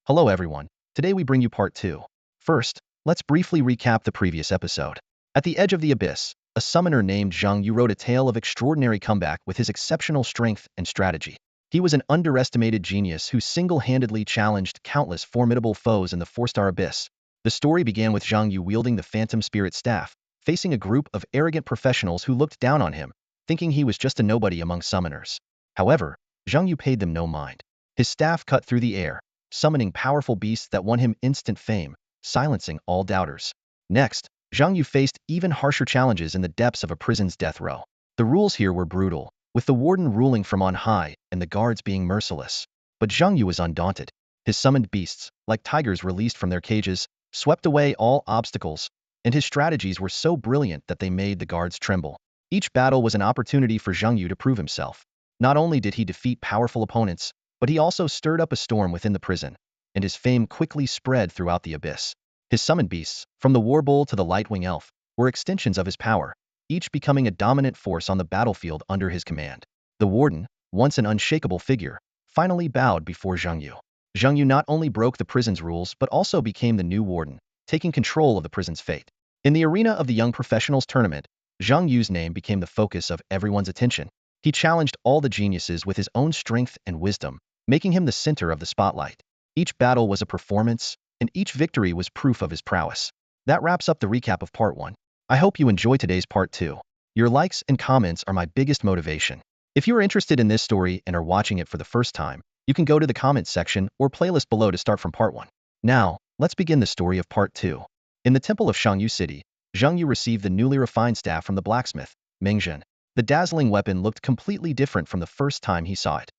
Hello everyone. Today we bring you part 2. First, let's briefly recap the previous episode. At the edge of the abyss, a summoner named Zhang Yu wrote a tale of extraordinary comeback with his exceptional strength and strategy. He was an underestimated genius who single-handedly challenged countless formidable foes in the four-star abyss. The story began with Zhang Yu wielding the Phantom Spirit Staff, facing a group of arrogant professionals who looked down on him, thinking he was just a nobody among summoners. However, Zhang Yu paid them no mind. His staff cut through the air, summoning powerful beasts that won him instant fame, silencing all doubters. Next, Zhang Yu faced even harsher challenges in the depths of a prison's death row. The rules here were brutal, with the warden ruling from on high and the guards being merciless. But Zhang Yu was undaunted. His summoned beasts, like tigers released from their cages, swept away all obstacles, and his strategies were so brilliant that they made the guards tremble. Each battle was an opportunity for Zhang Yu to prove himself. Not only did he defeat powerful opponents, but he also stirred up a storm within the prison, and his fame quickly spread throughout the abyss. His summoned beasts, from the warbull to the lightwing elf, were extensions of his power, each becoming a dominant force on the battlefield under his command. The warden, once an unshakable figure, finally bowed before Zhang Yu. Zhang Yu not only broke the prison's rules but also became the new warden, taking control of the prison's fate. In the arena of the Young Professionals Tournament, Zhang Yu's name became the focus of everyone's attention. He challenged all the geniuses with his own strength and wisdom, making him the center of the spotlight. Each battle was a performance, and each victory was proof of his prowess. That wraps up the recap of part 1. I hope you enjoy today's part 2. Your likes and comments are my biggest motivation. If you are interested in this story and are watching it for the first time, you can go to the comments section or playlist below to start from part 1. Now, let's begin the story of part 2. In the temple of Shangyu City, Zhang Yu received the newly refined staff from the blacksmith, Mengzhen. The dazzling weapon looked completely different from the first time he saw it.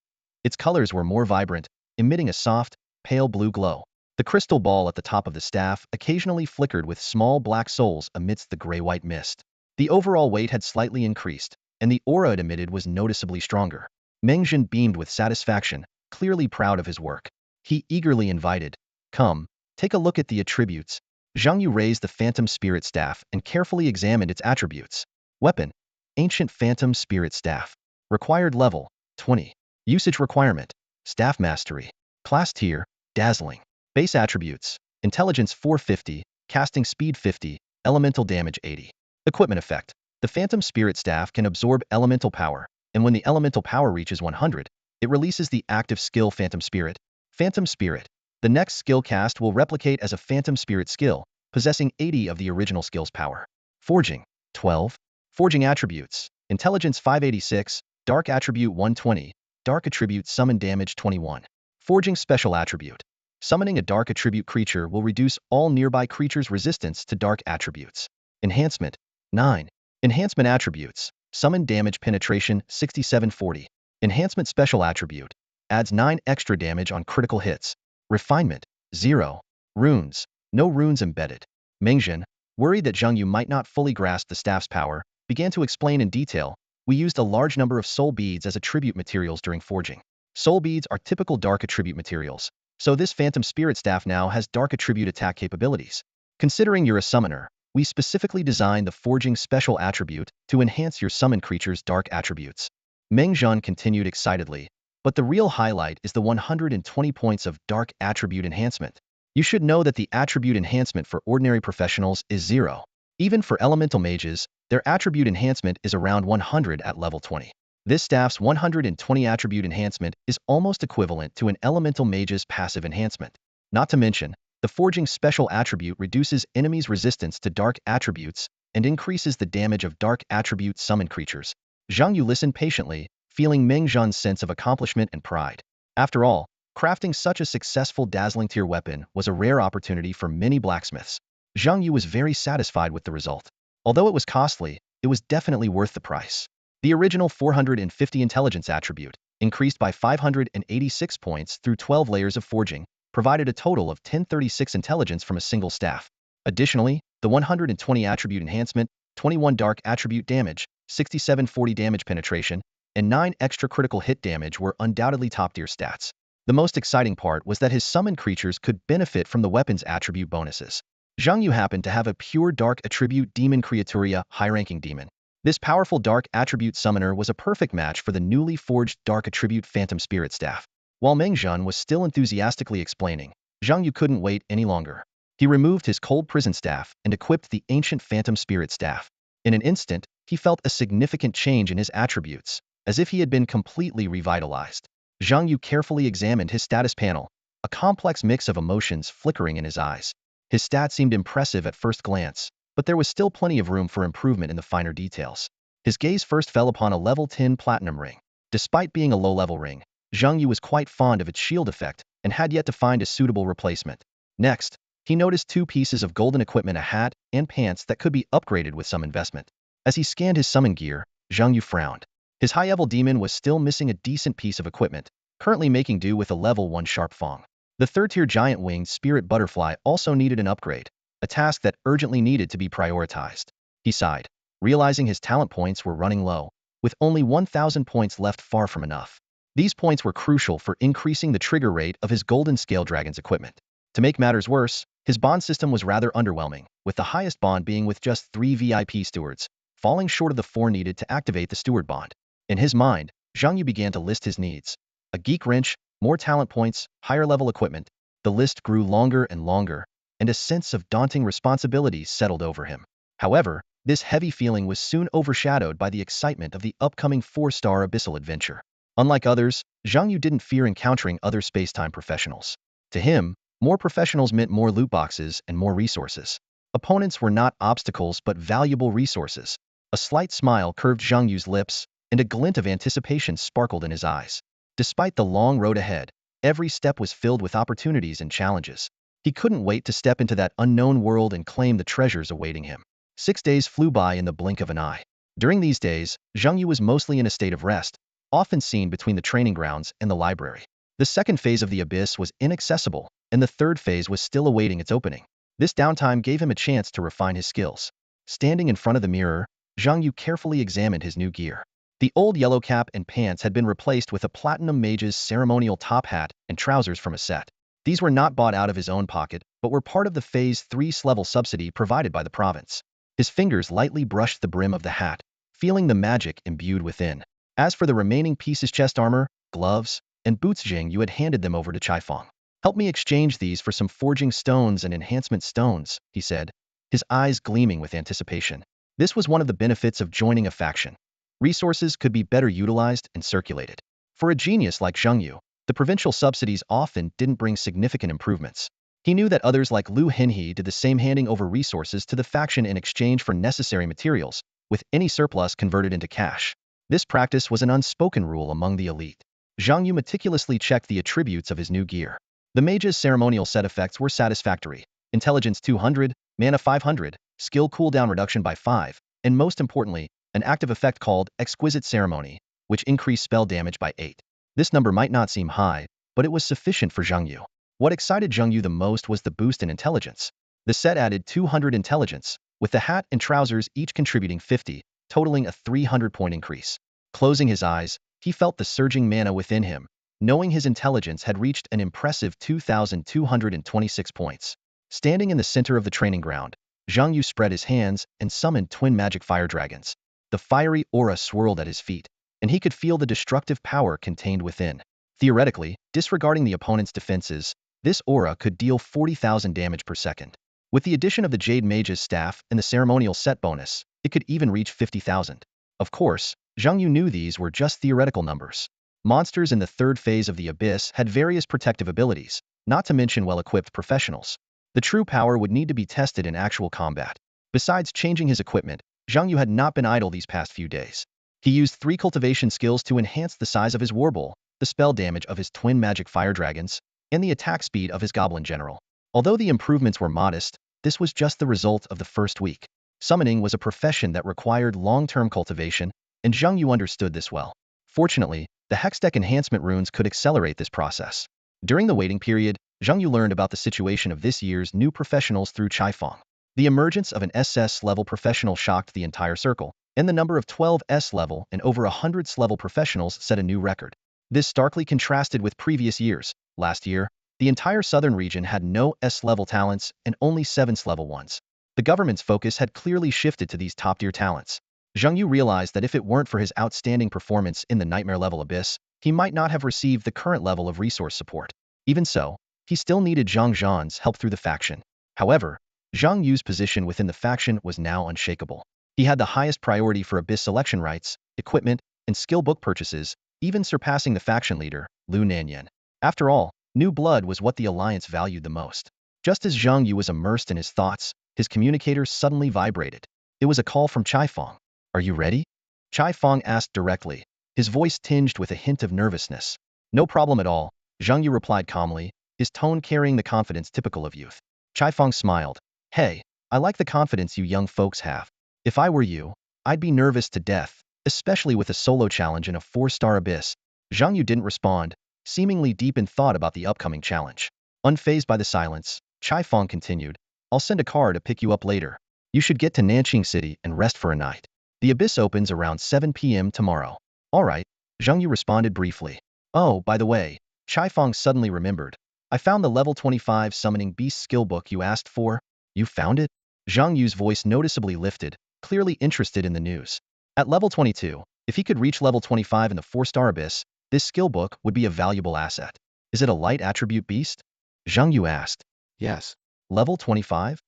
Its colors were more vibrant, emitting a soft, pale blue glow. The crystal ball at the top of the staff occasionally flickered with small black souls amidst the gray-white mist. The overall weight had slightly increased, and the aura it emitted was noticeably stronger. Mengzhen beamed with satisfaction, clearly proud of his work. He eagerly invited, "Come, take a look at the attributes." Zhang Yu raised the Phantom Spirit Staff and carefully examined its attributes. Weapon: Ancient Phantom Spirit Staff. Required level: 20. Usage requirement: Staff Mastery. Class tier: Dazzling. Base attributes: Intelligence 450, Casting Speed 50, Elemental Damage 80. Equipment effect: The Phantom Spirit Staff can absorb elemental power, and when the elemental power reaches 100, it releases the active skill Phantom Spirit. Phantom Spirit: The next skill cast will replicate as a Phantom Spirit skill, possessing 80 of the original skill's power. Forging: 12. Forging attributes: Intelligence 586, Dark Attribute 120, Dark Attribute Summon Damage 21. Forging special attribute: Summoning a Dark Attribute creature will reduce all nearby creatures' resistance to dark attributes. Enhancement: 9. Enhancement attributes: Summon Damage Penetration 6740. Enhancement special attribute: Adds 9 extra damage on critical hits. Refinement: 0. Runes: No runes embedded. Mengzhen, worried that Zhang Yu might not fully grasp the staff's power, began to explain in detail. We used a large number of soul beads as attribute materials during forging. Soul beads are typical dark attribute materials, so this Phantom Spirit Staff now has dark attribute attack capabilities. Considering you're a summoner, we specifically designed the forging special attribute to enhance your summoned creature's dark attributes. Mengzhen continued excitedly, but the real highlight is the 120 points of dark attribute enhancement. You should know that the attribute enhancement for ordinary professionals is 0. Even for elemental mages, their attribute enhancement is around 100 at level 20. This staff's 120 attribute enhancement is almost equivalent to an elemental mage's passive enhancement. Not to mention, the forging special attribute reduces enemies' resistance to dark attributes and increases the damage of dark attribute summoned creatures. Zhang Yu listened patiently, feeling Mengzhen's sense of accomplishment and pride. After all, crafting such a successful dazzling tier weapon was a rare opportunity for many blacksmiths. Zhang Yu was very satisfied with the result. Although it was costly, it was definitely worth the price. The original 450 intelligence attribute, increased by 586 points through 12 layers of forging, provided a total of 1036 intelligence from a single staff. Additionally, the 120 attribute enhancement, 21 dark attribute damage, 6740 damage penetration, and 9 extra critical hit damage were undoubtedly top-tier stats. The most exciting part was that his summoned creatures could benefit from the weapon's attribute bonuses. Zhang Yu happened to have a pure dark attribute demon creaturia, high-ranking demon. This powerful dark attribute summoner was a perfect match for the newly forged dark attribute Phantom Spirit Staff. While Mengzhen was still enthusiastically explaining, Zhang Yu couldn't wait any longer. He removed his cold prison staff and equipped the ancient phantom spirit staff. In an instant, he felt a significant change in his attributes, as if he had been completely revitalized. Zhang Yu carefully examined his status panel, a complex mix of emotions flickering in his eyes. His stats seemed impressive at first glance, but there was still plenty of room for improvement in the finer details. His gaze first fell upon a level 10 platinum ring. Despite being a low-level ring, Zhang Yu was quite fond of its shield effect and had yet to find a suitable replacement. Next, he noticed two pieces of golden equipment, a hat and pants that could be upgraded with some investment. As he scanned his summon gear, Zhang Yu frowned. His high-level demon was still missing a decent piece of equipment, currently making do with a level 1 sharp fang. The third-tier giant-winged spirit butterfly also needed an upgrade, a task that urgently needed to be prioritized. He sighed, realizing his talent points were running low, with only 1,000 points left, far from enough. These points were crucial for increasing the trigger rate of his golden scale dragon's equipment. To make matters worse, his bond system was rather underwhelming, with the highest bond being with just 3 VIP stewards, falling short of the 4 needed to activate the steward bond. In his mind, Zhang Yu began to list his needs. A geek wrench, more talent points, higher level equipment. The list grew longer and longer, and a sense of daunting responsibility settled over him. However, this heavy feeling was soon overshadowed by the excitement of the upcoming 4-star abyssal adventure. Unlike others, Zhang Yu didn't fear encountering other space-time professionals. To him, more professionals meant more loot boxes and more resources. Opponents were not obstacles but valuable resources. A slight smile curved Zhang Yu's lips, and a glint of anticipation sparkled in his eyes. Despite the long road ahead, every step was filled with opportunities and challenges. He couldn't wait to step into that unknown world and claim the treasures awaiting him. 6 days flew by in the blink of an eye. During these days, Zhang Yu was mostly in a state of rest, often seen between the training grounds and the library. The second phase of the abyss was inaccessible, and the third phase was still awaiting its opening. This downtime gave him a chance to refine his skills. Standing in front of the mirror, Zhang Yu carefully examined his new gear. The old yellow cap and pants had been replaced with a platinum mage's ceremonial top hat and trousers from a set. These were not bought out of his own pocket, but were part of the Phase 3 level subsidy provided by the province. His fingers lightly brushed the brim of the hat, feeling the magic imbued within. As for the remaining pieces, chest armor, gloves, and boots, Zhang Yu had handed them over to Chaifeng. "Help me exchange these for some forging stones and enhancement stones," he said, his eyes gleaming with anticipation. This was one of the benefits of joining a faction. Resources could be better utilized and circulated. For a genius like Zhang Yu, the provincial subsidies often didn't bring significant improvements. He knew that others like Lu Hinhe did the same, handing over resources to the faction in exchange for necessary materials, with any surplus converted into cash. This practice was an unspoken rule among the elite. Zhang Yu meticulously checked the attributes of his new gear. The mage's ceremonial set effects were satisfactory. Intelligence 200, mana 500, skill cooldown reduction by 5, and most importantly, an active effect called Exquisite Ceremony, which increased spell damage by 8. This number might not seem high, but it was sufficient for Zhang Yu. What excited Zhang Yu the most was the boost in intelligence. The set added 200 intelligence, with the hat and trousers each contributing 50, totaling a 300-point increase. Closing his eyes, he felt the surging mana within him, knowing his intelligence had reached an impressive 2,226 points. Standing in the center of the training ground, Zhang Yu spread his hands and summoned twin magic fire dragons. The fiery aura swirled at his feet, and he could feel the destructive power contained within. Theoretically, disregarding the opponent's defenses, this aura could deal 40,000 damage per second. With the addition of the Jade Mage's staff and the ceremonial set bonus, it could even reach 50,000. Of course, Zhang Yu knew these were just theoretical numbers. Monsters in the third phase of the abyss had various protective abilities, not to mention well-equipped professionals. The true power would need to be tested in actual combat. Besides changing his equipment, Zhang Yu had not been idle these past few days. He used 3 cultivation skills to enhance the size of his warbowl, the spell damage of his twin magic fire dragons, and the attack speed of his goblin general. Although the improvements were modest, this was just the result of the first week. Summoning was a profession that required long-term cultivation, and Zhang Yu understood this well. Fortunately, the Hextech enhancement runes could accelerate this process. During the waiting period, Zhang Yu learned about the situation of this year's new professionals through Chaifeng. The emergence of an SS-level professional shocked the entire circle, and the number of 12 S-level and over 100 S-level professionals set a new record. This starkly contrasted with previous years. Last year, the entire southern region had no S-level talents and only 7 S-level ones. The government's focus had clearly shifted to these top-tier talents. Zhang Yu realized that if it weren't for his outstanding performance in the nightmare level abyss, he might not have received the current level of resource support. Even so, He still needed Zhang Zhan's help through the faction. However, Zhang Yu's position within the faction was now unshakable. He had the highest priority for abyss selection rights, equipment, and skill book purchases, even surpassing the faction leader, Lu Nanyan. After all, new blood was what the alliance valued the most. Just as Zhang Yu was immersed in his thoughts, his communicator suddenly vibrated. It was a call from Chai Fong. "Are you ready?" Chai Fong asked directly, his voice tinged with a hint of nervousness. "No problem at all," Zhang Yu replied calmly, his tone carrying the confidence typical of youth. Chai Fong smiled. "Hey, I like the confidence you young folks have. If I were you, I'd be nervous to death, especially with a solo challenge in a 4-star abyss." Zhang Yu didn't respond, seemingly deep in thought about the upcoming challenge. Unfazed by the silence, Chai Fong continued, "I'll send a car to pick you up later. You should get to Nanqing City and rest for a night. The abyss opens around 7 p.m. tomorrow." "All right," Zhang Yu responded briefly. "Oh, by the way," Chai Fong suddenly remembered, "I found the level 25 summoning beast skill book you asked for." "You found it?" Zhang Yu's voice noticeably lifted, clearly interested in the news. At level 22, if he could reach level 25 in the 4-star abyss, this skill book would be a valuable asset. "Is it a light attribute beast?" Zhang Yu asked. Yes. "Level 25?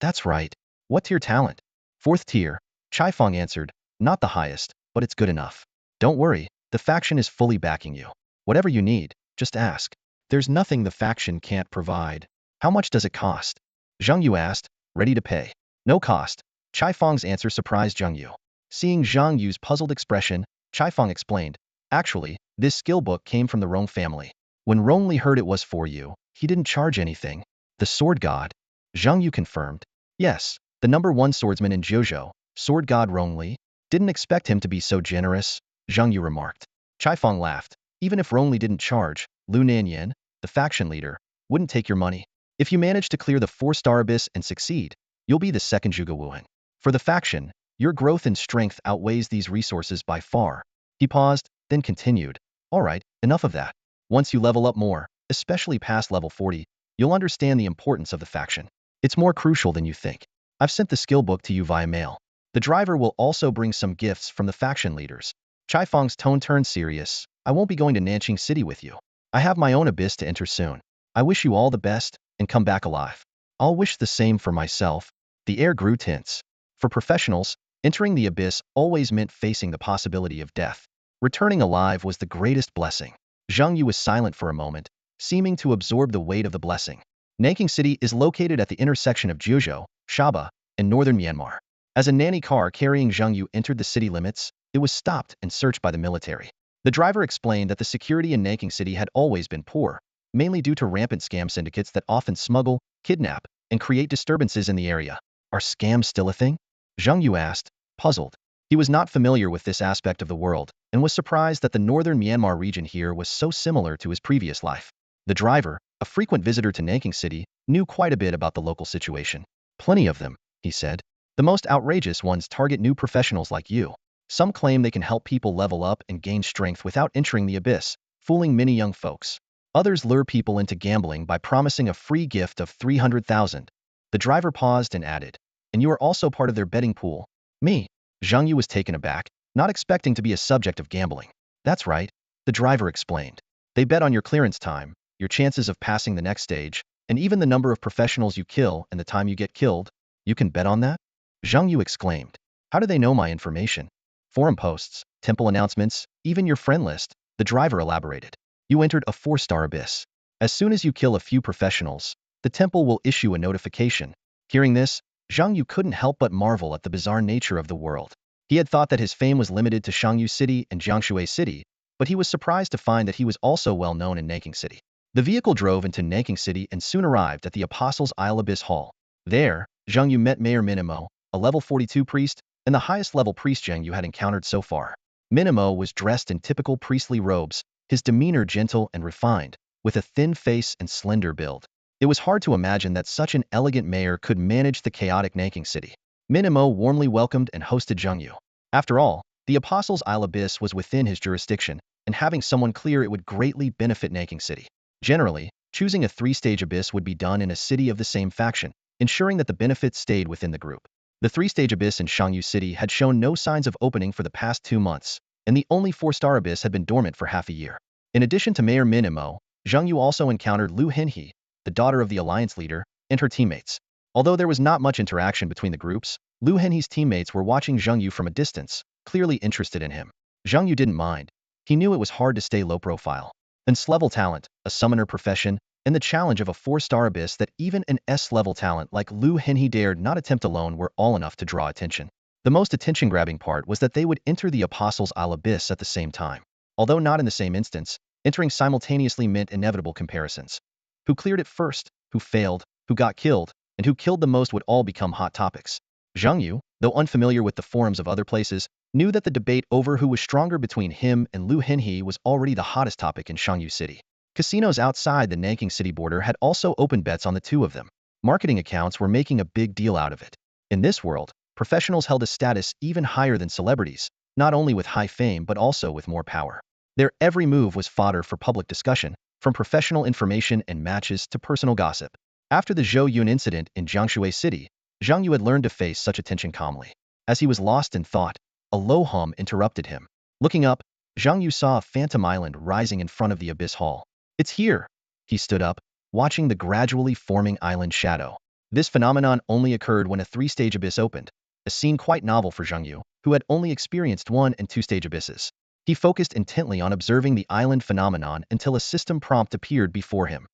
That's right. What tier talent?" "4th tier," Chai Fong answered. "Not the highest, but it's good enough. Don't worry, the faction is fully backing you. Whatever you need, just ask. There's nothing the faction can't provide." "How much does it cost?" Zhang Yu asked, ready to pay. "No cost." Chai Fong's answer surprised Zhang Yu. Seeing Zhang Yu's puzzled expression, Chai Fong explained, "Actually, this skill book came from the Rong family. When Rong Li heard it was for you, he didn't charge anything." "The sword god?" Zhang Yu confirmed. "Yes, the #1 swordsman in Jiuzhou, sword god Rong Li. Didn't expect him to be so generous," Zhang Yu remarked. Chai Fong laughed. "Even if Rong Li didn't charge, Lu Nanyan, the faction leader, wouldn't take your money. If you manage to clear the 4-star abyss and succeed, you'll be the second Zhuge Wuhan. For the faction, your growth and strength outweighs these resources by far." He paused, then continued, "All right, enough of that. Once you level up more, especially past level 40, you'll understand the importance of the faction. It's more crucial than you think. I've sent the skill book to you via mail. The driver will also bring some gifts from the faction leaders." Chai Fong's tone turned serious. "I won't be going to Nanqing City with you. I have my own abyss to enter soon. I wish you all the best, and come back alive." "I'll wish the same for myself." The air grew tense. For professionals, entering the abyss always meant facing the possibility of death. Returning alive was the greatest blessing. Zhang Yu was silent for a moment, seeming to absorb the weight of the blessing. Nanqing City is located at the intersection of Jiuzhou, Shaba, and northern Myanmar. As a nanny car carrying Zhang Yu entered the city limits, it was stopped and searched by the military. The driver explained that the security in Nanqing City had always been poor, mainly due to rampant scam syndicates that often smuggle, kidnap, and create disturbances in the area. "Are scams still a thing?" Zhang Yu asked, puzzled. He was not familiar with this aspect of the world, and was surprised that the northern Myanmar region here was so similar to his previous life. The driver, a frequent visitor to Nanqing City, knew quite a bit about the local situation. "Plenty of them," he said. "The most outrageous ones target new professionals like you. Some claim they can help people level up and gain strength without entering the abyss, fooling many young folks. Others lure people into gambling by promising a free gift of 300,000. The driver paused and added, "And you are also part of their betting pool." "Me?" Zhang Yu was taken aback, not expecting to be a subject of gambling. "That's right," the driver explained. "They bet on your clearance time, your chances of passing the next stage, and even the number of professionals you kill and the time you get killed." "You can bet on that?" Zhang Yu exclaimed. "How do they know my information?" "Forum posts, temple announcements, even your friend list," the driver elaborated. "You entered a 4-star abyss. As soon as you kill a few professionals, the temple will issue a notification." Hearing this, Zhang Yu couldn't help but marvel at the bizarre nature of the world. He had thought that his fame was limited to Shangyu City and Jiangshui City, but he was surprised to find that he was also well known in Nanqing City. The vehicle drove into Nanqing City and soon arrived at the Apostles' Isle Abyss Hall. There, Zhang Yu met Mayor Minimo, a level 42 priest, and the highest level priest Zhang Yu had encountered so far. Minimo was dressed in typical priestly robes, his demeanor gentle and refined, with a thin face and slender build. It was hard to imagine that such an elegant mayor could manage the chaotic Nanqing City. Minimo warmly welcomed and hosted Zhang Yu. After all, the Apostles' Isle Abyss was within his jurisdiction, and having someone clear it would greatly benefit Nanqing City. Generally, choosing a 3-stage abyss would be done in a city of the same faction, ensuring that the benefits stayed within the group. The 3-stage abyss in Shangyu City had shown no signs of opening for the past 2 months, and the only 4-star abyss had been dormant for half a year. In addition to Mayor Minimo, Zhang Yu also encountered Lu Henhe, the daughter of the alliance leader, and her teammates. Although there was not much interaction between the groups, Lu Henhe's teammates were watching Zhang Yu from a distance, clearly interested in him. Zhang Yu didn't mind. He knew it was hard to stay low profile. An S-level talent, a summoner profession, and the challenge of a 4-star abyss that even an S-level talent like Lu Henhe dared not attempt alone were all enough to draw attention. The most attention-grabbing part was that they would enter the Apostles' Isle abyss at the same time. Although not in the same instance, entering simultaneously meant inevitable comparisons. Who cleared it first, who failed, who got killed, and who killed the most would all become hot topics. Zhang Yu, though unfamiliar with the forums of other places, knew that the debate over who was stronger between him and Lu Henhe was already the hottest topic in Shangyu City. Casinos outside the Nanking city border had also opened bets on the two of them. Marketing accounts were making a big deal out of it. In this world, professionals held a status even higher than celebrities, not only with high fame but also with more power. Their every move was fodder for public discussion, from professional information and matches to personal gossip. After the Zhou Yun incident in Jiangshui City, Zhang Yu had learned to face such attention calmly. As he was lost in thought, a low hum interrupted him. Looking up, Zhang Yu saw a phantom island rising in front of the Abyss Hall. It's here! He stood up, watching the gradually forming island shadow. This phenomenon only occurred when a 3-stage abyss opened, a scene quite novel for Zhang Yu, who had only experienced 1- and 2-stage abysses. He focused intently on observing the island phenomenon until a system prompt appeared before him.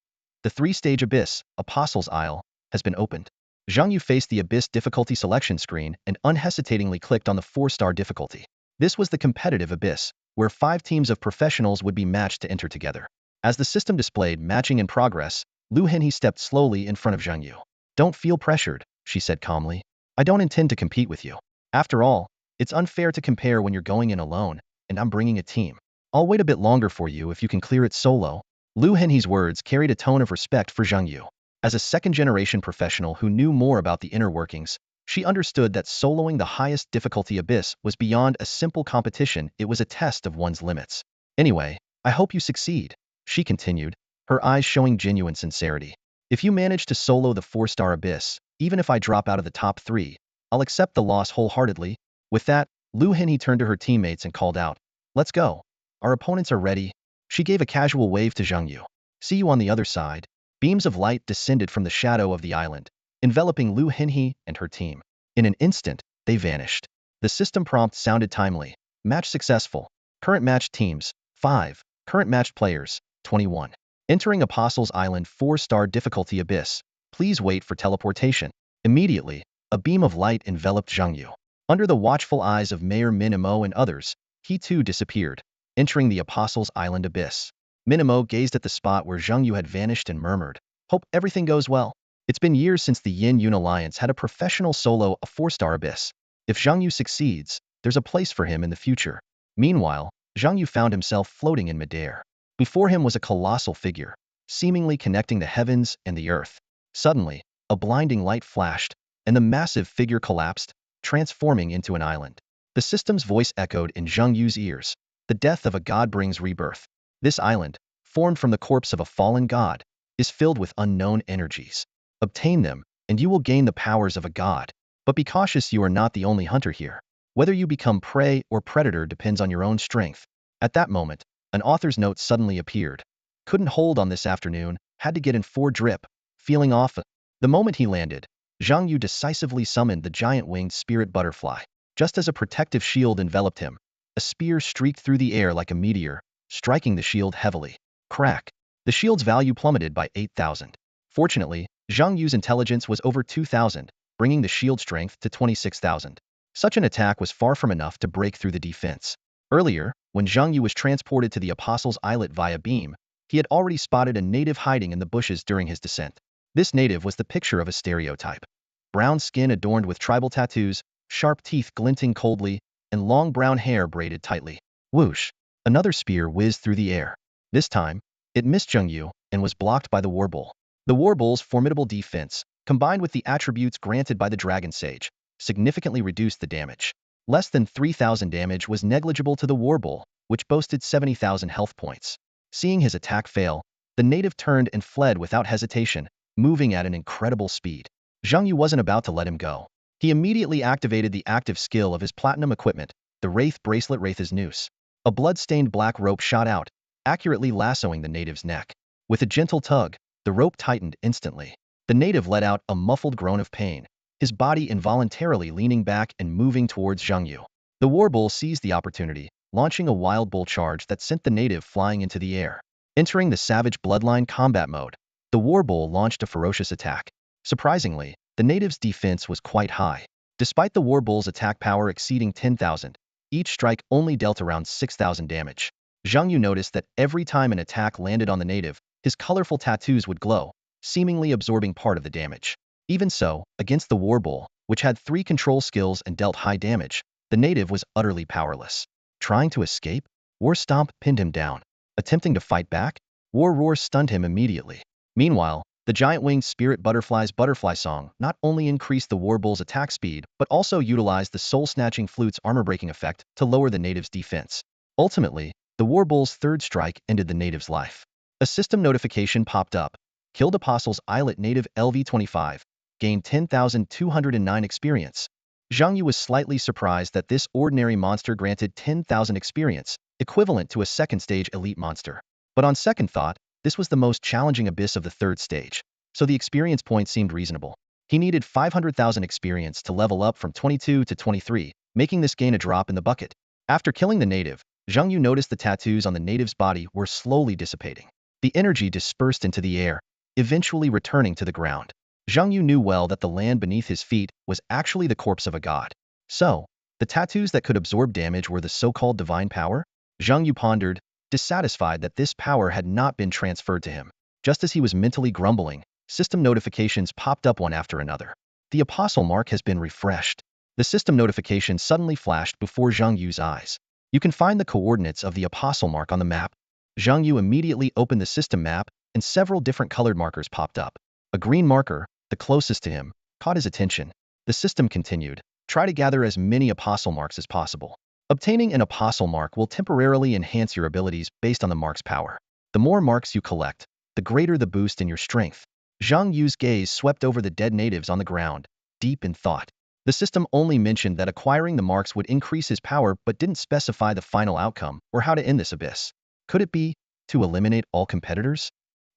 The 3-stage abyss, Apostles' Isle, has been opened. Zhang Yu faced the abyss difficulty selection screen and unhesitatingly clicked on the 4-star difficulty. This was the competitive abyss, where 5 teams of professionals would be matched to enter together. As the system displayed matching in progress, Lu Henhe stepped slowly in front of Zhang Yu. Don't feel pressured, she said calmly. I don't intend to compete with you. After all, it's unfair to compare when you're going in alone, and I'm bringing a team. I'll wait a bit longer for you if you can clear it solo. Lu Henhe's words carried a tone of respect for Zhang Yu. As a second-generation professional who knew more about the inner workings, she understood that soloing the highest difficulty abyss was beyond a simple competition, it was a test of one's limits. Anyway, I hope you succeed, she continued, her eyes showing genuine sincerity. If you manage to solo the 4-star abyss, even if I drop out of the top 3, I'll accept the loss wholeheartedly. With that, Lu Henhe turned to her teammates and called out, Let's go. Our opponents are ready. She gave a casual wave to Zhang Yu. See you on the other side. Beams of light descended from the shadow of the island, enveloping Lu Henhe and her team. In an instant, they vanished. The system prompt sounded timely. Match successful. Current matched teams, 5. Current matched players, 21. Entering Apostles' Island 4-star difficulty abyss. Please wait for teleportation. Immediately, a beam of light enveloped Zhang Yu. Under the watchful eyes of Mayor Minimo and others, he too disappeared, entering the Apostles' Island abyss. Minimo gazed at the spot where Zhang Yu had vanished and murmured, Hope everything goes well. It's been years since the Yin Yun Alliance had a professional solo a 4-star abyss. If Zhang Yu succeeds, there's a place for him in the future. Meanwhile, Zhang Yu found himself floating in midair. Before him was a colossal figure, seemingly connecting the heavens and the earth. Suddenly, a blinding light flashed, and the massive figure collapsed, transforming into an island. The system's voice echoed in Zhang Yu's ears. The death of a god brings rebirth. This island, formed from the corpse of a fallen god, is filled with unknown energies. Obtain them, and you will gain the powers of a god. But be cautious, you are not the only hunter here. Whether you become prey or predator depends on your own strength. At that moment, an author's note suddenly appeared. Couldn't hold on this afternoon, had to get in 4 drip, feeling off. The moment he landed, Zhang Yu decisively summoned the giant-winged spirit butterfly. Just as a protective shield enveloped him, a spear streaked through the air like a meteor, striking the shield heavily. Crack! The shield's value plummeted by 8,000. Fortunately, Zhang Yu's intelligence was over 2,000, bringing the shield strength to 26,000. Such an attack was far from enough to break through the defense. Earlier, when Zhang Yu was transported to the Apostles' Islet via beam, he had already spotted a native hiding in the bushes during his descent. This native was the picture of a stereotype. Brown skin adorned with tribal tattoos, sharp teeth glinting coldly, and long brown hair braided tightly. Whoosh! Another spear whizzed through the air. This time, it missed Zhang Yu and was blocked by the warbull. The warbull's formidable defense, combined with the attributes granted by the Dragon Sage, significantly reduced the damage. Less than 3,000 damage was negligible to the warbull, which boasted 70,000 health points. Seeing his attack fail, the native turned and fled without hesitation, moving at an incredible speed. Zhang Yu wasn't about to let him go. He immediately activated the active skill of his platinum equipment, the Wraith Bracelet Wraith's Noose. A blood-stained black rope shot out, accurately lassoing the native's neck. With a gentle tug, The rope tightened instantly. The native let out a muffled groan of pain, his body involuntarily leaning back and moving towards Zhang Yu. The warbull seized the opportunity, launching a wild bull charge that sent the native flying into the air. Entering the savage bloodline combat mode, the warbull launched a ferocious attack. Surprisingly, the native's defense was quite high. Despite the warbull's attack power exceeding 10,000, each strike only dealt around 6,000 damage. Zhang Yu noticed that every time an attack landed on the native, his colorful tattoos would glow, seemingly absorbing part of the damage. Even so, against the warbull, which had 3 control skills and dealt high damage, the native was utterly powerless. Trying to escape, War Stomp pinned him down. Attempting to fight back, War Roar stunned him immediately. Meanwhile, the giant-winged spirit butterfly's butterfly song not only increased the warbull's attack speed, but also utilized the soul-snatching flute's armor-breaking effect to lower the native's defense. Ultimately, the warbull's third strike ended the native's life. A system notification popped up. Killed Apostle's Islet native LV-25. Gained 10,209 experience. Zhang Yu was slightly surprised that this ordinary monster granted 10,000 experience, equivalent to a second-stage elite monster. But on second thought, this was the most challenging abyss of the third stage, so the experience point seemed reasonable. He needed 500,000 experience to level up from 22 to 23, making this gain a drop in the bucket. After killing the native, Zhang Yu noticed the tattoos on the native's body were slowly dissipating. The energy dispersed into the air, eventually returning to the ground. Zhang Yu knew well that the land beneath his feet was actually the corpse of a god. So, the tattoos that could absorb damage were the so-called divine power? Zhang Yu pondered, dissatisfied that this power had not been transferred to him. Just as he was mentally grumbling, system notifications popped up one after another. The apostle mark has been refreshed. The system notification suddenly flashed before Zhang Yu's eyes. You can find the coordinates of the apostle mark on the map. Zhang Yu immediately opened the system map, and several different colored markers popped up. A green marker, the closest to him, caught his attention. The system continued. Try to gather as many apostle marks as possible. Obtaining an apostle mark will temporarily enhance your abilities based on the mark's power. The more marks you collect, the greater the boost in your strength. Zhang Yu's gaze swept over the dead natives on the ground, deep in thought. The system only mentioned that acquiring the marks would increase his power but didn't specify the final outcome or how to end this abyss. Could it be to eliminate all competitors?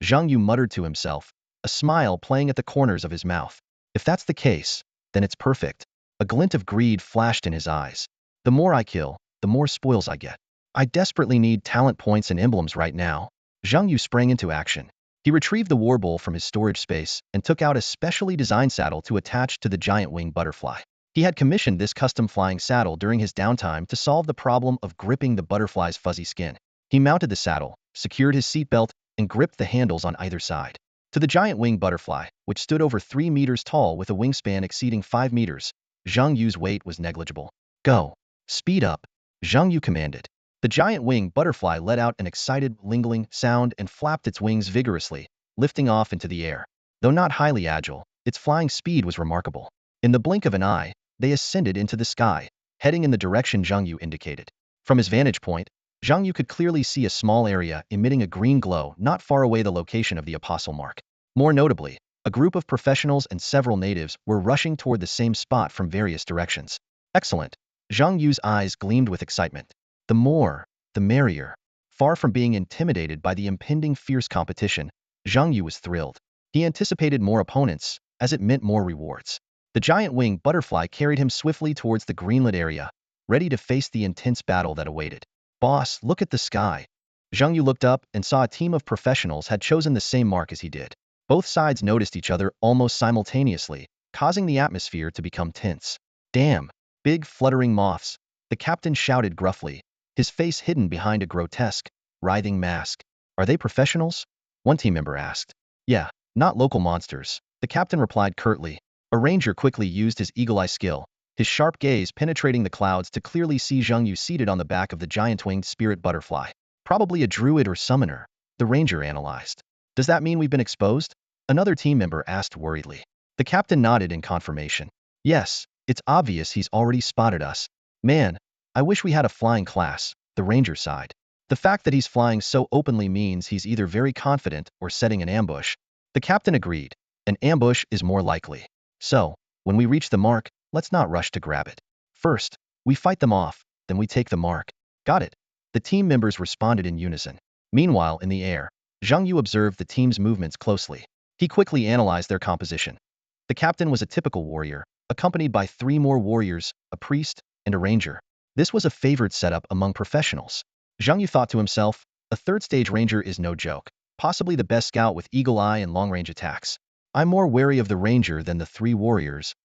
Zhang Yu muttered to himself, a smile playing at the corners of his mouth. If that's the case, then it's perfect. A glint of greed flashed in his eyes. The more I kill, the more spoils I get. I desperately need talent points and emblems right now. Zhang Yu sprang into action. He retrieved the warbull from his storage space and took out a specially designed saddle to attach to the giant winged butterfly. He had commissioned this custom flying saddle during his downtime to solve the problem of gripping the butterfly's fuzzy skin. He mounted the saddle, secured his seatbelt, and gripped the handles on either side. To the giant winged butterfly, which stood over 3 meters tall with a wingspan exceeding 5 meters, Zhang Yu's weight was negligible. Go. Speed up. Zhang Yu commanded. The giant winged butterfly let out an excited, lingling sound and flapped its wings vigorously, lifting off into the air. Though not highly agile, its flying speed was remarkable. In the blink of an eye, they ascended into the sky, heading in the direction Zhang Yu indicated. From his vantage point, Zhang Yu could clearly see a small area emitting a green glow not far away the location of the apostle mark. More notably, a group of professionals and several natives were rushing toward the same spot from various directions. Excellent. Zhang Yu's eyes gleamed with excitement. The more, the merrier. Far from being intimidated by the impending fierce competition, Zhang Yu was thrilled. He anticipated more opponents, as it meant more rewards. The giant winged butterfly carried him swiftly towards the greenlit area, ready to face the intense battle that awaited. Boss, look at the sky. Zhang Yu looked up and saw a team of professionals had chosen the same mark as he did. Both sides noticed each other almost simultaneously, causing the atmosphere to become tense. Damn. Big fluttering moths. The captain shouted gruffly, his face hidden behind a grotesque, writhing mask. Are they professionals? One team member asked. Yeah, not local monsters. The captain replied curtly. A ranger quickly used his eagle-eye skill, his sharp gaze penetrating the clouds to clearly see Zhang Yu seated on the back of the giant-winged spirit butterfly. Probably a druid or summoner, the ranger analyzed. Does that mean we've been exposed? Another team member asked worriedly. The captain nodded in confirmation. Yes, it's obvious he's already spotted us. Man, I wish we had a flying class, the ranger sighed. The fact that he's flying so openly means he's either very confident or setting an ambush. The captain agreed. An ambush is more likely. So, when we reach the mark, let's not rush to grab it. First, we fight them off, then we take the mark. Got it. The team members responded in unison. Meanwhile, in the air, Zhang Yu observed the team's movements closely. He quickly analyzed their composition. The captain was a typical warrior, accompanied by 3 more warriors, a priest, and a ranger. This was a favored setup among professionals. Zhang Yu thought to himself, a third-stage ranger is no joke, possibly the best scout with eagle eye and long-range attacks. I'm more wary of the ranger than the 3 warriors.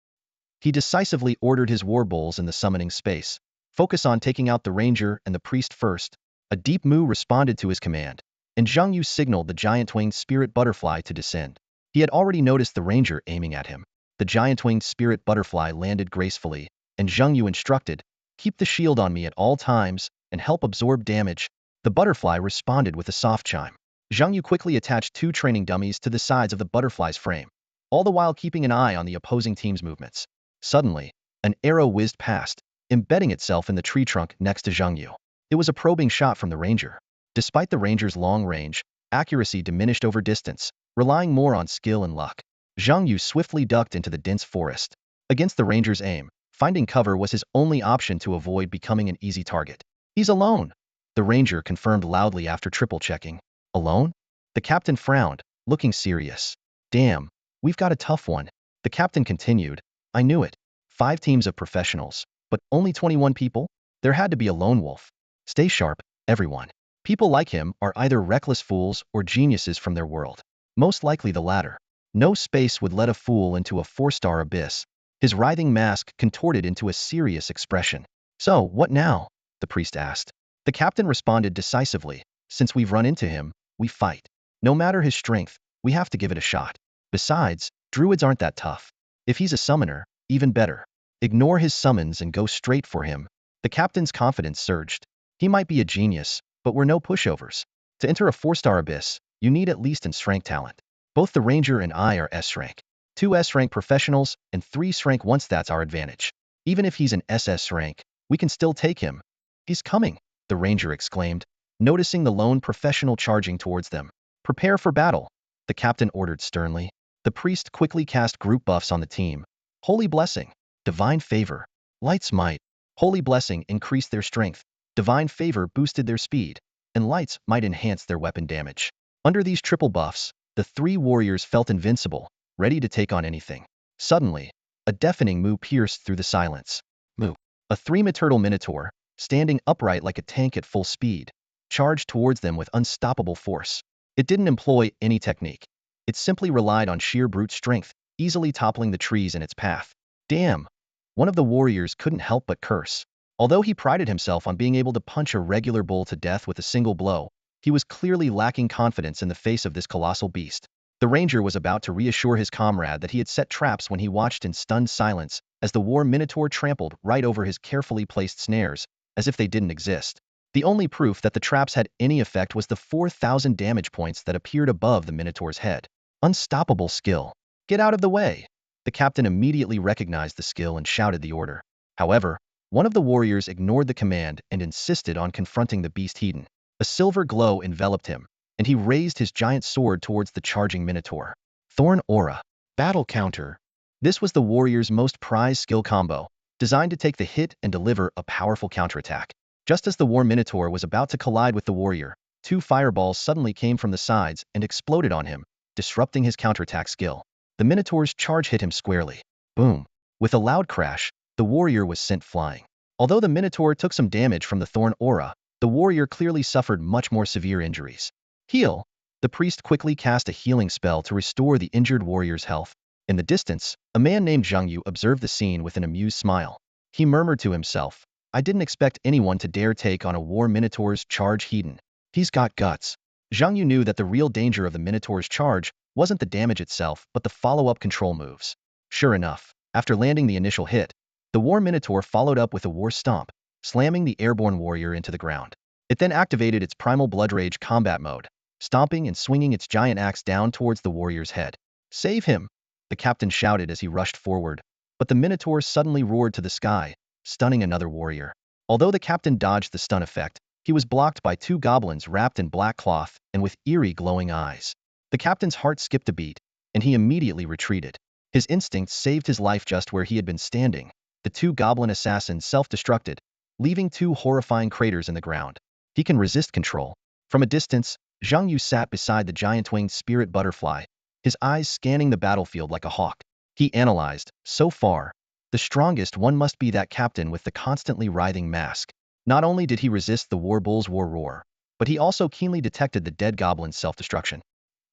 He decisively ordered his war bulls in the summoning space. Focus on taking out the ranger and the priest first. A deep moo responded to his command, and Zhang Yu signaled the giant-winged spirit butterfly to descend. He had already noticed the ranger aiming at him. The giant-winged spirit butterfly landed gracefully, and Zhang Yu instructed, keep the shield on me at all times and help absorb damage. The butterfly responded with a soft chime. Zhang Yu quickly attached 2 training dummies to the sides of the butterfly's frame, all the while keeping an eye on the opposing team's movements. Suddenly, an arrow whizzed past, embedding itself in the tree trunk next to Zhang Yu. It was a probing shot from the ranger. Despite the ranger's long range, accuracy diminished over distance, relying more on skill and luck. Zhang Yu swiftly ducked into the dense forest. Against the ranger's aim, finding cover was his only option to avoid becoming an easy target. He's alone, the ranger confirmed loudly after triple-checking. Alone? The captain frowned, looking serious. Damn, we've got a tough one. The captain continued, I knew it. 5 teams of professionals, but only 21 people? There had to be a lone wolf. Stay sharp, everyone. People like him are either reckless fools or geniuses from their world. Most likely the latter. No space would let a fool into a 4-star abyss. His writhing mask contorted into a serious expression. So, what now? The priest asked. The captain responded decisively. Since we've run into him, we fight. No matter his strength, we have to give it a shot. Besides, druids aren't that tough. If he's a summoner, even better. Ignore his summons and go straight for him. The captain's confidence surged. He might be a genius, but we're no pushovers. To enter a 4-star abyss, you need at least an S-rank talent. Both the ranger and I are S-rank. 2 S-rank professionals and 3 S-rank once that's our advantage. Even if he's an SS rank, we can still take him. He's coming, the ranger exclaimed, noticing the lone professional charging towards them. Prepare for battle, the captain ordered sternly. The priest quickly cast group buffs on the team. Holy Blessing, Divine Favor, Light's Might. Holy Blessing increased their strength, Divine Favor boosted their speed, and Light's Might enhanced their weapon damage. Under these triple buffs, the 3 warriors felt invincible, ready to take on anything. Suddenly, a deafening moo pierced through the silence. Moo. A 3-meter minotaur, standing upright like a tank at full speed, charged towards them with unstoppable force. It didn't employ any technique. It simply relied on sheer brute strength, easily toppling the trees in its path. Damn! One of the warriors couldn't help but curse. Although he prided himself on being able to punch a regular bull to death with a single blow, he was clearly lacking confidence in the face of this colossal beast. The ranger was about to reassure his comrade that he had set traps when he watched in stunned silence as the war minotaur trampled right over his carefully placed snares, as if they didn't exist. The only proof that the traps had any effect was the 4,000 damage points that appeared above the minotaur's head. Unstoppable skill. Get out of the way! The captain immediately recognized the skill and shouted the order. However, one of the warriors ignored the command and insisted on confronting the beast heathen. A silver glow enveloped him, and he raised his giant sword towards the charging minotaur. Thorn Aura. Battle Counter. This was the warrior's most prized skill combo, designed to take the hit and deliver a powerful counterattack. Just as the war minotaur was about to collide with the warrior, 2 fireballs suddenly came from the sides and exploded on him, disrupting his counterattack skill. The minotaur's charge hit him squarely. Boom. With a loud crash, the warrior was sent flying. Although the minotaur took some damage from the Thorn Aura, the warrior clearly suffered much more severe injuries. Heal. The priest quickly cast a healing spell to restore the injured warrior's health. In the distance, a man named Zhang Yu observed the scene with an amused smile. He murmured to himself, I didn't expect anyone to dare take on a war minotaur's charge heathen. He's got guts. Zhang Yu knew that the real danger of the minotaur's charge wasn't the damage itself but the follow-up control moves. Sure enough, after landing the initial hit, the war minotaur followed up with a war stomp, slamming the airborne warrior into the ground. It then activated its primal blood rage combat mode, stomping and swinging its giant axe down towards the warrior's head. Save him! The captain shouted as he rushed forward, but the minotaur suddenly roared to the sky, stunning another warrior. Although the captain dodged the stun effect, he was blocked by 2 goblins wrapped in black cloth and with eerie glowing eyes. The captain's heart skipped a beat, and he immediately retreated. His instincts saved his life just where he had been standing. The 2 goblin assassins self-destructed, leaving 2 horrifying craters in the ground. He can resist control. From a distance, Zhang Yu sat beside the giant-winged spirit butterfly, his eyes scanning the battlefield like a hawk. He analyzed, so far, the strongest one must be that captain with the constantly writhing mask. Not only did he resist the war bull's war roar, but he also keenly detected the dead goblin's self-destruction.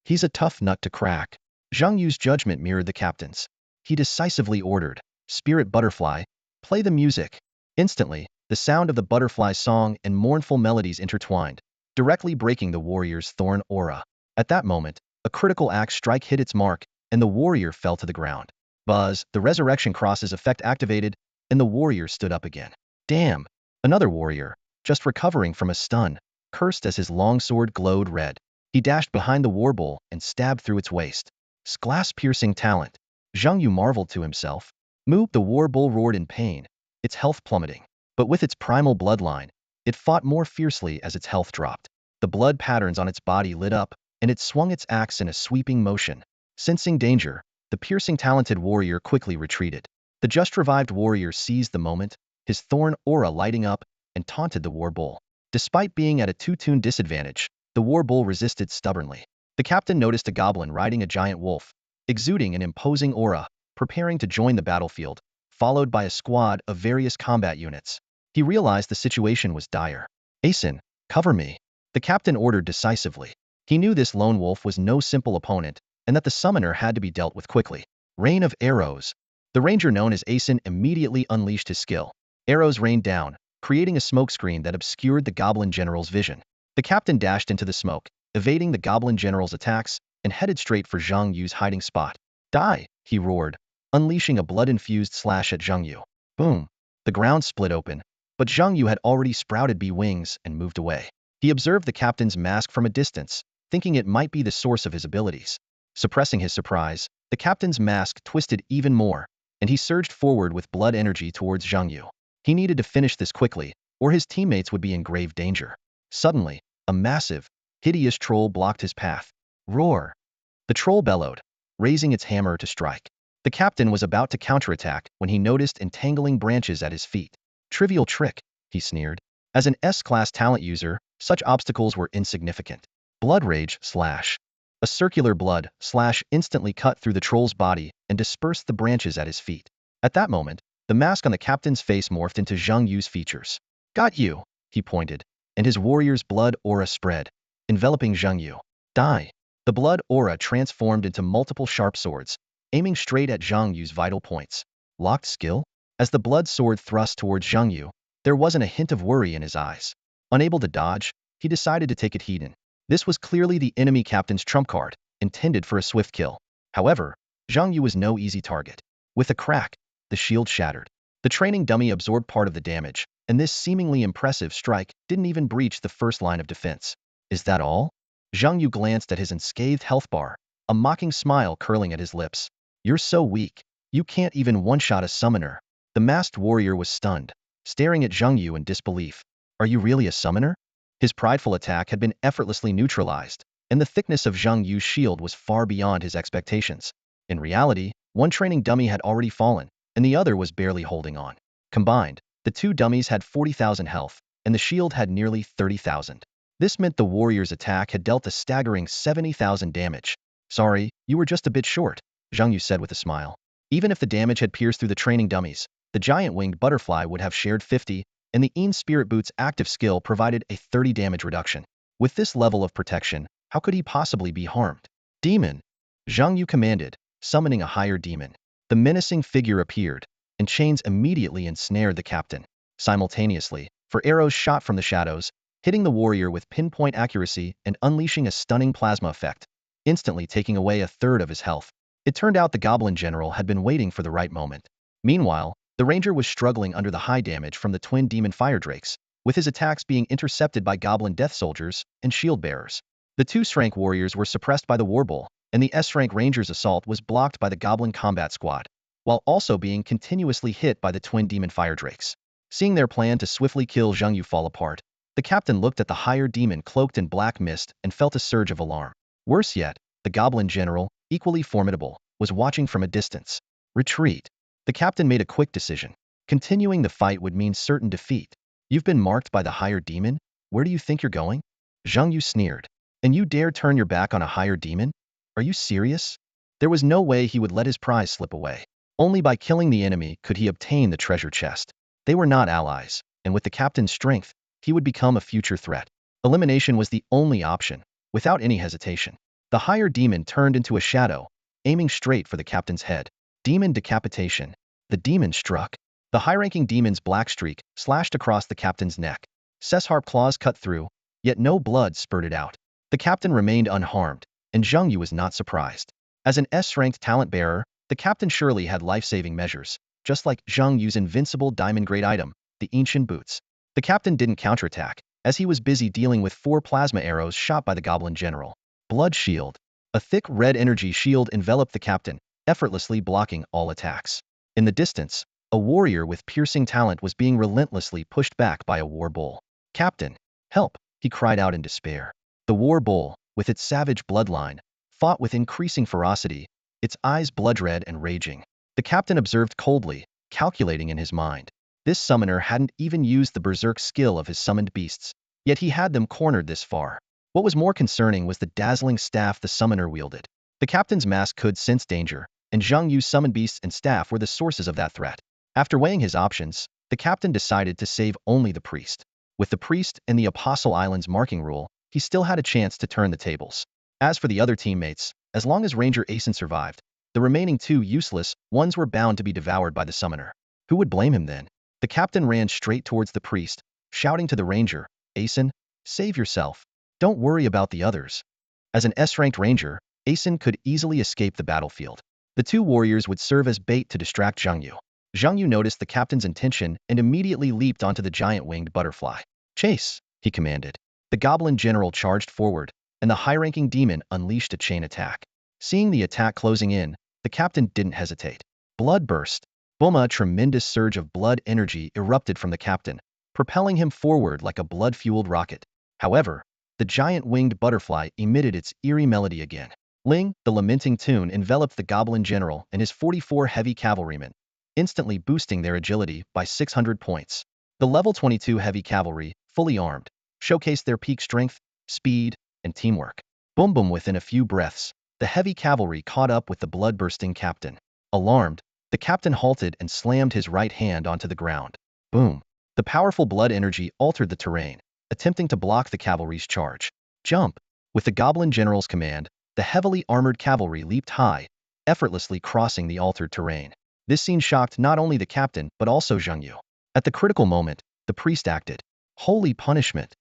He's a tough nut to crack. Zhang Yu's judgment mirrored the captain's. He decisively ordered, "Spirit butterfly, play the music." Instantly, the sound of the butterfly's song and mournful melodies intertwined, directly breaking the warrior's thorn aura. At that moment, a critical axe strike hit its mark, and the warrior fell to the ground. Buzz, the resurrection cross's effect activated, and the warrior stood up again. Damn! Another warrior, just recovering from a stun, cursed as his longsword glowed red. He dashed behind the war bull and stabbed through its waist. Glass-piercing talent. Zhang Yu marveled to himself. Moo, the war bull roared in pain, its health plummeting. But with its primal bloodline, it fought more fiercely as its health dropped. The blood patterns on its body lit up, and it swung its axe in a sweeping motion. Sensing danger, the piercing talented warrior quickly retreated. The just-revived warrior seized the moment, his thorn aura lighting up, and taunted the war bull. Despite being at a two-tune disadvantage, the war bull resisted stubbornly. The captain noticed a goblin riding a giant wolf, exuding an imposing aura, preparing to join the battlefield, followed by a squad of various combat units. He realized the situation was dire. "Asen, cover me," the captain ordered decisively. He knew this lone wolf was no simple opponent, and that the summoner had to be dealt with quickly. Rain of arrows. The ranger known as Asen immediately unleashed his skill. Arrows rained down, creating a smokescreen that obscured the goblin general's vision. The captain dashed into the smoke, evading the goblin general's attacks, and headed straight for Zhang Yu's hiding spot. "Die!" he roared, unleashing a blood-infused slash at Zhang Yu. Boom! The ground split open, but Zhang Yu had already sprouted bee wings and moved away. He observed the captain's mask from a distance, thinking it might be the source of his abilities. Suppressing his surprise, the captain's mask twisted even more, and he surged forward with blood energy towards Zhang Yu. He needed to finish this quickly, or his teammates would be in grave danger. Suddenly, a massive, hideous troll blocked his path. Roar! The troll bellowed, raising its hammer to strike. The captain was about to counterattack when he noticed entangling branches at his feet. "Trivial trick," he sneered. As an S-class talent user, such obstacles were insignificant. Blood rage slash. A circular blood slash instantly cut through the troll's body and dispersed the branches at his feet. At that moment, the mask on the captain's face morphed into Zhang Yu's features. "Got you," he pointed, and his warrior's blood aura spread, enveloping Zhang Yu. "Die." The blood aura transformed into multiple sharp swords, aiming straight at Zhang Yu's vital points. Locked skill? As the blood sword thrust towards Zhang Yu, there wasn't a hint of worry in his eyes. Unable to dodge, he decided to take it heed-in. This was clearly the enemy captain's trump card, intended for a swift kill. However, Zhang Yu was no easy target. With a crack, the shield shattered. The training dummy absorbed part of the damage, and this seemingly impressive strike didn't even breach the first line of defense. "Is that all?" Zhang Yu glanced at his unscathed health bar, a mocking smile curling at his lips. "You're so weak. You can't even one-shot a summoner." The masked warrior was stunned, staring at Zhang Yu in disbelief. "Are you really a summoner?" His prideful attack had been effortlessly neutralized, and the thickness of Zhang Yu's shield was far beyond his expectations. In reality, one training dummy had already fallen, and the other was barely holding on. Combined, the two dummies had 40,000 health, and the shield had nearly 30,000. This meant the warrior's attack had dealt a staggering 70,000 damage. "Sorry, you were just a bit short," Zhang Yu said with a smile. Even if the damage had pierced through the training dummies, the giant-winged butterfly would have shared 50, and the Spirit Boot's active skill provided a 30 damage reduction. With this level of protection, how could he possibly be harmed? "Demon!" Zhang Yu commanded, summoning a higher demon. The menacing figure appeared, and chains immediately ensnared the captain. Simultaneously, for arrows shot from the shadows, hitting the warrior with pinpoint accuracy and unleashing a stunning plasma effect, instantly taking away a third of his health. It turned out the goblin general had been waiting for the right moment. Meanwhile, the ranger was struggling under the high damage from the twin demon fire drakes, with his attacks being intercepted by goblin death soldiers and shield bearers. The two S-rank warriors were suppressed by the warbull, and the S-rank ranger's assault was blocked by the goblin combat squad, while also being continuously hit by the twin demon fire drakes. Seeing their plan to swiftly kill Zhang Yu fall apart, the captain looked at the higher demon cloaked in black mist and felt a surge of alarm. Worse yet, the goblin general, equally formidable, was watching from a distance. Retreat. The captain made a quick decision. Continuing the fight would mean certain defeat. "You've been marked by the higher demon? Where do you think you're going?" Zhang Yu sneered. And you dare turn your back on a higher demon? Are you serious? There was no way he would let his prize slip away. Only by killing the enemy could he obtain the treasure chest. They were not allies, and with the captain's strength, he would become a future threat. Elimination was the only option. Without any hesitation, the higher demon turned into a shadow, aiming straight for the captain's head. Demon decapitation. The demon struck. The high-ranking demon's black streak slashed across the captain's neck. Sesharp claws cut through, yet no blood spurted out. The captain remained unharmed, and Zhang Yu was not surprised. As an S-ranked talent bearer, the captain surely had life-saving measures, just like Zhang Yu's invincible diamond-grade item, the ancient boots. The captain didn't counterattack, as he was busy dealing with 4 plasma arrows shot by the goblin general. Blood shield. A thick red energy shield enveloped the captain, effortlessly blocking all attacks. In the distance, a warrior with piercing talent was being relentlessly pushed back by a war bull. "Captain, help!" he cried out in despair. The war bull, with its savage bloodline, fought with increasing ferocity, its eyes blood-red and raging. The captain observed coldly, calculating in his mind. This summoner hadn't even used the berserk skill of his summoned beasts, yet he had them cornered this far. What was more concerning was the dazzling staff the summoner wielded. The captain's mask could sense danger, and Zhang Yu's summoned beasts and staff were the sources of that threat. After weighing his options, the captain decided to save only the priest. With the priest and the Apostle Island's marking rule, he still had a chance to turn the tables. As for the other teammates, as long as Ranger Asen survived, the remaining 2 useless ones were bound to be devoured by the summoner. Who would blame him then? The captain ran straight towards the priest, shouting to the ranger, "Asen, save yourself. Don't worry about the others." As an S-ranked ranger, Asen could easily escape the battlefield. The 2 warriors would serve as bait to distract Zhang Yu. Zhang Yu noticed the captain's intention and immediately leaped onto the giant winged butterfly. "Chase!" he commanded. The goblin general charged forward, and the high-ranking demon unleashed a chain attack. Seeing the attack closing in, the captain didn't hesitate. Blood burst. Boom! A tremendous surge of blood energy erupted from the captain, propelling him forward like a blood-fueled rocket. However, the giant winged butterfly emitted its eerie melody again. Ling, the lamenting tune enveloped the goblin general and his 44 heavy cavalrymen, instantly boosting their agility by 600 points. The level 22 heavy cavalry, fully armed, showcased their peak strength, speed, and teamwork. Boom boom! Within a few breaths, the heavy cavalry caught up with the blood-bursting captain. Alarmed, the captain halted and slammed his right hand onto the ground. Boom! The powerful blood energy altered the terrain, attempting to block the cavalry's charge. Jump! With the goblin general's command, the heavily armored cavalry leaped high, effortlessly crossing the altered terrain. This scene shocked not only the captain but also Zhang Yu. At the critical moment, the priest acted. Holy punishment!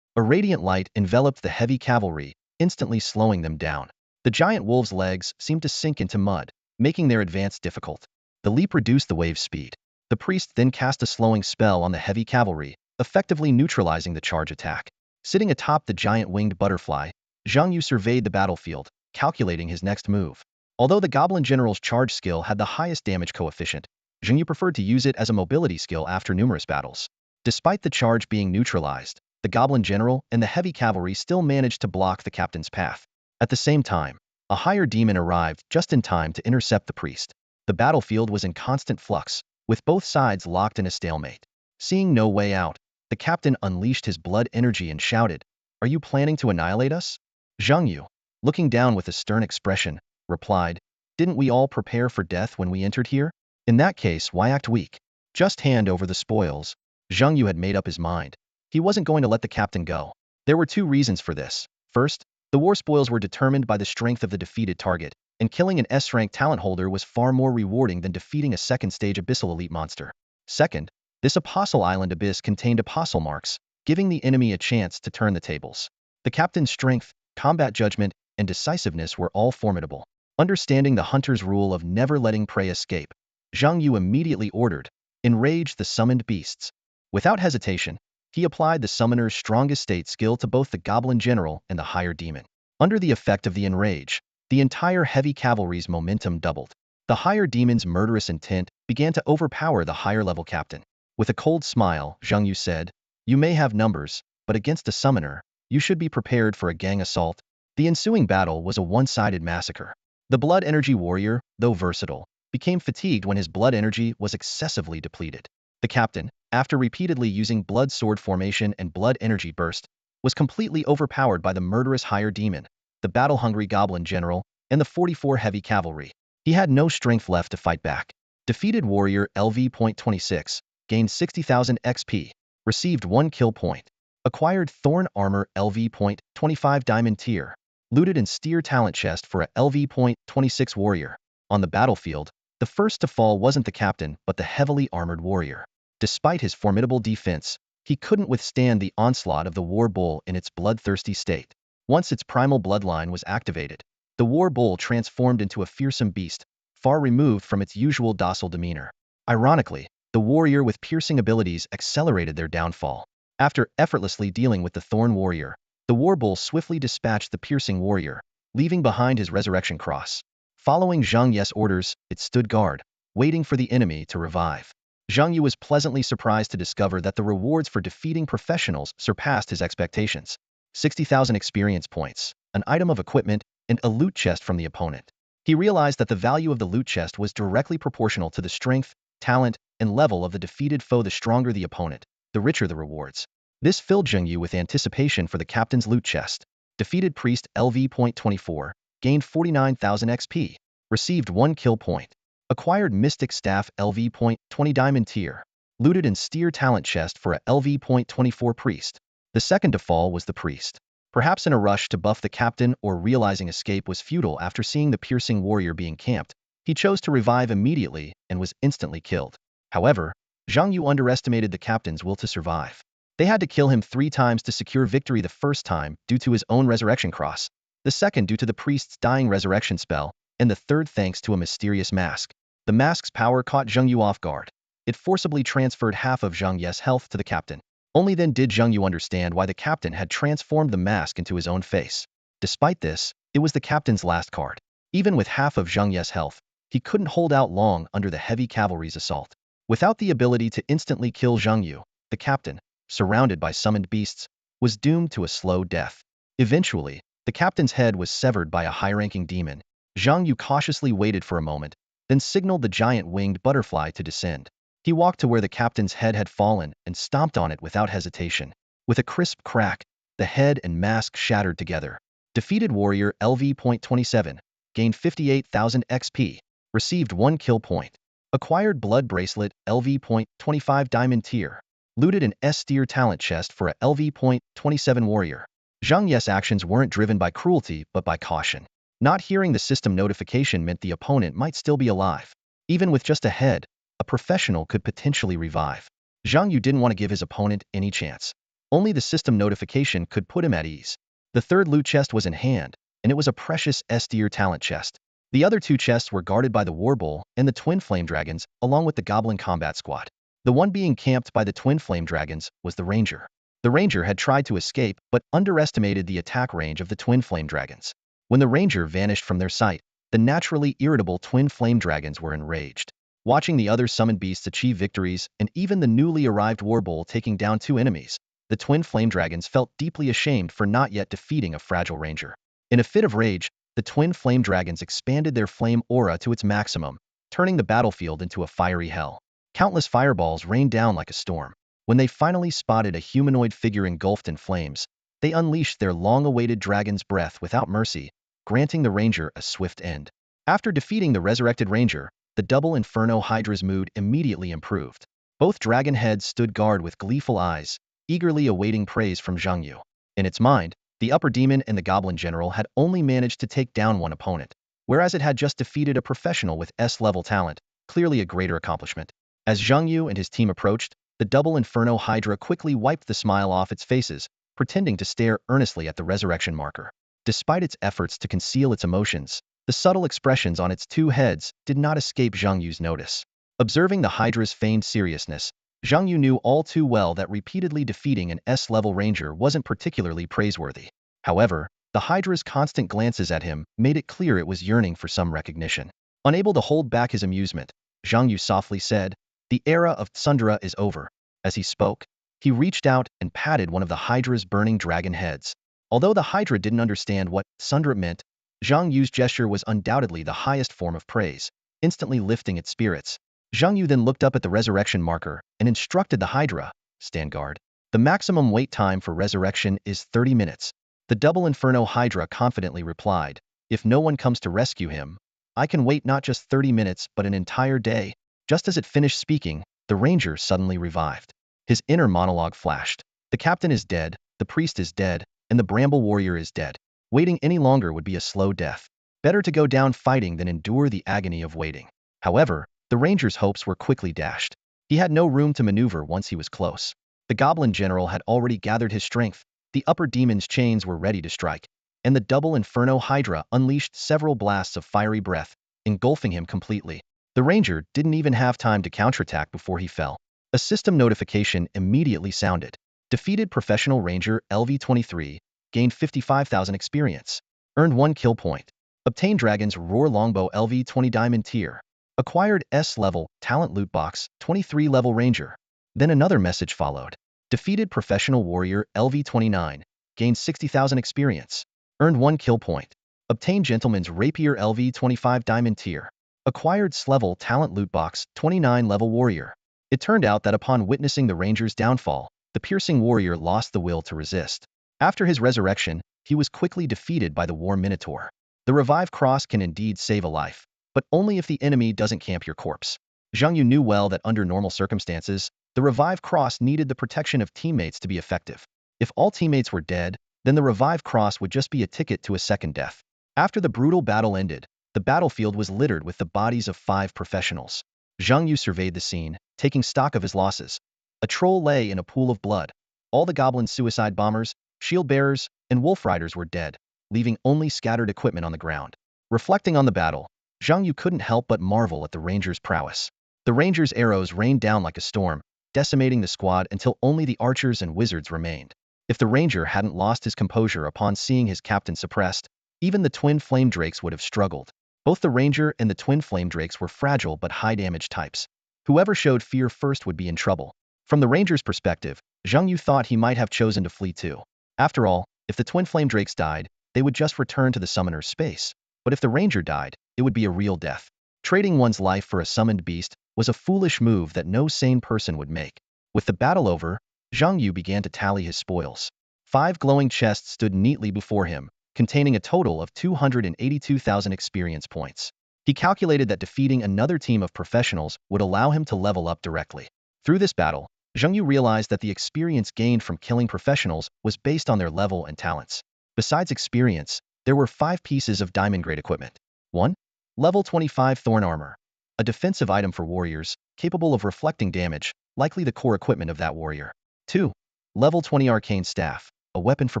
A radiant light enveloped the heavy cavalry, instantly slowing them down. The giant wolves' legs seemed to sink into mud, making their advance difficult. The leap reduced the wave's speed. The priest then cast a slowing spell on the heavy cavalry, effectively neutralizing the charge attack. Sitting atop the giant winged butterfly, Zhang Yu surveyed the battlefield, calculating his next move. Although the goblin general's charge skill had the highest damage coefficient, Zhang Yu preferred to use it as a mobility skill after numerous battles. Despite the charge being neutralized, the goblin general and the heavy cavalry still managed to block the captain's path. At the same time, a higher demon arrived just in time to intercept the priest. The battlefield was in constant flux, with both sides locked in a stalemate. Seeing no way out, the captain unleashed his blood energy and shouted, "Are you planning to annihilate us?" Zhang Yu, looking down with a stern expression, replied, "Didn't we all prepare for death when we entered here? In that case, why act weak? Just hand over the spoils." Zhang Yu had made up his mind. He wasn't going to let the captain go. There were 2 reasons for this. First, the war spoils were determined by the strength of the defeated target, and killing an S-rank talent holder was far more rewarding than defeating a second-stage abyssal elite monster. Second, this Apostle Island abyss contained apostle marks, giving the enemy a chance to turn the tables. The captain's strength, combat judgment, and decisiveness were all formidable. Understanding the hunter's rule of never letting prey escape, Zhang Yu immediately ordered, "Enrage the summoned beasts." Without hesitation, he applied the summoner's strongest state skill to both the goblin general and the higher demon. Under the effect of the enrage, the entire heavy cavalry's momentum doubled. The higher demon's murderous intent began to overpower the higher-level captain. With a cold smile, Zhang Yu said, "You may have numbers, but against a summoner, you should be prepared for a gang assault." The ensuing battle was a one-sided massacre. The blood energy warrior, though versatile, became fatigued when his blood energy was excessively depleted. The captain, after repeatedly using blood sword formation and blood energy burst, was completely overpowered by the murderous higher demon, the battle-hungry goblin general, and the 44 heavy cavalry. He had no strength left to fight back. Defeated warrior LV.26, gained 60,000 XP, received 1 kill point. Acquired thorn armor LV.25 diamond tier, looted and steer talent chest for a LV.26 warrior. On the battlefield, the first to fall wasn't the captain but the heavily armored warrior. Despite his formidable defense, he couldn't withstand the onslaught of the war bull in its bloodthirsty state. Once its primal bloodline was activated, the war bull transformed into a fearsome beast, far removed from its usual docile demeanor. Ironically, the warrior with piercing abilities accelerated their downfall. After effortlessly dealing with the thorn warrior, the war bull swiftly dispatched the piercing warrior, leaving behind his resurrection cross. Following Zhang Ye's orders, it stood guard, waiting for the enemy to revive. Zhang Yu was pleasantly surprised to discover that the rewards for defeating professionals surpassed his expectations. 60,000 experience points, an item of equipment, and a loot chest from the opponent. He realized that the value of the loot chest was directly proportional to the strength, talent, and level of the defeated foe. The stronger the opponent, the richer the rewards. This filled Zhang Yu with anticipation for the captain's loot chest. Defeated priest LV.24, gained 49,000 XP, received 1 kill point. Acquired mystic staff LV.20 diamond tier, looted and steer talent chest for a LV.24 priest. The second to fall was the priest. Perhaps in a rush to buff the captain or realizing escape was futile after seeing the piercing warrior being camped, he chose to revive immediately and was instantly killed. However, Zhang Yu underestimated the captain's will to survive. They had to kill him 3 times to secure victory, the first time due to his own resurrection cross, the second due to the priest's dying resurrection spell, and the third thanks to a mysterious mask. The mask's power caught Zhang Yu off guard. It forcibly transferred half of Zhang Ye's health to the captain. Only then did Zhang Yu understand why the captain had transformed the mask into his own face. Despite this, it was the captain's last card. Even with half of Zhang Ye's health, he couldn't hold out long under the heavy cavalry's assault. Without the ability to instantly kill Zhang Yu, the captain, surrounded by summoned beasts, was doomed to a slow death. Eventually, the captain's head was severed by a high-ranking demon. Zhang Yu cautiously waited for a moment, then signaled the giant winged butterfly to descend. He walked to where the captain's head had fallen and stomped on it without hesitation. With a crisp crack, the head and mask shattered together. Defeated warrior LV.27, gained 58,000 XP, received 1 kill point. Acquired blood bracelet LV.25 diamond tier, looted an S-tier talent chest for a LV.27 warrior. Zhang Ye's actions weren't driven by cruelty but by caution. Not hearing the system notification meant the opponent might still be alive. Even with just a head, a professional could potentially revive. Zhang Yu didn't want to give his opponent any chance. Only the system notification could put him at ease. The third loot chest was in hand, and it was a precious S-tier talent chest. The other 2 chests were guarded by the war bull and the twin flame dragons, along with the goblin combat squad. The one being camped by the twin flame dragons was the ranger. The ranger had tried to escape but underestimated the attack range of the twin flame dragons. When the ranger vanished from their sight, the naturally irritable twin flame dragons were enraged. Watching the other summoned beasts achieve victories and even the newly arrived war bull taking down 2 enemies, the twin flame dragons felt deeply ashamed for not yet defeating a fragile ranger. In a fit of rage, the twin flame dragons expanded their flame aura to its maximum, turning the battlefield into a fiery hell. Countless fireballs rained down like a storm. When they finally spotted a humanoid figure engulfed in flames, they unleashed their long-awaited dragon's breath without mercy, granting the ranger a swift end. After defeating the resurrected ranger, the double Inferno Hydra's mood immediately improved. Both dragon heads stood guard with gleeful eyes, eagerly awaiting praise from Zhang Yu. In its mind, the upper demon and the goblin general had only managed to take down one opponent, whereas it had just defeated a professional with S-level talent, clearly a greater accomplishment. As Zhang Yu and his team approached, the double Inferno Hydra quickly wiped the smile off its faces, pretending to stare earnestly at the resurrection marker. Despite its efforts to conceal its emotions, the subtle expressions on its 2 heads did not escape Zhang Yu's notice. Observing the Hydra's feigned seriousness, Zhang Yu knew all too well that repeatedly defeating an S-level ranger wasn't particularly praiseworthy. However, the Hydra's constant glances at him made it clear it was yearning for some recognition. Unable to hold back his amusement, Zhang Yu softly said, "The era of Tsundra is over." As he spoke, he reached out and patted one of the Hydra's burning dragon heads. Although the Hydra didn't understand what Tsundra meant, Zhang Yu's gesture was undoubtedly the highest form of praise, instantly lifting its spirits. Zhang Yu then looked up at the resurrection marker and instructed the Hydra, "Stand guard." The maximum wait time for resurrection is 30 minutes. The double Inferno Hydra confidently replied, if no one comes to rescue him, I can wait not just 30 minutes but an entire day. Just as it finished speaking, the ranger suddenly revived. His inner monologue flashed. The captain is dead, the priest is dead, and the bramble warrior is dead. Waiting any longer would be a slow death. Better to go down fighting than endure the agony of waiting. However, the ranger's hopes were quickly dashed. He had no room to maneuver once he was close. The goblin general had already gathered his strength, the upper demon's chains were ready to strike, and the double Inferno Hydra unleashed several blasts of fiery breath, engulfing him completely. The ranger didn't even have time to counterattack before he fell. A system notification immediately sounded. Defeated professional ranger LV23, gained 55,000 experience. Earned 1 kill point. Obtained Dragon's Roar Longbow LV20 Diamond Tier. Acquired S-level Talent Loot Box 23 level Ranger. Then another message followed. Defeated Professional Warrior LV29. Gained 60,000 experience. Earned 1 kill point. Obtained Gentleman's Rapier LV25 Diamond Tier. Acquired S-level Talent Loot Box 29 level Warrior. It turned out that upon witnessing the Ranger's downfall, the piercing warrior lost the will to resist. After his resurrection, he was quickly defeated by the War Minotaur. The Revive Cross can indeed save a life, but only if the enemy doesn't camp your corpse. Zhang Yu knew well that under normal circumstances, the Revive Cross needed the protection of teammates to be effective. If all teammates were dead, then the Revive Cross would just be a ticket to a second death. After the brutal battle ended, the battlefield was littered with the bodies of 5 professionals. Zhang Yu surveyed the scene, taking stock of his losses. A troll lay in a pool of blood. All the goblin suicide bombers, shield bearers, and wolf riders were dead, leaving only scattered equipment on the ground. Reflecting on the battle, Zhang Yu couldn't help but marvel at the ranger's prowess. The ranger's arrows rained down like a storm, decimating the squad until only the archers and wizards remained. If the ranger hadn't lost his composure upon seeing his captain suppressed, even the twin flame drakes would have struggled. Both the ranger and the twin flame drakes were fragile but high-damage types. Whoever showed fear first would be in trouble. From the ranger's perspective, Zhang Yu thought he might have chosen to flee too. After all, if the twin flame drakes died, they would just return to the summoner's space. But if the ranger died, it would be a real death. Trading one's life for a summoned beast was a foolish move that no sane person would make. With the battle over, Zhang Yu began to tally his spoils. 5 glowing chests stood neatly before him, containing a total of 282,000 experience points. He calculated that defeating another team of professionals would allow him to level up directly. Through this battle, Zhang Yu realized that the experience gained from killing professionals was based on their level and talents. Besides experience, there were 5 pieces of diamond-grade equipment. 1. Level 25 Thorn Armor. A defensive item for warriors, capable of reflecting damage, likely the core equipment of that warrior. 2. Level 20 Arcane Staff. A weapon for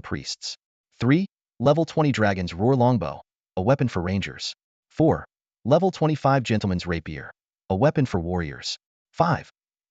priests. 3. Level 20 Dragon's Roar Longbow. A weapon for rangers. 4. Level 25 Gentleman's Rapier. A weapon for warriors. 5.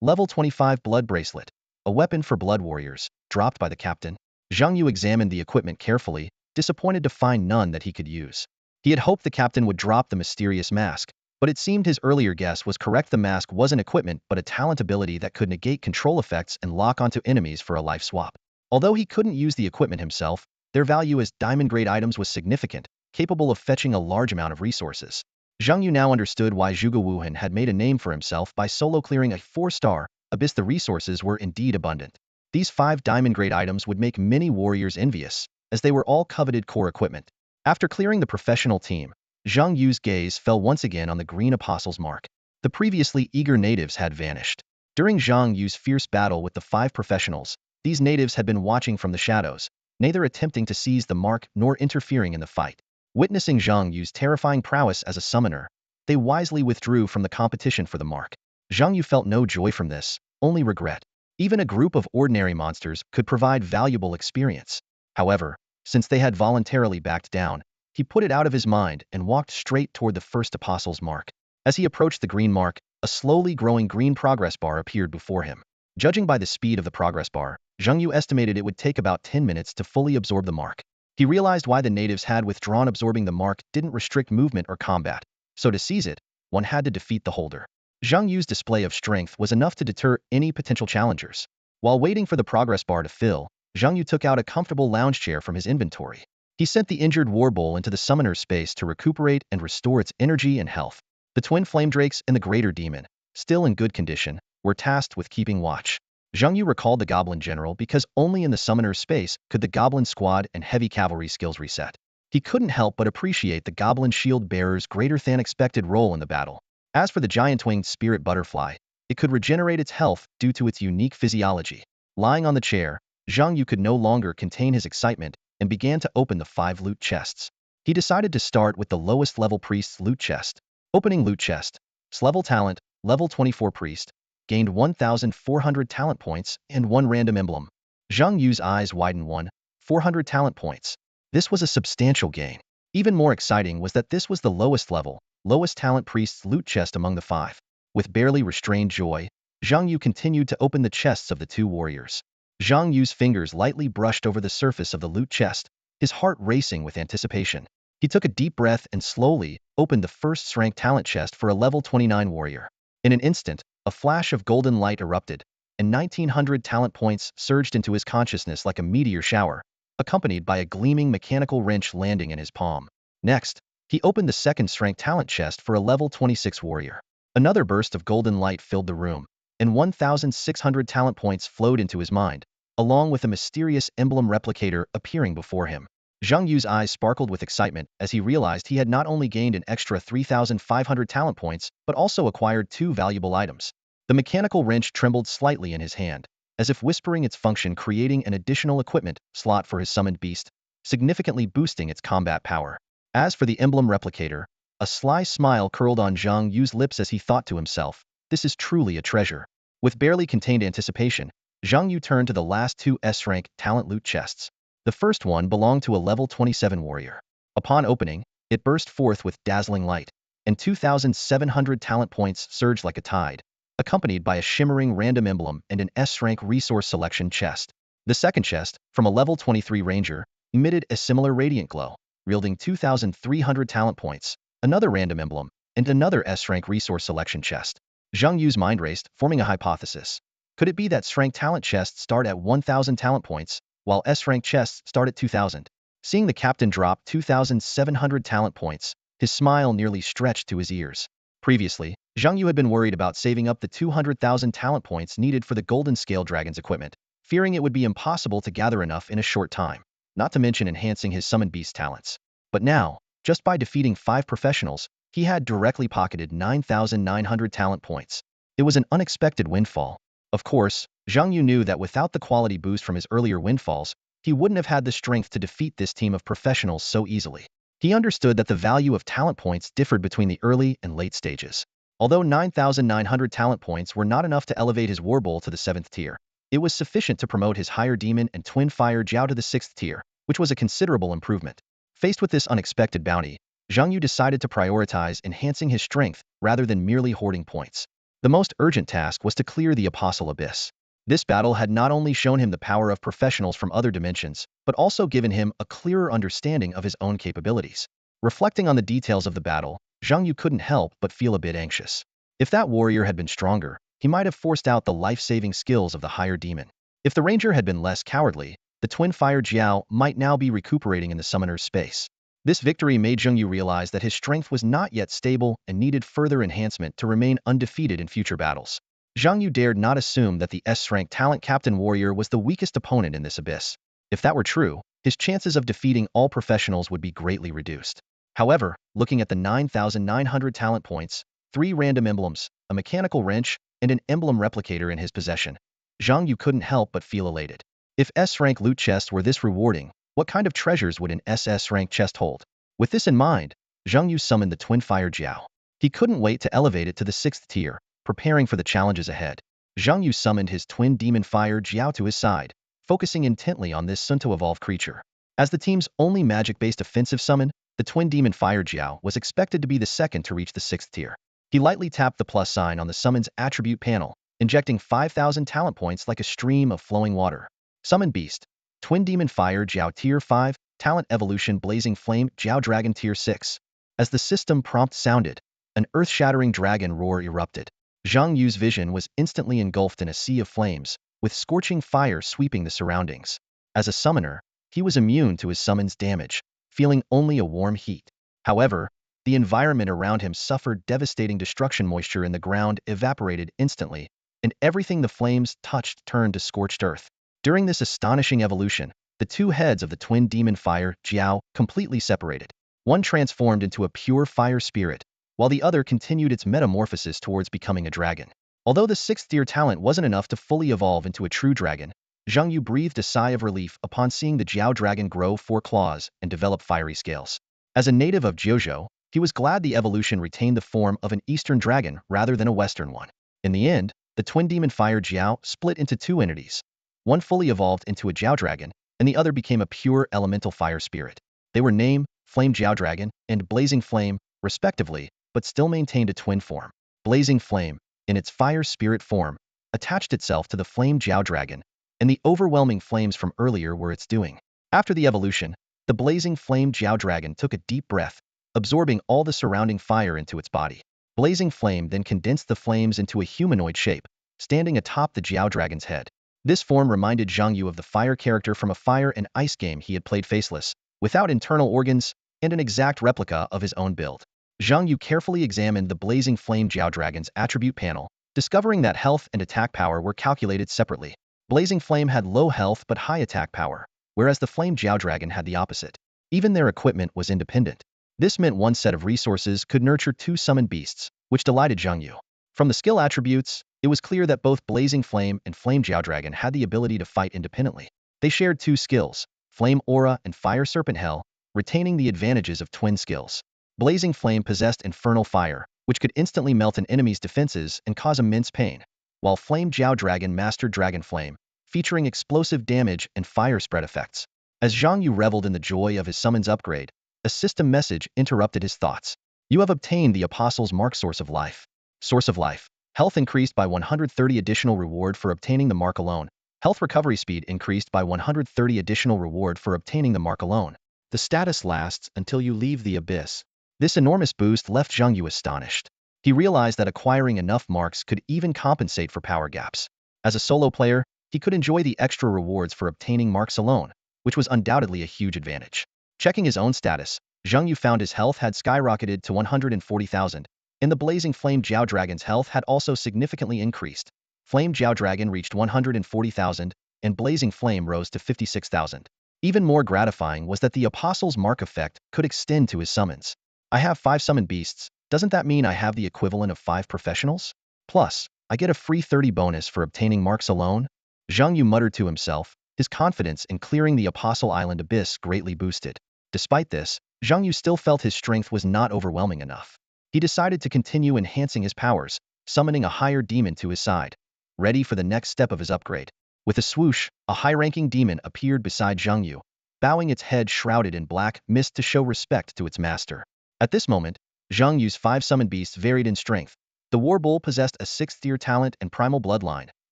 Level 25 Blood Bracelet. A weapon for blood warriors, dropped by the captain. Zhang Yu examined the equipment carefully, disappointed to find none that he could use. He had hoped the captain would drop the mysterious mask, but it seemed his earlier guess was correct. The mask wasn't equipment but a talent ability that could negate control effects and lock onto enemies for a life swap. Although he couldn't use the equipment himself, their value as diamond-grade items was significant, capable of fetching a large amount of resources. Zhang Yu now understood why Zhuge Wuhan had made a name for himself by solo clearing a 4-star abyss. The resources were indeed abundant. These 5 diamond-grade items would make many warriors envious, as they were all coveted core equipment. After clearing the professional team, Zhang Yu's gaze fell once again on the Green Apostle's mark. The previously eager natives had vanished. During Zhang Yu's fierce battle with the 5 professionals, these natives had been watching from the shadows, neither attempting to seize the mark nor interfering in the fight. Witnessing Zhang Yu's terrifying prowess as a summoner, they wisely withdrew from the competition for the mark. Zhang Yu felt no joy from this, only regret. Even a group of ordinary monsters could provide valuable experience. However, since they had voluntarily backed down, he put it out of his mind and walked straight toward the first apostle's mark. As he approached the green mark, a slowly growing green progress bar appeared before him. Judging by the speed of the progress bar, Zhang Yu estimated it would take about 10 minutes to fully absorb the mark. He realized why the natives had withdrawn. Absorbing the mark didn't restrict movement or combat, so to seize it, one had to defeat the holder. Zhang Yu's display of strength was enough to deter any potential challengers. While waiting for the progress bar to fill, Zhang Yu took out a comfortable lounge chair from his inventory. He sent the injured war bull into the summoner's space to recuperate and restore its energy and health. The twin flame drakes and the greater demon, still in good condition, were tasked with keeping watch. Zhang Yu recalled the goblin general because only in the summoner's space could the goblin squad and heavy cavalry skills reset. He couldn't help but appreciate the goblin shield bearer's greater-than-expected role in the battle. As for the giant-winged spirit butterfly, it could regenerate its health due to its unique physiology. Lying on the chair, Zhang Yu could no longer contain his excitement and began to open the 5 loot chests. He decided to start with the lowest level priest's loot chest. Opening loot chest. Level talent, level 24 priest, gained 1,400 talent points and 1 random emblem. Zhang Yu's eyes widened 400 talent points. This was a substantial gain. Even more exciting was that this was the lowest level, lowest talent priest's loot chest among the 5. With barely restrained joy, Zhang Yu continued to open the chests of the 2 warriors. Zhang Yu's fingers lightly brushed over the surface of the loot chest, his heart racing with anticipation. He took a deep breath and slowly opened the first rank talent chest for a level 29 warrior. In an instant, a flash of golden light erupted, and 1,900 talent points surged into his consciousness like a meteor shower, accompanied by a gleaming mechanical wrench landing in his palm. Next, he opened the second strength talent chest for a level 26 warrior. Another burst of golden light filled the room, and 1,600 talent points flowed into his mind, along with a mysterious emblem replicator appearing before him. Zhang Yu's eyes sparkled with excitement as he realized he had not only gained an extra 3,500 talent points, but also acquired 2 valuable items. The mechanical wrench trembled slightly in his hand, as if whispering its function, creating an additional equipment slot for his summoned beast, significantly boosting its combat power. As for the emblem replicator, a sly smile curled on Zhang Yu's lips as he thought to himself, this is truly a treasure. With barely contained anticipation, Zhang Yu turned to the last 2 S-rank talent loot chests. The first one belonged to a level 27 warrior. Upon opening, it burst forth with dazzling light, and 2,700 talent points surged like a tide, accompanied by a shimmering random emblem and an S-rank resource selection chest. The second chest, from a level 23 ranger, emitted a similar radiant glow, yielding 2,300 talent points, another random emblem, and another S-rank resource selection chest. Zhang Yu's mind raced, forming a hypothesis. Could it be that S-rank talent chests start at 1,000 talent points, while S-rank chests start at 2,000? Seeing the captain drop 2,700 talent points, his smile nearly stretched to his ears. Previously, Zhang Yu had been worried about saving up the 200,000 talent points needed for the Golden Scale Dragon's equipment, fearing it would be impossible to gather enough in a short time, not to mention enhancing his summoned beast talents. But now, just by defeating 5 professionals, he had directly pocketed 9,900 talent points. It was an unexpected windfall. Of course, Zhang Yu knew that without the quality boost from his earlier windfalls, he wouldn't have had the strength to defeat this team of professionals so easily. He understood that the value of talent points differed between the early and late stages. Although 9,900 talent points were not enough to elevate his war bowl to the 7th tier, it was sufficient to promote his higher demon and twin fire Jiao to the 6th tier, which was a considerable improvement. Faced with this unexpected bounty, Zhang Yu decided to prioritize enhancing his strength rather than merely hoarding points. The most urgent task was to clear the Apostle Abyss. This battle had not only shown him the power of professionals from other dimensions, but also given him a clearer understanding of his own capabilities. Reflecting on the details of the battle, Zhang Yu couldn't help but feel a bit anxious. If that warrior had been stronger, he might have forced out the life-saving skills of the higher demon. If the ranger had been less cowardly, the twin fire Jiao might now be recuperating in the summoner's space. This victory made Zhang Yu realize that his strength was not yet stable and needed further enhancement to remain undefeated in future battles. Zhang Yu dared not assume that the S-rank talent captain warrior was the weakest opponent in this abyss. If that were true, his chances of defeating all professionals would be greatly reduced. However, looking at the 9,900 talent points, 3 random emblems, a mechanical wrench, and an emblem replicator in his possession, Zhang Yu couldn't help but feel elated. If S-rank loot chests were this rewarding, what kind of treasures would an SS-rank chest hold? With this in mind, Zhang Yu summoned the twin fire Jiao. He couldn't wait to elevate it to the 6th tier, preparing for the challenges ahead. Zhang Yu summoned his twin demon fire Jiao to his side, focusing intently on this soon-to-evolve creature. As the team's only magic-based offensive summon, the twin demon fire Jiao was expected to be the second to reach the 6th tier. He lightly tapped the plus sign on the summon's attribute panel, injecting 5,000 talent points like a stream of flowing water. Summon Beast. Twin Demon Fire Jiao Tier 5, Talent Evolution Blazing Flame Jiao Dragon Tier 6. As the system prompt sounded, an earth-shattering dragon roar erupted. Zhang Yu's vision was instantly engulfed in a sea of flames, with scorching fire sweeping the surroundings. As a summoner, he was immune to his summon's damage, feeling only a warm heat. However, the environment around him suffered devastating destruction. Moisture in the ground evaporated instantly, and everything the flames touched turned to scorched earth. During this astonishing evolution, the two heads of the twin demon fire, Jiao, completely separated. One transformed into a pure fire spirit, while the other continued its metamorphosis towards becoming a dragon. Although the sixth-tier talent wasn't enough to fully evolve into a true dragon, Zhang Yu breathed a sigh of relief upon seeing the Jiao dragon grow 4 claws and develop fiery scales. As a native of Jiuzhou, he was glad the evolution retained the form of an eastern dragon rather than a western one. In the end, the twin demon fire Jiao split into 2 entities. One fully evolved into a Jiao dragon, and the other became a pure elemental fire spirit. They were named Flame Jiao Dragon and Blazing Flame, respectively, but still maintained a twin form. Blazing Flame, in its fire spirit form, attached itself to the Flame Jiao Dragon, and the overwhelming flames from earlier were its doing. After the evolution, the blazing flame Jiao dragon took a deep breath, absorbing all the surrounding fire into its body. Blazing flame then condensed the flames into a humanoid shape, standing atop the Jiao dragon's head. This form reminded Zhang Yu of the fire character from a fire and ice game he had played faceless, without internal organs, and an exact replica of his own build. Zhang Yu carefully examined the blazing flame Jiao dragon's attribute panel, discovering that health and attack power were calculated separately. Blazing Flame had low health but high attack power, whereas the Flame Jiao Dragon had the opposite. Even their equipment was independent. This meant one set of resources could nurture 2 summoned beasts, which delighted Zhang Yu. From the skill attributes, it was clear that both Blazing Flame and Flame Jiao Dragon had the ability to fight independently. They shared 2 skills, Flame Aura and Fire Serpent Hell, retaining the advantages of twin skills. Blazing Flame possessed Infernal Fire, which could instantly melt an enemy's defenses and cause immense pain, while Flame Jiao Dragon mastered Dragon Flame, featuring explosive damage and fire spread effects. As Zhang Yu reveled in the joy of his summons upgrade, a system message interrupted his thoughts. You have obtained the Apostle's Mark Source of Life. Source of Life. Health increased by 130 additional reward for obtaining the mark alone. Health recovery speed increased by 130 additional reward for obtaining the mark alone. The status lasts until you leave the abyss. This enormous boost left Zhang Yu astonished. He realized that acquiring enough marks could even compensate for power gaps. As a solo player, he could enjoy the extra rewards for obtaining marks alone, which was undoubtedly a huge advantage. Checking his own status, Zhang Yu found his health had skyrocketed to 140,000, and the Blazing Flame Jiao Dragon's health had also significantly increased. Flame Jiao Dragon reached 140,000, and Blazing Flame rose to 56,000. Even more gratifying was that the Apostle's Mark effect could extend to his summons. I have 5 summoned beasts. Doesn't that mean I have the equivalent of 5 professionals? Plus, I get a free 30 bonus for obtaining marks alone? Zhang Yu muttered to himself, his confidence in clearing the Apostle Island abyss greatly boosted. Despite this, Zhang Yu still felt his strength was not overwhelming enough. He decided to continue enhancing his powers, summoning a higher demon to his side, ready for the next step of his upgrade. With a swoosh, a high-ranking demon appeared beside Zhang Yu, bowing its head shrouded in black mist to show respect to its master. At this moment, Zhang Yu's 5 summoned beasts varied in strength. The War Bull possessed a 6th-tier talent and primal bloodline.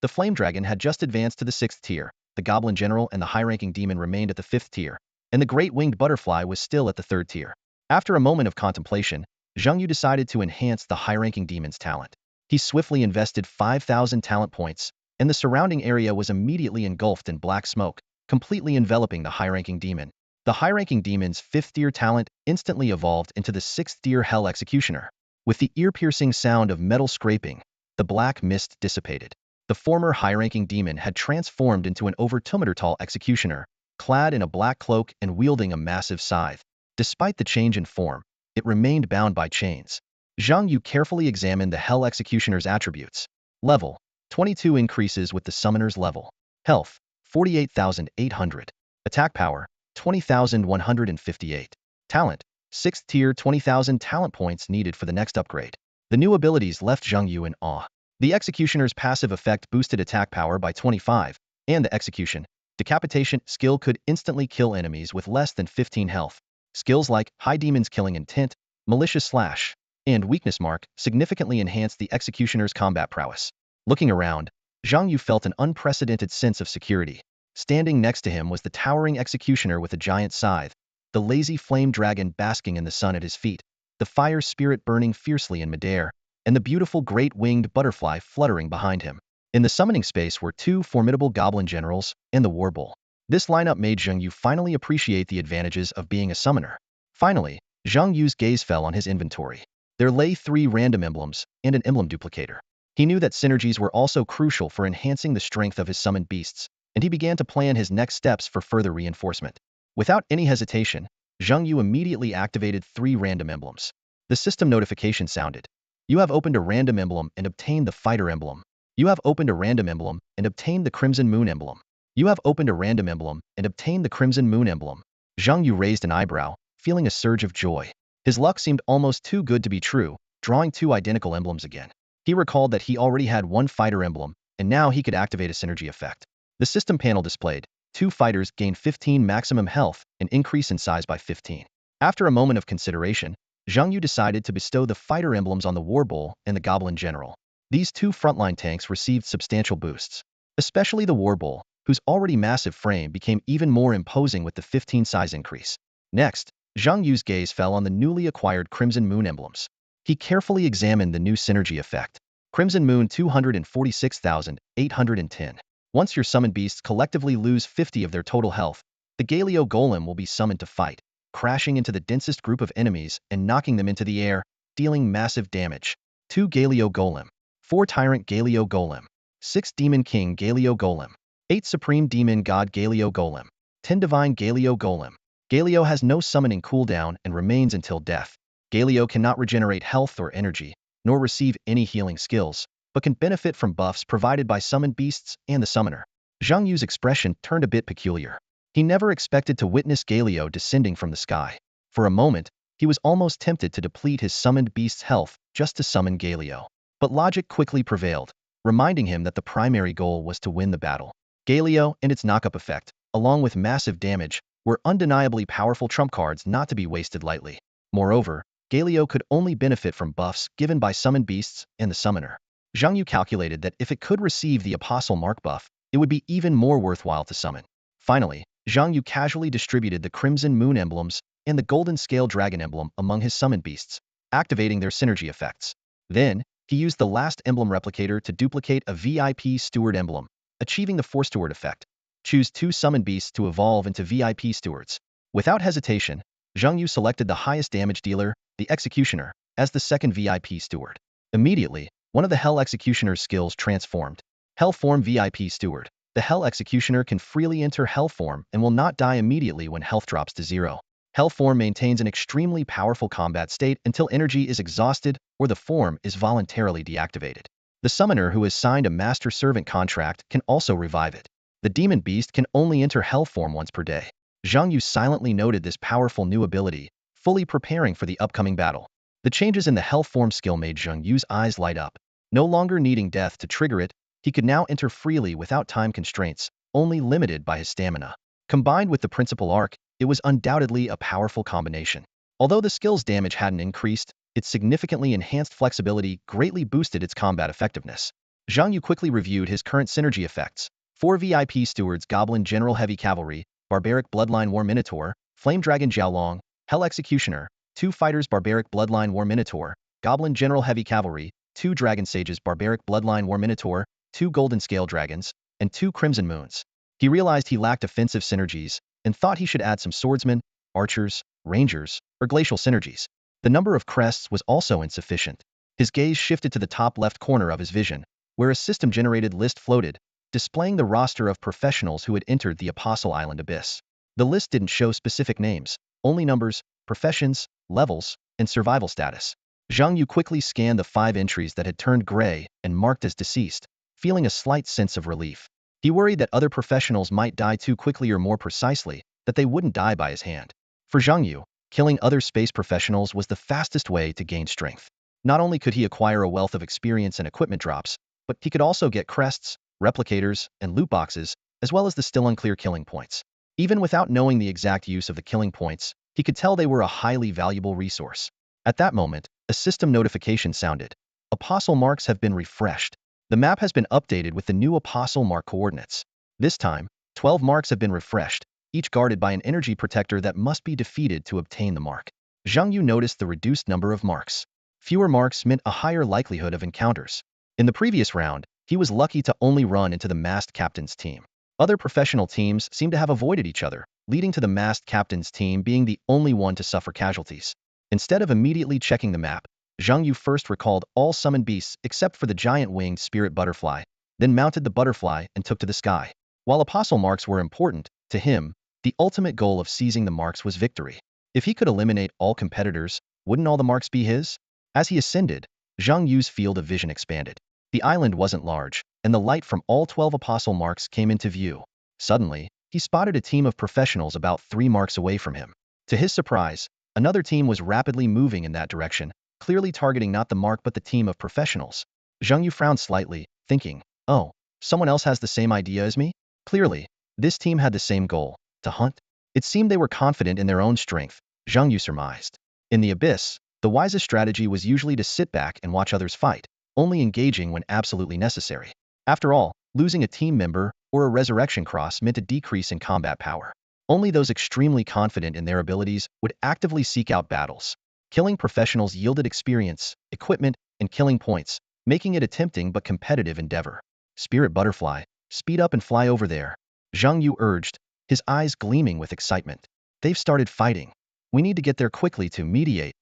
The Flame Dragon had just advanced to the 6th tier. The Goblin General and the high-ranking demon remained at the 5th tier, and the Great Winged Butterfly was still at the 3rd tier. After a moment of contemplation, Zhang Yu decided to enhance the high-ranking demon's talent. He swiftly invested 5,000 talent points, and the surrounding area was immediately engulfed in black smoke, completely enveloping the high-ranking demon. The high-ranking demon's 5th-tier talent instantly evolved into the 6th-tier Hell Executioner. With the ear-piercing sound of metal scraping, the black mist dissipated. The former high-ranking demon had transformed into an over 2-meter-tall executioner, clad in a black cloak and wielding a massive scythe. Despite the change in form, it remained bound by chains. Zhang Yu carefully examined the Hell Executioner's attributes. Level: 22 increases with the summoner's level. Health: 48,800. Attack power: 20,158. Talent: 6th tier, 20,000 talent points needed for the next upgrade. The new abilities left Zhang Yu in awe. The Executioner's passive effect boosted attack power by 25, and the Execution Decapitation skill could instantly kill enemies with less than 15 health. Skills like High Demon's Killing Intent, Malicious Slash, and Weakness Mark significantly enhanced the Executioner's combat prowess. Looking around, Zhang Yu felt an unprecedented sense of security. Standing next to him was the towering Executioner with a giant scythe, the lazy Flame Dragon basking in the sun at his feet, the Fire Spirit burning fiercely in midair, and the beautiful Great Winged Butterfly fluttering behind him. In the summoning space were 2 formidable Goblin Generals and the War Bull. This lineup made Zhang Yu finally appreciate the advantages of being a summoner. Finally, Zhang Yu's gaze fell on his inventory. There lay 3 random emblems and an emblem duplicator. He knew that synergies were also crucial for enhancing the strength of his summoned beasts, and he began to plan his next steps for further reinforcement. Without any hesitation, Zhang Yu immediately activated 3 random emblems. The system notification sounded. You have opened a random emblem and obtained the fighter emblem. You have opened a random emblem and obtained the crimson moon emblem. You have opened a random emblem and obtained the crimson moon emblem. Zhang Yu raised an eyebrow, feeling a surge of joy. His luck seemed almost too good to be true, drawing 2 identical emblems again. He recalled that he already had 1 fighter emblem, and now he could activate a synergy effect. The system panel displayed, 2 fighters gain 15 maximum health and increase in size by 15. After a moment of consideration, Zhang Yu decided to bestow the fighter emblems on the War Bull and the Goblin General. These 2 frontline tanks received substantial boosts. Especially the War Bull, whose already massive frame became even more imposing with the 15 size increase. Next, Zhang Yu's gaze fell on the newly acquired Crimson Moon emblems. He carefully examined the new synergy effect. Crimson Moon 246,810. Once your summoned beasts collectively lose 50 of their total health, the Galio Golem will be summoned to fight, crashing into the densest group of enemies and knocking them into the air, dealing massive damage. 2 Galio Golem. 4 Tyrant Galio Golem. 6 Demon King Galio Golem. 8 Supreme Demon God Galio Golem. 10 Divine Galio Golem. Galio has no summoning cooldown and remains until death. Galio cannot regenerate health or energy, nor receive any healing skills, but can benefit from buffs provided by summoned beasts and the summoner. Zhang Yu's expression turned a bit peculiar. He never expected to witness Galio descending from the sky. For a moment, he was almost tempted to deplete his summoned beast's health just to summon Galio. But logic quickly prevailed, reminding him that the primary goal was to win the battle. Galio and its knock-up effect, along with massive damage, were undeniably powerful trump cards not to be wasted lightly. Moreover, Galio could only benefit from buffs given by summoned beasts and the summoner. Zhang Yu calculated that if it could receive the Apostle Mark buff, it would be even more worthwhile to summon. Finally, Zhang Yu casually distributed the Crimson Moon emblems and the Golden Scale Dragon emblem among his summoned beasts, activating their synergy effects. Then, he used the last emblem replicator to duplicate a VIP Steward emblem, achieving the Force Steward effect. Choose 2 summoned beasts to evolve into VIP Stewards. Without hesitation, Zhang Yu selected the highest damage dealer, the Executioner, as the second VIP Steward. Immediately, one of the Hell Executioner's skills transformed. Hell Form VIP Steward. The Hell Executioner can freely enter Hell Form and will not die immediately when health drops to 0. Hell Form maintains an extremely powerful combat state until energy is exhausted or the form is voluntarily deactivated. The summoner who has signed a Master Servant contract can also revive it. The Demon Beast can only enter Hell Form once per day. Zhang Yu silently noted this powerful new ability, fully preparing for the upcoming battle. The changes in the Hell Form skill made Zhang Yu's eyes light up. No longer needing death to trigger it, he could now enter freely without time constraints, only limited by his stamina. Combined with the principal arc, it was undoubtedly a powerful combination. Although the skill's damage hadn't increased, its significantly enhanced flexibility greatly boosted its combat effectiveness. Zhang Yu quickly reviewed his current synergy effects. 4 VIP Stewards Goblin General Heavy Cavalry, Barbaric Bloodline War Minotaur, Flame Dragon Jiaolong, Hell Executioner, 2 Fighters Barbaric Bloodline War Minotaur, Goblin General Heavy Cavalry, 2 Dragon Sages Barbaric Bloodline War Minotaur, 2 Golden Scale Dragons, and 2 Crimson Moons. He realized he lacked offensive synergies and thought he should add some swordsmen, archers, rangers, or glacial synergies. The number of crests was also insufficient. His gaze shifted to the top left corner of his vision, where a system-generated list floated, displaying the roster of professionals who had entered the Apostle Island Abyss. The list didn't show specific names, only numbers, professions, levels, and survival status. Zhang Yu quickly scanned the 5 entries that had turned gray and marked as deceased, feeling a slight sense of relief. He worried that other professionals might die too quickly or more precisely, that they wouldn't die by his hand. For Zhang Yu, killing other space professionals was the fastest way to gain strength. Not only could he acquire a wealth of experience and equipment drops, but he could also get crests, replicators, and loot boxes, as well as the still unclear killing points. Even without knowing the exact use of the killing points, he could tell they were a highly valuable resource. At that moment, a system notification sounded. Apostle marks have been refreshed. The map has been updated with the new Apostle mark coordinates. This time, 12 marks have been refreshed, each guarded by an energy protector that must be defeated to obtain the mark. Zhang Yu noticed the reduced number of marks. Fewer marks meant a higher likelihood of encounters. In the previous round, he was lucky to only run into the masked captain's team. Other professional teams seemed to have avoided each other, leading to the masked captain's team being the only one to suffer casualties. Instead of immediately checking the map, Zhang Yu first recalled all summoned beasts except for the giant winged spirit butterfly, then mounted the butterfly and took to the sky. While apostle marks were important, to him, the ultimate goal of seizing the marks was victory. If he could eliminate all competitors, wouldn't all the marks be his? As he ascended, Zhang Yu's field of vision expanded. The island wasn't large, and the light from all 12 apostle marks came into view. Suddenly, he spotted a team of professionals about 3 marks away from him. To his surprise, another team was rapidly moving in that direction, clearly targeting not the mark but the team of professionals. Zhang Yu frowned slightly, thinking, oh, someone else has the same idea as me? Clearly, this team had the same goal, to hunt. It seemed they were confident in their own strength, Zhang Yu surmised. In the abyss, the wisest strategy was usually to sit back and watch others fight, only engaging when absolutely necessary. After all, losing a team member or a resurrection cross meant a decrease in combat power. Only those extremely confident in their abilities would actively seek out battles. Killing professionals yielded experience, equipment, and killing points, making it a tempting but competitive endeavor. Spirit butterfly, speed up and fly over there, Zhang Yu urged, his eyes gleaming with excitement. They've started fighting. We need to get there quickly to mediate.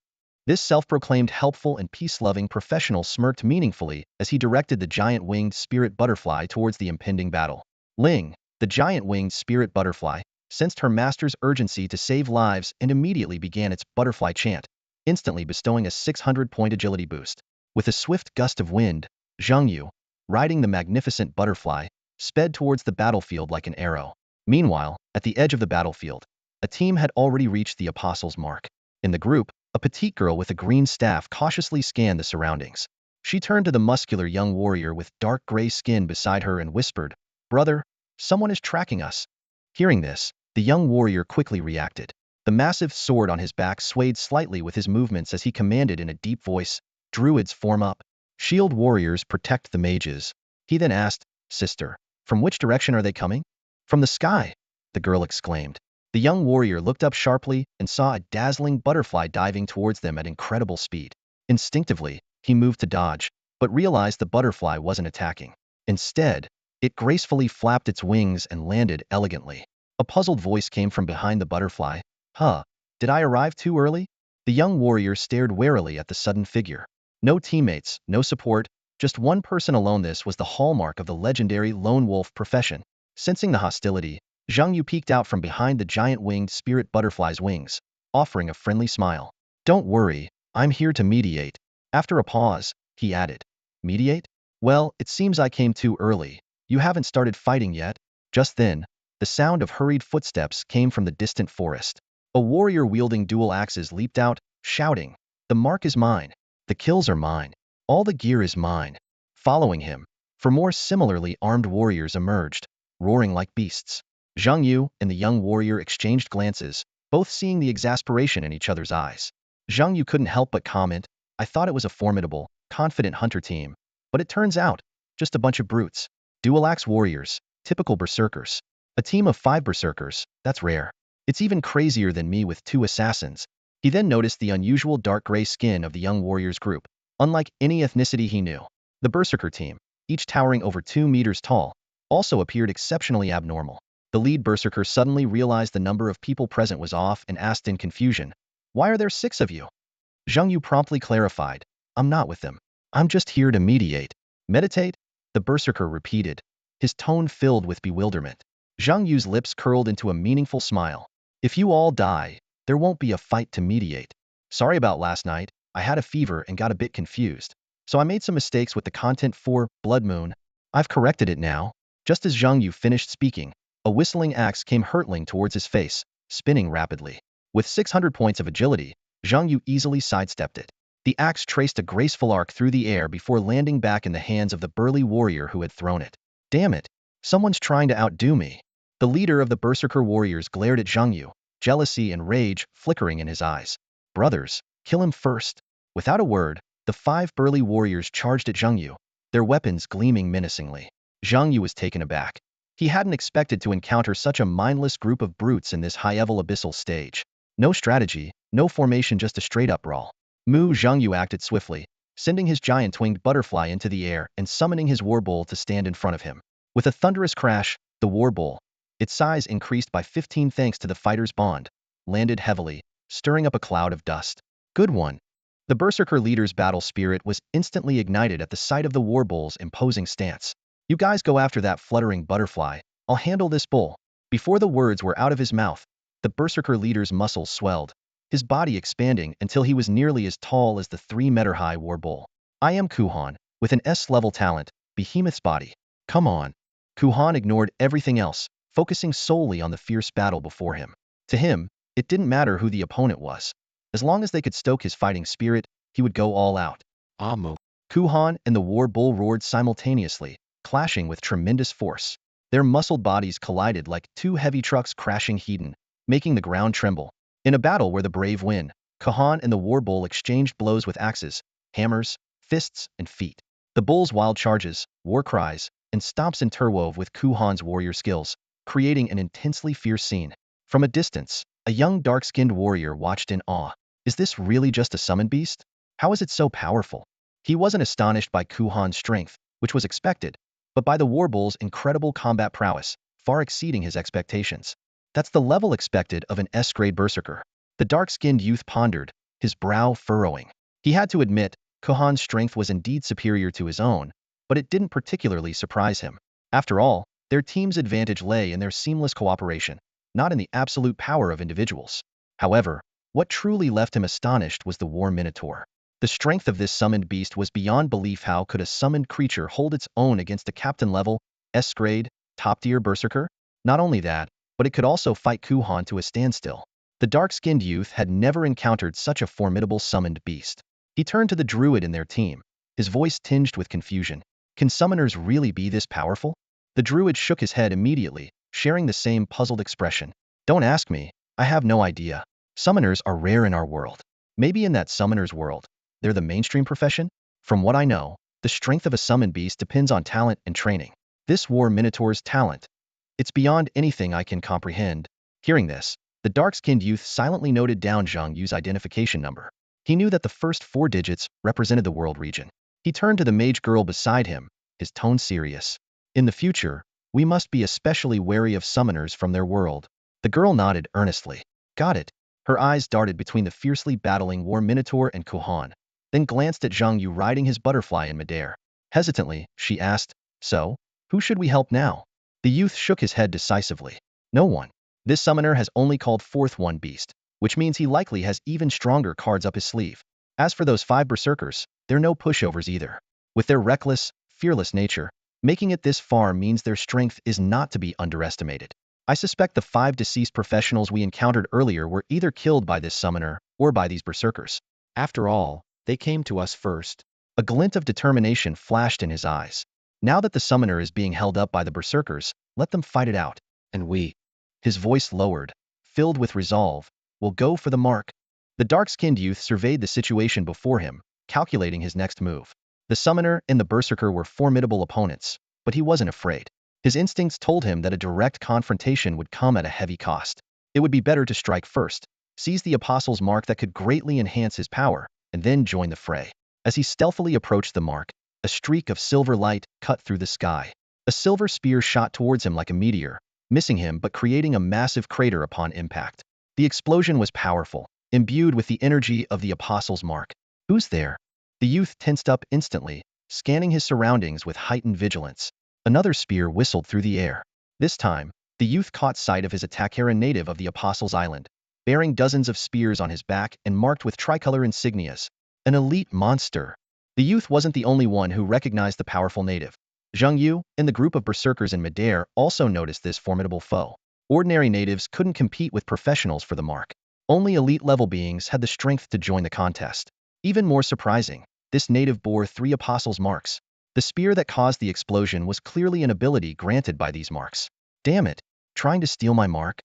This self-proclaimed helpful and peace-loving professional smirked meaningfully as he directed the giant winged spirit butterfly towards the impending battle. Ling, the giant winged spirit butterfly, sensed her master's urgency to save lives and immediately began its butterfly chant, instantly bestowing a 600-point agility boost. With a swift gust of wind, Zhang Yu, riding the magnificent butterfly, sped towards the battlefield like an arrow. Meanwhile, at the edge of the battlefield, a team had already reached the apostle's mark. In the group, a petite girl with a green staff cautiously scanned the surroundings. She turned to the muscular young warrior with dark gray skin beside her and whispered, "Brother, someone is tracking us." Hearing this, the young warrior quickly reacted. The massive sword on his back swayed slightly with his movements as he commanded in a deep voice, "Druids form up. Shield warriors protect the mages." He then asked, "Sister, from which direction are they coming?" "From the sky," the girl exclaimed. The young warrior looked up sharply and saw a dazzling butterfly diving towards them at incredible speed. Instinctively, he moved to dodge, but realized the butterfly wasn't attacking. Instead, it gracefully flapped its wings and landed elegantly. A puzzled voice came from behind the butterfly. "Huh, did I arrive too early?" The young warrior stared warily at the sudden figure. No teammates, no support, just one person alone. This was the hallmark of the legendary lone wolf profession. Sensing the hostility, Zhang Yu peeked out from behind the giant winged spirit butterfly's wings, offering a friendly smile. "Don't worry, I'm here to mediate." After a pause, he added, "Mediate? Well, it seems I came too early. You haven't started fighting yet." Just then, the sound of hurried footsteps came from the distant forest. A warrior wielding dual axes leaped out, shouting, "The mark is mine. The kills are mine. All the gear is mine." Following him, 4 more similarly armed warriors emerged, roaring like beasts. Zhang Yu and the young warrior exchanged glances, both seeing the exasperation in each other's eyes. Zhang Yu couldn't help but comment, "I thought it was a formidable, confident hunter team, but it turns out, just a bunch of brutes. Dual axe warriors, typical berserkers. A team of 5 berserkers, that's rare. It's even crazier than me with 2 assassins." He then noticed the unusual dark gray skin of the young warrior's group, unlike any ethnicity he knew. The berserker team, each towering over 2 meters tall, also appeared exceptionally abnormal. The lead berserker suddenly realized the number of people present was off and asked in confusion, "Why are there 6 of you?" Zhang Yu promptly clarified, "I'm not with them. I'm just here to mediate." "Meditate?" the berserker repeated, his tone filled with bewilderment. Zhang Yu's lips curled into a meaningful smile. "If you all die, there won't be a fight to mediate. Sorry about last night, I had a fever and got a bit confused. So I made some mistakes with the content for Blood Moon. I've corrected it now." Just as Zhang Yu finished speaking, a whistling axe came hurtling towards his face, spinning rapidly. With 600 points of agility, Zhang Yu easily sidestepped it. The axe traced a graceful arc through the air before landing back in the hands of the burly warrior who had thrown it. "Damn it! Someone's trying to outdo me." The leader of the berserker warriors glared at Zhang Yu, jealousy and rage flickering in his eyes. "Brothers, kill him first." Without a word, the 5 burly warriors charged at Zhang Yu, their weapons gleaming menacingly. Zhang Yu was taken aback. He hadn't expected to encounter such a mindless group of brutes in this high-level abyssal stage. No strategy, no formation, just a straight-up brawl. Zhang Yu acted swiftly, sending his giant winged butterfly into the air and summoning his war bull to stand in front of him. With a thunderous crash, the war bull, its size increased by 15 thanks to the fighter's bond, landed heavily, stirring up a cloud of dust. "Good one." The Berserker leader's battle spirit was instantly ignited at the sight of the war bull's imposing stance. You guys go after that fluttering butterfly. I'll handle this bull. Before the words were out of his mouth, the Berserker leader's muscles swelled, his body expanding until he was nearly as tall as the 3-meter-high war bull. I am Kuhan, with an S-level talent, behemoth's body. Come on. Kuhan ignored everything else, focusing solely on the fierce battle before him. To him, it didn't matter who the opponent was. As long as they could stoke his fighting spirit, he would go all out. Amu. Kuhan and the war bull roared simultaneously, clashing with tremendous force. Their muscled bodies collided like two heavy trucks crashing head-on, making the ground tremble. In a battle where the brave win, Kuhan and the war bull exchanged blows with axes, hammers, fists, and feet. The bull's wild charges, war cries, and stomps interwove with Kuhan's warrior skills, creating an intensely fierce scene. From a distance, a young dark-skinned warrior watched in awe. Is this really just a summoned beast? How is it so powerful? He wasn't astonished by Kuhan's strength, which was expected, but by the war bull's incredible combat prowess, far exceeding his expectations. That's the level expected of an S-grade berserker. The dark-skinned youth pondered, his brow furrowing. He had to admit, Kuhan's strength was indeed superior to his own, but it didn't particularly surprise him. After all, their team's advantage lay in their seamless cooperation, not in the absolute power of individuals. However, what truly left him astonished was the war minotaur. The strength of this summoned beast was beyond belief. How could a summoned creature hold its own against a captain-level, S-grade, top-tier berserker? Not only that, but it could also fight Kuhan to a standstill. The dark-skinned youth had never encountered such a formidable summoned beast. He turned to the druid in their team, his voice tinged with confusion. Can summoners really be this powerful? The druid shook his head immediately, sharing the same puzzled expression. Don't ask me, I have no idea. Summoners are rare in our world. Maybe in that summoner's world, they're the mainstream profession? From what I know, the strength of a summoned beast depends on talent and training. This war minotaur's talent. It's beyond anything I can comprehend. Hearing this, the dark-skinned youth silently noted down Zhang Yu's identification number. He knew that the first 4 digits represented the world region. He turned to the mage girl beside him, his tone serious. In the future, we must be especially wary of summoners from their world. The girl nodded earnestly. Got it. Her eyes darted between the fiercely battling war minotaur and Kuhan, then glanced at Zhang Yu riding his butterfly in midair. Hesitantly, she asked, So, who should we help now? The youth shook his head decisively. No one. This summoner has only called forth one beast, which means he likely has even stronger cards up his sleeve. As for those 5 berserkers, they're no pushovers either. With their reckless, fearless nature, making it this far means their strength is not to be underestimated. I suspect the 5 deceased professionals we encountered earlier were either killed by this summoner or by these berserkers. After all, they came to us first. A glint of determination flashed in his eyes. Now that the summoner is being held up by the berserkers, let them fight it out. And we. His voice lowered, filled with resolve, will go for the mark. The dark-skinned youth surveyed the situation before him, calculating his next move. The summoner and the berserker were formidable opponents, but he wasn't afraid. His instincts told him that a direct confrontation would come at a heavy cost. It would be better to strike first, seize the apostle's mark that could greatly enhance his power, and then join the fray. As he stealthily approached the mark, a streak of silver light cut through the sky. A silver spear shot towards him like a meteor, missing him but creating a massive crater upon impact. The explosion was powerful, imbued with the energy of the apostle's mark. Who's there? The youth tensed up instantly, scanning his surroundings with heightened vigilance. Another spear whistled through the air. This time, the youth caught sight of his attacker, a native of the Apostles' Island, bearing dozens of spears on his back and marked with tricolor insignias. An elite monster. The youth wasn't the only one who recognized the powerful native. Zhang Yu and the group of berserkers in midair also noticed this formidable foe. Ordinary natives couldn't compete with professionals for the mark. Only elite-level beings had the strength to join the contest. Even more surprising, this native bore 3 apostles' marks. The spear that caused the explosion was clearly an ability granted by these marks. Damn it, trying to steal my mark?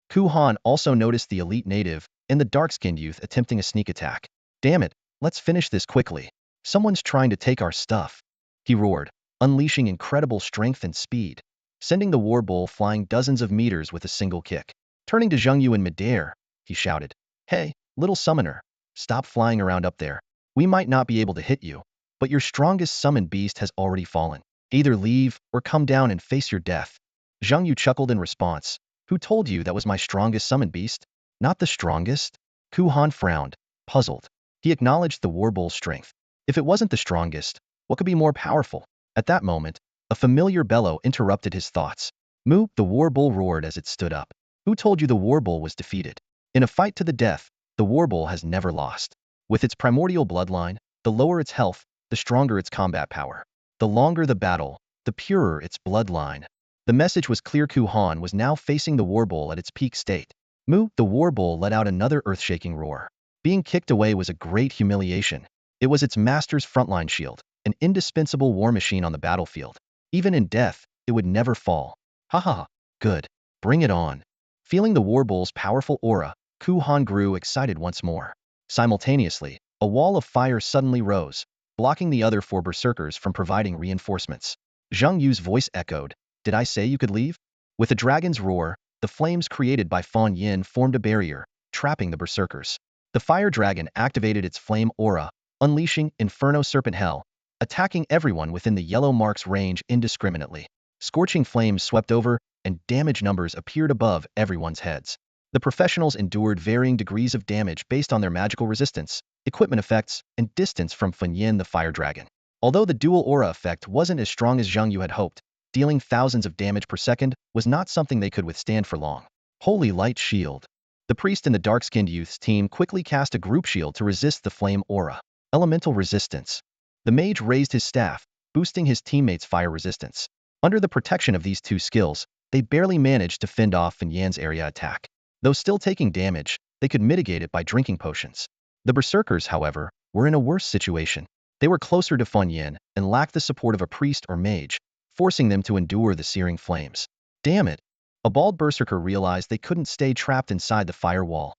Kuhan also noticed the elite native and the dark-skinned youth attempting a sneak attack. Damn it, let's finish this quickly. Someone's trying to take our stuff. He roared, unleashing incredible strength and speed, sending the war bull flying dozens of meters with a single kick. Turning to Zhang Yu in midair, he shouted, Hey, little summoner, stop flying around up there. We might not be able to hit you, but your strongest summoned beast has already fallen. Either leave or come down and face your death. Zhang Yu chuckled in response. Who told you that was my strongest summoned beast? Not the strongest? Kuhan frowned, puzzled. He acknowledged the war bull's strength. If it wasn't the strongest, what could be more powerful? At that moment, a familiar bellow interrupted his thoughts. Moo, the war bull roared as it stood up. Who told you the war bull was defeated? In a fight to the death, the war bull has never lost. With its primordial bloodline, the lower its health, the stronger its combat power. The longer the battle, the purer its bloodline. The message was clear. Kuhan was now facing the war bull at its peak state. Moo, the war bull let out another earth-shaking roar. Being kicked away was a great humiliation. It was its master's frontline shield, an indispensable war machine on the battlefield. Even in death, it would never fall. Ha ha, good. Bring it on. Feeling the war bull's powerful aura, Kuhan grew excited once more. Simultaneously, a wall of fire suddenly rose, blocking the other 4 berserkers from providing reinforcements. Zhang Yu's voice echoed, "Did I say you could leave?" With a dragon's roar, the flames created by Fan Yin formed a barrier, trapping the berserkers. The fire dragon activated its flame aura, unleashing Inferno Serpent Hell, attacking everyone within the yellow mark's range indiscriminately. Scorching flames swept over, and damage numbers appeared above everyone's heads. The professionals endured varying degrees of damage based on their magical resistance, equipment effects, and distance from Fan Yin the fire dragon. Although the dual aura effect wasn't as strong as Zhang Yu had hoped, dealing thousands of damage per second was not something they could withstand for long. Holy Light Shield. The priest and the dark-skinned youth's team quickly cast a group shield to resist the flame aura. Elemental resistance. The mage raised his staff, boosting his teammates' fire resistance. Under the protection of these 2 skills, they barely managed to fend off Fan Yin's area attack. Though still taking damage, they could mitigate it by drinking potions. The berserkers, however, were in a worse situation. They were closer to Fan Yin and lacked the support of a priest or mage, forcing them to endure the searing flames. Damn it! A bald berserker realized they couldn't stay trapped inside the firewall.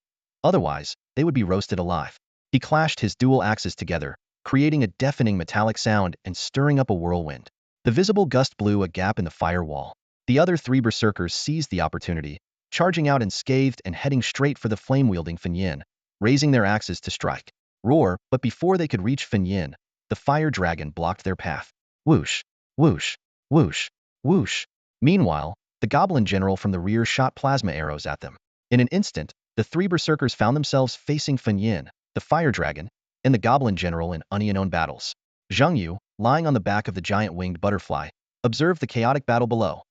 Otherwise, they would be roasted alive. He clashed his dual axes together, creating a deafening metallic sound and stirring up a whirlwind. The visible gust blew a gap in the firewall. The other 3 berserkers seized the opportunity, charging out unscathed and heading straight for the flame-wielding Fan Yin, raising their axes to strike. Roar, but before they could reach Fan Yin, the fire dragon blocked their path. Whoosh, whoosh, whoosh, whoosh. Meanwhile, the goblin general from the rear shot plasma arrows at them. In an instant, the 3 berserkers found themselves facing Fan Yin, the fire dragon, and the goblin general in unknown battles. Zhang Yu, lying on the back of the giant winged butterfly, observed the chaotic battle below.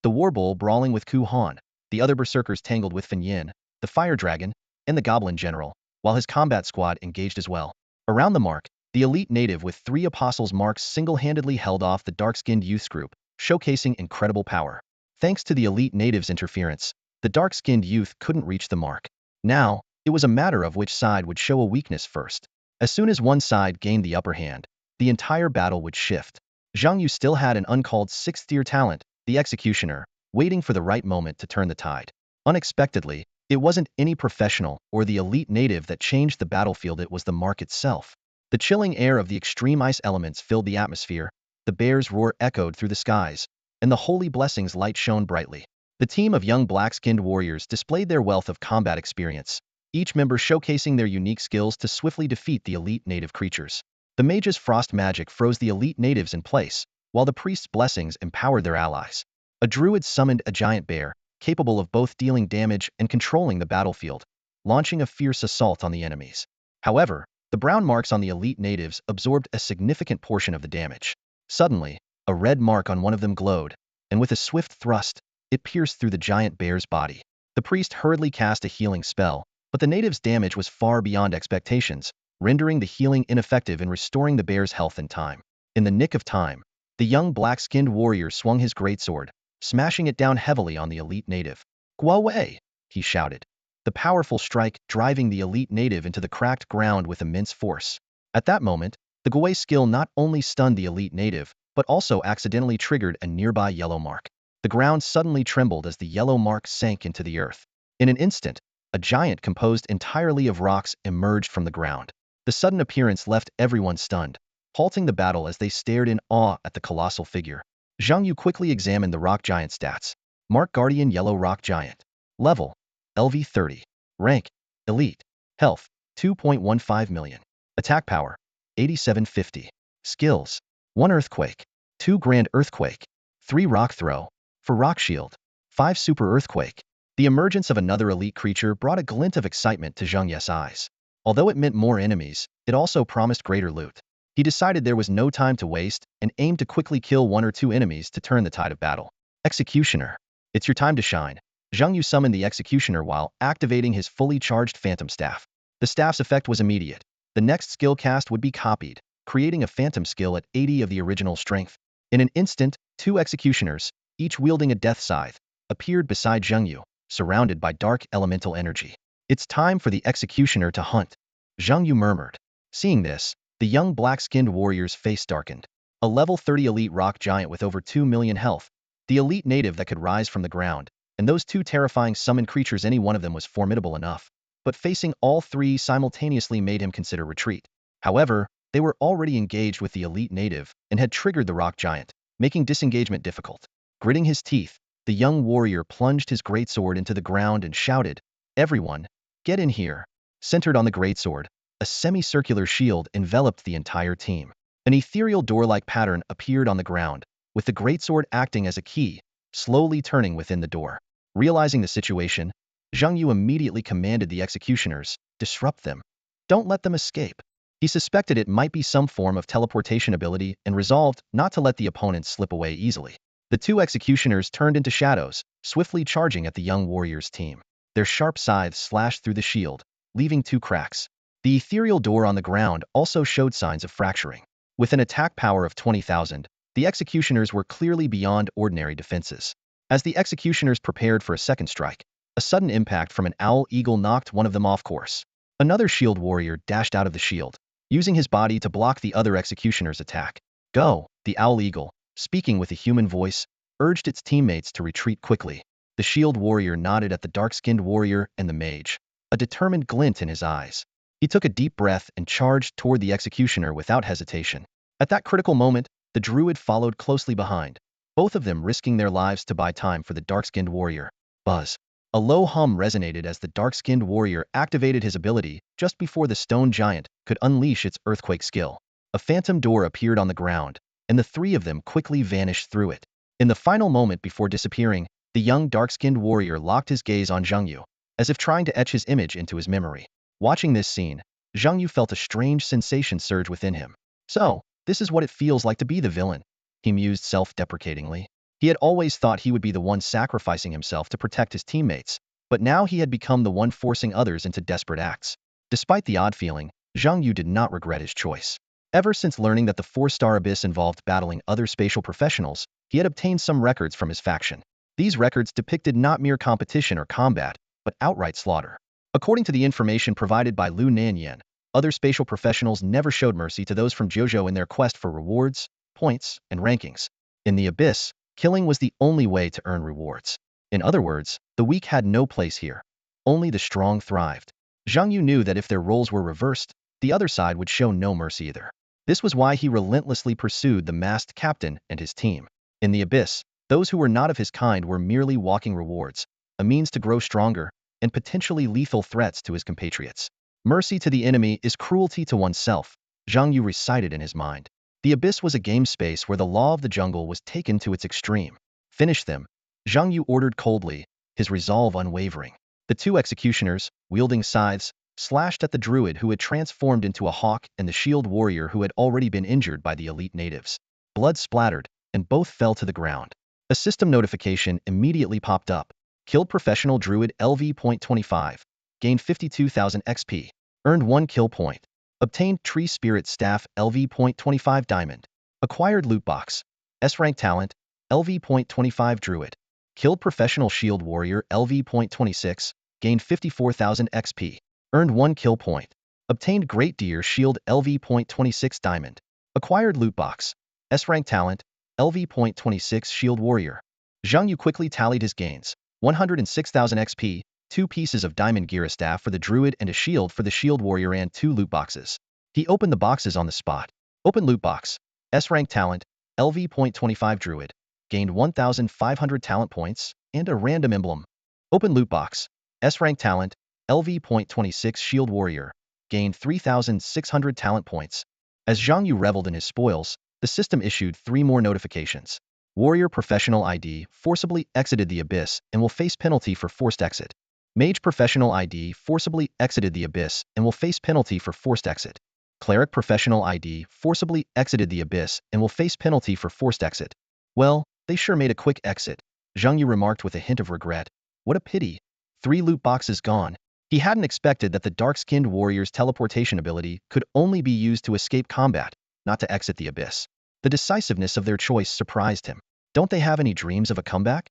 The war bull brawling with Kuhan, the other berserkers tangled with Fan Yin, the fire dragon, and the goblin general, while his combat squad engaged as well. Around the mark, the elite native with 3 apostles' marks single-handedly held off the dark-skinned youth group, showcasing incredible power. Thanks to the elite native's interference, the dark-skinned youth couldn't reach the mark. Now, it was a matter of which side would show a weakness first. As soon as one side gained the upper hand, the entire battle would shift. Zhang Yu still had an uncalled 6th-tier talent, the executioner, waiting for the right moment to turn the tide. Unexpectedly, it wasn't any professional or the elite native that changed the battlefield, it was the mark itself. The chilling air of the extreme ice elements filled the atmosphere, the bear's roar echoed through the skies, and the holy blessings light shone brightly. The team of young black-skinned warriors displayed their wealth of combat experience, each member showcasing their unique skills to swiftly defeat the elite native creatures. The mage's frost magic froze the elite natives in place, while the priest's blessings empowered their allies. A druid summoned a giant bear, capable of both dealing damage and controlling the battlefield, launching a fierce assault on the enemies. However, the brown marks on the elite natives absorbed a significant portion of the damage. Suddenly, a red mark on one of them glowed, and with a swift thrust, it pierced through the giant bear's body. The priest hurriedly cast a healing spell, but the native's damage was far beyond expectations, rendering the healing ineffective and restoring the bear's health in time. In the nick of time, the young black-skinned warrior swung his greatsword, smashing it down heavily on the elite native. "Go away!" he shouted. The powerful strike driving the elite native into the cracked ground with immense force. At that moment, the Gui skill not only stunned the elite native, but also accidentally triggered a nearby yellow mark. The ground suddenly trembled as the yellow mark sank into the earth. In an instant, a giant composed entirely of rocks emerged from the ground. The sudden appearance left everyone stunned, halting the battle as they stared in awe at the colossal figure. Zhang Yu quickly examined the rock giant stats. Mark Guardian Yellow Rock Giant. Level: LV 30. Rank: Elite. Health: 2.15 million. Attack power: 8750. Skills: 1 Earthquake, 2 Grand Earthquake, 3 Rock Throw, 4 Rock Shield, 5 Super Earthquake. The emergence of another elite creature brought a glint of excitement to Zhang Ye's eyes. Although it meant more enemies, it also promised greater loot. He decided there was no time to waste and aimed to quickly kill one or two enemies to turn the tide of battle. Executioner. It's your time to shine. Zhang Yu summoned the Executioner while activating his fully charged Phantom Staff. The staff's effect was immediate. The next skill cast would be copied, creating a Phantom skill at 80 of the original strength. In an instant, two Executioners, each wielding a death scythe, appeared beside Zhang Yu, surrounded by dark elemental energy. It's time for the Executioner to hunt, Zhang Yu murmured. Seeing this, the young black-skinned warrior's face darkened. A level 30 elite rock giant with over 2 million health, the elite native that could rise from the ground, and those two terrifying summoned creatures, any one of them was formidable enough. But facing all three simultaneously made him consider retreat. However, they were already engaged with the elite native and had triggered the rock giant, making disengagement difficult. Gritting his teeth, the young warrior plunged his greatsword into the ground and shouted, "Everyone, get in here." Centered on the greatsword, a semicircular shield enveloped the entire team. An ethereal door-like pattern appeared on the ground, with the greatsword acting as a key, slowly turning within the door. Realizing the situation, Zhang Yu immediately commanded the executioners, "Disrupt them. Don't let them escape." He suspected it might be some form of teleportation ability and resolved not to let the opponents slip away easily. The two executioners turned into shadows, swiftly charging at the young warrior's team. Their sharp scythes slashed through the shield, leaving two cracks. The ethereal door on the ground also showed signs of fracturing. With an attack power of 20,000, the executioners were clearly beyond ordinary defenses. As the executioners prepared for a second strike, a sudden impact from an owl eagle knocked one of them off course. Another shield warrior dashed out of the shield, using his body to block the other executioner's attack. "Go!" The owl eagle, speaking with a human voice, urged its teammates to retreat quickly. The shield warrior nodded at the dark-skinned warrior and the mage, a determined glint in his eyes. He took a deep breath and charged toward the executioner without hesitation. At that critical moment, the druid followed closely behind, both of them risking their lives to buy time for the dark-skinned warrior. Buzz. A low hum resonated as the dark-skinned warrior activated his ability just before the stone giant could unleash its earthquake skill. A phantom door appeared on the ground, and the three of them quickly vanished through it. In the final moment before disappearing, the young dark-skinned warrior locked his gaze on Zhang Yu, as if trying to etch his image into his memory. Watching this scene, Zhang Yu felt a strange sensation surge within him. "So, this is what it feels like to be the villain," he mused self-deprecatingly. He had always thought he would be the one sacrificing himself to protect his teammates, but now he had become the one forcing others into desperate acts. Despite the odd feeling, Zhang Yu did not regret his choice. Ever since learning that the 4-star abyss involved battling other spatial professionals, he had obtained some records from his faction. These records depicted not mere competition or combat, but outright slaughter. According to the information provided by Lu Nanyan, other spatial professionals never showed mercy to those from Zhou in their quest for rewards, points, and rankings. In the abyss, killing was the only way to earn rewards. In other words, the weak had no place here. Only the strong thrived. Zhang Yu knew that if their roles were reversed, the other side would show no mercy either. This was why he relentlessly pursued the masked captain and his team. In the abyss, those who were not of his kind were merely walking rewards, a means to grow stronger, and potentially lethal threats to his compatriots. Mercy to the enemy is cruelty to oneself, Zhang Yu recited in his mind. The abyss was a game space where the law of the jungle was taken to its extreme. "Finish them," Zhang Yu ordered coldly, his resolve unwavering. The two executioners, wielding scythes, slashed at the druid who had transformed into a hawk and the shield warrior who had already been injured by the elite natives. Blood splattered, and both fell to the ground. A system notification immediately popped up. Killed professional druid LV.25. Gained 52,000 XP. Earned 1 kill point. Obtained tree spirit staff LV.25 diamond. Acquired loot box. S-rank talent LV.25 druid. Killed professional shield warrior LV.26. Gained 54,000 XP. Earned 1 kill point. Obtained great deer shield LV.26 diamond. Acquired loot box. S-rank talent LV.26 shield warrior. Zhang Yu quickly tallied his gains. 106,000 XP, 2 pieces of diamond gear staff for the druid and a shield for the shield warrior and 2 loot boxes. He opened the boxes on the spot. Open loot box. S-rank talent, LV.25 druid. Gained 1,500 talent points and a random emblem. Open loot box. S-rank talent, LV.26 shield warrior. Gained 3,600 talent points. As Zhang Yu reveled in his spoils, the system issued 3 more notifications. Warrior Professional ID forcibly exited the abyss and will face penalty for forced exit. Mage Professional ID forcibly exited the abyss and will face penalty for forced exit. Cleric Professional ID forcibly exited the abyss and will face penalty for forced exit. Well, they sure made a quick exit, Zhang Yu remarked with a hint of regret. What a pity. 3 loot boxes gone. He hadn't expected that the dark-skinned warrior's teleportation ability could only be used to escape combat, not to exit the abyss. The decisiveness of their choice surprised him. Don't they have any dreams of a comeback?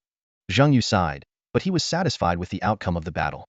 Zhang Yu sighed, but he was satisfied with the outcome of the battle.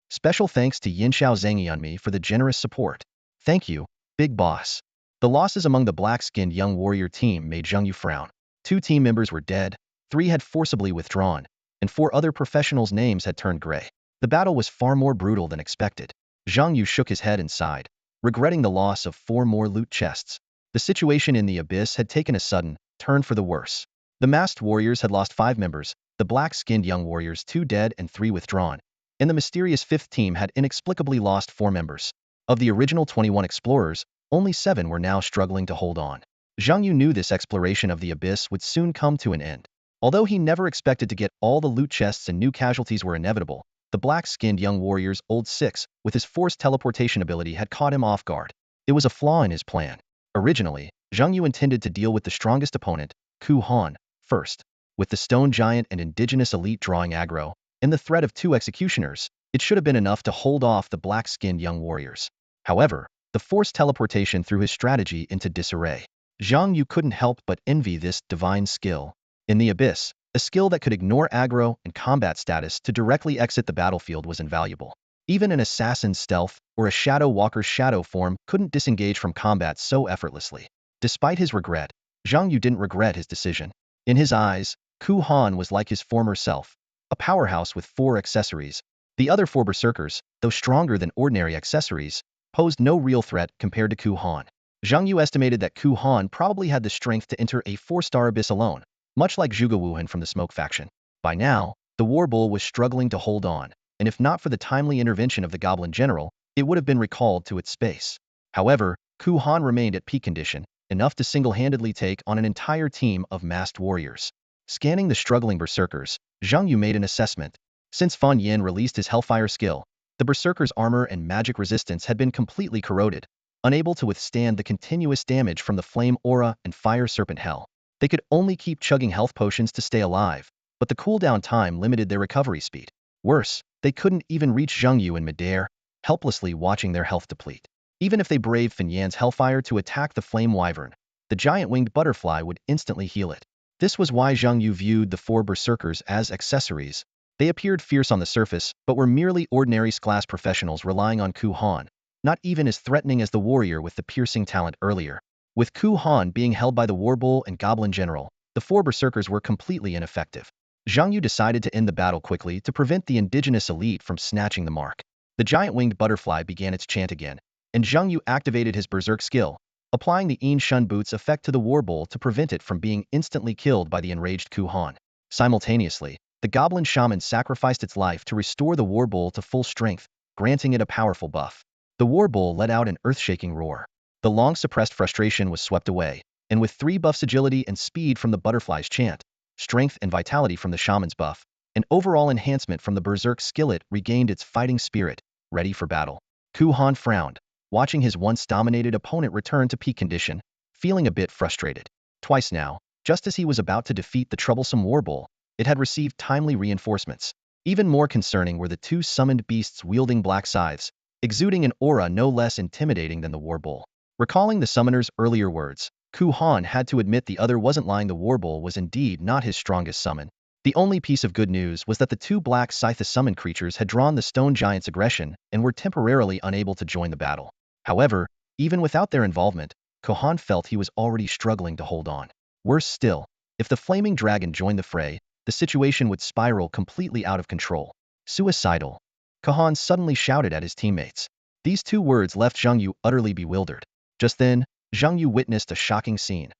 Special thanks to Yinxiao Zhangyanmi for the generous support. Thank you, Big Boss. The losses among the black-skinned young warrior team made Zhang Yu frown. 2 team members were dead, 3 had forcibly withdrawn, and 4 other professionals' names had turned gray. The battle was far more brutal than expected. Zhang Yu shook his head and sighed, regretting the loss of 4 more loot chests. The situation in the abyss had taken a sudden turn for the worse. The masked warriors had lost 5 members, the black-skinned young warriors 2 dead and 3 withdrawn, and the mysterious 5th team had inexplicably lost 4 members. Of the original 21 explorers, only 7 were now struggling to hold on. Zhang Yu knew this exploration of the abyss would soon come to an end. Although he never expected to get all the loot chests and new casualties were inevitable, the black-skinned young warrior's old 6, with his forced teleportation ability, had caught him off guard. It was a flaw in his plan. Originally, Zhang Yu intended to deal with the strongest opponent, Ku Han, first. With the stone giant and indigenous elite drawing aggro, and the threat of 2 executioners, it should have been enough to hold off the black-skinned young warriors. However, the forced teleportation threw his strategy into disarray. Zhang Yu couldn't help but envy this divine skill. In the abyss, a skill that could ignore aggro and combat status to directly exit the battlefield was invaluable. Even an assassin's stealth or a shadow walker's shadow form couldn't disengage from combat so effortlessly. Despite his regret, Zhang Yu didn't regret his decision. In his eyes, Ku Han was like his former self, a powerhouse with 4 accessories. The other 4 berserkers, though stronger than ordinary accessories, posed no real threat compared to Ku Han. Zhang Yu estimated that Ku Han probably had the strength to enter a 4-star abyss alone, much like Zhuge Wuhan from the Smoke faction. By now, the war bull was struggling to hold on, and if not for the timely intervention of the goblin general, it would have been recalled to its space. However, Ku Han remained at peak condition, enough to single-handedly take on an entire team of masked warriors. Scanning the struggling berserkers, Zhang Yu made an assessment. Since Fan Yin released his Hellfire skill, the berserkers' armor and magic resistance had been completely corroded, unable to withstand the continuous damage from the flame aura and fire serpent hell. They could only keep chugging health potions to stay alive, but the cooldown time limited their recovery speed. Worse, they couldn't even reach Zhang Yu in midair, helplessly watching their health deplete. Even if they braved Fan Yan's Hellfire to attack the flame wyvern, the giant winged butterfly would instantly heal it. This was why Zhang Yu viewed the 4 berserkers as accessories. They appeared fierce on the surface, but were merely ordinary class professionals relying on Ku Han, not even as threatening as the warrior with the piercing talent earlier. With Ku Han being held by the Warbull and Goblin General, the 4 berserkers were completely ineffective. Zhang Yu decided to end the battle quickly to prevent the indigenous elite from snatching the mark. The giant winged butterfly began its chant again, and Zhang Yu activated his berserk skill, applying the Yin Shun Boots effect to the Warbull to prevent it from being instantly killed by the enraged Ku Han. Simultaneously, the Goblin Shaman sacrificed its life to restore the Warbull to full strength, granting it a powerful buff. The Warbull let out an earth-shaking roar. The long-suppressed frustration was swept away, and with 3 buffs, agility and speed from the butterfly's chant, strength and vitality from the shaman's buff, and overall enhancement from the berserk skill, it regained its fighting spirit, ready for battle. Ku Han frowned, watching his once-dominated opponent return to peak condition, feeling a bit frustrated. Twice now, just as he was about to defeat the troublesome Warbull, it had received timely reinforcements. Even more concerning were the 2 summoned beasts wielding black scythes, exuding an aura no less intimidating than the Warbull. Recalling the summoner's earlier words, Ku Han had to admit the other wasn't lying. The Warbull was indeed not his strongest summon. The only piece of good news was that the 2 black scythe-summoned creatures had drawn the stone giant's aggression and were temporarily unable to join the battle. However, even without their involvement, Ku Han felt he was already struggling to hold on. Worse still, if the flaming dragon joined the fray, the situation would spiral completely out of control. Suicidal. Ku Han suddenly shouted at his teammates. These 2 words left Zhang Yu utterly bewildered. Just then, Zhang Yu witnessed a shocking scene.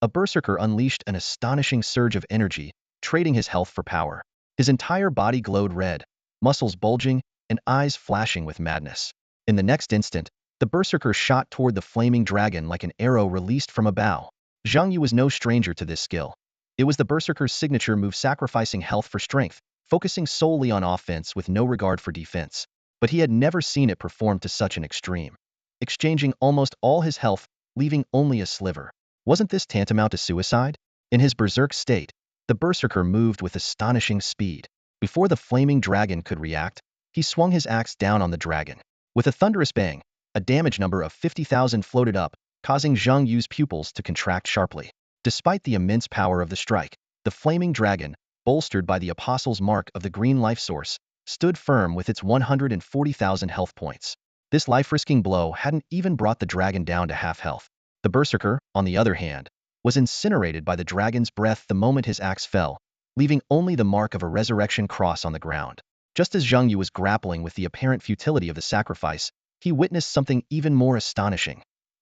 A berserker unleashed an astonishing surge of energy, trading his health for power. His entire body glowed red, muscles bulging, and eyes flashing with madness. In the next instant, the berserker shot toward the flaming dragon like an arrow released from a bow. Zhang Yu was no stranger to this skill. It was the berserker's signature move, sacrificing health for strength, focusing solely on offense with no regard for defense. But he had never seen it perform to such an extreme, exchanging almost all his health, leaving only a sliver. Wasn't this tantamount to suicide? In his berserk state, the berserker moved with astonishing speed. Before the flaming dragon could react, he swung his axe down on the dragon. With a thunderous bang, a damage number of 50,000 floated up, causing Zhang Yu's pupils to contract sharply. Despite the immense power of the strike, the flaming dragon, bolstered by the apostle's mark of the green life source, stood firm with its 140,000 health points. This life-risking blow hadn't even brought the dragon down to half health. The berserker, on the other hand, was incinerated by the dragon's breath the moment his axe fell, leaving only the mark of a resurrection cross on the ground. Just as Zhang Yu was grappling with the apparent futility of the sacrifice, he witnessed something even more astonishing.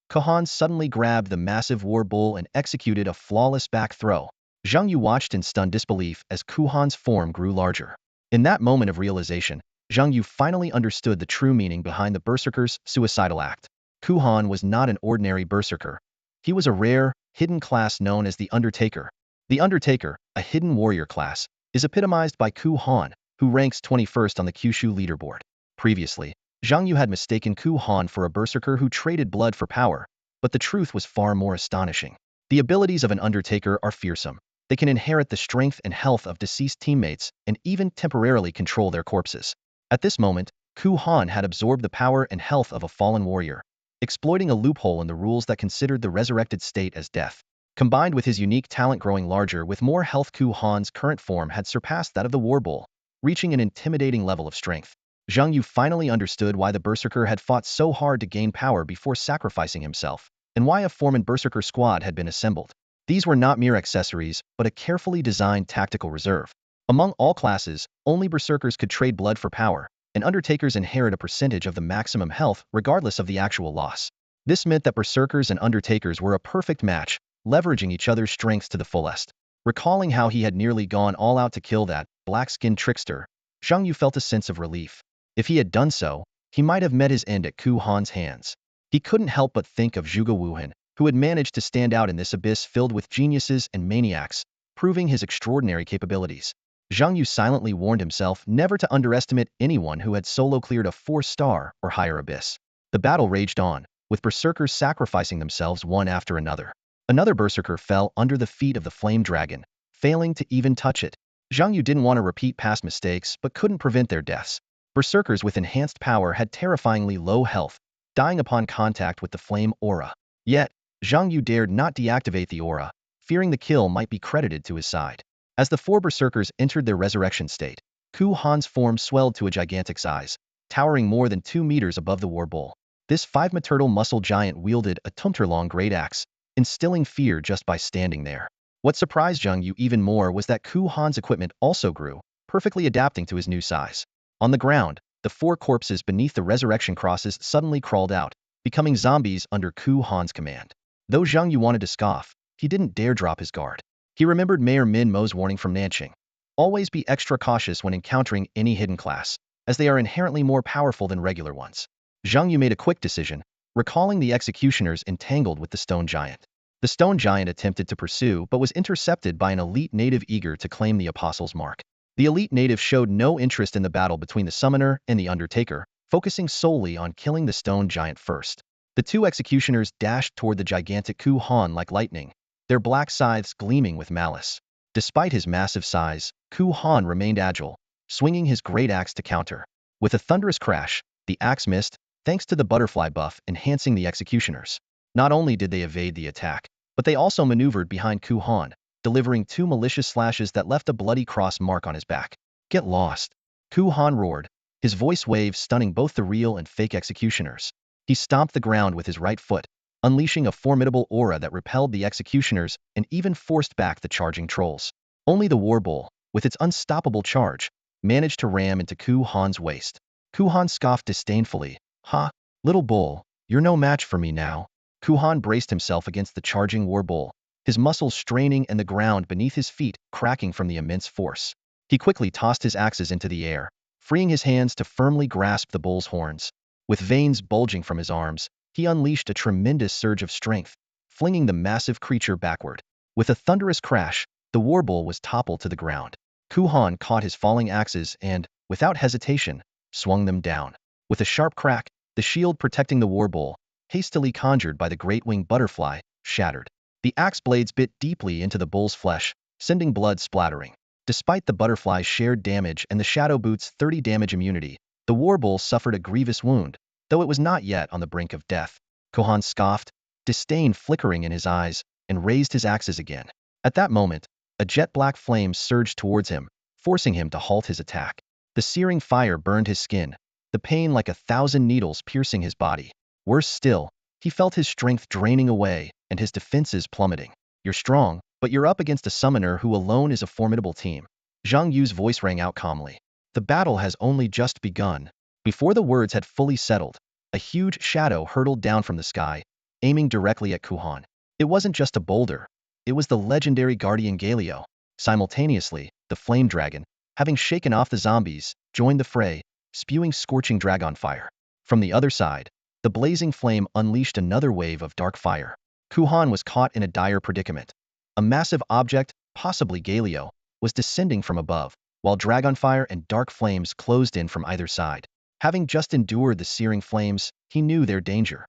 Kuhan suddenly grabbed the massive war bull and executed a flawless back throw. Zhang Yu watched in stunned disbelief as Kuhan's form grew larger. In that moment of realization, Zhang Yu finally understood the true meaning behind the berserker's suicidal act. Kuhan was not an ordinary berserker. He was a rare, hidden class known as the Undertaker. The Undertaker, a hidden warrior class, is epitomized by Kuhan, who ranks 21st on the Kyushu leaderboard. Previously, Zhang Yu had mistaken Kuhan for a berserker who traded blood for power, but the truth was far more astonishing. The abilities of an Undertaker are fearsome. They can inherit the strength and health of deceased teammates and even temporarily control their corpses. At this moment, Kuhan had absorbed the power and health of a fallen warrior, exploiting a loophole in the rules that considered the resurrected state as death. Combined with his unique talent growing larger with more health, Kuhan's current form had surpassed that of the war bull, reaching an intimidating level of strength. Zhang Yu finally understood why the berserker had fought so hard to gain power before sacrificing himself, and why a foreman berserker squad had been assembled. These were not mere accessories, but a carefully designed tactical reserve. Among all classes, only berserkers could trade blood for power, and undertakers inherit a percentage of the maximum health regardless of the actual loss. This meant that berserkers and undertakers were a perfect match, leveraging each other's strengths to the fullest. Recalling how he had nearly gone all out to kill that black-skinned trickster, Zhang Yu felt a sense of relief. If he had done so, he might have met his end at Kuhan's hands. He couldn't help but think of Zhuge Wuhan, who had managed to stand out in this abyss filled with geniuses and maniacs, proving his extraordinary capabilities. Zhang Yu silently warned himself never to underestimate anyone who had solo cleared a 4-star or higher abyss. The battle raged on, with berserkers sacrificing themselves one after another. Another berserker fell under the feet of the flame dragon, failing to even touch it. Zhang Yu didn't want to repeat past mistakes but couldn't prevent their deaths. Berserkers with enhanced power had terrifyingly low health, dying upon contact with the flame aura. Yet, Zhang Yu dared not deactivate the aura, fearing the kill might be credited to his side. As the 4 berserkers entered their resurrection state, Kuhan's form swelled to a gigantic size, towering more than 2 meters above the war bull. This 5-meter muscle giant wielded a tumter-long great axe, instilling fear just by standing there. What surprised Zhang Yu even more was that Kuhan's equipment also grew, perfectly adapting to his new size. On the ground, the 4 corpses beneath the resurrection crosses suddenly crawled out, becoming zombies under Kuhan's command. Though Zhang Yu wanted to scoff, he didn't dare drop his guard. He remembered Mayor Min Mo's warning from Nanqing. Always be extra cautious when encountering any hidden class, as they are inherently more powerful than regular ones. Zhang Yu made a quick decision, recalling the executioners entangled with the stone giant. The stone giant attempted to pursue but was intercepted by an elite native eager to claim the apostle's mark. The elite native showed no interest in the battle between the summoner and the undertaker, focusing solely on killing the stone giant first. The 2 executioners dashed toward the gigantic Kuhan like lightning, their black scythes gleaming with malice. Despite his massive size, Kuhan remained agile, swinging his great axe to counter. With a thunderous crash, the axe missed, thanks to the butterfly buff enhancing the executioners. Not only did they evade the attack, but they also maneuvered behind Kuhan, delivering 2 malicious slashes that left a bloody cross mark on his back. Get lost! Kuhan roared, his voice waves stunning both the real and fake executioners. He stomped the ground with his right foot, unleashing a formidable aura that repelled the executioners and even forced back the charging trolls. Only the war bull, with its unstoppable charge, managed to ram into Kuhan's waist. Kuhan scoffed disdainfully. Ha! Little bull, you're no match for me now. Kuhan braced himself against the charging war bull, his muscles straining and the ground beneath his feet cracking from the immense force. He quickly tossed his axes into the air, freeing his hands to firmly grasp the bull's horns. With veins bulging from his arms, he unleashed a tremendous surge of strength, flinging the massive creature backward. With a thunderous crash, the war bull was toppled to the ground. Kuhan caught his falling axes and, without hesitation, swung them down. With a sharp crack, the shield protecting the war bowl, hastily conjured by the great winged butterfly, shattered. The axe blades bit deeply into the bull's flesh, sending blood splattering. Despite the butterfly's shared damage and the shadow boot's 30 damage immunity, the war bull suffered a grievous wound, though it was not yet on the brink of death. Kuhan scoffed, disdain flickering in his eyes, and raised his axes again. At that moment, a jet-black flame surged towards him, forcing him to halt his attack. The searing fire burned his skin, the pain like 1,000 needles piercing his body. Worse still, he felt his strength draining away and his defenses plummeting. You're strong, but you're up against a summoner who alone is a formidable team. Zhang Yu's voice rang out calmly. The battle has only just begun. Before the words had fully settled, a huge shadow hurtled down from the sky, aiming directly at Kuhan. It wasn't just a boulder. It was the legendary guardian Galio. Simultaneously, the flame dragon, having shaken off the zombies, joined the fray, spewing scorching dragon fire. From the other side, the blazing flame unleashed another wave of dark fire. Kuhan was caught in a dire predicament. A massive object, possibly Galio, was descending from above, while dragonfire and dark flames closed in from either side. Having just endured the searing flames, he knew their danger.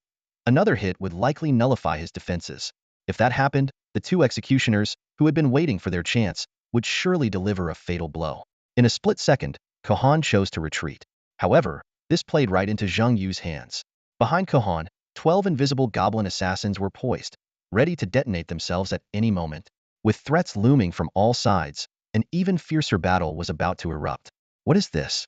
Another hit would likely nullify his defenses. If that happened, the two executioners, who had been waiting for their chance, would surely deliver a fatal blow. In a split second, Kuhan chose to retreat. However, this played right into Zhang Yu's hands. Behind Kuhan, 12 invisible goblin assassins were poised, ready to detonate themselves at any moment. With threats looming from all sides, an even fiercer battle was about to erupt. What is this?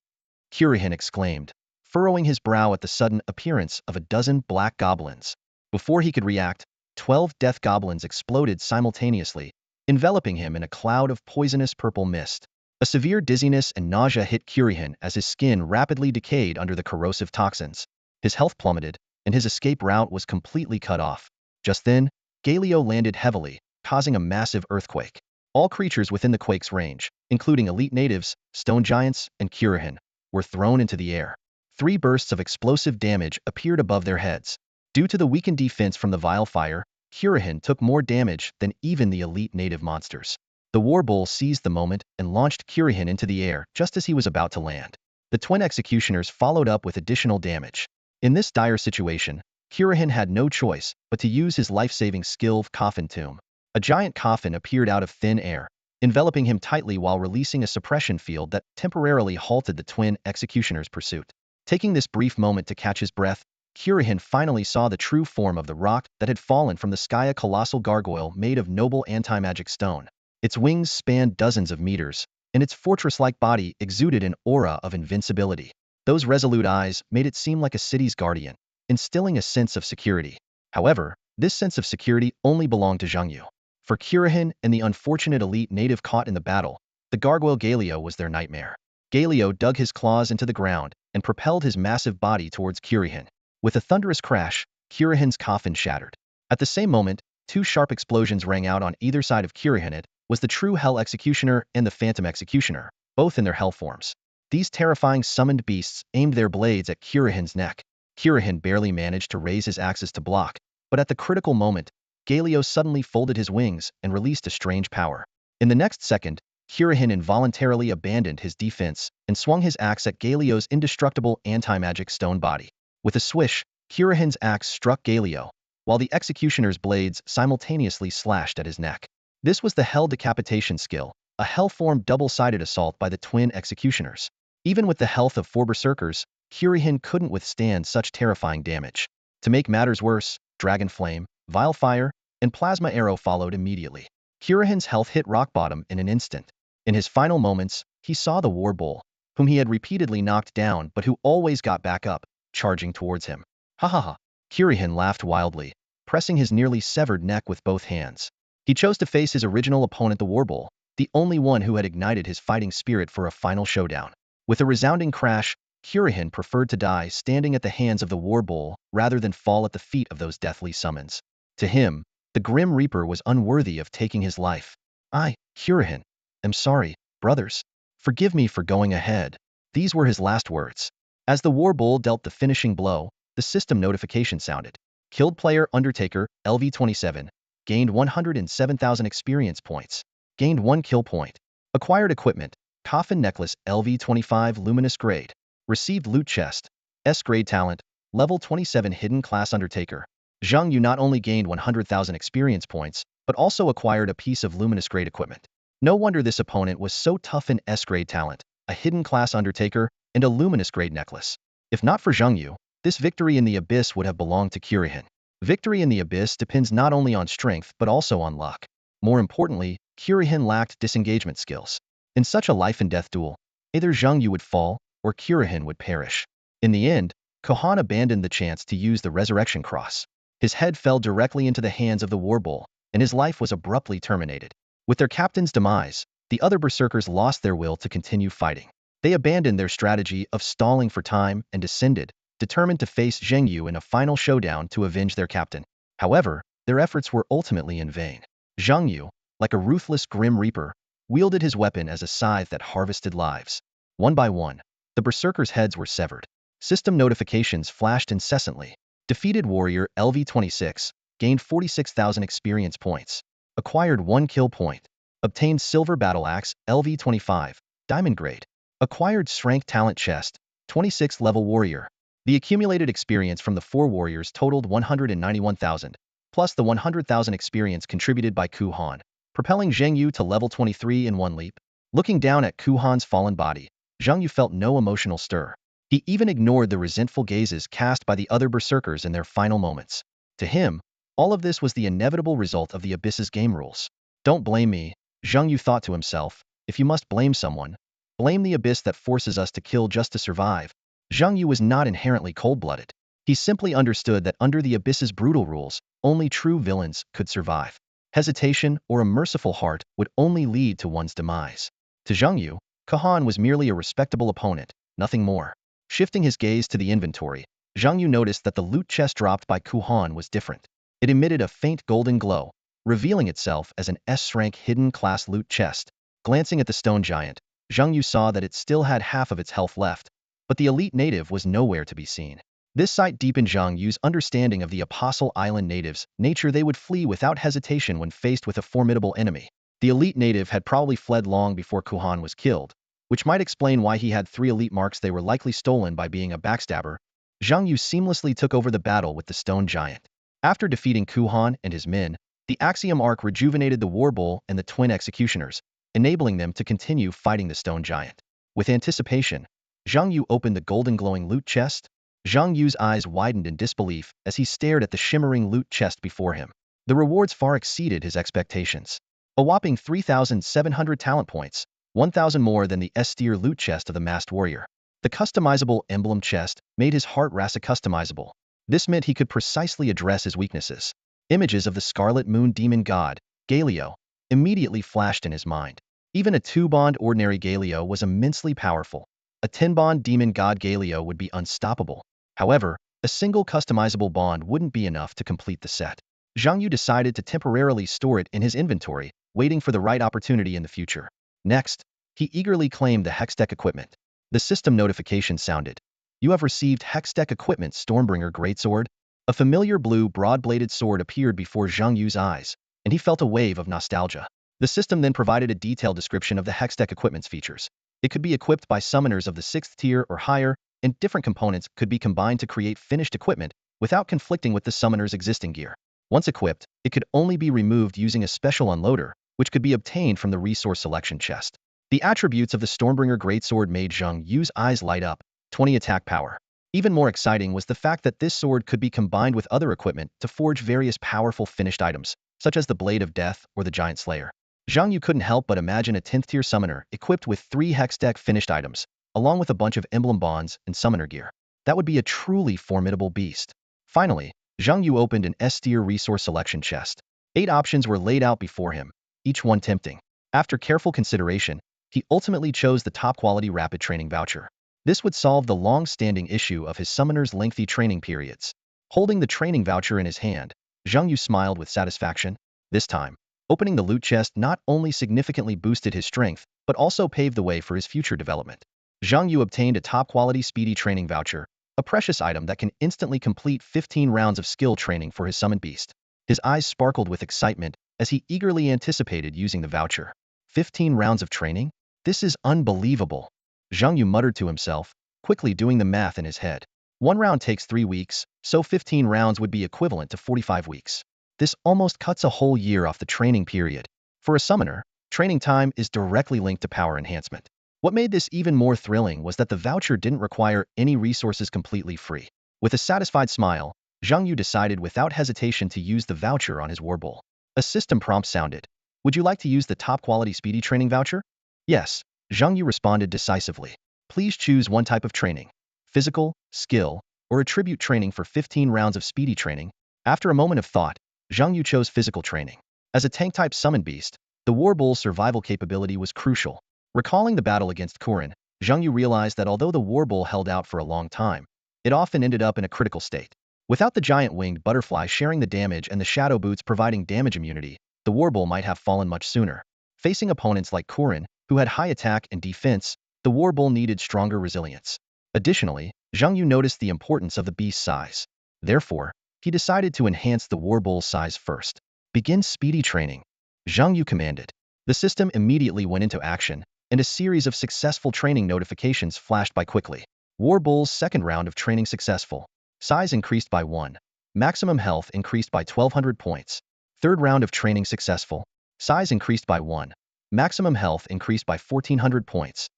Kirihin exclaimed, furrowing his brow at the sudden appearance of a dozen black goblins. Before he could react, 12 death goblins exploded simultaneously, enveloping him in a cloud of poisonous purple mist. A severe dizziness and nausea hit Kirihin as his skin rapidly decayed under the corrosive toxins. His health plummeted, and his escape route was completely cut off. Just then, Galio landed heavily, causing a massive earthquake. All creatures within the quake's range, including elite natives, stone giants, and Kirihin, were thrown into the air. 3 bursts of explosive damage appeared above their heads. Due to the weakened defense from the vile fire, Kirihin took more damage than even the elite native monsters. The war bull seized the moment and launched Kirihin into the air just as he was about to land. The twin executioners followed up with additional damage. In this dire situation, Kirihin had no choice but to use his life-saving skill Coffin Tomb. A giant coffin appeared out of thin air, enveloping him tightly while releasing a suppression field that temporarily halted the twin executioners' pursuit. Taking this brief moment to catch his breath, Kirihin finally saw the true form of the rock that had fallen from the sky, a colossal gargoyle made of noble anti-magic stone. Its wings spanned dozens of meters, and its fortress-like body exuded an aura of invincibility. Those resolute eyes made it seem like a city's guardian, instilling a sense of security. However, this sense of security only belonged to Zhang Yu. For Kirihin and the unfortunate elite native caught in the battle, the gargoyle Galio was their nightmare. Galio dug his claws into the ground and propelled his massive body towards Kirihin. With a thunderous crash, Kirihin's coffin shattered. At the same moment, 2 sharp explosions rang out on either side of Kirihin. It was the true Hell Executioner and the Phantom Executioner, both in their hell forms. These terrifying summoned beasts aimed their blades at Kirihin's neck. Kirihin barely managed to raise his axes to block, but at the critical moment, Galio suddenly folded his wings and released a strange power. In the next second, Kirihin involuntarily abandoned his defense and swung his axe at Galio's indestructible anti-magic stone body. With a swish, Kirihin's axe struck Galio, while the executioner's blades simultaneously slashed at his neck. This was the Hell Decapitation skill, a hell-form double-sided assault by the twin executioners. Even with the health of 4 berserkers, Kirihin couldn't withstand such terrifying damage. To make matters worse, Dragon Flame, Vile Fire, and Plasma Arrow followed immediately. Kirihin's health hit rock bottom in an instant. In his final moments, he saw the war bull, whom he had repeatedly knocked down but who always got back up, charging towards him. Ha ha ha! Kirihin laughed wildly, pressing his nearly severed neck with both hands. He chose to face his original opponent, the war bull, the only one who had ignited his fighting spirit for a final showdown. With a resounding crash, Kirihin preferred to die standing at the hands of the war bull rather than fall at the feet of those deathly summons. To him, the Grim Reaper was unworthy of taking his life. I, Kirihin, am sorry, brothers. Forgive me for going ahead. These were his last words. As the war bull dealt the finishing blow, the system notification sounded. Killed player Undertaker, LV27. Gained 107,000 experience points. Gained 1 kill point. Acquired equipment, coffin necklace LV25 luminous grade. Received loot chest, S grade talent, level 27 hidden class undertaker. Zhang Yu not only gained 100,000 experience points, but also acquired a piece of luminous grade equipment. No wonder this opponent was so tough in S grade talent, a hidden class undertaker, and a luminous grade necklace. If not for Zhang Yu, this victory in the Abyss would have belonged to Kirihin. Victory in the Abyss depends not only on strength but also on luck. More importantly, Kirihin lacked disengagement skills. In such a life-and-death duel, either Zhang Yu would fall, or Kirihin would perish. In the end, Kohan abandoned the chance to use the Resurrection Cross. His head fell directly into the hands of the War Bull, and his life was abruptly terminated. With their captain's demise, the other berserkers lost their will to continue fighting. They abandoned their strategy of stalling for time and descended, determined to face Zhang Yu in a final showdown to avenge their captain. However, their efforts were ultimately in vain. Zhang Yu, like a ruthless Grim Reaper, wielded his weapon as a scythe that harvested lives. One by one, the berserkers' heads were severed. System notifications flashed incessantly. Defeated warrior LV26, gained 46,000 experience points. Acquired 1 kill point. Obtained silver battle axe LV25, diamond grade. Acquired strength talent chest, 26 level warrior. The accumulated experience from the 4 warriors totaled 191,000, plus the 100,000 experience contributed by Ku Han, propelling Zhang Yu to level 23 in one leap. Looking down at Ku Han's fallen body, Zhang Yu felt no emotional stir. He even ignored the resentful gazes cast by the other berserkers in their final moments. To him, all of this was the inevitable result of the Abyss's game rules. Don't blame me, Zhang Yu thought to himself. If you must blame someone, blame the Abyss that forces us to kill just to survive. Zhang Yu was not inherently cold-blooded. He simply understood that under the Abyss's brutal rules, only true villains could survive. Hesitation or a merciful heart would only lead to one's demise. To Zhang Yu, Kahan was merely a respectable opponent, nothing more. Shifting his gaze to the inventory, Zhang Yu noticed that the loot chest dropped by Ku Han was different. It emitted a faint golden glow, revealing itself as an S-rank hidden class loot chest. Glancing at the stone giant, Zhang Yu saw that it still had half of its health left, but the elite native was nowhere to be seen. This sight deepened Zhang Yu's understanding of the Apostle Island natives' nature. They would flee without hesitation when faced with a formidable enemy. The elite native had probably fled long before Ku Han was killed, which might explain why he had 3 elite marks. They were likely stolen by being a backstabber. Zhang Yu seamlessly took over the battle with the stone giant. After defeating Ku Han and his men, the Axiom Arc rejuvenated the War Bull and the Twin Executioners, enabling them to continue fighting the stone giant. With anticipation, Zhang Yu opened the golden glowing loot chest. Zhang Yu's eyes widened in disbelief as he stared at the shimmering loot chest before him. The rewards far exceeded his expectations. A whopping 3,700 talent points, 1,000 more than the S-tier loot chest of the masked warrior. The customizable emblem chest made his heart rasa customizable. This meant he could precisely address his weaknesses. Images of the Scarlet Moon demon god, Galio, immediately flashed in his mind. Even a 2-bond ordinary Galio was immensely powerful. A 10-bond demon god Galio would be unstoppable. However, a single customizable bond wouldn't be enough to complete the set. Zhang Yu decided to temporarily store it in his inventory, waiting for the right opportunity in the future. Next, he eagerly claimed the Hextech equipment. The system notification sounded. You have received Hextech equipment Stormbringer Greatsword. A familiar blue broad-bladed sword appeared before Zhang Yu's eyes, and he felt a wave of nostalgia. The system then provided a detailed description of the Hextech equipment's features. It could be equipped by summoners of the 6th tier or higher, and different components could be combined to create finished equipment without conflicting with the summoner's existing gear. Once equipped, it could only be removed using a special unloader, which could be obtained from the resource selection chest. The attributes of the Stormbringer Greatsword made Zhang Yu's eyes light up. 20 attack power. Even more exciting was the fact that this sword could be combined with other equipment to forge various powerful finished items, such as the Blade of Death or the Giant Slayer. Zhang Yu couldn't help but imagine a 10th tier summoner equipped with 3 Hextech finished items, along with a bunch of emblem bonds and summoner gear. That would be a truly formidable beast. Finally, Zhang Yu opened an S-tier resource selection chest. 8 options were laid out before him, each one tempting. After careful consideration, he ultimately chose the top-quality rapid training voucher. This would solve the long-standing issue of his summoner's lengthy training periods. Holding the training voucher in his hand, Zhang Yu smiled with satisfaction. This time, opening the loot chest not only significantly boosted his strength, but also paved the way for his future development. Zhang Yu obtained a top-quality speedy training voucher, a precious item that can instantly complete 15 rounds of skill training for his summoned beast. His eyes sparkled with excitement as he eagerly anticipated using the voucher. 15 rounds of training? This is unbelievable. Zhang Yu muttered to himself, quickly doing the math in his head. One round takes 3 weeks, so 15 rounds would be equivalent to 45 weeks. This almost cuts a whole year off the training period. For a summoner, training time is directly linked to power enhancement. What made this even more thrilling was that the voucher didn't require any resources completely free. With a satisfied smile, Zhang Yu decided without hesitation to use the voucher on his warbull. A system prompt sounded. Would you like to use the top-quality speedy training voucher? Yes, Zhang Yu responded decisively. Please choose one type of training. Physical, skill, or attribute training for 15 rounds of speedy training. After a moment of thought, Zhang Yu chose physical training. As a tank-type summon beast, the warbull's survival capability was crucial. Recalling the battle against Kurin, Zhang Yu realized that although the warbull held out for a long time, it often ended up in a critical state. Without the giant winged butterfly sharing the damage and the shadow boots providing damage immunity, the warbull might have fallen much sooner. Facing opponents like Kurin, who had high attack and defense, the warbull needed stronger resilience. Additionally, Zhang Yu noticed the importance of the beast's size. Therefore, he decided to enhance the warbull's size first. Begin speedy training, Zhang Yu commanded. The system immediately went into action, and a series of successful training notifications flashed by quickly. Warbull's second round of training successful. Size increased by 1. Maximum health increased by 1200 points. Third round of training successful. Size increased by 1. Maximum health increased by 1400 points.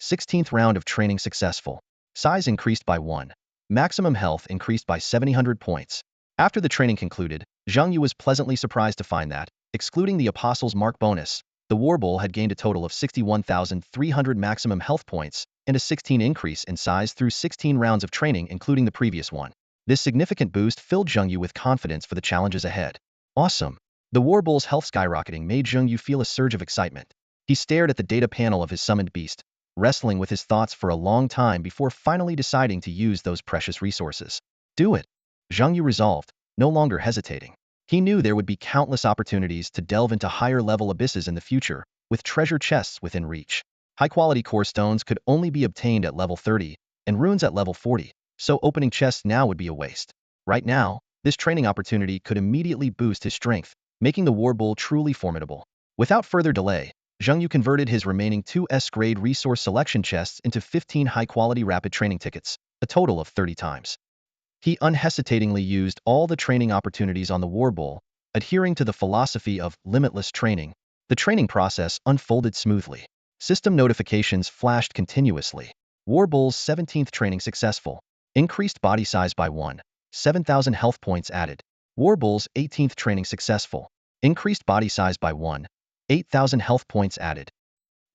16th round of training successful. Size increased by 1. Maximum health increased by 700 points. After the training concluded, Zhang Yu was pleasantly surprised to find that, excluding the Apostle's Mark bonus, the warbull had gained a total of 61,300 maximum health points and a 16 increase in size through 16 rounds of training including the previous one. This significant boost filled Zhang Yu with confidence for the challenges ahead. Awesome! The warbull's health skyrocketing made Zhang Yu feel a surge of excitement. He stared at the data panel of his summoned beast, wrestling with his thoughts for a long time before finally deciding to use those precious resources. Do it! Zhang Yu resolved, no longer hesitating. He knew there would be countless opportunities to delve into higher-level abysses in the future, with treasure chests within reach. High-quality core stones could only be obtained at level 30, and runes at level 40, so opening chests now would be a waste. Right now, this training opportunity could immediately boost his strength, making the warbull truly formidable. Without further delay, Zhang Yu converted his remaining 2 S-grade resource selection chests into 15 high-quality rapid training tickets, a total of 30 times. He unhesitatingly used all the training opportunities on the warbull, adhering to the philosophy of limitless training. The training process unfolded smoothly. System notifications flashed continuously. Warbull's 17th training successful. Increased body size by 1. 7,000 health points added. Warbull's 18th training successful. Increased body size by 1. 8,000 health points added.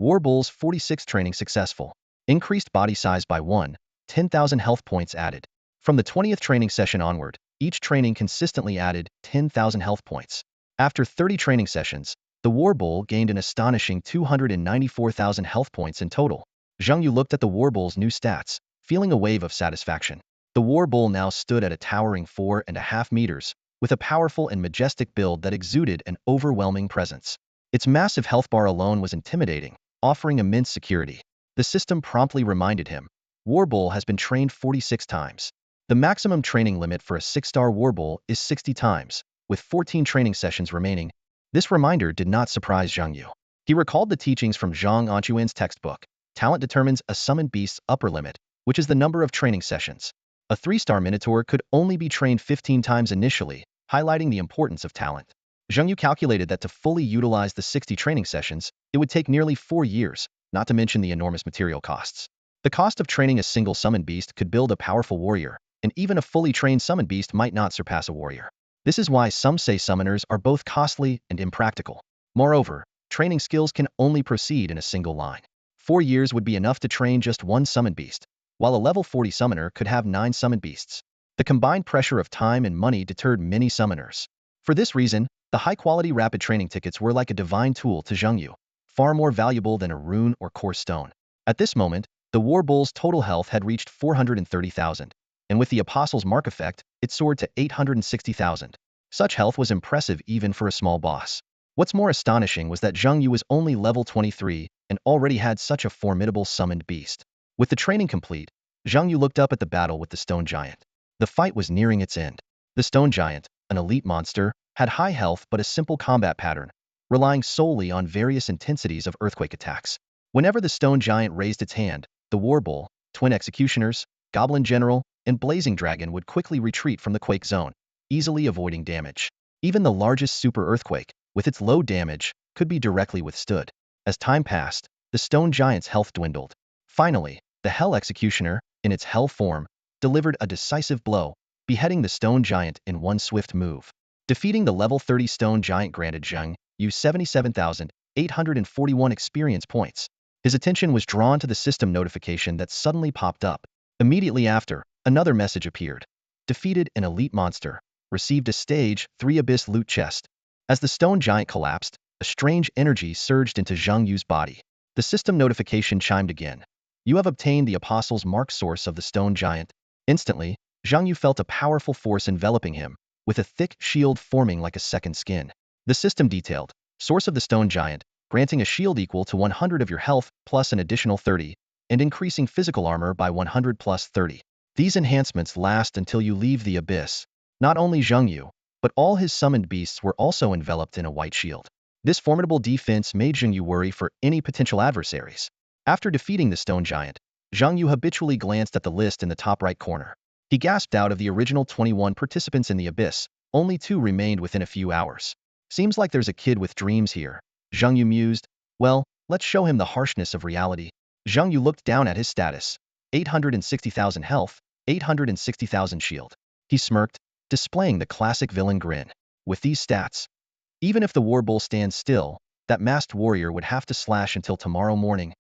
Warbull's 46th training successful. Increased body size by 1. 10,000 health points added. From the 20th training session onward, each training consistently added 10,000 health points. After 30 training sessions, the warbull gained an astonishing 294,000 health points in total. Zhang Yu looked at the warbull's new stats, feeling a wave of satisfaction. The warbull now stood at a towering 4.5 meters, with a powerful and majestic build that exuded an overwhelming presence. Its massive health bar alone was intimidating, offering immense security. The system promptly reminded him, warbull has been trained 46 times. The maximum training limit for a 6-star warbull is 60 times, with 14 training sessions remaining. This reminder did not surprise Zhang Yu. He recalled the teachings from Zhang Anquan's textbook. Talent determines a summoned beast's upper limit, which is the number of training sessions. A 3-star Minotaur could only be trained 15 times initially, highlighting the importance of talent. Zhang Yu calculated that to fully utilize the 60 training sessions, it would take nearly 4 years, not to mention the enormous material costs. The cost of training a single summoned beast could build a powerful warrior, and even a fully trained summoned beast might not surpass a warrior. This is why some say summoners are both costly and impractical. Moreover, training skills can only proceed in a single line. 4 years would be enough to train just one summoned beast, while a level 40 summoner could have 9 summoned beasts. The combined pressure of time and money deterred many summoners. For this reason, the high-quality rapid training tickets were like a divine tool to Zhang Yu, far more valuable than a rune or core stone. At this moment, the warbull's total health had reached 430,000. And with the Apostle's Mark effect, it soared to 860,000. Such health was impressive even for a small boss. What's more astonishing was that Zhang Yu was only level 23 and already had such a formidable summoned beast. With the training complete, Zhang Yu looked up at the battle with the stone giant. The fight was nearing its end. The stone giant, an elite monster, had high health but a simple combat pattern. relying solely on various intensities of earthquake attacks. Whenever the stone giant raised its hand, the war bull, twin executioners, goblin general, and blazing dragon would quickly retreat from the quake zone, easily avoiding damage. Even the largest super earthquake, with its low damage, could be directly withstood. As time passed, the stone giant's health dwindled. Finally, the hell executioner, in its hell form, delivered a decisive blow, beheading the stone giant in one swift move. Defeating the level 30 stone giant granted Zhang Yu 77,841 experience points. His attention was drawn to the system notification that suddenly popped up. Immediately after, another message appeared. Defeated an elite monster. Received a stage 3 abyss loot chest. As the stone giant collapsed, a strange energy surged into Zhang Yu's body. The system notification chimed again. You have obtained the Apostle's Mark source of the stone giant. Instantly, Zhang Yu felt a powerful force enveloping him, with a thick shield forming like a second skin. The system detailed, source of the stone giant, granting a shield equal to 100 of your health plus an additional 30, and increasing physical armor by 100 plus 30. These enhancements last until you leave the abyss. Not only Zhang Yu, but all his summoned beasts were also enveloped in a white shield. This formidable defense made Zhang Yu worry for any potential adversaries. After defeating the stone giant, Zhang Yu habitually glanced at the list in the top right corner. He gasped out of the original 21 participants in the abyss, only 2 remained within a few hours. Seems like there's a kid with dreams here, Zhang Yu mused. Well, let's show him the harshness of reality. Zhang Yu looked down at his status. 860,000 health, 860,000 shield. He smirked, displaying the classic villain grin. With these stats, even if the war bull stands still, that masked warrior would have to slash until tomorrow morning.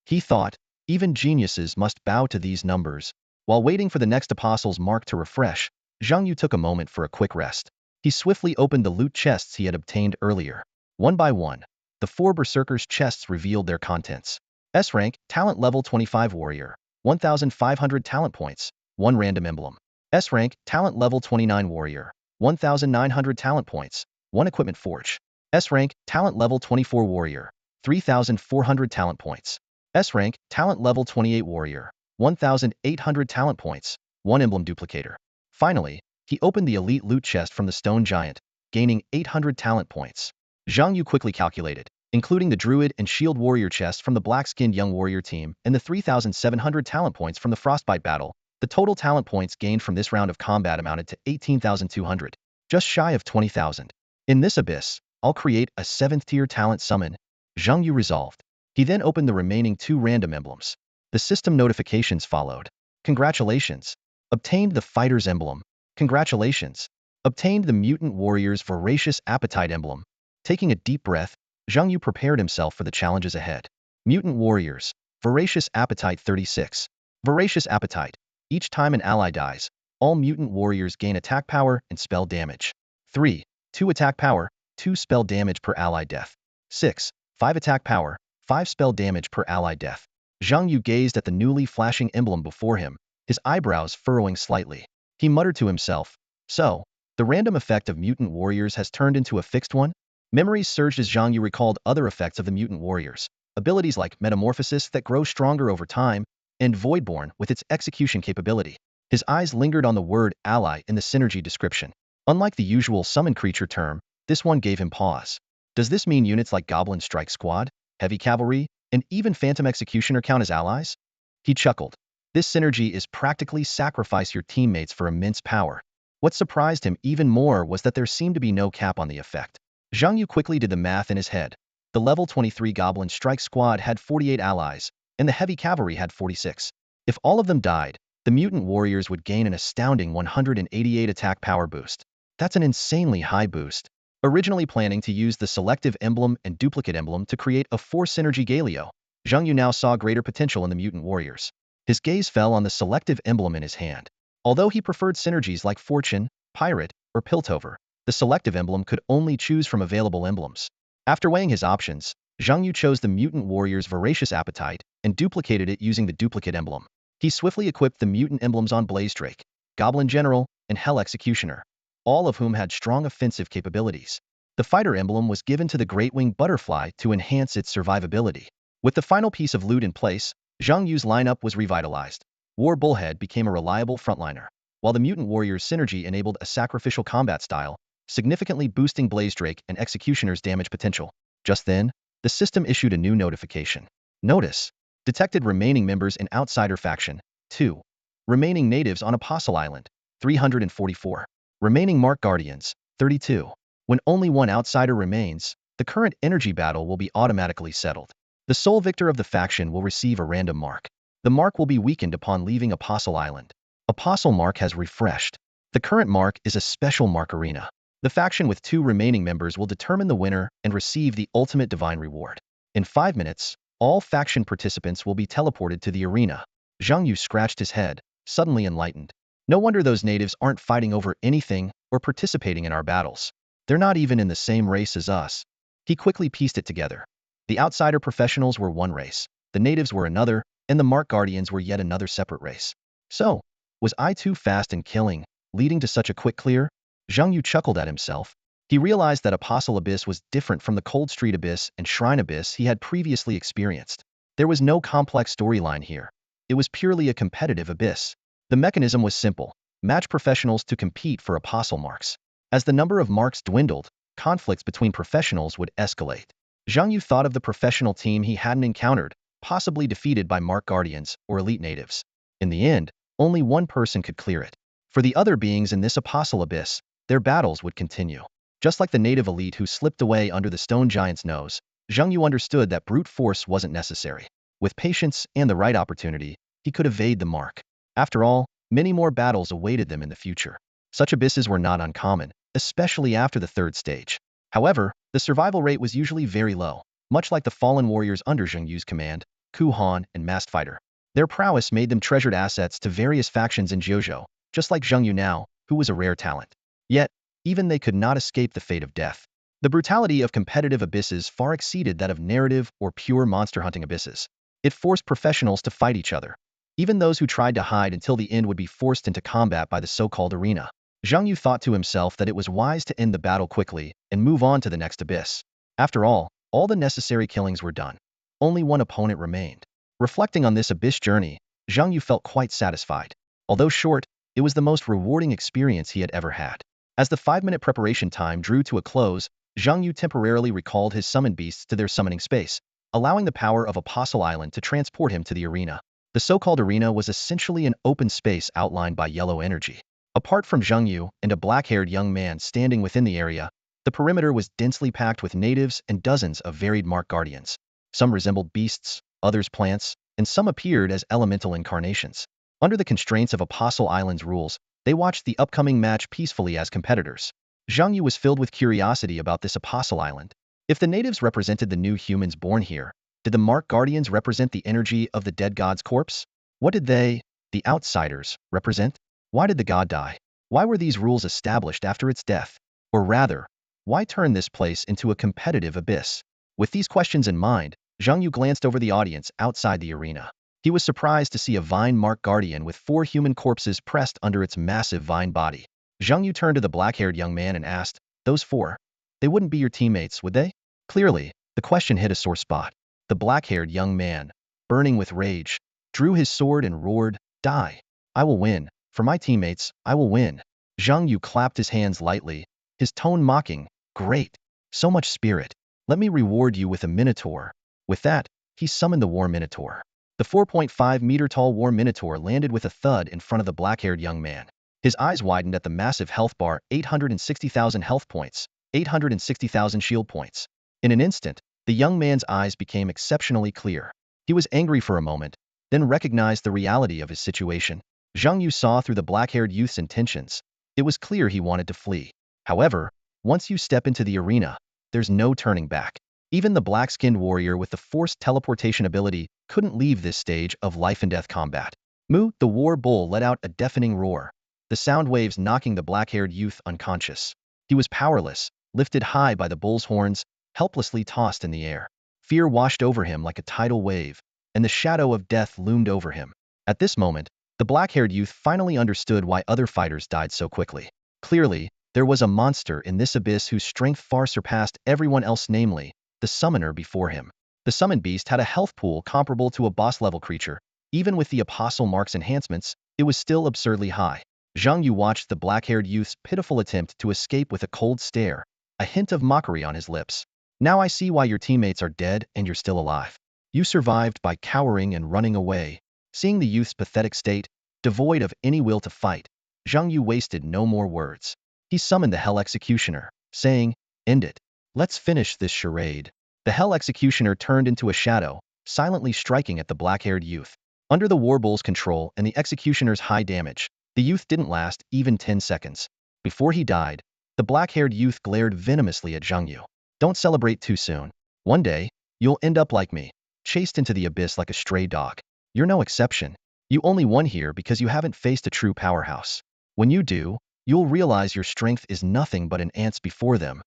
He thought, even geniuses must bow to these numbers. While waiting for the next apostle's mark to refresh, Zhang Yu took a moment for a quick rest. He swiftly opened the loot chests he had obtained earlier. One by one, the 4 berserkers' chests revealed their contents. S rank, talent level 25 warrior, 1,500 talent points, 1 random emblem. S rank, talent level 29 warrior, 1,900 talent points, 1 equipment forge. S rank, talent level 24 warrior, 3,400 talent points. S rank, talent level 28 warrior, 1,800 talent points, 1 emblem duplicator. Finally, he opened the elite loot chest from the stone giant, gaining 800 talent points. Zhang Yu quickly calculated, including the druid and shield warrior chest from the black-skinned young warrior team and the 3,700 talent points from the frostbite battle, the total talent points gained from this round of combat amounted to 18,200, just shy of 20,000. In this abyss, I'll create a 7th-tier talent summon, Zhang Yu resolved. He then opened the remaining 2 random emblems. The system notifications followed. Congratulations! Obtained the fighter's emblem. Congratulations! Obtained the mutant warrior's voracious appetite emblem. Taking a deep breath, Zhang Yu prepared himself for the challenges ahead. Mutant warriors, voracious appetite 36. Voracious appetite. Each time an ally dies, all mutant warriors gain attack power and spell damage. 3. 2 attack power, 2 spell damage per ally death. 6. 5 attack power, 5 spell damage per ally death. Zhang Yu gazed at the newly flashing emblem before him, his eyebrows furrowing slightly. He muttered to himself, so, the random effect of mutant warriors has turned into a fixed one? Memories surged as Zhang Yu recalled other effects of the mutant warriors, abilities like metamorphosis that grow stronger over time, and Voidborn with its execution capability. His eyes lingered on the word ally in the synergy description. Unlike the usual summon creature term, this one gave him pause. Does this mean units like Goblin Strike Squad, Heavy Cavalry, and even Phantom Executioner count as allies? He chuckled. This synergy is practically sacrifice your teammates for immense power. What surprised him even more was that there seemed to be no cap on the effect. Zhang Yu quickly did the math in his head. The level 23 Goblin Strike Squad had 48 allies, and the Heavy Cavalry had 46. If all of them died, the mutant warriors would gain an astounding 188 attack power boost. That's an insanely high boost. Originally planning to use the selective emblem and duplicate emblem to create a 4 synergy Galio, Zhang Yu now saw greater potential in the mutant warriors. His gaze fell on the selective emblem in his hand. Although he preferred synergies like Fortune, Pirate, or Piltover, the selective emblem could only choose from available emblems. After weighing his options, Zhang Yu chose the mutant warrior's voracious appetite and duplicated it using the duplicate emblem. He swiftly equipped the mutant emblems on Blaze Drake, Goblin General, and Hell Executioner, all of whom had strong offensive capabilities. The fighter emblem was given to the Great Wing Butterfly to enhance its survivability. With the final piece of loot in place, Zhang Yu's lineup was revitalized. War Bullhead became a reliable frontliner, while the mutant warrior's synergy enabled a sacrificial combat style. significantly boosting Blaze Drake and Executioner's damage potential. Just then, the system issued a new notification. Notice: detected remaining members in Outsider Faction, 2. Remaining natives on Apostle Island, 344. Remaining Mark Guardians, 32. When only one outsider remains, the current energy battle will be automatically settled. The sole victor of the faction will receive a random mark. The mark will be weakened upon leaving Apostle Island. Apostle mark has refreshed. The current mark is a special mark arena. The faction with 2 remaining members will determine the winner and receive the ultimate divine reward. In 5 minutes, all faction participants will be teleported to the arena. Zhang Yu scratched his head, suddenly enlightened. No wonder those natives aren't fighting over anything or participating in our battles. They're not even in the same race as us. He quickly pieced it together. The outsider professionals were one race, the natives were another, and the Mark Guardians were yet another separate race. So, was I too fast in killing, leading to such a quick clear? Zhang Yu chuckled at himself. He realized that Apostle Abyss was different from the Cold Street Abyss and Shrine Abyss he had previously experienced. There was no complex storyline here. It was purely a competitive abyss. The mechanism was simple: match professionals to compete for Apostle marks. As the number of marks dwindled, conflicts between professionals would escalate. Zhang Yu thought of the professional team he hadn't encountered, possibly defeated by Mark Guardians or elite natives. In the end, only one person could clear it. For the other beings in this Apostle Abyss, their battles would continue. Just like the native elite who slipped away under the stone giant's nose, Zhang Yu understood that brute force wasn't necessary. With patience and the right opportunity, he could evade the mark. After all, many more battles awaited them in the future. Such abysses were not uncommon, especially after the 3rd stage. However, the survival rate was usually very low, much like the fallen warriors under Zhang Yu's command, Ku Han and Masked Fighter. Their prowess made them treasured assets to various factions in Jiuzhou, just like Zhang Yu now, who was a rare talent. Yet, even they could not escape the fate of death. The brutality of competitive abysses far exceeded that of narrative or pure monster hunting abysses. It forced professionals to fight each other. Even those who tried to hide until the end would be forced into combat by the so-called arena. Zhang Yu thought to himself that it was wise to end the battle quickly and move on to the next abyss. After all the necessary killings were done. Only one opponent remained. Reflecting on this abyss journey, Zhang Yu felt quite satisfied. Although short, it was the most rewarding experience he had ever had. As the 5-minute preparation time drew to a close, Zhang Yu temporarily recalled his summoned beasts to their summoning space, allowing the power of Apostle Island to transport him to the arena. The so-called arena was essentially an open space outlined by yellow energy. Apart from Zhang Yu and a black-haired young man standing within the area, the perimeter was densely packed with natives and dozens of varied Mark Guardians. Some resembled beasts, others plants, and some appeared as elemental incarnations. Under the constraints of Apostle Island's rules, they watched the upcoming match peacefully as competitors. Zhang Yu was filled with curiosity about this Apostle Island. If the natives represented the new humans born here, did the Mark Guardians represent the energy of the dead god's corpse? What did they, the outsiders, represent? Why did the god die? Why were these rules established after its death? Or rather, why turn this place into a competitive abyss? With these questions in mind, Zhang Yu glanced over the audience outside the arena. He was surprised to see a vine Mark Guardian with 4 human corpses pressed under its massive vine body. Zhang Yu turned to the black-haired young man and asked, "Those 4? They wouldn't be your teammates, would they?" Clearly, the question hit a sore spot. The black-haired young man, burning with rage, drew his sword and roared, "Die! I will win. For my teammates, I will win." Zhang Yu clapped his hands lightly, his tone mocking, "Great! So much spirit. Let me reward you with a minotaur." With that, he summoned the War Minotaur. The 4.5-meter-tall War Minotaur landed with a thud in front of the black-haired young man. His eyes widened at the massive health bar: 860,000 health points, 860,000 shield points. In an instant, the young man's eyes became exceptionally clear. He was angry for a moment, then recognized the reality of his situation. Zhang Yu saw through the black-haired youth's intentions. It was clear he wanted to flee. However, once you step into the arena, there's no turning back. Even the black-skinned warrior with the forced teleportation ability couldn't leave this stage of life-and-death combat. Mu, the war bull, let out a deafening roar, the sound waves knocking the black-haired youth unconscious. He was powerless, lifted high by the bull's horns, helplessly tossed in the air. Fear washed over him like a tidal wave, and the shadow of death loomed over him. At this moment, the black-haired youth finally understood why other fighters died so quickly. Clearly, there was a monster in this abyss whose strength far surpassed everyone else, namely, the summoner before him. The summoned beast had a health pool comparable to a boss-level creature. Even with the Apostle Mark's enhancements, it was still absurdly high. Zhang Yu watched the black-haired youth's pitiful attempt to escape with a cold stare, a hint of mockery on his lips. Now I see why your teammates are dead and you're still alive. You survived by cowering and running away. Seeing the youth's pathetic state, devoid of any will to fight, Zhang Yu wasted no more words. He summoned the Hell Executioner, saying, "End it. Let's finish this charade." The Hell Executioner turned into a shadow, silently striking at the black-haired youth. Under the Warbull's control and the Executioner's high damage, the youth didn't last even 10 seconds. Before he died, the black-haired youth glared venomously at Zhang Yu. "Don't celebrate too soon. One day, you'll end up like me, chased into the abyss like a stray dog. You're no exception. You only won here because you haven't faced a true powerhouse. When you do, you'll realize your strength is nothing but an ant's before them."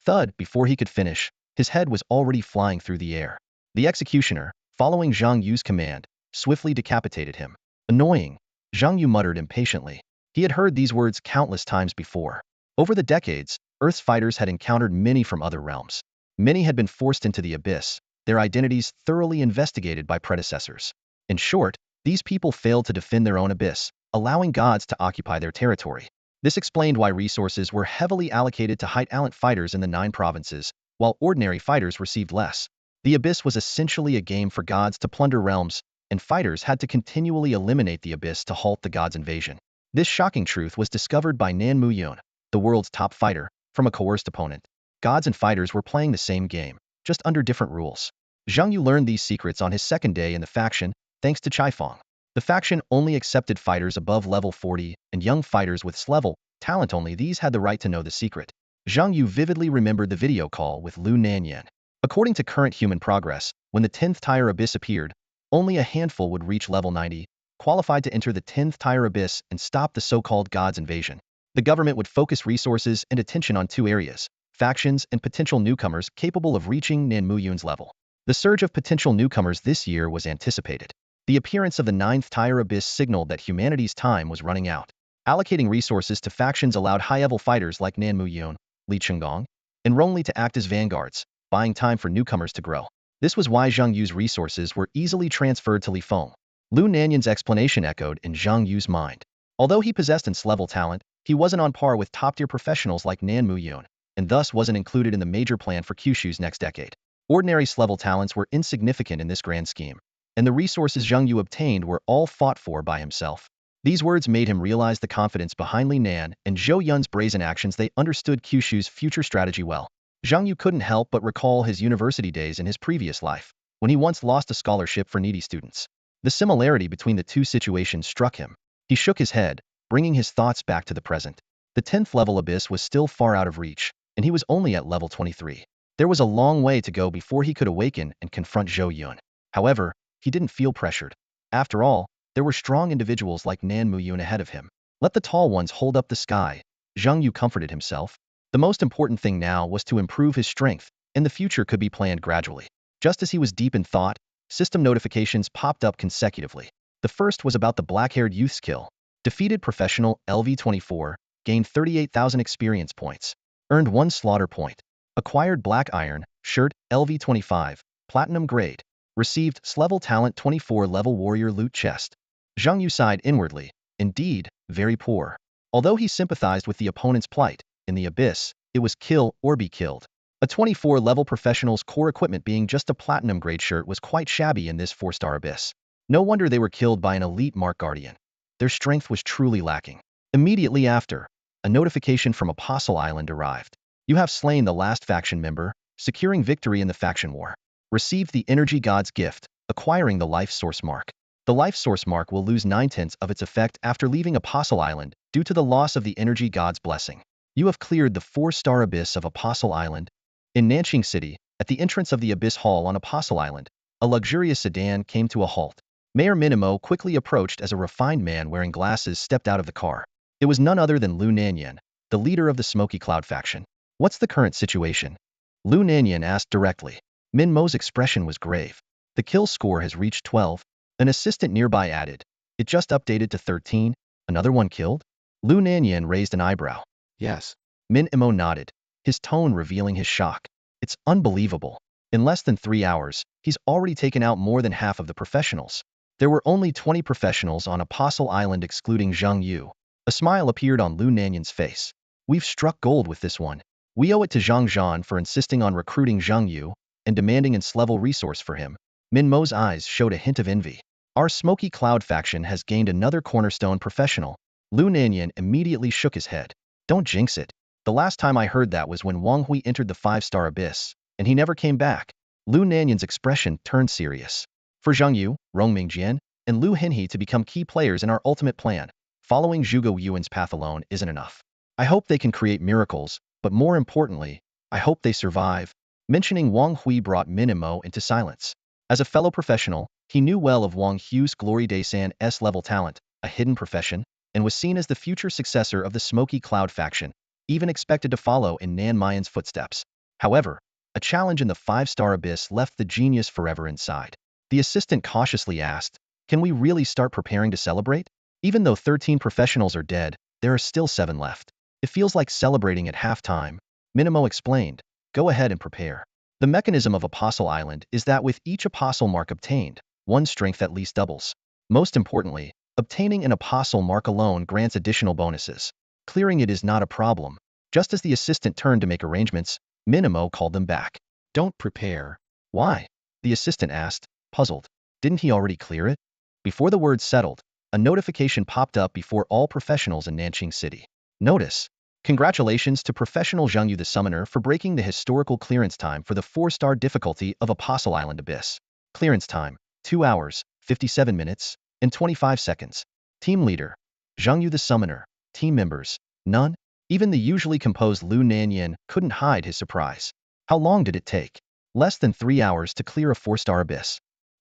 Thud, before he could finish, his head was already flying through the air. The Executioner, following Zhang Yu's command, swiftly decapitated him. "Annoying," Zhang Yu muttered impatiently. He had heard these words countless times before. Over the decades, Earth's fighters had encountered many from other realms. Many had been forced into the abyss, their identities thoroughly investigated by predecessors. In short, these people failed to defend their own abyss, allowing gods to occupy their territory. This explained why resources were heavily allocated to high-talent fighters in the 9 provinces, while ordinary fighters received less. The abyss was essentially a game for gods to plunder realms, and fighters had to continually eliminate the abyss to halt the gods' invasion. This shocking truth was discovered by Nan Muyun, the world's top fighter, from a coerced opponent. Gods and fighters were playing the same game, just under different rules. Zhang Yu learned these secrets on his second day in the faction, thanks to Chaifeng. The faction only accepted fighters above level 40, and young fighters with S-level talent only these had the right to know the secret. Zhang Yu vividly remembered the video call with Lu Nanyan. According to current human progress, when the 10th tier abyss appeared, only a handful would reach level 90, qualified to enter the 10th tier abyss and stop the so-called gods' invasion. The government would focus resources and attention on 2 areas: factions and potential newcomers capable of reaching Nan Muyun's level. The surge of potential newcomers this year was anticipated. The appearance of the 9th tier abyss signaled that humanity's time was running out. Allocating resources to factions allowed high-level fighters like Nan Muyun, Li Chenggong, and Rongli to act as vanguards, buying time for newcomers to grow. This was why Zhang Yu's resources were easily transferred to Li Feng. Lu Nanyan's explanation echoed in Zhang Yu's mind. Although he possessed S-level talent, he wasn't on par with top-tier professionals like Nan Muyun, and thus wasn't included in the major plan for Kyushu's next decade. Ordinary S-level talents were insignificant in this grand scheme, and the resources Zhang Yu obtained were all fought for by himself. These words made him realize the confidence behind Li Nan and Zhou Yun's brazen actions. They understood Kyushu's future strategy well. Zhang Yu couldn't help but recall his university days in his previous life, when he once lost a scholarship for needy students. The similarity between the two situations struck him. He shook his head, bringing his thoughts back to the present. The 10th level abyss was still far out of reach, and he was only at level 23. There was a long way to go before he could awaken and confront Zhou Yun. However, he didn't feel pressured. After all, there were strong individuals like Nan Muyun ahead of him. Let the tall ones hold up the sky, Zhang Yu comforted himself. The most important thing now was to improve his strength, and the future could be planned gradually. Just as he was deep in thought, system notifications popped up consecutively. The first was about the black-haired youth's kill. Defeated professional LV24, gained 38,000 experience points. Earned 1 slaughter point. Acquired black iron, shirt, LV25, platinum grade. Received S-level talent 24 level warrior loot chest. Zhang Yu sighed inwardly. Indeed, very poor. Although he sympathized with the opponent's plight, in the abyss, it was kill or be killed. A 24 level professional's core equipment being just a platinum grade shirt was quite shabby in this 4-star abyss. No wonder they were killed by an elite Mark Guardian. Their strength was truly lacking. Immediately after, a notification from Apostle Island arrived. You have slain the last faction member, securing victory in the faction war. Received the Energy God's gift, acquiring the Life Source Mark. The Life Source Mark will lose 9/10 of its effect after leaving Apostle Island due to the loss of the Energy God's blessing. You have cleared the 4-star abyss of Apostle Island. In Nanqing City, at the entrance of the Abyss Hall on Apostle Island, a luxurious sedan came to a halt. Mayor Minimo quickly approached as a refined man wearing glasses stepped out of the car. It was none other than Lu Nanyan, the leader of the Smoky Cloud faction. What's the current situation? Lu Nanyan asked directly. Minmo's expression was grave. The kill score has reached 12. An assistant nearby added. It just updated to 13. Another one killed? Lu Nanyan raised an eyebrow. Yes. Min Imo nodded, his tone revealing his shock. It's unbelievable. In less than 3 hours, he's already taken out more than half of the professionals. There were only 20 professionals on Apostle Island excluding Zhang Yu. A smile appeared on Lu Nanyan's face. We've struck gold with this one. We owe it to Zhang Zhan for insisting on recruiting Zhang Yu and demanding an S-level resource for him. Min Mo's eyes showed a hint of envy. Our Smoky Cloud faction has gained another cornerstone professional. Lu Nanyan immediately shook his head. Don't jinx it. The last time I heard that was when Wang Hui entered the 5-star abyss, and he never came back. Lu Nanyan's expression turned serious. For Zhang Yu, Rong Mingjian, and Lu Hinhe to become key players in our ultimate plan, following Zhuge Yuan's path alone isn't enough. I hope they can create miracles, but more importantly, I hope they survive. Mentioning Wang Hui brought Min Mo into silence. As a fellow professional, he knew well of Wang Hui's Glory Day San S-level talent, a hidden profession, and was seen as the future successor of the Smoky Cloud faction, even expected to follow in Nan Mayan's footsteps. However, a challenge in the 5-star abyss left the genius forever inside. The assistant cautiously asked, can we really start preparing to celebrate? Even though 13 professionals are dead, there are still 7 left. It feels like celebrating at halftime. Minimo explained, go ahead and prepare. The mechanism of Apostle Island is that with each apostle mark obtained, one's strength at least doubles. Most importantly, obtaining an apostle mark alone grants additional bonuses. Clearing it is not a problem. Just as the assistant turned to make arrangements, Minimo called them back. Don't prepare. Why? The assistant asked, puzzled. Didn't he already clear it? Before the words settled, a notification popped up before all professionals in Nanqing City. Notice. Congratulations to professional Zhang Yu the Summoner for breaking the historical clearance time for the 4-star difficulty of Apostle Island Abyss. Clearance time, 2 hours, 57 minutes, and 25 seconds. Team Leader, Zhang Yu the Summoner. Team members, none? Even the usually composed Lu Nanyan couldn't hide his surprise. How long did it take? Less than 3 hours to clear a 4-star abyss.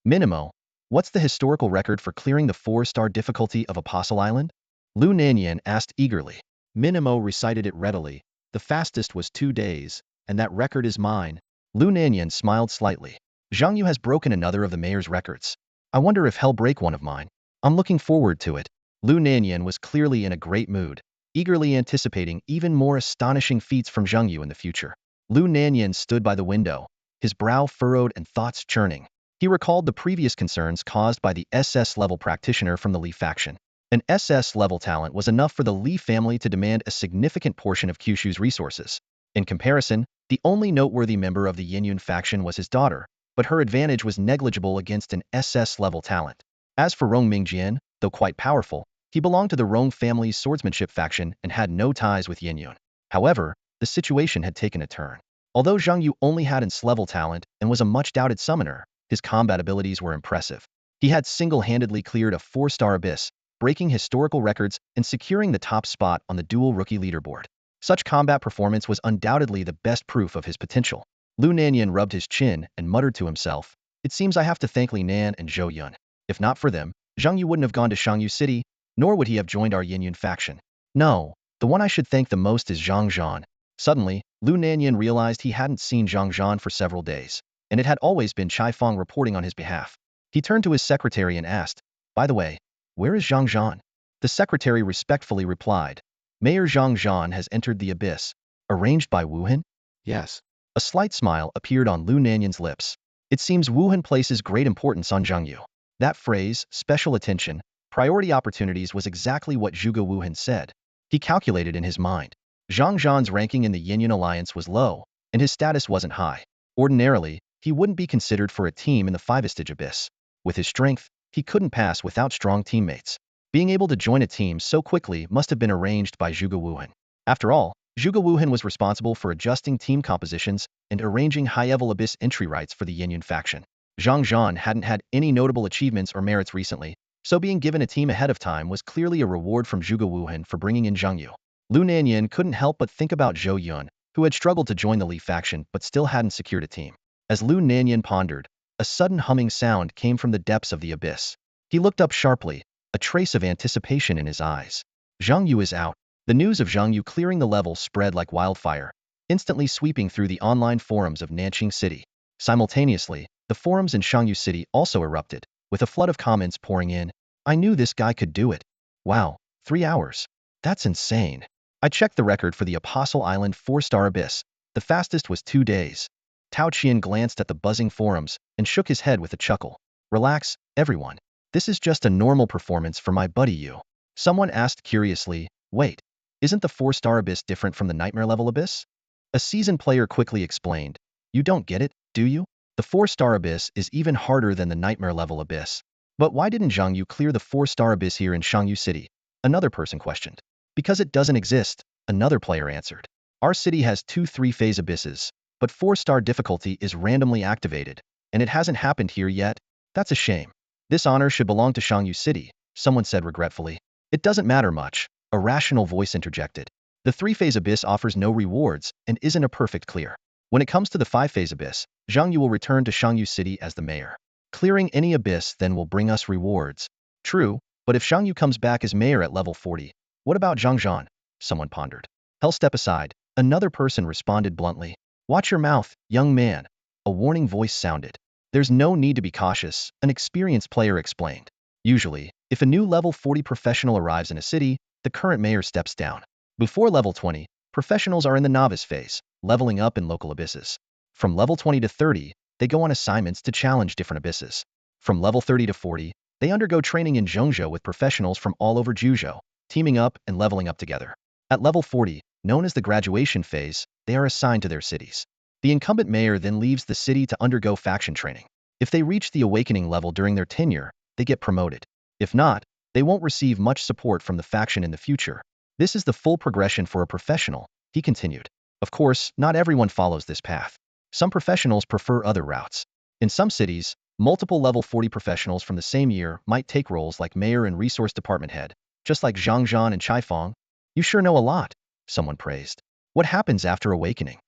Minimo, what's the historical record for clearing the 4-star difficulty of Apostle Island? Lu Nanyan asked eagerly. Minimo recited it readily. The fastest was 2 days, and that record is mine. Lu Nanyan smiled slightly. Zhang Yu has broken another of the mayor's records. I wonder if he'll break one of mine. I'm looking forward to it. Lu Nanyan was clearly in a great mood, eagerly anticipating even more astonishing feats from Zhang Yu in the future. Lu Nanyan stood by the window, his brow furrowed and thoughts churning. He recalled the previous concerns caused by the SS-level practitioner from the Li faction. An SS-level talent was enough for the Li family to demand a significant portion of Kyushu's resources. In comparison, the only noteworthy member of the Yinyun faction was his daughter, but her advantage was negligible against an SS-level talent. As for Rong Mingjian, though quite powerful, he belonged to the Rong family's swordsmanship faction and had no ties with Yinyun. However, the situation had taken a turn. Although Zhang Yu only had an S-level talent and was a much-doubted summoner, his combat abilities were impressive. He had single-handedly cleared a 4-star abyss, breaking historical records and securing the top spot on the dual rookie leaderboard. Such combat performance was undoubtedly the best proof of his potential. Lu Nanyan rubbed his chin and muttered to himself, it seems I have to thank Li Nan and Zhou Yun. If not for them, Zhang Yu wouldn't have gone to Shangyu City, nor would he have joined our Yinyun faction. No, the one I should thank the most is Zhang Zhan. Suddenly, Lu Nanyan realized he hadn't seen Zhang Zhan for several days, and it had always been Chai Feng reporting on his behalf. He turned to his secretary and asked, by the way, where is Zhang Zhan? The secretary respectfully replied, Mayor Zhang Zhan has entered the abyss. Arranged by Wuhan? Yes. A slight smile appeared on Lu Nanyan's lips. It seems Wuhan places great importance on Zhang Yu. That phrase, special attention, priority opportunities was exactly what Zhuge Wuhan said. He calculated in his mind. Zhang Zhan's ranking in the Yinyun alliance was low, and his status wasn't high. Ordinarily, he wouldn't be considered for a team in the 5-stage abyss. With his strength, he couldn't pass without strong teammates. Being able to join a team so quickly must have been arranged by Zhuge Wuhan. After all, Zhuge Wuhan was responsible for adjusting team compositions and arranging high-level abyss entry rights for the Yinyun faction. Zhang Zhan hadn't had any notable achievements or merits recently, so being given a team ahead of time was clearly a reward from Zhuge Wuhan for bringing in Zhang Yu. Lu Nanyan couldn't help but think about Zhou Yun, who had struggled to join the Li faction but still hadn't secured a team. As Lu Nanyan pondered, a sudden humming sound came from the depths of the abyss. He looked up sharply, a trace of anticipation in his eyes. Zhang Yu is out. The news of Zhang Yu clearing the level spread like wildfire, instantly sweeping through the online forums of Nanqing City. Simultaneously, the forums in Shangyu City also erupted, with a flood of comments pouring in. I knew this guy could do it. Wow, 3 hours. That's insane. I checked the record for the Apostle Island 4-star abyss. The fastest was 2 days. Tao Qian glanced at the buzzing forums and shook his head with a chuckle. Relax, everyone. This is just a normal performance for my buddy Yu. Someone asked curiously, wait, isn't the 4-star abyss different from the nightmare level abyss? A seasoned player quickly explained, you don't get it, do you? The 4-star abyss is even harder than the nightmare level abyss. But why didn't Zhang Yu clear the 4-star abyss here in Shangyu City? Another person questioned. Because it doesn't exist, another player answered. Our city has 2 3-phase abysses, but 4-star difficulty is randomly activated, and it hasn't happened here yet. That's a shame. This honor should belong to Shangyu City, someone said regretfully. It doesn't matter much, a rational voice interjected. The 3-phase abyss offers no rewards and isn't a perfect clear. When it comes to the 5-phase abyss, Zhang Yu will return to Shangyu City as the mayor. Clearing any abyss then will bring us rewards. True, but if Shang Yu comes back as mayor at level 40, what about Zhang Zhan? Someone pondered. Hell, step aside. Another person responded bluntly. Watch your mouth, young man. A warning voice sounded. There's no need to be cautious, an experienced player explained. Usually, if a new level 40 professional arrives in a city, the current mayor steps down. Before level 20, professionals are in the novice phase, leveling up in local abysses. From level 20 to 30, they go on assignments to challenge different abysses. From level 30 to 40, they undergo training in Zhongzhou with professionals from all over Juzhou, teaming up and leveling up together. At level 40, known as the graduation phase, they are assigned to their cities. The incumbent mayor then leaves the city to undergo faction training. If they reach the awakening level during their tenure, they get promoted. If not, they won't receive much support from the faction in the future. This is the full progression for a professional, he continued. Of course, not everyone follows this path. Some professionals prefer other routes. In some cities, multiple level 40 professionals from the same year might take roles like mayor and resource department head, just like Zhang Zhan and Chai Fong. You sure know a lot, someone praised. What happens after awakening?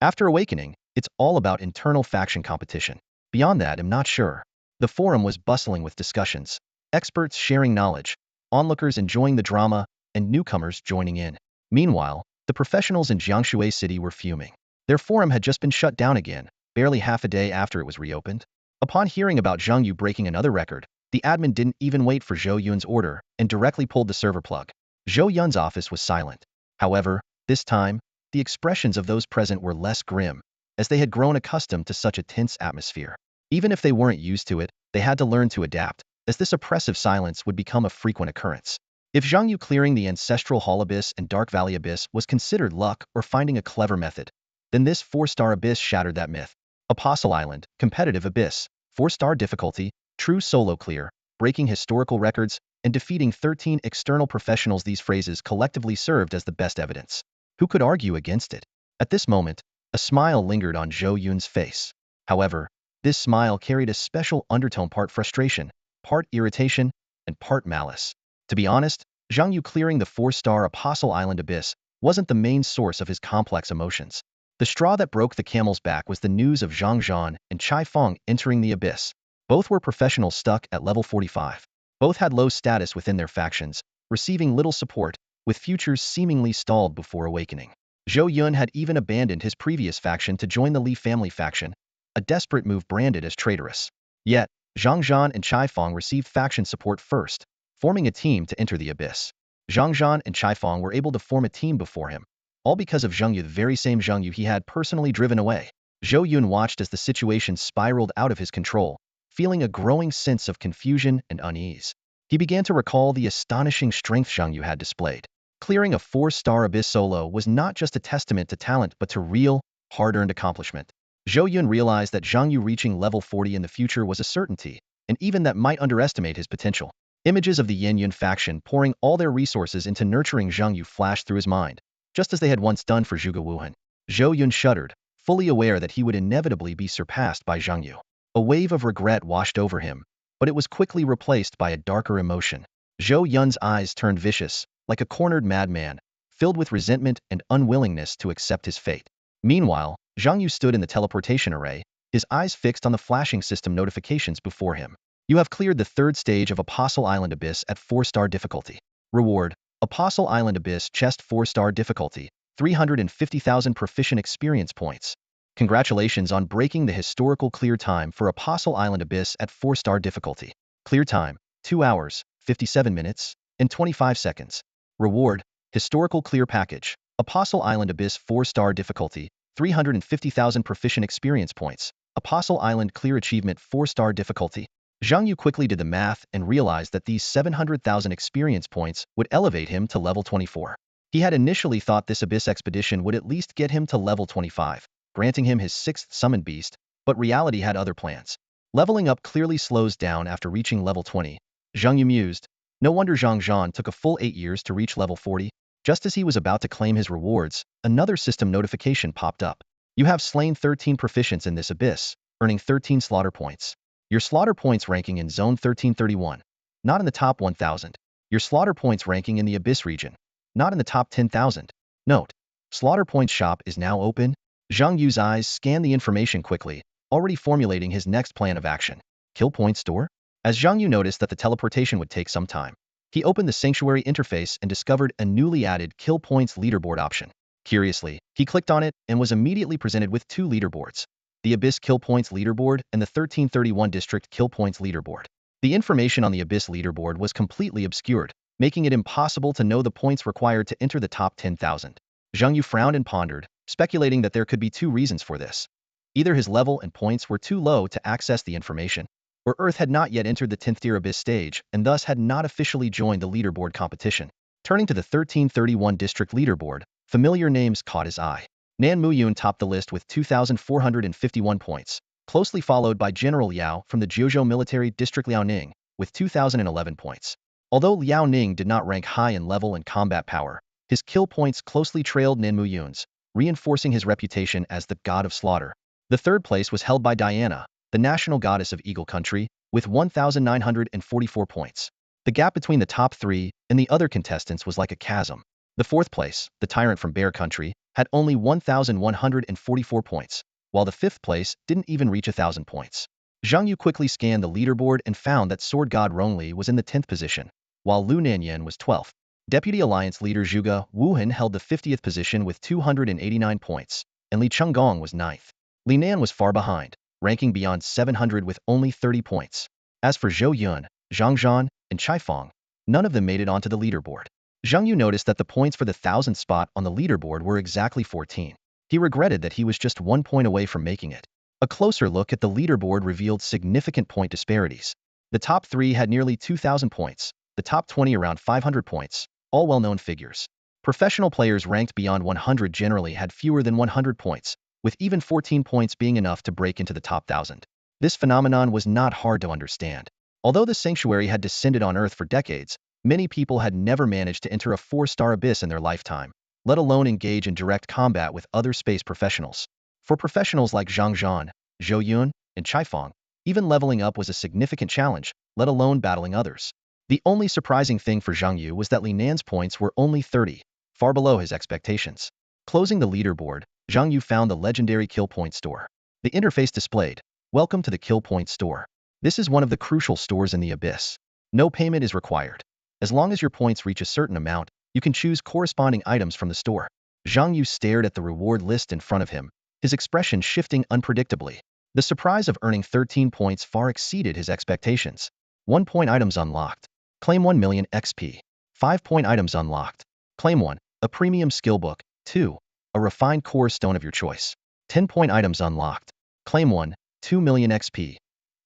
After awakening, it's all about internal faction competition. Beyond that, I'm not sure. The forum was bustling with discussions, experts sharing knowledge, onlookers enjoying the drama, and newcomers joining in. Meanwhile, the professionals in Jiangshui City were fuming. Their forum had just been shut down again, barely half a day after it was reopened. Upon hearing about Zhang Yu breaking another record, the admin didn't even wait for Zhou Yun's order and directly pulled the server plug. Zhou Yun's office was silent. However, this time, the expressions of those present were less grim, as they had grown accustomed to such a tense atmosphere. Even if they weren't used to it, they had to learn to adapt, as this oppressive silence would become a frequent occurrence. If Zhang Yu clearing the Ancestral Hall Abyss and Dark Valley Abyss was considered luck or finding a clever method, then this 4-star abyss shattered that myth. Apostle Island, competitive abyss, 4-star difficulty, true solo clear, breaking historical records, and defeating 13 external professionals. These phrases collectively served as the best evidence. Who could argue against it? At this moment, a smile lingered on Zhou Yun's face. However, this smile carried a special undertone, part frustration, part irritation, and part malice. To be honest, Zhang Yu clearing the 4-star Apostle Island abyss wasn't the main source of his complex emotions. The straw that broke the camel's back was the news of Zhang Zhan and Chai Fong entering the abyss. Both were professionals stuck at level 45. Both had low status within their factions, receiving little support, with futures seemingly stalled before awakening. Zhou Yun had even abandoned his previous faction to join the Li family faction, a desperate move branded as traitorous. Yet, Zhang Zhan and Chai Fong received faction support first, forming a team to enter the abyss. Zhang Zhan and Chai Fong were able to form a team before him, all because of Zhang Yu, the very same Zhang Yu he had personally driven away. Zhou Yun watched as the situation spiraled out of his control, feeling a growing sense of confusion and unease. He began to recall the astonishing strength Zhang Yu had displayed. Clearing a 4-star abyss solo was not just a testament to talent but to real, hard-earned accomplishment. Zhou Yun realized that Zhang Yu reaching level 40 in the future was a certainty, and even that might underestimate his potential. Images of the Yin Yun faction pouring all their resources into nurturing Zhang Yu flashed through his mind, just as they had once done for Zhuge Wuhan. Zhou Yun shuddered, fully aware that he would inevitably be surpassed by Zhang Yu. A wave of regret washed over him, but it was quickly replaced by a darker emotion. Zhou Yun's eyes turned vicious, like a cornered madman, filled with resentment and unwillingness to accept his fate. Meanwhile, Zhang Yu stood in the teleportation array, his eyes fixed on the flashing system notifications before him. You have cleared the 3rd stage of Apostle Island Abyss at 4-star difficulty. Reward: Apostle Island Abyss chest 4-star difficulty, 350,000 proficient experience points. Congratulations on breaking the historical clear time for Apostle Island Abyss at 4-star difficulty. Clear time: 2 hours, 57 minutes, and 25 seconds. Reward: Historical Clear Package. Apostle Island Abyss 4-star difficulty, 350,000 proficient experience points. Apostle Island Clear Achievement 4-star difficulty. Zhang Yu quickly did the math and realized that these 700,000 experience points would elevate him to level 24. He had initially thought this Abyss expedition would at least get him to level 25, granting him his 6th summoned beast, but reality had other plans. Leveling up clearly slows down after reaching level 20. Zhang Yu mused. No wonder Zhang Zhan took a full 8 years to reach level 40. Just as he was about to claim his rewards, another system notification popped up. You have slain 13 proficients in this abyss, earning 13 slaughter points. Your slaughter points ranking in Zone 1331, not in the top 1,000. Your slaughter points ranking in the Abyss region, not in the top 10,000. Note: Slaughter Points shop is now open. Zhang Yu's eyes scanned the information quickly, already formulating his next plan of action. Kill Point Store? As Zhang Yu noticed that the teleportation would take some time, he opened the Sanctuary interface and discovered a newly added Kill Points leaderboard option. Curiously, he clicked on it and was immediately presented with 2 leaderboards: the Abyss Kill Points leaderboard and the 1331 District Kill Points leaderboard. The information on the Abyss leaderboard was completely obscured, making it impossible to know the points required to enter the top 10,000. Zhang Yu frowned and pondered, speculating that there could be 2 reasons for this. Either his level and points were too low to access the information, or Earth had not yet entered the 10th tier Abyss stage and thus had not officially joined the leaderboard competition. Turning to the 1331 District leaderboard, familiar names caught his eye. Nan Muyun topped the list with 2,451 points, closely followed by General Liao from the Jiuzhou Military District Liaoning with 2,011 points. Although Liaoning did not rank high in level and combat power, his kill points closely trailed Nan Muyun's, reinforcing his reputation as the god of slaughter. The 3rd place was held by Diana, the national goddess of Eagle Country, with 1,944 points. The gap between the top 3 and the other contestants was like a chasm. The 4th place, the tyrant from Bear Country, had only 1,144 points, while the 5th place didn't even reach 1,000 points. Zhang Yu quickly scanned the leaderboard and found that sword god Rongli was in the 10th position, while Lu Nanyan was 12th. Deputy Alliance leader Zhuge Wuhan held the 50th position with 289 points, and Li Chunggong was 9th. Li Nan was far behind, ranking beyond 700 with only 30 points. As for Zhou Yun, Zhang Zhan, and Chai Feng, none of them made it onto the leaderboard. Zhang Yu noticed that the points for the 1,000th spot on the leaderboard were exactly 14. He regretted that he was just 1 point away from making it. A closer look at the leaderboard revealed significant point disparities. The top 3 had nearly 2,000 points, the top 20 around 500 points, all well-known figures. Professional players ranked beyond 100 generally had fewer than 100 points, with even 14 points being enough to break into the top 1,000. This phenomenon was not hard to understand. Although the sanctuary had descended on Earth for decades, many people had never managed to enter a 4-star abyss in their lifetime, let alone engage in direct combat with other space professionals. For professionals like Zhang Zhan, Zhou Yun, and Chai Feng, even leveling up was a significant challenge, let alone battling others. The only surprising thing for Zhang Yu was that Li Nan's points were only 30, far below his expectations. Closing the leaderboard, Zhang Yu found the legendary Kill Point store. The interface displayed, "Welcome to the Kill Point store. This is one of the crucial stores in the Abyss. No payment is required. As long as your points reach a certain amount, you can choose corresponding items from the store." Zhang Yu stared at the reward list in front of him, his expression shifting unpredictably. The surprise of earning 13 points far exceeded his expectations. 1-point items unlocked. Claim 1 million XP. 5-point items unlocked. Claim 1, a premium skill book. 2, a refined core stone of your choice. 10-point items unlocked. Claim 1, 2 million XP.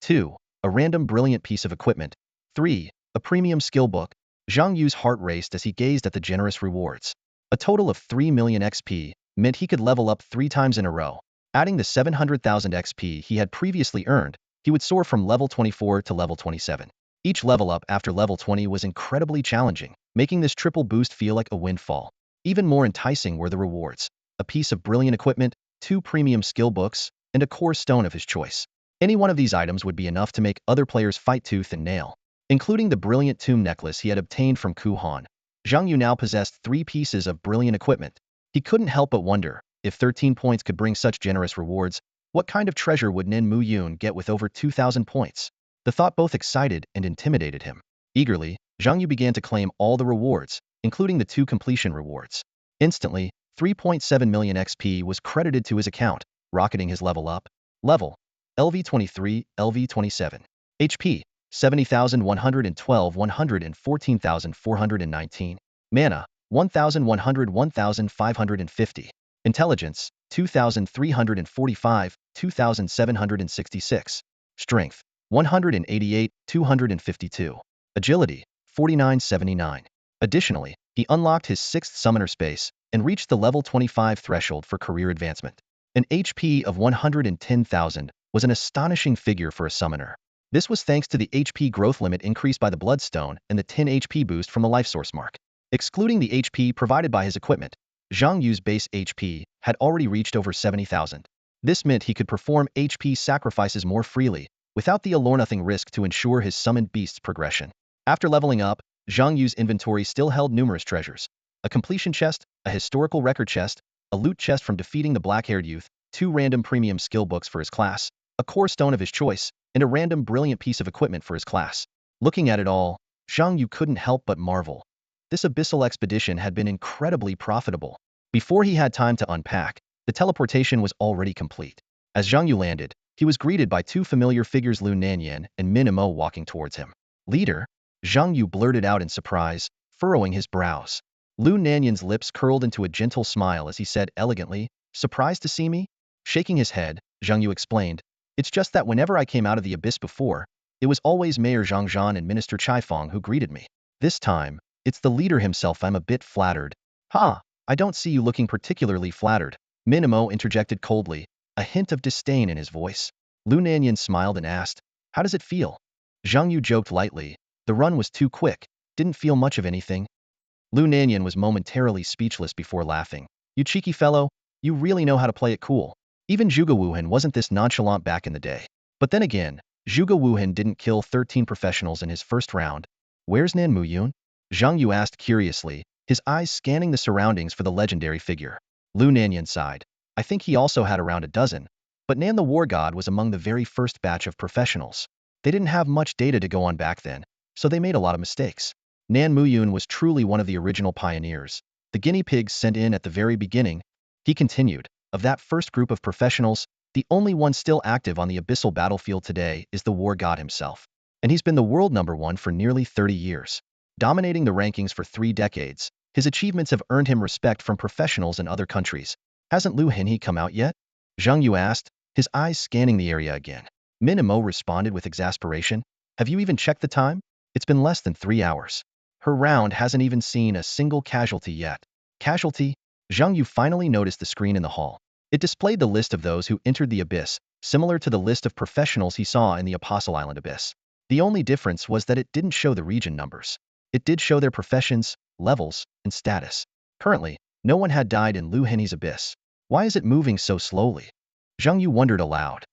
2, a random brilliant piece of equipment. 3, a premium skill book. Zhang Yu's heart raced as he gazed at the generous rewards. A total of 3 million XP meant he could level up 3 times in a row. Adding the 700,000 XP he had previously earned, he would soar from level 24 to level 27. Each level up after level 20 was incredibly challenging, making this triple boost feel like a windfall. Even more enticing were the rewards: a piece of brilliant equipment, 2 premium skill books, and a core stone of his choice. Any one of these items would be enough to make other players fight tooth and nail. Including the brilliant tomb necklace he had obtained from Ku Han, Zhang Yu now possessed 3 pieces of brilliant equipment. He couldn't help but wonder, if 13 points could bring such generous rewards, what kind of treasure would Nen Mu Yun get with over 2,000 points? The thought both excited and intimidated him. Eagerly, Zhang Yu began to claim all the rewards, including the 2 completion rewards. Instantly, 3.7 million XP was credited to his account, rocketing his level up. Level: LV23, LV27. HP: 70,112, 114,419. Mana: 1,100, 1,550. Intelligence: 2,345, 2,766. Strength: 188, 252. Agility, 4979. Additionally, he unlocked his 6th summoner space and reached the level 25 threshold for career advancement. An HP of 110,000 was an astonishing figure for a summoner. This was thanks to the HP growth limit increased by the Bloodstone and the 10 HP boost from the Life Source mark. Excluding the HP provided by his equipment, Zhang Yu's base HP had already reached over 70,000. This meant he could perform HP sacrifices more freely, without the all-or-nothing risk to ensure his summoned beast's progression. After leveling up, Zhang Yu's inventory still held numerous treasures. A completion chest, a historical record chest, a loot chest from defeating the black-haired youth, 2 random premium skill books for his class, a core stone of his choice, and a random brilliant piece of equipment for his class. Looking at it all, Zhang Yu couldn't help but marvel. This abyssal expedition had been incredibly profitable. Before he had time to unpack, the teleportation was already complete. As Zhang Yu landed, he was greeted by 2 familiar figures, Lu Nanyan and Min Mo, walking towards him. Leader, Zhang Yu blurted out in surprise, furrowing his brows. Lu Nanyan's lips curled into a gentle smile as he said elegantly, "Surprised to see me?" Shaking his head, Zhang Yu explained, "It's just that whenever I came out of the abyss before, it was always Mayor Zhang Zhan and Minister Chaifeng who greeted me. This time, it's the leader himself. I'm a bit flattered." "Ha, I don't see you looking particularly flattered," Min Mo interjected coldly, a hint of disdain in his voice. Lu Nanyan smiled and asked, "How does it feel?" Zhang Yu joked lightly, "The run was too quick, didn't feel much of anything." Lu Nanyan was momentarily speechless before laughing. "You cheeky fellow, you really know how to play it cool. Even Zhuge Wuhan wasn't this nonchalant back in the day." But then again, Zhuge Wuhan didn't kill 13 professionals in his first round. "Where's Nan Muyun?" Zhang Yu asked curiously, his eyes scanning the surroundings for the legendary figure. Lu Nanyan sighed. "I think he also had around a dozen. But Nan the War God was among the very first batch of professionals. They didn't have much data to go on back then, so they made a lot of mistakes. Nan Muyun was truly one of the original pioneers. The guinea pigs sent in at the very beginning," he continued. "Of that first group of professionals, the only one still active on the abyssal battlefield today is the War God himself. And he's been the world #1 for nearly 30 years. Dominating the rankings for 3 decades, his achievements have earned him respect from professionals in other countries. Hasn't Lu Hinhe come out yet?" Zhang Yu asked, his eyes scanning the area again. Min Mo responded with exasperation, "Have you even checked the time? It's been less than 3 hours. Her round hasn't even seen a single casualty yet." Casualty? Zhang Yu finally noticed the screen in the hall. It displayed the list of those who entered the abyss, similar to the list of professionals he saw in the Apostle Island abyss. The only difference was that it didn't show the region numbers. It did show their professions, levels, and status. Currently, no one had died in Lu Henny's abyss. Why is it moving so slowly? Zhang Yu wondered aloud.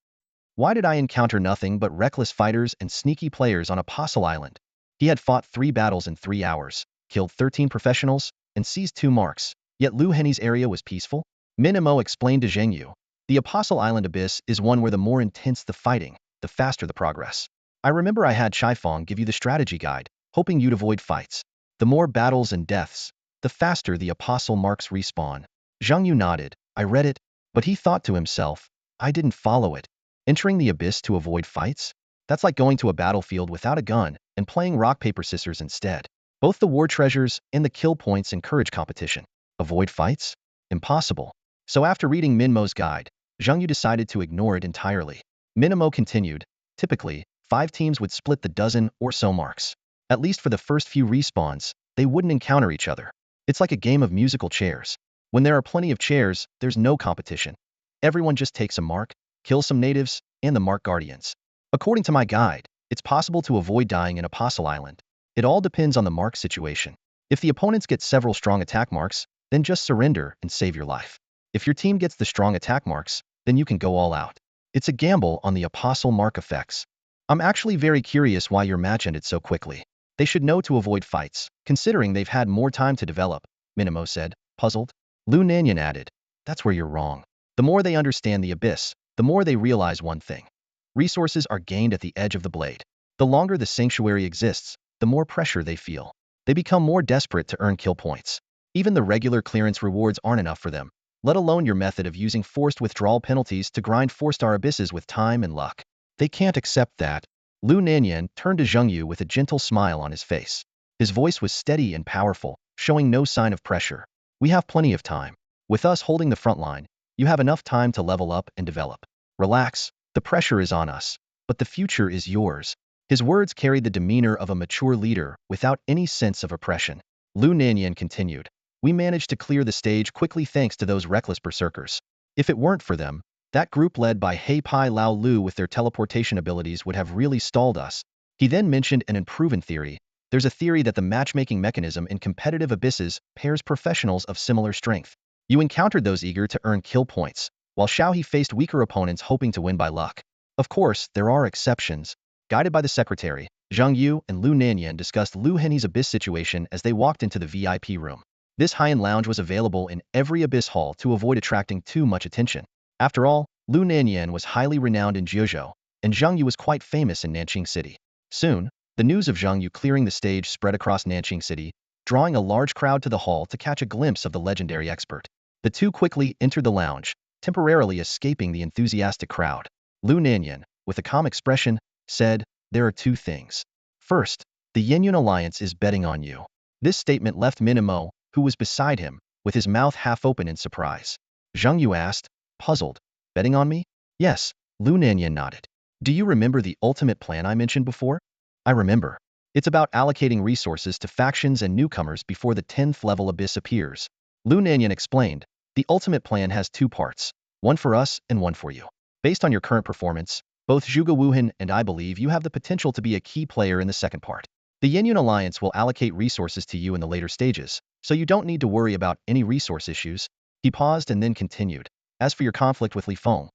Why did I encounter nothing but reckless fighters and sneaky players on Apostle Island? He had fought 3 battles in 3 hours, killed 13 professionals, and seized 2 marks, yet Lu Henny's area was peaceful? Min Mo explained to Zhang Yu. The Apostle Island abyss is one where the more intense the fighting, the faster the progress. I remember I had Chaifeng give you the strategy guide, hoping you'd avoid fights. The more battles and deaths, the faster the Apostle marks respawn. Zhang Yu nodded. I read it, but he thought to himself, I didn't follow it. Entering the abyss to avoid fights? That's like going to a battlefield without a gun and playing rock, paper, scissors instead. Both the war treasures and the kill points encourage competition. Avoid fights? Impossible. So after reading Min Mo's guide, Zhang Yu decided to ignore it entirely. Min Mo continued, typically, 5 teams would split the dozen or so marks. At least for the first few respawns, they wouldn't encounter each other. It's like a game of musical chairs. When there are plenty of chairs, there's no competition. Everyone just takes a mark, kills some natives, and the mark guardians. According to my guide, it's possible to avoid dying in Apostle Island. It all depends on the mark situation. If the opponents get several strong attack marks, then just surrender and save your life. If your team gets the strong attack marks, then you can go all out. It's a gamble on the Apostle mark effects. I'm actually very curious why your match ended so quickly. They should know to avoid fights, considering they've had more time to develop, Min Mo said, puzzled. Lu Nanyan added, that's where you're wrong. The more they understand the abyss, the more they realize one thing. Resources are gained at the edge of the blade. The longer the sanctuary exists, the more pressure they feel. They become more desperate to earn kill points. Even the regular clearance rewards aren't enough for them, let alone your method of using forced withdrawal penalties to grind 4-star abysses with time and luck. They can't accept that. Lu Nanyan turned to Zhang Yu with a gentle smile on his face. His voice was steady and powerful, showing no sign of pressure. We have plenty of time. With us holding the front line, you have enough time to level up and develop. Relax, the pressure is on us. but the future is yours. His words carried the demeanor of a mature leader without any sense of oppression. Lu Nanyan continued. We managed to clear the stage quickly thanks to those reckless berserkers. If it weren't for them, that group led by Hei Pai Lao Lu with their teleportation abilities would have really stalled us. He then mentioned an unproven theory. There's a theory that the matchmaking mechanism in competitive abysses pairs professionals of similar strength. You encountered those eager to earn kill points, while Xiaohe faced weaker opponents hoping to win by luck. Of course, there are exceptions. Guided by the secretary, Zhang Yu and Lu Nanyan discussed Lu Henhe's abyss situation as they walked into the VIP room. This high-end lounge was available in every abyss hall to avoid attracting too much attention. After all, Lu Nanyan was highly renowned in Jiuzhou, and Zhang Yu was quite famous in Nanqing City. Soon, the news of Zhang Yu clearing the stage spread across Nanqing City, drawing a large crowd to the hall to catch a glimpse of the legendary expert. The two quickly entered the lounge, temporarily escaping the enthusiastic crowd. Lu Nanyan, with a calm expression, said, there are two things. First, the Yenyun Alliance is betting on you. This statement left Minimo, who was beside him, with his mouth half open in surprise. Zhang Yu asked, puzzled, betting on me? Yes, Lu Nanyan nodded. Do you remember the ultimate plan I mentioned before? I remember. It's about allocating resources to factions and newcomers before the 10th level abyss appears. Lu Nanyan explained, the ultimate plan has two parts, one for us and one for you. Based on your current performance, both Zhuge Wuhan and I believe you have the potential to be a key player in the second part. The Yenyun Alliance will allocate resources to you in the later stages, so you don't need to worry about any resource issues. He paused and then continued. As for your conflict with Li Feng,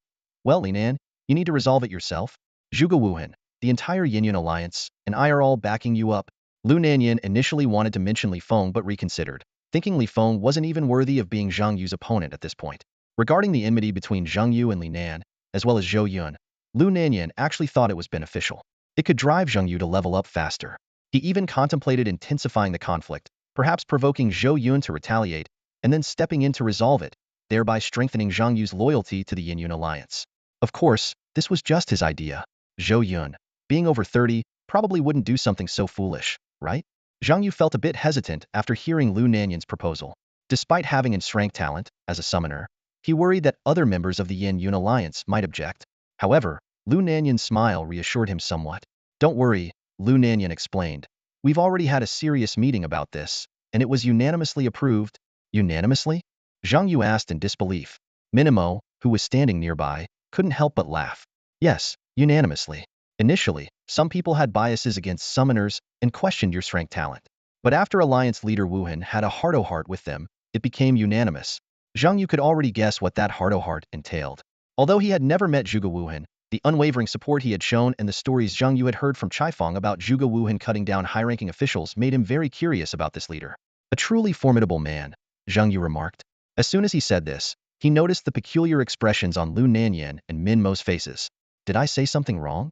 well, Li Nan, you need to resolve it yourself. Zhuge Wuhan, the entire Yenyun Alliance, and I are all backing you up. Lu Nanyan initially wanted to mention Li Feng but reconsidered, thinking Li Feng wasn't even worthy of being Zhang Yu's opponent at this point. Regarding the enmity between Zhang Yu and Li Nan, as well as Zhou Yun, Lu Nanyan actually thought it was beneficial. It could drive Zhang Yu to level up faster. He even contemplated intensifying the conflict, perhaps provoking Zhou Yun to retaliate, and then stepping in to resolve it, thereby strengthening Zhang Yu's loyalty to the Yenyun Alliance. Of course, this was just his idea. Zhou Yun, being over 30, probably wouldn't do something so foolish, right? Zhang Yu felt a bit hesitant after hearing Lu Nanyan's proposal. Despite having enstrength talent, as a summoner, he worried that other members of the Yenyun Alliance might object. However, Lu Nanyan's smile reassured him somewhat. Don't worry, Lu Nanyan explained. We've already had a serious meeting about this, and it was unanimously approved. Unanimously? Zhang Yu asked in disbelief. Minimo, who was standing nearby, couldn't help but laugh. Yes, unanimously. Initially, some people had biases against summoners and questioned your strength talent. But after Alliance leader Wuhan had a heart-to-heart with them, it became unanimous. Zhang Yu could already guess what that heart-to-heart entailed. Although he had never met Zhuge Wuhan, the unwavering support he had shown and the stories Zhang Yu had heard from Chaifeng about Zhuge Wuhan cutting down high-ranking officials made him very curious about this leader. A truly formidable man, Zhang Yu remarked. As soon as he said this, he noticed the peculiar expressions on Lu Nanyan and Min Mo's faces. Did I say something wrong?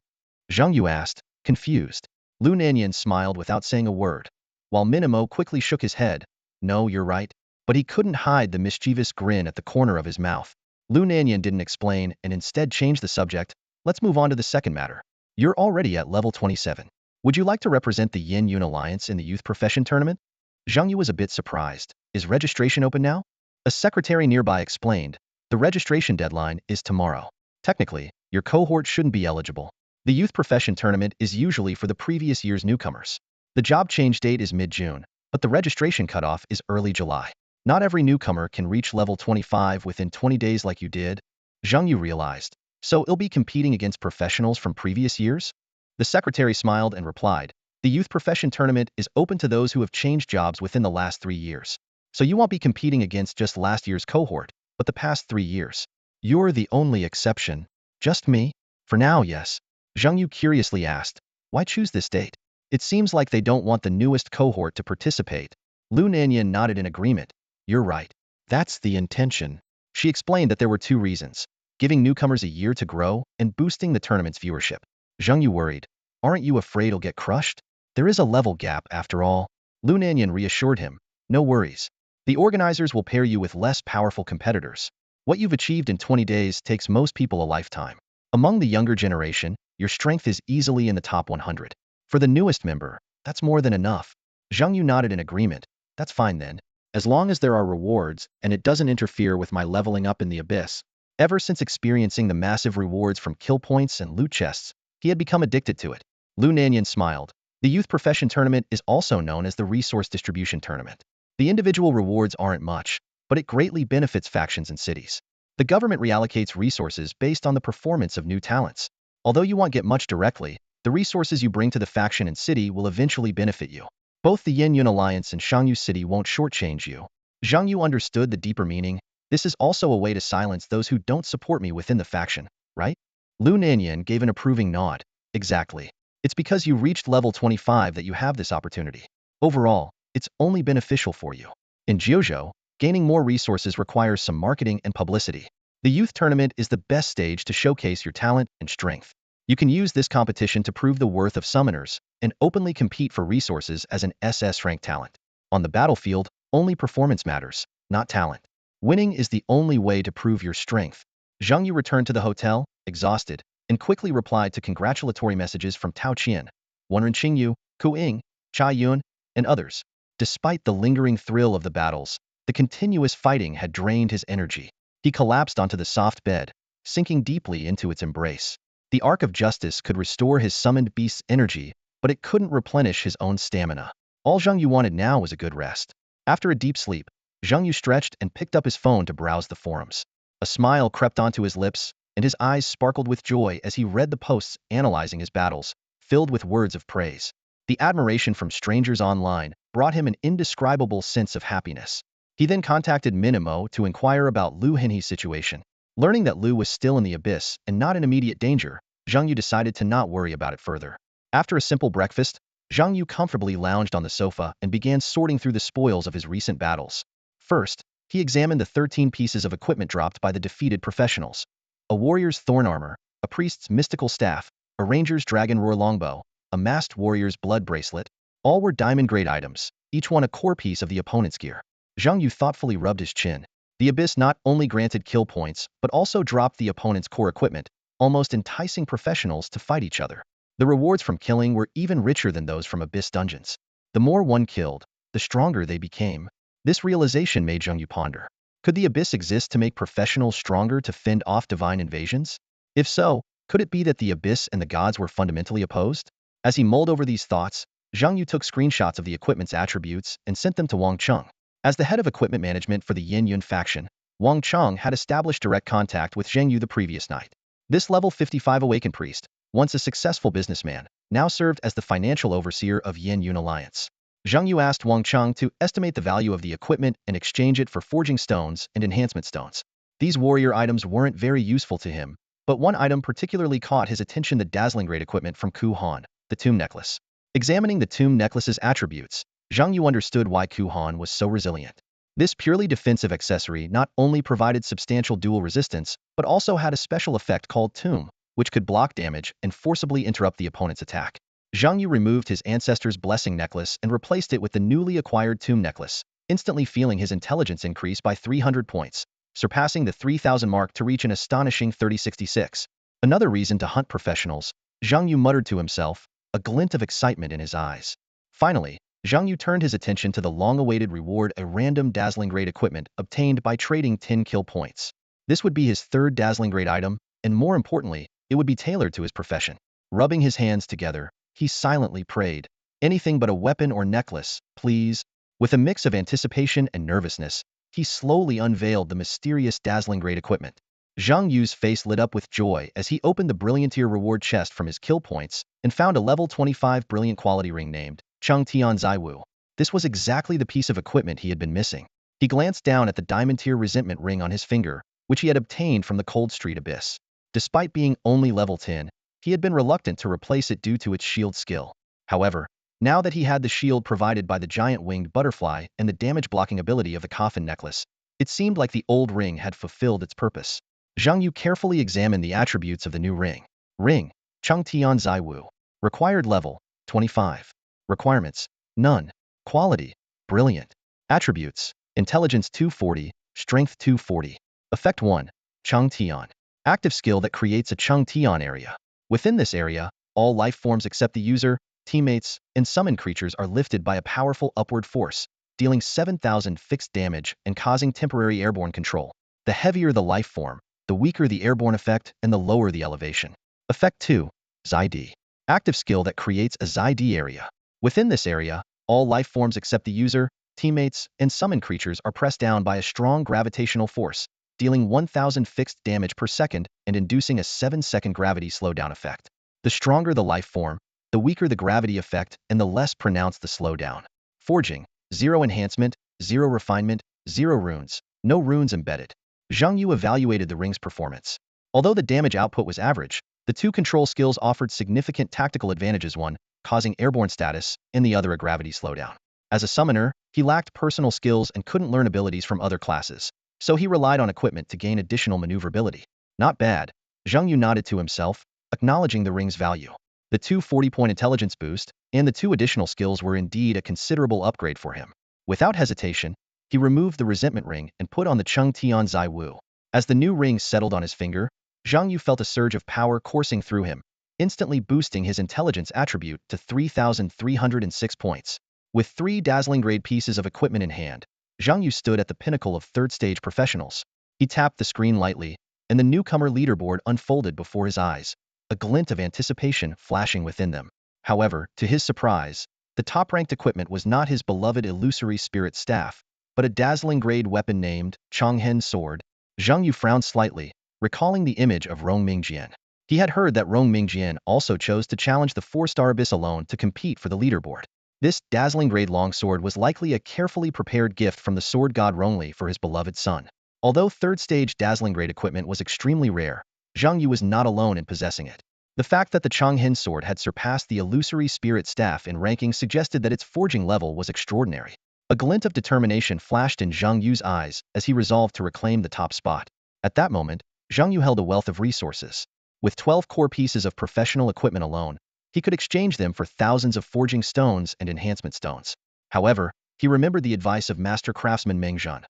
Zhang Yu asked, confused. Lu Nanyan smiled without saying a word, while Minimo quickly shook his head. No, you're right. But he couldn't hide the mischievous grin at the corner of his mouth. Lu Nanyan didn't explain and instead changed the subject. Let's move on to the second matter. You're already at level 27. Would you like to represent the Yenyun Alliance in the Youth Profession Tournament? Zhang Yu was a bit surprised. Is registration open now? A secretary nearby explained. The registration deadline is tomorrow. Technically, your cohort shouldn't be eligible. The Youth Profession Tournament is usually for the previous year's newcomers. The job change date is mid-June, but the registration cutoff is early July. Not every newcomer can reach level 25 within 20 days like you did, Zhang Yu realized. So you'll be competing against professionals from previous years? The secretary smiled and replied, the Youth Profession Tournament is open to those who have changed jobs within the last 3 years. So you won't be competing against just last year's cohort, but the past 3 years. You're the only exception. Just me? For now, yes. Zhang Yu curiously asked, why choose this date? It seems like they don't want the newest cohort to participate. Lu Nanyan nodded in agreement. You're right. That's the intention. She explained that there were 2 reasons, giving newcomers a year to grow and boosting the tournament's viewership. Zhang Yu worried. Aren't you afraid you'll get crushed? There is a level gap after all. Lu Nanyan reassured him. No worries. The organizers will pair you with less powerful competitors. What you've achieved in 20 days takes most people a lifetime. Among the younger generation, your strength is easily in the top 100. For the newest member, that's more than enough. Zhang Yu nodded in agreement. That's fine then. As long as there are rewards and it doesn't interfere with my leveling up in the abyss. Ever since experiencing the massive rewards from kill points and loot chests, He had become addicted to it. Lu Nanyan smiled. The youth profession tournament is also known as the resource distribution tournament. The individual rewards aren't much, but it greatly benefits factions and cities. The government reallocates resources based on the performance of new talents. Although you won't get much directly, the resources you bring to the faction and city will eventually benefit you. Both the Yin Yun Alliance and Shangyu City won't shortchange you. Zhang Yu understood the deeper meaning. This is also a way to silence those who don't support me within the faction, right? Lu Nanyan gave an approving nod. Exactly. It's because you reached level 25 that you have this opportunity. Overall, it's only beneficial for you. In Jiuzhou, gaining more resources requires some marketing and publicity. The youth tournament is the best stage to showcase your talent and strength. You can use this competition to prove the worth of summoners and openly compete for resources as an SS rank talent. On the battlefield, only performance matters, not talent. Winning is the only way to prove your strength. Zhang Yu returned to the hotel, exhausted, and quickly replied to congratulatory messages from Tao Qian, Wenren Qingyu, Ku Ying, Cha Yun, and others. Despite the lingering thrill of the battles, the continuous fighting had drained his energy. He collapsed onto the soft bed, sinking deeply into its embrace. The Arc of Justice could restore his summoned beast's energy, but it couldn't replenish his own stamina. All Zhang Yu wanted now was a good rest. After a deep sleep, Zhang Yu stretched and picked up his phone to browse the forums. A smile crept onto his lips, and his eyes sparkled with joy as he read the posts analyzing his battles, filled with words of praise. The admiration from strangers online brought him an indescribable sense of happiness. He then contacted Minimo to inquire about Lu Henhe's situation. Learning that Lu was still in the abyss and not in immediate danger, Zhang Yu decided to not worry about it further. After a simple breakfast, Zhang Yu comfortably lounged on the sofa and began sorting through the spoils of his recent battles. First, he examined the 13 pieces of equipment dropped by the defeated professionals. A warrior's thorn armor, a priest's mystical staff, a ranger's dragon roar longbow, a masked warrior's blood bracelet. All were diamond-grade items, each one a core piece of the opponent's gear. Zhang Yu thoughtfully rubbed his chin. The abyss not only granted kill points, but also dropped the opponent's core equipment, almost enticing professionals to fight each other. The rewards from killing were even richer than those from abyss dungeons. The more one killed, the stronger they became. This realization made Zhang Yu ponder. Could the abyss exist to make professionals stronger to fend off divine invasions? If so, could it be that the abyss and the gods were fundamentally opposed? As he mulled over these thoughts, Zhang Yu took screenshots of the equipment's attributes and sent them to Wang Cheng. As the head of equipment management for the Yin Yun faction, Wang Cheng had established direct contact with Zheng Yu the previous night. This level 55 awakened priest, once a successful businessman, now served as the financial overseer of Yin Yun Alliance. Zhang Yu asked Wang Cheng to estimate the value of the equipment and exchange it for forging stones and enhancement stones. These warrior items weren't very useful to him, but one item particularly caught his attention: the dazzling great equipment from Ku Han, the tomb necklace. Examining the tomb necklace's attributes, Zhang Yu understood why Ku Han was so resilient. This purely defensive accessory not only provided substantial dual resistance, but also had a special effect called Tomb, which could block damage and forcibly interrupt the opponent's attack. Zhang Yu removed his ancestor's blessing necklace and replaced it with the newly acquired tomb necklace, instantly feeling his intelligence increase by 300 points, surpassing the 3,000 mark to reach an astonishing 3066. Another reason to hunt professionals, Zhang Yu muttered to himself, a glint of excitement in his eyes. Finally, Zhang Yu turned his attention to the long-awaited reward: a random dazzling grade equipment obtained by trading 10 kill points. This would be his third dazzling grade item, and more importantly, it would be tailored to his profession. Rubbing his hands together, he silently prayed. Anything but a weapon or necklace, please. With a mix of anticipation and nervousness, he slowly unveiled the mysterious dazzling grade equipment. Zhang Yu's face lit up with joy as he opened the Brilliantier reward chest from his kill points and found a level 25 brilliant quality ring named Cheng Tian Zaiwu. This was exactly the piece of equipment he had been missing. He glanced down at the diamond tier resentment ring on his finger, which he had obtained from the Cold Street Abyss. Despite being only level 10, he had been reluctant to replace it due to its shield skill. However, now that he had the shield provided by the giant winged butterfly and the damage-blocking ability of the coffin necklace, it seemed like the old ring had fulfilled its purpose. Zhang Yu carefully examined the attributes of the new ring. Ring, Cheng Tian Zaiwu. Required level, 25. Requirements, none. Quality, brilliant. Attributes, intelligence 240, strength 240. Effect 1, Cheng Tian. Active skill that creates a Cheng Tian area. Within this area, all life forms except the user, teammates, and summoned creatures are lifted by a powerful upward force, dealing 7,000 fixed damage and causing temporary airborne control. The heavier the life form, the weaker the airborne effect and the lower the elevation. Effect 2, Zid. Active skill that creates a Zid area. Within this area, all life forms except the user, teammates, and summon creatures are pressed down by a strong gravitational force, dealing 1000 fixed damage per second and inducing a 7-second gravity slowdown effect. The stronger the life form, the weaker the gravity effect and the less pronounced the slowdown. Forging. 0 enhancement, 0 refinement, 0 runes, no runes embedded. Zhang Yu evaluated the ring's performance. Although the damage output was average, the two control skills offered significant tactical advantages, one causing airborne status, and the other a gravity slowdown. As a summoner, he lacked personal skills and couldn't learn abilities from other classes, so he relied on equipment to gain additional maneuverability. Not bad. Zhang Yu nodded to himself, acknowledging the ring's value. The 240-point intelligence boost and the 2 additional skills were indeed a considerable upgrade for him. Without hesitation, he removed the resentment ring and put on the Cheng Tian Zai Wu. As the new ring settled on his finger, Zhang Yu felt a surge of power coursing through him, instantly boosting his intelligence attribute to 3,306 points. With 3 dazzling grade pieces of equipment in hand, Zhang Yu stood at the pinnacle of third-stage professionals. He tapped the screen lightly, and the newcomer leaderboard unfolded before his eyes, a glint of anticipation flashing within them. However, to his surprise, the top-ranked equipment was not his beloved illusory spirit staff, but a dazzling grade weapon named Chonghen Sword. Zhang Yu frowned slightly, recalling the image of Rong Mingjian. He had heard that Rong Mingjian also chose to challenge the 4-star Abyss alone to compete for the leaderboard. This dazzling grade longsword was likely a carefully prepared gift from the sword god Rongli for his beloved son. Although third-stage dazzling grade equipment was extremely rare, Zhang Yu was not alone in possessing it. The fact that the Chonghen sword had surpassed the illusory spirit staff in ranking suggested that its forging level was extraordinary. A glint of determination flashed in Zhang Yu's eyes as he resolved to reclaim the top spot. At that moment, Zhang Yu held a wealth of resources. With 12 core pieces of professional equipment alone, he could exchange them for thousands of forging stones and enhancement stones. However, he remembered the advice of master craftsman Meng Zhan.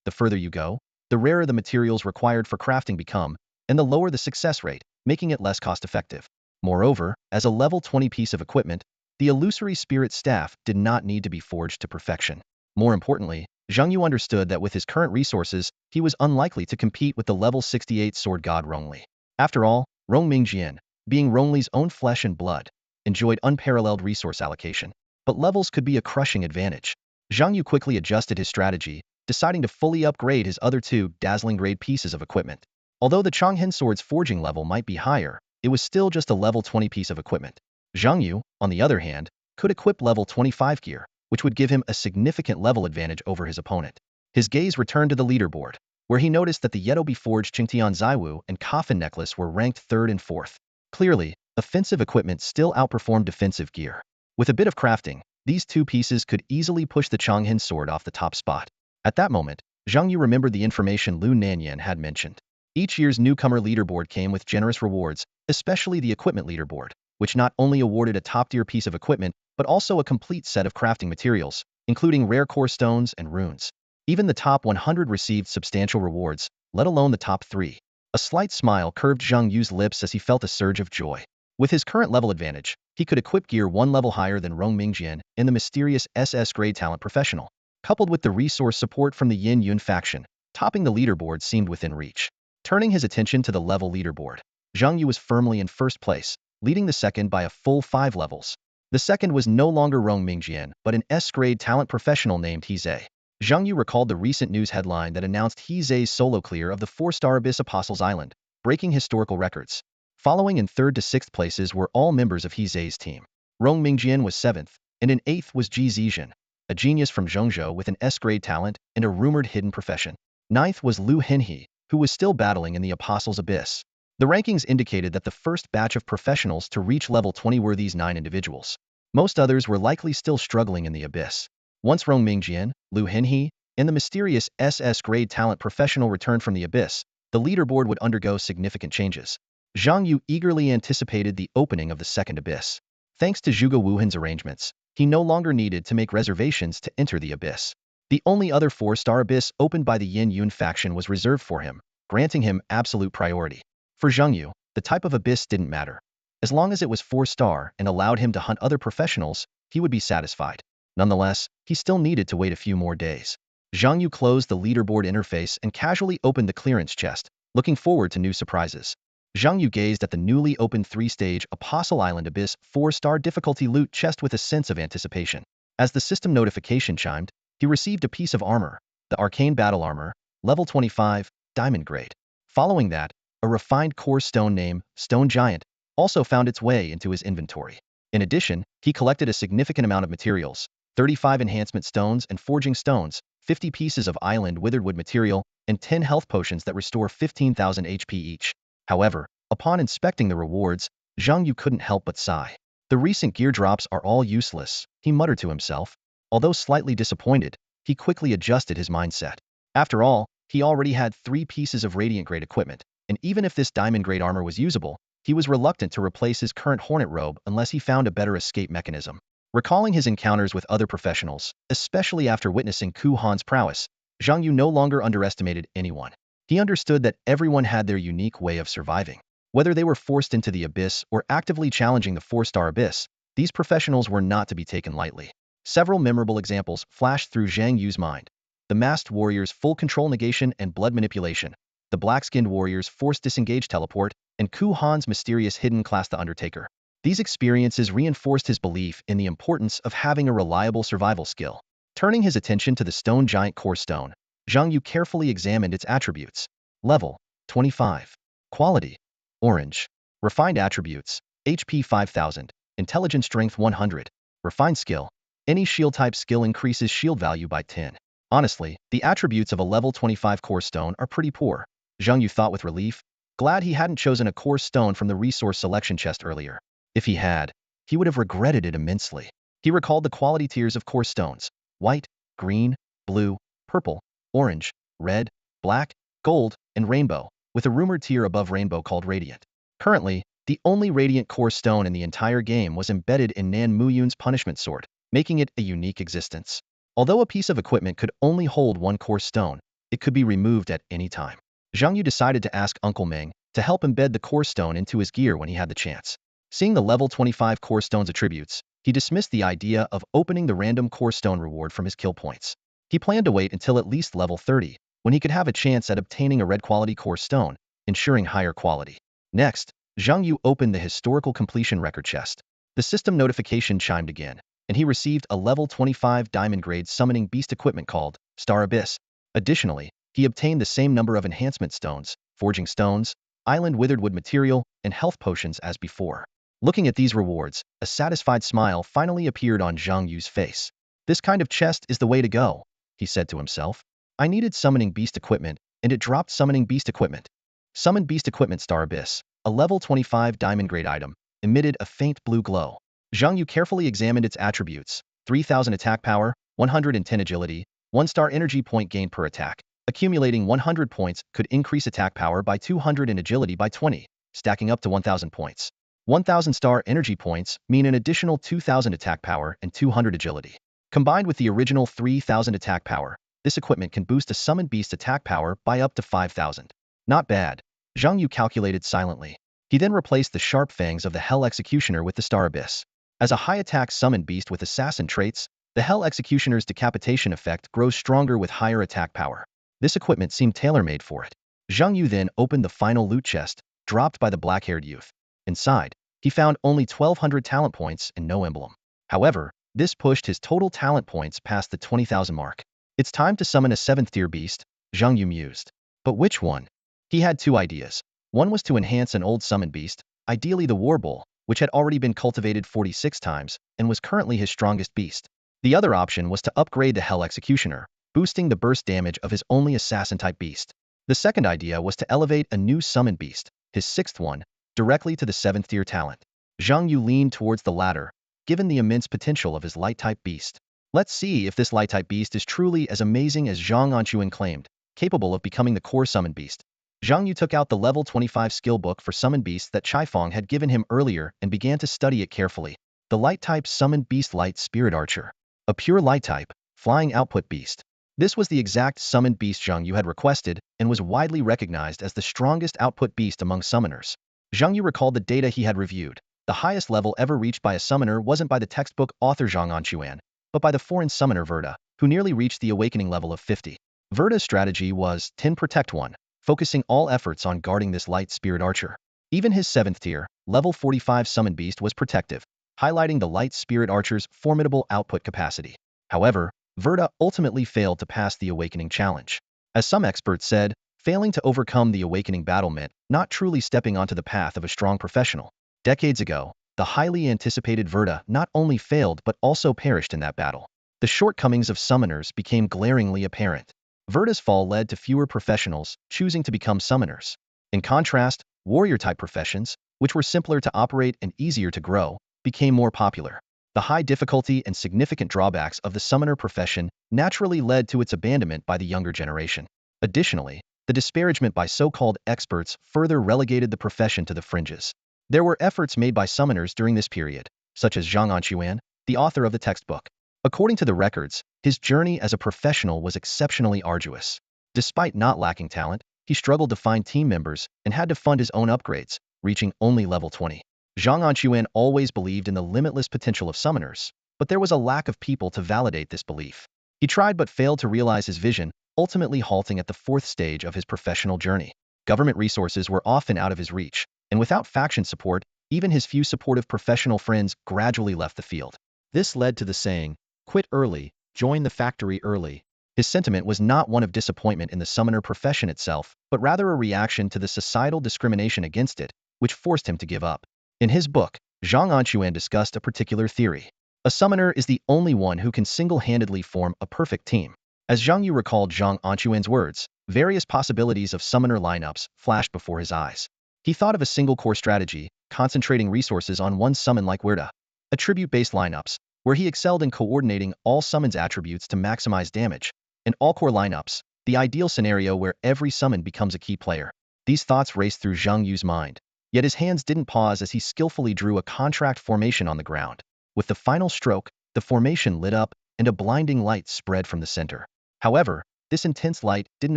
The further you go, the rarer the materials required for crafting become, and the lower the success rate, making it less cost-effective. Moreover, as a level 20 piece of equipment, the illusory spirit staff did not need to be forged to perfection. More importantly, Zhang Yu understood that with his current resources, he was unlikely to compete with the level 68 sword god Rongli. After all, Rong Mingjian, being Rongli's own flesh and blood, enjoyed unparalleled resource allocation. But levels could be a crushing advantage. Zhang Yu quickly adjusted his strategy, deciding to fully upgrade his other 2 dazzling grade pieces of equipment. Although the Chonghen sword's forging level might be higher, it was still just a level 20 piece of equipment. Zhang Yu, on the other hand, could equip level 25 gear, which would give him a significant level advantage over his opponent. His gaze returned to the leaderboard, where he noticed that the Yedobi forged Qingtian Zaiwu and Coffin necklace were ranked 3rd and 4th. Clearly, offensive equipment still outperformed defensive gear. With a bit of crafting, these 2 pieces could easily push the Chonghen sword off the top spot. At that moment, Zhang Yu remembered the information Lu Nanyan had mentioned. Each year's newcomer leaderboard came with generous rewards, especially the equipment leaderboard, which not only awarded a top-tier piece of equipment, but also a complete set of crafting materials, including rare core stones and runes. Even the top 100 received substantial rewards, let alone the top 3. A slight smile curved Zhang Yu's lips as he felt a surge of joy. With his current level advantage, he could equip gear 1 level higher than Rong Mingjian in the mysterious SS grade talent professional. Coupled with the resource support from the Yin Yun faction, topping the leaderboard seemed within reach. Turning his attention to the level leaderboard, Zhang Yu was firmly in first place, leading the second by a full 5 levels. The second was no longer Rong Mingjian, but an S-grade talent professional named He Zhe. Zhang Yu recalled the recent news headline that announced He Zhe's solo clear of the 4-star Abyss Apostles Island, breaking historical records. Following in 3rd to 6th places were all members of He Zhe's team. Rong Mingjian was 7th, and in 8th was Ji Zizhen, a genius from Zhengzhou with an S-grade talent and a rumored hidden profession. 9th was Lu Henhe, who was still battling in the Apostles' Abyss. The rankings indicated that the first batch of professionals to reach level 20 were these 9 individuals. Most others were likely still struggling in the Abyss. Once Rong Mingjian, Lu Henhe, and the mysterious SS grade talent professional returned from the Abyss, the leaderboard would undergo significant changes. Zhang Yu eagerly anticipated the opening of the second Abyss. Thanks to Zhuge Wuhan's arrangements, he no longer needed to make reservations to enter the Abyss. The only other 4-star Abyss opened by the Yin Yun faction was reserved for him, granting him absolute priority. For Zhang Yu, the type of Abyss didn't matter. As long as it was 4-star and allowed him to hunt other professionals, he would be satisfied. Nonetheless, he still needed to wait a few more days. Zhang Yu closed the leaderboard interface and casually opened the clearance chest, looking forward to new surprises. Zhang Yu gazed at the newly opened 3-stage Apostle Island Abyss 4-star difficulty loot chest with a sense of anticipation. As the system notification chimed, he received a piece of armor, the Arcane Battle Armor, level 25, diamond grade. Following that, a refined core stone named Stone Giant also found its way into his inventory. In addition, he collected a significant amount of materials, 35 enhancement stones and forging stones, 50 pieces of island withered wood material, and 10 health potions that restore 15,000 HP each. However, upon inspecting the rewards, Zhang Yu couldn't help but sigh. The recent gear drops are all useless, he muttered to himself. Although slightly disappointed, he quickly adjusted his mindset. After all, he already had 3 pieces of radiant-grade equipment, and even if this diamond-grade armor was usable, he was reluctant to replace his current hornet robe unless he found a better escape mechanism. Recalling his encounters with other professionals, especially after witnessing Ku Han's prowess, Zhang Yu no longer underestimated anyone. He understood that everyone had their unique way of surviving. Whether they were forced into the abyss or actively challenging the 4-star abyss, these professionals were not to be taken lightly. Several memorable examples flashed through Zhang Yu's mind. The masked warrior's full control negation and blood manipulation, the black-skinned warrior's forced disengage teleport, and Ku Han's mysterious hidden class the Undertaker. These experiences reinforced his belief in the importance of having a reliable survival skill. Turning his attention to the Stone Giant Core Stone, Zhang Yu carefully examined its attributes. Level 25. Quality orange. Refined attributes HP 5000, intelligence strength 100. Refined skill. Any shield type skill increases shield value by 10. Honestly, the attributes of a level 25 core stone are pretty poor. Zhang Yu thought with relief, glad he hadn't chosen a core stone from the resource selection chest earlier. If he had, he would have regretted it immensely. He recalled the quality tiers of core stones: white, green, blue, purple, orange, red, black, gold, and rainbow, with a rumored tier above rainbow called radiant. Currently, the only radiant core stone in the entire game was embedded in Nan Muyun's punishment sword, making it a unique existence. Although a piece of equipment could only hold one core stone, it could be removed at any time. Zhang Yu decided to ask Uncle Meng to help embed the core stone into his gear when he had the chance. Seeing the level 25 core stone's attributes, he dismissed the idea of opening the random core stone reward from his kill points. He planned to wait until at least level 30, when he could have a chance at obtaining a red quality core stone, ensuring higher quality. Next, Zhang Yu opened the historical completion record chest. The system notification chimed again, and he received a level 25 diamond grade summoning beast equipment called Star Abyss. Additionally, he obtained the same number of enhancement stones, forging stones, island withered wood material, and health potions as before. Looking at these rewards, a satisfied smile finally appeared on Zhang Yu's face. This kind of chest is the way to go, he said to himself. I needed summoning beast equipment, and it dropped summoning beast equipment. Summoned beast equipment Star Abyss, a level 25 diamond grade item, emitted a faint blue glow. Zhang Yu carefully examined its attributes: 3000 attack power, 110 agility, 1-star energy point gain per attack. Accumulating 100 points could increase attack power by 200 and agility by 20, stacking up to 1000 points. 1000-star energy points mean an additional 2000 attack power and 200 agility. Combined with the original 3000 attack power, this equipment can boost a summoned beast attack power by up to 5000. Not bad, Zhang Yu calculated silently. He then replaced the sharp fangs of the Hell Executioner with the Star Abyss. As a high-attack summoned beast with assassin traits, the Hell Executioner's decapitation effect grows stronger with higher attack power. This equipment seemed tailor-made for it. Zhang Yu then opened the final loot chest, dropped by the black-haired youth. Inside, he found only 1200 talent points and no emblem. However, this pushed his total talent points past the 20,000 mark. It's time to summon a 7th-tier beast, Zhang Yu mused. But which one? He had 2 ideas. One was to enhance an old summoned beast, ideally the War Bull, which had already been cultivated 46 times and was currently his strongest beast. The other option was to upgrade the Hell Executioner, boosting the burst damage of his only assassin-type beast. The second idea was to elevate a new summoned beast, his 6th one, directly to the 7th-tier talent. Zhang Yu leaned towards the latter, given the immense potential of his light-type beast. Let's see if this light-type beast is truly as amazing as Zhang Anquan claimed, capable of becoming the core summoned beast. Zhang Yu took out the level 25 skill book for summoned beasts that Chaifeng had given him earlier and began to study it carefully. The light-type summoned beast Light Spirit Archer. A pure light-type, flying output beast. This was the exact summoned beast Zhang Yu had requested and was widely recognized as the strongest output beast among summoners. Zhang Yu recalled the data he had reviewed. The highest level ever reached by a summoner wasn't by the textbook author Zhang Anquan, but by the foreign summoner Verda, who nearly reached the awakening level of 50. Verda's strategy was 10 Protect 1, focusing all efforts on guarding this light spirit archer. Even his 7th tier, level 45 summon beast was protective, highlighting the light spirit archer's formidable output capacity. However, Verda ultimately failed to pass the awakening challenge. As some experts said, failing to overcome the awakening battle meant not truly stepping onto the path of a strong professional. Decades ago, the highly anticipated Verda not only failed but also perished in that battle. The shortcomings of summoners became glaringly apparent. Verda's fall led to fewer professionals choosing to become summoners. In contrast, warrior-type professions, which were simpler to operate and easier to grow, became more popular. The high difficulty and significant drawbacks of the summoner profession naturally led to its abandonment by the younger generation. Additionally, the disparagement by so-called experts further relegated the profession to the fringes. There were efforts made by summoners during this period, such as Zhang Anquan, the author of the textbook. According to the records, his journey as a professional was exceptionally arduous. Despite not lacking talent, he struggled to find team members and had to fund his own upgrades, reaching only level 20. Zhang Anquan always believed in the limitless potential of summoners, but there was a lack of people to validate this belief. He tried but failed to realize his vision, ultimately halting at the 4th stage of his professional journey. Government resources were often out of his reach, and without faction support, even his few supportive professional friends gradually left the field. This led to the saying, "Quit early, join the factory early." His sentiment was not one of disappointment in the summoner profession itself, but rather a reaction to the societal discrimination against it, which forced him to give up. In his book, Zhang Anquan discussed a particular theory. A summoner is the only one who can single-handedly form a perfect team. As Zhang Yu recalled Zhang Anquan's words, various possibilities of summoner lineups flashed before his eyes. He thought of a single core strategy, concentrating resources on one summon like Weirda, attribute-based lineups, where he excelled in coordinating all summons attributes to maximize damage, and all-core lineups, the ideal scenario where every summon becomes a key player. These thoughts raced through Zhang Yu's mind, yet his hands didn't pause as he skillfully drew a contract formation on the ground. With the final stroke, the formation lit up, and a blinding light spread from the center. However, this intense light didn't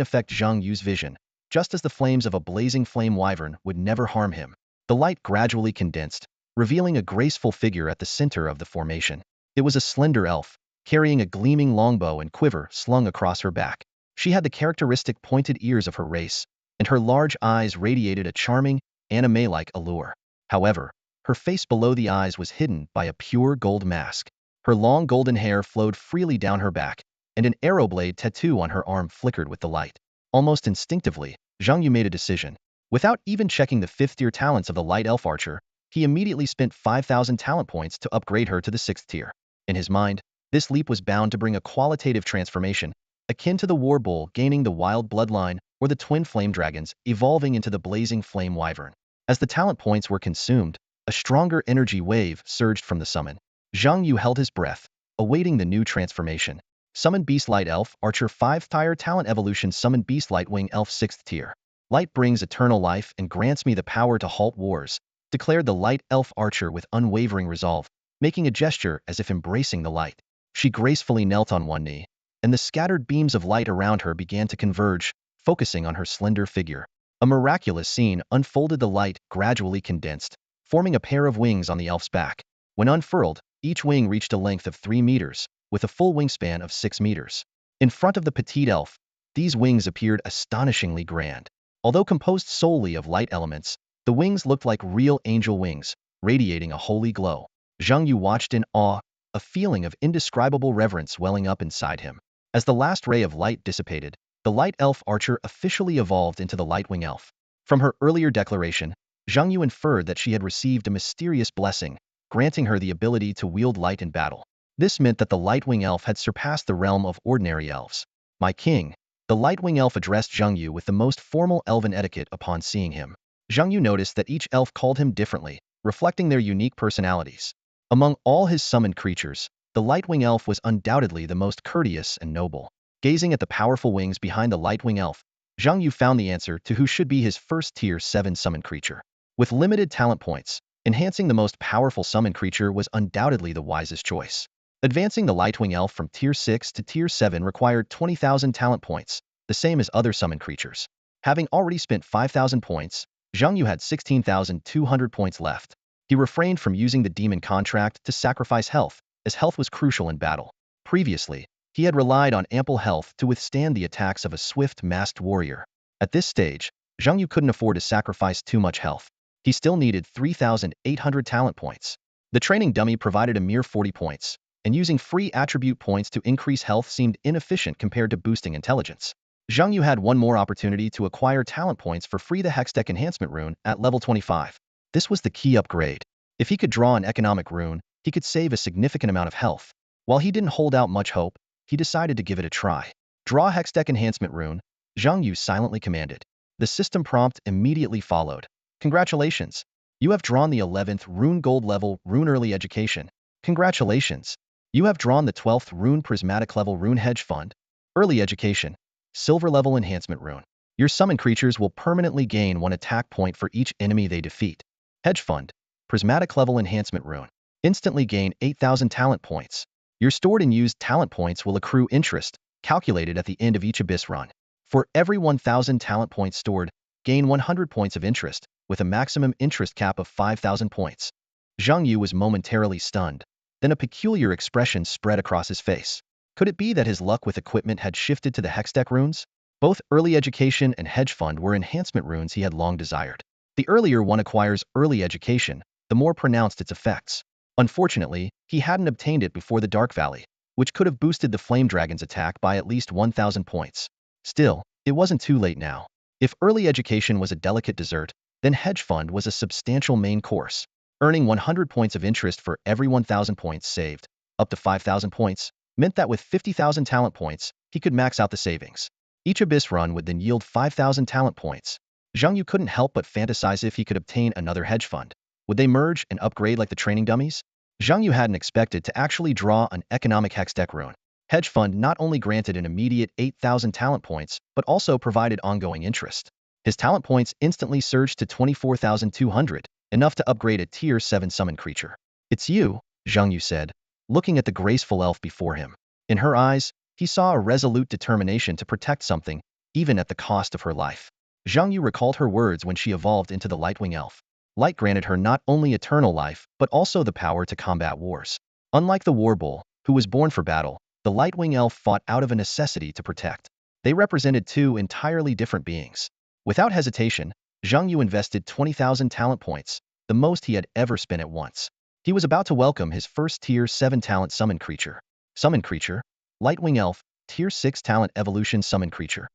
affect Zhang Yu's vision, just as the flames of a blazing flame wyvern would never harm him. The light gradually condensed, revealing a graceful figure at the center of the formation. It was a slender elf, carrying a gleaming longbow and quiver slung across her back. She had the characteristic pointed ears of her race, and her large eyes radiated a charming, anime-like allure. However, her face below the eyes was hidden by a pure gold mask. Her long golden hair flowed freely down her back, and an arrow blade tattoo on her arm flickered with the light. Almost instinctively, Zhang Yu made a decision. Without even checking the 5th-tier talents of the light elf archer, he immediately spent 5,000 talent points to upgrade her to the 6th tier. In his mind, this leap was bound to bring a qualitative transformation, akin to the war bull gaining the wild bloodline or the twin flame dragons evolving into the blazing flame wyvern. As the talent points were consumed, a stronger energy wave surged from the summon. Zhang Yu held his breath, awaiting the new transformation. Summon Beast Light Elf Archer 5th-tier talent evolution. Summon Beast Lightwing Elf 6th tier. Light brings eternal life and grants me the power to halt wars, declared the Light Elf Archer with unwavering resolve, making a gesture as if embracing the light. She gracefully knelt on one knee, and the scattered beams of light around her began to converge, focusing on her slender figure. A miraculous scene unfolded. The light gradually condensed, forming a pair of wings on the elf's back. When unfurled, each wing reached a length of 3 meters, with a full wingspan of 6 meters. In front of the petite elf, these wings appeared astonishingly grand. Although composed solely of light elements, the wings looked like real angel wings, radiating a holy glow. Zhang Yu watched in awe, a feeling of indescribable reverence welling up inside him. As the last ray of light dissipated, the light elf archer officially evolved into the Lightwing Elf. From her earlier declaration, Zhang Yu inferred that she had received a mysterious blessing, granting her the ability to wield light in battle. This meant that the Lightwing Elf had surpassed the realm of ordinary elves. "My king," the Lightwing Elf addressed Zhang Yu with the most formal elven etiquette upon seeing him. Zhang Yu noticed that each elf called him differently, reflecting their unique personalities. Among all his summoned creatures, the Lightwing Elf was undoubtedly the most courteous and noble. Gazing at the powerful wings behind the Lightwing Elf, Zhang Yu found the answer to who should be his first tier 7 summoned creature. With limited talent points, enhancing the most powerful summoned creature was undoubtedly the wisest choice. Advancing the Lightwing Elf from tier 6 to tier 7 required 20,000 talent points, the same as other summoned creatures. Having already spent 5,000 points, Zhang Yu had 16,200 points left. He refrained from using the demon contract to sacrifice health, as health was crucial in battle. Previously, he had relied on ample health to withstand the attacks of a swift masked warrior. At this stage, Zhang Yu couldn't afford to sacrifice too much health. he still needed 3,800 talent points. The training dummy provided a mere 40 points, and using free attribute points to increase health seemed inefficient compared to boosting intelligence. Zhang Yu had one more opportunity to acquire talent points for free: the Hextech enhancement rune at level 25. This was the key upgrade. If he could draw an economic rune, he could save a significant amount of health. While he didn't hold out much hope, he decided to give it a try. Draw Hextech enhancement rune, Zhang Yu silently commanded. The system prompt immediately followed. Congratulations! You have drawn the 11th rune gold level rune early education. Congratulations! You have drawn the 12th rune prismatic level rune hedge fund, early education, silver level enhancement rune. Your summon creatures will permanently gain 1 attack point for each enemy they defeat. Hedge fund, prismatic level enhancement rune. Instantly gain 8,000 talent points. Your stored and used talent points will accrue interest, calculated at the end of each abyss run. For every 1,000 talent points stored, gain 100 points of interest, with a maximum interest cap of 5,000 points. Zhang Yu was momentarily stunned. Then a peculiar expression spread across his face. Could it be that his luck with equipment had shifted to the Hextech runes? Both early education and hedge fund were enhancement runes he had long desired. The earlier one acquires early education, the more pronounced its effects. Unfortunately, he hadn't obtained it before the Dark Valley, which could have boosted the Flame Dragon's attack by at least 1,000 points. Still, it wasn't too late now. If early education was a delicate dessert, then hedge fund was a substantial main course. Earning 100 points of interest for every 1,000 points saved, up to 5,000 points, meant that with 50,000 talent points, he could max out the savings. Each abyss run would then yield 5,000 talent points. Zhang Yu couldn't help but fantasize if he could obtain another hedge fund. Would they merge and upgrade like the training dummies? Zhang Yu hadn't expected to actually draw an economic Hextech rune. Hedge fund not only granted an immediate 8,000 talent points, but also provided ongoing interest. His talent points instantly surged to 24,200, enough to upgrade a tier 7 summon creature. It's you, Zhang Yu said, looking at the graceful elf before him. In her eyes, he saw a resolute determination to protect something, even at the cost of her life. Zhang Yu recalled her words when she evolved into the Lightwing Elf. Light granted her not only eternal life, but also the power to combat wars. Unlike the War Bull, who was born for battle, the Lightwing Elf fought out of a necessity to protect. They represented two entirely different beings. Without hesitation, Zhang Yu invested 20,000 talent points, the most he had ever spent at once. He was about to welcome his first tier 7 talent summon creature. Summon creature, Lightwing Elf, tier 6 talent evolution summon creature.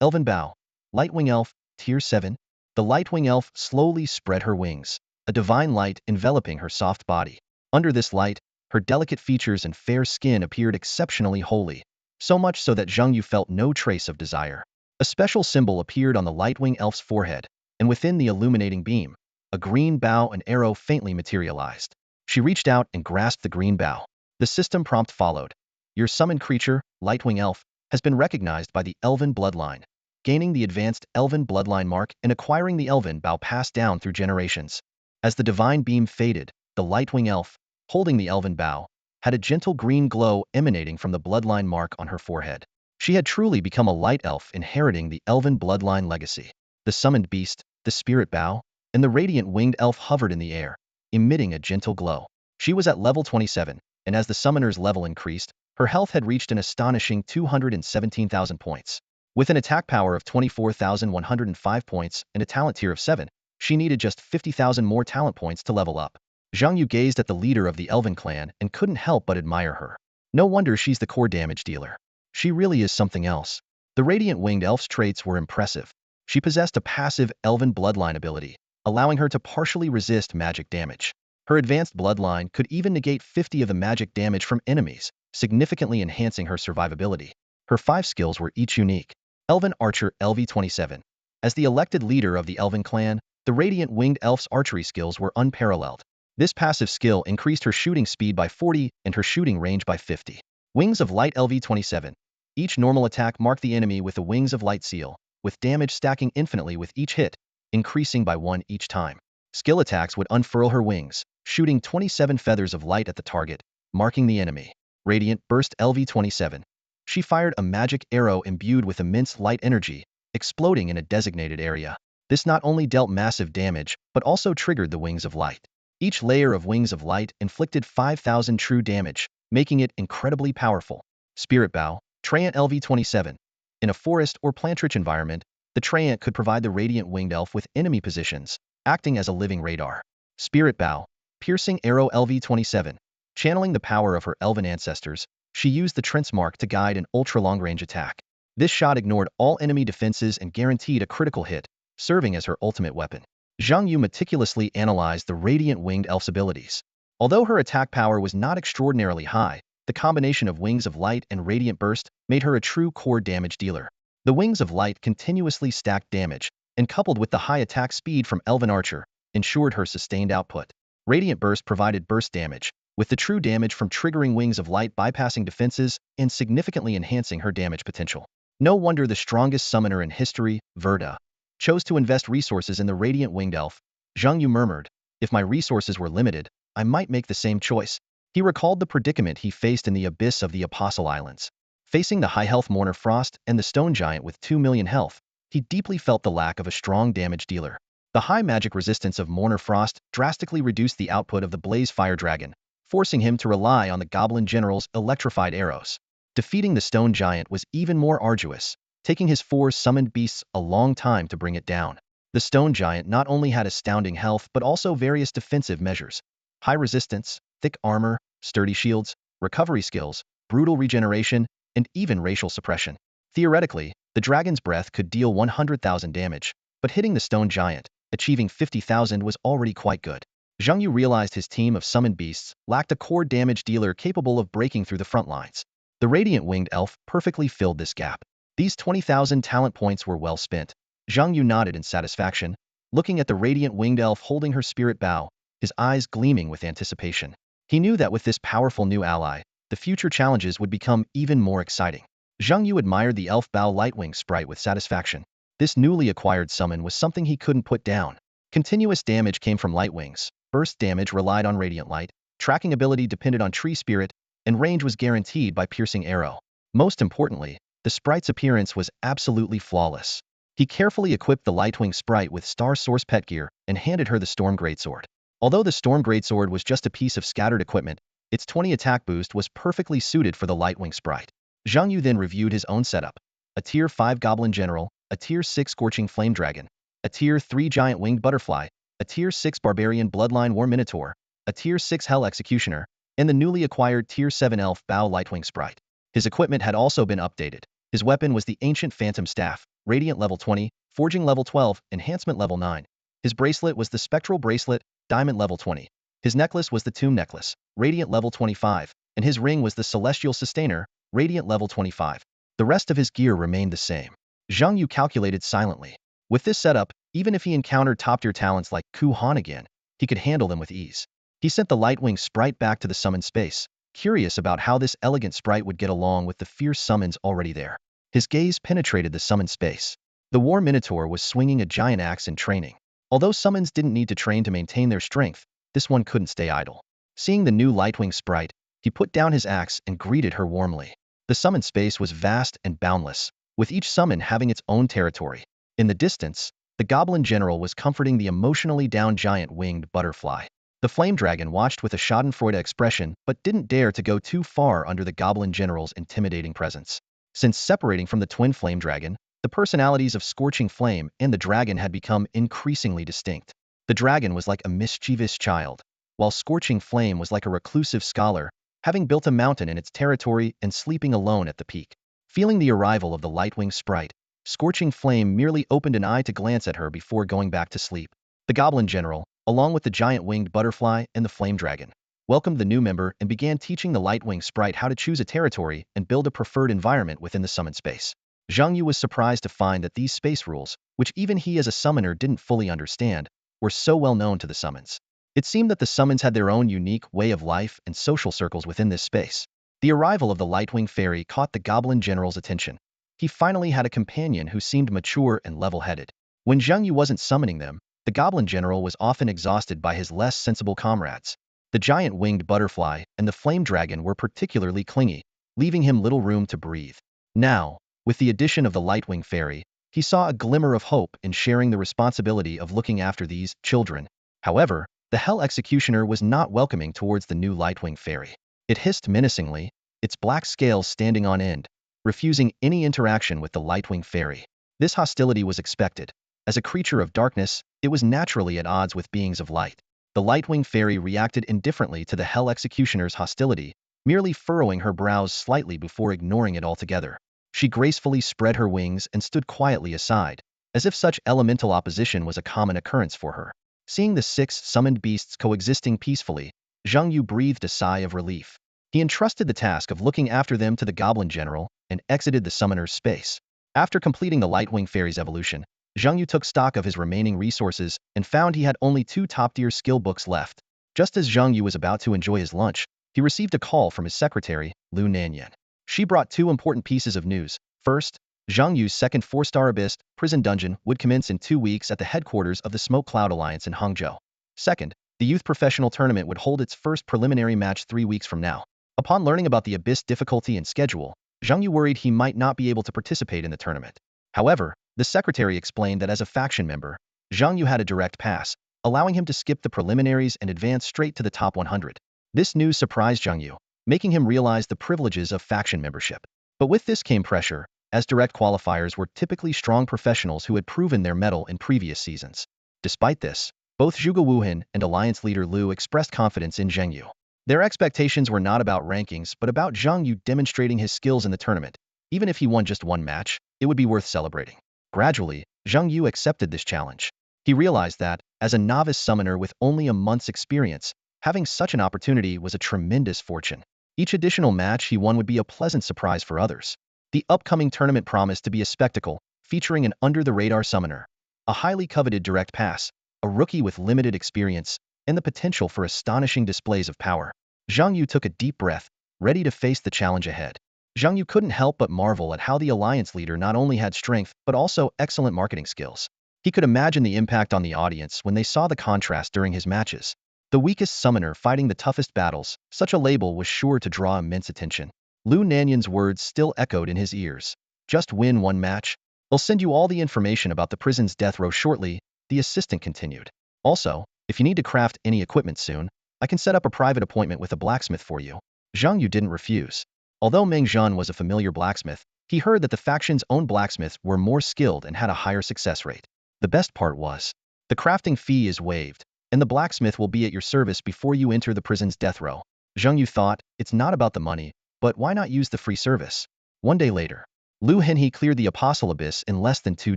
Elven Bow, Lightwing Elf, tier 7. The Lightwing Elf slowly spread her wings, a divine light enveloping her soft body. Under this light, her delicate features and fair skin appeared exceptionally holy, so much so that Zhang Yu felt no trace of desire. A special symbol appeared on the Lightwing Elf's forehead, and within the illuminating beam, a green bow and arrow faintly materialized. She reached out and grasped the green bow. The system prompt followed. Your summoned creature, Lightwing Elf, has been recognized by the Elven bloodline, gaining the advanced Elven bloodline mark and acquiring the Elven bow passed down through generations. As the divine beam faded, the Lightwing Elf, holding the Elven bow, had a gentle green glow emanating from the bloodline mark on her forehead. She had truly become a light elf inheriting the Elven bloodline legacy. The summoned beast, the spirit bow, and the radiant winged elf hovered in the air, emitting a gentle glow. She was at level 27, and as the summoner's level increased, her health had reached an astonishing 217,000 points. With an attack power of 24,105 points and a talent tier of 7, she needed just 50,000 more talent points to level up. Zhang Yu gazed at the leader of the Elven clan and couldn't help but admire her. No wonder she's the core damage dealer. She really is something else. The radiant winged elf's traits were impressive. She possessed a passive Elven bloodline ability, allowing her to partially resist magic damage. Her advanced bloodline could even negate 50 of the magic damage from enemies, significantly enhancing her survivability. Her 5 skills were each unique. Elven Archer LV27. As the elected leader of the Elven clan, the radiant winged elf's archery skills were unparalleled. This passive skill increased her shooting speed by 40 and her shooting range by 50. Wings of Light LV27. Each normal attack marked the enemy with the Wings of Light seal, with damage stacking infinitely with each hit, increasing by 1 each time. Skill attacks would unfurl her wings, shooting 27 feathers of light at the target, marking the enemy. Radiant Burst LV27. She fired a magic arrow imbued with immense light energy, exploding in a designated area. This not only dealt massive damage, but also triggered the Wings of Light. Each layer of Wings of Light inflicted 5,000 true damage, making it incredibly powerful. Spirit Bow, Treant LV27. In a forest or plant-rich environment, the Treant could provide the radiant winged elf with enemy positions, acting as a living radar. Spirit Bow, piercing arrow LV-27. Channeling the power of her elven ancestors, she used the Trent's mark to guide an ultra-long-range attack. This shot ignored all enemy defenses and guaranteed a critical hit, serving as her ultimate weapon. Zhang Yu meticulously analyzed the radiant winged elf's abilities. Although her attack power was not extraordinarily high, the combination of Wings of Light and Radiant Burst made her a true core damage dealer. The Wings of Light continuously stacked damage, and coupled with the high attack speed from Elven Archer, ensured her sustained output. Radiant Burst provided burst damage, with the true damage from triggering Wings of Light bypassing defenses and significantly enhancing her damage potential. No wonder the strongest summoner in history, Verda, chose to invest resources in the Radiant Winged Elf. Zhang Yu murmured, "If my resources were limited, I might make the same choice." He recalled the predicament he faced in the abyss of the Apostle Islands. Facing the high-health Mourner Frost and the Stone Giant with 2 million health, he deeply felt the lack of a strong damage dealer. The high magic resistance of Mourner Frost drastically reduced the output of the Blaze Fire Dragon, forcing him to rely on the Goblin General's electrified arrows. Defeating the Stone Giant was even more arduous, taking his 4 summoned beasts a long time to bring it down. The Stone Giant not only had astounding health but also various defensive measures. High resistance, thick armor, sturdy shields, recovery skills, brutal regeneration, and even racial suppression. Theoretically, the dragon's breath could deal 100,000 damage, but hitting the Stone Giant, achieving 50,000 was already quite good. Zhang Yu realized his team of summoned beasts lacked a core damage dealer capable of breaking through the front lines. The Radiant Winged Elf perfectly filled this gap. These 20,000 talent points were well spent. Zhang Yu nodded in satisfaction, looking at the Radiant Winged Elf holding her spirit bow, his eyes gleaming with anticipation. He knew that with this powerful new ally, the future challenges would become even more exciting. Zhang Yu admired the elf bow Lightwing sprite with satisfaction. This newly acquired summon was something he couldn't put down. Continuous damage came from Lightwings, burst damage relied on Radiant Light, tracking ability depended on Tree Spirit, and range was guaranteed by Piercing Arrow. Most importantly, the sprite's appearance was absolutely flawless. He carefully equipped the Lightwing sprite with Star Source pet gear and handed her the Storm Greatsword. Although the Storm Greatsword was just a piece of scattered equipment, its 20 attack boost was perfectly suited for the Lightwing sprite. Zhang Yu then reviewed his own setup. A Tier 5 Goblin General, a Tier 6 Scorching Flame Dragon, a Tier 3 Giant Winged Butterfly, a Tier 6 Barbarian Bloodline War Minotaur, a Tier 6 Hell Executioner, and the newly acquired Tier 7 Elf Bow Lightwing sprite. His equipment had also been updated. His weapon was the Ancient Phantom Staff, Radiant level 20, Forging level 12, Enhancement level 9. His bracelet was the Spectral Bracelet, Diamond level 20. His necklace was the Tomb Necklace, Radiant level 25, and his ring was the Celestial Sustainer, Radiant level 25. The rest of his gear remained the same. Zhang Yu calculated silently. With this setup, even if he encountered top-tier talents like Ku Han again, he could handle them with ease. He sent the Lightwing sprite back to the summon space, curious about how this elegant sprite would get along with the fierce summons already there. His gaze penetrated the summon space. The War Minotaur was swinging a giant axe in training. Although summons didn't need to train to maintain their strength, this one couldn't stay idle. Seeing the new Lightwing sprite, he put down his axe and greeted her warmly. The summon space was vast and boundless, with each summon having its own territory. In the distance, the Goblin General was comforting the emotionally down giant winged butterfly. The Flame Dragon watched with a schadenfreude expression but didn't dare to go too far under the Goblin General's intimidating presence. Since separating from the twin Flame Dragon, the personalities of Scorching Flame and the dragon had become increasingly distinct. The dragon was like a mischievous child, while Scorching Flame was like a reclusive scholar, having built a mountain in its territory and sleeping alone at the peak. Feeling the arrival of the Lightwing sprite, Scorching Flame merely opened an eye to glance at her before going back to sleep. The Goblin General, along with the giant winged butterfly and the Flame Dragon, welcomed the new member and began teaching the Lightwing sprite how to choose a territory and build a preferred environment within the summon space. Zhang Yu was surprised to find that these space rules, which even he as a summoner didn't fully understand, were so well known to the summons. It seemed that the summons had their own unique way of life and social circles within this space. The arrival of the Lightwing Fairy caught the Goblin General's attention. He finally had a companion who seemed mature and level-headed. When Zhang Yu wasn't summoning them, the Goblin General was often exhausted by his less sensible comrades. The giant winged butterfly and the Flame Dragon were particularly clingy, leaving him little room to breathe. Now, with the addition of the Lightwing Fairy, he saw a glimmer of hope in sharing the responsibility of looking after these children. However, the Hell Executioner was not welcoming towards the new Lightwing Fairy. It hissed menacingly, its black scales standing on end, refusing any interaction with the Lightwing Fairy. This hostility was expected. As a creature of darkness, it was naturally at odds with beings of light. The Lightwing Fairy reacted indifferently to the Hell Executioner's hostility, merely furrowing her brows slightly before ignoring it altogether. She gracefully spread her wings and stood quietly aside, as if such elemental opposition was a common occurrence for her. Seeing the 6 summoned beasts coexisting peacefully, Zhang Yu breathed a sigh of relief. He entrusted the task of looking after them to the Goblin General and exited the summoner's space. After completing the Lightwing Fairy's evolution, Zhang Yu took stock of his remaining resources and found he had only 2 top-tier skill books left. Just as Zhang Yu was about to enjoy his lunch, he received a call from his secretary, Lu Nanyan. She brought 2 important pieces of news. First, Zhang Yu's second 4-star Abyss prison dungeon would commence in 2 weeks at the headquarters of the Smoke Cloud Alliance in Hangzhou. Second, the Youth Professional Tournament would hold its first preliminary match 3 weeks from now. Upon learning about the Abyss difficulty and schedule, Zhang Yu worried he might not be able to participate in the tournament. However, the secretary explained that as a faction member, Zhang Yu had a direct pass, allowing him to skip the preliminaries and advance straight to the top 100. This news surprised Zhang Yu, making him realize the privileges of faction membership. But with this came pressure, as direct qualifiers were typically strong professionals who had proven their mettle in previous seasons. Despite this, both Zhuge Wuhan and Alliance leader Lu expressed confidence in Zhang Yu. Their expectations were not about rankings but about Zhang Yu demonstrating his skills in the tournament. Even if he won just one match, it would be worth celebrating. Gradually, Zhang Yu accepted this challenge. He realized that, as a novice summoner with only a month's experience, having such an opportunity was a tremendous fortune. Each additional match he won would be a pleasant surprise for others. The upcoming tournament promised to be a spectacle, featuring an under-the-radar summoner, a highly coveted direct pass, a rookie with limited experience, and the potential for astonishing displays of power. Zhang Yu took a deep breath, ready to face the challenge ahead. Zhang Yu couldn't help but marvel at how the Alliance leader not only had strength but also excellent marketing skills. He could imagine the impact on the audience when they saw the contrast during his matches. The weakest summoner fighting the toughest battles, such a label was sure to draw immense attention. Lu Nanyan's words still echoed in his ears. Just win one match. I'll send you all the information about the prison's death row shortly, the assistant continued. Also, if you need to craft any equipment soon, I can set up a private appointment with a blacksmith for you. Zhang Yu didn't refuse. Although Meng Zhan was a familiar blacksmith, he heard that the faction's own blacksmiths were more skilled and had a higher success rate. The best part was, the crafting fee is waived, and the blacksmith will be at your service before you enter the prison's death row. Zhang Yu thought, it's not about the money, but why not use the free service? One day later, Lu Henhe cleared the Apostle Abyss in less than 2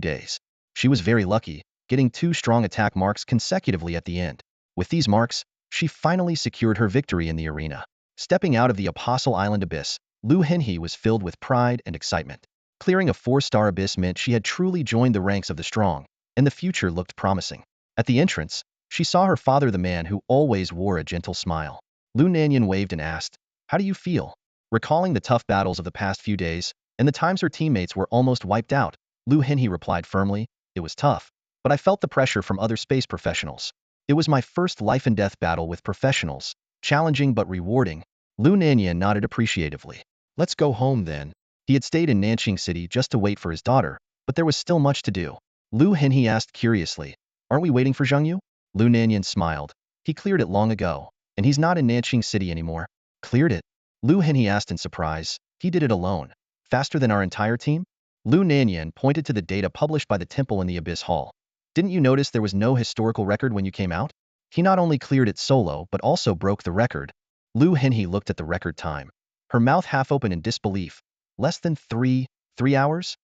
days. She was very lucky, getting 2 strong attack marks consecutively at the end. With these marks, she finally secured her victory in the arena. Stepping out of the Apostle Island Abyss, Lu Henhe was filled with pride and excitement. Clearing a 4-star abyss meant she had truly joined the ranks of the strong, and the future looked promising. At the entrance, she saw her father, the man who always wore a gentle smile. Lu Nanyan waved and asked, "How do you feel?" Recalling the tough battles of the past few days, and the times her teammates were almost wiped out, Lu Henhe replied firmly, "It was tough, but I felt the pressure from other space professionals. It was my first life-and-death battle with professionals, challenging but rewarding." Lu Nanyan nodded appreciatively. Let's go home then. He had stayed in Nanqing City just to wait for his daughter, but there was still much to do. Lu Henhe asked curiously, "Aren't we waiting for Zhang Yu?" Lu Nanyan smiled. He cleared it long ago, and he's not in Nanqing City anymore. Cleared it? Lu Henhe asked in surprise. He did it alone. Faster than our entire team? Lu Nanyan pointed to the data published by the temple in the Abyss Hall. Didn't you notice there was no historical record when you came out? He not only cleared it solo but also broke the record. Lu Henhe looked at the record time, her mouth half open in disbelief. Less than 3 hours?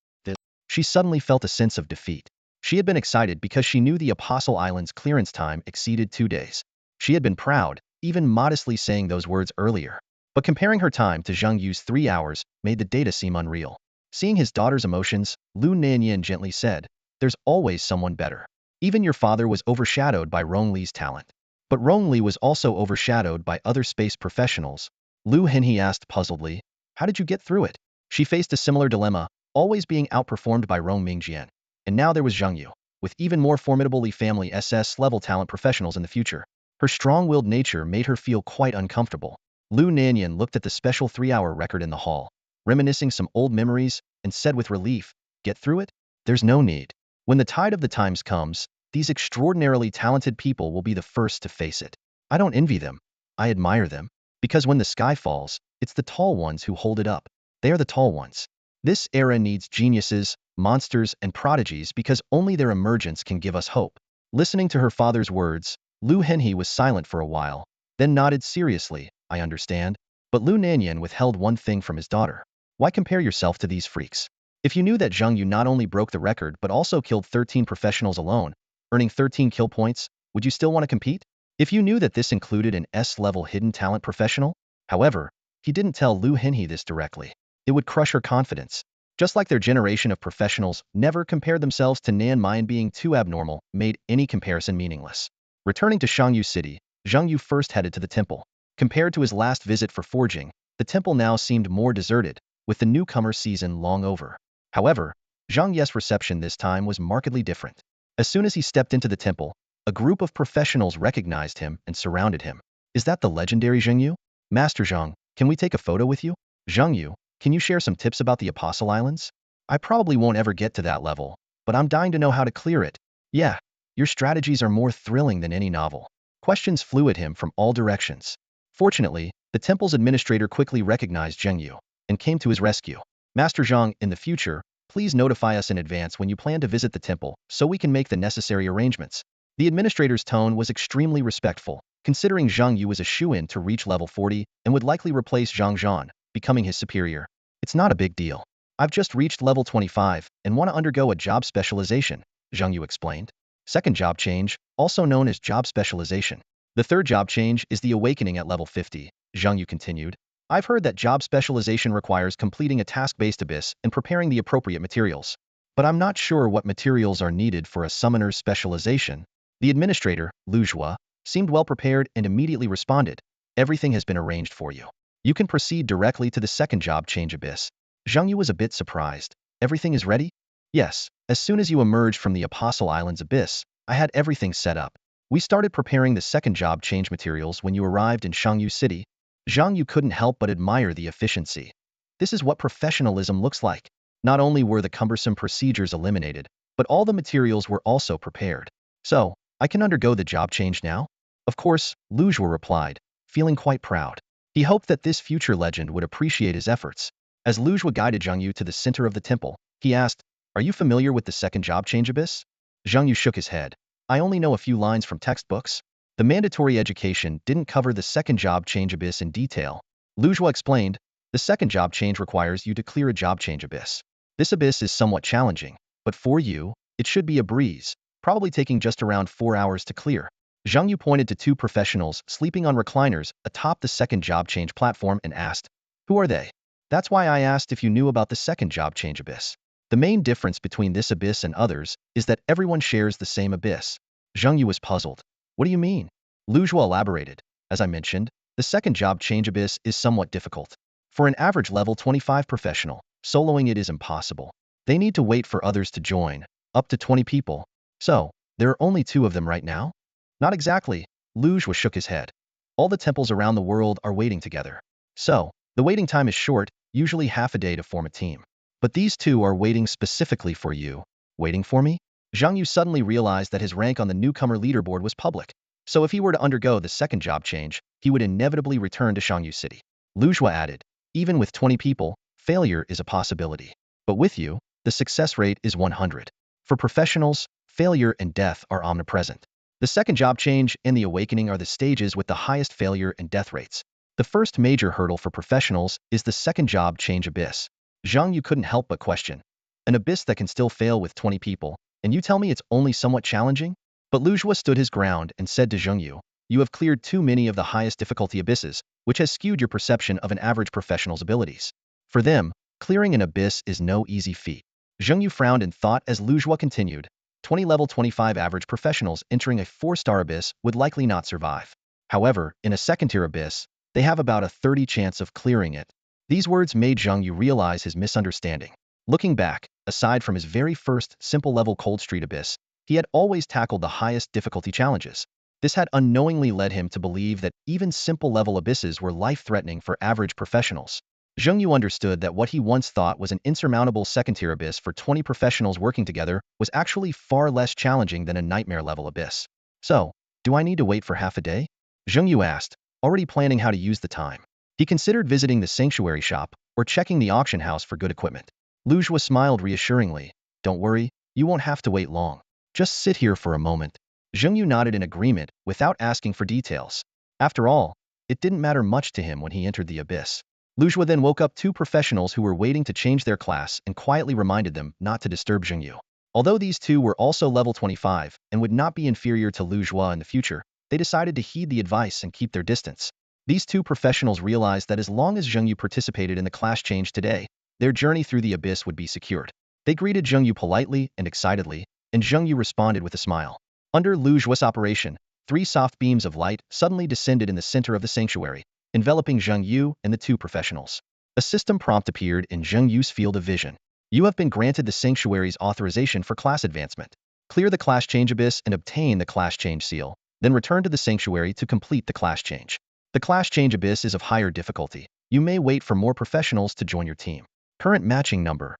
She suddenly felt a sense of defeat. She had been excited because she knew the Apostle Island's clearance time exceeded 2 days. She had been proud, even modestly saying those words earlier. But comparing her time to Zhang Yu's 3 hours made the data seem unreal. Seeing his daughter's emotions, Lu Nanyan gently said, "There's always someone better. Even your father was overshadowed by Rong Li's talent. But Rong Li was also overshadowed by other space professionals." Lu Henhe asked puzzledly, "How did you get through it?" She faced a similar dilemma, always being outperformed by Rong Mingjian. And now there was Zhang Yu, with even more formidable Li family SS-level talent professionals in the future. Her strong-willed nature made her feel quite uncomfortable. Lu Nanyan looked at the special 3-hour record in the hall, reminiscing some old memories, and said with relief, "Get through it? There's no need. When the tide of the times comes, these extraordinarily talented people will be the first to face it. I don't envy them. I admire them. Because when the sky falls, it's the tall ones who hold it up. They are the tall ones." This era needs geniuses, monsters, and prodigies because only their emergence can give us hope. Listening to her father's words, Lu Henhe was silent for a while, then nodded seriously. I understand. But Lu Nanyan withheld one thing from his daughter. Why compare yourself to these freaks? If you knew that Zhang Yu not only broke the record but also killed 13 professionals alone, earning 13 kill points, would you still want to compete? If you knew that this included an S-level hidden talent professional? However, he didn't tell Lu Henhe this directly. It would crush her confidence. Just like their generation of professionals never compared themselves to Nan Mai, and being too abnormal made any comparison meaningless. Returning to Shangyu City, Zhang Yu first headed to the temple. Compared to his last visit for forging, the temple now seemed more deserted, with the newcomer season long over. However, Zhang Ye's reception this time was markedly different. As soon as he stepped into the temple, a group of professionals recognized him and surrounded him. Is that the legendary Zhang Yu? Master Zhang, can we take a photo with you? Zhang Yu, can you share some tips about the Apostle Islands? I probably won't ever get to that level, but I'm dying to know how to clear it. Yeah, your strategies are more thrilling than any novel. Questions flew at him from all directions. Fortunately, the temple's administrator quickly recognized Zhang Yu and came to his rescue. Master Zhang, in the future, please notify us in advance when you plan to visit the temple so we can make the necessary arrangements. The administrator's tone was extremely respectful, considering Zhang Yu was a shoo-in to reach level 40 and would likely replace Zhang Zhan, becoming his superior. It's not a big deal. I've just reached level 25 and want to undergo a job specialization, Zhang Yu explained. Second job change, also known as job specialization. The third job change is the awakening at level 50, Zhang Yu continued. I've heard that job specialization requires completing a task-based abyss and preparing the appropriate materials. But I'm not sure what materials are needed for a summoner's specialization. The administrator, Lu Zhua, seemed well prepared and immediately responded. Everything has been arranged for you. You can proceed directly to the second job change abyss. Zhang Yu was a bit surprised. Everything is ready? Yes, as soon as you emerged from the Apostle Islands abyss, I had everything set up. We started preparing the second job change materials when you arrived in Shangyu City. Zhang Yu couldn't help but admire the efficiency. This is what professionalism looks like. Not only were the cumbersome procedures eliminated, but all the materials were also prepared. So, I can undergo the job change now? Of course, Lu Zhuo replied, feeling quite proud. He hoped that this future legend would appreciate his efforts. As Lu Zhuo guided Zhang Yu to the center of the temple, he asked, "Are you familiar with the second job change abyss?" Zhang Yu shook his head. "I only know a few lines from textbooks." The mandatory education didn't cover the second job change abyss in detail. Lu Zhuo explained, "The second job change requires you to clear a job change abyss. This abyss is somewhat challenging, but for you, it should be a breeze, probably taking just around 4 hours to clear." Zhang Yu pointed to two professionals sleeping on recliners atop the second job change platform and asked, "Who are they?" "That's why I asked if you knew about the second job change abyss. The main difference between this abyss and others is that everyone shares the same abyss." Zhang Yu was puzzled. "What do you mean?" Lu Zhuo elaborated. "As I mentioned, the second job change abyss is somewhat difficult. For an average level 25 professional, soloing it is impossible. They need to wait for others to join, up to 20 people. So, there are only 2 of them right now?" "Not exactly," Lu Zhuo shook his head. "All the temples around the world are waiting together. So, the waiting time is short, usually half a day to form a team. But these 2 are waiting specifically for you." "Waiting for me?" Zhang Yu suddenly realized that his rank on the newcomer leaderboard was public. So if he were to undergo the second job change, he would inevitably return to Shangyu City. Lu Zhuo added, "Even with 20 people, failure is a possibility. But with you, the success rate is 100. For professionals, failure and death are omnipresent. The second job change and the awakening are the stages with the highest failure and death rates. The first major hurdle for professionals is the second job change abyss." Zhang Yu couldn't help but question. "An abyss that can still fail with 20 people, and you tell me it's only somewhat challenging?" But Lu Zhuo stood his ground and said to Zhang Yu, "You have cleared too many of the highest difficulty abysses, which has skewed your perception of an average professional's abilities. For them, clearing an abyss is no easy feat." Zhang Yu frowned in thought as Lu Zhuo continued, 20 level 25 average professionals entering a 4-star abyss would likely not survive. However, in a second-tier abyss, they have about a 30 chance of clearing it. These words made Zhang Yu realize his misunderstanding. Looking back, aside from his very first simple-level Cold Street abyss, he had always tackled the highest difficulty challenges. This had unknowingly led him to believe that even simple-level abysses were life-threatening for average professionals. Zheng Yu understood that what he once thought was an insurmountable second-tier abyss for 20 professionals working together was actually far less challenging than a nightmare-level abyss. "So, do I need to wait for half a day?" Zheng Yu asked, already planning how to use the time. He considered visiting the sanctuary shop or checking the auction house for good equipment. Lu Zhuo smiled reassuringly. Don't worry, you won't have to wait long. Just sit here for a moment. Zheng Yu nodded in agreement without asking for details. After all, it didn't matter much to him when he entered the abyss. Lu Zhuo then woke up two professionals who were waiting to change their class and quietly reminded them not to disturb Zheng Yu. Although these two were also level 25 and would not be inferior to Lu Zhuo in the future, they decided to heed the advice and keep their distance. These two professionals realized that as long as Zheng Yu participated in the class change today, their journey through the abyss would be secured. They greeted Zheng Yu politely and excitedly, and Zheng Yu responded with a smile. Under Lu Zhuo's operation, 3 soft beams of light suddenly descended in the center of the sanctuary, enveloping Zheng Yu and the two professionals. A system prompt appeared in Zheng Yu's field of vision. You have been granted the sanctuary's authorization for class advancement. Clear the class change abyss and obtain the class change seal, then return to the sanctuary to complete the class change. The class change abyss is of higher difficulty. You may wait for more professionals to join your team. Current matching number: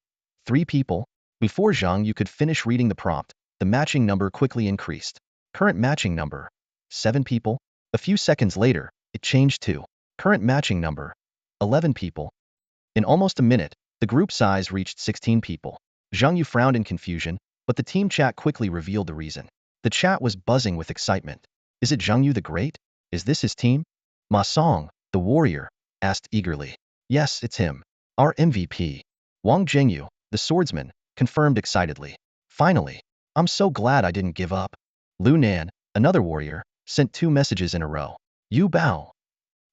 3 people. Before Zhang Yu could finish reading the prompt, the matching number quickly increased. Current matching number: 7 people. A few seconds later, it changed to current matching number: 11 people. In almost a minute, the group size reached 16 people. Zhang Yu frowned in confusion, but the team chat quickly revealed the reason. The chat was buzzing with excitement. Is it Zhang Yu the Great? Is this his team? Ma Song, the warrior, asked eagerly. Yes, it's him. Our MVP. Wang Zhengyu, the swordsman, confirmed excitedly. Finally, I'm so glad I didn't give up. Lu Nan, another warrior, sent 2 messages in a row. Yu Bao.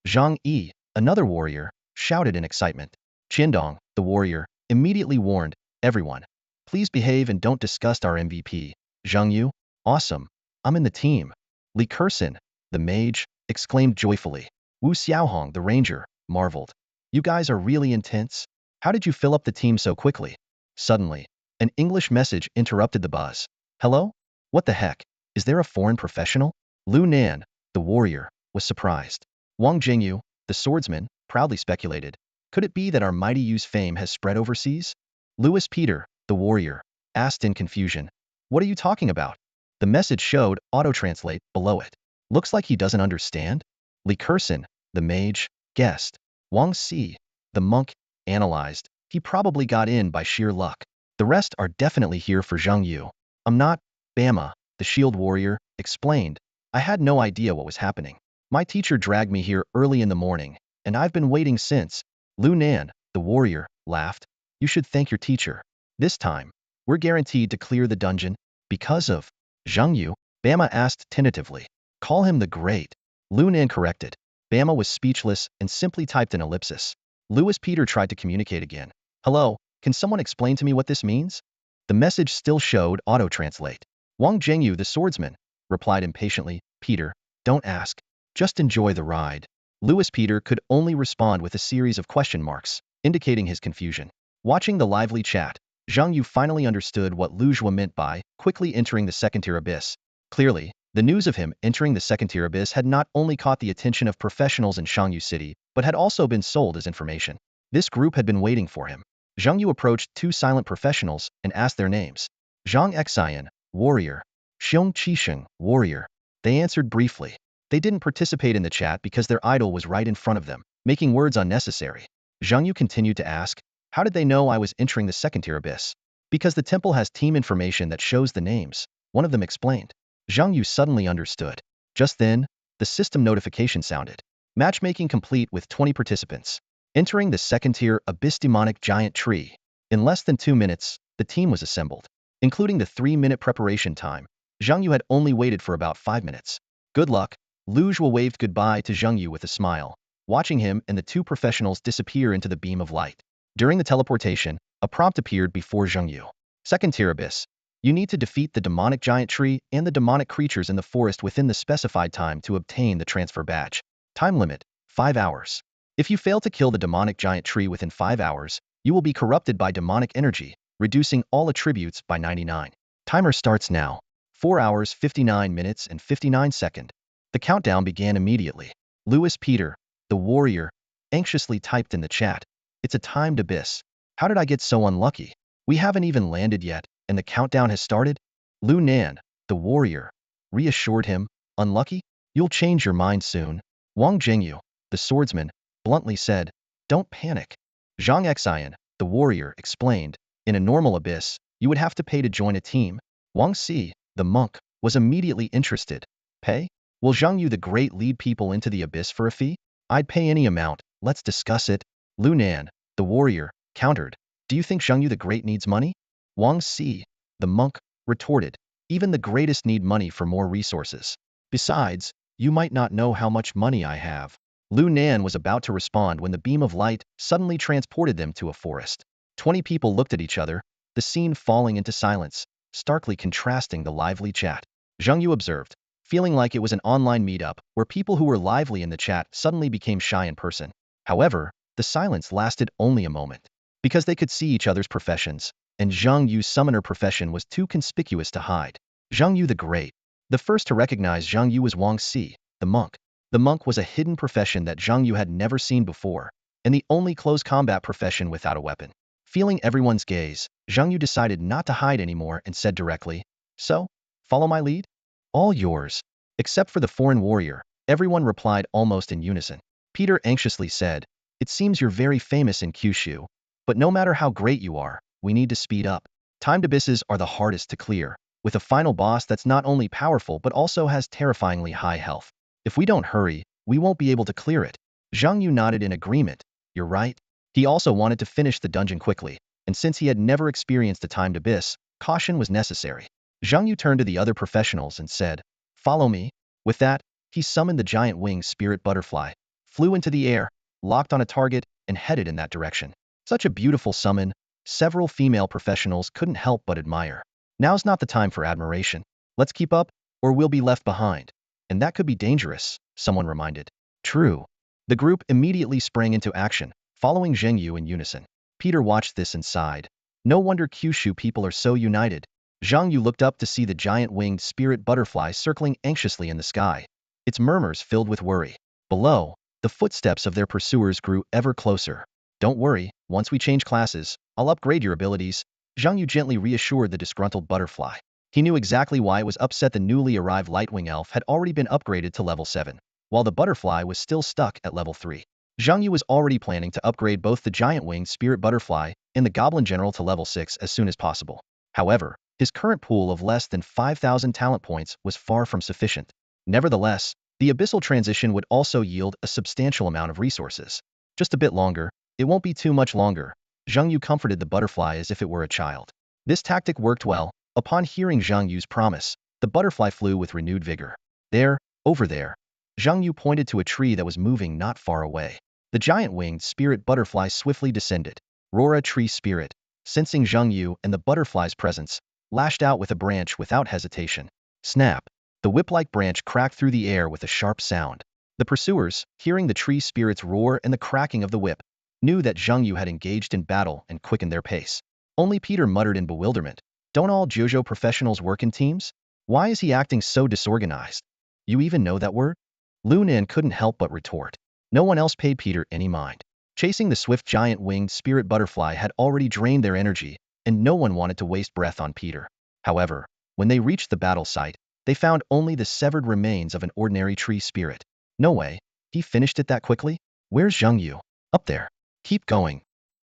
Zhang Yi, another warrior, shouted in excitement. Qiandong, the warrior, immediately warned, everyone, please behave and don't disgust our MVP. Zhang Yu, awesome. I'm in the team. Li Kersin, the mage, exclaimed joyfully. Wu Xiaohong, the ranger, marveled. You guys are really intense. How did you fill up the team so quickly? Suddenly, an English message interrupted the buzz. Hello? What the heck? Is there a foreign professional? Lu Nan, the warrior, was surprised. Wang Zhengyu, the swordsman, proudly speculated. Could it be that our mighty Yu's fame has spread overseas? Louis Peter, the warrior, asked in confusion. What are you talking about? The message showed auto-translate below it. Looks like he doesn't understand? Li Kersin, the mage, guessed. Wang Si, the monk, analyzed. He probably got in by sheer luck. The rest are definitely here for Zhang Yu. I'm not. Bama, the shield warrior, explained. I had no idea what was happening. My teacher dragged me here early in the morning, and I've been waiting since. Lu Nan, the warrior, laughed. You should thank your teacher. This time, we're guaranteed to clear the dungeon. Because of Zhang Yu, Bama asked tentatively. Call him the Great. Lu Nan corrected. Bama was speechless and simply typed an ellipsis. Louis Peter tried to communicate again. Hello, can someone explain to me what this means? The message still showed auto-translate. Wang Zhengyu, the swordsman, replied impatiently. Peter, don't ask. Just enjoy the ride. Louis Peter could only respond with a series of question marks, indicating his confusion. Watching the lively chat, Zhang Yu finally understood what Lu Zhuo meant by quickly entering the second-tier abyss. Clearly, the news of him entering the second-tier abyss had not only caught the attention of professionals in Shangyu City, but had also been sold as information. This group had been waiting for him. Zhang Yu approached 2 silent professionals and asked their names. Zhang Xian, warrior. Xiong Qisheng, warrior. They answered briefly. They didn't participate in the chat because their idol was right in front of them, making words unnecessary. Zhang Yu continued to ask, how did they know I was entering the second-tier abyss? Because the temple has team information that shows the names, one of them explained. Zhang Yu suddenly understood. Just then, the system notification sounded. Matchmaking complete with 20 participants. Entering the second-tier abyss demonic giant tree. In less than 2 minutes, the team was assembled. Including the 3-minute preparation time, Zhang Yu had only waited for about 5 minutes. Good luck. Lu Zhuo waved goodbye to Zhang Yu with a smile, watching him and the 2 professionals disappear into the beam of light. During the teleportation, a prompt appeared before Zhang Yu. Second-tier abyss. You need to defeat the demonic giant tree and the demonic creatures in the forest within the specified time to obtain the transfer badge. Time limit, 5 hours. If you fail to kill the demonic giant tree within 5 hours, you will be corrupted by demonic energy, reducing all attributes by 99. Timer starts now. 4 hours 59 minutes and 59 seconds. The countdown began immediately. Louis Peter, the warrior, anxiously typed in the chat. It's a timed abyss. How did I get so unlucky? We haven't even landed yet, and the countdown has started? Lu Nan, the warrior, reassured him. Unlucky? You'll change your mind soon. Wang Zhengyu, the swordsman, bluntly said. Don't panic. Zhang Xian, the warrior, explained. In a normal abyss, you would have to pay to join a team. Wang Si, the monk, was immediately interested. Pay? Will Zhang Yu the Great lead people into the abyss for a fee? I'd pay any amount, let's discuss it. Lu Nan, the warrior, countered. Do you think Zhang Yu the Great needs money? Wang Si, the monk, retorted. Even the greatest need money for more resources. Besides, you might not know how much money I have. Lu Nan was about to respond when the beam of light suddenly transported them to a forest. 20 people looked at each other, the scene falling into silence, starkly contrasting the lively chat. Zhang Yu observed, feeling like it was an online meetup where people who were lively in the chat suddenly became shy in person. However, the silence lasted only a moment. Because they could see each other's professions, and Zhang Yu's summoner profession was too conspicuous to hide. Zhang Yu the Great. The first to recognize Zhang Yu was Wang Si, the monk. The monk was a hidden profession that Zhang Yu had never seen before, and the only close combat profession without a weapon. Feeling everyone's gaze, Zhang Yu decided not to hide anymore and said directly, "So, follow my lead? All yours." Except for the foreign warrior, everyone replied almost in unison. Peter anxiously said, "It seems you're very famous in Kyushu, but no matter how great you are, we need to speed up. Timed abysses are the hardest to clear, with a final boss that's not only powerful but also has terrifyingly high health. If we don't hurry, we won't be able to clear it." Zhang Yu nodded in agreement. You're right. He also wanted to finish the dungeon quickly, and since he had never experienced a timed abyss, caution was necessary. Zhang Yu turned to the other professionals and said, "Follow me." With that, he summoned the giant winged spirit butterfly, flew into the air, locked on a target, and headed in that direction. Such a beautiful summon, several female professionals couldn't help but admire. Now's not the time for admiration. Let's keep up, or we'll be left behind. And that could be dangerous, someone reminded. True. The group immediately sprang into action, following Zheng Yu in unison. Peter watched this and sighed. No wonder Kyushu people are so united. Zhang Yu looked up to see the giant winged spirit butterfly circling anxiously in the sky. Its murmurs filled with worry. Below, the footsteps of their pursuers grew ever closer. Don't worry, once we change classes, I'll upgrade your abilities, Zhang Yu gently reassured the disgruntled butterfly. He knew exactly why it was upset the newly arrived Lightwing Elf had already been upgraded to level 7, while the butterfly was still stuck at level 3. Zhang Yu was already planning to upgrade both the giant winged spirit butterfly and the goblin general to level 6 as soon as possible. However, his current pool of less than 5,000 talent points was far from sufficient. Nevertheless, the abyssal transition would also yield a substantial amount of resources. Just a bit longer, it won't be too much longer. Zhang Yu comforted the butterfly as if it were a child. This tactic worked well. Upon hearing Zhang Yu's promise, the butterfly flew with renewed vigor. There, over there. Zhang Yu pointed to a tree that was moving not far away. The giant winged spirit butterfly swiftly descended. Rora tree spirit, sensing Zhang Yu and the butterfly's presence, lashed out with a branch without hesitation. Snap! The whip-like branch cracked through the air with a sharp sound. The pursuers, hearing the tree spirit's roar and the cracking of the whip, knew that Zhang Yu had engaged in battle and quickened their pace. Only Peter muttered in bewilderment. Don't all JoJo professionals work in teams? Why is he acting so disorganized? You even know that word? Lu Nin couldn't help but retort. No one else paid Peter any mind. Chasing the swift giant winged spirit butterfly had already drained their energy, and no one wanted to waste breath on Peter. However, when they reached the battle site, they found only the severed remains of an ordinary tree spirit. No way, he finished it that quickly? Where's Zhang Yu? Up there. Keep going.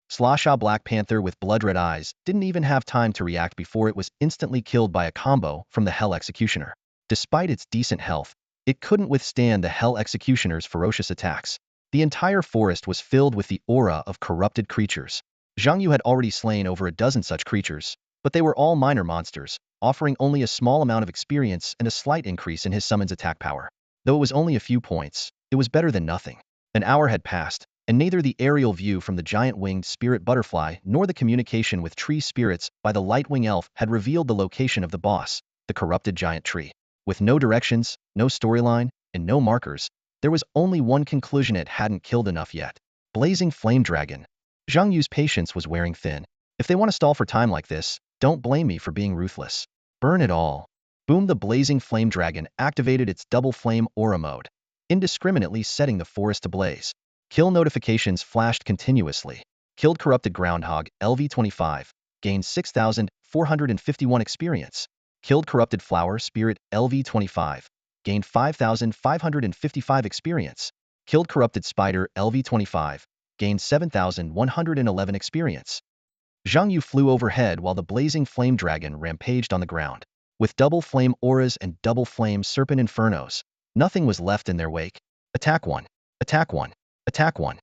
Slasha Black Panther with blood-red eyes didn't even have time to react before it was instantly killed by a combo from the Hell Executioner. Despite its decent health, it couldn't withstand the Hell Executioner's ferocious attacks. The entire forest was filled with the aura of corrupted creatures. Zhang Yu had already slain over a dozen such creatures, but they were all minor monsters, offering only a small amount of experience and a slight increase in his summon's attack power. Though it was only a few points, it was better than nothing. An hour had passed, and neither the aerial view from the giant winged spirit butterfly nor the communication with tree spirits by the Lightwing Elf had revealed the location of the boss, the corrupted giant tree. With no directions, no storyline, and no markers, there was only one conclusion: it hadn't killed enough yet. Blazing Flame Dragon. Zhang Yu's patience was wearing thin. If they want to stall for time like this, don't blame me for being ruthless. Burn it all. Boom! The blazing flame dragon activated its double flame aura mode, indiscriminately setting the forest ablaze. Kill notifications flashed continuously. Killed corrupted groundhog, LV25, gained 6,451 experience. Killed corrupted flower spirit, LV25, gained 5,555 experience. Killed corrupted spider, LV25, gained 7,111 experience. Zhang Yu flew overhead while the blazing flame dragon rampaged on the ground. With double flame auras and double flame serpent infernos, nothing was left in their wake. Attack 1. Attack 1. Attack 1.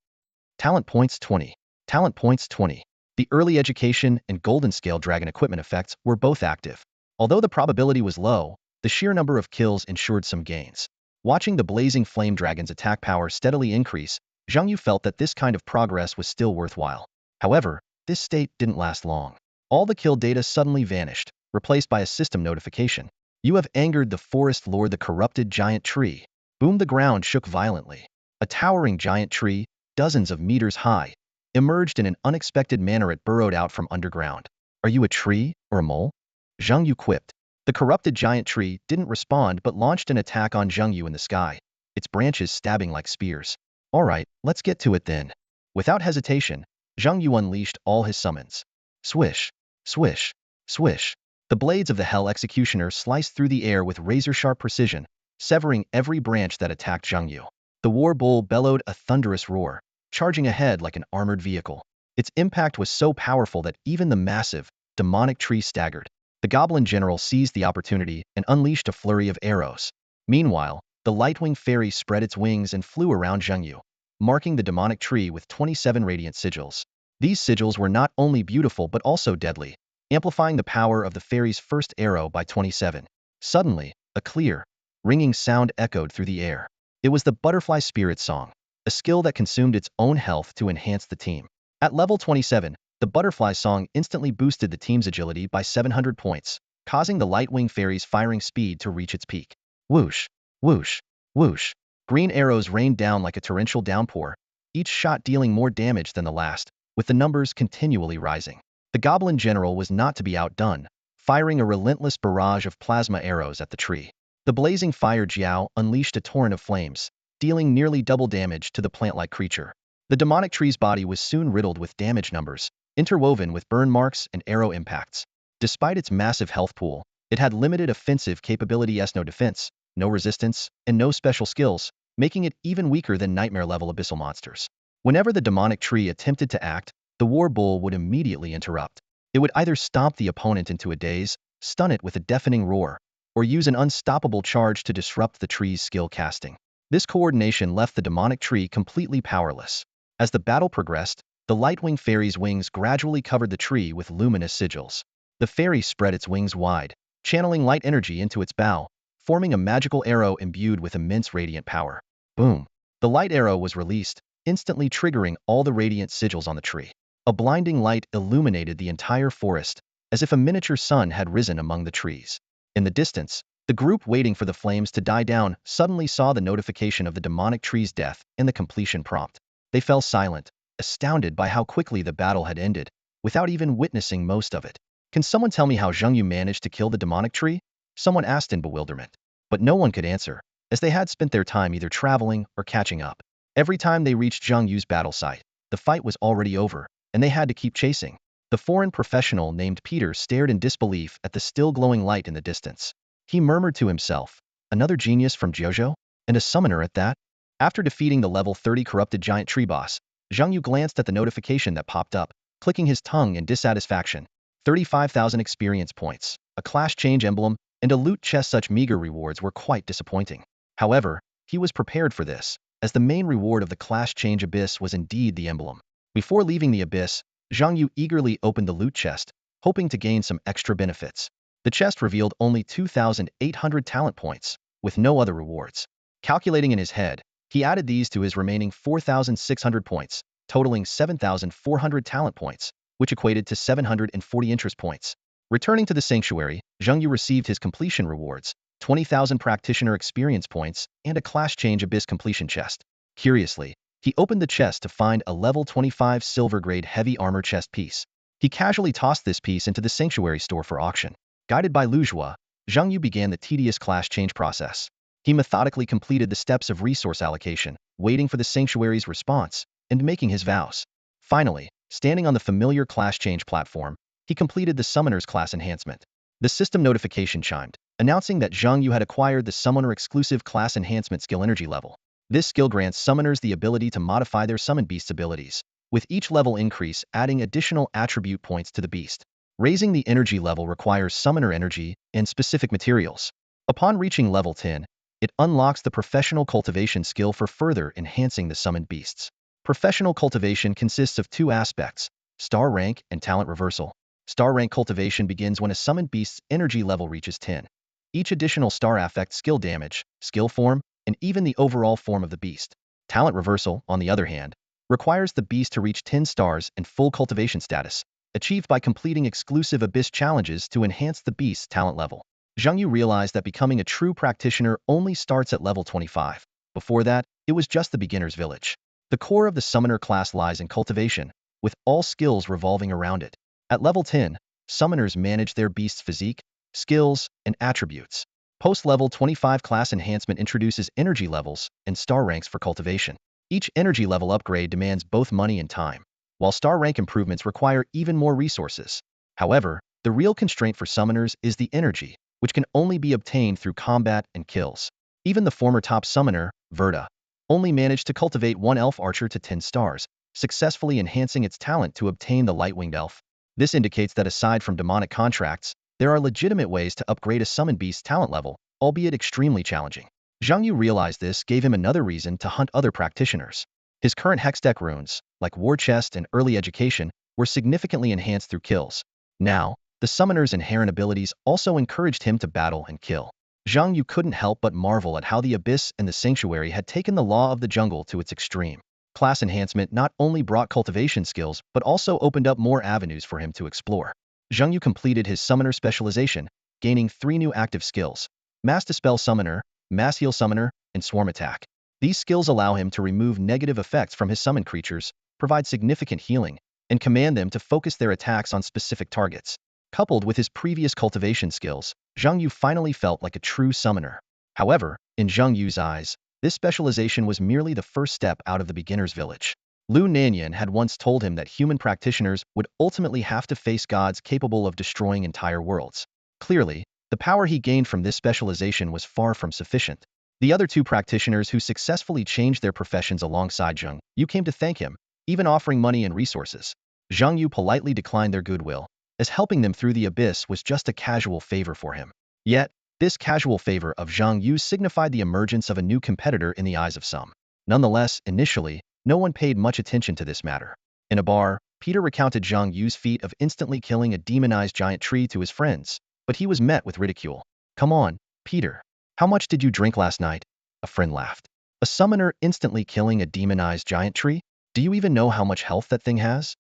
Talent points 20. Talent points 20. The early education and golden scale dragon equipment effects were both active. Although the probability was low, the sheer number of kills ensured some gains. Watching the blazing flame dragon's attack power steadily increase, Zhang Yu felt that this kind of progress was still worthwhile. However, this state didn't last long. All the kill data suddenly vanished, replaced by a system notification. You have angered the forest lord, the corrupted giant tree. Boom! The ground shook violently. A towering giant tree, dozens of meters high, emerged in an unexpected manner. It burrowed out from underground. Are you a tree or a mole? Zhang Yu quipped. The corrupted giant tree didn't respond but launched an attack on Zhang Yu in the sky, its branches stabbing like spears. Alright, let's get to it then. Without hesitation, Zhang Yu unleashed all his summons. Swish, swish, swish. The blades of the Hell Executioner sliced through the air with razor-sharp precision, severing every branch that attacked Zhang Yu. The war bull bellowed a thunderous roar, charging ahead like an armored vehicle. Its impact was so powerful that even the massive, demonic tree staggered. The goblin general seized the opportunity and unleashed a flurry of arrows. Meanwhile, the Lightwing Fairy spread its wings and flew around Zhang Yu, marking the demonic tree with 27 radiant sigils. These sigils were not only beautiful but also deadly, amplifying the power of the fairy's first arrow by 27. Suddenly, a clear, ringing sound echoed through the air. It was the butterfly spirit song, a skill that consumed its own health to enhance the team. At level 27, the butterfly song instantly boosted the team's agility by 700 points, causing the Lightwing Fairy's firing speed to reach its peak. Whoosh, whoosh, whoosh. Green arrows rained down like a torrential downpour, each shot dealing more damage than the last, with the numbers continually rising. The goblin general was not to be outdone, firing a relentless barrage of plasma arrows at the tree. The blazing fire Jiao unleashed a torrent of flames, dealing nearly double damage to the plant-like creature. The demonic tree's body was soon riddled with damage numbers, interwoven with burn marks and arrow impacts. Despite its massive health pool, it had limited offensive capability, no defense, no resistance, and no special skills, making it even weaker than nightmare-level abyssal monsters. Whenever the demonic tree attempted to act, the war bull would immediately interrupt. It would either stomp the opponent into a daze, stun it with a deafening roar, or use an unstoppable charge to disrupt the tree's skill casting. This coordination left the demonic tree completely powerless. As the battle progressed, the Lightwing Fairy's wings gradually covered the tree with luminous sigils. The fairy spread its wings wide, channeling light energy into its bow, forming a magical arrow imbued with immense radiant power. Boom! The light arrow was released, instantly triggering all the radiant sigils on the tree. A blinding light illuminated the entire forest, as if a miniature sun had risen among the trees. In the distance, the group waiting for the flames to die down suddenly saw the notification of the demonic tree's death and the completion prompt. They fell silent, astounded by how quickly the battle had ended, without even witnessing most of it. Can someone tell me how Zhang Yu managed to kill the demonic tree? Someone asked in bewilderment. But no one could answer, as they had spent their time either traveling or catching up. Every time they reached Zhang Yu's battle site, the fight was already over, and they had to keep chasing. The foreign professional named Peter stared in disbelief at the still glowing light in the distance. He murmured to himself, another genius from Jiuzhou? And a summoner at that? After defeating the level 30 corrupted giant tree boss, Zhang Yu glanced at the notification that popped up, clicking his tongue in dissatisfaction. 35,000 experience points, a class change emblem, and a loot chest. Such meager rewards were quite disappointing. However, he was prepared for this, as the main reward of the class change abyss was indeed the emblem. Before leaving the abyss, Zhang Yu eagerly opened the loot chest, hoping to gain some extra benefits. The chest revealed only 2,800 talent points, with no other rewards. Calculating in his head, he added these to his remaining 4,600 points, totaling 7,400 talent points, which equated to 740 interest points. Returning to the sanctuary, Zhang Yu received his completion rewards, 20,000 practitioner experience points, and a class change abyss completion chest. Curiously, he opened the chest to find a level 25 silver grade heavy armor chest piece. He casually tossed this piece into the sanctuary store for auction. Guided by Luzhua, Zhang Yu began the tedious class change process. He methodically completed the steps of resource allocation, waiting for the sanctuary's response, and making his vows. Finally, standing on the familiar class change platform, he completed the summoner's class enhancement. The system notification chimed, announcing that Zhang Yu had acquired the summoner exclusive class enhancement skill energy level. This skill grants summoners the ability to modify their summoned beast's abilities, with each level increase adding additional attribute points to the beast. Raising the energy level requires summoner energy and specific materials. Upon reaching level 10, it unlocks the professional cultivation skill for further enhancing the summoned beasts. Professional cultivation consists of two aspects: star rank and talent reversal. Star rank cultivation begins when a summoned beast's energy level reaches 10. Each additional star affects skill damage, skill form, and even the overall form of the beast. Talent reversal, on the other hand, requires the beast to reach 10 stars and full cultivation status, achieved by completing exclusive Abyss challenges to enhance the beast's talent level. Zhang Yu realized that becoming a true practitioner only starts at level 25. Before that, it was just the beginner's village. The core of the summoner class lies in cultivation, with all skills revolving around it. At level 10, summoners manage their beast's physique, skills, and attributes. Post-level 25 class enhancement introduces energy levels and star ranks for cultivation. Each energy level upgrade demands both money and time, while star rank improvements require even more resources. However, the real constraint for summoners is the energy, which can only be obtained through combat and kills. Even the former top summoner, Verda, only managed to cultivate one elf archer to 10 stars, successfully enhancing its talent to obtain the light-winged elf. This indicates that aside from demonic contracts, there are legitimate ways to upgrade a summoned beast's talent level, albeit extremely challenging. Zhang Yu realized this gave him another reason to hunt other practitioners. His current hex deck runes, like War Chest and Early Education, were significantly enhanced through kills. Now, the summoner's inherent abilities also encouraged him to battle and kill. Zhang Yu couldn't help but marvel at how the Abyss and the Sanctuary had taken the law of the jungle to its extreme. Class enhancement not only brought cultivation skills, but also opened up more avenues for him to explore. Zhang Yu completed his summoner specialization, gaining 3 new active skills: Mass Dispel Summoner, Mass Heal Summoner, and Swarm Attack. These skills allow him to remove negative effects from his summoned creatures, provide significant healing, and command them to focus their attacks on specific targets. Coupled with his previous cultivation skills, Zhang Yu finally felt like a true summoner. However, in Zhang Yu's eyes, this specialization was merely the first step out of the beginner's village. Lu Nanyan had once told him that human practitioners would ultimately have to face gods capable of destroying entire worlds. Clearly, the power he gained from this specialization was far from sufficient. The other 2 practitioners who successfully changed their professions alongside Zhang Yu came to thank him, even offering money and resources. Zhang Yu politely declined their goodwill, as helping them through the Abyss was just a casual favor for him. Yet, this casual favor of Zhang Yu's signified the emergence of a new competitor in the eyes of some. Nonetheless, initially, no one paid much attention to this matter. In a bar, Peter recounted Zhang Yu's feat of instantly killing a demonized giant tree to his friends, but he was met with ridicule. "Come on, Peter. How much did you drink last night?" A friend laughed. "A summoner instantly killing a demonized giant tree? Do you even know how much health that thing has?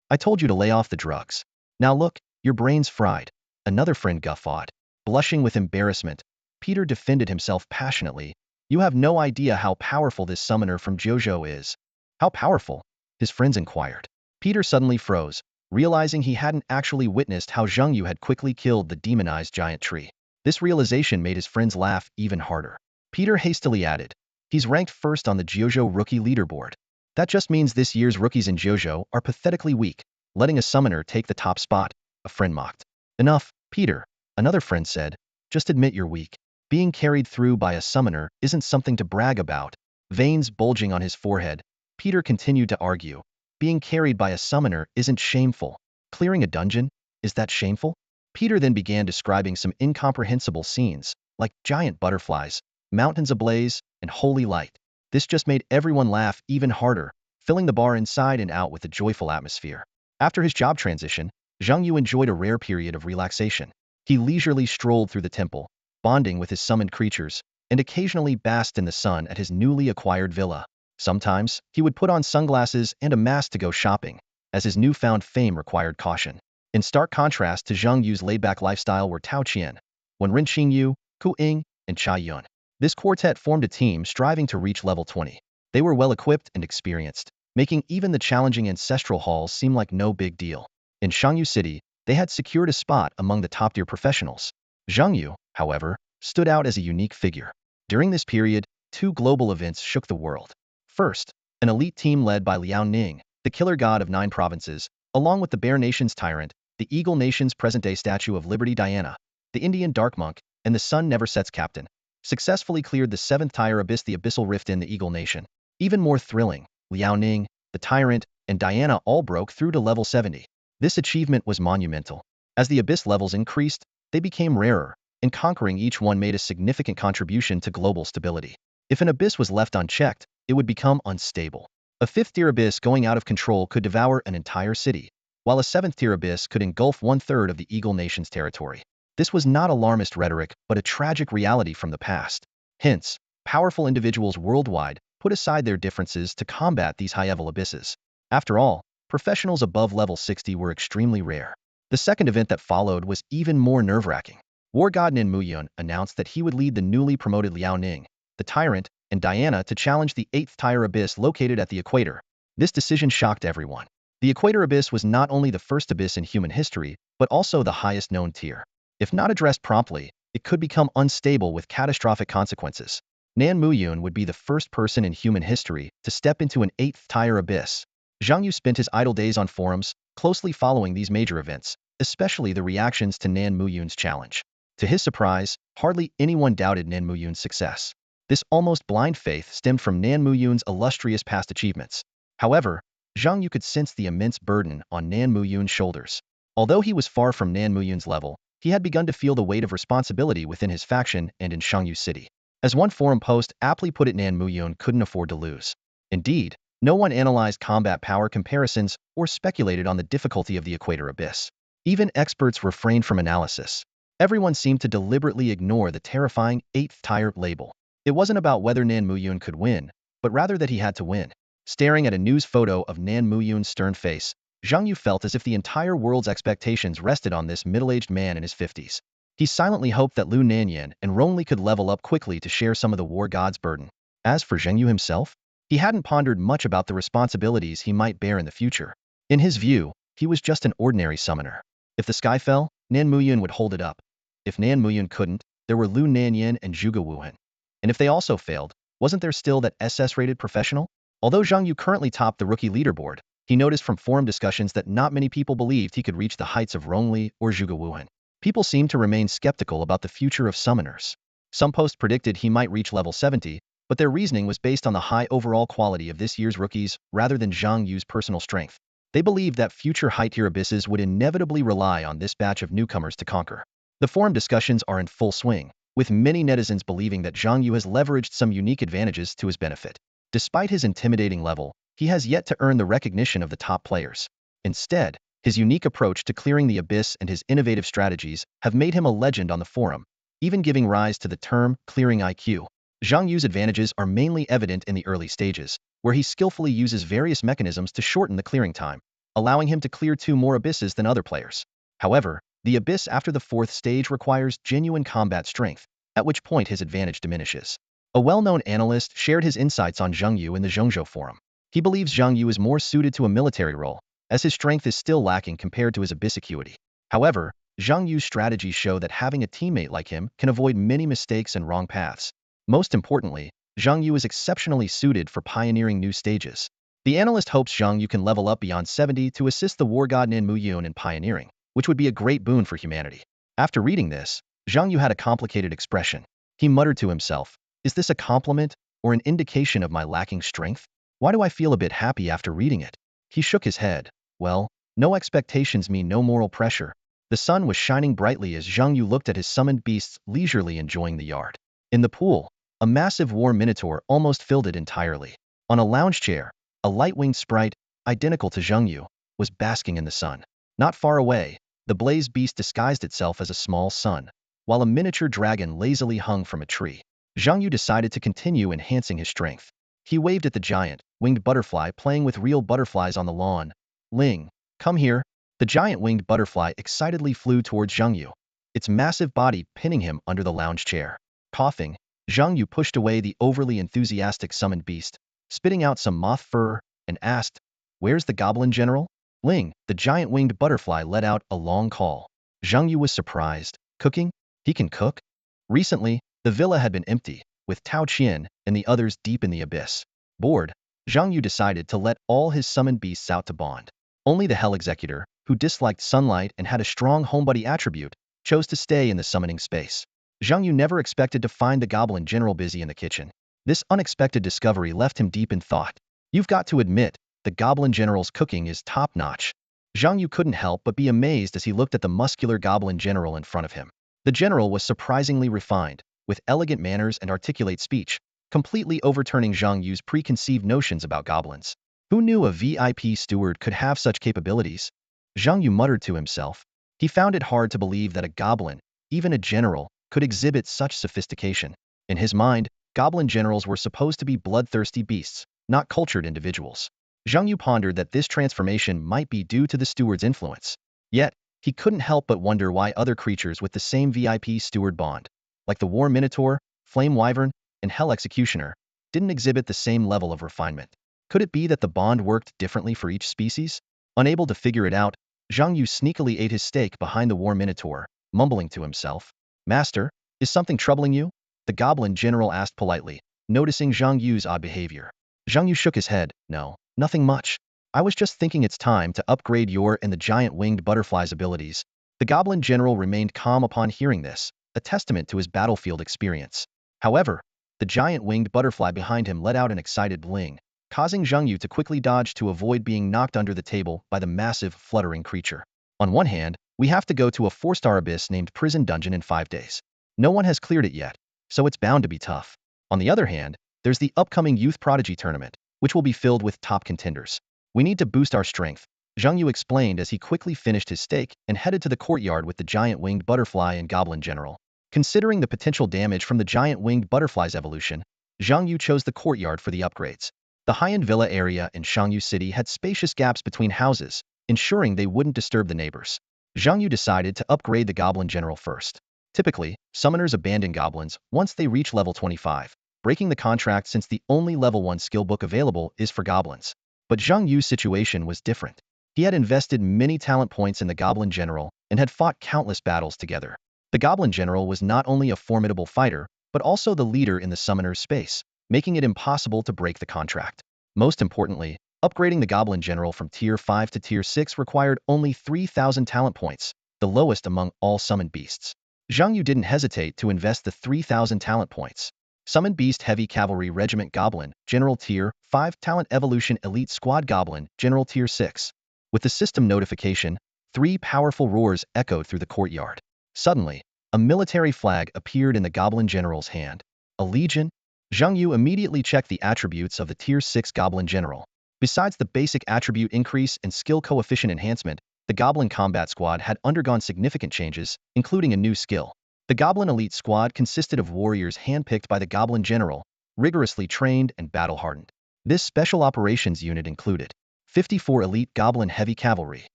I told you to lay off the drugs. Now look, your brain's fried." Another friend guffawed. Blushing with embarrassment, Peter defended himself passionately. "You have no idea how powerful this summoner from Jojo is." "How powerful?" his friends inquired. Peter suddenly froze, realizing he hadn't actually witnessed how Zhang Yu had quickly killed the demonized giant tree. This realization made his friends laugh even harder. Peter hastily added, "He's ranked first on the Jojo rookie leaderboard. That just means this year's rookies in Jojo are pathetically weak, letting a summoner take the top spot," a friend mocked. "Enough, Peter," another friend said. "Just admit you're weak. Being carried through by a summoner isn't something to brag about." Veins bulging on his forehead, Peter continued to argue. "Being carried by a summoner isn't shameful. Clearing a dungeon? Is that shameful?" Peter then began describing some incomprehensible scenes, like giant butterflies, mountains ablaze, and holy light. This just made everyone laugh even harder, filling the bar inside and out with a joyful atmosphere. After his job transition, Zhang Yu enjoyed a rare period of relaxation. He leisurely strolled through the temple, bonding with his summoned creatures, and occasionally basked in the sun at his newly acquired villa. Sometimes, he would put on sunglasses and a mask to go shopping, as his newfound fame required caution. In stark contrast to Zhang Yu's laid-back lifestyle were Tao Qian, Wenren Xingyu, Ku Ying, and Chai Yun. This quartet formed a team striving to reach level 20. They were well-equipped and experienced, making even the challenging ancestral halls seem like no big deal. In Shangyu City, they had secured a spot among the top-tier professionals. Zhang Yu, however, stood out as a unique figure. During this period, 2 global events shook the world. First, an elite team led by Liao Ning, the killer god of 9 provinces, along with the Bear Nation's tyrant, the Eagle Nation's present-day Statue of Liberty Diana, the Indian Dark Monk, and the Sun Never Sets captain, successfully cleared the 7th tier abyss, the Abyssal Rift in the Eagle Nation. Even more thrilling, Liao Ning, the tyrant, and Diana all broke through to level 70. This achievement was monumental. As the Abyss levels increased, they became rarer, and conquering each one made a significant contribution to global stability. If an Abyss was left unchecked, it would become unstable. A 5th-tier Abyss going out of control could devour an entire city, while a 7th-tier Abyss could engulf 1/3 of the Eagle Nation's territory. This was not alarmist rhetoric, but a tragic reality from the past. Hence, powerful individuals worldwide put aside their differences to combat these high-level abysses. After all, professionals above level 60 were extremely rare. The second event that followed was even more nerve-wracking. War god Nin Muyun announced that he would lead the newly promoted Liao Ning, the tyrant, and Diana to challenge the 8th-tier abyss located at the equator. This decision shocked everyone. The equator abyss was not only the first abyss in human history, but also the highest known tier. If not addressed promptly, it could become unstable with catastrophic consequences. Nan Muyun would be the first person in human history to step into an 8th-tier abyss. Zhang Yu spent his idle days on forums, closely following these major events, especially the reactions to Nan Muyun's challenge. To his surprise, hardly anyone doubted Nan Muyun's success. This almost blind faith stemmed from Nan Muyun's illustrious past achievements. However, Zhang Yu could sense the immense burden on Nan Muyun's shoulders. Although he was far from Nan Muyun's level, he had begun to feel the weight of responsibility within his faction and in Shangyu City. As one forum post aptly put it, Nan Muyun couldn't afford to lose. Indeed, no one analyzed combat power comparisons or speculated on the difficulty of the Equator Abyss. Even experts refrained from analysis. Everyone seemed to deliberately ignore the terrifying 8th-tier label. It wasn't about whether Nan Muyun could win, but rather that he had to win. Staring at a news photo of Nan Muyun's stern face, Zhang Yu felt as if the entire world's expectations rested on this middle-aged man in his 50s. He silently hoped that Lu Nanyan and Rongli could level up quickly to share some of the war god's burden. As for Zhang Yu himself, he hadn't pondered much about the responsibilities he might bear in the future. In his view, he was just an ordinary summoner. If the sky fell, Nan Muyun would hold it up. If Nan Muyun couldn't, there were Lu Nanyan and Zhuge Wuhan. And if they also failed, wasn't there still that SS-rated professional? Although Zhang Yu currently topped the rookie leaderboard, he noticed from forum discussions that not many people believed he could reach the heights of Rongli or Zhuge Wuhan. People seemed to remain skeptical about the future of summoners. Some posts predicted he might reach level 70, but their reasoning was based on the high overall quality of this year's rookies rather than Zhang Yu's personal strength. They believed that future high-tier abysses would inevitably rely on this batch of newcomers to conquer. The forum discussions are in full swing, with many netizens believing that Zhang Yu has leveraged some unique advantages to his benefit. Despite his intimidating level, he has yet to earn the recognition of the top players. Instead, his unique approach to clearing the abyss and his innovative strategies have made him a legend on the forum, even giving rise to the term clearing IQ. Zhang Yu's advantages are mainly evident in the early stages, where he skillfully uses various mechanisms to shorten the clearing time, allowing him to clear 2 more abysses than other players. However, the abyss after the 4th stage requires genuine combat strength, at which point his advantage diminishes. A well-known analyst shared his insights on Zhang Yu in the Zhongzhou forum. He believes Zhang Yu is more suited to a military role, as his strength is still lacking compared to his abyss acuity. However, Zhang Yu's strategies show that having a teammate like him can avoid many mistakes and wrong paths. Most importantly, Zhang Yu is exceptionally suited for pioneering new stages. The analyst hopes Zhang Yu can level up beyond 70 to assist the war god Nin Muyun in pioneering, which would be a great boon for humanity. After reading this, Zhang Yu had a complicated expression. He muttered to himself, "Is this a compliment or an indication of my lacking strength? Why do I feel a bit happy after reading it?" He shook his head. Well, no expectations mean no moral pressure. The sun was shining brightly as Zhang Yu looked at his summoned beasts leisurely enjoying the yard. In the pool, a massive war minotaur almost filled it entirely. On a lounge chair, a light-winged sprite, identical to Zhang Yu, was basking in the sun. Not far away, the blaze beast disguised itself as a small sun, while a miniature dragon lazily hung from a tree. Zhang Yu decided to continue enhancing his strength. He waved at the giant, winged butterfly playing with real butterflies on the lawn. "Ling, come here." The giant winged butterfly excitedly flew towards Zhang Yu, its massive body pinning him under the lounge chair. Coughing, Zhang Yu pushed away the overly enthusiastic summoned beast, spitting out some moth fur, and asked, "Where's the goblin general?" Ling, the giant winged butterfly, let out a long call. Zhang Yu was surprised. Cooking? He can cook? Recently, the villa had been empty, with Tao Qian and the others deep in the abyss. Bored, Zhang Yu decided to let all his summoned beasts out to bond. Only the Hell Executor, who disliked sunlight and had a strong homebody attribute, chose to stay in the summoning space. Zhang Yu never expected to find the goblin general busy in the kitchen. This unexpected discovery left him deep in thought. "You've got to admit, the Goblin General's cooking is top-notch. Zhang Yu couldn't help but be amazed as he looked at the muscular Goblin General in front of him. The general was surprisingly refined, with elegant manners and articulate speech, completely overturning Zhang Yu's preconceived notions about goblins. Who knew a VIP steward could have such capabilities? Zhang Yu muttered to himself. He found it hard to believe that a goblin, even a general, could exhibit such sophistication. In his mind, goblin generals were supposed to be bloodthirsty beasts, not cultured individuals. Zhang Yu pondered that this transformation might be due to the steward's influence. Yet, he couldn't help but wonder why other creatures with the same VIP steward bond, like the War Minotaur, Flame Wyvern, and Hell Executioner, didn't exhibit the same level of refinement. Could it be that the bond worked differently for each species? Unable to figure it out, Zhang Yu sneakily ate his steak behind the War Minotaur, mumbling to himself. Master, is something troubling you? The Goblin General asked politely, noticing Zhang Yu's odd behavior. Zhang Yu shook his head. No, nothing much. I was just thinking it's time to upgrade your and the giant winged butterfly's abilities. The Goblin General remained calm upon hearing this, a testament to his battlefield experience. However, the giant winged butterfly behind him let out an excited bling, causing Zhang Yu to quickly dodge to avoid being knocked under the table by the massive, fluttering creature. On one hand, we have to go to a 4-star abyss named Prison Dungeon in 5 days. No one has cleared it yet, so it's bound to be tough. On the other hand, there's the upcoming Youth Prodigy Tournament, which will be filled with top contenders. We need to boost our strength, Zhang Yu explained as he quickly finished his steak and headed to the courtyard with the giant winged butterfly and Goblin General. Considering the potential damage from the giant winged butterfly's evolution, Zhang Yu chose the courtyard for the upgrades. The high-end villa area in Shangyu City had spacious gaps between houses, ensuring they wouldn't disturb the neighbors. Zhang Yu decided to upgrade the Goblin General first. Typically, summoners abandon goblins once they reach level 25, breaking the contract since the only level 1 skill book available is for goblins. But Zhang Yu's situation was different. He had invested many talent points in the Goblin General and had fought countless battles together. The Goblin General was not only a formidable fighter, but also the leader in the summoner's space, making it impossible to break the contract. Most importantly, upgrading the Goblin General from Tier 5 to Tier 6 required only 3,000 talent points, the lowest among all summoned beasts. Zhang Yu didn't hesitate to invest the 3,000 talent points. Summoned Beast Heavy Cavalry Regiment Goblin, General Tier 5 Talent Evolution Elite Squad Goblin, General Tier 6. With the system notification, 3 powerful roars echoed through the courtyard. Suddenly, a military flag appeared in the Goblin General's hand. A legion? Zhang Yu immediately checked the attributes of the Tier 6 Goblin General. Besides the basic attribute increase and skill coefficient enhancement, the Goblin Combat Squad had undergone significant changes, including a new skill. The Goblin Elite Squad consisted of warriors handpicked by the Goblin General, rigorously trained and battle-hardened. This special operations unit included 54 Elite Goblin Heavy Cavalry,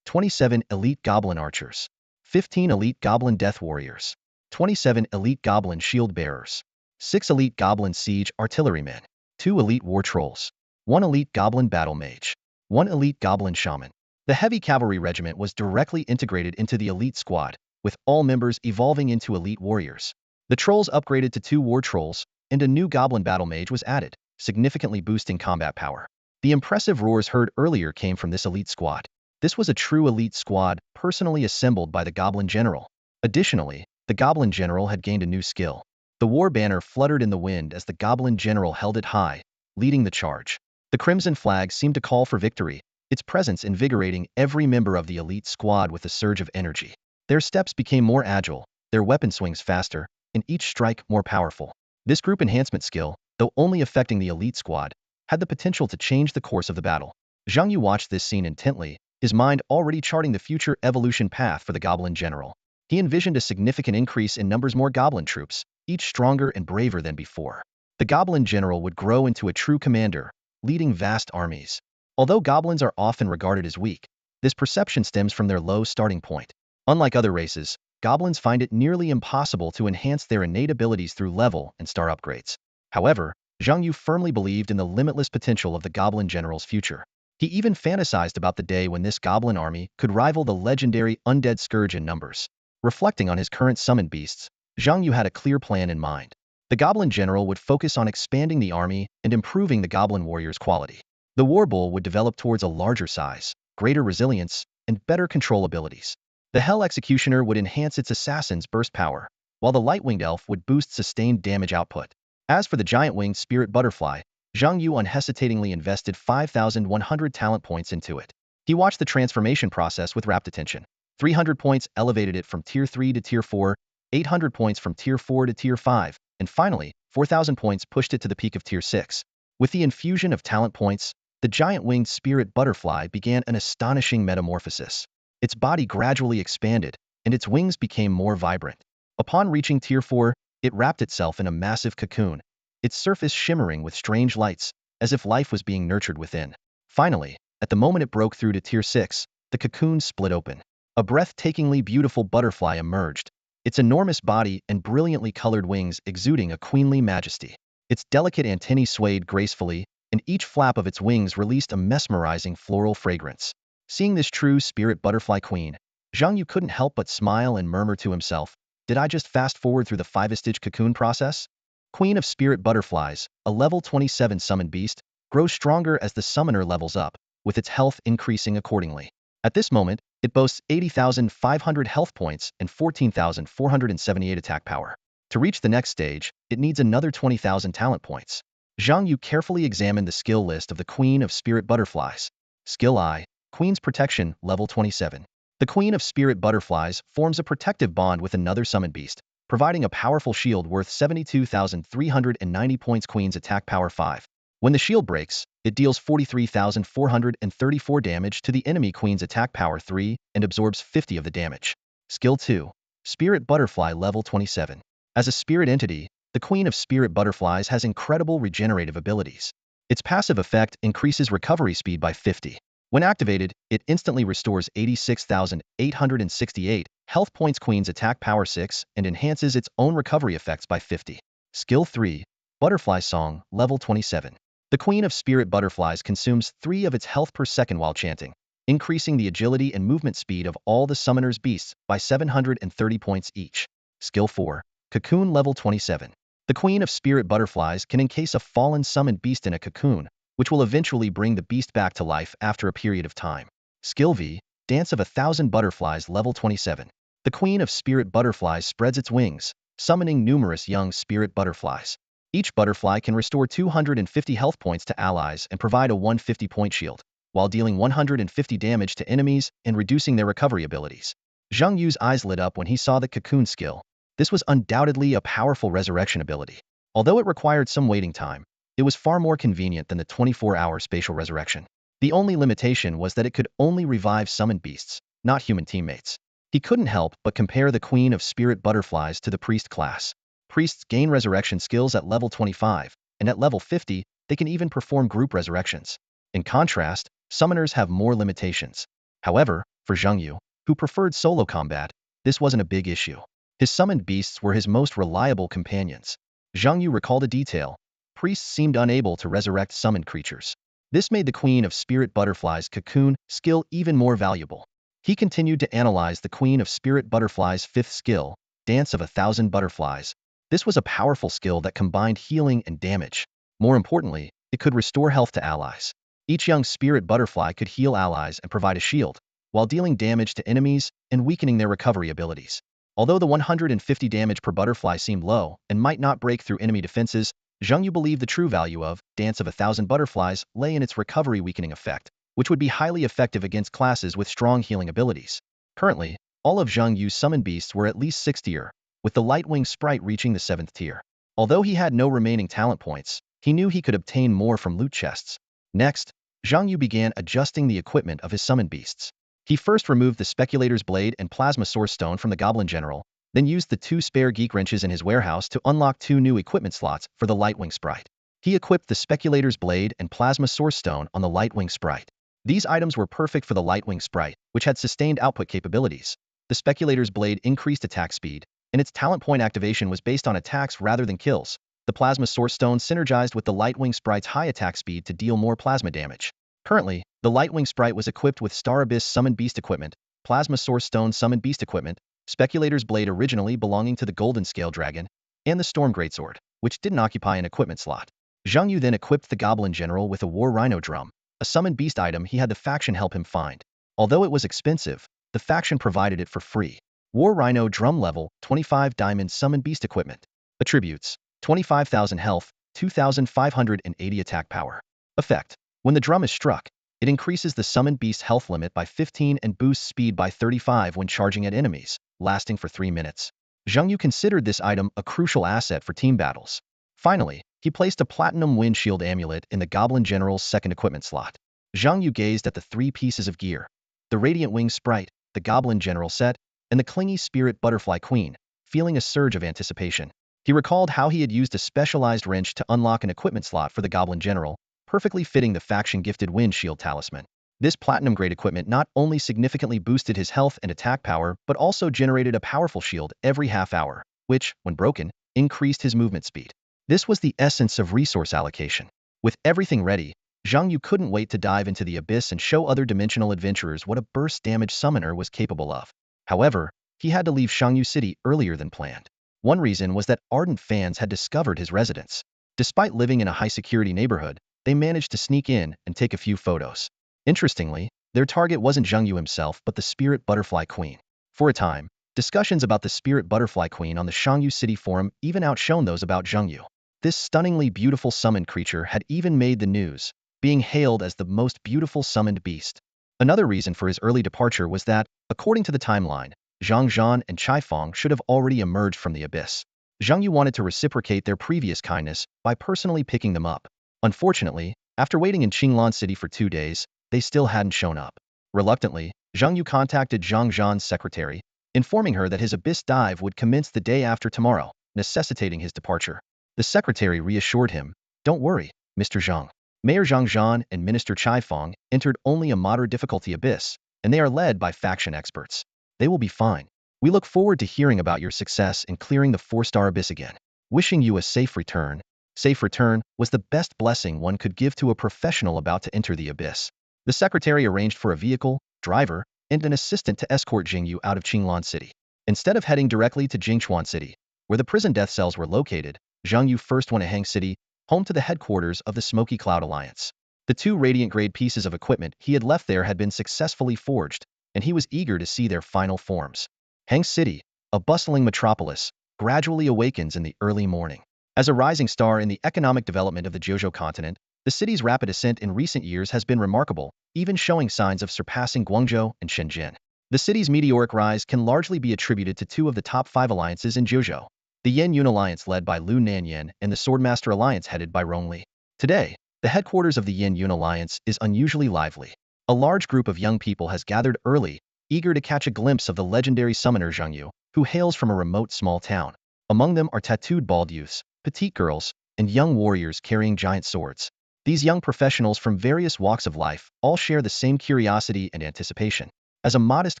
27 Elite Goblin Archers, 15 Elite Goblin Death Warriors, 27 Elite Goblin Shield Bearers, 6 Elite Goblin Siege Artillerymen, 2 Elite War Trolls, 1 Elite Goblin Battle Mage, 1 Elite Goblin Shaman. The Heavy Cavalry Regiment was directly integrated into the Elite Squad, with all members evolving into elite warriors. The trolls upgraded to 2 war trolls, and a new goblin battle mage was added, significantly boosting combat power. The impressive roars heard earlier came from this elite squad. This was a true elite squad, personally assembled by the Goblin General. Additionally, the Goblin General had gained a new skill. The war banner fluttered in the wind as the Goblin General held it high, leading the charge. The crimson flag seemed to call for victory, its presence invigorating every member of the elite squad with a surge of energy. Their steps became more agile, their weapon swings faster, and each strike more powerful. This group enhancement skill, though only affecting the elite squad, had the potential to change the course of the battle. Zhang Yu watched this scene intently, his mind already charting the future evolution path for the Goblin General. He envisioned a significant increase in numbers more goblin troops, each stronger and braver than before. The Goblin General would grow into a true commander, leading vast armies. Although goblins are often regarded as weak, this perception stems from their low starting point. Unlike other races, goblins find it nearly impossible to enhance their innate abilities through level and star upgrades. However, Zhang Yu firmly believed in the limitless potential of the Goblin General's future. He even fantasized about the day when this goblin army could rival the legendary Undead Scourge in numbers. Reflecting on his current summoned beasts, Zhang Yu had a clear plan in mind. The Goblin General would focus on expanding the army and improving the Goblin Warrior's quality. The War Bull would develop towards a larger size, greater resilience, and better control abilities. The Hell Executioner would enhance its assassin's burst power, while the Light-Winged Elf would boost sustained damage output. As for the giant-winged Spirit Butterfly, Zhang Yu unhesitatingly invested 5,100 talent points into it. He watched the transformation process with rapt attention. 300 points elevated it from Tier 3 to Tier 4, 800 points from Tier 4 to Tier 5, and finally, 4,000 points pushed it to the peak of Tier 6. With the infusion of talent points, the giant-winged spirit butterfly began an astonishing metamorphosis. Its body gradually expanded, and its wings became more vibrant. Upon reaching Tier 4, it wrapped itself in a massive cocoon, its surface shimmering with strange lights, as if life was being nurtured within. Finally, at the moment it broke through to Tier 6, the cocoon split open. A breathtakingly beautiful butterfly emerged, its enormous body and brilliantly colored wings exuding a queenly majesty. Its delicate antennae swayed gracefully, and each flap of its wings released a mesmerizing floral fragrance. Seeing this true spirit butterfly queen, Zhang Yu couldn't help but smile and murmur to himself, "Did I just fast forward through the 5-stage cocoon process?" Queen of Spirit Butterflies, a level 27 summon beast, grows stronger as the summoner levels up, with its health increasing accordingly. At this moment, it boasts 80,500 health points and 14,478 attack power. To reach the next stage, it needs another 20,000 talent points. Zhang Yu carefully examined the skill list of the Queen of Spirit Butterflies. Skill I, Queen's Protection, level 27. The Queen of Spirit Butterflies forms a protective bond with another summon beast, providing a powerful shield worth 72,390 points. Queen's attack power 5. When the shield breaks, it deals 43,434 damage to the enemy. Queen's attack power 3 and absorbs 50 of the damage. Skill 2. Spirit Butterfly level 27. As a spirit entity, the Queen of Spirit Butterflies has incredible regenerative abilities. Its passive effect increases recovery speed by 50. When activated, it instantly restores 86,868 health points. Queen's attack power 6 and enhances its own recovery effects by 50. Skill 3. Butterfly Song, level 27. The Queen of Spirit Butterflies consumes 3 of its health per second while chanting, increasing the agility and movement speed of all the summoner's beasts by 730 points each. Skill 4. Cocoon level 27. The Queen of Spirit Butterflies can encase a fallen summoned beast in a cocoon, which will eventually bring the beast back to life after a period of time. Skill V. Dance of 1,000 Butterflies level 27. The Queen of Spirit Butterflies spreads its wings, summoning numerous young spirit butterflies. Each butterfly can restore 250 health points to allies and provide a 150-point shield, while dealing 150 damage to enemies and reducing their recovery abilities. Zhang Yu's eyes lit up when he saw the cocoon skill. This was undoubtedly a powerful resurrection ability. Although it required some waiting time, it was far more convenient than the 24-hour spatial resurrection. The only limitation was that it could only revive summoned beasts, not human teammates. He couldn't help but compare the Queen of Spirit Butterflies to the Priest class. Priests gain resurrection skills at level 25, and at level 50, they can even perform group resurrections. In contrast, summoners have more limitations. However, for Zhang Yu, who preferred solo combat, this wasn't a big issue. His summoned beasts were his most reliable companions. Zhang Yu recalled a detail. Priests seemed unable to resurrect summoned creatures. This made the Queen of Spirit Butterflies' cocoon skill even more valuable. He continued to analyze the Queen of Spirit Butterflies' 5th skill, Dance of 1,000 Butterflies. This was a powerful skill that combined healing and damage. More importantly, it could restore health to allies. Each young spirit butterfly could heal allies and provide a shield, while dealing damage to enemies and weakening their recovery abilities. Although the 150 damage per butterfly seemed low and might not break through enemy defenses, Zhang Yu believed the true value of Dance of 1,000 Butterflies lay in its recovery weakening effect, which would be highly effective against classes with strong healing abilities. Currently, all of Zhang Yu's summoned beasts were at least 6th tier, with the Lightwing Sprite reaching the 7th tier. Although he had no remaining talent points, he knew he could obtain more from loot chests. Next, Zhang Yu began adjusting the equipment of his summoned beasts. He first removed the Speculator's Blade and Plasma Source Stone from the Goblin General, then used the 2 spare Geek Wrenches in his warehouse to unlock 2 new equipment slots for the Lightwing Sprite. He equipped the Speculator's Blade and Plasma Source Stone on the Lightwing Sprite. These items were perfect for the Lightwing Sprite, which had sustained output capabilities. The Speculator's Blade increased attack speed, and its talent point activation was based on attacks rather than kills. The Plasma Source Stone synergized with the Lightwing Sprite's high attack speed to deal more plasma damage. Currently, the Lightwing Sprite was equipped with Star Abyss Summoned Beast equipment, Plasma Source Stone Summoned Beast equipment, Speculator's Blade originally belonging to the Golden Scale Dragon, and the Storm Greatsword, which didn't occupy an equipment slot. Zhang Yu then equipped the Goblin General with a War Rhino Drum, a summoned beast item he had the faction help him find. Although it was expensive, the faction provided it for free. War Rhino Drum level 25 Diamond Summoned Beast equipment. Attributes: 25,000 health, 2,580 attack power. Effect. When the drum is struck, it increases the summoned beast's health limit by 15 and boosts speed by 35 when charging at enemies, lasting for 3 minutes. Zhang Yu considered this item a crucial asset for team battles. Finally, he placed a platinum wind shield amulet in the Goblin General's second equipment slot. Zhang Yu gazed at the 3 pieces of gear: the Radiant Wing Sprite, the Goblin General set, and the Clingy Spirit Butterfly Queen, feeling a surge of anticipation. He recalled how he had used a specialized wrench to unlock an equipment slot for the Goblin General, perfectly fitting the faction-gifted wind shield talisman. This platinum-grade equipment not only significantly boosted his health and attack power, but also generated a powerful shield every half hour, which, when broken, increased his movement speed. This was the essence of resource allocation. With everything ready, Zhang Yu couldn't wait to dive into the abyss and show other dimensional adventurers what a burst damage summoner was capable of. However, he had to leave Shangyu City earlier than planned. One reason was that ardent fans had discovered his residence. Despite living in a high-security neighborhood, they managed to sneak in and take a few photos. Interestingly, their target wasn't Zhang Yu himself but the Spirit Butterfly Queen. For a time, discussions about the Spirit Butterfly Queen on the Shangyu City forum even outshone those about Zhang Yu. This stunningly beautiful summoned creature had even made the news, being hailed as the most beautiful summoned beast. Another reason for his early departure was that, according to the timeline, Zhang Zhan and Chai Fong should have already emerged from the abyss. Zhang Yu wanted to reciprocate their previous kindness by personally picking them up. Unfortunately, after waiting in Qinglan City for 2 days, they still hadn't shown up. Reluctantly, Zhang Yu contacted Zhang Zhan's secretary, informing her that his abyss dive would commence the day after tomorrow, necessitating his departure. The secretary reassured him, "Don't worry, Mr. Zhang. Mayor Zhang Zhan and Minister Chai Fong entered only a moderate difficulty abyss, and they are led by faction experts. They will be fine. We look forward to hearing about your success in clearing the 4-star abyss again. Wishing you a safe return." Safe return was the best blessing one could give to a professional about to enter the abyss. The secretary arranged for a vehicle, driver, and an assistant to escort Jingyu out of Qinglan City. Instead of heading directly to Jingchuan City, where the prison death cells were located, Zhang Yu first went to Hang City, home to the headquarters of the Smoky Cloud Alliance. The 2 radiant-grade pieces of equipment he had left there had been successfully forged, and he was eager to see their final forms. Hang City, a bustling metropolis, gradually awakens in the early morning. As a rising star in the economic development of the Jiuzhou continent, the city's rapid ascent in recent years has been remarkable, even showing signs of surpassing Guangzhou and Shenzhen. The city's meteoric rise can largely be attributed to 2 of the top 5 alliances in Jiuzhou: the Yan Yun Alliance led by Lu Nanyan and the Swordmaster Alliance headed by Rong Li. Today, the headquarters of the Yan Yun Alliance is unusually lively. A large group of young people has gathered early, eager to catch a glimpse of the legendary summoner Zhang Yu, who hails from a remote small town. Among them are tattooed bald youths, petite girls, and young warriors carrying giant swords. These young professionals from various walks of life all share the same curiosity and anticipation. As a modest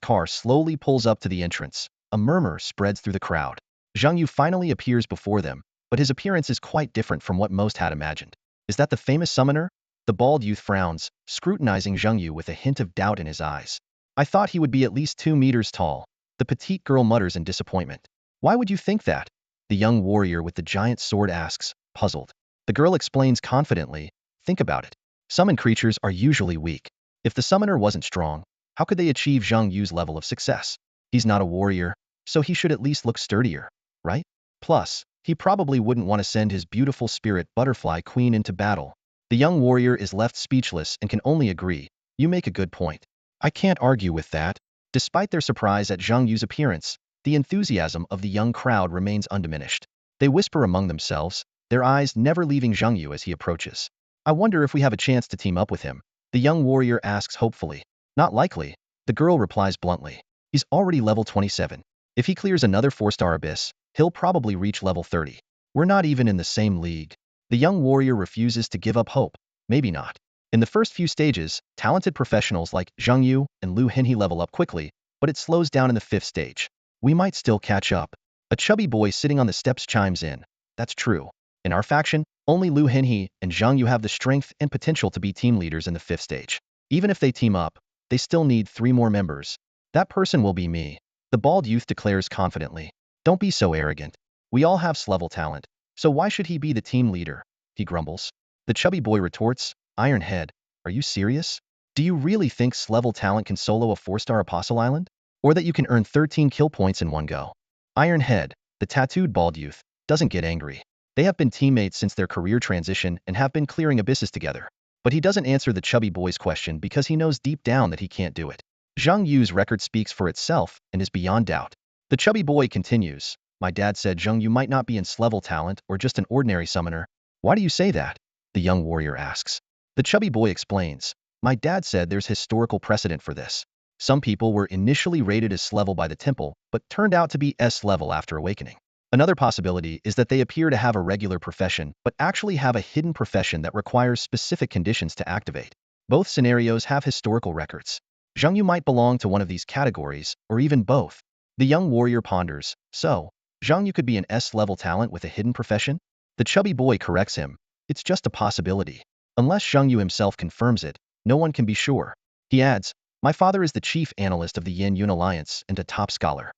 car slowly pulls up to the entrance, a murmur spreads through the crowd. Zhang Yu finally appears before them, but his appearance is quite different from what most had imagined. Is that the famous summoner? The bald youth frowns, scrutinizing Zhang Yu with a hint of doubt in his eyes. "I thought he would be at least 2 meters tall." The petite girl mutters in disappointment. "Why would you think that?" The young warrior with the giant sword asks, puzzled. The girl explains confidently, "Think about it. Summoned creatures are usually weak. If the summoner wasn't strong, how could they achieve Zhang Yu's level of success? He's not a warrior, so he should at least look sturdier, right? Plus, he probably wouldn't want to send his beautiful Spirit Butterfly Queen into battle." The young warrior is left speechless and can only agree, "You make a good point. I can't argue with that." Despite their surprise at Zhang Yu's appearance, the enthusiasm of the young crowd remains undiminished. They whisper among themselves, their eyes never leaving Zhang Yu as he approaches. "I wonder if we have a chance to team up with him," the young warrior asks hopefully. "Not likely," the girl replies bluntly. "He's already level 27. If he clears another 4-star abyss, he'll probably reach level 30. We're not even in the same league." The young warrior refuses to give up hope. Maybe not. In the first few stages, talented professionals like Zhang Yu and Lu Henhe level up quickly, but it slows down in the 5th stage. "We might still catch up." A chubby boy sitting on the steps chimes in. "That's true. In our faction, only Lu Henhe and Zhang Yu have the strength and potential to be team leaders in the 5th stage. Even if they team up, they still need 3 more members. That person will be me," the bald youth declares confidently. "Don't be so arrogant. We all have S-level talent, so why should he be the team leader?" he grumbles. The chubby boy retorts, "Iron Head, are you serious? Do you really think S-level talent can solo a 4-star Apostle Island? Or that you can earn 13 kill points in one go?" Iron Head, the tattooed bald youth, doesn't get angry. They have been teammates since their career transition and have been clearing abysses together. But he doesn't answer the chubby boy's question because he knows deep down that he can't do it. Zhang Yu's record speaks for itself and is beyond doubt. The chubby boy continues, "My dad said Zhang Yu might not be S-level talent or just an ordinary summoner." "Why do you say that?" the young warrior asks. The chubby boy explains, "My dad said there's historical precedent for this. Some people were initially rated as S-level by the temple, but turned out to be S-level after awakening. Another possibility is that they appear to have a regular profession, but actually have a hidden profession that requires specific conditions to activate. Both scenarios have historical records. Zhang Yu might belong to one of these categories, or even both." The young warrior ponders, "So, Zhang Yu could be an S-level talent with a hidden profession?" The chubby boy corrects him, "It's just a possibility. Unless Zhang Yu himself confirms it, no one can be sure." He adds, "My father is the chief analyst of the Yin-Yun Alliance and a top scholar.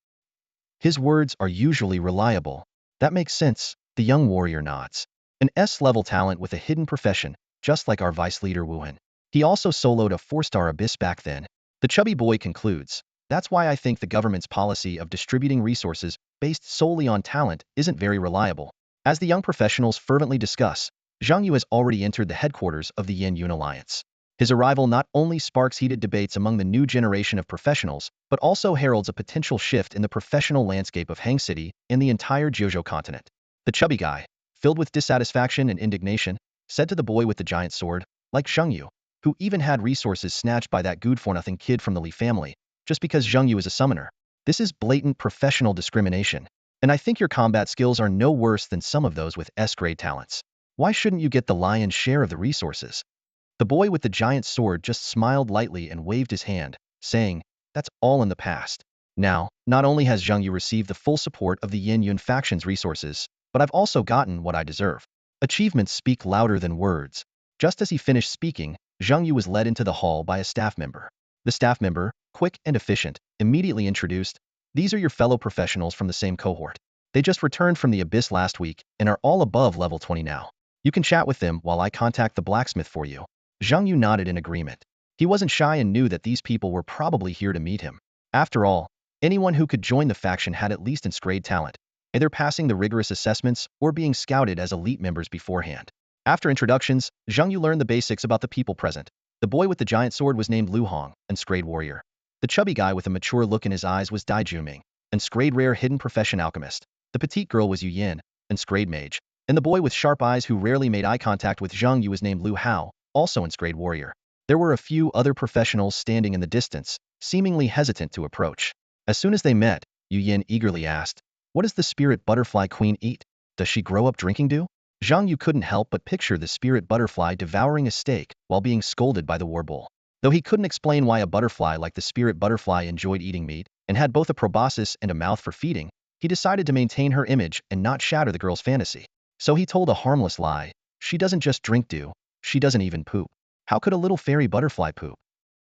His words are usually reliable." "That makes sense," the young warrior nods. "An S-level talent with a hidden profession, just like our vice leader Wuhan. He also soloed a 4-star abyss back then." The chubby boy concludes, "That's why I think the government's policy of distributing resources based solely on talent isn't very reliable." As the young professionals fervently discuss, Zhang Yu has already entered the headquarters of the Yin-Yun Alliance. His arrival not only sparks heated debates among the new generation of professionals, but also heralds a potential shift in the professional landscape of Hang City and the entire Jiuzhou continent. The chubby guy, filled with dissatisfaction and indignation, said to the boy with the giant sword, "Like Zhang Yu, who even had resources snatched by that good-for-nothing kid from the Li family, just because Zhang Yu is a summoner. This is blatant professional discrimination. And I think your combat skills are no worse than some of those with S-grade talents. Why shouldn't you get the lion's share of the resources?" The boy with the giant sword just smiled lightly and waved his hand, saying, "That's all in the past. Now, not only has Zhang Yu received the full support of the Yin-Yun faction's resources, but I've also gotten what I deserve." Achievements speak louder than words. Just as he finished speaking, Zhang Yu was led into the hall by a staff member. The staff member, quick and efficient, immediately introduced, "These are your fellow professionals from the same cohort. They just returned from the Abyss last week and are all above level 20 now. You can chat with them while I contact the blacksmith for you." Zhang Yu nodded in agreement. He wasn't shy and knew that these people were probably here to meet him. After all, anyone who could join the faction had at least S-grade talent, either passing the rigorous assessments or being scouted as elite members beforehand. After introductions, Zhang Yu learned the basics about the people present. The boy with the giant sword was named Lu Hong, an S-grade warrior. The chubby guy with a mature look in his eyes was Dai Juming, an S-grade rare hidden profession alchemist. The petite girl was Yu Yin, an S-grade mage. And the boy with sharp eyes who rarely made eye contact with Zhang Yu was named Lu Hao, also an S-grade warrior. There were a few other professionals standing in the distance, seemingly hesitant to approach. As soon as they met, Yu Yin eagerly asked, "What does the spirit butterfly queen eat? Does she grow up drinking dew?" Zhang Yu couldn't help but picture the spirit butterfly devouring a steak while being scolded by the war bull. Though he couldn't explain why a butterfly like the spirit butterfly enjoyed eating meat and had both a proboscis and a mouth for feeding, he decided to maintain her image and not shatter the girl's fantasy. So he told a harmless lie, "She doesn't just drink dew, she doesn't even poop. How could a little fairy butterfly poop?"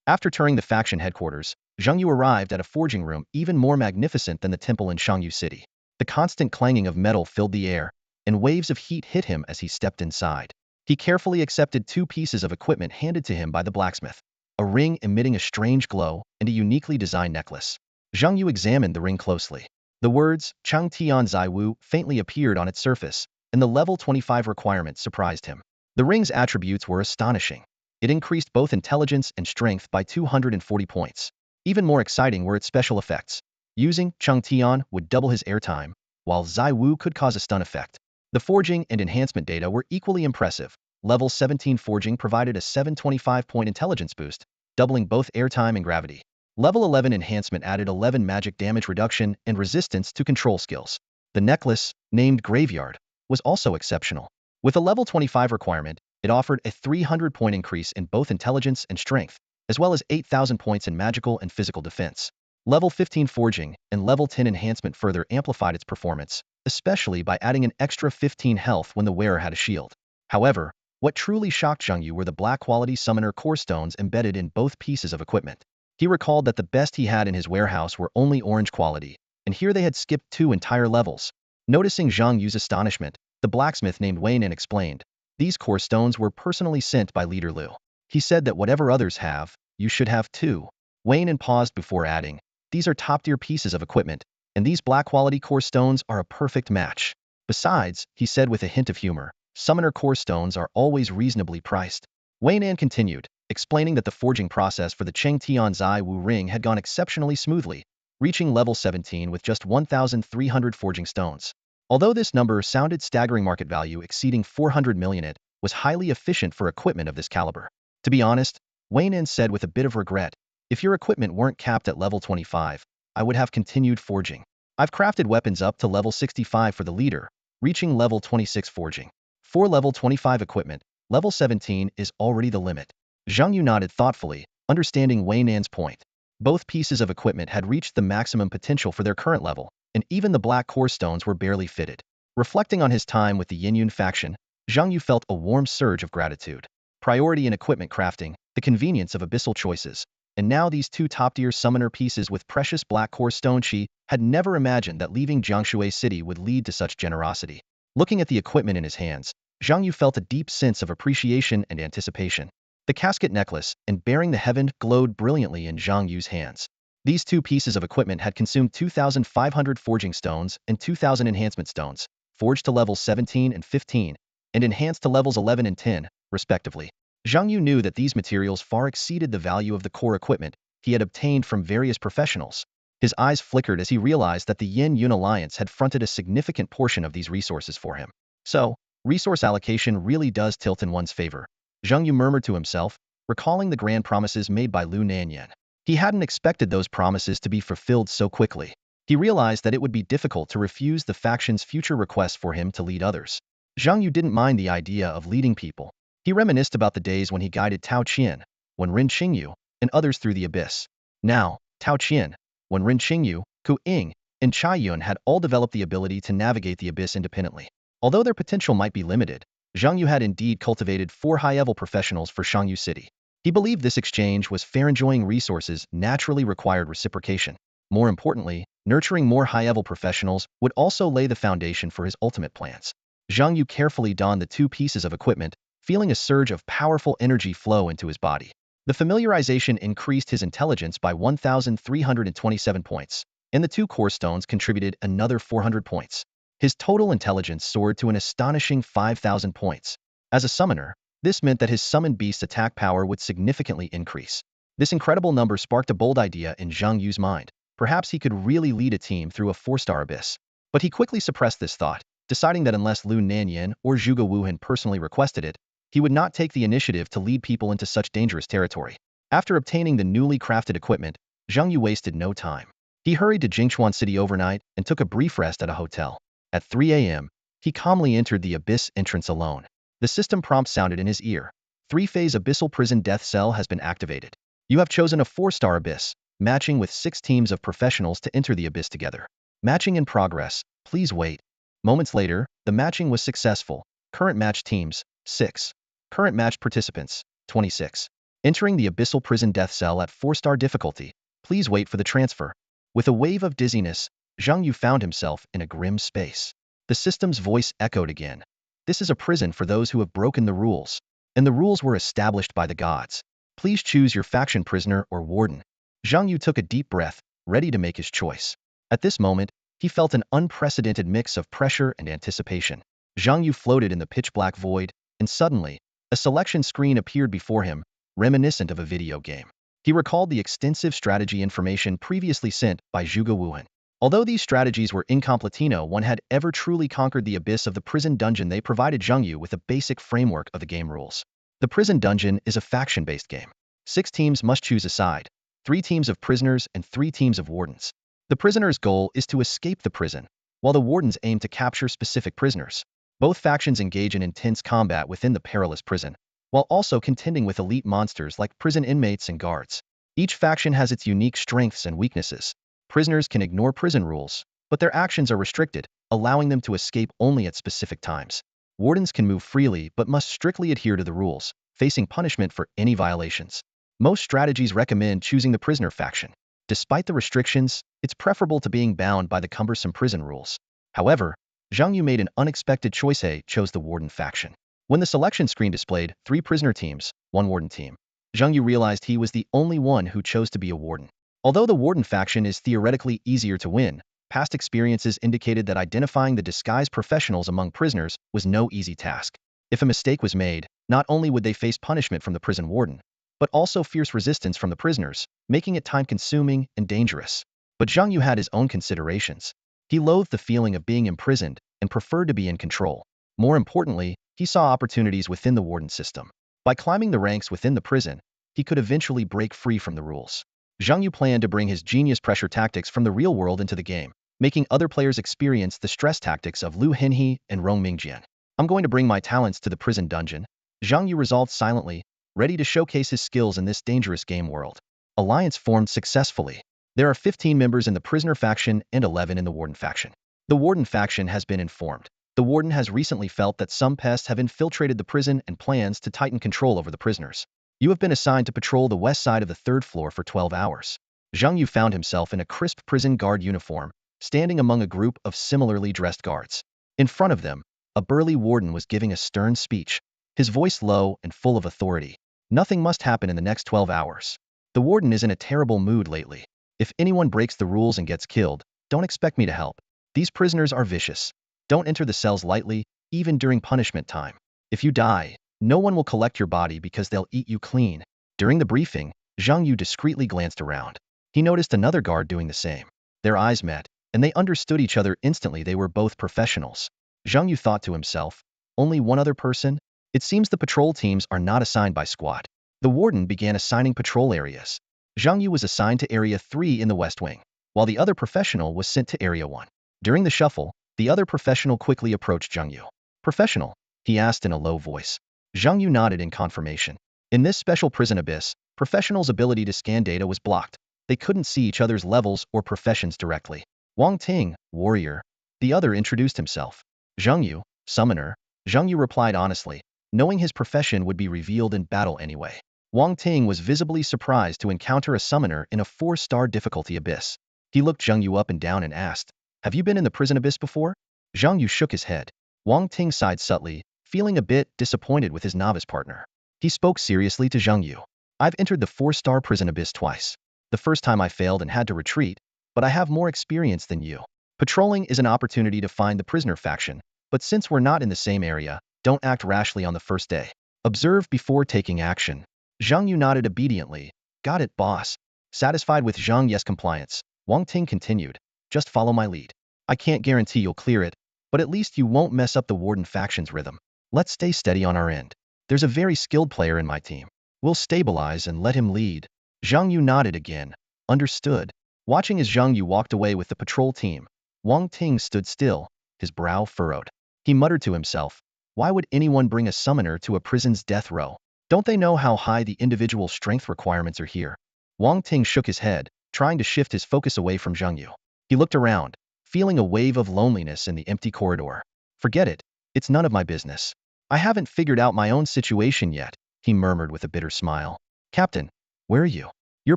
After touring the faction headquarters, Zhang Yu arrived at a forging room even more magnificent than the temple in Shangyu City. The constant clanging of metal filled the air, and waves of heat hit him as he stepped inside. He carefully accepted 2 pieces of equipment handed to him by the blacksmith, a ring emitting a strange glow and a uniquely designed necklace. Zhang Yu examined the ring closely. The words, "Chang Tian Zai Wu," faintly appeared on its surface, and the level 25 requirement surprised him. The ring's attributes were astonishing. It increased both intelligence and strength by 240 points. Even more exciting were its special effects. Using Chang Tian would double his airtime, while Zai Wu could cause a stun effect. The forging and enhancement data were equally impressive. Level 17 forging provided a 725-point intelligence boost, doubling both airtime and gravity. Level 11 enhancement added 11 magic damage reduction and resistance to control skills. The necklace, named Graveyard, was also exceptional. With a level 25 requirement, it offered a 300-point increase in both intelligence and strength, as well as 8,000 points in magical and physical defense. Level 15 forging and level 10 enhancement further amplified its performance, especially by adding an extra 15 health when the wearer had a shield. However, what truly shocked Zhang Yu were the black-quality summoner core stones embedded in both pieces of equipment. He recalled that the best he had in his warehouse were only orange quality, and here they had skipped 2 entire levels. Noticing Zhang Yu's astonishment, the blacksmith named Wayne and explained, "These core stones were personally sent by Leader Liu. He said that whatever others have, you should have too." Wayne paused before adding, "These are top-tier pieces of equipment, and these black-quality core stones are a perfect match." Besides, he said with a hint of humor, summoner core stones are always reasonably priced. Wei Nan continued, explaining that the forging process for the Cheng Tian Zai Wu ring had gone exceptionally smoothly, reaching level 17 with just 1,300 forging stones. Although this number sounded staggering, market value exceeding 400 million, it was highly efficient for equipment of this caliber. To be honest, Wei Nan said with a bit of regret, if your equipment weren't capped at level 25, I would have continued forging. I've crafted weapons up to level 65 for the leader, reaching level 26 forging. For level 25 equipment, level 17 is already the limit. Zhang Yu nodded thoughtfully, understanding Wei Nan's point. Both pieces of equipment had reached the maximum potential for their current level, and even the black core stones were barely fitted. Reflecting on his time with the Yinyun faction, Zhang Yu felt a warm surge of gratitude. Priority in equipment crafting, the convenience of abyssal choices, and now these two top-tier summoner pieces with precious black core stone. She had never imagined that leaving Jiangshui City would lead to such generosity. Looking at the equipment in his hands, Zhang Yu felt a deep sense of appreciation and anticipation. The casket necklace and bearing the heaven glowed brilliantly in Zhang Yu's hands. These two pieces of equipment had consumed 2,500 forging stones and 2,000 enhancement stones, forged to levels 17 and 15, and enhanced to levels 11 and 10, respectively. Zhang Yu knew that these materials far exceeded the value of the core equipment he had obtained from various professionals. His eyes flickered as he realized that the Yin-Yun Alliance had fronted a significant portion of these resources for him. So, resource allocation really does tilt in one's favor. Zhang Yu murmured to himself, recalling the grand promises made by Lu Nanyan. He hadn't expected those promises to be fulfilled so quickly. He realized that it would be difficult to refuse the faction's future requests for him to lead others. Zhang Yu didn't mind the idea of leading people. He reminisced about the days when he guided Tao Qian, when Ren Qingyu, and others through the abyss. Now, Tao Qian, when Ren Qingyu, Ku Ying, and Chai Yun had all developed the ability to navigate the abyss independently. Although their potential might be limited, Zhang Yu had indeed cultivated 4 high-level professionals for Shangyu City. He believed this exchange was fair. Enjoying resources naturally required reciprocation. More importantly, nurturing more high-level professionals would also lay the foundation for his ultimate plans. Zhang Yu carefully donned the 2 pieces of equipment, feeling a surge of powerful energy flow into his body. The familiarization increased his intelligence by 1,327 points, and the 2 core stones contributed another 400 points. His total intelligence soared to an astonishing 5,000 points. As a summoner, this meant that his summoned beast's attack power would significantly increase. This incredible number sparked a bold idea in Zhang Yu's mind. Perhaps he could really lead a team through a 4-star abyss. But he quickly suppressed this thought, deciding that unless Lu Nanyan or Zhuge Wuhan personally requested it, he would not take the initiative to lead people into such dangerous territory. After obtaining the newly crafted equipment, Zhang Yu wasted no time. He hurried to Jingchuan City overnight and took a brief rest at a hotel. At 3 a.m., he calmly entered the abyss entrance alone. The system prompt sounded in his ear. 3-phase abyssal prison death cell has been activated. You have chosen a 4-star abyss, matching with 6 teams of professionals to enter the abyss together. Matching in progress. Please wait. Moments later, the matching was successful. Current match teams, 6. Current match participants, 26. Entering the abyssal prison death cell at 4-star difficulty. Please wait for the transfer. With a wave of dizziness, Zhang Yu found himself in a grim space. The system's voice echoed again. This is a prison for those who have broken the rules, and the rules were established by the gods. Please choose your faction prisoner or warden. Zhang Yu took a deep breath, ready to make his choice. At this moment, he felt an unprecedented mix of pressure and anticipation. Zhang Yu floated in the pitch-black void, and suddenly, a selection screen appeared before him, reminiscent of a video game. He recalled the extensive strategy information previously sent by Zhuge Wuhan. Although these strategies were incomplete, no one had ever truly conquered the abyss of the prison dungeon. They provided Zhang Yu with a basic framework of the game rules. The prison dungeon is a faction-based game. 6 teams must choose a side, 3 teams of prisoners and 3 teams of wardens. The prisoner's goal is to escape the prison, while the wardens aim to capture specific prisoners. Both factions engage in intense combat within the perilous prison, while also contending with elite monsters like prison inmates and guards. Each faction has its unique strengths and weaknesses. Prisoners can ignore prison rules, but their actions are restricted, allowing them to escape only at specific times. Wardens can move freely but must strictly adhere to the rules, facing punishment for any violations. Most strategies recommend choosing the prisoner faction. Despite the restrictions, it's preferable to being bound by the cumbersome prison rules. However, Zhang Yu made an unexpected choice. He chose the warden faction. When the selection screen displayed 3 prisoner teams, 1 warden team, Zhang Yu realized he was the only one who chose to be a warden. Although the warden faction is theoretically easier to win, Past experiences indicated that identifying the disguised professionals among prisoners was no easy task. If a mistake was made, not only would they face punishment from the prison warden, but also fierce resistance from the prisoners, making it time-consuming and dangerous. But Zhang Yu had his own considerations. He loathed the feeling of being imprisoned and preferred to be in control. More importantly, he saw opportunities within the warden system. By climbing the ranks within the prison, he could eventually break free from the rules. Zhang Yu planned to bring his genius pressure tactics from the real world into the game, making other players experience the stress tactics of Lu Henhe and Rong Mingjian. I'm going to bring my talents to the prison dungeon, Zhang Yu resolved silently, ready to showcase his skills in this dangerous game world. Alliance formed successfully. There are 15 members in the prisoner faction and 11 in the warden faction. The warden faction has been informed. The warden has recently felt that some pests have infiltrated the prison and plans to tighten control over the prisoners. You have been assigned to patrol the west side of the third floor for 12 hours. Zhang Yu found himself in a crisp prison guard uniform, standing among a group of similarly dressed guards. In front of them, a burly warden was giving a stern speech, his voice low and full of authority. Nothing must happen in the next 12 hours. The warden is in a terrible mood lately. If anyone breaks the rules and gets killed, don't expect me to help. These prisoners are vicious. Don't enter the cells lightly, even during punishment time. If you die, no one will collect your body because they'll eat you clean. During the briefing, Zhang Yu discreetly glanced around. He noticed another guard doing the same. Their eyes met, and they understood each other instantly. They were both professionals. Zhang Yu thought to himself, only one other person? It seems the patrol teams are not assigned by squad. The warden began assigning patrol areas. Zhang Yu was assigned to Area 3 in the West Wing, while the other professional was sent to Area 1. During the shuffle, the other professional quickly approached Zhang Yu. Professional? He asked in a low voice. Zhang Yu nodded in confirmation. In this special prison abyss, professionals' ability to scan data was blocked. They couldn't see each other's levels or professions directly. Wang Ting, warrior. The other introduced himself. Zhang Yu, summoner. Zhang Yu replied honestly, knowing his profession would be revealed in battle anyway. Wang Ting was visibly surprised to encounter a summoner in a 4-star difficulty abyss. He looked Zhang Yu up and down and asked, have you been in the prison abyss before? Zhang Yu shook his head. Wang Ting sighed subtly, feeling a bit disappointed with his novice partner. He spoke seriously to Zhang Yu. I've entered the 4-star prison abyss twice. The first time I failed and had to retreat, but I have more experience than you. Patrolling is an opportunity to find the prisoner faction, but since we're not in the same area, don't act rashly on the first day. Observe before taking action. Zhang Yu nodded obediently. Got it, boss. Satisfied with Zhang Yu's compliance, Wang Ting continued. Just follow my lead. I can't guarantee you'll clear it, but at least you won't mess up the warden faction's rhythm. Let's stay steady on our end. There's a very skilled player in my team. We'll stabilize and let him lead. Zhang Yu nodded again. Understood. Watching as Zhang Yu walked away with the patrol team, Wang Ting stood still, his brow furrowed. He muttered to himself, why would anyone bring a summoner to a prison's death row? Don't they know how high the individual strength requirements are here? Wang Ting shook his head, trying to shift his focus away from Zhang Yu. He looked around, feeling a wave of loneliness in the empty corridor. Forget it. It's none of my business. I haven't figured out my own situation yet, he murmured with a bitter smile. Captain, where are you? Your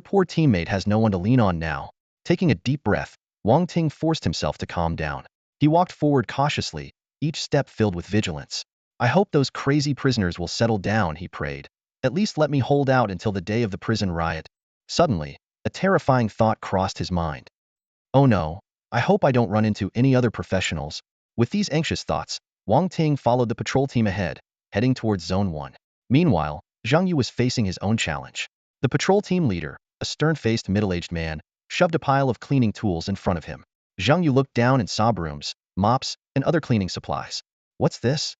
poor teammate has no one to lean on now. Taking a deep breath, Wang Ting forced himself to calm down. He walked forward cautiously, each step filled with vigilance. I hope those crazy prisoners will settle down, he prayed. At least let me hold out until the day of the prison riot. Suddenly, a terrifying thought crossed his mind. Oh no, I hope I don't run into any other professionals. With these anxious thoughts, Wang Ting followed the patrol team ahead, heading towards Zone 1. Meanwhile, Zhang Yu was facing his own challenge. The patrol team leader, a stern-faced middle-aged man, shoved a pile of cleaning tools in front of him. Zhang Yu looked down and saw brooms, mops, and other cleaning supplies. What's this?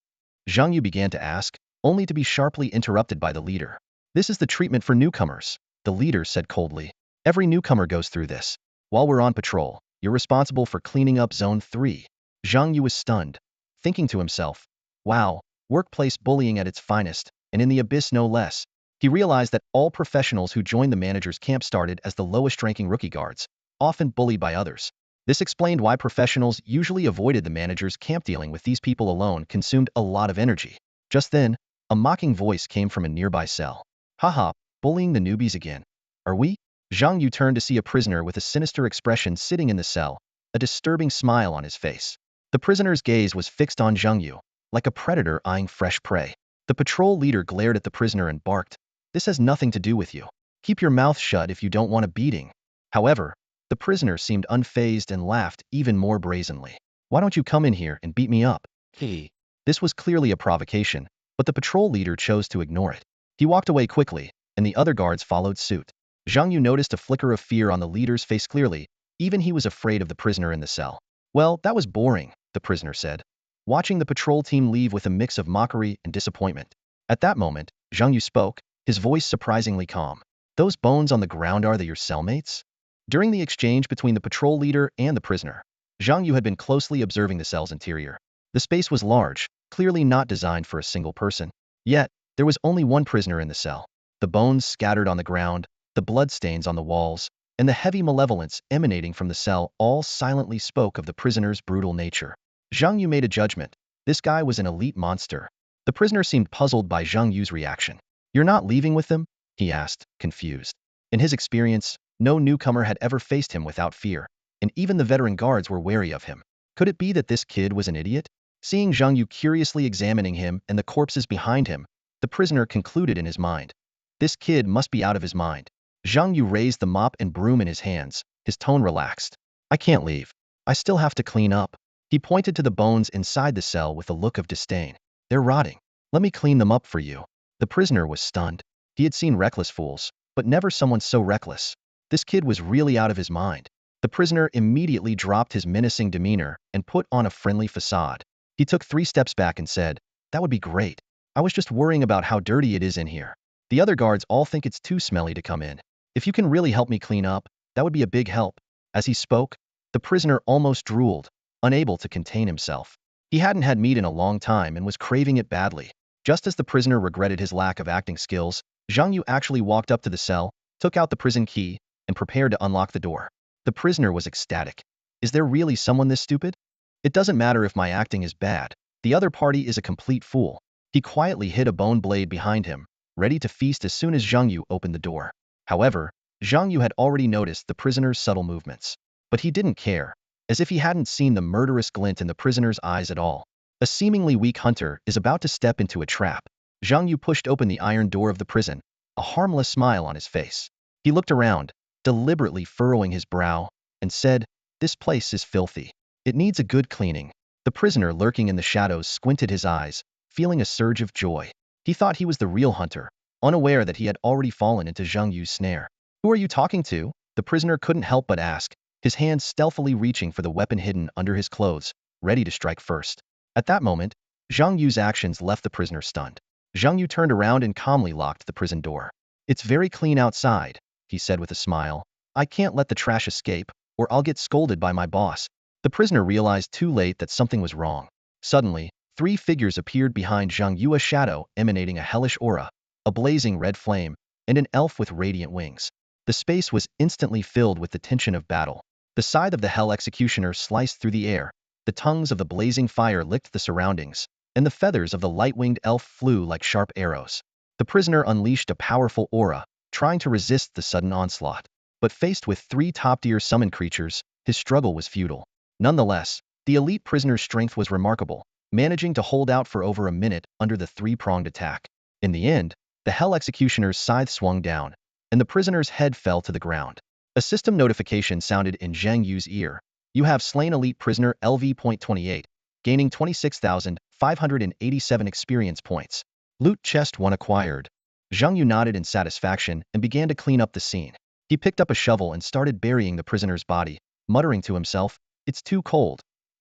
Zhang Yu began to ask, only to be sharply interrupted by the leader. This is the treatment for newcomers, the leader said coldly. Every newcomer goes through this. While we're on patrol, you're responsible for cleaning up Zone 3. Zhang Yu was stunned, thinking to himself, wow, workplace bullying at its finest, and in the abyss no less. He realized that all professionals who joined the manager's camp started as the lowest-ranking rookie guards, often bullied by others. This explained why professionals usually avoided the manager's camp. Dealing with these people alone consumed a lot of energy. Just then, a mocking voice came from a nearby cell. Haha, bullying the newbies again. Are we? Zhang Yu turned to see a prisoner with a sinister expression sitting in the cell, a disturbing smile on his face. The prisoner's gaze was fixed on Zhang Yu, like a predator eyeing fresh prey. The patrol leader glared at the prisoner and barked, this has nothing to do with you. Keep your mouth shut if you don't want a beating. However, the The prisoner seemed unfazed and laughed even more brazenly. Why don't you come in here and beat me up? This was clearly a provocation, but the patrol leader chose to ignore it. He walked away quickly, and the other guards followed suit. Zhang Yu noticed a flicker of fear on the leader's face clearly. Even he was afraid of the prisoner in the cell. Well, that was boring, the prisoner said, watching the patrol team leave with a mix of mockery and disappointment. At that moment, Zhang Yu spoke, his voice surprisingly calm. Those bones on the ground, are they your cellmates? During the exchange between the patrol leader and the prisoner, Zhang Yu had been closely observing the cell's interior. The space was large, clearly not designed for a single person. Yet, there was only one prisoner in the cell. The bones scattered on the ground, the bloodstains on the walls, and the heavy malevolence emanating from the cell all silently spoke of the prisoner's brutal nature. Zhang Yu made a judgment. This guy was an elite monster. The prisoner seemed puzzled by Zhang Yu's reaction. You're not leaving with them? He asked, confused. In his experience, no newcomer had ever faced him without fear, and even the veteran guards were wary of him. Could it be that this kid was an idiot? Seeing Zhang Yu curiously examining him and the corpses behind him, the prisoner concluded in his mind. This kid must be out of his mind. Zhang Yu raised the mop and broom in his hands, his tone relaxed. I can't leave. I still have to clean up. He pointed to the bones inside the cell with a look of disdain. They're rotting. Let me clean them up for you. The prisoner was stunned. He had seen reckless fools, but never someone so reckless. This kid was really out of his mind. The prisoner immediately dropped his menacing demeanor and put on a friendly facade. He took 3 steps back and said, that would be great. I was just worrying about how dirty it is in here. The other guards all think it's too smelly to come in. If you can really help me clean up, that would be a big help. As he spoke, the prisoner almost drooled, unable to contain himself. He hadn't had meat in a long time and was craving it badly. Just as the prisoner regretted his lack of acting skills, Zhang Yu actually walked up to the cell, took out the prison key, and prepared to unlock the door. The prisoner was ecstatic. Is there really someone this stupid? It doesn't matter if my acting is bad. The other party is a complete fool. He quietly hid a bone blade behind him, ready to feast as soon as Zhang Yu opened the door. However, Zhang Yu had already noticed the prisoner's subtle movements. But he didn't care, as if he hadn't seen the murderous glint in the prisoner's eyes at all. A seemingly weak hunter is about to step into a trap. Zhang Yu pushed open the iron door of the prison, a harmless smile on his face. He looked around, deliberately furrowing his brow, and said, this place is filthy. It needs a good cleaning. The prisoner lurking in the shadows squinted his eyes, feeling a surge of joy. He thought he was the real hunter, unaware that he had already fallen into Zhang Yu's snare. Who are you talking to? The prisoner couldn't help but ask, his hands stealthily reaching for the weapon hidden under his clothes, ready to strike first. At that moment, Zhang Yu's actions left the prisoner stunned. Zhang Yu turned around and calmly locked the prison door. It's very clean outside, he said with a smile. I can't let the trash escape, or I'll get scolded by my boss. The prisoner realized too late that something was wrong. Suddenly, 3 figures appeared behind Zhang Yu, a shadow emanating a hellish aura, a blazing red flame, and an elf with radiant wings. The space was instantly filled with the tension of battle. The scythe of the Hell Executioner sliced through the air, the tongues of the blazing fire licked the surroundings, and the feathers of the light-winged elf flew like sharp arrows. The prisoner unleashed a powerful aura, trying to resist the sudden onslaught. But faced with 3 top-tier summon creatures, his struggle was futile. Nonetheless, the elite prisoner's strength was remarkable, managing to hold out for over a minute under the 3-pronged attack. In the end, the Hell Executioner's scythe swung down, and the prisoner's head fell to the ground. A system notification sounded in Zhang Yu's ear. You have slain elite prisoner LV.28, gaining 26,587 experience points. Loot chest 1 acquired. Zhang Yu nodded in satisfaction and began to clean up the scene. He picked up a shovel and started burying the prisoner's body, muttering to himself, it's too cold.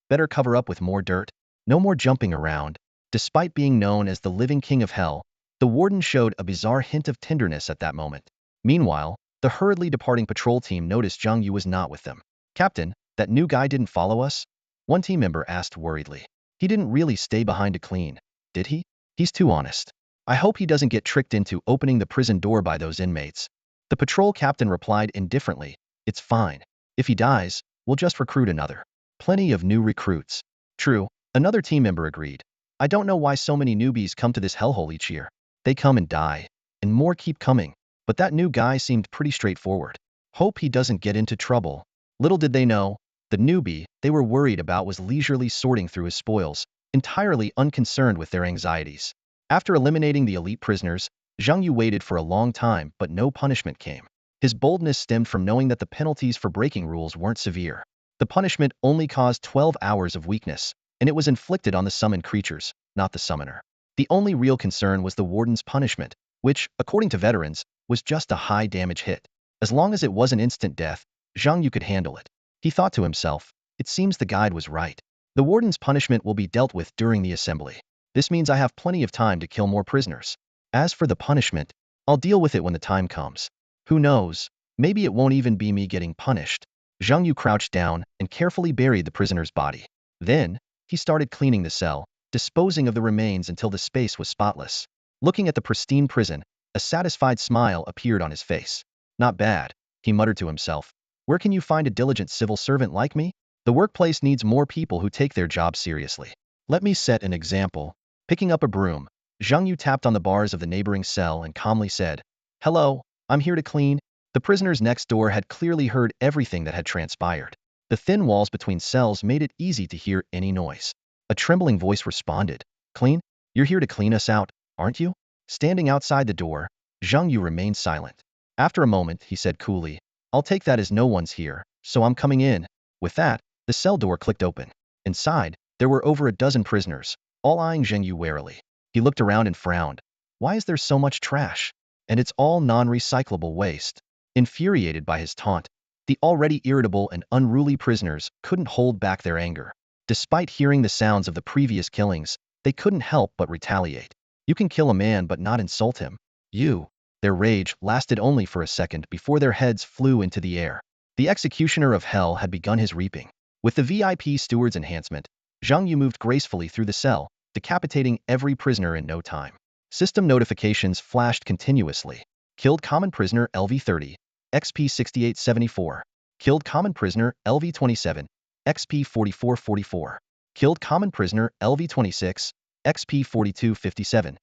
Better cover up with more dirt. No more jumping around. Despite being known as the living king of hell, the warden showed a bizarre hint of tenderness at that moment. Meanwhile, the hurriedly departing patrol team noticed Zhang Yu was not with them. Captain, that new guy didn't follow us? One team member asked worriedly. He didn't really stay behind to clean, did he? He's too honest. I hope he doesn't get tricked into opening the prison door by those inmates. The patrol captain replied indifferently, it's fine. If he dies, we'll just recruit another. Plenty of new recruits. True, another team member agreed. I don't know why so many newbies come to this hellhole each year. They come and die, and more keep coming. But that new guy seemed pretty straightforward. Hope he doesn't get into trouble. Little did they know, the newbie they were worried about was leisurely sorting through his spoils, entirely unconcerned with their anxieties. After eliminating the elite prisoners, Zhang Yu waited for a long time, but no punishment came. His boldness stemmed from knowing that the penalties for breaking rules weren't severe. The punishment only caused 12 hours of weakness, and it was inflicted on the summoned creatures, not the summoner. The only real concern was the warden's punishment, which, according to veterans, was just a high-damage hit. As long as it wasn't instant death, Zhang Yu could handle it. He thought to himself, it seems the guide was right. The warden's punishment will be dealt with during the assembly. This means I have plenty of time to kill more prisoners. As for the punishment, I'll deal with it when the time comes. Who knows, maybe it won't even be me getting punished. Zhang Yu crouched down and carefully buried the prisoner's body. Then, he started cleaning the cell, disposing of the remains until the space was spotless. Looking at the pristine prison, a satisfied smile appeared on his face. Not bad, he muttered to himself. Where can you find a diligent civil servant like me? The workplace needs more people who take their job seriously. Let me set an example. Picking up a broom, Zhang Yu tapped on the bars of the neighboring cell and calmly said, "Hello, I'm here to clean." The prisoners next door had clearly heard everything that had transpired. The thin walls between cells made it easy to hear any noise. A trembling voice responded, "Clean? You're here to clean us out, aren't you?" Standing outside the door, Zhang Yu remained silent. After a moment, he said coolly, "I'll take that as no one's here, so I'm coming in." With that, the cell door clicked open. Inside, there were over a dozen prisoners, all eyeing Zhang Yu warily. He looked around and frowned. Why is there so much trash? And it's all non-recyclable waste. Infuriated by his taunt, the already irritable and unruly prisoners couldn't hold back their anger. Despite hearing the sounds of the previous killings, they couldn't help but retaliate. You can kill a man but not insult him. You. Their rage lasted only for a second before their heads flew into the air. The executioner of hell had begun his reaping. With the VIP steward's enhancement, Zhang Yu moved gracefully through the cell, decapitating every prisoner in no time. System notifications flashed continuously. Killed common prisoner LV30, XP 6874. Killed common prisoner LV27, XP 4444. Killed common prisoner LV26, XP 4257.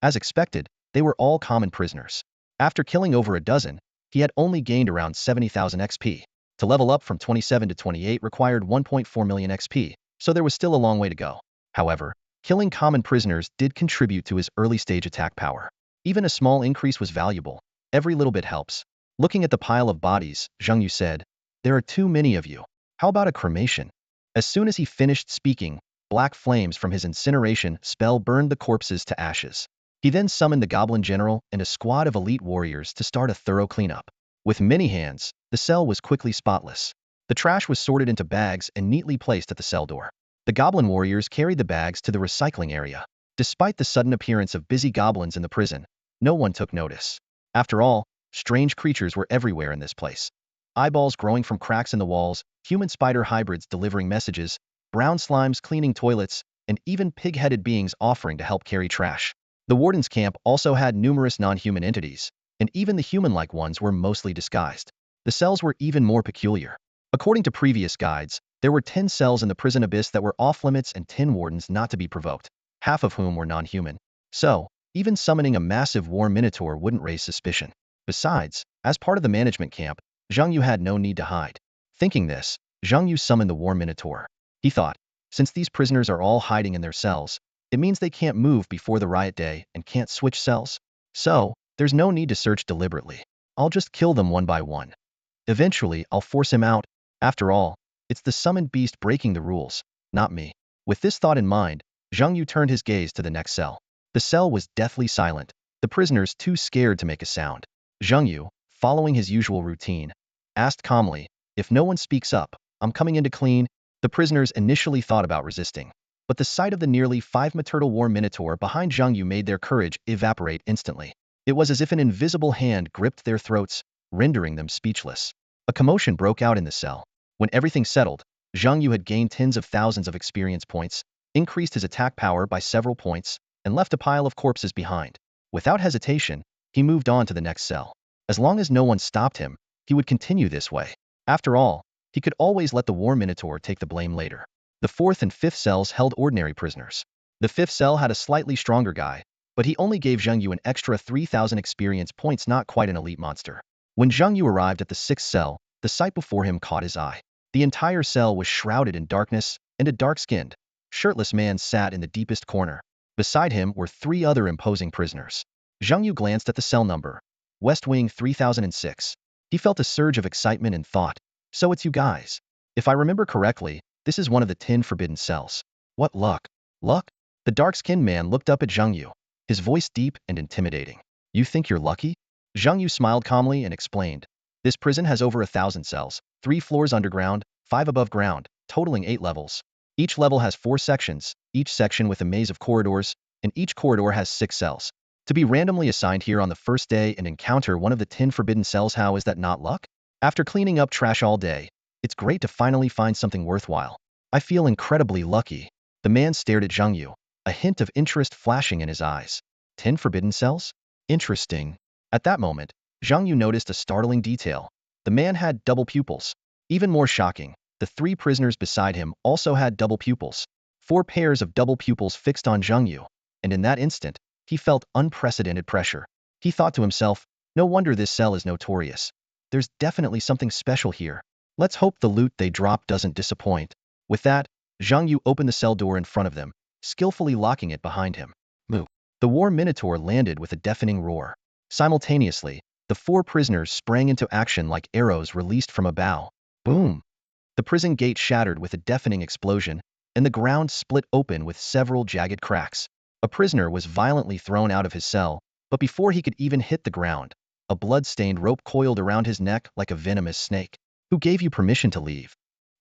As expected, they were all common prisoners. After killing over a dozen, he had only gained around 70,000 XP. To level up from 27 to 28 required 1.4 million XP, so there was still a long way to go. However, killing common prisoners did contribute to his early-stage attack power. Even a small increase was valuable. Every little bit helps. Looking at the pile of bodies, Zhang Yu said, "There are too many of you. How about a cremation?" As soon as he finished speaking, black flames from his incineration spell burned the corpses to ashes. He then summoned the Goblin General and a squad of elite warriors to start a thorough cleanup. With many hands, the cell was quickly spotless. The trash was sorted into bags and neatly placed at the cell door. The Goblin warriors carried the bags to the recycling area. Despite the sudden appearance of busy goblins in the prison, no one took notice. After all, strange creatures were everywhere in this place. Eyeballs growing from cracks in the walls, human spider hybrids delivering messages, brown slimes cleaning toilets, and even pig-headed beings offering to help carry trash. The warden's camp also had numerous non-human entities, and even the human-like ones were mostly disguised. The cells were even more peculiar. According to previous guides, there were 10 cells in the prison abyss that were off-limits and 10 wardens not to be provoked, half of whom were non-human. So, even summoning a massive war minotaur wouldn't raise suspicion. Besides, as part of the management camp, Zhang Yu had no need to hide. Thinking this, Zhang Yu summoned the war minotaur. He thought, since these prisoners are all hiding in their cells, it means they can't move before the riot day and can't switch cells. So, there's no need to search deliberately. I'll just kill them one by one. Eventually, I'll force him out. After all, it's the summoned beast breaking the rules, not me. With this thought in mind, Zhang Yu turned his gaze to the next cell. The cell was deathly silent, the prisoners too scared to make a sound. Zhang Yu, following his usual routine, asked calmly, "If no one speaks up, I'm coming in to clean." The prisoners initially thought about resisting, but the sight of the nearly 5-meter war minotaur behind Zhang Yu made their courage evaporate instantly. It was as if an invisible hand gripped their throats, rendering them speechless. A commotion broke out in the cell. When everything settled, Zhang Yu had gained tens of thousands of experience points, increased his attack power by several points, and left a pile of corpses behind. Without hesitation, he moved on to the next cell. As long as no one stopped him, he would continue this way. After all, he could always let the war minotaur take the blame later. The 4th and 5th cells held ordinary prisoners. The 5th cell had a slightly stronger guy, but he only gave Zhang Yu an extra 3,000 experience points, not quite an elite monster. When Zhang Yu arrived at the 6th cell, the sight before him caught his eye. The entire cell was shrouded in darkness, and a dark-skinned, shirtless man sat in the deepest corner. Beside him were 3 other imposing prisoners. Zhang Yu glanced at the cell number, West Wing 3006. He felt a surge of excitement and thought, so it's you guys. If I remember correctly, this is one of the 10 forbidden cells. What luck? Luck? The dark-skinned man looked up at Zhang Yu, his voice deep and intimidating. You think you're lucky? Zhang Yu smiled calmly and explained. This prison has over 1,000 cells, 3 floors underground, 5 above ground, totaling 8 levels. Each level has 4 sections, each section with a maze of corridors, and each corridor has 6 cells. To be randomly assigned here on the first day and encounter one of the 10 forbidden cells, how is that not luck? After cleaning up trash all day, it's great to finally find something worthwhile. I feel incredibly lucky. The man stared at Zhang Yu, a hint of interest flashing in his eyes. 10 forbidden cells? Interesting. At that moment, Zhang Yu noticed a startling detail. The man had double pupils. Even more shocking, the 3 prisoners beside him also had double pupils. 4 pairs of double pupils fixed on Zhang Yu, and in that instant, he felt unprecedented pressure. He thought to himself, no wonder this cell is notorious. There's definitely something special here. Let's hope the loot they drop doesn't disappoint. With that, Zhang Yu opened the cell door in front of them, skillfully locking it behind him. Moo. The war minotaur landed with a deafening roar. Simultaneously, the 4 prisoners sprang into action like arrows released from a bow. Boom! The prison gate shattered with a deafening explosion, and the ground split open with several jagged cracks. A prisoner was violently thrown out of his cell, but before he could even hit the ground, a blood-stained rope coiled around his neck like a venomous snake. Who gave you permission to leave?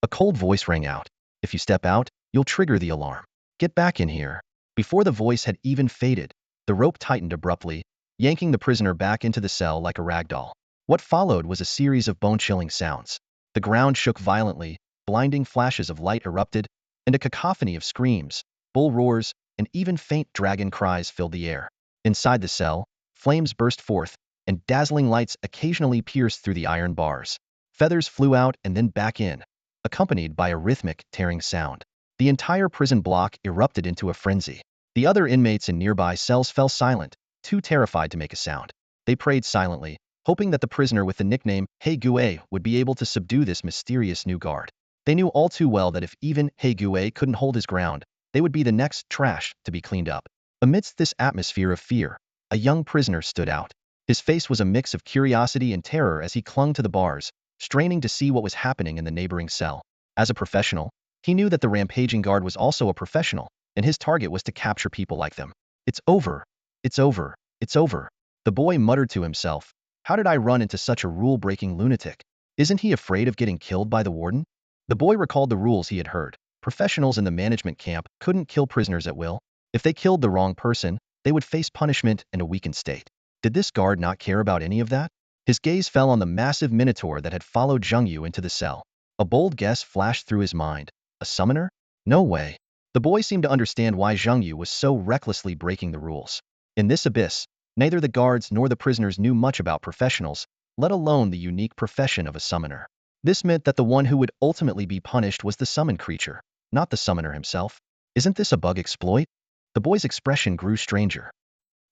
A cold voice rang out. If you step out, you'll trigger the alarm. Get back in here. Before the voice had even faded, the rope tightened abruptly, yanking the prisoner back into the cell like a rag doll. What followed was a series of bone-chilling sounds. The ground shook violently, blinding flashes of light erupted, and a cacophony of screams, bull roars, and even faint dragon cries filled the air. Inside the cell, flames burst forth, and dazzling lights occasionally pierced through the iron bars. Feathers flew out and then back in, accompanied by a rhythmic, tearing sound. The entire prison block erupted into a frenzy. The other inmates in nearby cells fell silent, too terrified to make a sound. They prayed silently, hoping that the prisoner with the nickname He Gue would be able to subdue this mysterious new guard. They knew all too well that if even He Gue couldn't hold his ground, they would be the next trash to be cleaned up. Amidst this atmosphere of fear, a young prisoner stood out. His face was a mix of curiosity and terror as he clung to the bars, straining to see what was happening in the neighboring cell. As a professional, he knew that the rampaging guard was also a professional, and his target was to capture people like them. It's over. It's over. It's over. The boy muttered to himself. How did I run into such a rule-breaking lunatic? Isn't he afraid of getting killed by the warden? The boy recalled the rules he had heard. Professionals in the management camp couldn't kill prisoners at will. If they killed the wrong person, they would face punishment and a weakened state. Did this guard not care about any of that? His gaze fell on the massive minotaur that had followed Zhang Yu into the cell. A bold guess flashed through his mind. A summoner? No way. The boy seemed to understand why Zhang Yu was so recklessly breaking the rules. In this abyss, neither the guards nor the prisoners knew much about professionals, let alone the unique profession of a summoner. This meant that the one who would ultimately be punished was the summoned creature, not the summoner himself. Isn't this a bug exploit? The boy's expression grew stranger.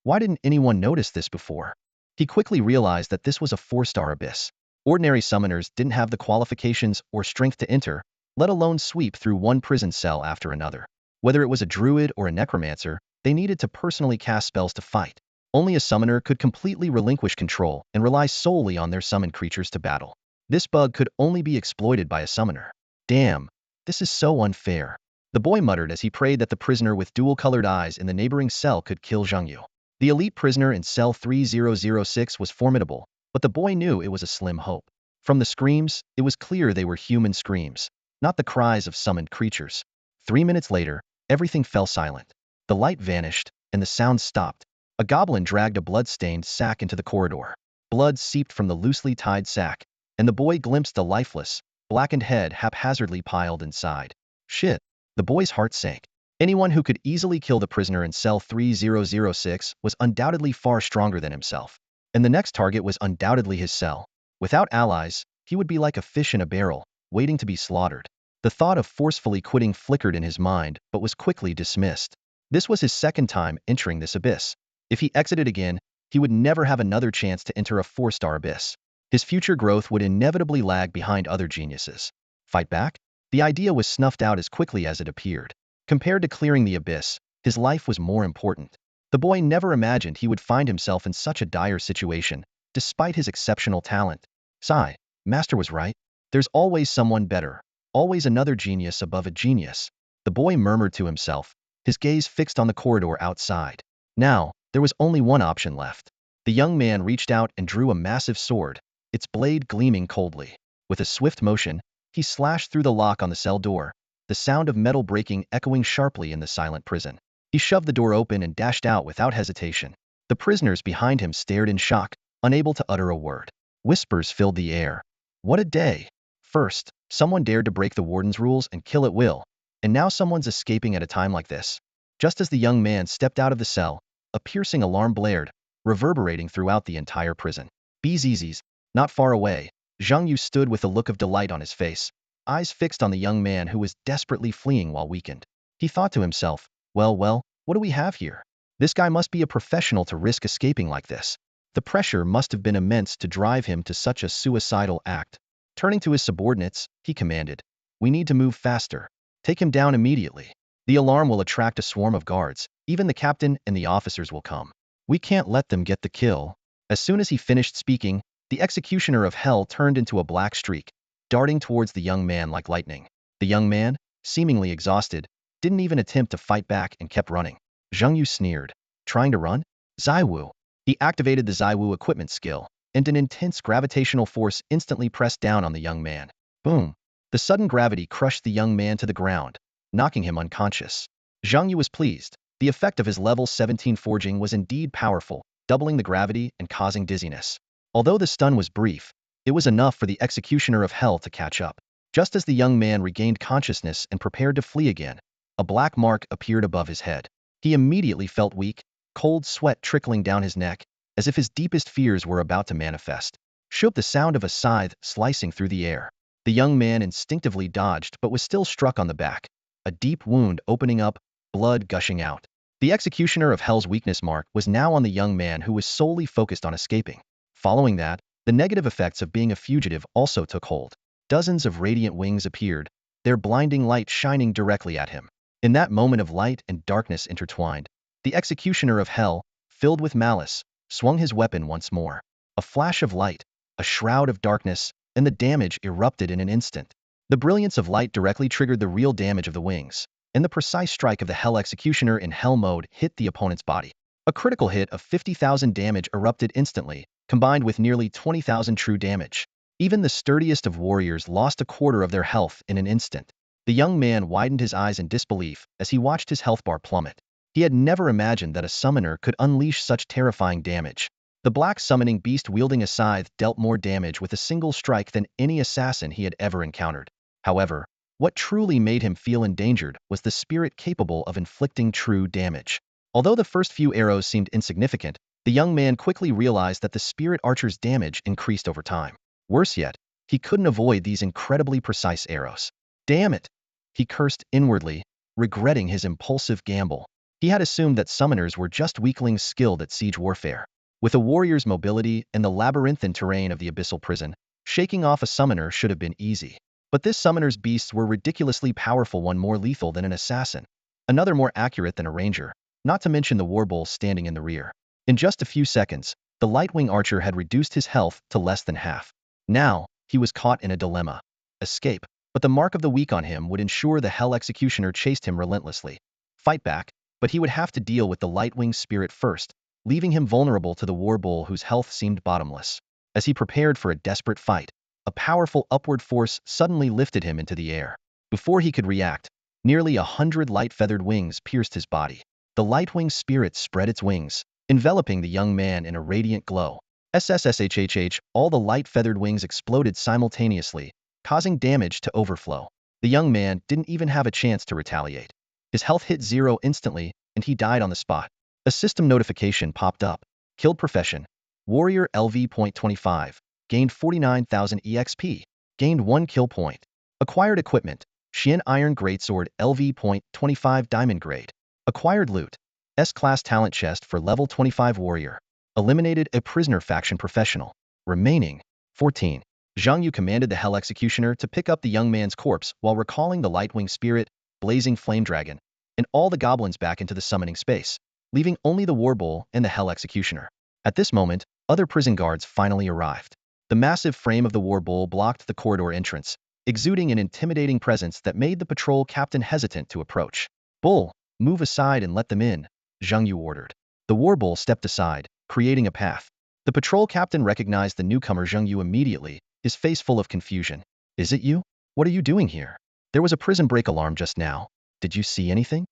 Why didn't anyone notice this before? He quickly realized that this was a 4-star abyss. Ordinary summoners didn't have the qualifications or strength to enter, let alone sweep through one prison cell after another. Whether it was a druid or a necromancer, they needed to personally cast spells to fight. Only a summoner could completely relinquish control and rely solely on their summoned creatures to battle. This bug could only be exploited by a summoner. Damn, this is so unfair. The boy muttered as he prayed that the prisoner with dual-colored eyes in the neighboring cell could kill Zhang Yu. The elite prisoner in cell 3006 was formidable, but the boy knew it was a slim hope. From the screams, it was clear they were human screams, not the cries of summoned creatures. 3 minutes later, everything fell silent. The light vanished, and the sound stopped. A goblin dragged a blood-stained sack into the corridor. Blood seeped from the loosely tied sack, and the boy glimpsed a lifeless, blackened head haphazardly piled inside. Shit. The boy's heart sank. Anyone who could easily kill the prisoner in cell 3006 was undoubtedly far stronger than himself. And the next target was undoubtedly his cell. Without allies, he would be like a fish in a barrel, waiting to be slaughtered. The thought of forcefully quitting flickered in his mind, but was quickly dismissed. This was his second time entering this abyss. If he exited again, he would never have another chance to enter a 4-star abyss. His future growth would inevitably lag behind other geniuses. Fight back? The idea was snuffed out as quickly as it appeared. Compared to clearing the abyss, his life was more important. The boy never imagined he would find himself in such a dire situation, despite his exceptional talent. Sigh. Master was right. There's always someone better. Always another genius above a genius. The boy murmured to himself, his gaze fixed on the corridor outside. Now, there was only one option left. The young man reached out and drew a massive sword, its blade gleaming coldly. With a swift motion, he slashed through the lock on the cell door, the sound of metal breaking echoing sharply in the silent prison. He shoved the door open and dashed out without hesitation. The prisoners behind him stared in shock, unable to utter a word. Whispers filled the air. What a day! First, someone dared to break the warden's rules and kill at will, and now someone's escaping at a time like this. Just as the young man stepped out of the cell, a piercing alarm blared, reverberating throughout the entire prison. Bzzz. Not far away, Zhang Yu stood with a look of delight on his face, eyes fixed on the young man who was desperately fleeing while weakened. He thought to himself, well, what do we have here? This guy must be a professional to risk escaping like this. The pressure must have been immense to drive him to such a suicidal act. Turning to his subordinates, he commanded, "We need to move faster. Take him down immediately. The alarm will attract a swarm of guards. Even the captain and the officers will come. We can't let them get the kill." As soon as he finished speaking, the executioner of hell turned into a black streak, darting towards the young man like lightning. The young man, seemingly exhausted, didn't even attempt to fight back and kept running. Zhang Yu sneered. Trying to run? Zaiwu. He activated the Zaiwu equipment skill, and an intense gravitational force instantly pressed down on the young man. Boom! The sudden gravity crushed the young man to the ground, knocking him unconscious. Zhang Yu was pleased. The effect of his level 17 forging was indeed powerful, doubling the gravity and causing dizziness. Although the stun was brief, it was enough for the executioner of hell to catch up. Just as the young man regained consciousness and prepared to flee again, a black mark appeared above his head. He immediately felt weak, cold sweat trickling down his neck, as if his deepest fears were about to manifest. Shook the sound of a scythe slicing through the air. The young man instinctively dodged but was still struck on the back, a deep wound opening up, blood gushing out. The executioner of hell's weakness mark was now on the young man who was solely focused on escaping. Following that, the negative effects of being a fugitive also took hold. Dozens of radiant wings appeared, their blinding light shining directly at him. In that moment of light and darkness intertwined, the executioner of hell, filled with malice, swung his weapon once more. A flash of light, a shroud of darkness, and the damage erupted in an instant. The brilliance of light directly triggered the real damage of the wings, and the precise strike of the hell executioner in hell mode hit the opponent's body. A critical hit of 50,000 damage erupted instantly, combined with nearly 20,000 true damage. Even the sturdiest of warriors lost a quarter of their health in an instant. The young man widened his eyes in disbelief as he watched his health bar plummet. He had never imagined that a summoner could unleash such terrifying damage. The black summoning beast wielding a scythe dealt more damage with a single strike than any assassin he had ever encountered. However, what truly made him feel endangered was the spirit capable of inflicting true damage. Although the first few arrows seemed insignificant, the young man quickly realized that the spirit archer's damage increased over time. Worse yet, he couldn't avoid these incredibly precise arrows. Damn it! He cursed inwardly, regretting his impulsive gamble. He had assumed that summoners were just weaklings skilled at siege warfare. With a warrior's mobility and the labyrinthine terrain of the abyssal prison, shaking off a summoner should have been easy. But this summoner's beasts were ridiculously powerful, one more lethal than an assassin, another more accurate than a ranger, not to mention the warbull standing in the rear. In just a few seconds, the lightwing archer had reduced his health to less than half. Now, he was caught in a dilemma. Escape, but the mark of the weak on him would ensure the hell executioner chased him relentlessly. Fight back, but he would have to deal with the lightwing spirit first, leaving him vulnerable to the warbull whose health seemed bottomless. As he prepared for a desperate fight, a powerful upward force suddenly lifted him into the air. Before he could react, nearly 100 light-feathered wings pierced his body. The lightwing spirit spread its wings, enveloping the young man in a radiant glow. SSSHHH, all the light-feathered wings exploded simultaneously, causing damage to overflow. The young man didn't even have a chance to retaliate. His health hit zero instantly, and he died on the spot. A system notification popped up. Killed profession. Warrior LV.25. Gained 49,000 EXP. Gained 1 kill point. Acquired equipment. Xian Iron Greatsword LV.25 Diamond Grade. Acquired loot. S-Class Talent Chest for Level 25 Warrior. Eliminated a prisoner faction professional. Remaining 14. Zhang Yu commanded the Hell Executioner to pick up the young man's corpse while recalling the Lightwing Spirit, Blazing Flame Dragon, and all the goblins back into the summoning space, leaving only the Warbull and the Hell Executioner. At this moment, other prison guards finally arrived. The massive frame of the war bull blocked the corridor entrance, exuding an intimidating presence that made the patrol captain hesitant to approach. "Bull, move aside and let them in," Zhang Yu ordered. The war bull stepped aside, creating a path. The patrol captain recognized the newcomer Zhang Yu immediately, his face full of confusion. "Is it you? What are you doing here? There was a prison break alarm just now. Did you see anything?"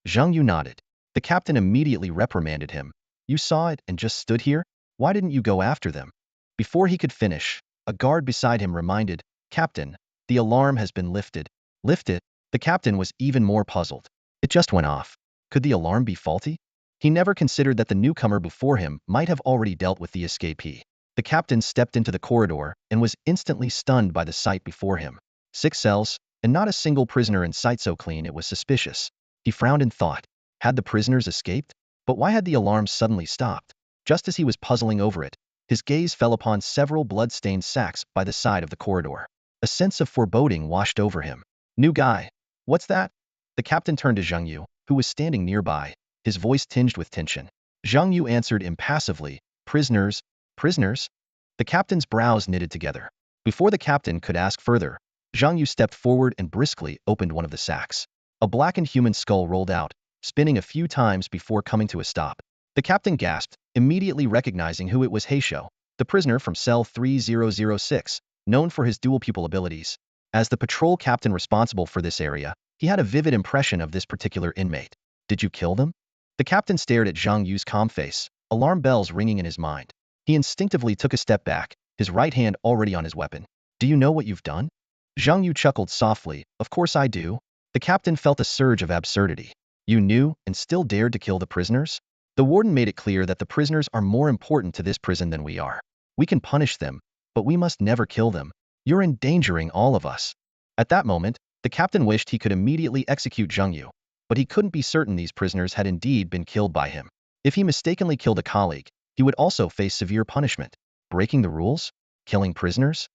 Zhang Yu nodded. The captain immediately reprimanded him. "You saw it and just stood here? Why didn't you go after them?" Before he could finish, a guard beside him reminded, "Captain, the alarm has been lifted." "Lifted?" The captain was even more puzzled. "It just went off. Could the alarm be faulty?" He never considered that the newcomer before him might have already dealt with the escapee. The captain stepped into the corridor and was instantly stunned by the sight before him. 6 cells, and not a single prisoner in sight. So clean it was suspicious. He frowned and thought, had the prisoners escaped? But why had the alarm suddenly stopped? Just as he was puzzling over it, his gaze fell upon several blood-stained sacks by the side of the corridor. A sense of foreboding washed over him. "New guy. What's that?" The captain turned to Zhang Yu, who was standing nearby, his voice tinged with tension. Zhang Yu answered impassively, "Prisoners. Prisoners?" The captain's brows knitted together. Before the captain could ask further, Zhang Yu stepped forward and briskly opened one of the sacks. A blackened human skull rolled out, spinning a few times before coming to a stop. The captain gasped, immediately recognizing who it was: Heisho, the prisoner from cell 3006, known for his dual pupil abilities. As the patrol captain responsible for this area, he had a vivid impression of this particular inmate. "Did you kill them?" The captain stared at Zhang Yu's calm face, alarm bells ringing in his mind. He instinctively took a step back, his right hand already on his weapon. "Do you know what you've done?" Zhang Yu chuckled softly. "Of course I do." The captain felt a surge of absurdity. "You knew and still dared to kill the prisoners?" The warden made it clear that the prisoners are more important to this prison than we are. "We can punish them, but we must never kill them. You're endangering all of us." At that moment, the captain wished he could immediately execute Zhang Yu, but he couldn't be certain these prisoners had indeed been killed by him. If he mistakenly killed a colleague, he would also face severe punishment. Breaking the rules? Killing prisoners?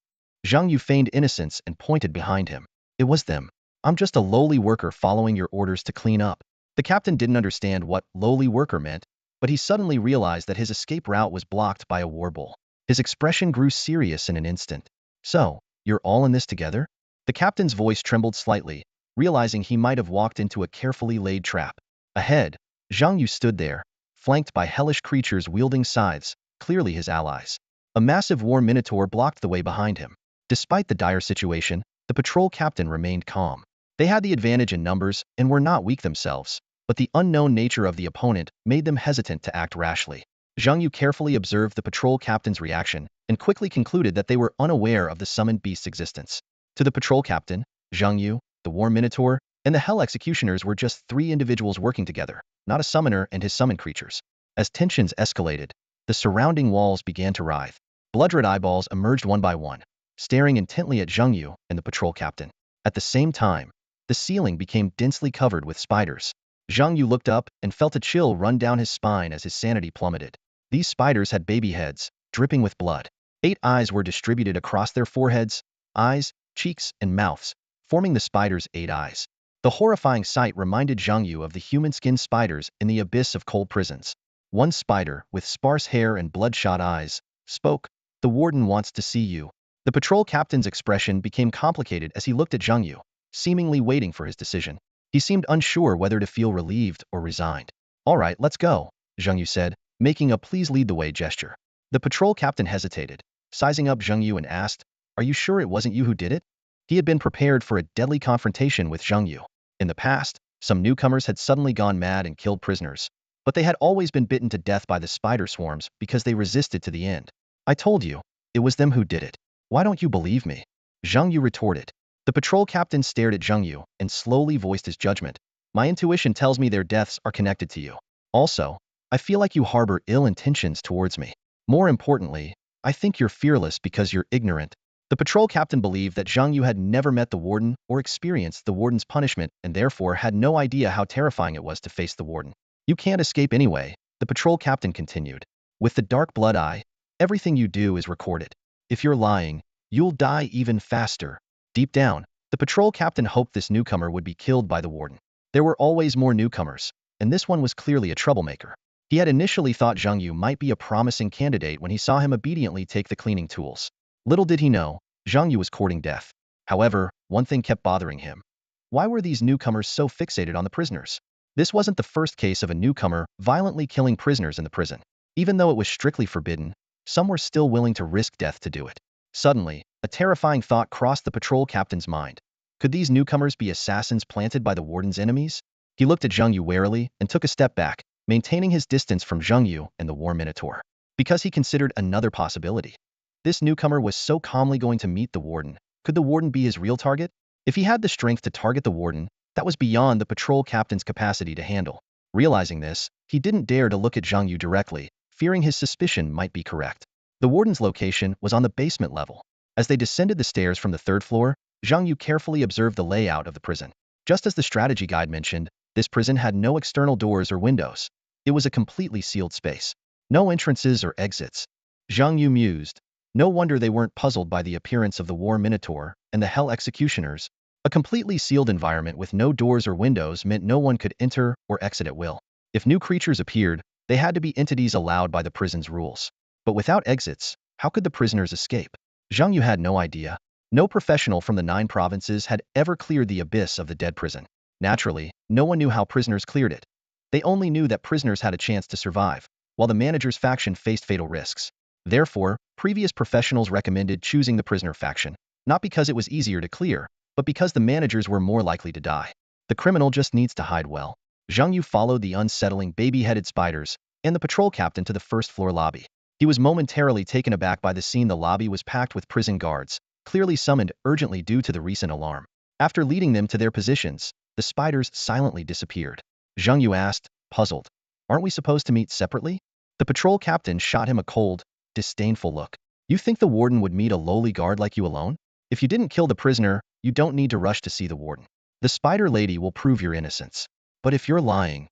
Zhang Yu feigned innocence and pointed behind him. "It was them. I'm just a lowly worker following your orders to clean up." The captain didn't understand what lowly worker meant, but he suddenly realized that his escape route was blocked by a war bull. His expression grew serious in an instant. "So, you're all in this together?" The captain's voice trembled slightly, realizing he might have walked into a carefully laid trap. Ahead, Zhang Yu stood there, flanked by hellish creatures wielding scythes, clearly his allies. A massive war minotaur blocked the way behind him. Despite the dire situation, the patrol captain remained calm. They had the advantage in numbers and were not weak themselves, but the unknown nature of the opponent made them hesitant to act rashly. Zhang Yu carefully observed the patrol captain's reaction and quickly concluded that they were unaware of the summoned beast's existence. To the patrol captain, Zhang Yu, the war minotaur, and the hell executioners were just 3 individuals working together, not a summoner and his summoned creatures. As tensions escalated, the surrounding walls began to writhe. Blood-red eyeballs emerged one by one, staring intently at Zhang Yu and the patrol captain. At the same time, the ceiling became densely covered with spiders. Zhang Yu looked up and felt a chill run down his spine as his sanity plummeted. These spiders had baby heads, dripping with blood. 8 eyes were distributed across their foreheads, eyes, cheeks, and mouths, forming the spiders' 8 eyes. The horrifying sight reminded Zhang Yu of the human-skin spiders in the abyss of cold prisons. One spider, with sparse hair and bloodshot eyes, spoke, "The warden wants to see you." The patrol captain's expression became complicated as he looked at Zhang Yu, seemingly waiting for his decision. He seemed unsure whether to feel relieved or resigned. "All right, let's go," Zhang Yu said, making a please lead the way gesture. The patrol captain hesitated, sizing up Zhang Yu and asked, "Are you sure it wasn't you who did it?" He had been prepared for a deadly confrontation with Zhang Yu. In the past, some newcomers had suddenly gone mad and killed prisoners, but they had always been bitten to death by the spider swarms because they resisted to the end. "I told you, it was them who did it. Why don't you believe me?" Zhang Yu retorted. The patrol captain stared at Zhang Yu and slowly voiced his judgment. "My intuition tells me their deaths are connected to you. Also, I feel like you harbor ill intentions towards me. More importantly, I think you're fearless because you're ignorant." The patrol captain believed that Zhang Yu had never met the warden or experienced the warden's punishment and therefore had no idea how terrifying it was to face the warden. "You can't escape anyway," the patrol captain continued. "With the dark blood eye, everything you do is recorded. If you're lying, you'll die even faster." Deep down, the patrol captain hoped this newcomer would be killed by the warden. There were always more newcomers, and this one was clearly a troublemaker. He had initially thought Zhang Yu might be a promising candidate when he saw him obediently take the cleaning tools. Little did he know, Zhang Yu was courting death. However, one thing kept bothering him. Why were these newcomers so fixated on the prisoners? This wasn't the first case of a newcomer violently killing prisoners in the prison. Even though it was strictly forbidden, some were still willing to risk death to do it. Suddenly, a terrifying thought crossed the patrol captain's mind. Could these newcomers be assassins planted by the warden's enemies? He looked at Zhang Yu warily and took a step back, maintaining his distance from Zhang Yu and the war minotaur, because he considered another possibility. This newcomer was so calmly going to meet the warden. Could the warden be his real target? If he had the strength to target the warden, that was beyond the patrol captain's capacity to handle. Realizing this, he didn't dare to look at Zhang Yu directly, fearing his suspicion might be correct. The warden's location was on the basement level. As they descended the stairs from the third floor, Zhang Yu carefully observed the layout of the prison. Just as the strategy guide mentioned, this prison had no external doors or windows. It was a completely sealed space. No entrances or exits. Zhang Yu mused. No wonder they weren't puzzled by the appearance of the war minotaur and the hell executioners. A completely sealed environment with no doors or windows meant no one could enter or exit at will. If new creatures appeared, they had to be entities allowed by the prison's rules. But without exits, how could the prisoners escape? Zhang Yu had no idea. No professional from the 9 provinces had ever cleared the abyss of the dead prison. Naturally, no one knew how prisoners cleared it. They only knew that prisoners had a chance to survive, while the manager's faction faced fatal risks. Therefore, previous professionals recommended choosing the prisoner faction, not because it was easier to clear, but because the managers were more likely to die. The criminal just needs to hide well. Zhang Yu followed the unsettling baby-headed spiders and the patrol captain to the first-floor lobby. He was momentarily taken aback by the scene. The lobby was packed with prison guards, clearly summoned urgently due to the recent alarm. After leading them to their positions, the spiders silently disappeared. Zhang Yu asked, puzzled, "Aren't we supposed to meet separately?" The patrol captain shot him a cold, disdainful look. "You think the warden would meet a lowly guard like you alone? If you didn't kill the prisoner, you don't need to rush to see the warden. The spider lady will prove your innocence. But if you're lying..."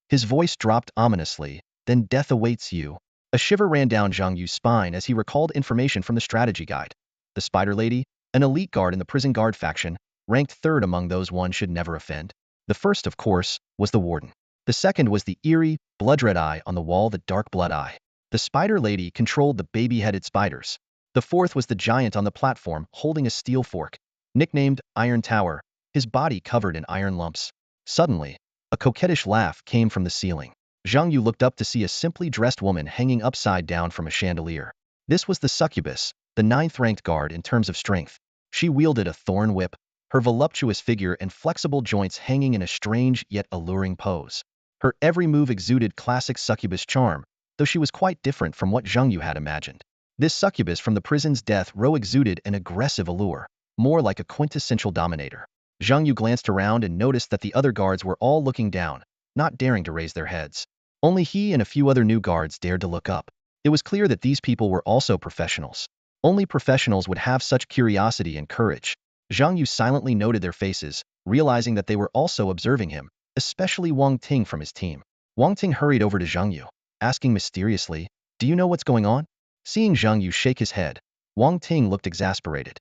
His voice dropped ominously, "then death awaits you." A shiver ran down Zhang Yu's spine as he recalled information from the strategy guide. The spider lady, an elite guard in the prison guard faction, ranked third among those one should never offend. The first, of course, was the warden. The second was the eerie, blood-red eye on the wall, the dark blood eye. The spider lady controlled the baby-headed spiders. The fourth was the giant on the platform holding a steel fork, nicknamed Iron Tower, his body covered in iron lumps. Suddenly, a coquettish laugh came from the ceiling. Zhang Yu looked up to see a simply dressed woman hanging upside down from a chandelier. This was the succubus, the 9th-ranked guard in terms of strength. She wielded a thorn whip, her voluptuous figure and flexible joints hanging in a strange yet alluring pose. Her every move exuded classic succubus charm, though she was quite different from what Zhang Yu had imagined. This succubus from the prison's death row exuded an aggressive allure, more like a quintessential dominator. Zhang Yu glanced around and noticed that the other guards were all looking down, not daring to raise their heads. Only he and a few other new guards dared to look up. It was clear that these people were also professionals. Only professionals would have such curiosity and courage. Zhang Yu silently noted their faces, realizing that they were also observing him, especially Wang Ting from his team. Wang Ting hurried over to Zhang Yu, asking mysteriously, "Do you know what's going on?" Seeing Zhang Yu shake his head, Wang Ting looked exasperated.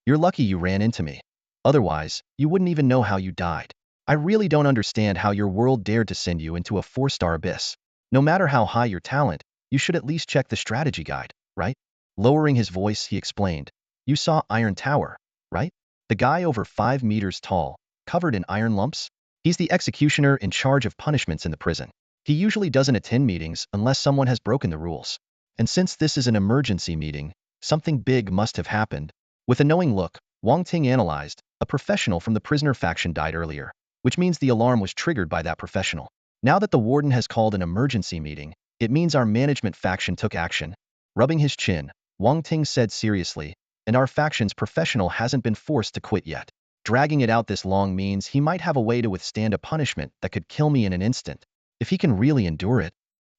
"You're lucky you ran into me. Otherwise, you wouldn't even know how you died. I really don't understand how your world dared to send you into a 4-star abyss. No matter how high your talent, you should at least check the strategy guide, right?" Lowering his voice, he explained, "You saw Iron Tower, right? The guy over 5 meters tall, covered in iron lumps? He's the executioner in charge of punishments in the prison. He usually doesn't attend meetings unless someone has broken the rules. And since this is an emergency meeting, something big must have happened." With a knowing look, Wang Ting analyzed, a professional from the prisoner faction died earlier, which means the alarm was triggered by that professional. Now that the warden has called an emergency meeting, it means our management faction took action. Rubbing his chin, Wang Ting said seriously, "And our faction's professional hasn't been forced to quit yet. Dragging it out this long means he might have a way to withstand a punishment that could kill me in an instant. If he can really endure it."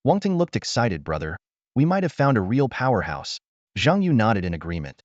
Wang Ting looked excited. "Brother, we might have found a real powerhouse." Zhang Yu nodded in agreement.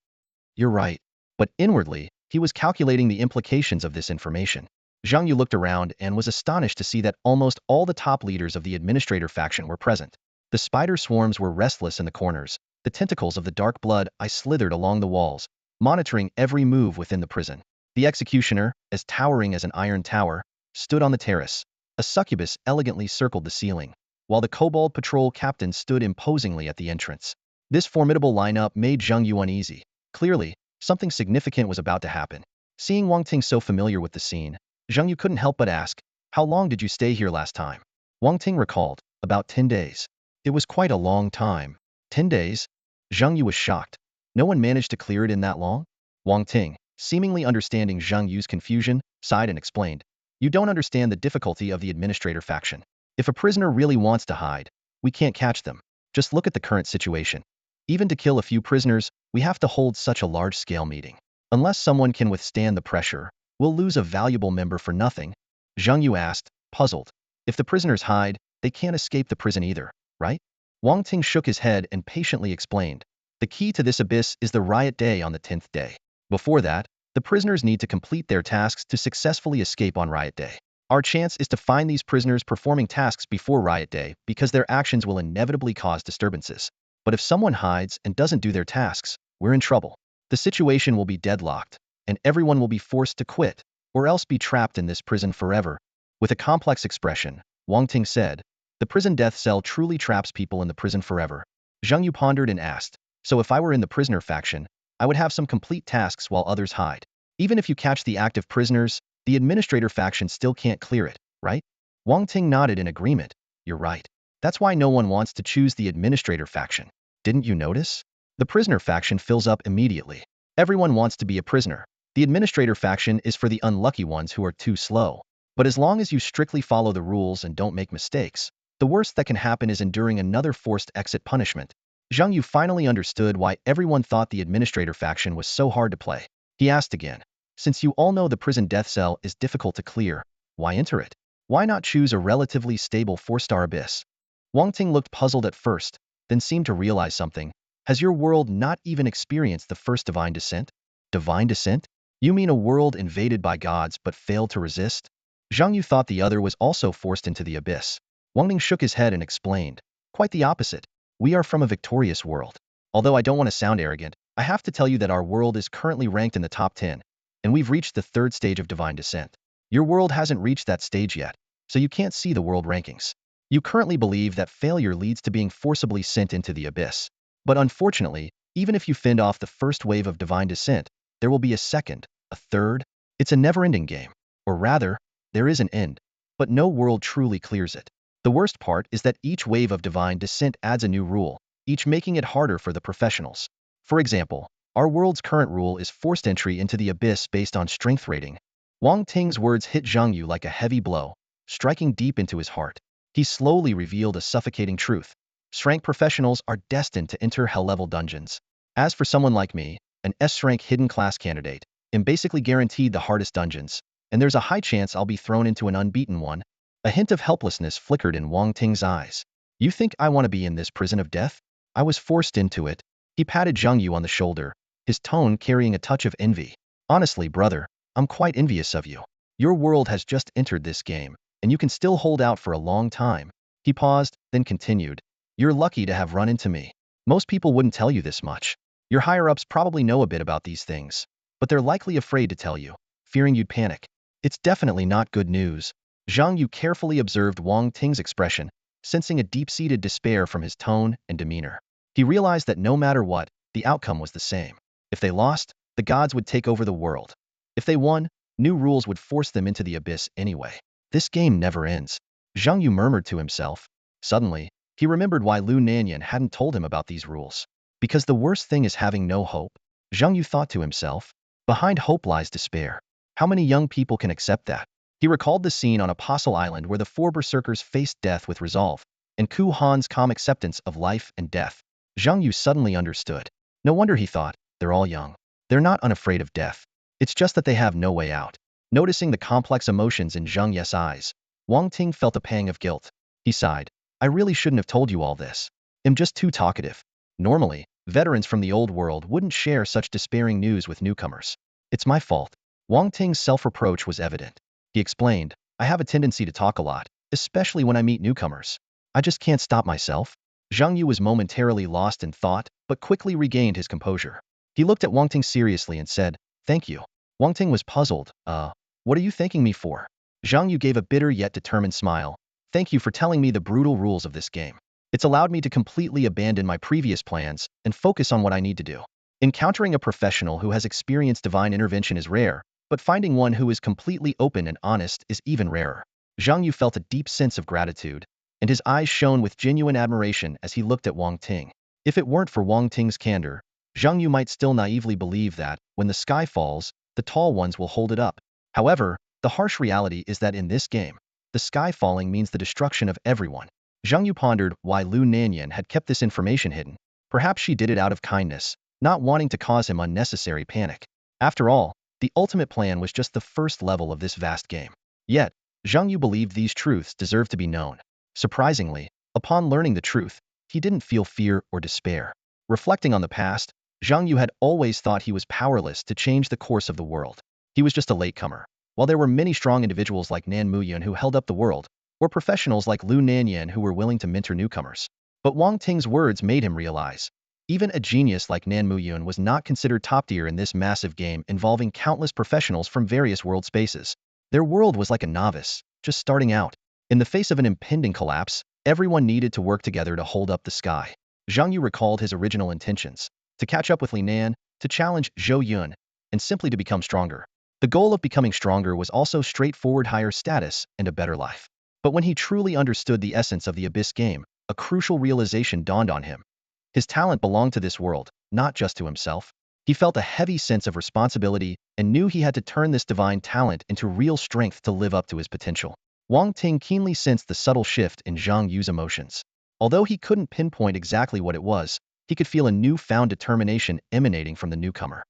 "You're right." But inwardly, he was calculating the implications of this information. Zhang Yu looked around and was astonished to see that almost all the top leaders of the administrator faction were present. The spider swarms were restless in the corners. The tentacles of the dark blood eye slithered along the walls, monitoring every move within the prison. The executioner, as towering as an iron tower, stood on the terrace. A succubus elegantly circled the ceiling, while the kobold patrol captain stood imposingly at the entrance. This formidable lineup made Zhang Yu uneasy. Clearly, something significant was about to happen. Seeing Wang Ting so familiar with the scene, Zhang Yu couldn't help but ask, "How long did you stay here last time?" Wang Ting recalled, "About 10 days. It was quite a long time." 10 days? Zhang Yu was shocked. No one managed to clear it in that long? Wang Ting, seemingly understanding Zhang Yu's confusion, sighed and explained, "You don't understand the difficulty of the administrator faction. If a prisoner really wants to hide, we can't catch them. Just look at the current situation. Even to kill a few prisoners, we have to hold such a large-scale meeting. Unless someone can withstand the pressure, we'll lose a valuable member for nothing." Zhang Yu asked, puzzled. "If the prisoners hide, they can't escape the prison either, right?" Wang Ting shook his head and patiently explained, "The key to this abyss is the riot day on the 10th day. Before that, the prisoners need to complete their tasks to successfully escape on riot day. Our chance is to find these prisoners performing tasks before riot day because their actions will inevitably cause disturbances. But if someone hides and doesn't do their tasks, we're in trouble. The situation will be deadlocked, and everyone will be forced to quit, or else be trapped in this prison forever." With a complex expression, Wang Ting said, "The prison death cell truly traps people in the prison forever." Zhang Yu pondered and asked, "So if I were in the prisoner faction, I would have some complete tasks while others hide. Even if you catch the active prisoners, the administrator faction still can't clear it, right?" Wang Ting nodded in agreement. "You're right. That's why no one wants to choose the administrator faction. Didn't you notice? The prisoner faction fills up immediately. Everyone wants to be a prisoner. The administrator faction is for the unlucky ones who are too slow. But as long as you strictly follow the rules and don't make mistakes, the worst that can happen is enduring another forced exit punishment." Zhang Yu finally understood why everyone thought the administrator faction was so hard to play. He asked again, "Since you all know the prison death cell is difficult to clear, why enter it? Why not choose a relatively stable 4-star abyss?" Wang Ting looked puzzled at first, then seemed to realize something. "Has your world not even experienced the first divine descent?" "Divine descent? You mean a world invaded by gods but failed to resist?" Zhang Yu thought the other was also forced into the abyss. Wang Ting shook his head and explained, "Quite the opposite. We are from a victorious world. Although I don't want to sound arrogant, I have to tell you that our world is currently ranked in the top 10, and we've reached the 3rd stage of divine descent. Your world hasn't reached that stage yet, so you can't see the world rankings. You currently believe that failure leads to being forcibly sent into the abyss. But unfortunately, even if you fend off the first wave of divine descent, there will be a second, a third. It's a never-ending game. Or rather, there is an end. But no world truly clears it. The worst part is that each wave of divine descent adds a new rule, each making it harder for the professionals. For example, our world's current rule is forced entry into the abyss based on strength rating." Wang Ting's words hit Zhang Yu like a heavy blow, striking deep into his heart. He slowly revealed a suffocating truth. Strength professionals are destined to enter hell-level dungeons. As for someone like me, an S-rank hidden class candidate, I'm basically guaranteed the hardest dungeons, and there's a high chance I'll be thrown into an unbeaten one. A hint of helplessness flickered in Wang Ting's eyes. "You think I want to be in this prison of death? I was forced into it." He patted Zhang Yu on the shoulder, his tone carrying a touch of envy. "Honestly, brother, I'm quite envious of you. Your world has just entered this game, and you can still hold out for a long time." He paused, then continued, "You're lucky to have run into me. Most people wouldn't tell you this much. Your higher-ups probably know a bit about these things, but they're likely afraid to tell you, fearing you'd panic. It's definitely not good news." Zhang Yu carefully observed Wang Ting's expression, sensing a deep-seated despair from his tone and demeanor. He realized that no matter what, the outcome was the same. If they lost, the gods would take over the world. If they won, new rules would force them into the abyss anyway. This game never ends. Zhang Yu murmured to himself. Suddenly, he remembered why Lu Nanyan hadn't told him about these rules. Because the worst thing is having no hope. Zhang Yu thought to himself. Behind hope lies despair. How many young people can accept that? He recalled the scene on Apostle Island where the 4 berserkers faced death with resolve, and Ku Han's calm acceptance of life and death. Zhang Yu suddenly understood. No wonder, he thought, they're all young. They're not unafraid of death. It's just that they have no way out. Noticing the complex emotions in Zhang Ye's eyes, Wang Ting felt a pang of guilt. He sighed. "I really shouldn't have told you all this. I'm just too talkative." Normally, veterans from the old world wouldn't share such despairing news with newcomers. "It's my fault." Wang Ting's self-reproach was evident. He explained, "I have a tendency to talk a lot, especially when I meet newcomers. I just can't stop myself." Zhang Yu was momentarily lost in thought, but quickly regained his composure. He looked at Wang Ting seriously and said, "Thank you." Wang Ting was puzzled. What are you thanking me for?" Zhang Yu gave a bitter yet determined smile. "Thank you for telling me the brutal rules of this game. It's allowed me to completely abandon my previous plans and focus on what I need to do. Encountering a professional who has experienced divine intervention is rare, but finding one who is completely open and honest is even rarer. Zhang Yu felt a deep sense of gratitude, and his eyes shone with genuine admiration as he looked at Wang Ting. If it weren't for Wang Ting's candor, Zhang Yu might still naively believe that, when the sky falls, the tall ones will hold it up. However, the harsh reality is that in this game, the sky falling means the destruction of everyone. Zhang Yu pondered why Lu Nanyan had kept this information hidden. Perhaps she did it out of kindness, not wanting to cause him unnecessary panic. After all, the ultimate plan was just the first level of this vast game. Yet, Zhang Yu believed these truths deserved to be known. Surprisingly, upon learning the truth, he didn't feel fear or despair. Reflecting on the past, Zhang Yu had always thought he was powerless to change the course of the world. He was just a latecomer. While there were many strong individuals like Nan Muyun who held up the world, or professionals like Lu Nanyan who were willing to mentor newcomers. But Wang Ting's words made him realize, even a genius like Nan Muyun was not considered top tier in this massive game involving countless professionals from various world spaces. Their world was like a novice, just starting out. In the face of an impending collapse, everyone needed to work together to hold up the sky. Zhang Yu recalled his original intentions, to catch up with Li Nan, to challenge Zhou Yun, and simply to become stronger. The goal of becoming stronger was also straightforward higher status and a better life. But when he truly understood the essence of the Abyss game, a crucial realization dawned on him. His talent belonged to this world, not just to himself. He felt a heavy sense of responsibility and knew he had to turn this divine talent into real strength to live up to his potential. Wang Ting keenly sensed the subtle shift in Zhang Yu's emotions. Although he couldn't pinpoint exactly what it was, he could feel a newfound determination emanating from the newcomer.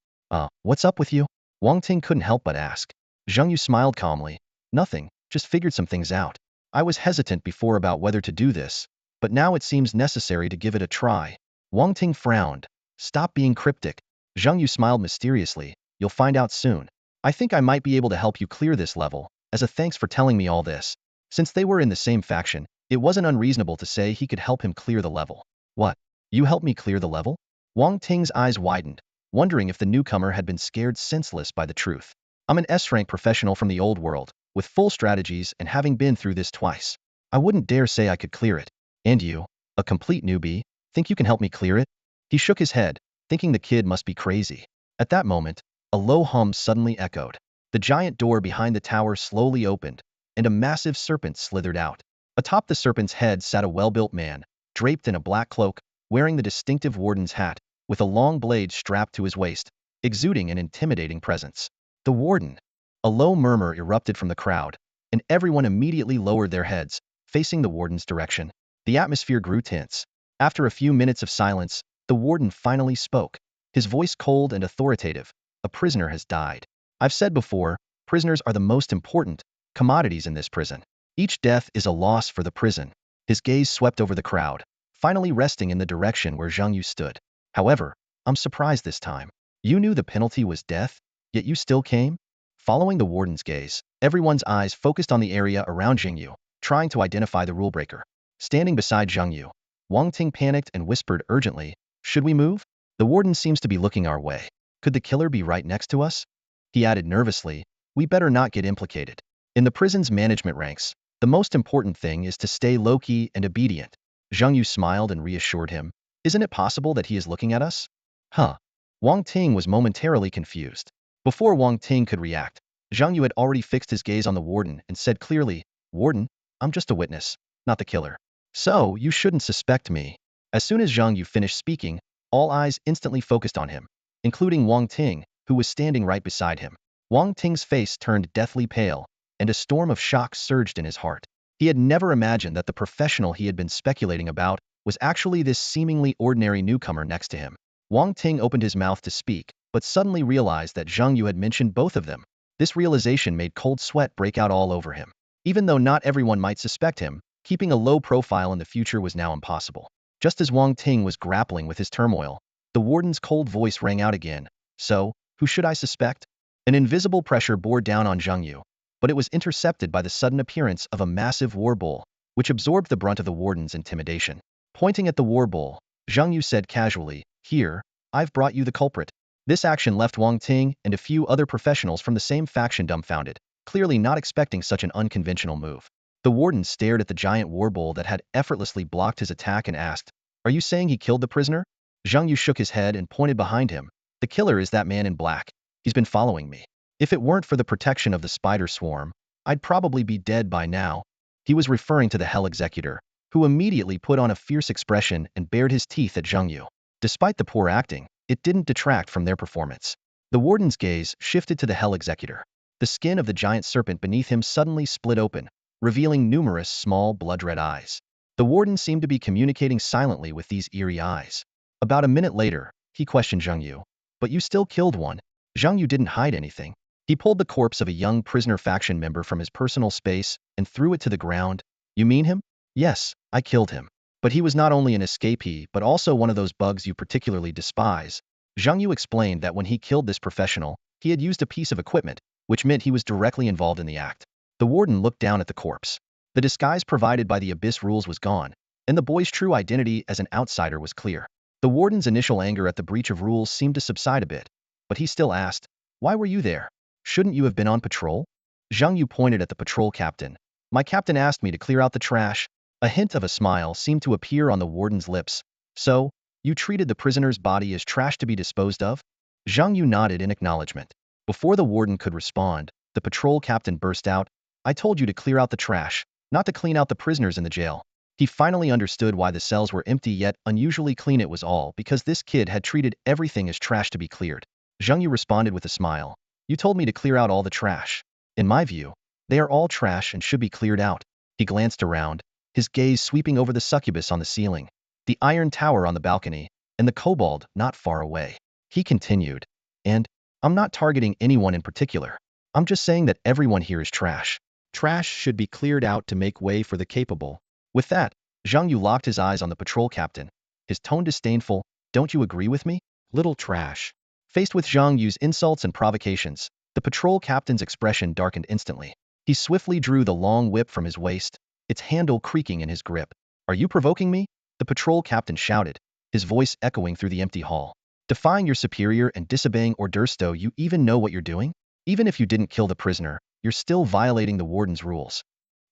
What's up with you? Wang Ting couldn't help but ask. Zhang Yu smiled calmly. Nothing, just figured some things out. I was hesitant before about whether to do this, but now it seems necessary to give it a try. Wang Ting frowned. Stop being cryptic. Zhang Yu smiled mysteriously. You'll find out soon. I think I might be able to help you clear this level, as a thanks for telling me all this. Since they were in the same faction, it wasn't unreasonable to say he could help him clear the level. What? You help me clear the level? Wang Ting's eyes widened, wondering if the newcomer had been scared senseless by the truth. I'm an S-rank professional from the old world, with full strategies and having been through this twice. I wouldn't dare say I could clear it. And you, a complete newbie, think you can help me clear it? He shook his head, thinking the kid must be crazy. At that moment, a low hum suddenly echoed. The giant door behind the tower slowly opened, and a massive serpent slithered out. Atop the serpent's head sat a well-built man, draped in a black cloak, wearing the distinctive warden's hat, with a long blade strapped to his waist, exuding an intimidating presence. The warden. A low murmur erupted from the crowd, and everyone immediately lowered their heads, facing the warden's direction. The atmosphere grew tense. After a few minutes of silence, the warden finally spoke, his voice cold and authoritative. A prisoner has died. I've said before, prisoners are the most important commodities in this prison. Each death is a loss for the prison. His gaze swept over the crowd, finally resting in the direction where Zhang Yu stood. However, I'm surprised this time. You knew the penalty was death, yet you still came? Following the warden's gaze, everyone's eyes focused on the area around Zhang Yu, trying to identify the rule breaker. Standing beside Zhang Yu, Wang Ting panicked and whispered urgently, "Should we move? The warden seems to be looking our way. Could the killer be right next to us?" He added nervously, "We better not get implicated." In the prison's management ranks, the most important thing is to stay low-key and obedient. Zhang Yu smiled and reassured him, "Isn't it possible that he is looking at us?" Huh. Wang Ting was momentarily confused. Before Wang Ting could react, Zhang Yu had already fixed his gaze on the warden and said clearly, "Warden, I'm just a witness, not the killer. So, you shouldn't suspect me." As soon as Zhang Yu finished speaking, all eyes instantly focused on him, including Wang Ting, who was standing right beside him. Wang Ting's face turned deathly pale, and a storm of shock surged in his heart. He had never imagined that the professional he had been speculating about was actually this seemingly ordinary newcomer next to him. Wang Ting opened his mouth to speak, but suddenly realized that Zhang Yu had mentioned both of them. This realization made cold sweat break out all over him. Even though not everyone might suspect him, keeping a low profile in the future was now impossible. Just as Wang Ting was grappling with his turmoil, the warden's cold voice rang out again. "So, who should I suspect?" An invisible pressure bore down on Zhang Yu, but it was intercepted by the sudden appearance of a massive war bull, which absorbed the brunt of the warden's intimidation. Pointing at the war bull, Zhang Yu said casually, "Here, I've brought you the culprit." This action left Wang Ting and a few other professionals from the same faction dumbfounded, clearly not expecting such an unconventional move. The warden stared at the giant war bull that had effortlessly blocked his attack and asked, "Are you saying he killed the prisoner?" Zhang Yu shook his head and pointed behind him. "The killer is that man in black. He's been following me. If it weren't for the protection of the spider swarm, I'd probably be dead by now." He was referring to the Hell Executor, who immediately put on a fierce expression and bared his teeth at Zhang Yu. Despite the poor acting, it didn't detract from their performance. The warden's gaze shifted to the Hell Executor. The skin of the giant serpent beneath him suddenly split open, revealing numerous small blood-red eyes. The warden seemed to be communicating silently with these eerie eyes. About a minute later, he questioned Zhang Yu. "But you still killed one." Zhang Yu didn't hide anything. He pulled the corpse of a young prisoner faction member from his personal space and threw it to the ground. "You mean him?" "Yes, I killed him. But he was not only an escapee but also one of those bugs you particularly despise." Zhang Yu explained that when he killed this professional, he had used a piece of equipment, which meant he was directly involved in the act. The warden looked down at the corpse. The disguise provided by the Abyss rules was gone, and the boy's true identity as an outsider was clear. The warden's initial anger at the breach of rules seemed to subside a bit, but he still asked, "Why were you there? Shouldn't you have been on patrol?" Zhang Yu pointed at the patrol captain. "My captain asked me to clear out the trash." A hint of a smile seemed to appear on the warden's lips. "So, you treated the prisoner's body as trash to be disposed of?" Zhang Yu nodded in acknowledgement. Before the warden could respond, the patrol captain burst out, "I told you to clear out the trash, not to clean out the prisoners in the jail." He finally understood why the cells were empty yet unusually clean. It was all because this kid had treated everything as trash to be cleared. Zhang Yu responded with a smile. "You told me to clear out all the trash. In my view, they are all trash and should be cleared out." He glanced around, his gaze sweeping over the succubus on the ceiling, the iron tower on the balcony, and the kobold not far away. He continued, "And I'm not targeting anyone in particular. I'm just saying that everyone here is trash. Trash should be cleared out to make way for the capable." With that, Zhang Yu locked his eyes on the patrol captain, his tone disdainful. "Don't you agree with me? Little trash." Faced with Zhang Yu's insults and provocations, the patrol captain's expression darkened instantly. He swiftly drew the long whip from his waist, its handle creaking in his grip. "Are you provoking me?" the patrol captain shouted, his voice echoing through the empty hall. "Defying your superior and disobeying orders? Do you even know what you're doing? Even if you didn't kill the prisoner, you're still violating the warden's rules."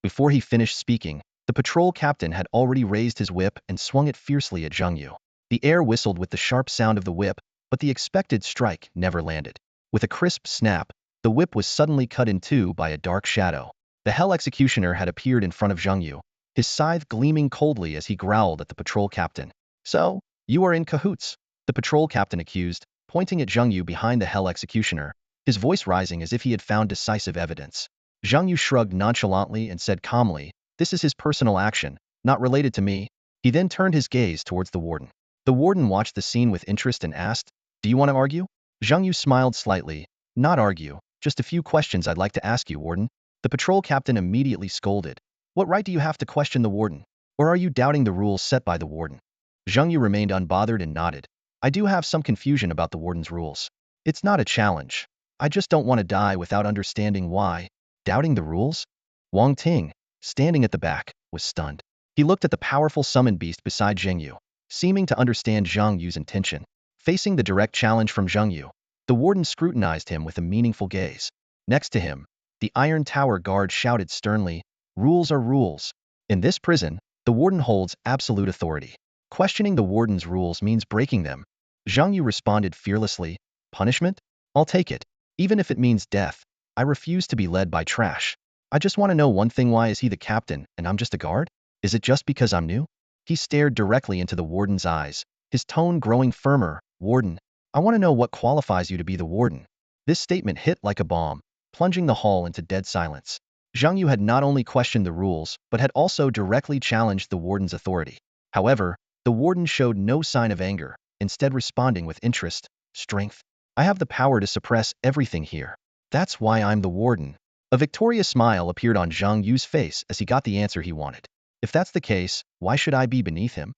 Before he finished speaking, the patrol captain had already raised his whip and swung it fiercely at Zhang Yu. The air whistled with the sharp sound of the whip, but the expected strike never landed. With a crisp snap, the whip was suddenly cut in two by a dark shadow. The Hell Executioner had appeared in front of Zhang Yu, his scythe gleaming coldly as he growled at the patrol captain. "So, you are in cahoots?" the patrol captain accused, pointing at Zhang Yu behind the Hell Executioner, his voice rising as if he had found decisive evidence. Zhang Yu shrugged nonchalantly and said calmly, "This is his personal action, not related to me." He then turned his gaze towards the warden. The warden watched the scene with interest and asked, "Do you want to argue?" Zhang Yu smiled slightly. "Not argue, just a few questions I'd like to ask you, warden." The patrol captain immediately scolded. "What right do you have to question the warden? Or are you doubting the rules set by the warden?" Zhang Yu remained unbothered and nodded. "I do have some confusion about the warden's rules. It's not a challenge. I just don't want to die without understanding why." Doubting the rules? Wang Ting, standing at the back, was stunned. He looked at the powerful summon beast beside Zhang Yu, seeming to understand Zhang Yu's intention. Facing the direct challenge from Zhang Yu, the warden scrutinized him with a meaningful gaze. Next to him, the Iron Tower guard shouted sternly, "Rules are rules. In this prison, the warden holds absolute authority. Questioning the warden's rules means breaking them." Zhang Yu responded fearlessly, "Punishment? I'll take it. Even if it means death. I refuse to be led by trash. I just want to know one thing: why is he the captain and I'm just a guard? Is it just because I'm new?" He stared directly into the warden's eyes, his tone growing firmer. "Warden, I want to know what qualifies you to be the warden." This statement hit like a bomb, plunging the hall into dead silence. Zhang Yu had not only questioned the rules, but had also directly challenged the warden's authority. However, the warden showed no sign of anger, instead responding with interest, "Strength. I have the power to suppress everything here. That's why I'm the warden." A victorious smile appeared on Zhang Yu's face as he got the answer he wanted. "If that's the case, why should I be beneath him?"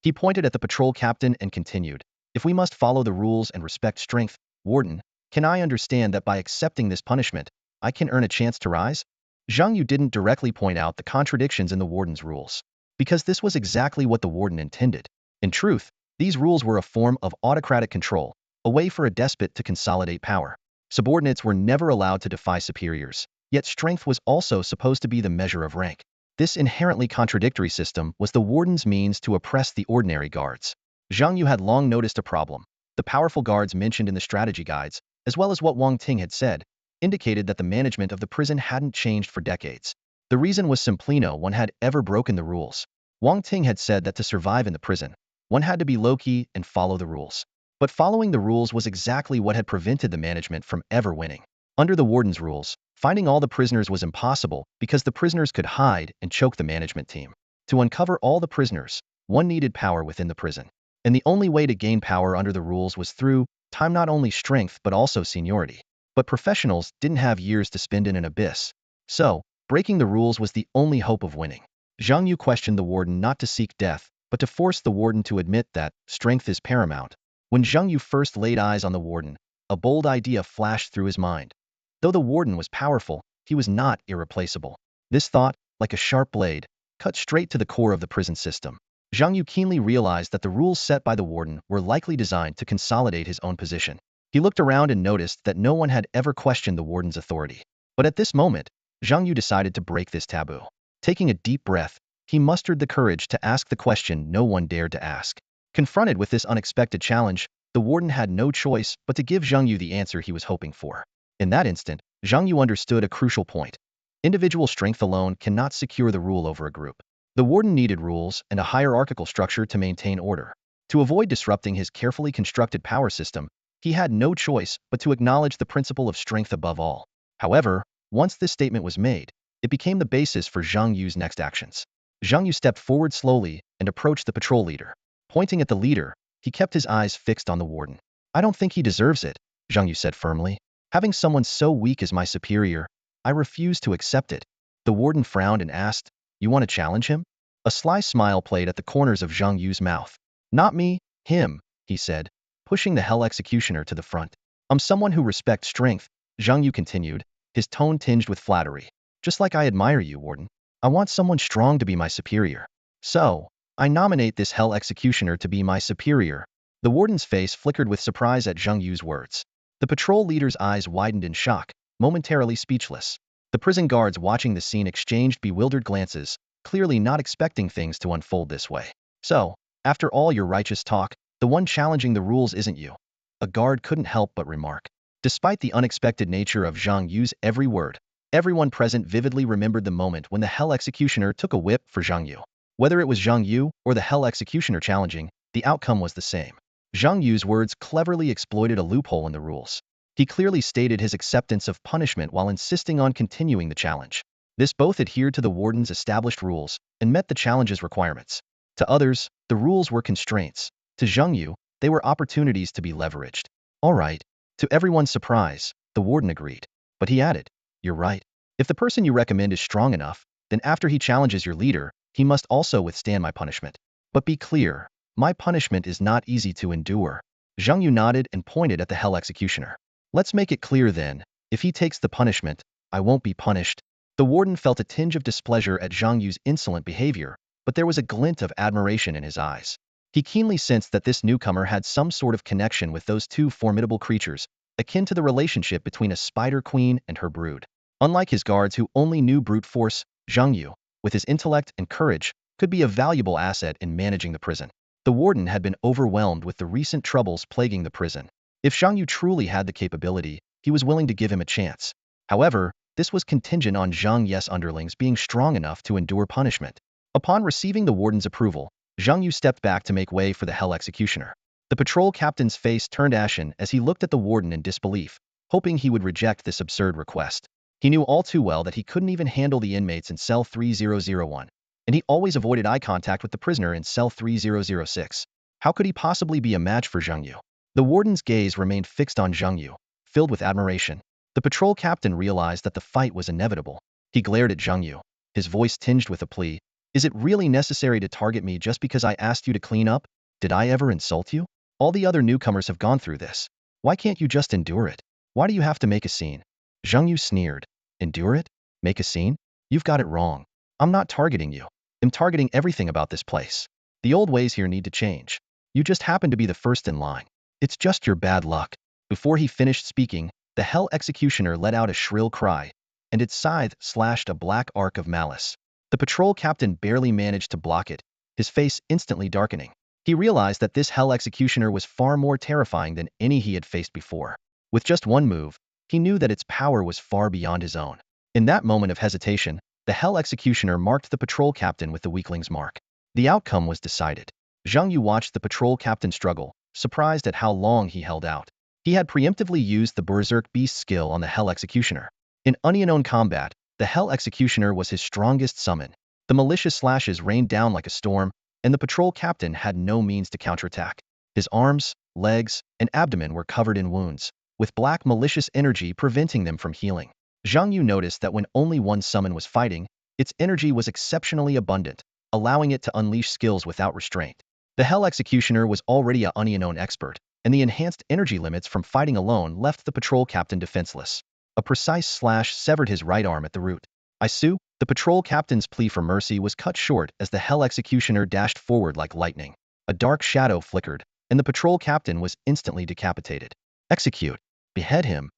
He pointed at the patrol captain and continued, "If we must follow the rules and respect strength, warden, can I understand that by accepting this punishment, I can earn a chance to rise?" Zhang Yu didn't directly point out the contradictions in the warden's rules, because this was exactly what the warden intended. In truth, these rules were a form of autocratic control, a way for a despot to consolidate power. Subordinates were never allowed to defy superiors, yet strength was also supposed to be the measure of rank. This inherently contradictory system was the warden's means to oppress the ordinary guards. Zhang Yu had long noticed a problem. The powerful guards mentioned in the strategy guides, as well as what Wang Ting had said, indicated that the management of the prison hadn't changed for decades. The reason was simply no one had ever broken the rules. Wang Ting had said that to survive in the prison, one had to be low-key and follow the rules. But following the rules was exactly what had prevented the management from ever winning. Under the warden's rules, finding all the prisoners was impossible because the prisoners could hide and choke the management team. To uncover all the prisoners, one needed power within the prison. And the only way to gain power under the rules was through time, not only strength but also seniority. But professionals didn't have years to spend in an abyss. So, breaking the rules was the only hope of winning. Zhang Yu questioned the warden not to seek death, but to force the warden to admit that strength is paramount. When Zhang Yu first laid eyes on the warden, a bold idea flashed through his mind. Though the warden was powerful, he was not irreplaceable. This thought, like a sharp blade, cut straight to the core of the prison system. Zhang Yu keenly realized that the rules set by the warden were likely designed to consolidate his own position. He looked around and noticed that no one had ever questioned the warden's authority. But at this moment, Zhang Yu decided to break this taboo. Taking a deep breath, he mustered the courage to ask the question no one dared to ask. Confronted with this unexpected challenge, the warden had no choice but to give Zhang Yu the answer he was hoping for. In that instant, Zhang Yu understood a crucial point. Individual strength alone cannot secure the rule over a group. The warden needed rules and a hierarchical structure to maintain order. To avoid disrupting his carefully constructed power system, he had no choice but to acknowledge the principle of strength above all. However, once this statement was made, it became the basis for Zhang Yu's next actions. Zhang Yu stepped forward slowly and approached the patrol leader. Pointing at the leader, he kept his eyes fixed on the warden. "I don't think he deserves it," Zhang Yu said firmly. "Having someone so weak as my superior, I refuse to accept it." The warden frowned and asked, "You want to challenge him?" A sly smile played at the corners of Zhang Yu's mouth. "Not me, him," he said, pushing the Hell Executioner to the front. "I'm someone who respects strength," Zhang Yu continued, his tone tinged with flattery. "Just like I admire you, warden. I want someone strong to be my superior. So, I nominate this Hell Executioner to be my superior." The warden's face flickered with surprise at Zhang Yu's words. The patrol leader's eyes widened in shock, momentarily speechless. The prison guards watching the scene exchanged bewildered glances, clearly not expecting things to unfold this way. "So, after all your righteous talk, the one challenging the rules isn't you," a guard couldn't help but remark. Despite the unexpected nature of Zhang Yu's every word, everyone present vividly remembered the moment when the Hell Executioner took a whip for Zhang Yu. Whether it was Zhang Yu or the Hell Executioner challenging, the outcome was the same. Zhang Yu's words cleverly exploited a loophole in the rules. He clearly stated his acceptance of punishment while insisting on continuing the challenge. This both adhered to the warden's established rules and met the challenge's requirements. To others, the rules were constraints. To Zhang Yu, they were opportunities to be leveraged. "All right." To everyone's surprise, the warden agreed. But he added, "You're right. If the person you recommend is strong enough, then after he challenges your leader, he must also withstand my punishment. But be clear, my punishment is not easy to endure." Zhang Yu nodded and pointed at the Hell Executioner. "Let's make it clear then, if he takes the punishment, I won't be punished." The warden felt a tinge of displeasure at Zhang Yu's insolent behavior, but there was a glint of admiration in his eyes. He keenly sensed that this newcomer had some sort of connection with those two formidable creatures, akin to the relationship between a spider queen and her brood. Unlike his guards who only knew brute force, Zhang Yu, with his intellect and courage, could be a valuable asset in managing the prison. The warden had been overwhelmed with the recent troubles plaguing the prison. If Zhang Yu truly had the capability, he was willing to give him a chance. However, this was contingent on Zhang Yu's underlings being strong enough to endure punishment. Upon receiving the warden's approval, Zhang Yu stepped back to make way for the Hell Executioner. The patrol captain's face turned ashen as he looked at the warden in disbelief, hoping he would reject this absurd request. He knew all too well that he couldn't even handle the inmates in cell 3001, and he always avoided eye contact with the prisoner in cell 3006. How could he possibly be a match for Zhang Yu? The warden's gaze remained fixed on Zhang Yu, filled with admiration. The patrol captain realized that the fight was inevitable. He glared at Zhang Yu, his voice tinged with a plea. "Is it really necessary to target me just because I asked you to clean up? Did I ever insult you? All the other newcomers have gone through this. Why can't you just endure it? Why do you have to make a scene?" Zhang Yu sneered. "Endure it? Make a scene? You've got it wrong. I'm not targeting you. I'm targeting everything about this place. The old ways here need to change. You just happen to be the first in line. It's just your bad luck." Before he finished speaking, the Hell Executioner let out a shrill cry, and its scythe slashed a black arc of malice. The patrol captain barely managed to block it, his face instantly darkening. He realized that this hell executioner was far more terrifying than any he had faced before. With just one move, he knew that its power was far beyond his own. In that moment of hesitation, the hell executioner marked the patrol captain with the weakling's mark. The outcome was decided. Zhang Yu watched the patrol captain struggle, surprised at how long he held out. He had preemptively used the Berserk Beast skill on the hell executioner. In unknown combat, the hell executioner was his strongest summon. The malicious slashes rained down like a storm, and the patrol captain had no means to counterattack. His arms, legs, and abdomen were covered in wounds, with black malicious energy preventing them from healing. Zhang Yu noticed that when only one summon was fighting, its energy was exceptionally abundant, allowing it to unleash skills without restraint. The Hell Executioner was already a unknown expert, and the enhanced energy limits from fighting alone left the patrol captain defenseless. A precise slash severed his right arm at the root. Isu, the patrol captain's plea for mercy was cut short as the Hell Executioner dashed forward like lightning. A dark shadow flickered, and the patrol captain was instantly decapitated. Execute. Behead him.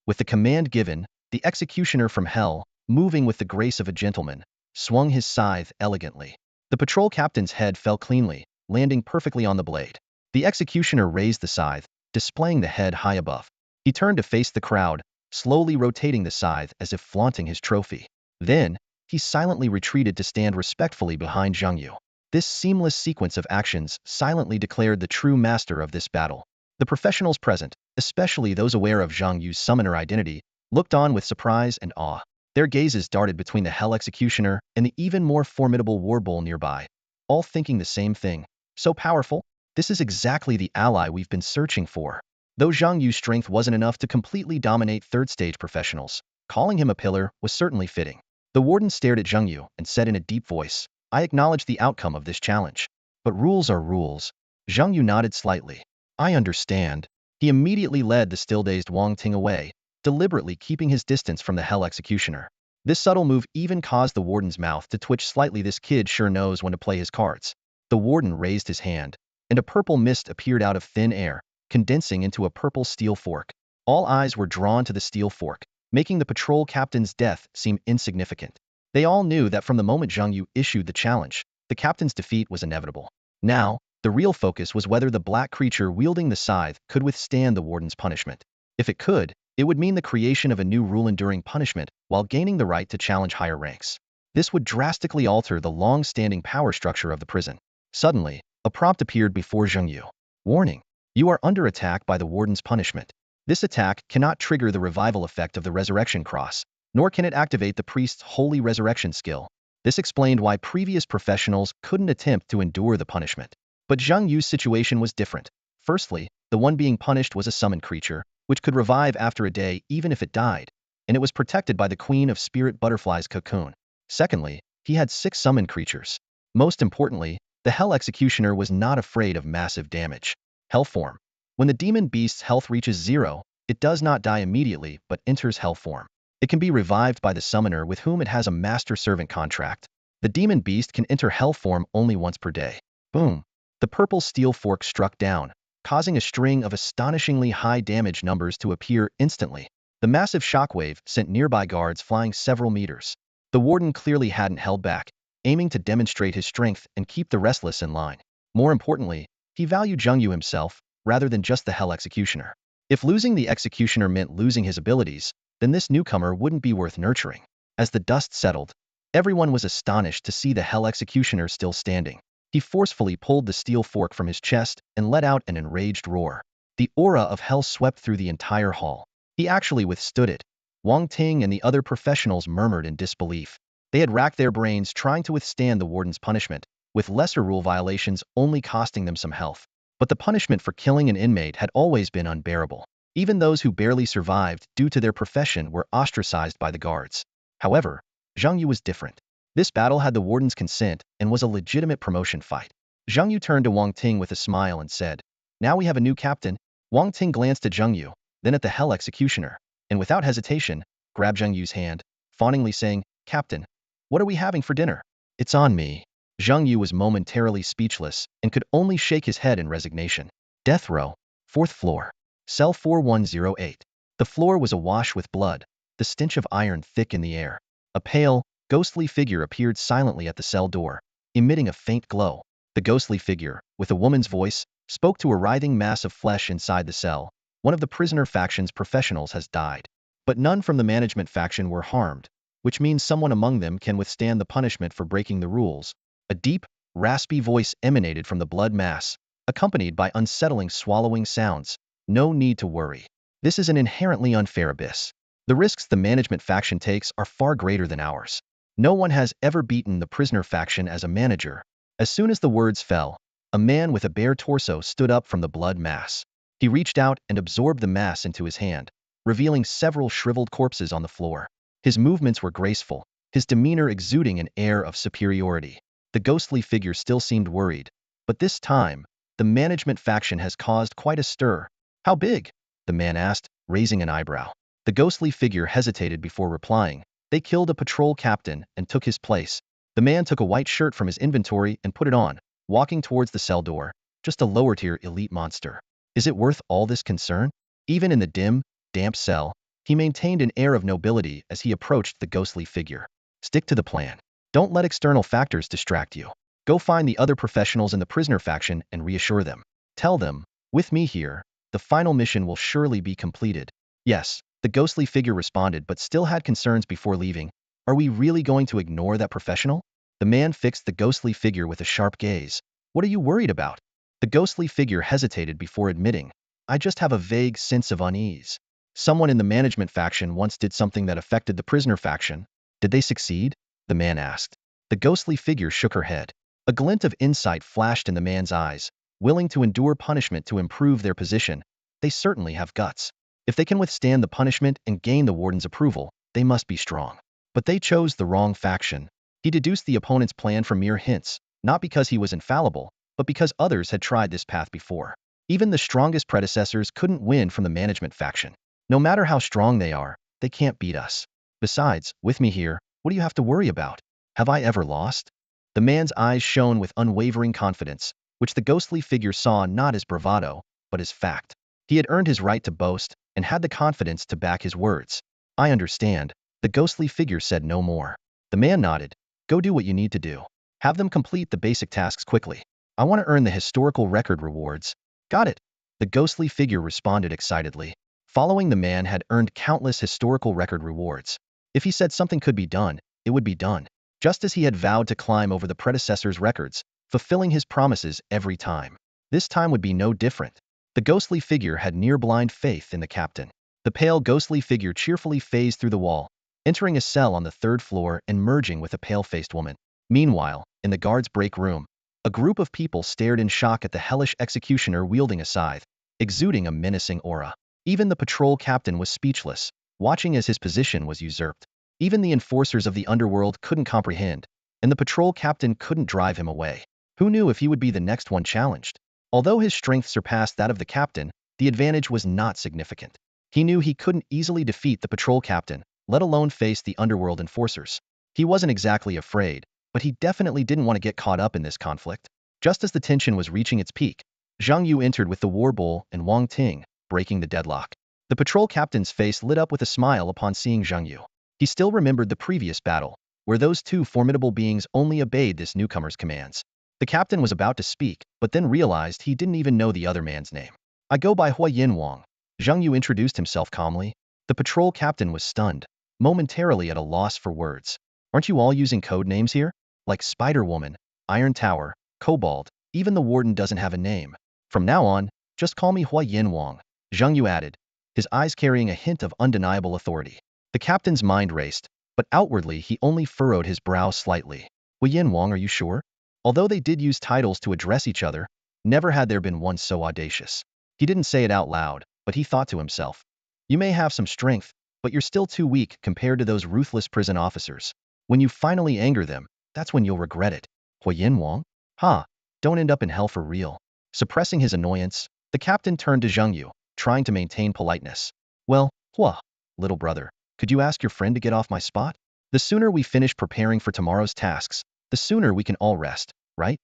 With the command given, the executioner from hell, moving with the grace of a gentleman, swung his scythe elegantly. The patrol captain's head fell cleanly, landing perfectly on the blade. The executioner raised the scythe, displaying the head high above. He turned to face the crowd, slowly rotating the scythe as if flaunting his trophy. Then, he silently retreated to stand respectfully behind Zhang Yu. This seamless sequence of actions silently declared the true master of this battle. The professionals present, especially those aware of Zhang Yu's summoner identity, looked on with surprise and awe. Their gazes darted between the Hell Executioner and the even more formidable War Bull nearby, all thinking the same thing. So powerful? This is exactly the ally we've been searching for. Though Zhang Yu's strength wasn't enough to completely dominate third-stage professionals, calling him a pillar was certainly fitting. The warden stared at Zhang Yu and said in a deep voice, "I acknowledge the outcome of this challenge. But rules are rules." Zhang Yu nodded slightly. "I understand." He immediately led the still-dazed Wang Ting away, deliberately keeping his distance from the Hell Executioner. This subtle move even caused the warden's mouth to twitch slightly. This kid sure knows when to play his cards. The warden raised his hand, and a purple mist appeared out of thin air, condensing into a purple steel fork. All eyes were drawn to the steel fork, making the patrol captain's death seem insignificant. They all knew that from the moment Zhang Yu issued the challenge, the captain's defeat was inevitable. Now, the real focus was whether the black creature wielding the scythe could withstand the warden's punishment. If it could, it would mean the creation of a new rule-enduring punishment while gaining the right to challenge higher ranks. This would drastically alter the long-standing power structure of the prison. Suddenly, a prompt appeared before Zhang Yu. Warning: you are under attack by the warden's punishment. This attack cannot trigger the revival effect of the resurrection cross, nor can it activate the priest's holy resurrection skill. This explained why previous professionals couldn't attempt to endure the punishment. But Zhang Yu's situation was different. Firstly, the one being punished was a summoned creature, which could revive after a day even if it died, and it was protected by the Queen of Spirit Butterfly's cocoon. Secondly, he had 6 summoned creatures. Most importantly, the Hell Executioner was not afraid of massive damage. Hell form. When the demon beast's health reaches 0, it does not die immediately but enters hell form. It can be revived by the summoner with whom it has a master-servant contract. The demon beast can enter hell form only once per day. Boom. The purple steel fork struck down, causing a string of astonishingly high damage numbers to appear instantly. The massive shockwave sent nearby guards flying several meters. The warden clearly hadn't held back, aiming to demonstrate his strength and keep the restless in line. More importantly, he valued Zhang Yu himself, rather than just the Hell Executioner. If losing the Executioner meant losing his abilities, then this newcomer wouldn't be worth nurturing. As the dust settled, everyone was astonished to see the Hell Executioner still standing. He forcefully pulled the steel fork from his chest and let out an enraged roar. The aura of hell swept through the entire hall. He actually withstood it. Wang Ting and the other professionals murmured in disbelief. They had racked their brains trying to withstand the warden's punishment, with lesser rule violations only costing them some health. But the punishment for killing an inmate had always been unbearable. Even those who barely survived due to their profession were ostracized by the guards. However, Zhang Yu was different. This battle had the warden's consent and was a legitimate promotion fight. Zhang Yu turned to Wang Ting with a smile and said, "Now we have a new captain." Wang Ting glanced at Zhang Yu, then at the Hell Executioner, and without hesitation, grabbed Zhang Yu's hand, fawningly saying, "Captain, what are we having for dinner?" "It's on me." Zhang Yu was momentarily speechless and could only shake his head in resignation. Death row, 4th floor. Cell 4108. The floor was awash with blood, the stench of iron thick in the air. A pale, ghostly figure appeared silently at the cell door, emitting a faint glow. The ghostly figure, with a woman's voice, spoke to a writhing mass of flesh inside the cell. One of the prisoner faction's professionals has died. But none from the management faction were harmed, which means someone among them can withstand the punishment for breaking the rules. A deep, raspy voice emanated from the blood mass, accompanied by unsettling swallowing sounds. No need to worry. This is an inherently unfair abyss. The risks the management faction takes are far greater than ours. No one has ever beaten the prisoner faction as a manager. As soon as the words fell, a man with a bare torso stood up from the blood mass. He reached out and absorbed the mass into his hand, revealing several shriveled corpses on the floor. His movements were graceful, his demeanor exuding an air of superiority. The ghostly figure still seemed worried, but this time, the management faction has caused quite a stir. How big? The man asked, raising an eyebrow. The ghostly figure hesitated before replying. They killed a patrol captain and took his place. The man took a white shirt from his inventory and put it on, walking towards the cell door. Just a lower-tier elite monster. Is it worth all this concern? Even in the dim, damp cell, he maintained an air of nobility as he approached the ghostly figure. Stick to the plan. Don't let external factors distract you. Go find the other professionals in the prisoner faction and reassure them. Tell them, with me here, the final mission will surely be completed. Yes, the ghostly figure responded but still had concerns before leaving. Are we really going to ignore that professional? The man fixed the ghostly figure with a sharp gaze. What are you worried about? The ghostly figure hesitated before admitting. I just have a vague sense of unease. Someone in the management faction once did something that affected the prisoner faction. Did they succeed? The man asked. The ghostly figure shook her head. A glint of insight flashed in the man's eyes. Willing to endure punishment to improve their position, they certainly have guts. If they can withstand the punishment and gain the warden's approval, they must be strong. But they chose the wrong faction. He deduced the opponent's plan from mere hints, not because he was infallible, but because others had tried this path before. Even the strongest predecessors couldn't win from the management faction. No matter how strong they are, they can't beat us. Besides, with me here, what do you have to worry about? Have I ever lost? The man's eyes shone with unwavering confidence, which the ghostly figure saw not as bravado, but as fact. He had earned his right to boast, and had the confidence to back his words. I understand. The ghostly figure said no more. The man nodded. Go do what you need to do. Have them complete the basic tasks quickly. I want to earn the historical record rewards. Got it. The ghostly figure responded excitedly. Following the man had earned countless historical record rewards. If he said something could be done, it would be done. Just as he had vowed to climb over the predecessor's records, fulfilling his promises every time. This time would be no different. The ghostly figure had near-blind faith in the captain. The pale ghostly figure cheerfully phased through the wall, entering a cell on the third floor and merging with a pale-faced woman. Meanwhile, in the guard's break room, a group of people stared in shock at the hellish executioner wielding a scythe, exuding a menacing aura. Even the patrol captain was speechless, watching as his position was usurped. Even the enforcers of the underworld couldn't comprehend, and the patrol captain couldn't drive him away. Who knew if he would be the next one challenged? Although his strength surpassed that of the captain, the advantage was not significant. He knew he couldn't easily defeat the patrol captain, let alone face the underworld enforcers. He wasn't exactly afraid, but he definitely didn't want to get caught up in this conflict. Just as the tension was reaching its peak, Zhang Yu entered with the war bowl and Wang Ting, breaking the deadlock. The patrol captain's face lit up with a smile upon seeing Zhang Yu. He still remembered the previous battle, where those two formidable beings only obeyed this newcomer's commands. The captain was about to speak, but then realized he didn't even know the other man's name. I go by Hua Yin Wang. Zhang Yu introduced himself calmly. The patrol captain was stunned, momentarily at a loss for words. Aren't you all using code names here? Like Spider-Woman, Iron Tower, Kobold, even the warden doesn't have a name. From now on, just call me Hua Yin Wang, Zhang Yu added, his eyes carrying a hint of undeniable authority. The captain's mind raced, but outwardly he only furrowed his brow slightly. Hua Yin Wang, are you sure? Although they did use titles to address each other, never had there been one so audacious. He didn't say it out loud, but he thought to himself. You may have some strength, but you're still too weak compared to those ruthless prison officers. When you finally anger them, that's when you'll regret it. Hua Yin Wang? Ha! Don't end up in hell for real. Suppressing his annoyance, the captain turned to Zhang Yu, trying to maintain politeness. Well, Hua, little brother, could you ask your friend to get off my spot? The sooner we finish preparing for tomorrow's tasks, the sooner we can all rest, right?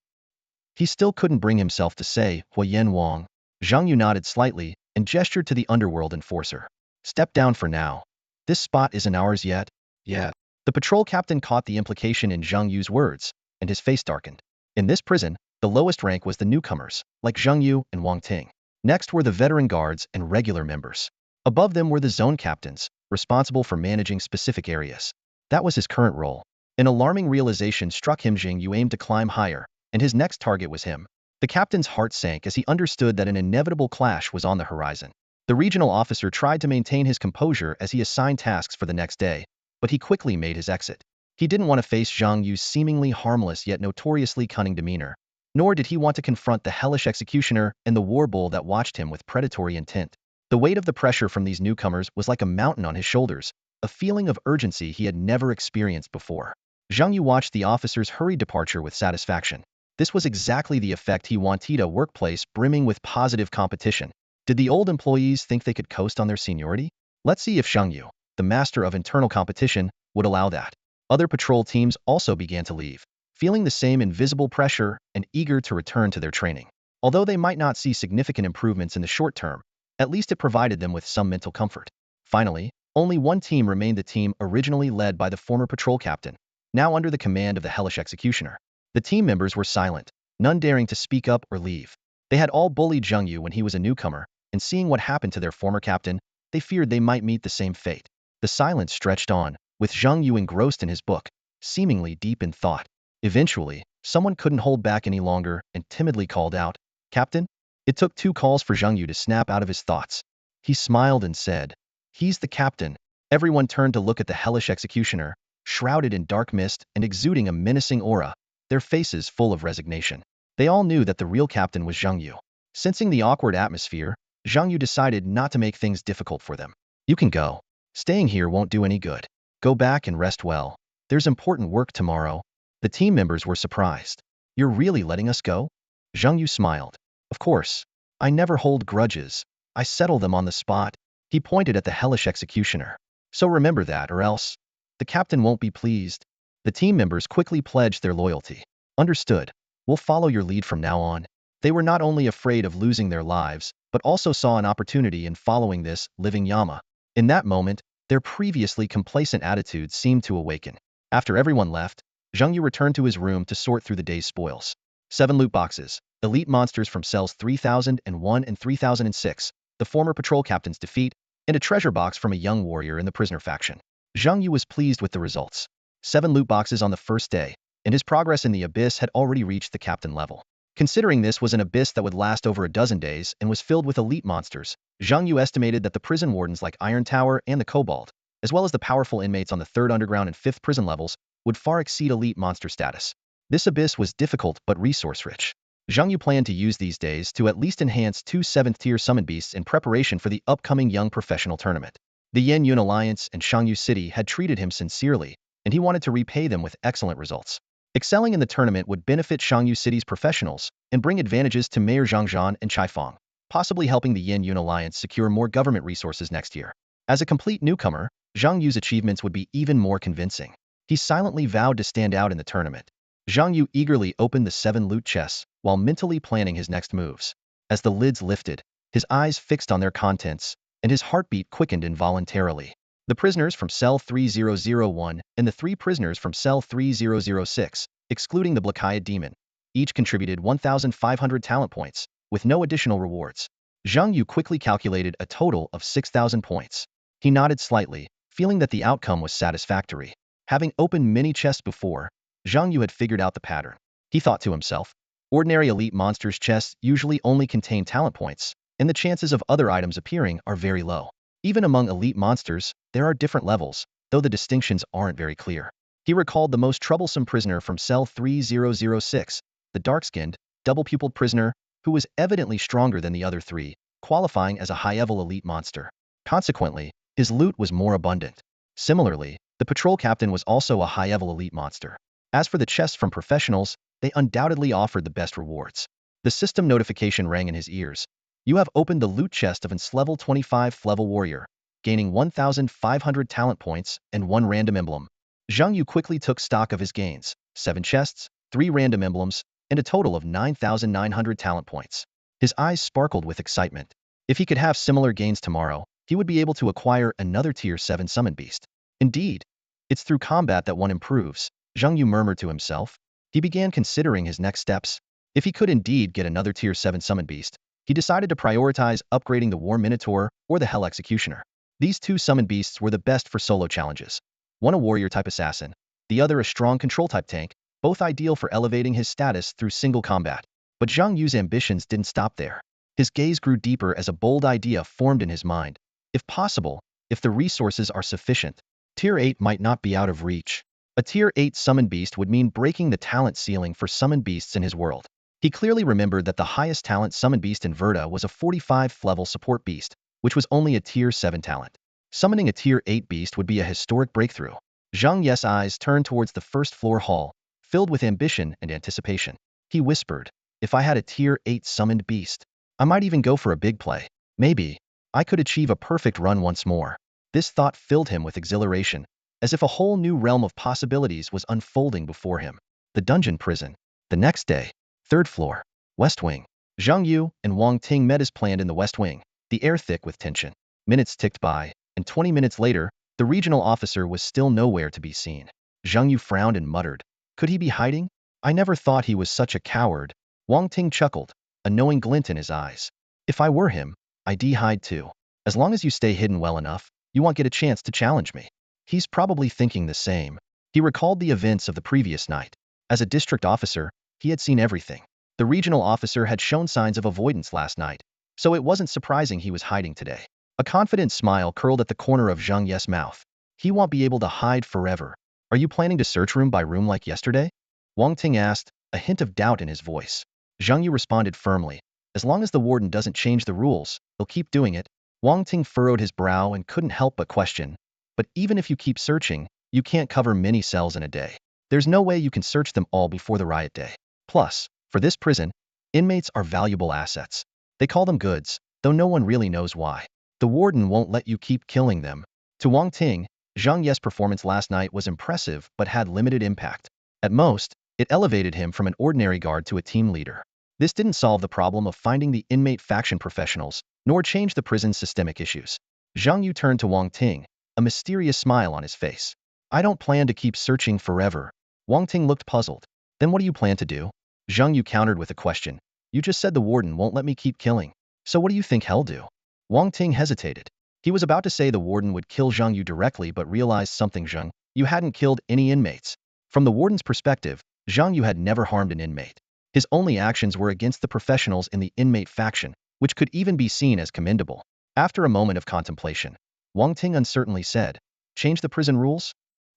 He still couldn't bring himself to say, Hua Yin Wang. Zhang Yu nodded slightly and gestured to the underworld enforcer. Step down for now. This spot isn't ours yet. Yeah. The patrol captain caught the implication in Zhang Yu's words, and his face darkened. In this prison, the lowest rank was the newcomers, like Zhang Yu and Wang Ting. Next were the veteran guards and regular members. Above them were the zone captains, responsible for managing specific areas. That was his current role. An alarming realization struck him. Zhang Yu aimed to climb higher, and his next target was him. The captain's heart sank as he understood that an inevitable clash was on the horizon. The regional officer tried to maintain his composure as he assigned tasks for the next day, but he quickly made his exit. He didn't want to face Zhang Yu's seemingly harmless yet notoriously cunning demeanor, nor did he want to confront the hellish executioner and the war bull that watched him with predatory intent. The weight of the pressure from these newcomers was like a mountain on his shoulders, a feeling of urgency he had never experienced before. Zhang Yu watched the officer's hurried departure with satisfaction. This was exactly the effect he wanted: a workplace brimming with positive competition. Did the old employees think they could coast on their seniority? Let's see if Zhang Yu, the master of internal competition, would allow that. Other patrol teams also began to leave, feeling the same invisible pressure and eager to return to their training. Although they might not see significant improvements in the short term, at least it provided them with some mental comfort. Finally, only one team remained: the team originally led by the former patrol captain, now under the command of the hellish executioner. The team members were silent, none daring to speak up or leave. They had all bullied Zhang Yu when he was a newcomer, and seeing what happened to their former captain, they feared they might meet the same fate. The silence stretched on, with Zhang Yu engrossed in his book, seemingly deep in thought. Eventually, someone couldn't hold back any longer and timidly called out, "Captain?" It took 2 calls for Zhang Yu to snap out of his thoughts. He smiled and said, "He's the captain." Everyone turned to look at the hellish executioner, shrouded in dark mist and exuding a menacing aura, their faces full of resignation. They all knew that the real captain was Zhang Yu. Sensing the awkward atmosphere, Zhang Yu decided not to make things difficult for them. "You can go. Staying here won't do any good. Go back and rest well. There's important work tomorrow." The team members were surprised. "You're really letting us go?" Zhang Yu smiled. "Of course. I never hold grudges. I settle them on the spot." He pointed at the hellish executioner. "So remember that, or else the captain won't be pleased." The team members quickly pledged their loyalty. "Understood. We'll follow your lead from now on." They were not only afraid of losing their lives, but also saw an opportunity in following this living Yama. In that moment, their previously complacent attitudes seemed to awaken. After everyone left, Zhang Yu returned to his room to sort through the day's spoils. 7 loot boxes, elite monsters from cells 3001 and 3006, the former patrol captain's defeat, and a treasure box from a young warrior in the prisoner faction. Zhang Yu was pleased with the results. 7 loot boxes on the first day, and his progress in the abyss had already reached the captain level. Considering this was an abyss that would last over a dozen days and was filled with elite monsters, Zhang Yu estimated that the prison wardens like Iron Tower and the Cobalt, as well as the powerful inmates on the 3rd underground and 5th prison levels, would far exceed elite monster status. This abyss was difficult but resource-rich. Zhang Yu planned to use these days to at least enhance 2 7th-tier summon beasts in preparation for the upcoming young professional tournament. The Yan Yun Alliance and Shangyu City had treated him sincerely, and he wanted to repay them with excellent results. Excelling in the tournament would benefit Shangyu City's professionals and bring advantages to Mayor Zhangzhan and Chaifeng, possibly helping the Yan Yun Alliance secure more government resources next year. As a complete newcomer, Zhang Yu's achievements would be even more convincing. He silently vowed to stand out in the tournament. Zhang Yu eagerly opened the 7 loot chests while mentally planning his next moves. As the lids lifted, his eyes fixed on their contents, and his heartbeat quickened involuntarily. The prisoners from cell 3001 and the 3 prisoners from cell 3006, excluding the Blakaya demon, each contributed 1,500 talent points, with no additional rewards. Zhang Yu quickly calculated a total of 6,000 points. He nodded slightly, feeling that the outcome was satisfactory. Having opened many chests before, Zhang Yu had figured out the pattern. He thought to himself, ordinary elite monsters' chests usually only contain talent points, and the chances of other items appearing are very low. Even among elite monsters, there are different levels, though the distinctions aren't very clear. He recalled the most troublesome prisoner from cell 3006, the dark-skinned, double-pupiled prisoner, who was evidently stronger than the other 3, qualifying as a high-level elite monster. Consequently, his loot was more abundant. Similarly, the patrol captain was also a high-level elite monster. As for the chests from professionals, they undoubtedly offered the best rewards. The system notification rang in his ears. "You have opened the loot chest of its level 25 level warrior, gaining 1,500 talent points and 1 random emblem." Zhang Yu quickly took stock of his gains: 7 chests, 3 random emblems, and a total of 9,900 talent points. His eyes sparkled with excitement. If he could have similar gains tomorrow, he would be able to acquire another tier 7 summon beast. Indeed, It's through combat that one improves, Zhang Yu murmured to himself. He began considering his next steps. If he could indeed get another Tier 7 summon beast, he decided to prioritize upgrading the War Minotaur or the Hell Executioner. These two summon beasts were the best for solo challenges. One a warrior-type assassin, the other a strong control-type tank, both ideal for elevating his status through single combat. But Zhang Yu's ambitions didn't stop there. His gaze grew deeper as a bold idea formed in his mind. If possible, if the resources are sufficient, Tier 8 might not be out of reach. A Tier 8 summon beast would mean breaking the talent ceiling for summon beasts in his world. He clearly remembered that the highest talent summon beast in Verda was a 45th level support beast, which was only a Tier 7 talent. Summoning a Tier 8 beast would be a historic breakthrough. Zhang Yu's eyes turned towards the first floor hall, filled with ambition and anticipation. He whispered, if I had a Tier 8 summoned beast, I might even go for a big play. Maybe I could achieve a perfect run once more. This thought filled him with exhilaration, as if a whole new realm of possibilities was unfolding before him. The dungeon prison. The next day, 3rd floor, West Wing. Zhang Yu and Wang Ting met as planned in the West Wing, the air thick with tension. Minutes ticked by, and 20 minutes later, the regional officer was still nowhere to be seen. Zhang Yu frowned and muttered, could he be hiding? I never thought he was such a coward. Wang Ting chuckled, a knowing glint in his eyes. If I were him, I'd hide too. As long as you stay hidden well enough, you won't get a chance to challenge me. He's probably thinking the same. He recalled the events of the previous night. As a district officer, he had seen everything. The regional officer had shown signs of avoidance last night, so it wasn't surprising he was hiding today. A confident smile curled at the corner of Zhang Yu's mouth. He won't be able to hide forever. Are you planning to search room by room like yesterday? Wang Ting asked, a hint of doubt in his voice. Zhang Yu responded firmly, as long as the warden doesn't change the rules, he'll keep doing it. Wang Ting furrowed his brow and couldn't help but question, but even if you keep searching, you can't cover many cells in a day. There's no way you can search them all before the riot day. Plus, for this prison, inmates are valuable assets. They call them goods, though no one really knows why. The warden won't let you keep killing them. To Wang Ting, Zhang Yu's performance last night was impressive but had limited impact. At most, it elevated him from an ordinary guard to a team leader. This didn't solve the problem of finding the inmate faction professionals, nor change the prison's systemic issues. Zhang Yu turned to Wang Ting, a mysterious smile on his face. I don't plan to keep searching forever. Wang Ting looked puzzled. Then what do you plan to do? Zhang Yu countered with a question. You just said the warden won't let me keep killing. So what do you think he'll do? Wang Ting hesitated. He was about to say the warden would kill Zhang Yu directly but realized something. Zhang Yu hadn't killed any inmates. From the warden's perspective, Zhang Yu had never harmed an inmate. His only actions were against the professionals in the inmate faction, which could even be seen as commendable. After a moment of contemplation, Wang Ting uncertainly said, change the prison rules?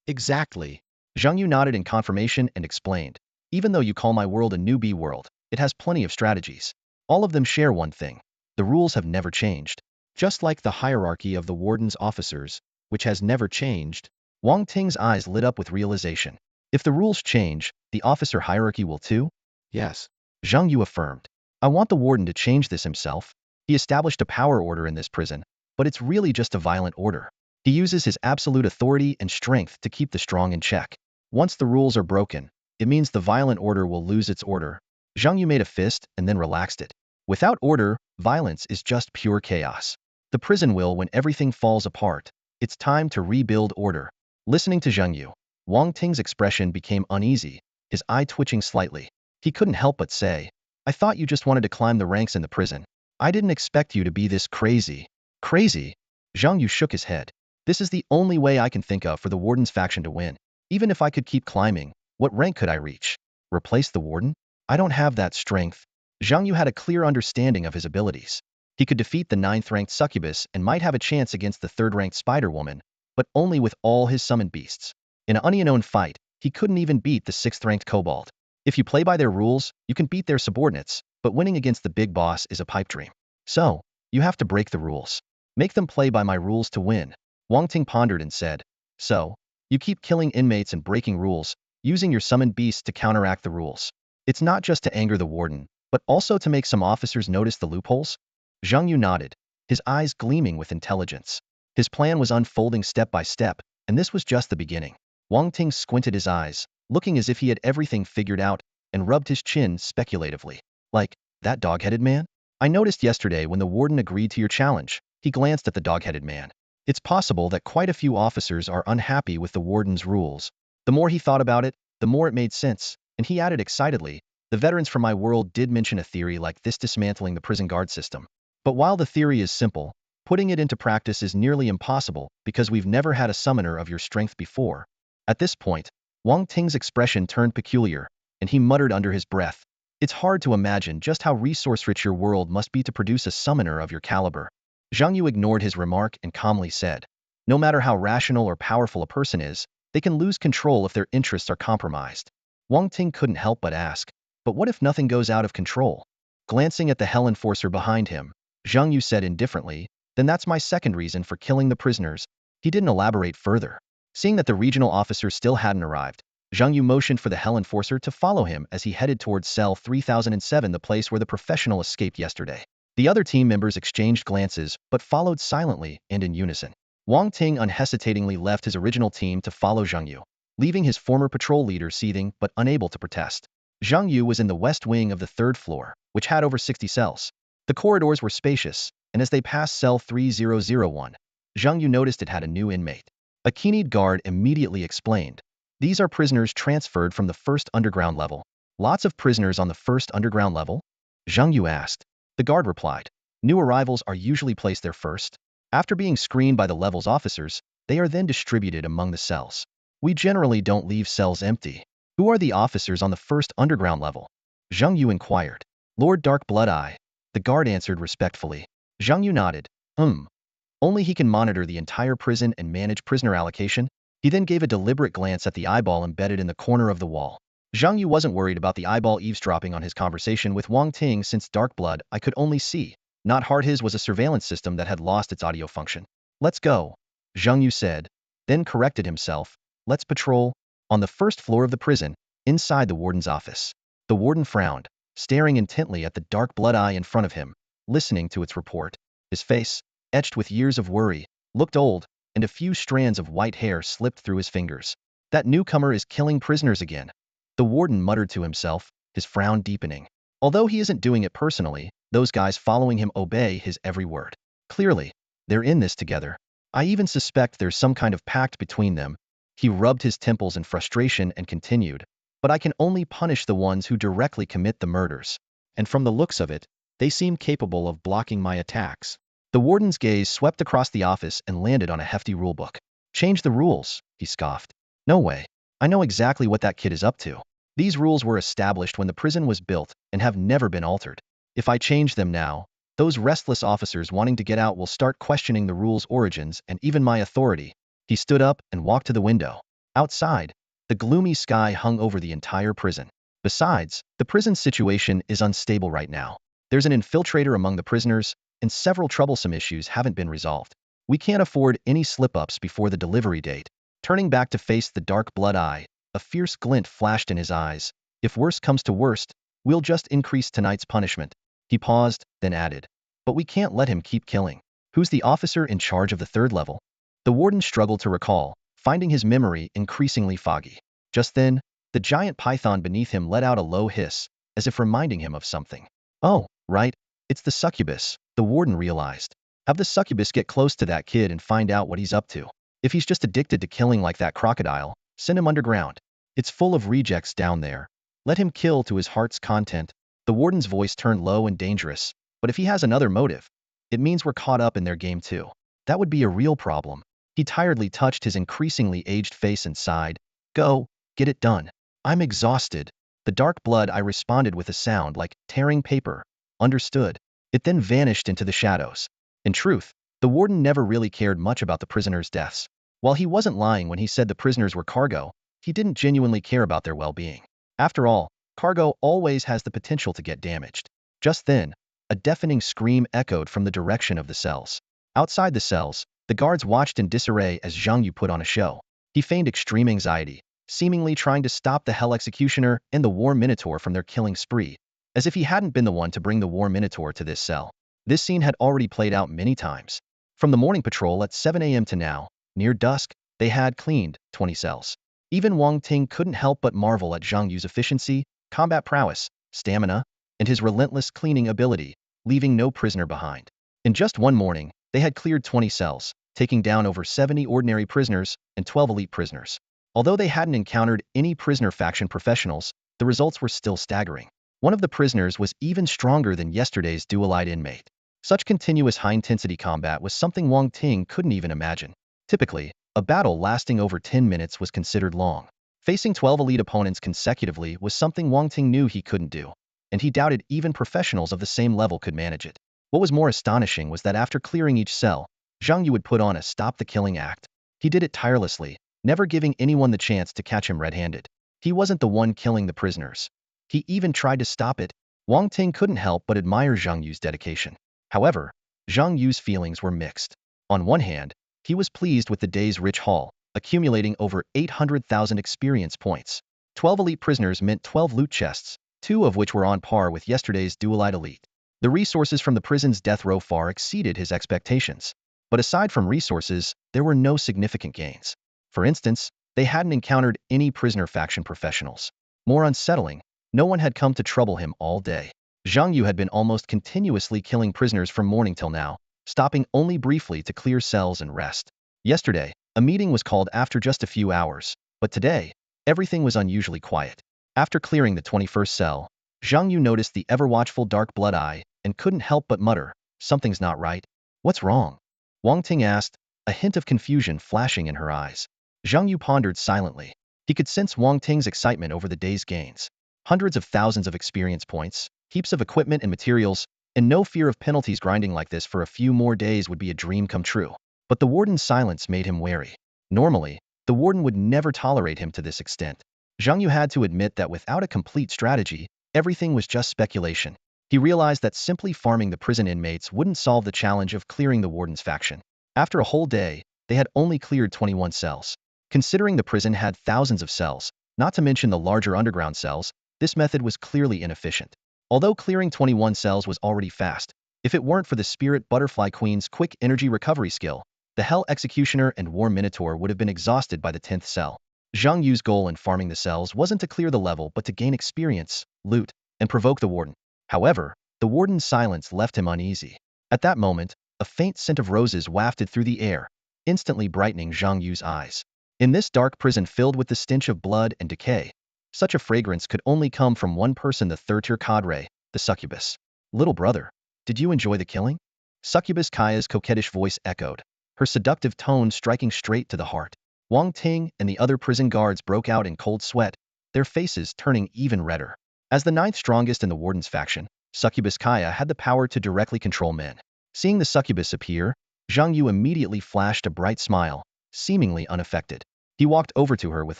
Exactly. Zhang Yu nodded in confirmation and explained, even though you call my world a newbie world, it has plenty of strategies. All of them share one thing. The rules have never changed. Just like the hierarchy of the warden's officers, which has never changed. Wang Ting's eyes lit up with realization. If the rules change, the officer hierarchy will too? Yes. Zhang Yu affirmed. I want the warden to change this himself. He established a power order in this prison, but it's really just a violent order. He uses his absolute authority and strength to keep the strong in check. Once the rules are broken, it means the violent order will lose its order. Zhang Yu made a fist and then relaxed it. Without order, violence is just pure chaos. The prison will when everything falls apart. It's time to rebuild order. Listening to Zhang Yu, Wang Ting's expression became uneasy, his eye twitching slightly. He couldn't help but say, I thought you just wanted to climb the ranks in the prison. I didn't expect you to be this crazy. Crazy? Zhang Yu shook his head. This is the only way I can think of for the warden's faction to win. Even if I could keep climbing, what rank could I reach? Replace the warden? I don't have that strength. Zhang Yu had a clear understanding of his abilities. He could defeat the 9th-ranked succubus and might have a chance against the 3rd-ranked spider-woman, but only with all his summoned beasts. In an unknown fight, he couldn't even beat the 6th-ranked kobold. If you play by their rules, you can beat their subordinates, but winning against the big boss is a pipe dream. So, you have to break the rules. Make them play by my rules to win. Wang Ting pondered and said, so, you keep killing inmates and breaking rules, using your summoned beasts to counteract the rules. It's not just to anger the warden, but also to make some officers notice the loopholes? Zhang Yu nodded, his eyes gleaming with intelligence. His plan was unfolding step by step, and this was just the beginning. Wang Ting squinted his eyes, looking as if he had everything figured out, and rubbed his chin speculatively. Like, that dog-headed man? I noticed yesterday when the warden agreed to your challenge. He glanced at the dog-headed man. It's possible that quite a few officers are unhappy with the warden's rules. The more he thought about it, the more it made sense, and he added excitedly, the veterans from my world did mention a theory like this dismantling the prison guard system. But while the theory is simple, putting it into practice is nearly impossible because we've never had a summoner of your strength before. At this point, Wang Ting's expression turned peculiar, and he muttered under his breath, it's hard to imagine just how resource-rich your world must be to produce a summoner of your caliber. Zhang Yu ignored his remark and calmly said, no matter how rational or powerful a person is, they can lose control if their interests are compromised. Wang Ting couldn't help but ask, but what if nothing goes out of control? Glancing at the Hell Enforcer behind him, Zhang Yu said indifferently, then that's my second reason for killing the prisoners. He didn't elaborate further. Seeing that the regional officer still hadn't arrived, Zhang Yu motioned for the Hell Enforcer to follow him as he headed towards cell 3007, the place where the professional escaped yesterday. The other team members exchanged glances, but followed silently and in unison. Wang Ting unhesitatingly left his original team to follow Zhang Yu, leaving his former patrol leader seething but unable to protest. Zhang Yu was in the west wing of the third floor, which had over 60 cells. The corridors were spacious, and as they passed cell 3001, Zhang Yu noticed it had a new inmate. A keen-eyed guard immediately explained, these are prisoners transferred from the first underground level. Lots of prisoners on the first underground level? Zhang Yu asked. The guard replied, new arrivals are usually placed there first. After being screened by the level's officers, they are then distributed among the cells. We generally don't leave cells empty. Who are the officers on the first underground level? Zhang Yu inquired. Lord Dark Blood-I. The guard answered respectfully. Zhang Yu nodded. Only he can monitor the entire prison and manage prisoner allocation. He then gave a deliberate glance at the eyeball embedded in the corner of the wall. Zhang Yu wasn't worried about the eyeball eavesdropping on his conversation with Wang Ting since Dark Blood-I could only see. Not hard, his was a surveillance system that had lost its audio function. Let's go, Zhang Yu said, then corrected himself. Let's patrol. On the first floor of the prison, inside the warden's office. The warden frowned, staring intently at the Dark Blood-I in front of him, listening to its report. His face, etched with years of worry, looked old, and a few strands of white hair slipped through his fingers. That newcomer is killing prisoners again. The warden muttered to himself, his frown deepening. Although he isn't doing it personally, those guys following him obey his every word. Clearly, they're in this together. I even suspect there's some kind of pact between them. He rubbed his temples in frustration and continued, but I can only punish the ones who directly commit the murders. And from the looks of it, they seem capable of blocking my attacks. The warden's gaze swept across the office and landed on a hefty rulebook. Change the rules, he scoffed. No way. I know exactly what that kid is up to. These rules were established when the prison was built and have never been altered. If I change them now, those restless officers wanting to get out will start questioning the rules' origins and even my authority. He stood up and walked to the window. Outside, the gloomy sky hung over the entire prison. Besides, the prison situation is unstable right now. There's an infiltrator among the prisoners, and several troublesome issues haven't been resolved. We can't afford any slip-ups before the delivery date. Turning back to face the Dark Blood-I, a fierce glint flashed in his eyes. If worst comes to worst, we'll just increase tonight's punishment. He paused, then added, but we can't let him keep killing. Who's the officer in charge of the third level? The warden struggled to recall, finding his memory increasingly foggy. Just then, the giant python beneath him let out a low hiss, as if reminding him of something. Oh, right, it's the succubus, the warden realized. Have the succubus get close to that kid and find out what he's up to. If he's just addicted to killing like that crocodile, send him underground. It's full of rejects down there. Let him kill to his heart's content. The warden's voice turned low and dangerous, but if he has another motive, it means we're caught up in their game too. That would be a real problem. He tiredly touched his increasingly aged face and sighed. Go, get it done. I'm exhausted. The Dark Blood-I responded with a sound like tearing paper. Understood. It then vanished into the shadows. In truth, the warden never really cared much about the prisoners' deaths. While he wasn't lying when he said the prisoners were cargo, he didn't genuinely care about their well-being. After all, cargo always has the potential to get damaged. Just then, a deafening scream echoed from the direction of the cells. Outside the cells, the guards watched in disarray as Zhang Yu put on a show. He feigned extreme anxiety, seemingly trying to stop the Hell Executioner and the War Minotaur from their killing spree, as if he hadn't been the one to bring the War Minotaur to this cell. This scene had already played out many times. From the morning patrol at 7 a.m. to now, near dusk, they had cleaned 20 cells. Even Wang Ting couldn't help but marvel at Zhang Yu's efficiency, combat prowess, stamina, and his relentless cleaning ability, leaving no prisoner behind. In just one morning, they had cleared 20 cells. taking down over 70 ordinary prisoners and 12 elite prisoners. Although they hadn't encountered any prisoner faction professionals, the results were still staggering. One of the prisoners was even stronger than yesterday's duelite inmate. Such continuous high-intensity combat was something Wang Ting couldn't even imagine. Typically, a battle lasting over 10 minutes was considered long. Facing 12 elite opponents consecutively was something Wang Ting knew he couldn't do, and he doubted even professionals of the same level could manage it. What was more astonishing was that after clearing each cell, Zhang Yu would put on a stop-the-killing act. He did it tirelessly, never giving anyone the chance to catch him red-handed. He wasn't the one killing the prisoners. He even tried to stop it. Wang Ting couldn't help but admire Zhang Yu's dedication. However, Zhang Yu's feelings were mixed. On one hand, he was pleased with the day's rich haul, accumulating over 800,000 experience points. 12 elite prisoners meant 12 loot chests, 2 of which were on par with yesterday's duelite elite. The resources from the prison's death row far exceeded his expectations. But aside from resources, there were no significant gains. For instance, they hadn't encountered any prisoner faction professionals. More unsettling, no one had come to trouble him all day. Zhang Yu had been almost continuously killing prisoners from morning till now, stopping only briefly to clear cells and rest. Yesterday, a meeting was called after just a few hours, but today, everything was unusually quiet. After clearing the 21st cell, Zhang Yu noticed the ever-watchful dark blood eye and couldn't help but mutter, "Something's not right." "What's wrong?" Wang Ting asked, a hint of confusion flashing in her eyes. Zhang Yu pondered silently. He could sense Wang Ting's excitement over the day's gains. Hundreds of thousands of experience points, heaps of equipment and materials, and no fear of penalties. Grinding like this for a few more days would be a dream come true. But the warden's silence made him wary. Normally, the warden would never tolerate him to this extent. Zhang Yu had to admit that without a complete strategy, everything was just speculation. He realized that simply farming the prison inmates wouldn't solve the challenge of clearing the warden's faction. After a whole day, they had only cleared 21 cells. Considering the prison had thousands of cells, not to mention the larger underground cells, this method was clearly inefficient. Although clearing 21 cells was already fast, if it weren't for the Spirit Butterfly Queen's quick energy recovery skill, the Hell Executioner and War Minotaur would have been exhausted by the 10th cell. Zhang Yu's goal in farming the cells wasn't to clear the level but to gain experience, loot, and provoke the warden. However, the warden's silence left him uneasy. At that moment, a faint scent of roses wafted through the air, instantly brightening Zhang Yu's eyes. In this dark prison filled with the stench of blood and decay, such a fragrance could only come from one person, the third-tier cadre, the succubus. "Little brother, did you enjoy the killing?" Succubus Kaya's coquettish voice echoed, her seductive tone striking straight to the heart. Wang Ting and the other prison guards broke out in cold sweat, their faces turning even redder. As the 9th strongest in the warden's faction, Succubus Kaya had the power to directly control men. Seeing the succubus appear, Zhang Yu immediately flashed a bright smile, seemingly unaffected. He walked over to her with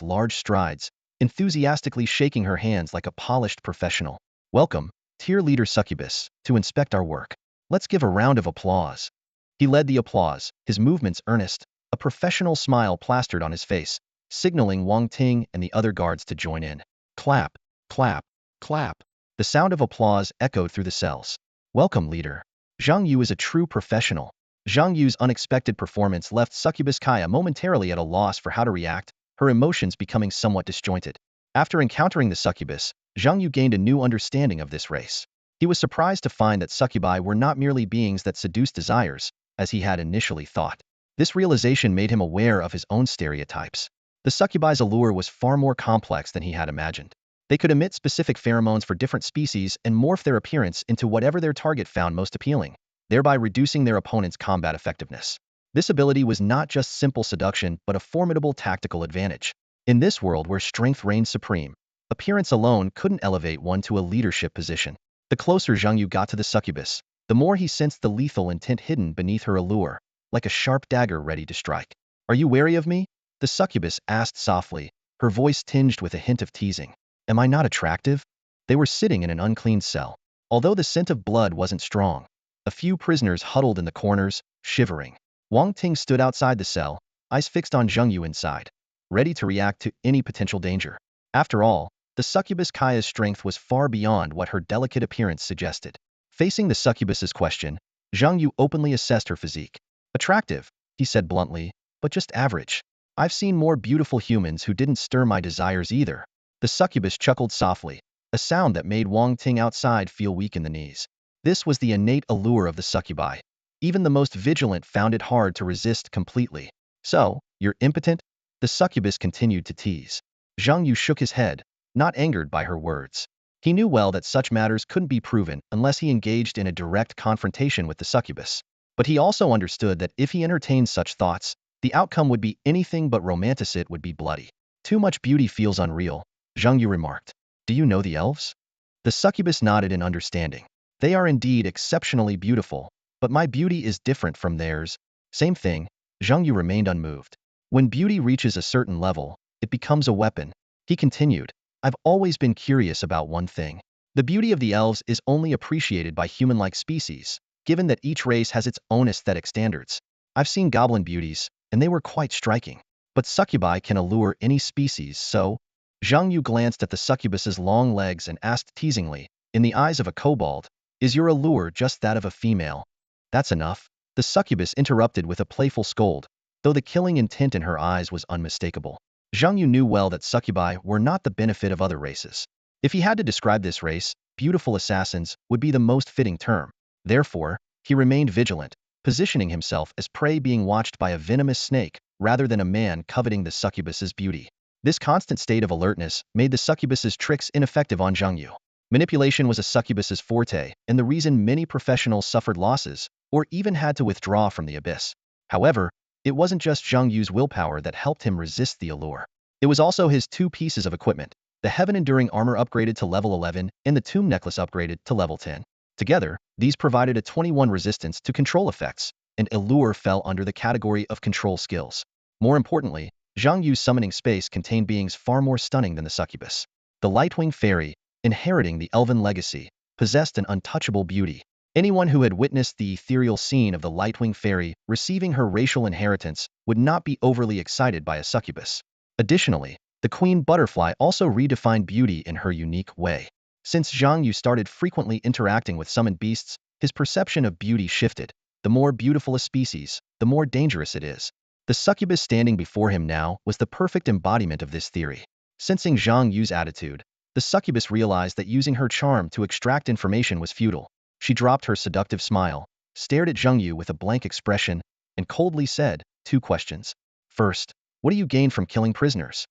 large strides, enthusiastically shaking her hands like a polished professional. "Welcome, tier leader Succubus, to inspect our work. Let's give a round of applause." He led the applause, his movements earnest, a professional smile plastered on his face, signaling Wang Ting and the other guards to join in. Clap, clap, clap. The sound of applause echoed through the cells. "Welcome, leader." Zhang Yu is a true professional. Zhang Yu's unexpected performance left Succubus Kaya momentarily at a loss for how to react, her emotions becoming somewhat disjointed. After encountering the succubus, Zhang Yu gained a new understanding of this race. He was surprised to find that succubi were not merely beings that seduce desires, as he had initially thought. This realization made him aware of his own stereotypes. The succubi's allure was far more complex than he had imagined. They could emit specific pheromones for different species and morph their appearance into whatever their target found most appealing, thereby reducing their opponent's combat effectiveness. This ability was not just simple seduction but a formidable tactical advantage. In this world where strength reigned supreme, appearance alone couldn't elevate one to a leadership position. The closer Zhang Yu got to the succubus, the more he sensed the lethal intent hidden beneath her allure, like a sharp dagger ready to strike. "Are you wary of me?" the succubus asked softly, her voice tinged with a hint of teasing. "Am I not attractive?" They were sitting in an uncleaned cell. Although the scent of blood wasn't strong, a few prisoners huddled in the corners, shivering. Wang Ting stood outside the cell, eyes fixed on Zhang Yu inside, ready to react to any potential danger. After all, the succubus Kaya's strength was far beyond what her delicate appearance suggested. Facing the succubus's question, Zhang Yu openly assessed her physique. "Attractive," he said bluntly, "but just average. I've seen more beautiful humans who didn't stir my desires either." The succubus chuckled softly, a sound that made Wang Ting outside feel weak in the knees. This was the innate allure of the succubi. Even the most vigilant found it hard to resist completely. So, you're impotent? The succubus continued to tease. Zhang Yu shook his head, not angered by her words. He knew well that such matters couldn't be proven unless he engaged in a direct confrontation with the succubus. But he also understood that if he entertained such thoughts, the outcome would be anything but romantic. It would be bloody. Too much beauty feels unreal, Zhang Yu remarked. Do you know the elves? The succubus nodded in understanding. They are indeed exceptionally beautiful, but my beauty is different from theirs. Same thing, Zhang Yu remained unmoved. When beauty reaches a certain level, it becomes a weapon. He continued, I've always been curious about one thing. The beauty of the elves is only appreciated by human-like species, given that each race has its own aesthetic standards. I've seen goblin beauties, and they were quite striking. But succubi can allure any species, so… Zhang Yu glanced at the succubus's long legs and asked teasingly, in the eyes of a kobold, is your allure just that of a female? That's enough. The succubus interrupted with a playful scold, though the killing intent in her eyes was unmistakable. Zhang Yu knew well that succubi were not the benefit of other races. If he had to describe this race, beautiful assassins would be the most fitting term. Therefore, he remained vigilant, positioning himself as prey being watched by a venomous snake rather than a man coveting the succubus's beauty. This constant state of alertness made the succubus's tricks ineffective on Zhang Yu. Manipulation was a succubus's forte, and the reason many professionals suffered losses or even had to withdraw from the abyss. However, it wasn't just Zhang Yu's willpower that helped him resist the allure. It was also his two pieces of equipment, the heaven-enduring armor upgraded to level 11 and the tomb necklace upgraded to level 10. Together, these provided a 21 resistance to control effects, and allure fell under the category of control skills. More importantly, Zhang Yu's summoning space contained beings far more stunning than the succubus. The Lightwing Fairy, inheriting the elven legacy, possessed an untouchable beauty. Anyone who had witnessed the ethereal scene of the Lightwing Fairy receiving her racial inheritance would not be overly excited by a succubus. Additionally, the Queen Butterfly also redefined beauty in her unique way. Since Zhang Yu started frequently interacting with summoned beasts, his perception of beauty shifted. The more beautiful a species, the more dangerous it is. The succubus standing before him now was the perfect embodiment of this theory. Sensing Zhang Yu's attitude, the succubus realized that using her charm to extract information was futile. She dropped her seductive smile, stared at Zhang Yu with a blank expression, and coldly said, 2 questions. First, what do you gain from killing prisoners?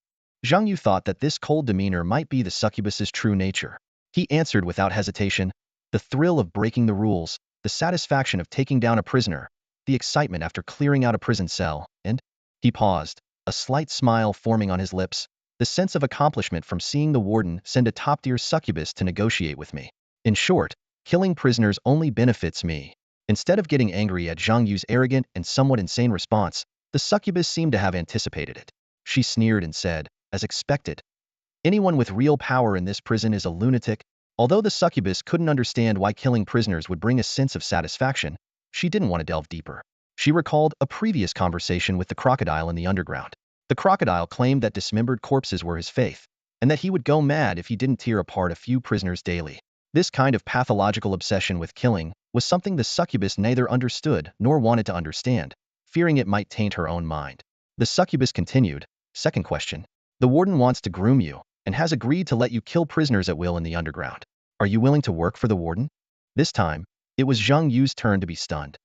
Zhang Yu thought that this cold demeanor might be the succubus's true nature. He answered without hesitation, the thrill of breaking the rules, the satisfaction of taking down a prisoner, the excitement after clearing out a prison cell, and… He paused, a slight smile forming on his lips, the sense of accomplishment from seeing the warden send a top-tier succubus to negotiate with me. In short, killing prisoners only benefits me. Instead of getting angry at Zhang Yu's arrogant and somewhat insane response, the succubus seemed to have anticipated it. She sneered and said, as expected, anyone with real power in this prison is a lunatic. Although the succubus couldn't understand why killing prisoners would bring a sense of satisfaction, she didn't want to delve deeper. She recalled a previous conversation with the crocodile in the underground. The crocodile claimed that dismembered corpses were his faith, and that he would go mad if he didn't tear apart a few prisoners daily. This kind of pathological obsession with killing was something the succubus neither understood nor wanted to understand, fearing it might taint her own mind. The succubus continued, second question. The warden wants to groom you, and has agreed to let you kill prisoners at will in the underground. Are you willing to work for the warden? This time, it was Zhang Yu's turn to be stunned.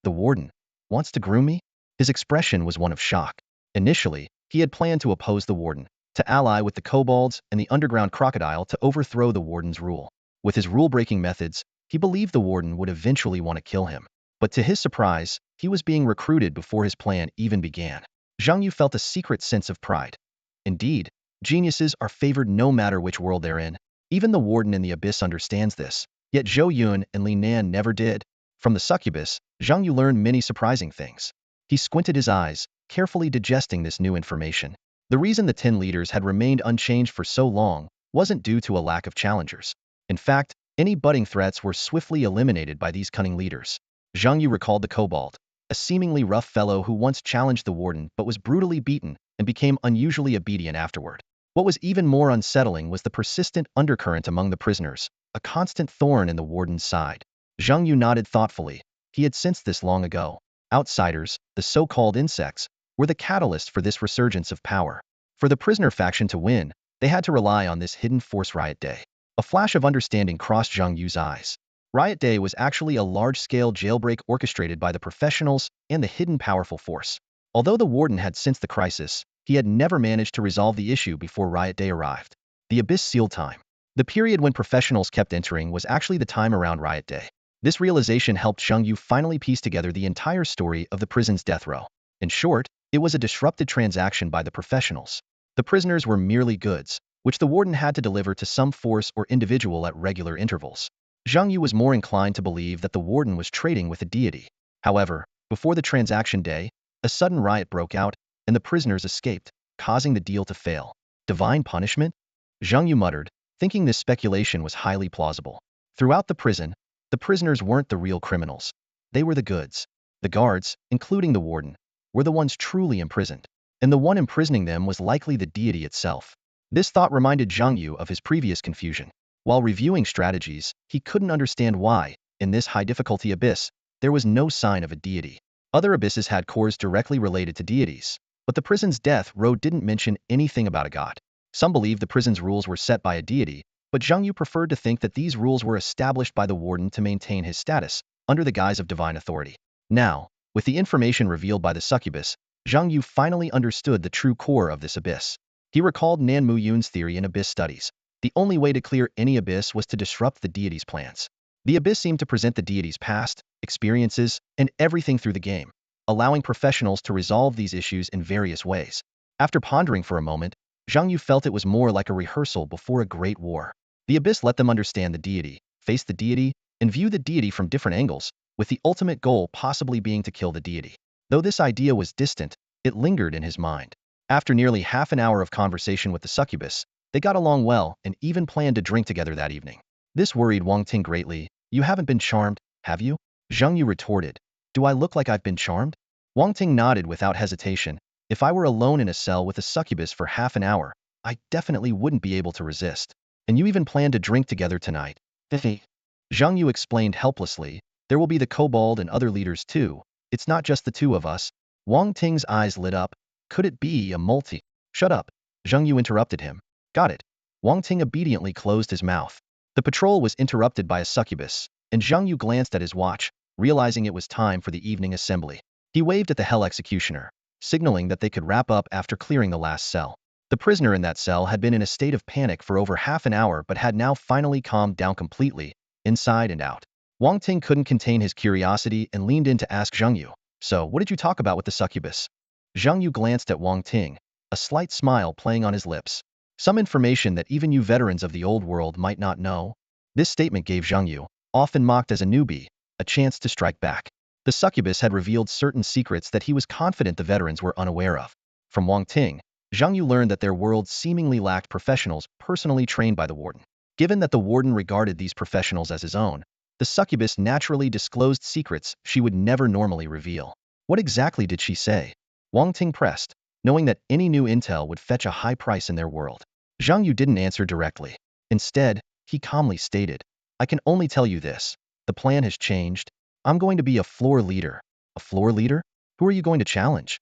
The warden wants to groom me? His expression was one of shock. Initially, he had planned to oppose the warden, to ally with the kobolds and the underground crocodile to overthrow the warden's rule. With his rule-breaking methods, he believed the warden would eventually want to kill him. But to his surprise, he was being recruited before his plan even began. Zhang Yu felt a secret sense of pride. Indeed, geniuses are favored no matter which world they're in. Even the warden in the abyss understands this, yet Zhou Yun and Li Nan never did. From the succubus, Zhang Yu learned many surprising things. He squinted his eyes, carefully digesting this new information. The reason the 10 leaders had remained unchanged for so long wasn't due to a lack of challengers. In fact, any budding threats were swiftly eliminated by these cunning leaders. Zhang Yu recalled the kobold, a seemingly rough fellow who once challenged the warden but was brutally beaten and became unusually obedient afterward. What was even more unsettling was the persistent undercurrent among the prisoners, a constant thorn in the warden's side. Zhang Yu nodded thoughtfully. He had sensed this long ago. Outsiders, the so-called insects, were the catalyst for this resurgence of power. For the prisoner faction to win, they had to rely on this hidden force. Riot Day. A flash of understanding crossed Zhang Yu's eyes. Riot Day was actually a large-scale jailbreak orchestrated by the professionals and the hidden powerful force. Although the warden had sensed the crisis, he had never managed to resolve the issue before Riot Day arrived. The Abyss Seal Time. The period when professionals kept entering was actually the time around Riot Day. This realization helped Zhang Yu finally piece together the entire story of the prison's death row. In short, it was a disrupted transaction by the professionals. The prisoners were merely goods, which the warden had to deliver to some force or individual at regular intervals. Zhang Yu was more inclined to believe that the warden was trading with a deity. However, before the transaction day, a sudden riot broke out, and the prisoners escaped, causing the deal to fail. Divine punishment? Zhang Yu muttered, thinking this speculation was highly plausible. Throughout the prison, the prisoners weren't the real criminals. They were the goods. The guards, including the warden, were the ones truly imprisoned, and the one imprisoning them was likely the deity itself. This thought reminded Zhang Yu of his previous confusion. While reviewing strategies, he couldn't understand why, in this high-difficulty abyss, there was no sign of a deity. Other abysses had cores directly related to deities, but the prison's death row didn't mention anything about a god. Some believed the prison's rules were set by a deity, but Zhang Yu preferred to think that these rules were established by the warden to maintain his status, under the guise of divine authority. Now, with the information revealed by the succubus, Zhang Yu finally understood the true core of this abyss. He recalled Nan Muyun's theory in abyss studies. The only way to clear any abyss was to disrupt the deity's plans. The abyss seemed to present the deity's past, experiences, and everything through the game, allowing professionals to resolve these issues in various ways. After pondering for a moment, Zhang Yu felt it was more like a rehearsal before a great war. The abyss let them understand the deity, face the deity, and view the deity from different angles, with the ultimate goal possibly being to kill the deity. Though this idea was distant, it lingered in his mind. After nearly half an hour of conversation with the succubus, they got along well and even planned to drink together that evening. This worried Wang Ting greatly. You haven't been charmed, have you? Zhang Yu retorted. Do I look like I've been charmed? Wang Ting nodded without hesitation. If I were alone in a cell with a succubus for half an hour, I definitely wouldn't be able to resist. And you even plan to drink together tonight. Zhang Yu explained helplessly. There will be the kobold and other leaders too. It's not just the two of us. Wang Ting's eyes lit up. Could it be a multi? Shut up. Zhang Yu interrupted him. Got it. Wang Ting obediently closed his mouth. The patrol was interrupted by a succubus, and Zhang Yu glanced at his watch, realizing it was time for the evening assembly. He waved at the Hell Executioner, signaling that they could wrap up after clearing the last cell. The prisoner in that cell had been in a state of panic for over half an hour but had now finally calmed down completely, inside and out. Wang Ting couldn't contain his curiosity and leaned in to ask Zhang Yu, So, what did you talk about with the succubus? Zhang Yu glanced at Wang Ting, a slight smile playing on his lips. Some information that even you veterans of the old world might not know. This statement gave Zhang Yu, often mocked as a newbie, a chance to strike back. The succubus had revealed certain secrets that he was confident the veterans were unaware of. From Wang Ting, Zhang Yu learned that their world seemingly lacked professionals personally trained by the warden. Given that the warden regarded these professionals as his own, the succubus naturally disclosed secrets she would never normally reveal. What exactly did she say? Wang Ting pressed, knowing that any new intel would fetch a high price in their world. Zhang Yu didn't answer directly. Instead, he calmly stated, I can only tell you this. The plan has changed. I'm going to be a floor leader. A floor leader? Who are you going to challenge?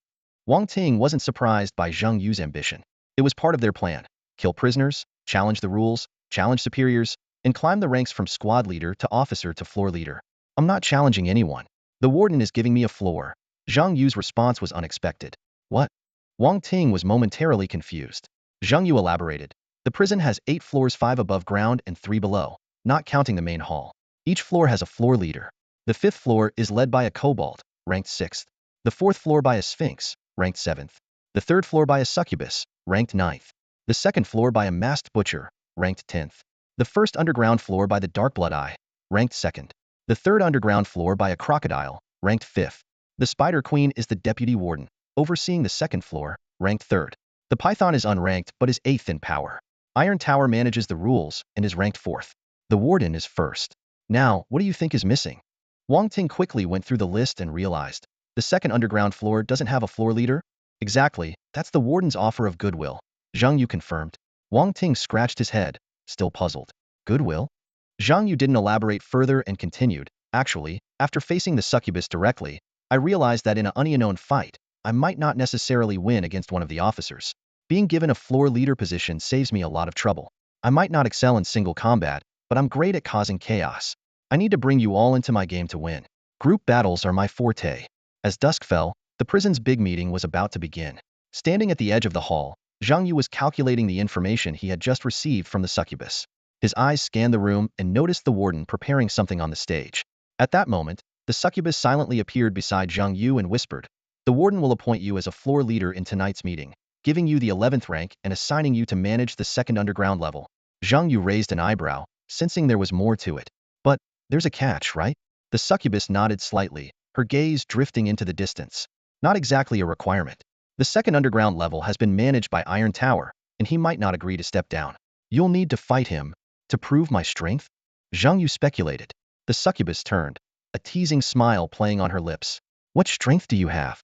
Wang Ting wasn't surprised by Zhang Yu's ambition. It was part of their plan. Kill prisoners, challenge the rules, challenge superiors, and climb the ranks from squad leader to officer to floor leader. I'm not challenging anyone. The warden is giving me a floor. Zhang Yu's response was unexpected. What? Wang Ting was momentarily confused. Zhang Yu elaborated. The prison has 8 floors, 5 above ground and 3 below, not counting the main hall. Each floor has a floor leader. The 5th floor is led by a kobold, ranked 6th. The 4th floor by a sphinx, ranked 7th. The 3rd floor by a succubus, ranked 9th. The 2nd floor by a masked butcher, ranked 10th. The 1st underground floor by the dark blood-eye, ranked 2nd. The 3rd underground floor by a crocodile, ranked 5th. The spider queen is the deputy warden, overseeing the 2nd floor, ranked 3rd. The python is unranked but is 8th in power. Iron Tower manages the rules and is ranked 4th. The warden is 1st. Now, what do you think is missing? Wang Ting quickly went through the list and realized. The 2nd underground floor doesn't have a floor leader? Exactly, that's the warden's offer of goodwill. Zhang Yu confirmed. Wang Ting scratched his head, still puzzled. Goodwill? Zhang Yu didn't elaborate further and continued. Actually, after facing the succubus directly, I realized that in an unknown fight, I might not necessarily win against one of the officers. Being given a floor leader position saves me a lot of trouble. I might not excel in single combat, but I'm great at causing chaos. I need to bring you all into my game to win. Group battles are my forte. As dusk fell, the prison's big meeting was about to begin. Standing at the edge of the hall, Zhang Yu was calculating the information he had just received from the succubus. His eyes scanned the room and noticed the warden preparing something on the stage. At that moment, the succubus silently appeared beside Zhang Yu and whispered, "The warden will appoint you as a floor leader in tonight's meeting, giving you the 11th rank and assigning you to manage the second underground level." Zhang Yu raised an eyebrow, sensing there was more to it. "But there's a catch, right?" The succubus nodded slightly, her gaze drifting into the distance. "Not exactly a requirement. The second underground level has been managed by Iron Tower, and he might not agree to step down. You'll need to fight him. To prove my strength?" Zhang Yu speculated. The succubus turned, a teasing smile playing on her lips. "What strength do you have?"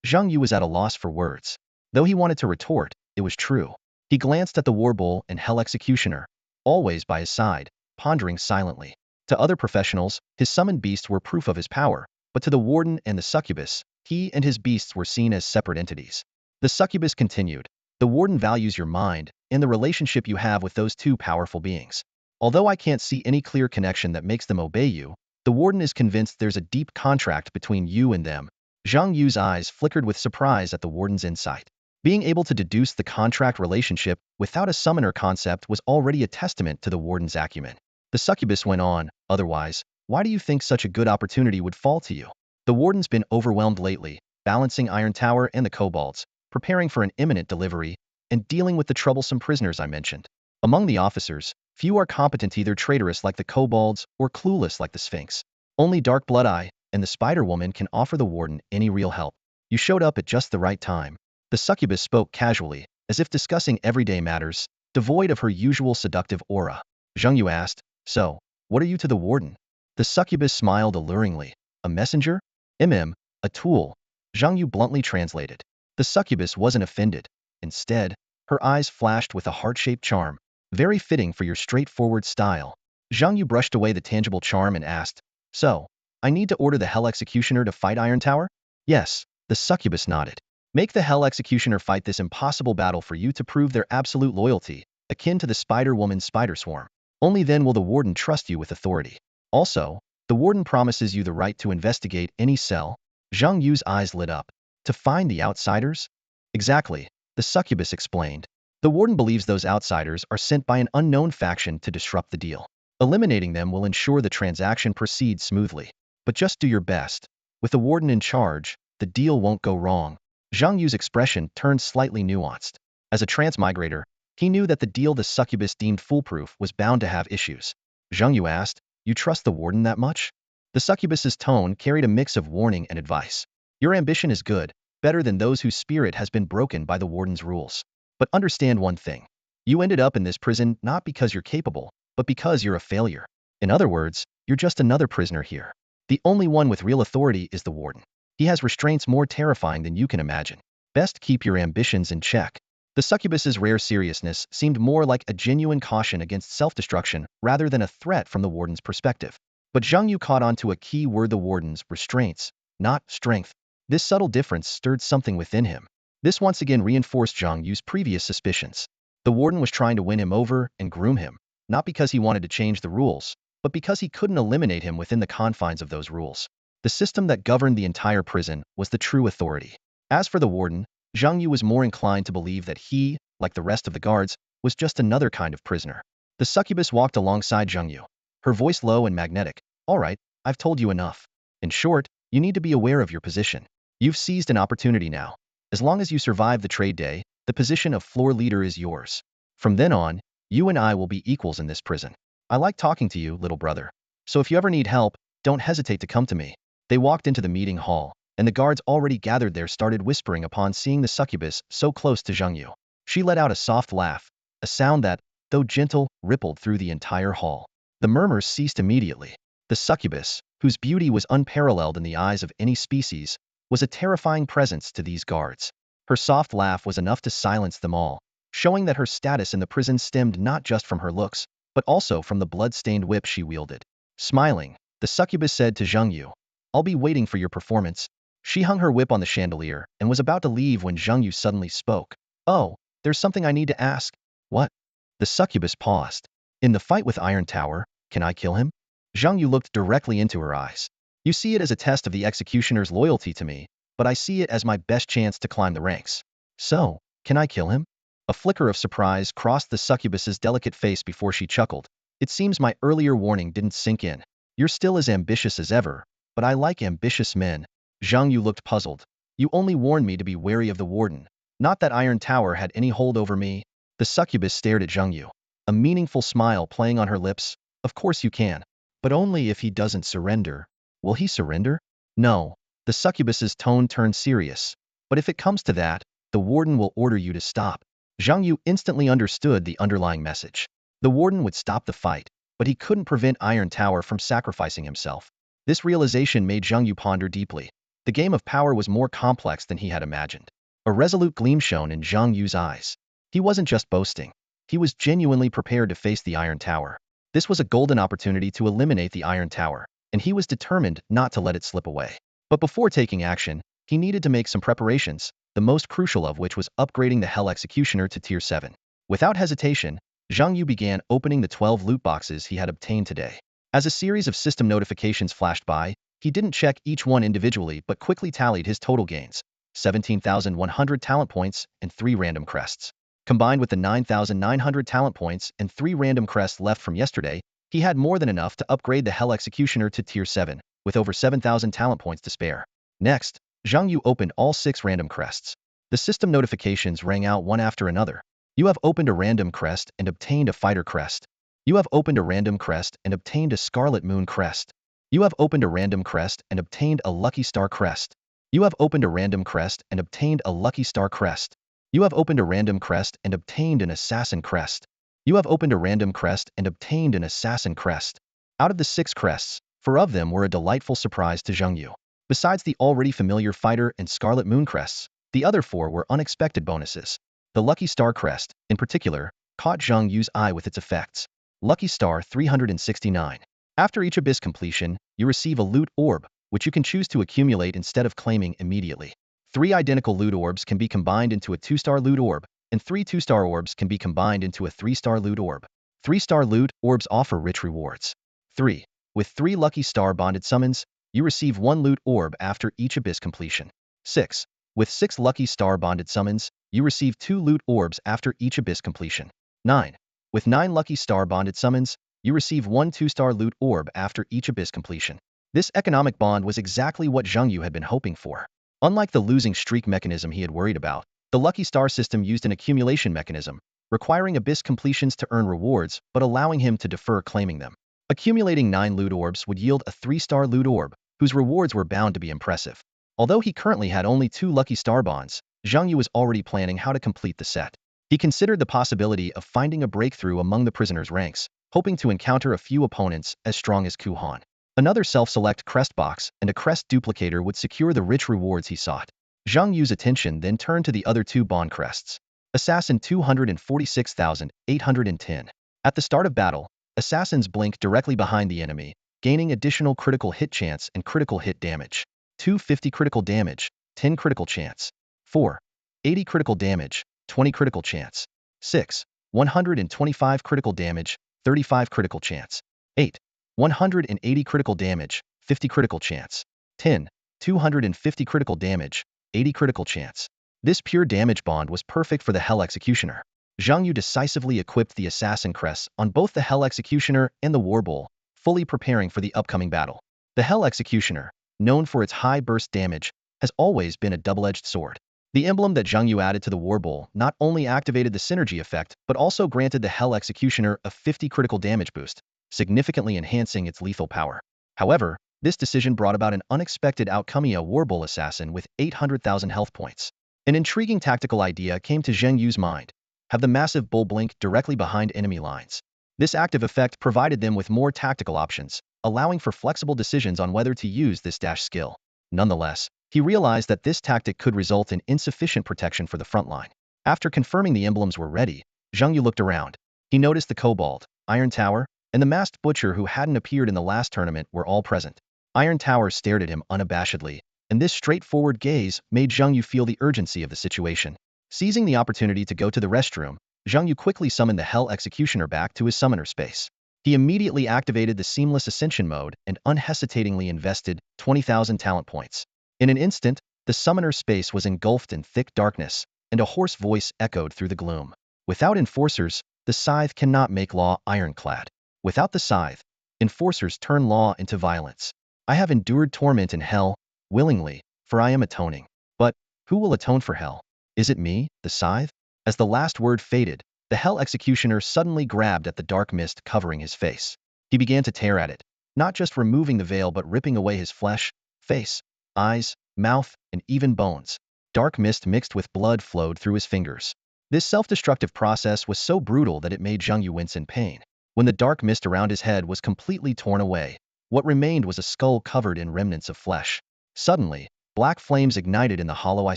Zhang Yu was at a loss for words. Though he wanted to retort, it was true. He glanced at the war bull and hell executioner, always by his side, pondering silently. To other professionals, his summoned beasts were proof of his power, but to the warden and the succubus, he and his beasts were seen as separate entities. The succubus continued, "The warden values your mind and the relationship you have with those two powerful beings. Although I can't see any clear connection that makes them obey you, the warden is convinced there's a deep contract between you and them." Zhang Yu's eyes flickered with surprise at the warden's insight. Being able to deduce the contract relationship without a summoner concept was already a testament to the warden's acumen. The succubus went on, "Otherwise, why do you think such a good opportunity would fall to you? The warden's been overwhelmed lately, balancing Iron Tower and the kobolds, preparing for an imminent delivery, and dealing with the troublesome prisoners I mentioned. Among the officers, few are competent, either traitorous like the kobolds or clueless like the Sphinx. Only Dark-Blood-I and the Spider-Woman can offer the warden any real help. You showed up at just the right time." The succubus spoke casually, as if discussing everyday matters, devoid of her usual seductive aura. Zhang Yu asked, "So, what are you to the warden?" The succubus smiled alluringly. "A messenger? A tool," Zhang Yu bluntly translated. The succubus wasn't offended. Instead, her eyes flashed with a heart-shaped charm. "Very fitting for your straightforward style." Zhang Yu brushed away the tangible charm and asked, "So, I need to order the Hell Executioner to fight Iron Tower?" "Yes," the succubus nodded. "Make the Hell Executioner fight this impossible battle for you to prove their absolute loyalty, akin to the Spider-Woman's spider swarm. Only then will the warden trust you with authority. Also, the warden promises you the right to investigate any cell." Zhang Yu's eyes lit up. "To find the outsiders?" "Exactly," the succubus explained. "The warden believes those outsiders are sent by an unknown faction to disrupt the deal. Eliminating them will ensure the transaction proceeds smoothly. But just do your best. With the warden in charge, the deal won't go wrong." Zhang Yu's expression turned slightly nuanced. As a transmigrator, he knew that the deal the succubus deemed foolproof was bound to have issues. Zhang Yu asked, "You trust the warden that much?" The succubus's tone carried a mix of warning and advice. "Your ambition is good, better than those whose spirit has been broken by the warden's rules. But understand one thing. You ended up in this prison not because you're capable, but because you're a failure. In other words, you're just another prisoner here. The only one with real authority is the warden. He has restraints more terrifying than you can imagine. Best keep your ambitions in check." The succubus's rare seriousness seemed more like a genuine caution against self-destruction rather than a threat from the warden's perspective. But Zhang Yu caught on to a key word: the warden's restraints, not strength. This subtle difference stirred something within him. This once again reinforced Zhang Yu's previous suspicions. The warden was trying to win him over and groom him, not because he wanted to change the rules, but because he couldn't eliminate him within the confines of those rules. The system that governed the entire prison was the true authority. As for the warden, Zhang Yu was more inclined to believe that he, like the rest of the guards, was just another kind of prisoner. The succubus walked alongside Zhang Yu, her voice low and magnetic. "All right, I've told you enough. In short, you need to be aware of your position. You've seized an opportunity now. As long as you survive the trade day, the position of floor leader is yours. From then on, you and I will be equals in this prison. I like talking to you, little brother. So if you ever need help, don't hesitate to come to me." They walked into the meeting hall, and the guards already gathered there started whispering upon seeing the succubus so close to Zhang Yu. She let out a soft laugh, a sound that, though gentle, rippled through the entire hall. The murmurs ceased immediately. The succubus, whose beauty was unparalleled in the eyes of any species, was a terrifying presence to these guards. Her soft laugh was enough to silence them all, showing that her status in the prison stemmed not just from her looks, but also from the blood-stained whip she wielded. Smiling, the succubus said to Zhang Yu, "I'll be waiting for your performance." She hung her whip on the chandelier and was about to leave when Zhang Yu suddenly spoke. "Oh, there's something I need to ask." "What?" The succubus paused. "In the fight with Iron Tower, can I kill him?" Zhang Yu looked directly into her eyes. You see it as a test of the executioner's loyalty to me, but I see it as my best chance to climb the ranks. So, can I kill him? A flicker of surprise crossed the succubus's delicate face before she chuckled. It seems my earlier warning didn't sink in. You're still as ambitious as ever, but I like ambitious men. Zhang Yu looked puzzled. You only warned me to be wary of the warden. Not that Iron Tower had any hold over me. The succubus stared at Zhang Yu, a meaningful smile playing on her lips. Of course you can. But only if he doesn't surrender. Will he surrender? No. The succubus's tone turned serious. But if it comes to that, the warden will order you to stop. Zhang Yu instantly understood the underlying message. The warden would stop the fight, but he couldn't prevent Iron Tower from sacrificing himself. This realization made Zhang Yu ponder deeply. The game of power was more complex than he had imagined. A resolute gleam shone in Zhang Yu's eyes. He wasn't just boasting. He was genuinely prepared to face the Iron Tower. This was a golden opportunity to eliminate the Iron Tower, and he was determined not to let it slip away. But before taking action, he needed to make some preparations, the most crucial of which was upgrading the Hell Executioner to Tier 7. Without hesitation, Zhang Yu began opening the 12 loot boxes he had obtained today. As a series of system notifications flashed by, he didn't check each one individually but quickly tallied his total gains: 17,100 talent points and 3 random crests. Combined with the 9,900 talent points and 3 random crests left from yesterday, he had more than enough to upgrade the Hell Executioner to Tier 7, with over 7,000 talent points to spare. Next, Zhang Yu opened all 6 random crests. The system notifications rang out one after another. You have opened a random crest and obtained a fighter crest. You have opened a random crest and obtained a Scarlet Moon crest. You have opened a random crest and obtained a Lucky Star crest. You have opened a random crest and obtained a Lucky Star crest. You have opened a random crest and obtained an Assassin crest. You have opened a random crest and obtained an Assassin crest. Out of the 6 crests, 4 of them were a delightful surprise to Zhang Yu. Besides the already familiar Fighter and Scarlet Moon crests, the other 4 were unexpected bonuses. The Lucky Star crest, in particular, caught Zhang Yu's eye with its effects. Lucky Star 369. After each abyss completion, you receive a loot orb, which you can choose to accumulate instead of claiming immediately. 3 identical loot orbs can be combined into a 2-star loot orb, and 3 2-star orbs can be combined into a 3-star loot orb. 3-star loot orbs offer rich rewards. 3. With 3 Lucky Star bonded summons, you receive 1 loot orb after each abyss completion. 6. With 6 Lucky Star bonded summons, you receive 2 loot orbs after each abyss completion. 9. With 9 Lucky Star bonded summons, you receive 1 2-star loot orb after each abyss completion. This economic bond was exactly what Zhang Yu had been hoping for. Unlike the losing streak mechanism he had worried about, the Lucky Star system used an accumulation mechanism, requiring abyss completions to earn rewards but allowing him to defer claiming them. Accumulating 9 loot orbs would yield a 3-star loot orb, whose rewards were bound to be impressive. Although he currently had only 2 Lucky Star bonds, Zhang Yu was already planning how to complete the set. He considered the possibility of finding a breakthrough among the prisoners' ranks, hoping to encounter a few opponents as strong as Ku Han. Another self-select crest box and a crest duplicator would secure the rich rewards he sought. Zhang Yu's attention then turned to the other 2 bond crests. Assassin 246,810. At the start of battle, assassins blink directly behind the enemy, gaining additional critical hit chance and critical hit damage. 250 critical damage, 10 critical chance. 4. 80 critical damage, 20 critical chance. 6. 125 critical damage, 35 critical chance. 8. 180 critical damage, 50 critical chance. 10. 250 critical damage, 80 critical chance. This pure damage bond was perfect for the Hell Executioner. Zhang Yu decisively equipped the Assassin crests on both the Hell Executioner and the War Bowl, fully preparing for the upcoming battle. The Hell Executioner, known for its high burst damage, has always been a double-edged sword. The emblem that Zhang Yu added to the War Bowl not only activated the synergy effect but also granted the Hell Executioner a 50 critical damage boost, significantly enhancing its lethal power. However, this decision brought about an unexpected outcome: a War Bowl assassin with 800,000 health points. An intriguing tactical idea came to Zhang Yu's mind: have the massive bull blink directly behind enemy lines. This active effect provided them with more tactical options, allowing for flexible decisions on whether to use this dash skill. Nonetheless, he realized that this tactic could result in insufficient protection for the front line. After confirming the emblems were ready, Zhang Yu looked around. He noticed the Kobold, Iron Tower, and the masked butcher who hadn't appeared in the last tournament were all present. Iron Tower stared at him unabashedly, and this straightforward gaze made Zhang Yu feel the urgency of the situation. Seizing the opportunity to go to the restroom, Zhang Yu quickly summoned the Hell Executioner back to his summoner space. He immediately activated the seamless ascension mode and unhesitatingly invested 20,000 talent points. In an instant, the summoner's space was engulfed in thick darkness, and a hoarse voice echoed through the gloom. Without enforcers, the scythe cannot make law ironclad. Without the scythe, enforcers turn law into violence. I have endured torment in hell, willingly, for I am atoning. But who will atone for hell? Is it me, the scythe? As the last word faded, the hell executioner suddenly grabbed at the dark mist covering his face. He began to tear at it, not just removing the veil but ripping away his flesh, face, eyes, mouth, and even bones. Dark mist mixed with blood flowed through his fingers. This self-destructive process was so brutal that it made Zhang Yu wince in pain. When the dark mist around his head was completely torn away, what remained was a skull covered in remnants of flesh. Suddenly, black flames ignited in the hollow eye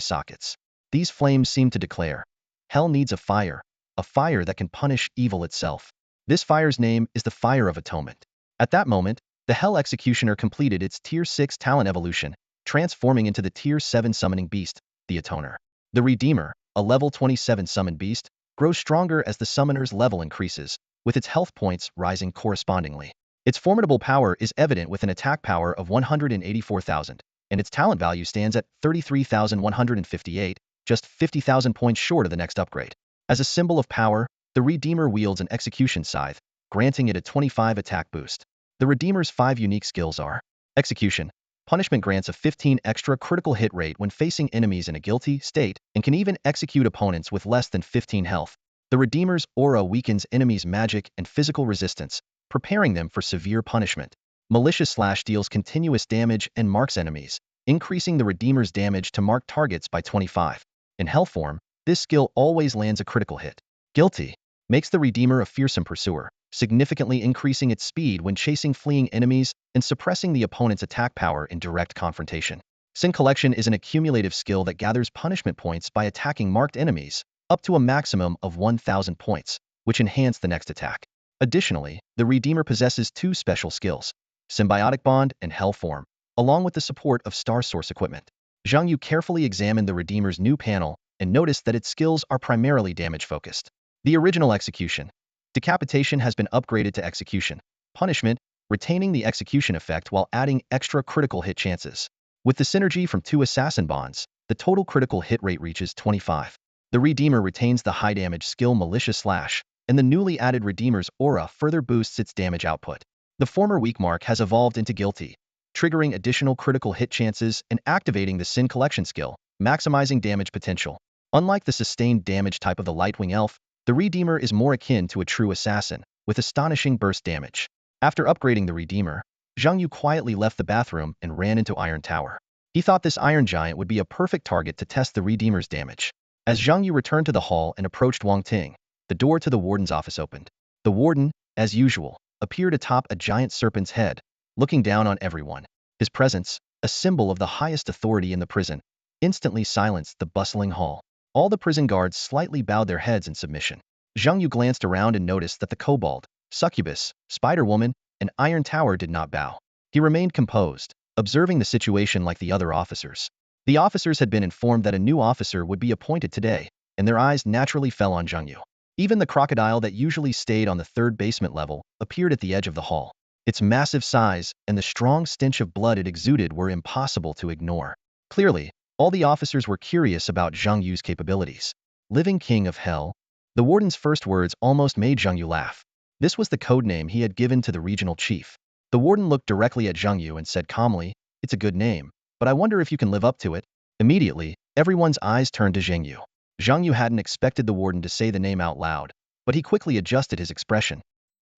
sockets. These flames seemed to declare, hell needs a fire that can punish evil itself. This fire's name is the Fire of Atonement. At that moment, the Hell Executioner completed its Tier 6 talent evolution, transforming into the Tier 7 summoning beast, the Atoner. The Redeemer, a level 27 summoned beast, grows stronger as the summoner's level increases, with its health points rising correspondingly. Its formidable power is evident with an attack power of 184,000, and its talent value stands at 33,158, just 50,000 points short of the next upgrade. As a symbol of power, the Redeemer wields an execution scythe, granting it a 25 attack boost. The Redeemer's 5 unique skills are: Execution. Punishment grants a 15 extra critical hit rate when facing enemies in a guilty state, and can even execute opponents with less than 15 health. The Redeemer's aura weakens enemies' magic and physical resistance, preparing them for severe punishment. Malicious Slash deals continuous damage and marks enemies, increasing the Redeemer's damage to marked targets by 25. In Hell form, this skill always lands a critical hit. Guilty makes the Redeemer a fearsome pursuer, significantly increasing its speed when chasing fleeing enemies and suppressing the opponent's attack power in direct confrontation. Sin Collection is an accumulative skill that gathers punishment points by attacking marked enemies, up to a maximum of 1,000 points, which enhance the next attack. Additionally, the Redeemer possesses 2 special skills, Symbiotic Bond and Hell form, along with the support of Star Source equipment. Zhang Yu carefully examined the Redeemer's new panel and noticed that its skills are primarily damage-focused. The original Execution. Decapitation has been upgraded to Execution. Punishment, retaining the execution effect while adding extra critical hit chances. With the synergy from 2 Assassin Bonds, the total critical hit rate reaches 25. The Redeemer retains the high-damage skill Malicious Slash, and the newly added Redeemer's aura further boosts its damage output. The former weak mark has evolved into Guilty, triggering additional critical hit chances and activating the Sin Collection skill, maximizing damage potential. Unlike the sustained damage type of the Lightwing Elf, the Redeemer is more akin to a true assassin, with astonishing burst damage. After upgrading the Redeemer, Zhang Yu quietly left the bathroom and ran into Iron Tower. He thought this Iron Giant would be a perfect target to test the Redeemer's damage. As Zhang Yu returned to the hall and approached Wang Ting, the door to the warden's office opened. The warden, as usual, appeared atop a giant serpent's head, looking down on everyone. His presence, a symbol of the highest authority in the prison, instantly silenced the bustling hall. All the prison guards slightly bowed their heads in submission. Zhang Yu glanced around and noticed that the kobold, succubus, Spider-Woman, and Iron Tower did not bow. He remained composed, observing the situation like the other officers. The officers had been informed that a new officer would be appointed today, and their eyes naturally fell on Zhang Yu. Even the crocodile that usually stayed on the 3rd basement level appeared at the edge of the hall. Its massive size and the strong stench of blood it exuded were impossible to ignore. Clearly, all the officers were curious about Zhang Yu's capabilities. Living King of Hell? The warden's first words almost made Zhang Yu laugh. This was the code name he had given to the regional chief. The warden looked directly at Zhang Yu and said calmly, "It's a good name, but I wonder if you can live up to it." Immediately, everyone's eyes turned to Zhang Yu. Zhang Yu hadn't expected the warden to say the name out loud, but he quickly adjusted his expression.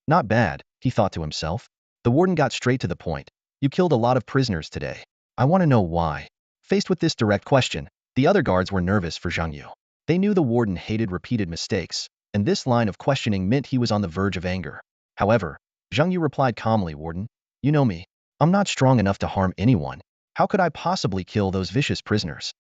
Not bad, he thought to himself. The warden got straight to the point. You killed a lot of prisoners today. I want to know why. Faced with this direct question, the other guards were nervous for Zhang Yu. They knew the warden hated repeated mistakes, and this line of questioning meant he was on the verge of anger. However, Zhang Yu replied calmly, "Warden, you know me. I'm not strong enough to harm anyone. How could I possibly kill those vicious prisoners?"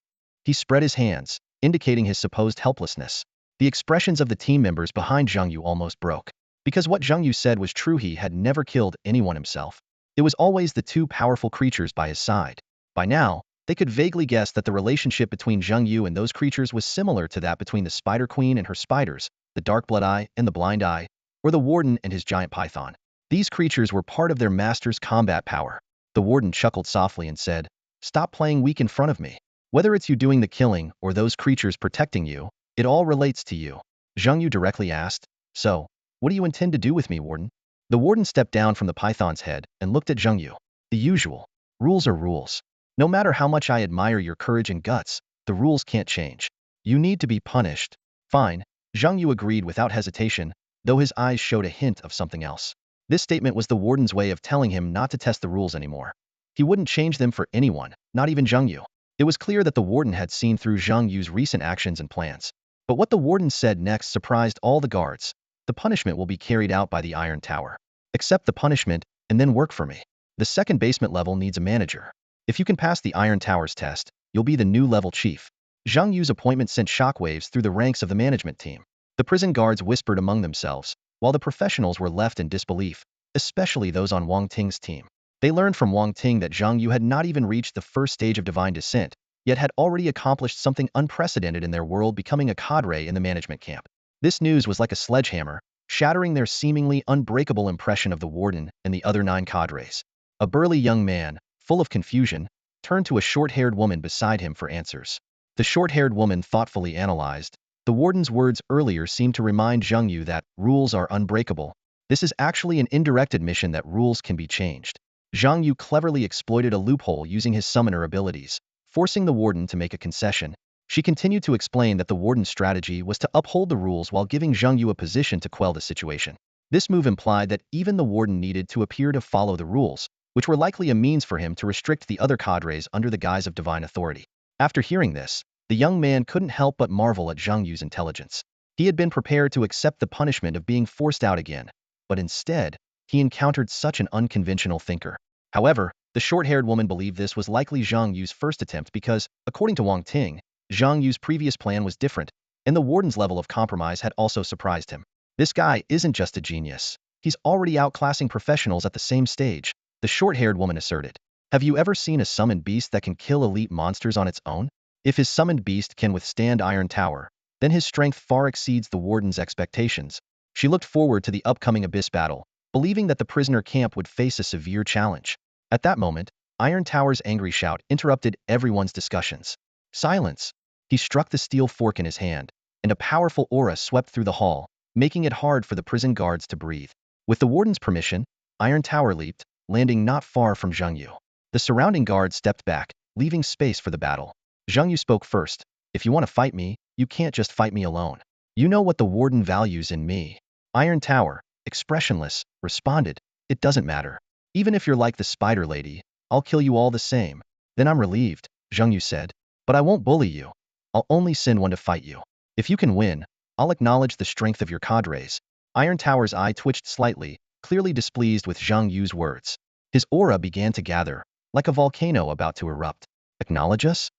He spread his hands, indicating his supposed helplessness. The expressions of the team members behind Zhang Yu almost broke. Because what Zhang Yu said was true, he had never killed anyone himself. It was always the 2 powerful creatures by his side. By now, they could vaguely guess that the relationship between Zhang Yu and those creatures was similar to that between the Spider Queen and her spiders, the Dark Blood Eye and the Blind Eye, or the Warden and his giant python. These creatures were part of their master's combat power. The warden chuckled softly and said, "Stop playing weak in front of me. Whether it's you doing the killing or those creatures protecting you, it all relates to you." Zhang Yu directly asked, "So, what do you intend to do with me, warden?" The warden stepped down from the python's head and looked at Zhang Yu. "The usual. Rules are rules. No matter how much I admire your courage and guts, the rules can't change. You need to be punished." "Fine," Zhang Yu agreed without hesitation, though his eyes showed a hint of something else. This statement was the warden's way of telling him not to test the rules anymore. He wouldn't change them for anyone, not even Zhang Yu. It was clear that the warden had seen through Zhang Yu's recent actions and plans. But what the warden said next surprised all the guards. "The punishment will be carried out by the Iron Tower. Accept the punishment, and then work for me. The second basement level needs a manager. If you can pass the Iron Tower's test, you'll be the new level chief." Zhang Yu's appointment sent shockwaves through the ranks of the management team. The prison guards whispered among themselves, while the professionals were left in disbelief, especially those on Wang Ting's team. They learned from Wang Ting that Zhang Yu had not even reached the first stage of divine descent, yet had already accomplished something unprecedented in their world, becoming a cadre in the management camp. This news was like a sledgehammer, shattering their seemingly unbreakable impression of the warden and the other 9 cadres. A burly young man, full of confusion, turned to a short-haired woman beside him for answers. The short-haired woman thoughtfully analyzed. The warden's words earlier seemed to remind Zhang Yu that rules are unbreakable. This is actually an indirect admission that rules can be changed. Zhang Yu cleverly exploited a loophole using his summoner abilities, forcing the warden to make a concession. She continued to explain that the warden's strategy was to uphold the rules while giving Zhang Yu a position to quell the situation. This move implied that even the warden needed to appear to follow the rules, which were likely a means for him to restrict the other cadres under the guise of divine authority. After hearing this, the young man couldn't help but marvel at Zhang Yu's intelligence. He had been prepared to accept the punishment of being forced out again, but instead, he encountered such an unconventional thinker. However, the short-haired woman believed this was likely Zhang Yu's first attempt because, according to Wang Ting, Zhang Yu's previous plan was different, and the warden's level of compromise had also surprised him. This guy isn't just a genius. He's already outclassing professionals at the same stage, the short-haired woman asserted. "Have you ever seen a summoned beast that can kill elite monsters on its own? If his summoned beast can withstand Iron Tower, then his strength far exceeds the warden's expectations." She looked forward to the upcoming Abyss battle, believing that the prisoner camp would face a severe challenge. At that moment, Iron Tower's angry shout interrupted everyone's discussions. "Silence!" He struck the steel fork in his hand, and a powerful aura swept through the hall, making it hard for the prison guards to breathe. With the warden's permission, Iron Tower leaped, landing not far from Zhang Yu. The surrounding guards stepped back, leaving space for the battle. Zhang Yu spoke first. "If you want to fight me, you can't just fight me alone. You know what the warden values in me." Iron Tower, expressionless, responded, "It doesn't matter. Even if you're like the spider lady, I'll kill you all the same." "Then I'm relieved," Zhang Yu said. "But I won't bully you. I'll only send one to fight you. If you can win, I'll acknowledge the strength of your cadres." Iron Tower's eye twitched slightly, clearly displeased with Zhang Yu's words. His aura began to gather, like a volcano about to erupt. "Acknowledge us?"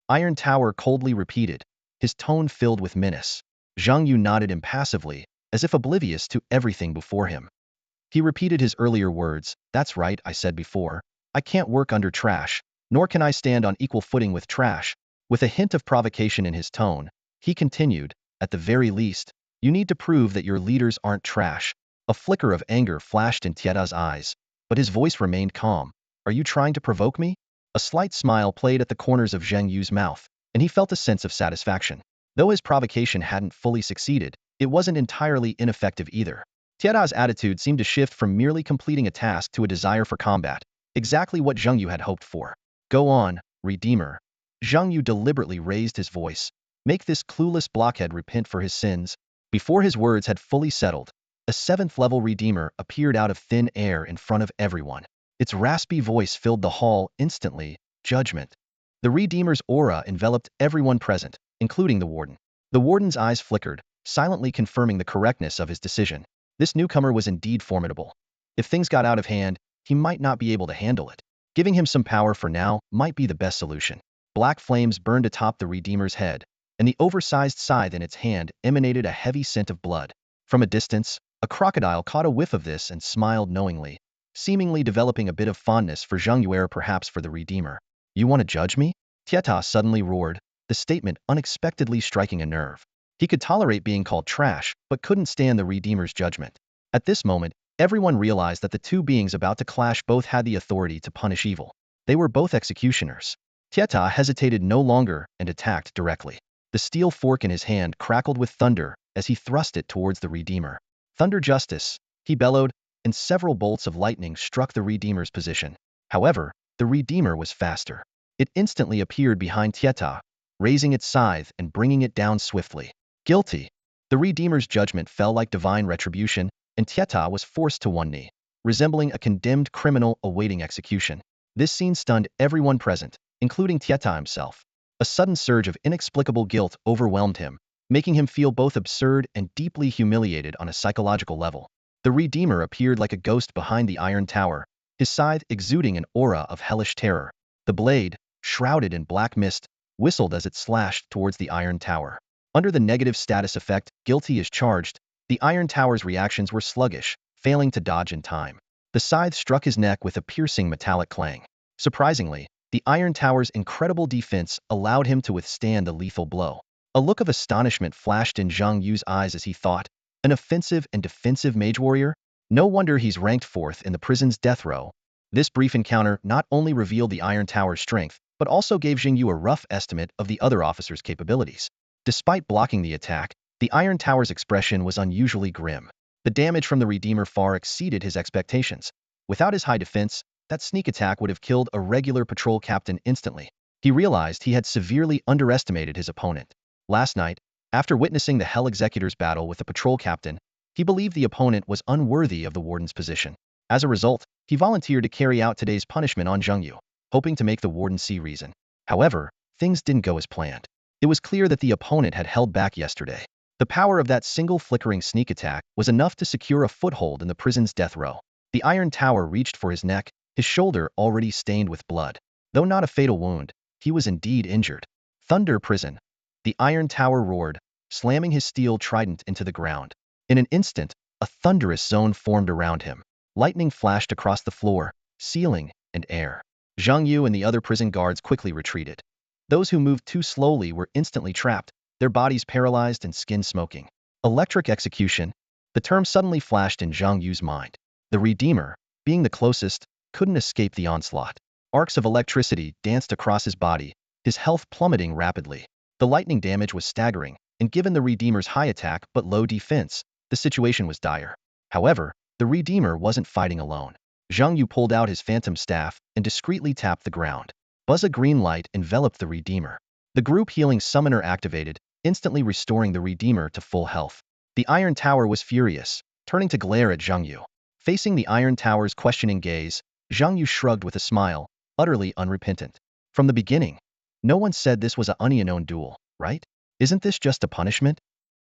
Iron Tower coldly repeated, his tone filled with menace. Zhang Yu nodded impassively, as if oblivious to everything before him. He repeated his earlier words. "That's right, I said before. I can't work under trash, nor can I stand on equal footing with trash." With a hint of provocation in his tone, he continued, "At the very least, you need to prove that your leaders aren't trash." A flicker of anger flashed in Tieta's eyes, but his voice remained calm. "Are you trying to provoke me?" A slight smile played at the corners of Zhang Yu's mouth, and he felt a sense of satisfaction. Though his provocation hadn't fully succeeded, it wasn't entirely ineffective either. Tieta's attitude seemed to shift from merely completing a task to a desire for combat, exactly what Zhang Yu had hoped for. "Go on, Redeemer." Zhang Yu deliberately raised his voice. "Make this clueless blockhead repent for his sins." Before his words had fully settled, a 7th-level Redeemer appeared out of thin air in front of everyone. Its raspy voice filled the hall instantly. "Judgment." The Redeemer's aura enveloped everyone present, including the warden. The warden's eyes flickered, silently confirming the correctness of his decision. This newcomer was indeed formidable. If things got out of hand, he might not be able to handle it. Giving him some power for now might be the best solution. Black flames burned atop the Redeemer's head, and the oversized scythe in its hand emanated a heavy scent of blood. From a distance, a crocodile caught a whiff of this and smiled knowingly, seemingly developing a bit of fondness for Zhang Yu, perhaps for the Redeemer. "You want to judge me?" Tieta suddenly roared, the statement unexpectedly striking a nerve. He could tolerate being called trash, but couldn't stand the Redeemer's judgment. At this moment, Everyone realized that the two beings about to clash both had the authority to punish evil. They were both executioners. Tieta hesitated no longer and attacked directly. The steel fork in his hand crackled with thunder as he thrust it towards the Redeemer. Thunder justice, he bellowed, and several bolts of lightning struck the Redeemer's position. However, the Redeemer was faster. It instantly appeared behind Tieta, raising its scythe and bringing it down swiftly. Guilty. The Redeemer's judgment fell like divine retribution, and Tieta was forced to one knee, resembling a condemned criminal awaiting execution. This scene stunned everyone present, including Tieta himself. A sudden surge of inexplicable guilt overwhelmed him, making him feel both absurd and deeply humiliated on a psychological level. The Redeemer appeared like a ghost behind the iron tower, his scythe exuding an aura of hellish terror. The blade, shrouded in black mist, whistled as it slashed towards the iron tower. Under the negative status effect, guilty as charged, the iron tower's reactions were sluggish, failing to dodge in time. The scythe struck his neck with a piercing metallic clang. Surprisingly, the iron tower's incredible defense allowed him to withstand the lethal blow. A look of astonishment flashed in Zhang Yu's eyes as he thought, an offensive and defensive mage warrior? No wonder he's ranked 4th in the prison's death row. This brief encounter not only revealed the iron tower's strength, but also gave Zhang Yu a rough estimate of the other officer's capabilities. Despite blocking the attack, the iron tower's expression was unusually grim. The damage from the Redeemer far exceeded his expectations. Without his high defense, that sneak attack would have killed a regular patrol captain instantly. He realized he had severely underestimated his opponent. Last night, after witnessing the Hell Executor's battle with the patrol captain, he believed the opponent was unworthy of the warden's position. As a result, he volunteered to carry out today's punishment on Zhang Yu, hoping to make the warden see reason. However, things didn't go as planned. It was clear that the opponent had held back yesterday. The power of that single flickering sneak attack was enough to secure a foothold in the prison's death row. The iron tower reached for his neck, his shoulder already stained with blood. Though not a fatal wound, he was indeed injured. Thunder prison. The iron tower roared, slamming his steel trident into the ground. In an instant, a thunderous zone formed around him. Lightning flashed across the floor, ceiling, and air. Zhang Yu and the other prison guards quickly retreated. Those who moved too slowly were instantly trapped, their bodies paralyzed and skin smoking. Electric execution. The term suddenly flashed in Zhang Yu's mind. The Redeemer, being the closest, couldn't escape the onslaught. Arcs of electricity danced across his body, his health plummeting rapidly. The lightning damage was staggering, and given the Redeemer's high attack but low defense, the situation was dire. However, the Redeemer wasn't fighting alone. Zhang Yu pulled out his phantom staff and discreetly tapped the ground. A green light enveloped the Redeemer. The group healing summoner activated, instantly restoring the Redeemer to full health. The iron tower was furious, turning to glare at Zhang Yu. Facing the iron tower's questioning gaze, Zhang Yu shrugged with a smile, utterly unrepentant. From the beginning, no one said this was a unknown duel, right? Isn't this just a punishment?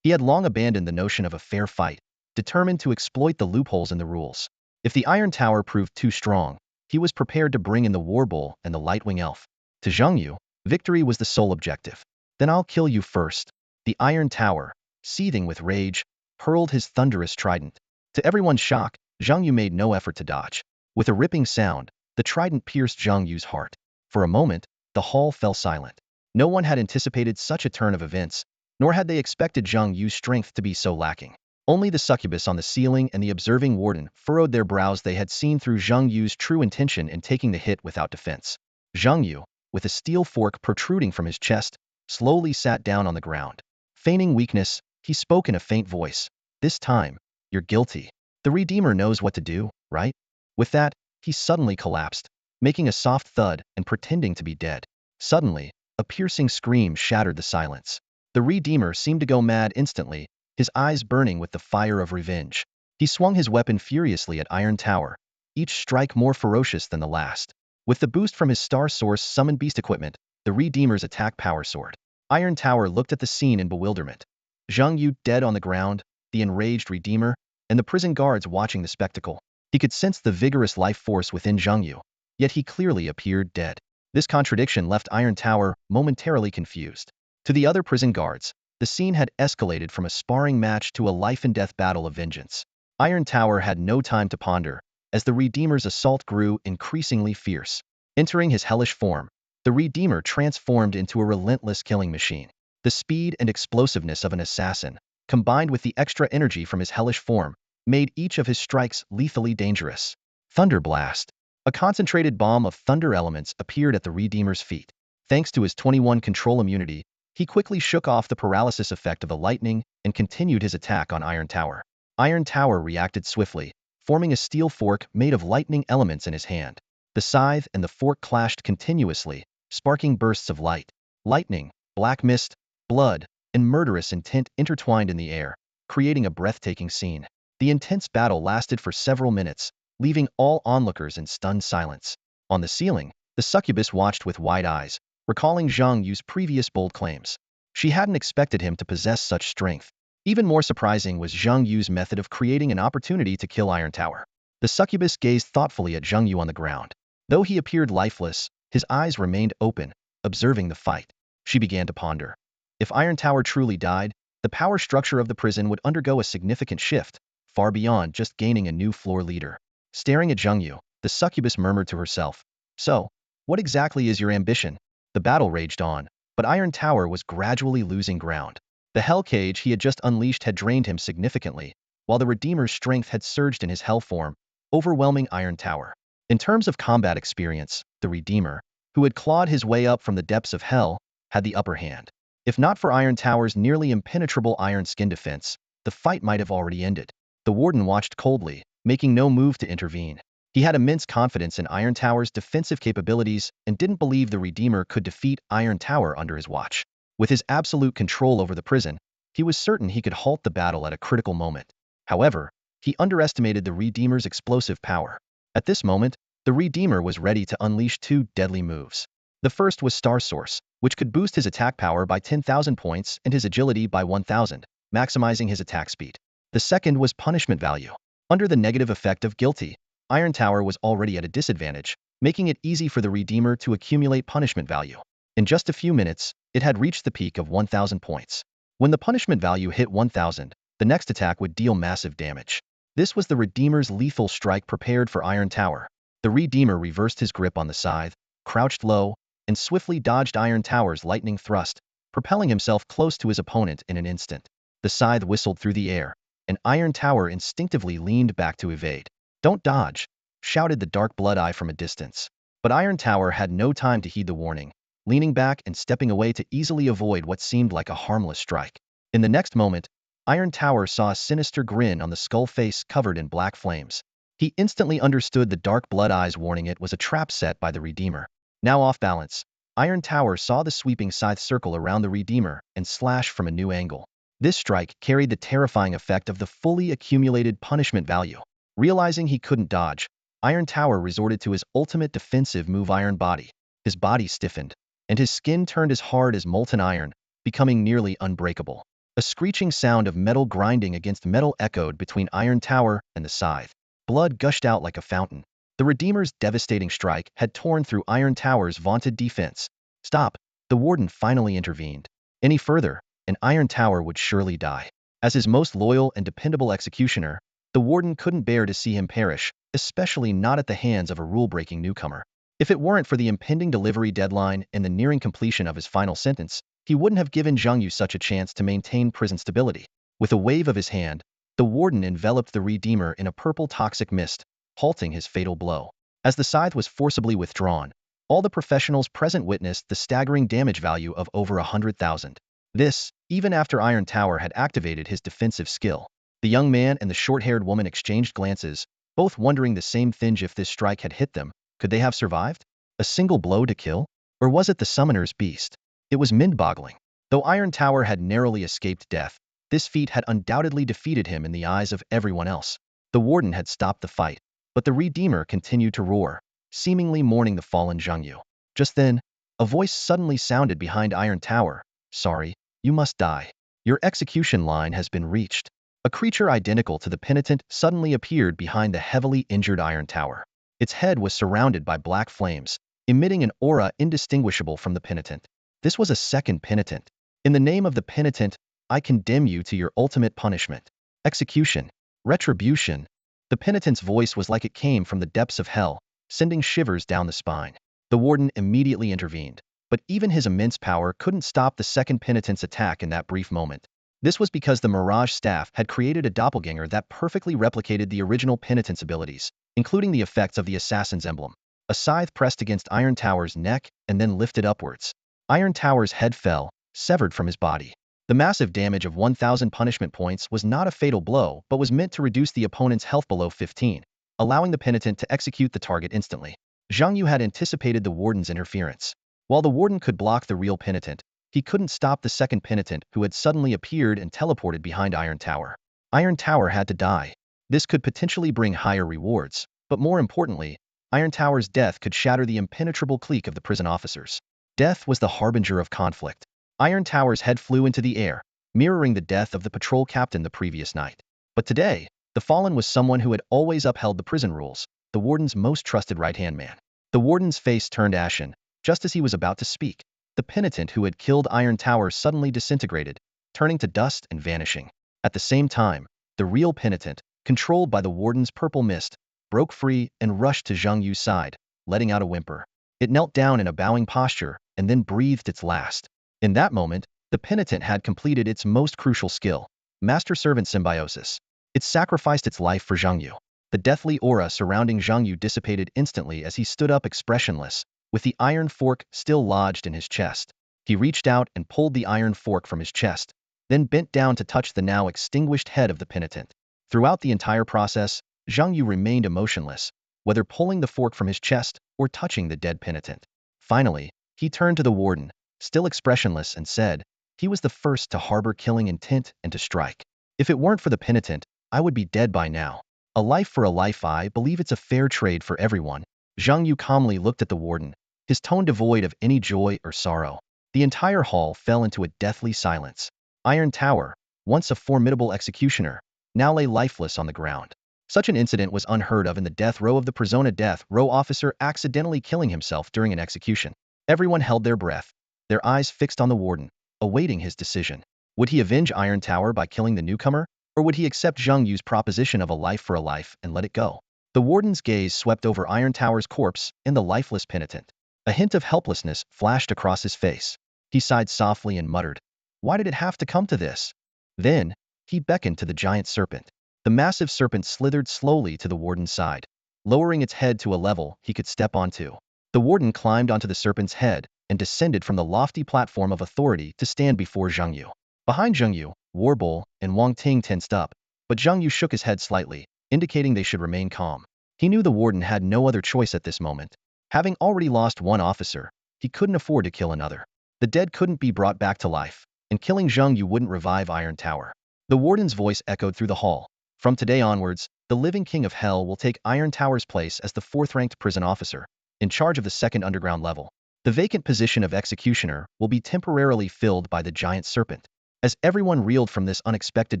He had long abandoned the notion of a fair fight, determined to exploit the loopholes in the rules. If the iron tower proved too strong, he was prepared to bring in the war bull and the lightwing elf. To Zhang Yu, victory was the sole objective. Then I'll kill you first. The iron tower, seething with rage, hurled his thunderous trident. To everyone's shock, Zhang Yu made no effort to dodge. With a ripping sound, the trident pierced Zhang Yu's heart. For a moment, the hall fell silent. No one had anticipated such a turn of events, nor had they expected Zhang Yu's strength to be so lacking. Only the succubus on the ceiling and the observing warden furrowed their brows. They had seen through Zhang Yu's true intention in taking the hit without defense. Zhang Yu, with a steel fork protruding from his chest, slowly sat down on the ground. Feigning weakness, he spoke in a faint voice. This time, you're guilty. The Redeemer knows what to do, right? With that, he suddenly collapsed, making a soft thud and pretending to be dead. Suddenly, a piercing scream shattered the silence. The Redeemer seemed to go mad instantly, his eyes burning with the fire of revenge. He swung his weapon furiously at Iron Tower, each strike more ferocious than the last. With the boost from his Star Source summoned beast equipment, the Redeemer's attack power soared. Iron Tower looked at the scene in bewilderment. Zhang Yu dead on the ground, the enraged Redeemer, and the prison guards watching the spectacle. He could sense the vigorous life force within Zhang Yu, yet he clearly appeared dead. This contradiction left Iron Tower momentarily confused. To the other prison guards, the scene had escalated from a sparring match to a life-and-death battle of vengeance. Iron Tower had no time to ponder, as the Redeemer's assault grew increasingly fierce. Entering his hellish form, the Redeemer transformed into a relentless killing machine. The speed and explosiveness of an assassin, combined with the extra energy from his hellish form, made each of his strikes lethally dangerous. Thunder Blast. A concentrated bomb of thunder elements appeared at the Redeemer's feet. Thanks to his 21 control immunity, he quickly shook off the paralysis effect of the lightning and continued his attack on Iron Tower. Iron Tower reacted swiftly, forming a steel fork made of lightning elements in his hand. The scythe and the fork clashed continuously, sparking bursts of light. Lightning, black mist, blood, and murderous intent intertwined in the air, creating a breathtaking scene. The intense battle lasted for several minutes, leaving all onlookers in stunned silence. On the ceiling, the succubus watched with wide eyes, recalling Zhang Yu's previous bold claims. She hadn't expected him to possess such strength. Even more surprising was Zhang Yu's method of creating an opportunity to kill Iron Tower. The succubus gazed thoughtfully at Zhang Yu on the ground. Though he appeared lifeless, his eyes remained open, observing the fight. She began to ponder. If Iron Tower truly died, the power structure of the prison would undergo a significant shift, far beyond just gaining a new floor leader. Staring at Zhang Yu, the succubus murmured to herself, "So, what exactly is your ambition?" The battle raged on, but Iron Tower was gradually losing ground. The hell cage he had just unleashed had drained him significantly, while the Redeemer's strength had surged in his hell form, overwhelming Iron Tower. In terms of combat experience, the Redeemer, who had clawed his way up from the depths of hell, had the upper hand. If not for Iron Tower's nearly impenetrable iron skin defense, the fight might have already ended. The Warden watched coldly, making no move to intervene. He had immense confidence in Iron Tower's defensive capabilities and didn't believe the Redeemer could defeat Iron Tower under his watch. With his absolute control over the prison, he was certain he could halt the battle at a critical moment. However, he underestimated the Redeemer's explosive power. At this moment, the Redeemer was ready to unleash two deadly moves. The first was Star Source, which could boost his attack power by 10,000 points and his agility by 1,000, maximizing his attack speed. The second was Punishment Value. Under the negative effect of Guilty, Iron Tower was already at a disadvantage, making it easy for the Redeemer to accumulate punishment value. In just a few minutes, it had reached the peak of 1,000 points. When the punishment value hit 1,000, the next attack would deal massive damage. This was the Redeemer's lethal strike prepared for Iron Tower. The Redeemer reversed his grip on the scythe, crouched low, and swiftly dodged Iron Tower's lightning thrust, propelling himself close to his opponent in an instant. The scythe whistled through the air, and Iron Tower instinctively leaned back to evade. "Don't dodge," shouted the dark blood-eye from a distance. But Iron Tower had no time to heed the warning, leaning back and stepping away to easily avoid what seemed like a harmless strike. In the next moment, Iron Tower saw a sinister grin on the skull face covered in black flames. He instantly understood the dark blood-eye's warning. It was a trap set by the Redeemer. Now off balance, Iron Tower saw the sweeping scythe circle around the Redeemer and slash from a new angle. This strike carried the terrifying effect of the fully accumulated punishment value. Realizing he couldn't dodge, Iron Tower resorted to his ultimate defensive move, Iron Body. His body stiffened, and his skin turned as hard as molten iron, becoming nearly unbreakable. A screeching sound of metal grinding against metal echoed between Iron Tower and the scythe. Blood gushed out like a fountain. The Redeemer's devastating strike had torn through Iron Tower's vaunted defense. "Stop!" The Warden finally intervened. Any further, and Iron Tower would surely die. As his most loyal and dependable executioner, the Warden couldn't bear to see him perish, especially not at the hands of a rule-breaking newcomer. If it weren't for the impending delivery deadline and the nearing completion of his final sentence, he wouldn't have given Zhang Yu such a chance to maintain prison stability. With a wave of his hand, the Warden enveloped the Redeemer in a purple toxic mist, halting his fatal blow. As the scythe was forcibly withdrawn, all the professionals present witnessed the staggering damage value of over 100,000. This, even after Iron Tower had activated his defensive skill. The young man and the short-haired woman exchanged glances, both wondering the same thing. If this strike had hit them, could they have survived? A single blow to kill? Or was it the summoner's beast? It was mind-boggling. Though Iron Tower had narrowly escaped death, this feat had undoubtedly defeated him in the eyes of everyone else. The Warden had stopped the fight, but the Redeemer continued to roar, seemingly mourning the fallen Zhang Yu. Just then, a voice suddenly sounded behind Iron Tower. "Sorry, you must die. Your execution line has been reached." A creature identical to the penitent suddenly appeared behind the heavily injured Iron Tower. Its head was surrounded by black flames, emitting an aura indistinguishable from the penitent. This was a second penitent. "In the name of the penitent, I condemn you to your ultimate punishment. Execution. Retribution." The penitent's voice was like it came from the depths of hell, sending shivers down the spine. The Warden immediately intervened, but even his immense power couldn't stop the second penitent's attack in that brief moment. This was because the Mirage staff had created a doppelganger that perfectly replicated the original penitent's abilities, including the effects of the assassin's emblem. A scythe pressed against Iron Tower's neck and then lifted upwards. Iron Tower's head fell, severed from his body. The massive damage of 1,000 punishment points was not a fatal blow but was meant to reduce the opponent's health below 15, allowing the penitent to execute the target instantly. Zhang Yu had anticipated the warden's interference. While the warden could block the real penitent, he couldn't stop the second penitent who had suddenly appeared and teleported behind Iron Tower. Iron Tower had to die. This could potentially bring higher rewards, but more importantly, Iron Tower's death could shatter the impenetrable clique of the prison officers. Death was the harbinger of conflict. Iron Tower's head flew into the air, mirroring the death of the patrol captain the previous night. But today, the fallen was someone who had always upheld the prison rules, the warden's most trusted right-hand man. The warden's face turned ashen, just as he was about to speak. The penitent who had killed Iron Tower suddenly disintegrated, turning to dust and vanishing. At the same time, the real penitent, controlled by the warden's purple mist, broke free and rushed to Zhang Yu's side, letting out a whimper. It knelt down in a bowing posture and then breathed its last. In that moment, the penitent had completed its most crucial skill, master-servant symbiosis. It sacrificed its life for Zhang Yu. The deathly aura surrounding Zhang Yu dissipated instantly as he stood up expressionless, with the iron fork still lodged in his chest. He reached out and pulled the iron fork from his chest, then bent down to touch the now extinguished head of the penitent. Throughout the entire process, Zhang Yu remained emotionless, whether pulling the fork from his chest or touching the dead penitent. Finally, he turned to the warden, still expressionless, and said, "He was the first to harbor killing intent and to strike. If it weren't for the penitent, I would be dead by now. A life for a life. I believe it's a fair trade for everyone." Zhang Yu calmly looked at the warden, his tone devoid of any joy or sorrow. The entire hall fell into a deathly silence. Iron Tower, once a formidable executioner, now lay lifeless on the ground. Such an incident was unheard of in the death row of the Persona death row officer accidentally killing himself during an execution. Everyone held their breath, their eyes fixed on the warden, awaiting his decision. Would he avenge Iron Tower by killing the newcomer, or would he accept Zhang Yu's proposition of a life for a life and let it go? The warden's gaze swept over Iron Tower's corpse and the lifeless penitent. A hint of helplessness flashed across his face. He sighed softly and muttered, "Why did it have to come to this?" Then, he beckoned to the giant serpent. The massive serpent slithered slowly to the warden's side, lowering its head to a level he could step onto. The warden climbed onto the serpent's head and descended from the lofty platform of authority to stand before Zhang Yu. Behind Zhang Yu, Warbull and Wang Ting tensed up, but Zhang Yu shook his head slightly, indicating they should remain calm. He knew the warden had no other choice at this moment. Having already lost one officer, he couldn't afford to kill another. The dead couldn't be brought back to life, and killing Zhang Yu wouldn't revive Iron Tower. The warden's voice echoed through the hall. "From today onwards, the living king of hell will take Iron Tower's place as the fourth-ranked prison officer, in charge of the second underground level. The vacant position of executioner will be temporarily filled by the giant serpent." As everyone reeled from this unexpected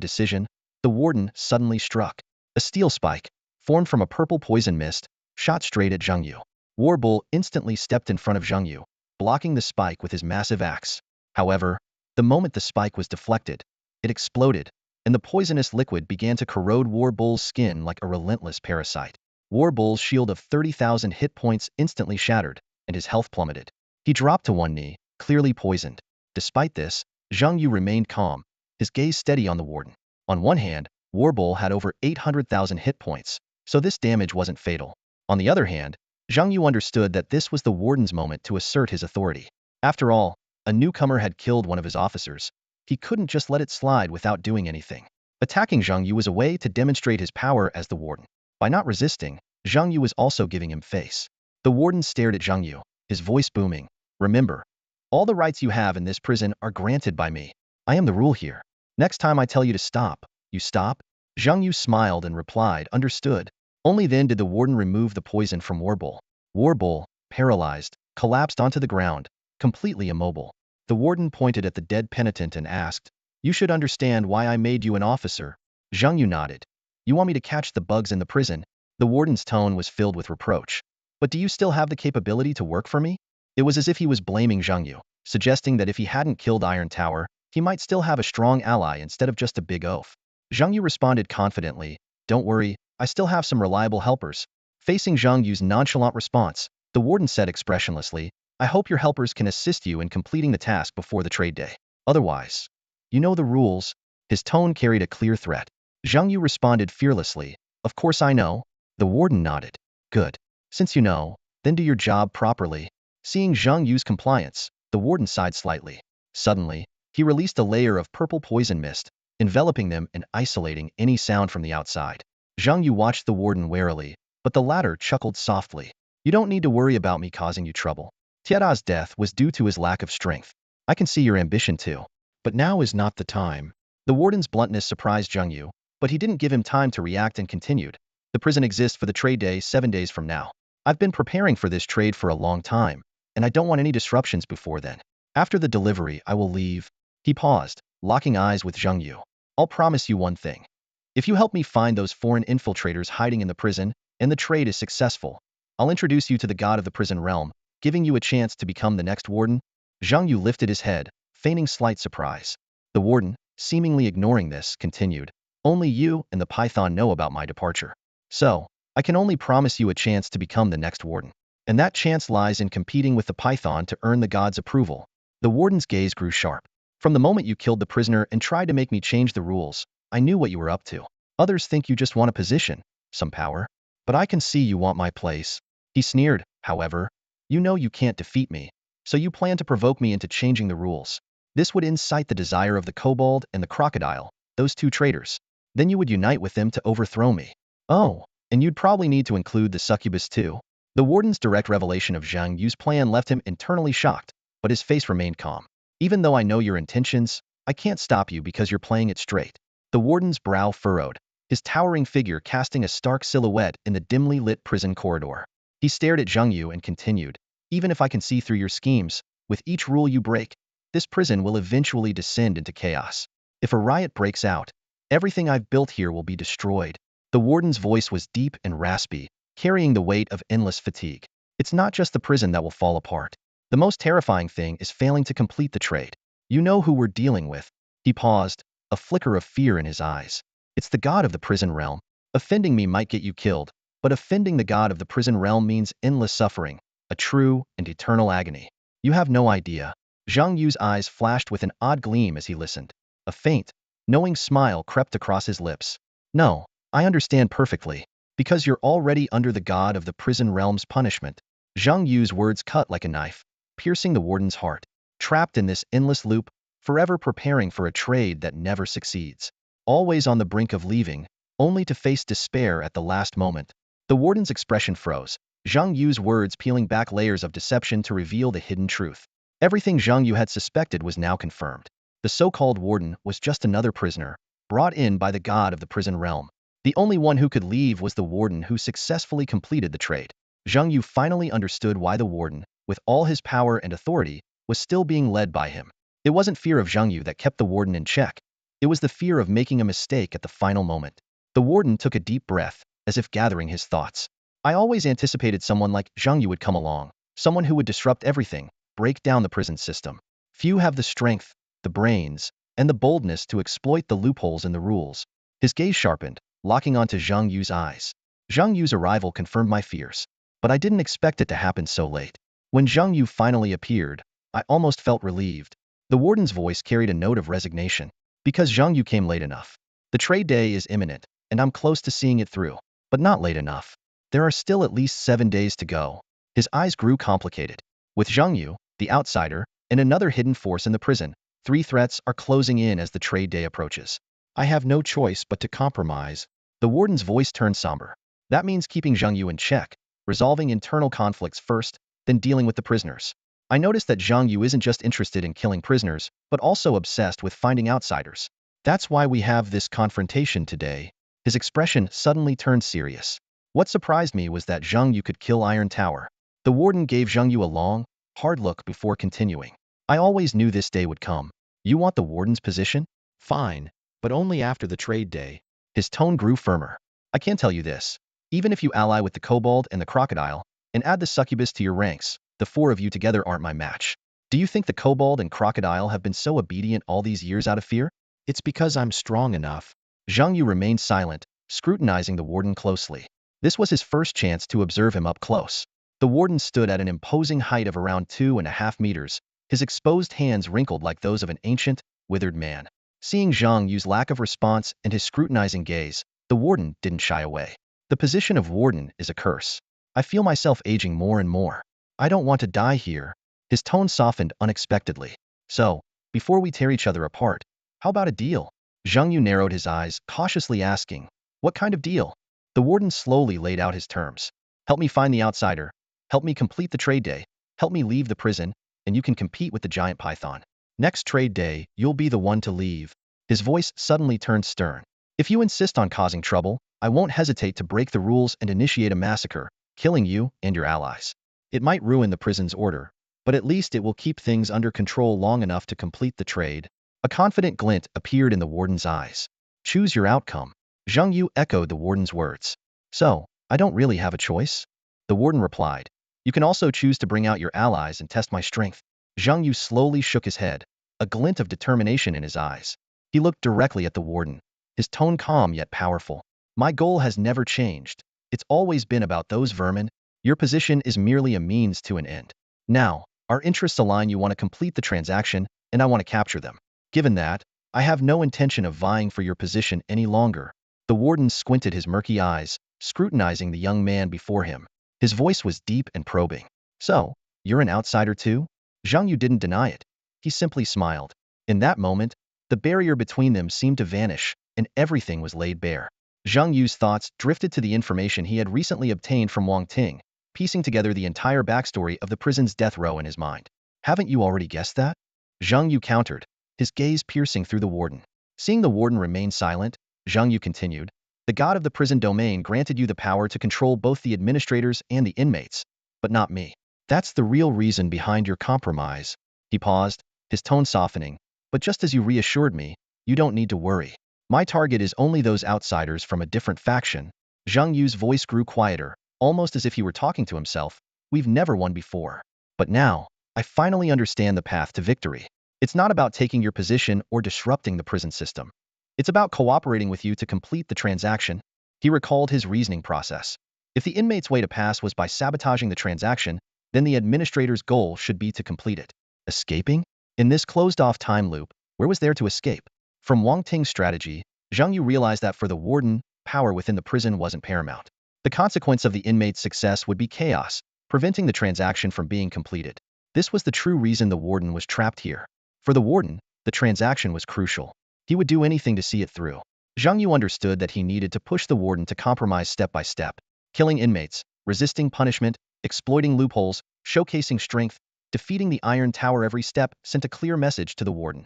decision, the warden suddenly struck. A steel spike, formed from a purple poison mist, shot straight at Zhang Yu. Warbull instantly stepped in front of Zhang Yu, blocking the spike with his massive axe. However, the moment the spike was deflected, it exploded, and the poisonous liquid began to corrode Warbull's skin like a relentless parasite. Warbull's shield of 30,000 hit points instantly shattered, and his health plummeted. He dropped to one knee, clearly poisoned. Despite this, Zhang Yu remained calm, his gaze steady on the warden. On one hand, Warbull had over 800,000 hit points, so this damage wasn't fatal. On the other hand, Zhang Yu understood that this was the warden's moment to assert his authority. After all, a newcomer had killed one of his officers. He couldn't just let it slide without doing anything. Attacking Zhang Yu was a way to demonstrate his power as the warden. By not resisting, Zhang Yu was also giving him face. The warden stared at Zhang Yu, his voice booming. "Remember, all the rights you have in this prison are granted by me. I am the rule here. Next time I tell you to stop, you stop?" Zhang Yu smiled and replied, "Understood." Only then did the warden remove the poison from Warbull. Warbull, paralyzed, collapsed onto the ground, completely immobile. The warden pointed at the dead penitent and asked, "You should understand why I made you an officer." Zhang Yu nodded. "You want me to catch the bugs in the prison?" The warden's tone was filled with reproach. "But do you still have the capability to work for me?" It was as if he was blaming Zhang Yu, suggesting that if he hadn't killed Iron Tower, he might still have a strong ally instead of just a big oaf. Zhang Yu responded confidently, "Don't worry, I still have some reliable helpers." Facing Zhang Yu's nonchalant response, the warden said expressionlessly, "I hope your helpers can assist you in completing the task before the trade day. Otherwise, you know the rules." His tone carried a clear threat. Zhang Yu responded fearlessly, "Of course I know." The warden nodded. "Good. Since you know, then do your job properly." Seeing Zhang Yu's compliance, the warden sighed slightly. Suddenly, he released a layer of purple poison mist, enveloping them and isolating any sound from the outside. Zhang Yu watched the warden warily, but the latter chuckled softly. "You don't need to worry about me causing you trouble. Tiada's death was due to his lack of strength. I can see your ambition too. But now is not the time." The warden's bluntness surprised Zhang Yu, but he didn't give him time to react and continued. "The prison exists for the trade day 7 days from now. I've been preparing for this trade for a long time, and I don't want any disruptions before then. After the delivery, I will leave." He paused, locking eyes with Zhang Yu. "I'll promise you one thing. If you help me find those foreign infiltrators hiding in the prison, and the trade is successful, I'll introduce you to the god of the prison realm, giving you a chance to become the next warden." Zhang Yu lifted his head, feigning slight surprise. The warden, seemingly ignoring this, continued, "Only you and the python know about my departure. So, I can only promise you a chance to become the next warden. And that chance lies in competing with the python to earn the god's approval." The warden's gaze grew sharp. "From the moment you killed the prisoner and tried to make me change the rules, I knew what you were up to. Others think you just want a position, some power. But I can see you want my place." He sneered, however. "You know you can't defeat me, so you plan to provoke me into changing the rules. This would incite the desire of the kobold and the crocodile, those two traitors. Then you would unite with them to overthrow me. Oh, and you'd probably need to include the succubus too." The warden's direct revelation of Zhang Yu's plan left him internally shocked, but his face remained calm. "Even though I know your intentions, I can't stop you because you're playing it straight." The warden's brow furrowed, his towering figure casting a stark silhouette in the dimly lit prison corridor. He stared at Zhang Yu and continued, "Even if I can see through your schemes, with each rule you break, this prison will eventually descend into chaos. If a riot breaks out, everything I've built here will be destroyed." The warden's voice was deep and raspy, carrying the weight of endless fatigue. "It's not just the prison that will fall apart. The most terrifying thing is failing to complete the trade. You know who we're dealing with." He paused, a flicker of fear in his eyes. "It's the god of the prison realm. Offending me might get you killed, but offending the god of the prison realm means endless suffering, a true and eternal agony. You have no idea." Zhang Yu's eyes flashed with an odd gleam as he listened. A faint, knowing smile crept across his lips. "No, I understand perfectly. Because you're already under the god of the prison realm's punishment." Zhang Yu's words cut like a knife, piercing the warden's heart. Trapped in this endless loop, forever preparing for a trade that never succeeds. Always on the brink of leaving, only to face despair at the last moment. The warden's expression froze, Zhang Yu's words peeling back layers of deception to reveal the hidden truth. Everything Zhang Yu had suspected was now confirmed. The so-called warden was just another prisoner, brought in by the god of the prison realm. The only one who could leave was the warden who successfully completed the trade. Zhang Yu finally understood why the warden, with all his power and authority, was still being led by him. It wasn't fear of Zhang Yu that kept the warden in check. It was the fear of making a mistake at the final moment. The warden took a deep breath, as if gathering his thoughts. "I always anticipated someone like Zhang Yu would come along, someone who would disrupt everything, break down the prison system. Few have the strength, the brains, and the boldness to exploit the loopholes in the rules." His gaze sharpened, locking onto Zhang Yu's eyes. "Zhang Yu's arrival confirmed my fears, but I didn't expect it to happen so late. When Zhang Yu finally appeared, I almost felt relieved." The warden's voice carried a note of resignation. "Because Zhang Yu came late enough. The trade day is imminent, and I'm close to seeing it through. But not late enough. There are still at least 7 days to go." His eyes grew complicated. With Zhang Yu, the outsider, and another hidden force in the prison, 3 threats are closing in as the trade day approaches. "I have no choice but to compromise." The warden's voice turned somber. "That means keeping Zhang Yu in check, resolving internal conflicts first, then dealing with the prisoners. I noticed that Zhang Yu isn't just interested in killing prisoners, but also obsessed with finding outsiders. That's why we have this confrontation today." His expression suddenly turned serious. "What surprised me was that Zhang Yu could kill Iron Tower." The warden gave Zhang Yu a long, hard look before continuing. "I always knew this day would come. You want the warden's position? Fine, but only after the trade day." His tone grew firmer. "I can tell you this. Even if you ally with the kobold and the crocodile, and add the succubus to your ranks, the 4 of you together aren't my match. Do you think the kobold and crocodile have been so obedient all these years out of fear? It's because I'm strong enough." Zhang Yu remained silent, scrutinizing the warden closely. This was his first chance to observe him up close. The warden stood at an imposing height of around 2.5 meters, his exposed hands wrinkled like those of an ancient, withered man. Seeing Zhang Yu's lack of response and his scrutinizing gaze, the warden didn't shy away. The position of warden is a curse. I feel myself aging more and more. I don't want to die here. His tone softened unexpectedly. So, before we tear each other apart, how about a deal? Zhang Yu narrowed his eyes, cautiously asking, what kind of deal? The warden slowly laid out his terms. Help me find the outsider. Help me complete the trade day. Help me leave the prison, and you can compete with the giant python. Next trade day, you'll be the one to leave. His voice suddenly turned stern. If you insist on causing trouble, I won't hesitate to break the rules and initiate a massacre, killing you and your allies. It might ruin the prison's order, but at least it will keep things under control long enough to complete the trade. A confident glint appeared in the warden's eyes. Choose your outcome. Zhang Yu echoed the warden's words. So, I don't really have a choice? The warden replied. You can also choose to bring out your allies and test my strength. Zhang Yu slowly shook his head, a glint of determination in his eyes. He looked directly at the warden, his tone calm yet powerful. My goal has never changed. It's always been about those vermin. Your position is merely a means to an end. Now, our interests align. You want to complete the transaction, and I want to capture them. Given that, I have no intention of vying for your position any longer. The warden squinted his murky eyes, scrutinizing the young man before him. His voice was deep and probing. So, you're an outsider too? Zhang Yu didn't deny it. He simply smiled. In that moment, the barrier between them seemed to vanish, and everything was laid bare. Zhang Yu's thoughts drifted to the information he had recently obtained from Wang Ting, piecing together the entire backstory of the prison's death row in his mind. Haven't you already guessed that? Zhang Yu countered, his gaze piercing through the warden. Seeing the warden remain silent, Zhang Yu continued, the god of the prison domain granted you the power to control both the administrators and the inmates, but not me. That's the real reason behind your compromise. He paused, his tone softening. But just as you reassured me, you don't need to worry. My target is only those outsiders from a different faction. Zhang Yu's voice grew quieter, almost as if he were talking to himself. We've never won before. But now, I finally understand the path to victory. It's not about taking your position or disrupting the prison system. It's about cooperating with you to complete the transaction. He recalled his reasoning process. If the inmate's way to pass was by sabotaging the transaction, then the administrator's goal should be to complete it. Escaping? In this closed-off time loop, where was there to escape? From Wang Ting's strategy, Zhang Yu realized that for the warden, power within the prison wasn't paramount. The consequence of the inmate's success would be chaos, preventing the transaction from being completed. This was the true reason the warden was trapped here. For the warden, the transaction was crucial. He would do anything to see it through. Zhang Yu understood that he needed to push the warden to compromise step by step, killing inmates, resisting punishment, exploiting loopholes, showcasing strength. Defeating the Iron Tower every step sent a clear message to the warden.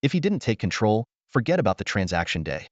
If he didn't take control, forget about the transaction day.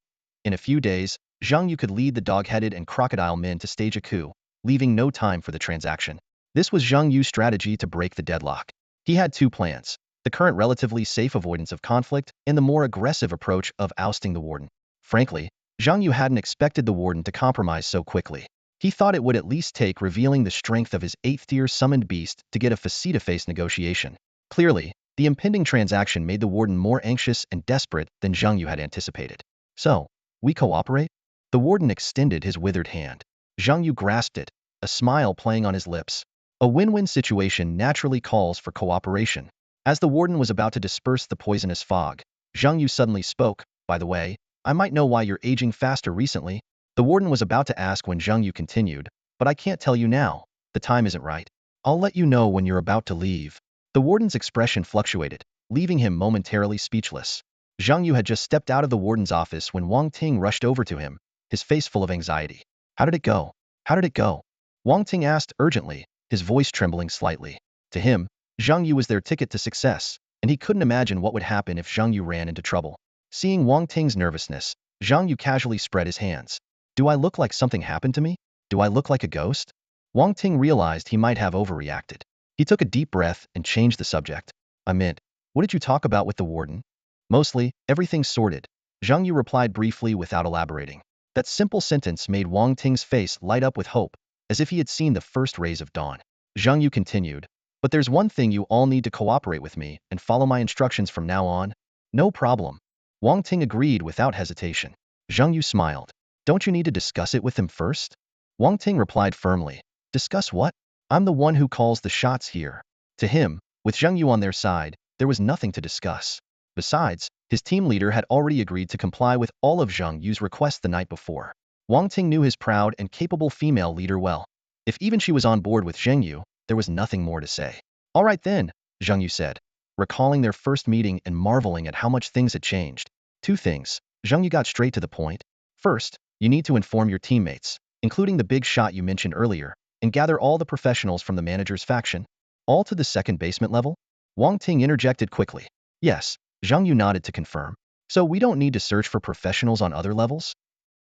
In a few days, Zhang Yu could lead the dog-headed and crocodile men to stage a coup, leaving no time for the transaction. This was Zhang Yu's strategy to break the deadlock. He had two plans, the current relatively safe avoidance of conflict and the more aggressive approach of ousting the warden. Frankly, Zhang Yu hadn't expected the warden to compromise so quickly. He thought it would at least take revealing the strength of his 8th-tier summoned beast to get a face-to-face negotiation. Clearly, the impending transaction made the warden more anxious and desperate than Zhang Yu had anticipated. So, we cooperate? The warden extended his withered hand. Zhang Yu grasped it, a smile playing on his lips. A win-win situation naturally calls for cooperation. As the warden was about to disperse the poisonous fog, Zhang Yu suddenly spoke, by the way, I might know why you're aging faster recently. The warden was about to ask when Zhang Yu continued, but I can't tell you now. The time isn't right. I'll let you know when you're about to leave. The warden's expression fluctuated, leaving him momentarily speechless. Zhang Yu had just stepped out of the warden's office when Wang Ting rushed over to him, his face full of anxiety. How did it go? How did it go? Wang Ting asked urgently, his voice trembling slightly. To him, Zhang Yu was their ticket to success, and he couldn't imagine what would happen if Zhang Yu ran into trouble. Seeing Wang Ting's nervousness, Zhang Yu casually spread his hands. Do I look like something happened to me? Do I look like a ghost? Wang Ting realized he might have overreacted. He took a deep breath and changed the subject. I meant, what did you talk about with the warden? Mostly, everything's sorted. Zhang Yu replied briefly without elaborating. That simple sentence made Wang Ting's face light up with hope, as if he had seen the first rays of dawn. Zhang Yu continued, but there's one thing, you all need to cooperate with me and follow my instructions from now on. No problem. Wang Ting agreed without hesitation. Zhang Yu smiled. Don't you need to discuss it with him first? Wang Ting replied firmly. Discuss what? I'm the one who calls the shots here. To him, with Zhang Yu on their side, there was nothing to discuss. Besides, His team leader had already agreed to comply with all of Zhang Yu's requests the night before. Wang Ting knew his proud and capable female leader well. If even she was on board with Zheng Yu, there was nothing more to say. All right then, Zheng Yu said, recalling their first meeting and marveling at how much things had changed. Two things. Zheng Yu got straight to the point. First, you need to inform your teammates, including the big shot you mentioned earlier, and gather all the professionals from the manager's faction. All to the second basement level? Wang Ting interjected quickly. Yes, Zhang Yu nodded to confirm. So we don't need to search for professionals on other levels?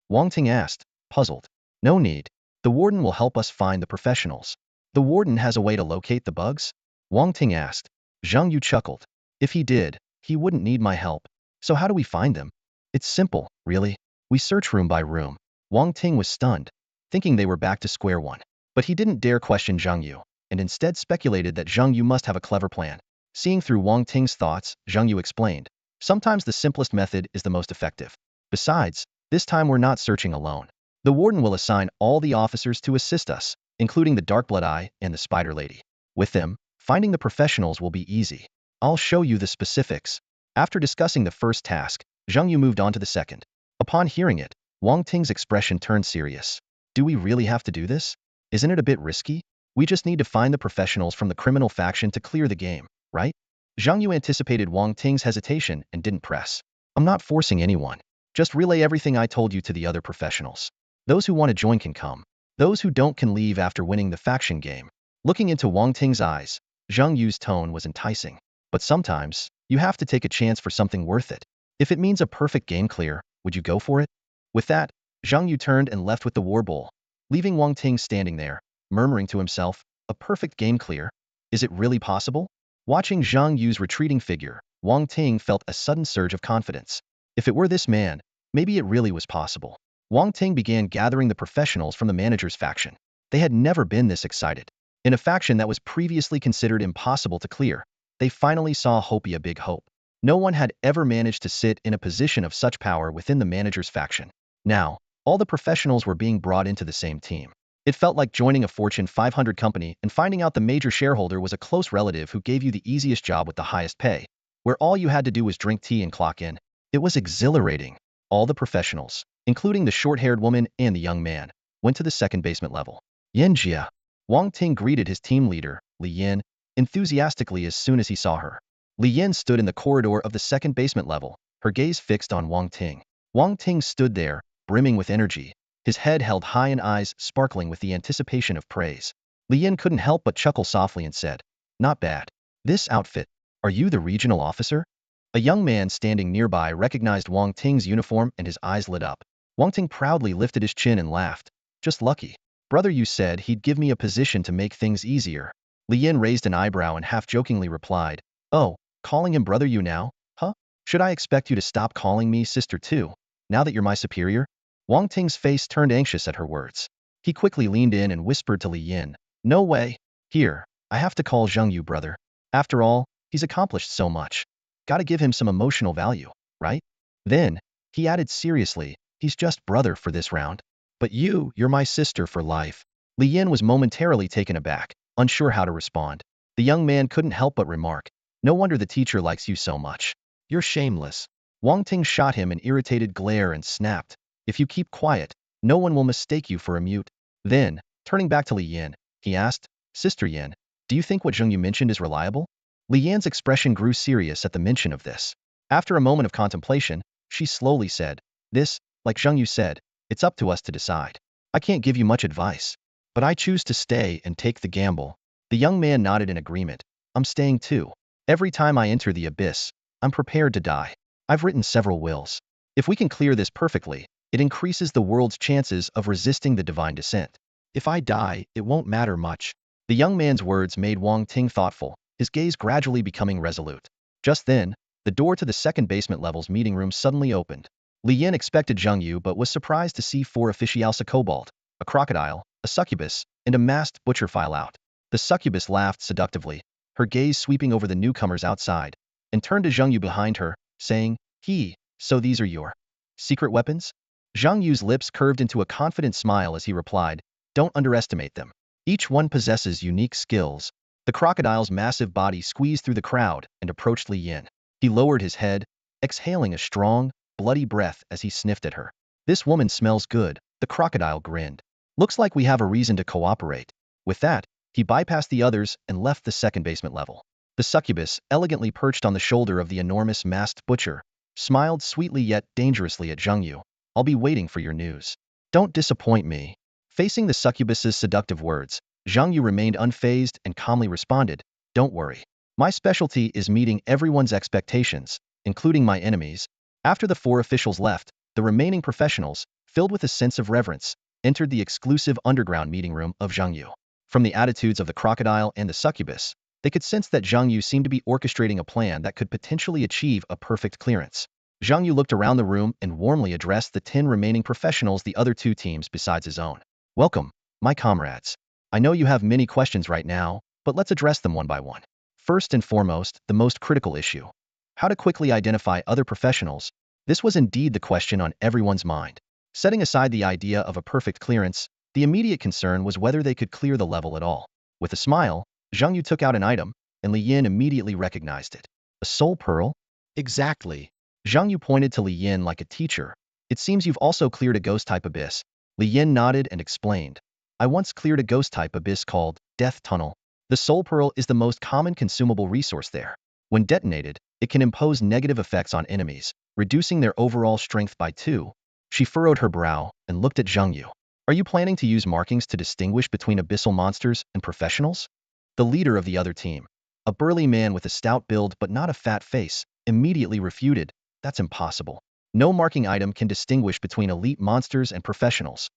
Wang Ting asked, puzzled. No need. The warden will help us find the professionals. The warden has a way to locate the bugs? Wang Ting asked. Zhang Yu chuckled. If he did, he wouldn't need my help. So how do we find them? It's simple, really. We search room by room. Wang Ting was stunned, thinking they were back to square one. But he didn't dare question Zhang Yu, and instead speculated that Zhang Yu must have a clever plan. Seeing through Wang Ting's thoughts, Zhang Yu explained. Sometimes the simplest method is the most effective. Besides, this time we're not searching alone. The warden will assign all the officers to assist us, including the Dark-Blood-I and the Spider Lady. With them, finding the professionals will be easy. I'll show you the specifics. After discussing the first task, Zhang Yu moved on to the second. Upon hearing it, Wang Ting's expression turned serious. Do we really have to do this? Isn't it a bit risky? We just need to find the professionals from the criminal faction to clear the game, right? Zhang Yu anticipated Wang Ting's hesitation and didn't press. I'm not forcing anyone. Just relay everything I told you to the other professionals. Those who want to join can come. Those who don't can leave after winning the faction game. Looking into Wang Ting's eyes, Zhang Yu's tone was enticing. But sometimes, you have to take a chance for something worth it. If it means a perfect game clear, would you go for it? With that, Zhang Yu turned and left with the war bowl, leaving Wang Ting standing there, murmuring to himself, a perfect game clear? Is it really possible? Watching Zhang Yu's retreating figure, Wang Ting felt a sudden surge of confidence. If it were this man, maybe it really was possible. Wang Ting began gathering the professionals from the manager's faction. They had never been this excited. In a faction that was previously considered impossible to clear, they finally saw hope, a big hope. No one had ever managed to sit in a position of such power within the manager's faction. Now, all the professionals were being brought into the same team. It felt like joining a Fortune 500 company and finding out the major shareholder was a close relative who gave you the easiest job with the highest pay, where all you had to do was drink tea and clock in. It was exhilarating. All the professionals, including the short-haired woman and the young man, went to the second basement level. Yanjia. Wang Ting greeted his team leader, Li Yin, enthusiastically as soon as he saw her. Li Yin stood in the corridor of the second basement level, her gaze fixed on Wang Ting. Wang Ting stood there, brimming with energy, his head held high and eyes sparkling with the anticipation of praise. Li Yin couldn't help but chuckle softly and said, not bad. This outfit. Are you the regional officer? A young man standing nearby recognized Wang Ting's uniform and his eyes lit up. Wang Ting proudly lifted his chin and laughed. Just lucky. Brother, you said he'd give me a position to make things easier. Li Yin raised an eyebrow and half-jokingly replied, oh, calling him brother you now? Huh? Should I expect you to stop calling me sister too, now that you're my superior? Wang Ting's face turned anxious at her words. He quickly leaned in and whispered to Li Yin, no way. Here, I have to call Zheng Yu brother. After all, he's accomplished so much. Gotta give him some emotional value, right? Then, he added seriously, he's just brother for this round. But you're my sister for life. Li Yin was momentarily taken aback, unsure how to respond. The young man couldn't help but remark, no wonder the teacher likes you so much. You're shameless. Wang Ting shot him an irritated glare and snapped, if you keep quiet, no one will mistake you for a mute. Then, turning back to Li Yin, he asked, Sister Yin, do you think what Zheng Yu mentioned is reliable? Li Yin's expression grew serious at the mention of this. After a moment of contemplation, she slowly said, this, like Zheng Yu said, it's up to us to decide. I can't give you much advice, but I choose to stay and take the gamble. The young man nodded in agreement. I'm staying too. Every time I enter the abyss, I'm prepared to die. I've written several wills. If we can clear this perfectly, it increases the world's chances of resisting the divine descent. If I die, it won't matter much. The young man's words made Wang Ting thoughtful, his gaze gradually becoming resolute. Just then, the door to the second basement level's meeting room suddenly opened. Li Yin expected Zheng Yu but was surprised to see 4 officials, a kobold, a crocodile, a succubus, and a masked butcher file out. The succubus laughed seductively, her gaze sweeping over the newcomers outside, and turned to Zheng Yu behind her, saying, so these are your secret weapons? Zheng Yu's lips curved into a confident smile as he replied, don't underestimate them. Each one possesses unique skills. The crocodile's massive body squeezed through the crowd and approached Li Yin. He lowered his head, exhaling a strong, bloody breath as he sniffed at her. This woman smells good, the crocodile grinned. Looks like we have a reason to cooperate. With that, he bypassed the others and left the second basement level. The succubus, elegantly perched on the shoulder of the enormous masked butcher, smiled sweetly yet dangerously at Zheng Yu. I'll be waiting for your news. Don't disappoint me. Facing the succubus's seductive words, Zheng Yu remained unfazed and calmly responded, don't worry. My specialty is meeting everyone's expectations, including my enemies. After the four officials left, the remaining professionals, filled with a sense of reverence, entered the exclusive underground meeting room of Zheng Yu. From the attitudes of the crocodile and the succubus, they could sense that Zheng Yu seemed to be orchestrating a plan that could potentially achieve a perfect clearance. Zheng Yu looked around the room and warmly addressed the 10 remaining professionals, the other 2 teams besides his own. Welcome, my comrades. I know you have many questions right now, but let's address them one by one. First and foremost, the most critical issue. How to quickly identify other professionals. This was indeed the question on everyone's mind. Setting aside the idea of a perfect clearance, the immediate concern was whether they could clear the level at all. With a smile, Zheng Yu took out an item, and Li Yin immediately recognized it. A soul pearl? Exactly. Zheng Yu pointed to Li Yin like a teacher. It seems you've also cleared a ghost-type abyss. Li Yin nodded and explained. I once cleared a ghost-type abyss called Death Tunnel. The soul pearl is the most common consumable resource there. When detonated, it can impose negative effects on enemies, reducing their overall strength by 2. She furrowed her brow and looked at Zheng Yu. Are you planning to use markings to distinguish between abyssal monsters and professionals? The leader of the other team, a burly man with a stout build but not a fat face, immediately refuted. That's impossible. No marking item can distinguish between elite monsters and professionals.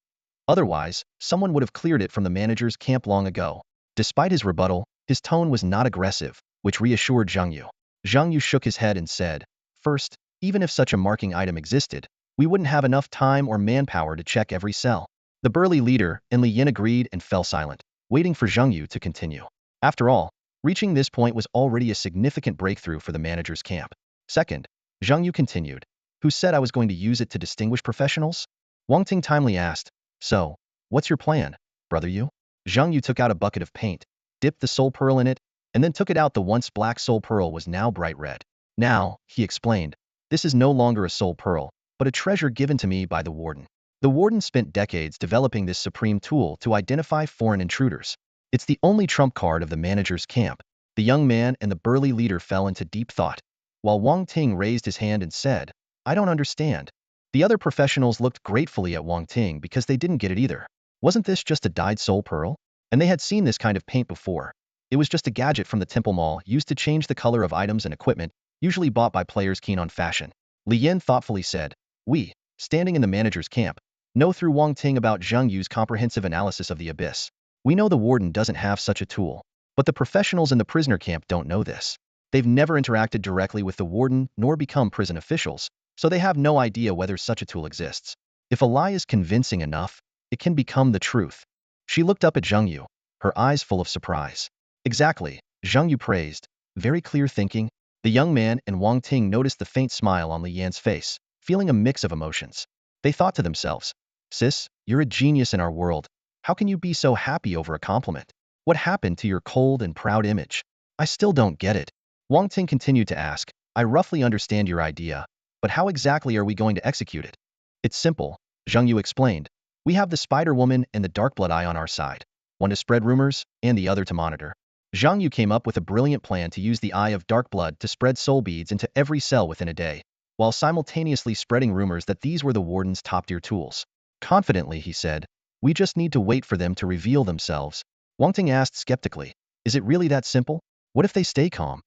Otherwise, someone would have cleared it from the manager's camp long ago. Despite his rebuttal, his tone was not aggressive, which reassured Zheng Yu. Zheng Yu shook his head and said, first, even if such a marking item existed, we wouldn't have enough time or manpower to check every cell. The burly leader and Li Yin agreed and fell silent, waiting for Zheng Yu to continue. After all, reaching this point was already a significant breakthrough for the manager's camp. Second, Zheng Yu continued, who said I was going to use it to distinguish professionals? Wang Ting timely asked, so, what's your plan, brother Yu? Zheng Yu took out a bucket of paint, dipped the soul pearl in it, and then took it out. The once black soul pearl was now bright red. Now, he explained, this is no longer a soul pearl, but a treasure given to me by the warden. The warden spent decades developing this supreme tool to identify foreign intruders. It's the only trump card of the manager's camp. The young man and the burly leader fell into deep thought, while Wang Ting raised his hand and said, I don't understand. The other professionals looked gratefully at Wang Ting because they didn't get it either. Wasn't this just a dyed soul pearl? And they had seen this kind of paint before. It was just a gadget from the Temple Mall used to change the color of items and equipment, usually bought by players keen on fashion. Li Yin thoughtfully said, we, standing in the manager's camp, know through Wang Ting about Zheng Yu's comprehensive analysis of the abyss. We know the warden doesn't have such a tool, but the professionals in the prisoner camp don't know this. They've never interacted directly with the warden nor become prison officials, so they have no idea whether such a tool exists. If a lie is convincing enough, it can become the truth. She looked up at Zheng Yu, her eyes full of surprise. Exactly, Zheng Yu praised. Very clear thinking. The young man and Wang Ting noticed the faint smile on Li Yan's face, feeling a mix of emotions. They thought to themselves, sis, you're a genius in our world. How can you be so happy over a compliment? What happened to your cold and proud image? I still don't get it. Wang Ting continued to ask, I roughly understand your idea, but how exactly are we going to execute it? It's simple, Zheng Yu explained. We have the Spider Woman and the Dark Blood Eye on our side, one to spread rumors and the other to monitor. Zheng Yu came up with a brilliant plan to use the Eye of Dark Blood to spread soul beads into every cell within a day, while simultaneously spreading rumors that these were the warden's top-tier tools. Confidently, he said, we just need to wait for them to reveal themselves. Wang Ting asked skeptically, is it really that simple? What if they stay calm?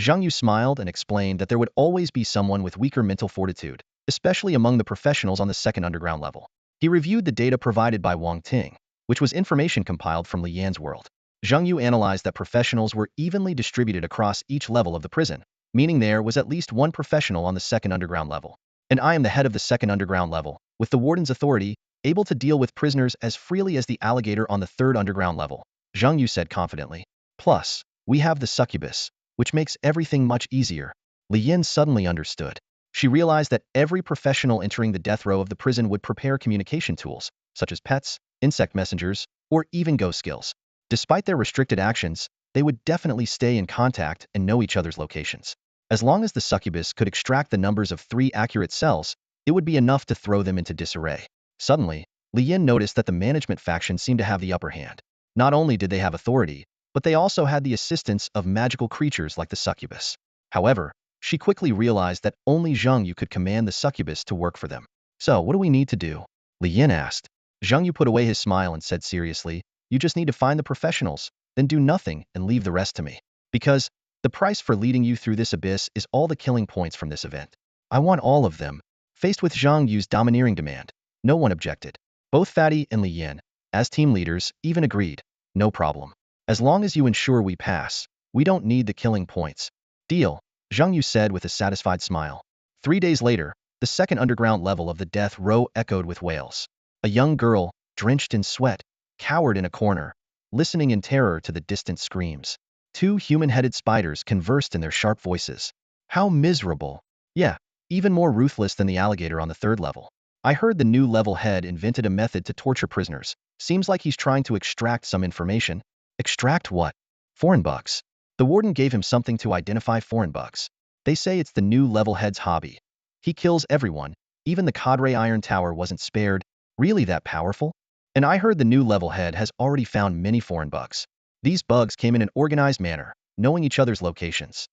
Zheng Yu smiled and explained that there would always be someone with weaker mental fortitude, especially among the professionals on the second underground level. He reviewed the data provided by Wang Ting, which was information compiled from Li Yan's world. Zheng Yu analyzed that professionals were evenly distributed across each level of the prison, meaning there was at least one professional on the second underground level. And I am the head of the second underground level, with the warden's authority, able to deal with prisoners as freely as the alligator on the third underground level, Zheng Yu said confidently. Plus, we have the succubus, which makes everything much easier. Li Yin suddenly understood. She realized that every professional entering the death row of the prison would prepare communication tools, such as pets, insect messengers, or even ghost skills. Despite their restricted actions, they would definitely stay in contact and know each other's locations. As long as the succubus could extract the numbers of 3 accurate cells, it would be enough to throw them into disarray. Suddenly, Li Yin noticed that the management faction seemed to have the upper hand. Not only did they have authority, but they also had the assistance of magical creatures like the succubus. However, she quickly realized that only Zhang Yu could command the succubus to work for them. So, what do we need to do? Li Yin asked. Zhang Yu put away his smile and said seriously, you just need to find the professionals, then do nothing and leave the rest to me. Because the price for leading you through this abyss is all the killing points from this event. I want all of them. Faced with Zhang Yu's domineering demand, no one objected. Both Fatty and Li Yin, as team leaders, even agreed. No problem. As long as you ensure we pass, we don't need the killing points. Deal, Zhang Yu said with a satisfied smile. 3 days later, the second underground level of the death row echoed with wails. A young girl, drenched in sweat, cowered in a corner, listening in terror to the distant screams. 2 human-headed spiders conversed in their sharp voices. How miserable. Yeah, even more ruthless than the alligator on the 3rd level. I heard the new level head invented a method to torture prisoners. Seems like he's trying to extract some information. Extract what? Foreign bugs. The warden gave him something to identify foreign bugs. They say it's the new level head's hobby. He kills everyone. Even the cadre iron tower wasn't spared. Really that powerful? And I heard the new level head has already found many foreign bugs. These bugs came in an organized manner, knowing each other's locations.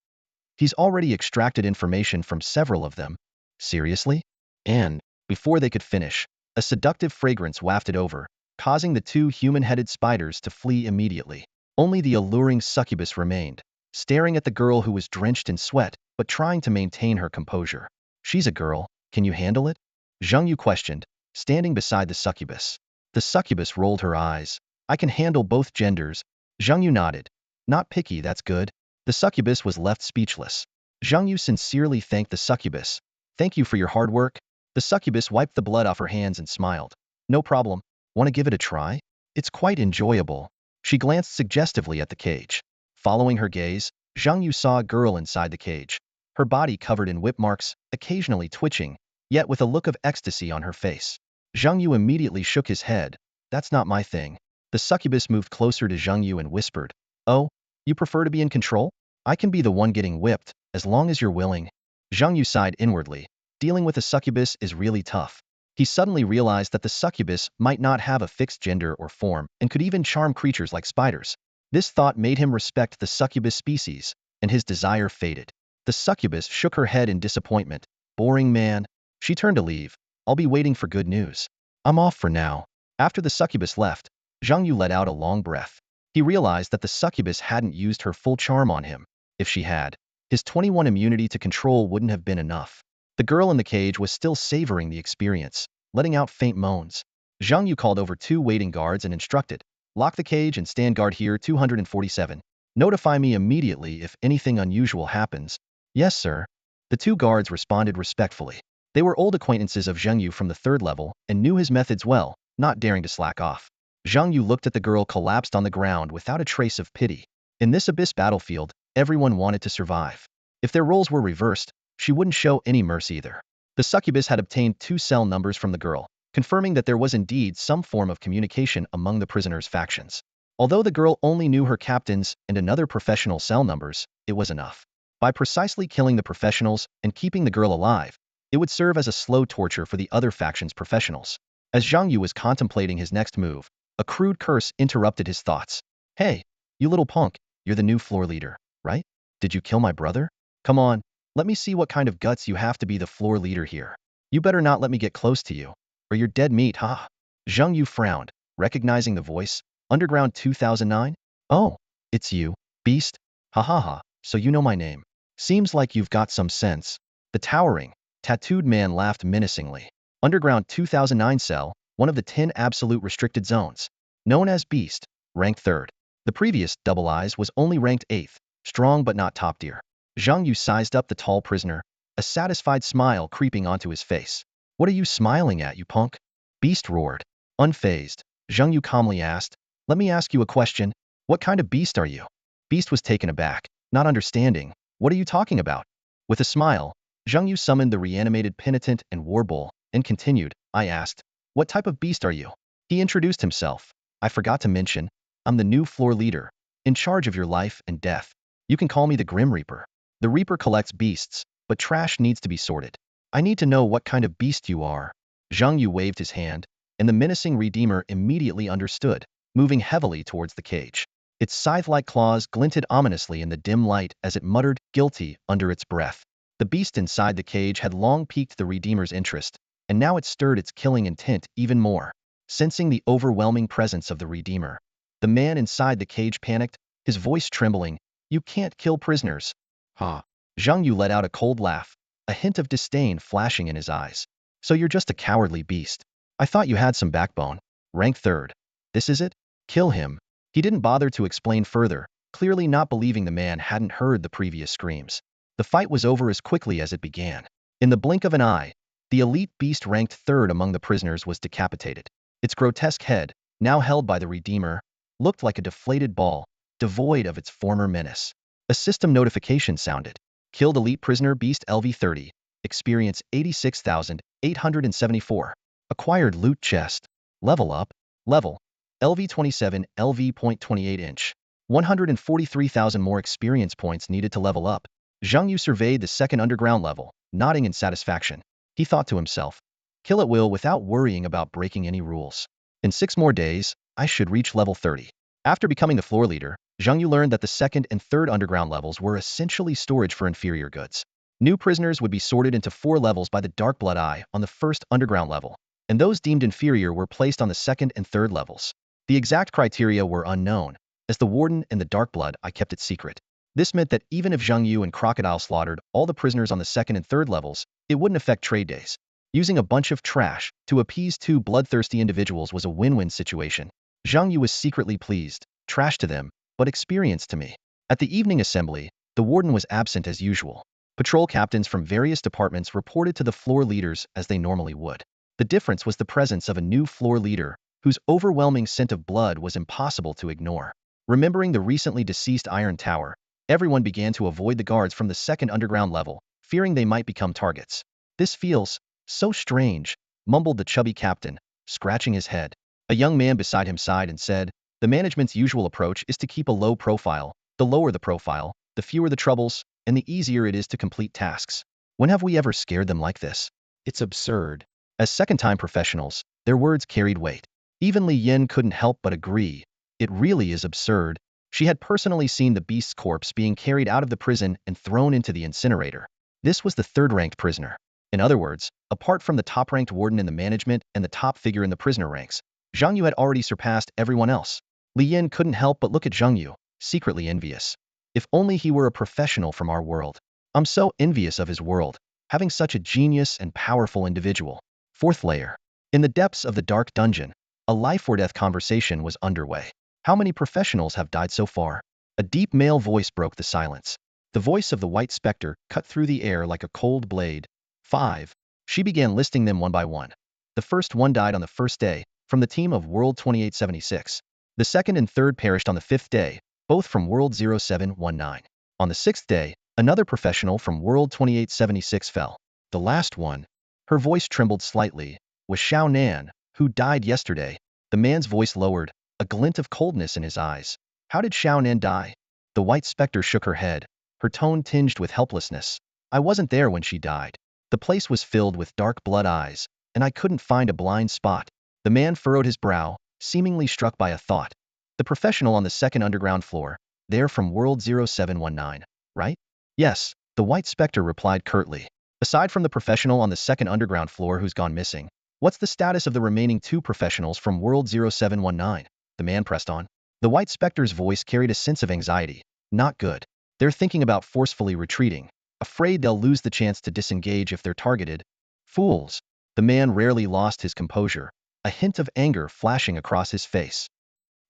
He's already extracted information from several of them. Seriously? And, before they could finish, a seductive fragrance wafted over, causing the 2 human-headed spiders to flee immediately. Only the alluring succubus remained, staring at the girl who was drenched in sweat, but trying to maintain her composure. She's a girl, can you handle it? Zhang Yu questioned, standing beside the succubus. The succubus rolled her eyes. I can handle both genders. Zhang Yu nodded. Not picky, that's good. The succubus was left speechless. Zhang Yu sincerely thanked the succubus. Thank you for your hard work. The succubus wiped the blood off her hands and smiled. No problem. Want to give it a try? It's quite enjoyable. She glanced suggestively at the cage. Following her gaze, Zhang Yu saw a girl inside the cage. Her body covered in whip marks, occasionally twitching, yet with a look of ecstasy on her face. Zhang Yu immediately shook his head. That's not my thing. The succubus moved closer to Zhang Yu and whispered, oh, you prefer to be in control? I can be the one getting whipped, as long as you're willing. Zhang Yu sighed inwardly. Dealing with a succubus is really tough. He suddenly realized that the succubus might not have a fixed gender or form and could even charm creatures like spiders. This thought made him respect the succubus species, and his desire faded. The succubus shook her head in disappointment. Boring man. She turned to leave. I'll be waiting for good news. I'm off for now. After the succubus left, Zhang Yu let out a long breath. He realized that the succubus hadn't used her full charm on him. If she had, his 21 immunity to control wouldn't have been enough. The girl in the cage was still savoring the experience, letting out faint moans. Zhang Yu called over 2 waiting guards and instructed, lock the cage and stand guard here 247. Notify me immediately if anything unusual happens. Yes, sir. The 2 guards responded respectfully. They were old acquaintances of Zhang Yu from the 3rd level and knew his methods well, not daring to slack off. Zhang Yu looked at the girl collapsed on the ground without a trace of pity. In this abyss battlefield, everyone wanted to survive. If their roles were reversed, she wouldn't show any mercy either. The succubus had obtained 2 cell numbers from the girl, confirming that there was indeed some form of communication among the prisoners' factions. Although the girl only knew her captains and another professional cell numbers, it was enough. By precisely killing the professionals and keeping the girl alive, it would serve as a slow torture for the other faction's professionals. As Zhang Yu was contemplating his next move, a crude curse interrupted his thoughts. Hey, you little punk, you're the new floor leader, right? Did you kill my brother? Come on, let me see what kind of guts you have to be the floor leader here. You better not let me get close to you, or you're dead meat, ha. Zhang Yu frowned, recognizing the voice. Underground 2009? Oh, it's you, beast? Ha ha ha, so you know my name. Seems like you've got some sense. The towering, tattooed man laughed menacingly. Underground 2009 cell, one of the 10 absolute restricted zones. Known as Beast, ranked 3rd. The previous Double Eyes was only ranked 8th, strong but not top tier. Zhang Yu sized up the tall prisoner, a satisfied smile creeping onto his face. What are you smiling at, you punk? Beast roared. Unfazed, Zhang Yu calmly asked, let me ask you a question. What kind of beast are you? Beast was taken aback, not understanding. What are you talking about? With a smile, Zhang Yu summoned the reanimated penitent and war bull, and continued, I asked, what type of beast are you? He introduced himself. I forgot to mention, I'm the new floor leader, in charge of your life and death. You can call me the Grim Reaper. The Reaper collects beasts, but trash needs to be sorted. I need to know what kind of beast you are. Zhang Yu waved his hand, and the menacing Redeemer immediately understood, moving heavily towards the cage. Its scythe-like claws glinted ominously in the dim light as it muttered, guilty, under its breath. The beast inside the cage had long piqued the Redeemer's interest, and now it stirred its killing intent even more. Sensing the overwhelming presence of the Redeemer, the man inside the cage panicked, his voice trembling. You can't kill prisoners. Ha! Zhang Yu let out a cold laugh, a hint of disdain flashing in his eyes. So you're just a cowardly beast. I thought you had some backbone. Rank 3rd. This is it? Kill him. He didn't bother to explain further, clearly not believing the man hadn't heard the previous screams. The fight was over as quickly as it began. In the blink of an eye, the elite beast ranked 3rd among the prisoners was decapitated. Its grotesque head, now held by the Redeemer, looked like a deflated ball, devoid of its former menace. A system notification sounded. Killed elite prisoner beast LV-30. Experience 86,874. Acquired loot chest. Level up. Level. LV-27 LV.28 inch. 143,000 more experience points needed to level up. Zhang Yu surveyed the second underground level, nodding in satisfaction. He thought to himself, kill at will without worrying about breaking any rules. In 6 more days, I should reach level 30. After becoming the floor leader, Zhang Yu learned that the second and third underground levels were essentially storage for inferior goods. New prisoners would be sorted into 4 levels by the Dark Blood-I on the first underground level, and those deemed inferior were placed on the second and third levels. The exact criteria were unknown, as the Warden and the Dark Blood-I kept it secret. This meant that even if Zhang Yu and Crocodile slaughtered all the prisoners on the second and third levels, it wouldn't affect trade days. Using a bunch of trash to appease 2 bloodthirsty individuals was a win-win situation. Zhang Yu was secretly pleased. Trash to them, but experience to me. At the evening assembly, the Warden was absent as usual. Patrol captains from various departments reported to the floor leaders as they normally would. The difference was the presence of a new floor leader, whose overwhelming scent of blood was impossible to ignore. Remembering the recently deceased Iron Tower, everyone began to avoid the guards from the second underground level, fearing they might become targets. This feels so strange, mumbled the chubby captain, scratching his head. A young man beside him sighed and said, the management's usual approach is to keep a low profile. The lower the profile, the fewer the troubles, and the easier it is to complete tasks. When have we ever scared them like this? It's absurd. As second-time professionals, their words carried weight. Even Li Yin couldn't help but agree. It really is absurd. She had personally seen the beast's corpse being carried out of the prison and thrown into the incinerator. This was the third-ranked prisoner. In other words, apart from the top-ranked warden in the management and the top figure in the prisoner ranks, Zhang Yu had already surpassed everyone else. Li Yin couldn't help but look at Zhang Yu, secretly envious. If only he were a professional from our world. I'm so envious of his world, having such a genius and powerful individual. 4th layer. In the depths of the dark dungeon, a life-or-death conversation was underway. How many professionals have died so far? A deep male voice broke the silence. The voice of the White Spectre cut through the air like a cold blade. 5. She began listing them one by one. The first one died on the first day, from the team of World 2876. The second and third perished on the 5th day, both from World 0719. On the 6th day, another professional from World 2876 fell. The last one, her voice trembled slightly, was Xiao Nan, who died yesterday. The man's voice lowered, a glint of coldness in his eyes. How did Xiao Nan die? The White Spectre shook her head, her tone tinged with helplessness. I wasn't there when she died. The place was filled with dark blood eyes, and I couldn't find a blind spot. The man furrowed his brow, seemingly struck by a thought. The professional on the second underground floor, they're from World 0719, right? Yes, the White Spectre replied curtly. Aside from the professional on the second underground floor who's gone missing, what's the status of the remaining 2 professionals from World 0719? The man pressed on. The White Spectre's voice carried a sense of anxiety. Not good. They're thinking about forcefully retreating, afraid they'll lose the chance to disengage if they're targeted. Fools. The man rarely lost his composure, a hint of anger flashing across his face.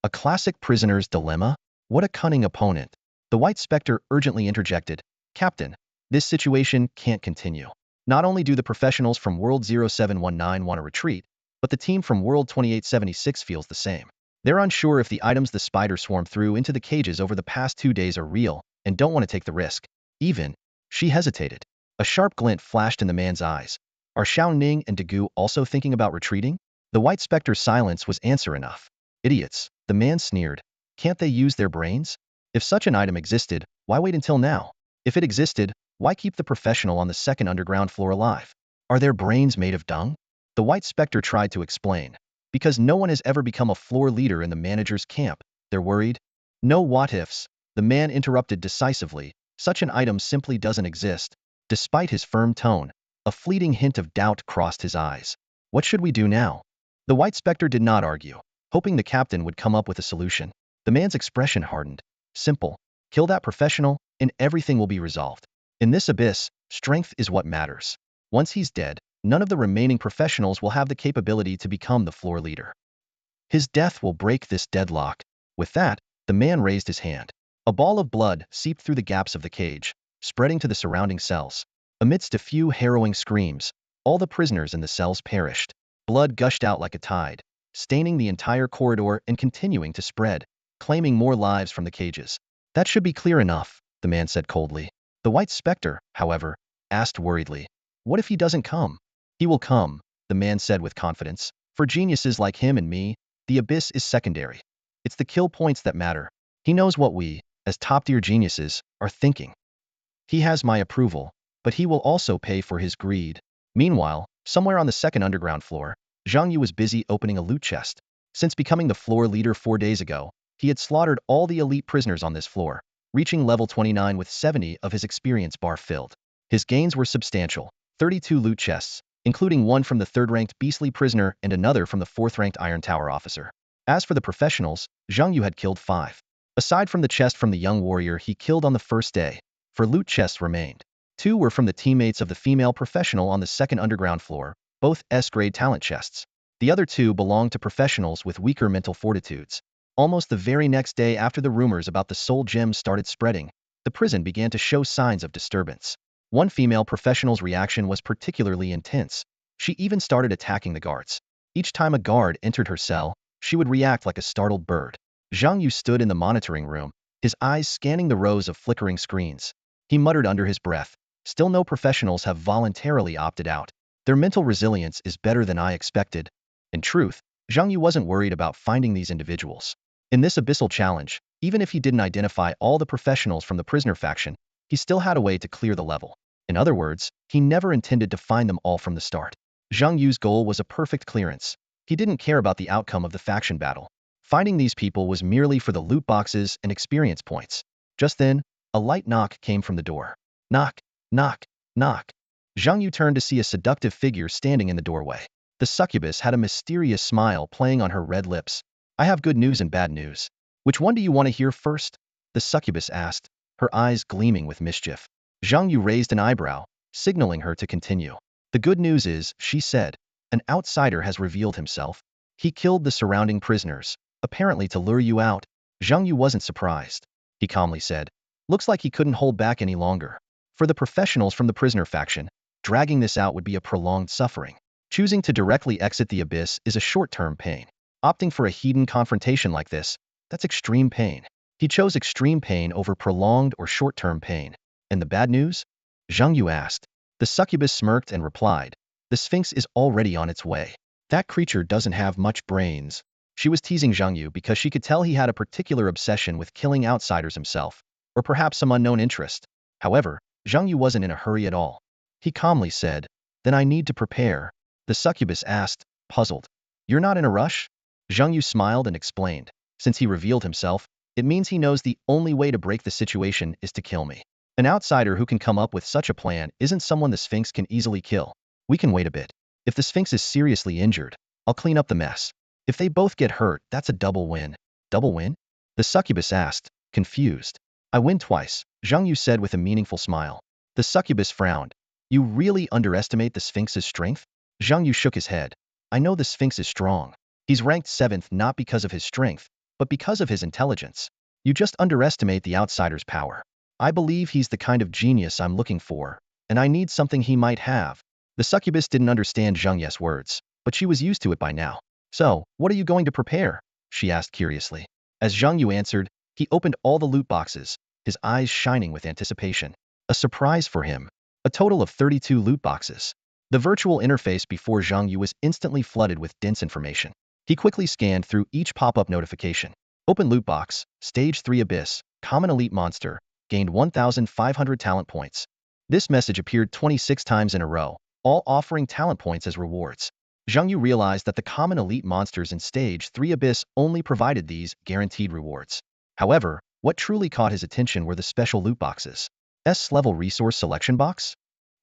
A classic prisoner's dilemma? What a cunning opponent. The White Spectre urgently interjected. Captain, this situation can't continue. Not only do the professionals from World 0719 want to retreat, but the team from World 2876 feels the same. They're unsure if the items the spider swarmed through into the cages over the past 2 days are real and don't want to take the risk. Even, she hesitated. A sharp glint flashed in the man's eyes. Are Xiao Ning and Degu also thinking about retreating? The White Spectre's silence was answer enough. Idiots, the man sneered. Can't they use their brains? If such an item existed, why wait until now? If it existed, why keep the professional on the second underground floor alive? Are their brains made of dung? The White Spectre tried to explain. Because no one has ever become a floor leader in the manager's camp, they're worried? No what-ifs, the man interrupted decisively. Such an item simply doesn't exist. Despite his firm tone, a fleeting hint of doubt crossed his eyes. What should we do now? The White Spectre did not argue, hoping the captain would come up with a solution. The man's expression hardened. Simple. Kill that professional, and everything will be resolved. In this abyss, strength is what matters. Once he's dead, none of the remaining professionals will have the capability to become the floor leader. His death will break this deadlock. With that, the man raised his hand. A ball of blood seeped through the gaps of the cage, spreading to the surrounding cells. Amidst a few harrowing screams, all the prisoners in the cells perished. Blood gushed out like a tide, staining the entire corridor and continuing to spread, claiming more lives from the cages. That should be clear enough, the man said coldly. The White Spectre, however, asked worriedly, what if he doesn't come? He will come, the man said with confidence. For geniuses like him and me, the abyss is secondary. It's the kill points that matter. He knows what we, as top-tier geniuses, are thinking. He has my approval, but he will also pay for his greed. Meanwhile, somewhere on the second underground floor, Zhang Yu was busy opening a loot chest. Since becoming the floor leader 4 days ago, he had slaughtered all the elite prisoners on this floor, reaching level 29 with 70 of his experience bar filled. His gains were substantial, 32 loot chests, including one from the 3rd-ranked beastly prisoner and another from the 4th-ranked Iron Tower officer. As for the professionals, Zhang Yu had killed 5. Aside from the chest from the young warrior he killed on the first day, 4 loot chests remained. 2 were from the teammates of the female professional on the second underground floor, both S-grade talent chests. The other 2 belonged to professionals with weaker mental fortitudes. Almost the very next day after the rumors about the soul gems started spreading, the prison began to show signs of disturbance. One female professional's reaction was particularly intense. She even started attacking the guards. Each time a guard entered her cell, she would react like a startled bird. Zhang Yu stood in the monitoring room, his eyes scanning the rows of flickering screens. He muttered under his breath, still no professionals have voluntarily opted out. Their mental resilience is better than I expected. In truth, Zhang Yu wasn't worried about finding these individuals. In this abyssal challenge, even if he didn't identify all the professionals from the prisoner faction, he still had a way to clear the level. In other words, he never intended to find them all from the start. Zhang Yu's goal was a perfect clearance. He didn't care about the outcome of the faction battle. Finding these people was merely for the loot boxes and experience points. Just then, a light knock came from the door. Knock, knock, knock. Zhang Yu turned to see a seductive figure standing in the doorway. The succubus had a mysterious smile playing on her red lips. I have good news and bad news. Which one do you want to hear first? The succubus asked, her eyes gleaming with mischief. Zhang Yu raised an eyebrow, signaling her to continue. The good news is, she said, an outsider has revealed himself. He killed the surrounding prisoners, apparently to lure you out. Zhang Yu wasn't surprised. He calmly said, looks like he couldn't hold back any longer. For the professionals from the prisoner faction, dragging this out would be a prolonged suffering. Choosing to directly exit the abyss is a short-term pain. Opting for a hidden confrontation like this, that's extreme pain. He chose extreme pain over prolonged or short-term pain. And the bad news? Zhang Yu asked. The succubus smirked and replied, the Sphinx is already on its way. That creature doesn't have much brains. She was teasing Zhang Yu because she could tell he had a particular obsession with killing outsiders himself, or perhaps some unknown interest. However, Zhang Yu wasn't in a hurry at all. He calmly said, then I need to prepare. The succubus asked, puzzled. You're not in a rush? Zhang Yu smiled and explained. Since he revealed himself, it means he knows the only way to break the situation is to kill me. An outsider who can come up with such a plan isn't someone the Sphinx can easily kill. We can wait a bit. If the Sphinx is seriously injured, I'll clean up the mess. If they both get hurt, that's a double win. Double win? The succubus asked, confused. I win twice, Zhang Yu said with a meaningful smile. The succubus frowned. You really underestimate the Sphinx's strength? Zhang Yu shook his head. I know the Sphinx is strong. He's ranked 7th not because of his strength, but because of his intelligence. You just underestimate the outsider's power. I believe he's the kind of genius I'm looking for, and I need something he might have. The succubus didn't understand Zhang Yu's words, but she was used to it by now. So, what are you going to prepare? She asked curiously. As Zhang Yu answered, he opened all the loot boxes, his eyes shining with anticipation. A surprise for him. A total of 32 loot boxes. The virtual interface before Zhang Yu was instantly flooded with dense information. He quickly scanned through each pop-up notification. Open loot box, stage 3 abyss, common elite monster, gained 1,500 talent points. This message appeared 26 times in a row, all offering talent points as rewards. Zhang Yu realized that the common elite monsters in Stage 3 Abyss only provided these guaranteed rewards. However, what truly caught his attention were the special loot boxes. S-level resource selection box?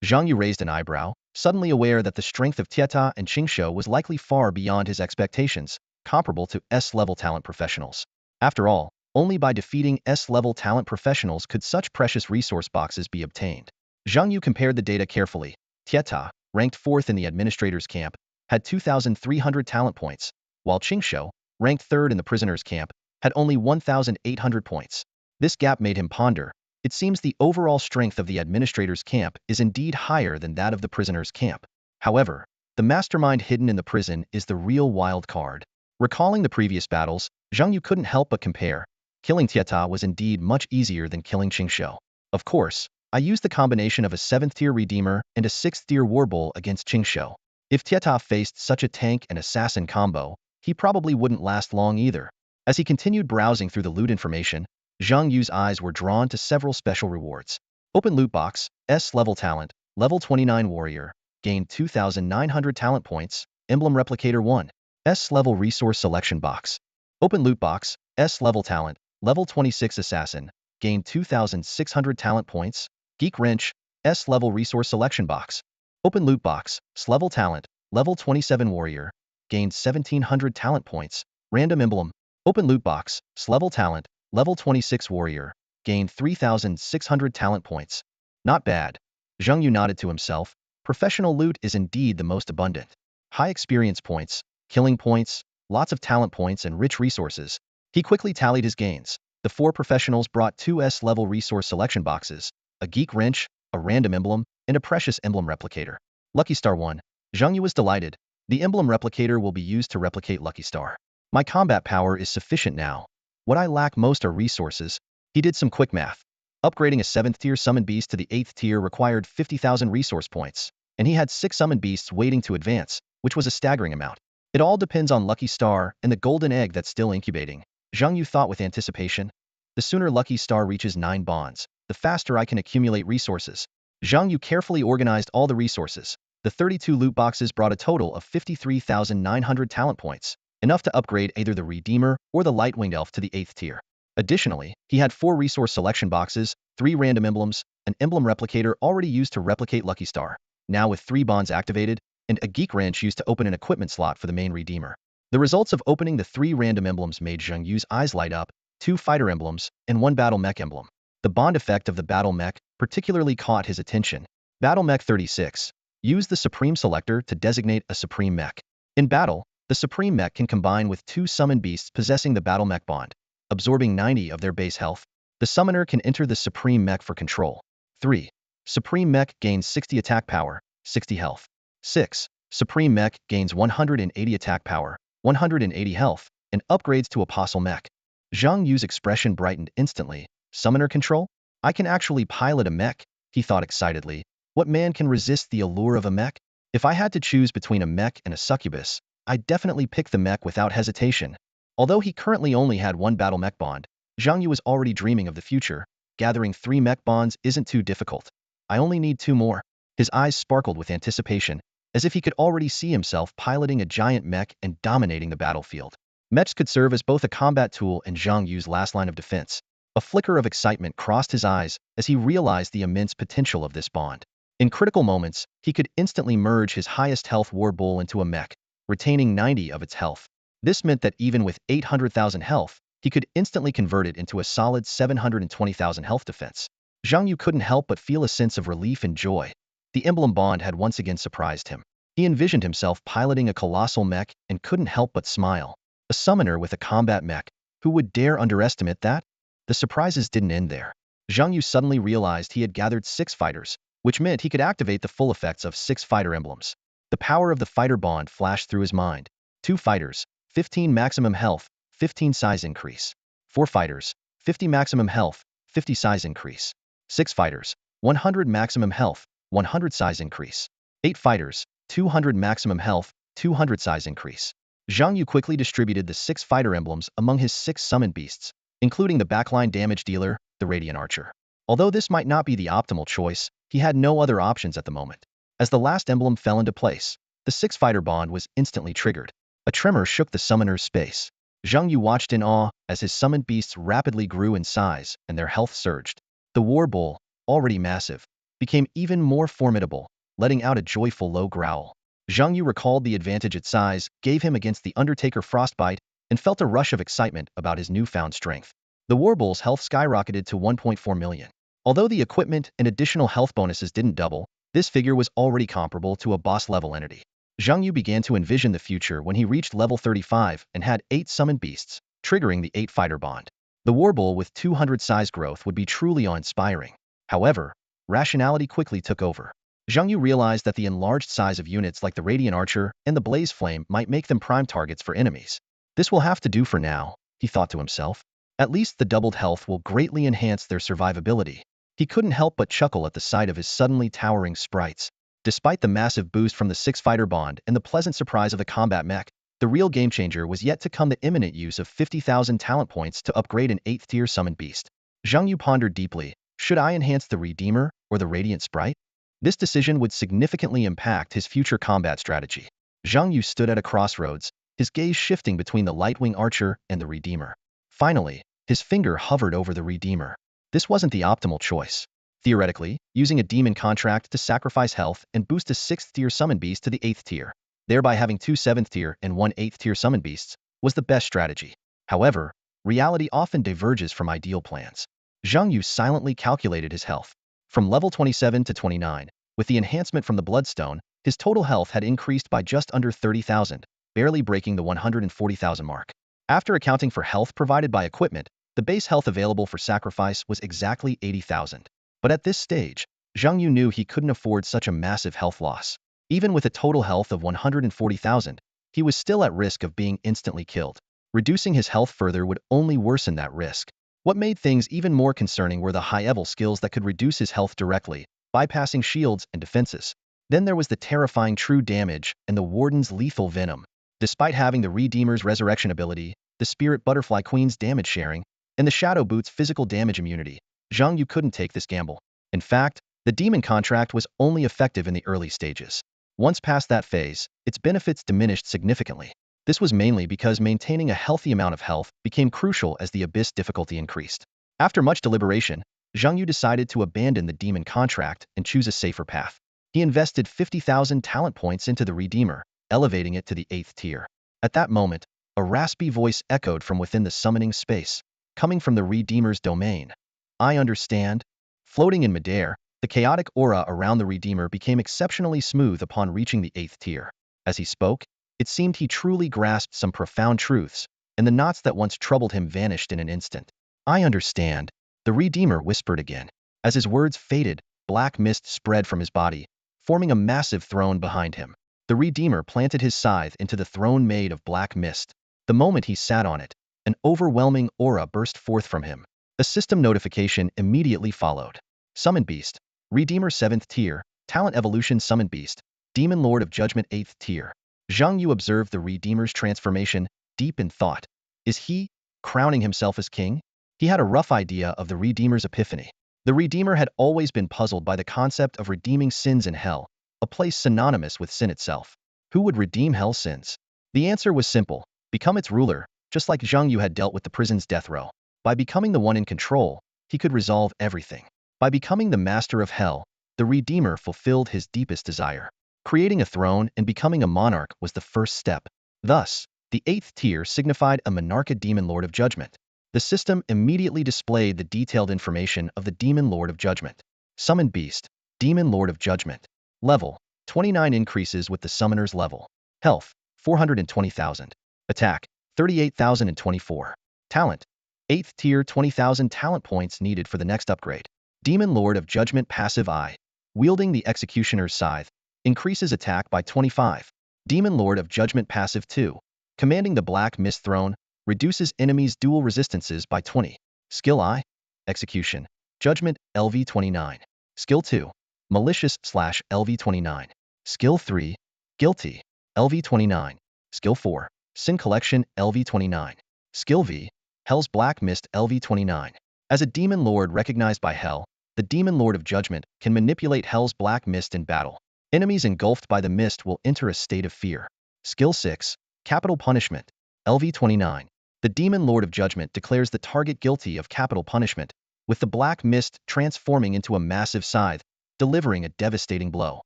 Zhang Yu raised an eyebrow, suddenly aware that the strength of Tietia and Qingshou was likely far beyond his expectations, comparable to S-level talent professionals. After all, only by defeating S-level talent professionals could such precious resource boxes be obtained. Zhang Yu compared the data carefully. Tietia, ranked 4th in the administrator's camp, had 2,300 talent points, while Qingshou, ranked 3rd in the prisoner's camp, had only 1,800 points. This gap made him ponder. It seems the overall strength of the administrator's camp is indeed higher than that of the prisoner's camp. However, the mastermind hidden in the prison is the real wild card. Recalling the previous battles, Zhang Yu couldn't help but compare. Killing Tietia was indeed much easier than killing Qingshou. Of course, I used the combination of a 7th-tier Redeemer and a 6th-tier Warbull against Qingshou. If Tietia faced such a tank and assassin combo, he probably wouldn't last long either. As he continued browsing through the loot information, Zhang Yu's eyes were drawn to several special rewards. Open loot box, S-level talent, level 29 warrior, gained 2,900 talent points, emblem replicator 1. S-level resource selection box. Open loot box, S-level talent, level 26 assassin, gained 2,600 talent points, geek wrench, S-level resource selection box. Open loot box, S-level talent, level 27 warrior, gained 1,700 talent points, random emblem. Open loot box, S-level talent, level 26 warrior, gained 3,600 talent points. Not bad. Zhang Yu nodded to himself. Professional loot is indeed the most abundant. High experience points, killing points, lots of talent points, and rich resources. He quickly tallied his gains. The 4 professionals brought 2 S-level resource selection boxes, a geek wrench, a random emblem, and a precious emblem replicator. Lucky Star 1. Zhang Yu was delighted. The emblem replicator will be used to replicate Lucky Star. My combat power is sufficient now. What I lack most are resources. He did some quick math. Upgrading a 7th-tier summon beast to the 8th tier required 50,000 resource points, and he had 6 summon beasts waiting to advance, which was a staggering amount. It all depends on Lucky Star and the golden egg that's still incubating. Zhang Yu thought with anticipation. The sooner Lucky Star reaches 9 bonds, the faster I can accumulate resources. Zhang Yu carefully organized all the resources. The 32 loot boxes brought a total of 53,900 talent points, enough to upgrade either the Redeemer or the Light-Winged Elf to the 8th tier. Additionally, he had 4 resource selection boxes, 3 random emblems, an emblem replicator already used to replicate Lucky Star, now with 3 bonds activated, and a geek wrench used to open an equipment slot for the main Redeemer. The results of opening the 3 random emblems made Zhang Yu's eyes light up, 2 fighter emblems, and 1 battle mech emblem. The bond effect of the battle mech particularly caught his attention. Battle Mech 36. Use the Supreme Selector to designate a Supreme Mech. In battle, the Supreme Mech can combine with 2 summon beasts possessing the battle mech bond, absorbing 90 of their base health. The summoner can enter the Supreme Mech for control. 3. Supreme Mech gains 60 attack power, 60 health. 6. Supreme Mech gains 180 attack power, 180 health, and upgrades to Apostle Mech. Zhang Yu's expression brightened instantly. Summoner control? I can actually pilot a mech, he thought excitedly. What man can resist the allure of a mech? If I had to choose between a mech and a succubus, I'd definitely pick the mech without hesitation. Although he currently only had 1 battle mech bond, Zhang Yu was already dreaming of the future. Gathering 3 mech bonds isn't too difficult. I only need 2 more. His eyes sparkled with anticipation, as if he could already see himself piloting a giant mech and dominating the battlefield. Mechs could serve as both a combat tool and Zhang Yu's last line of defense. A flicker of excitement crossed his eyes as he realized the immense potential of this bond. In critical moments, he could instantly merge his highest health Warbull into a mech, retaining 90 of its health. This meant that even with 800,000 health, he could instantly convert it into a solid 720,000 health defense. Zhang Yu couldn't help but feel a sense of relief and joy. The emblem bond had once again surprised him. He envisioned himself piloting a colossal mech and couldn't help but smile. A summoner with a combat mech, who would dare underestimate that? The surprises didn't end there. Zhang Yu suddenly realized he had gathered 6 fighters, which meant he could activate the full effects of 6 fighter emblems. The power of the fighter bond flashed through his mind. 2 fighters, 15 maximum health, 15 size increase. 4 fighters, 50 maximum health, 50 size increase. 6 fighters, 100 maximum health, 100 size increase. 8 fighters, 200 maximum health, 200 size increase. Zhang Yu quickly distributed the 6 fighter emblems among his 6 summoned beasts, including the backline damage dealer, the Radiant Archer. Although this might not be the optimal choice, he had no other options at the moment. As the last emblem fell into place, the six-fighter bond was instantly triggered. A tremor shook the summoner's space. Zhang Yu watched in awe as his summoned beasts rapidly grew in size and their health surged. The war bull, already massive, became even more formidable, letting out a joyful low growl. Zhang Yu recalled the advantage its size gave him against the Undertaker Frostbite and felt a rush of excitement about his newfound strength. The war bull's health skyrocketed to 1.4 million. Although the equipment and additional health bonuses didn't double, this figure was already comparable to a boss-level entity. Zhang Yu began to envision the future when he reached level 35 and had 8 summoned beasts, triggering the 8-fighter bond. The war bull with 200 size growth would be truly awe-inspiring. However, rationality quickly took over. Zhang Yu realized that the enlarged size of units like the Radiant Archer and the Blaze Flame might make them prime targets for enemies. This will have to do for now, he thought to himself. At least the doubled health will greatly enhance their survivability. He couldn't help but chuckle at the sight of his suddenly towering sprites. Despite the massive boost from the 6-fighter bond and the pleasant surprise of the combat mech, the real game-changer was yet to come: the imminent use of 50,000 talent points to upgrade an 8th-tier summoned beast. Zhang Yu pondered deeply. Should I enhance the Redeemer or the Radiant Sprite? This decision would significantly impact his future combat strategy. Zhang Yu stood at a crossroads, his gaze shifting between the Lightwing Archer and the Redeemer. Finally, his finger hovered over the Redeemer. This wasn't the optimal choice. Theoretically, using a demon contract to sacrifice health and boost a 6th-tier summon beast to the 8th tier, thereby having 2 7th-tier and 1 8th-tier summon beasts, was the best strategy. However, reality often diverges from ideal plans. Zhang Yu silently calculated his health. From level 27 to 29, with the enhancement from the Bloodstone, his total health had increased by just under 30,000, barely breaking the 140,000 mark. After accounting for health provided by equipment, the base health available for sacrifice was exactly 80,000. But at this stage, Zhang Yu knew he couldn't afford such a massive health loss. Even with a total health of 140,000, he was still at risk of being instantly killed. Reducing his health further would only worsen that risk. What made things even more concerning were the high-level skills that could reduce his health directly, bypassing shields and defenses. Then there was the terrifying true damage and the Warden's lethal venom. Despite having the Redeemer's resurrection ability, the Spirit Butterfly Queen's damage sharing, and the Shadow Boot's physical damage immunity, Zhang Yu couldn't take this gamble. In fact, the demon contract was only effective in the early stages. Once past that phase, its benefits diminished significantly. This was mainly because maintaining a healthy amount of health became crucial as the Abyss difficulty increased. After much deliberation, Zhang Yu decided to abandon the demon contract and choose a safer path. He invested 50,000 talent points into the Redeemer, elevating it to the 8th tier. At that moment, a raspy voice echoed from within the summoning space, coming from the Redeemer's domain. I understand. Floating in midair, the chaotic aura around the Redeemer became exceptionally smooth upon reaching the 8th tier. As he spoke, it seemed he truly grasped some profound truths, and the knots that once troubled him vanished in an instant. I understand, the Redeemer whispered again. As his words faded, black mist spread from his body, forming a massive throne behind him. The Redeemer planted his scythe into the throne made of black mist. The moment he sat on it, an overwhelming aura burst forth from him. A system notification immediately followed. Summon Beast, Redeemer 7th tier, Talent Evolution Summon Beast, Demon Lord of Judgment 8th tier. Zhang Yu observed the Redeemer's transformation, deep in thought. Is he crowning himself as king? He had a rough idea of the Redeemer's epiphany. The Redeemer had always been puzzled by the concept of redeeming sins in hell, a place synonymous with sin itself. Who would redeem hell sins? The answer was simple: become its ruler, just like Zhang Yu had dealt with the prison's death row. By becoming the one in control, he could resolve everything. By becoming the master of hell, the Redeemer fulfilled his deepest desire. Creating a throne and becoming a monarch was the first step. Thus, the 8th tier signified a monarcha demon lord of judgment. The system immediately displayed the detailed information of the demon lord of judgment. Summoned Beast, Demon Lord of Judgment. Level, 29 increases with the summoner's level. Health, 420,000. Attack, 38,024. Talent, 8th tier 20,000 talent points needed for the next upgrade. Demon Lord of Judgment Passive I. Wielding the Executioner's Scythe, increases attack by 25. Demon Lord of Judgment Passive 2. Commanding the Black Mist Throne, reduces enemies' dual resistances by 20. Skill I. Execution. Judgment, LV29. Skill 2. Malicious/LV29. Skill 3. Guilty, LV29. Skill 4. Sin Collection, LV29. Skill V. Hell's Black Mist, LV29. As a demon lord recognized by Hell, the Demon Lord of Judgment can manipulate Hell's black mist in battle. Enemies engulfed by the mist will enter a state of fear. Skill 6. Capital Punishment. LV29. The Demon Lord of Judgment declares the target guilty of capital punishment, with the black mist transforming into a massive scythe, delivering a devastating blow.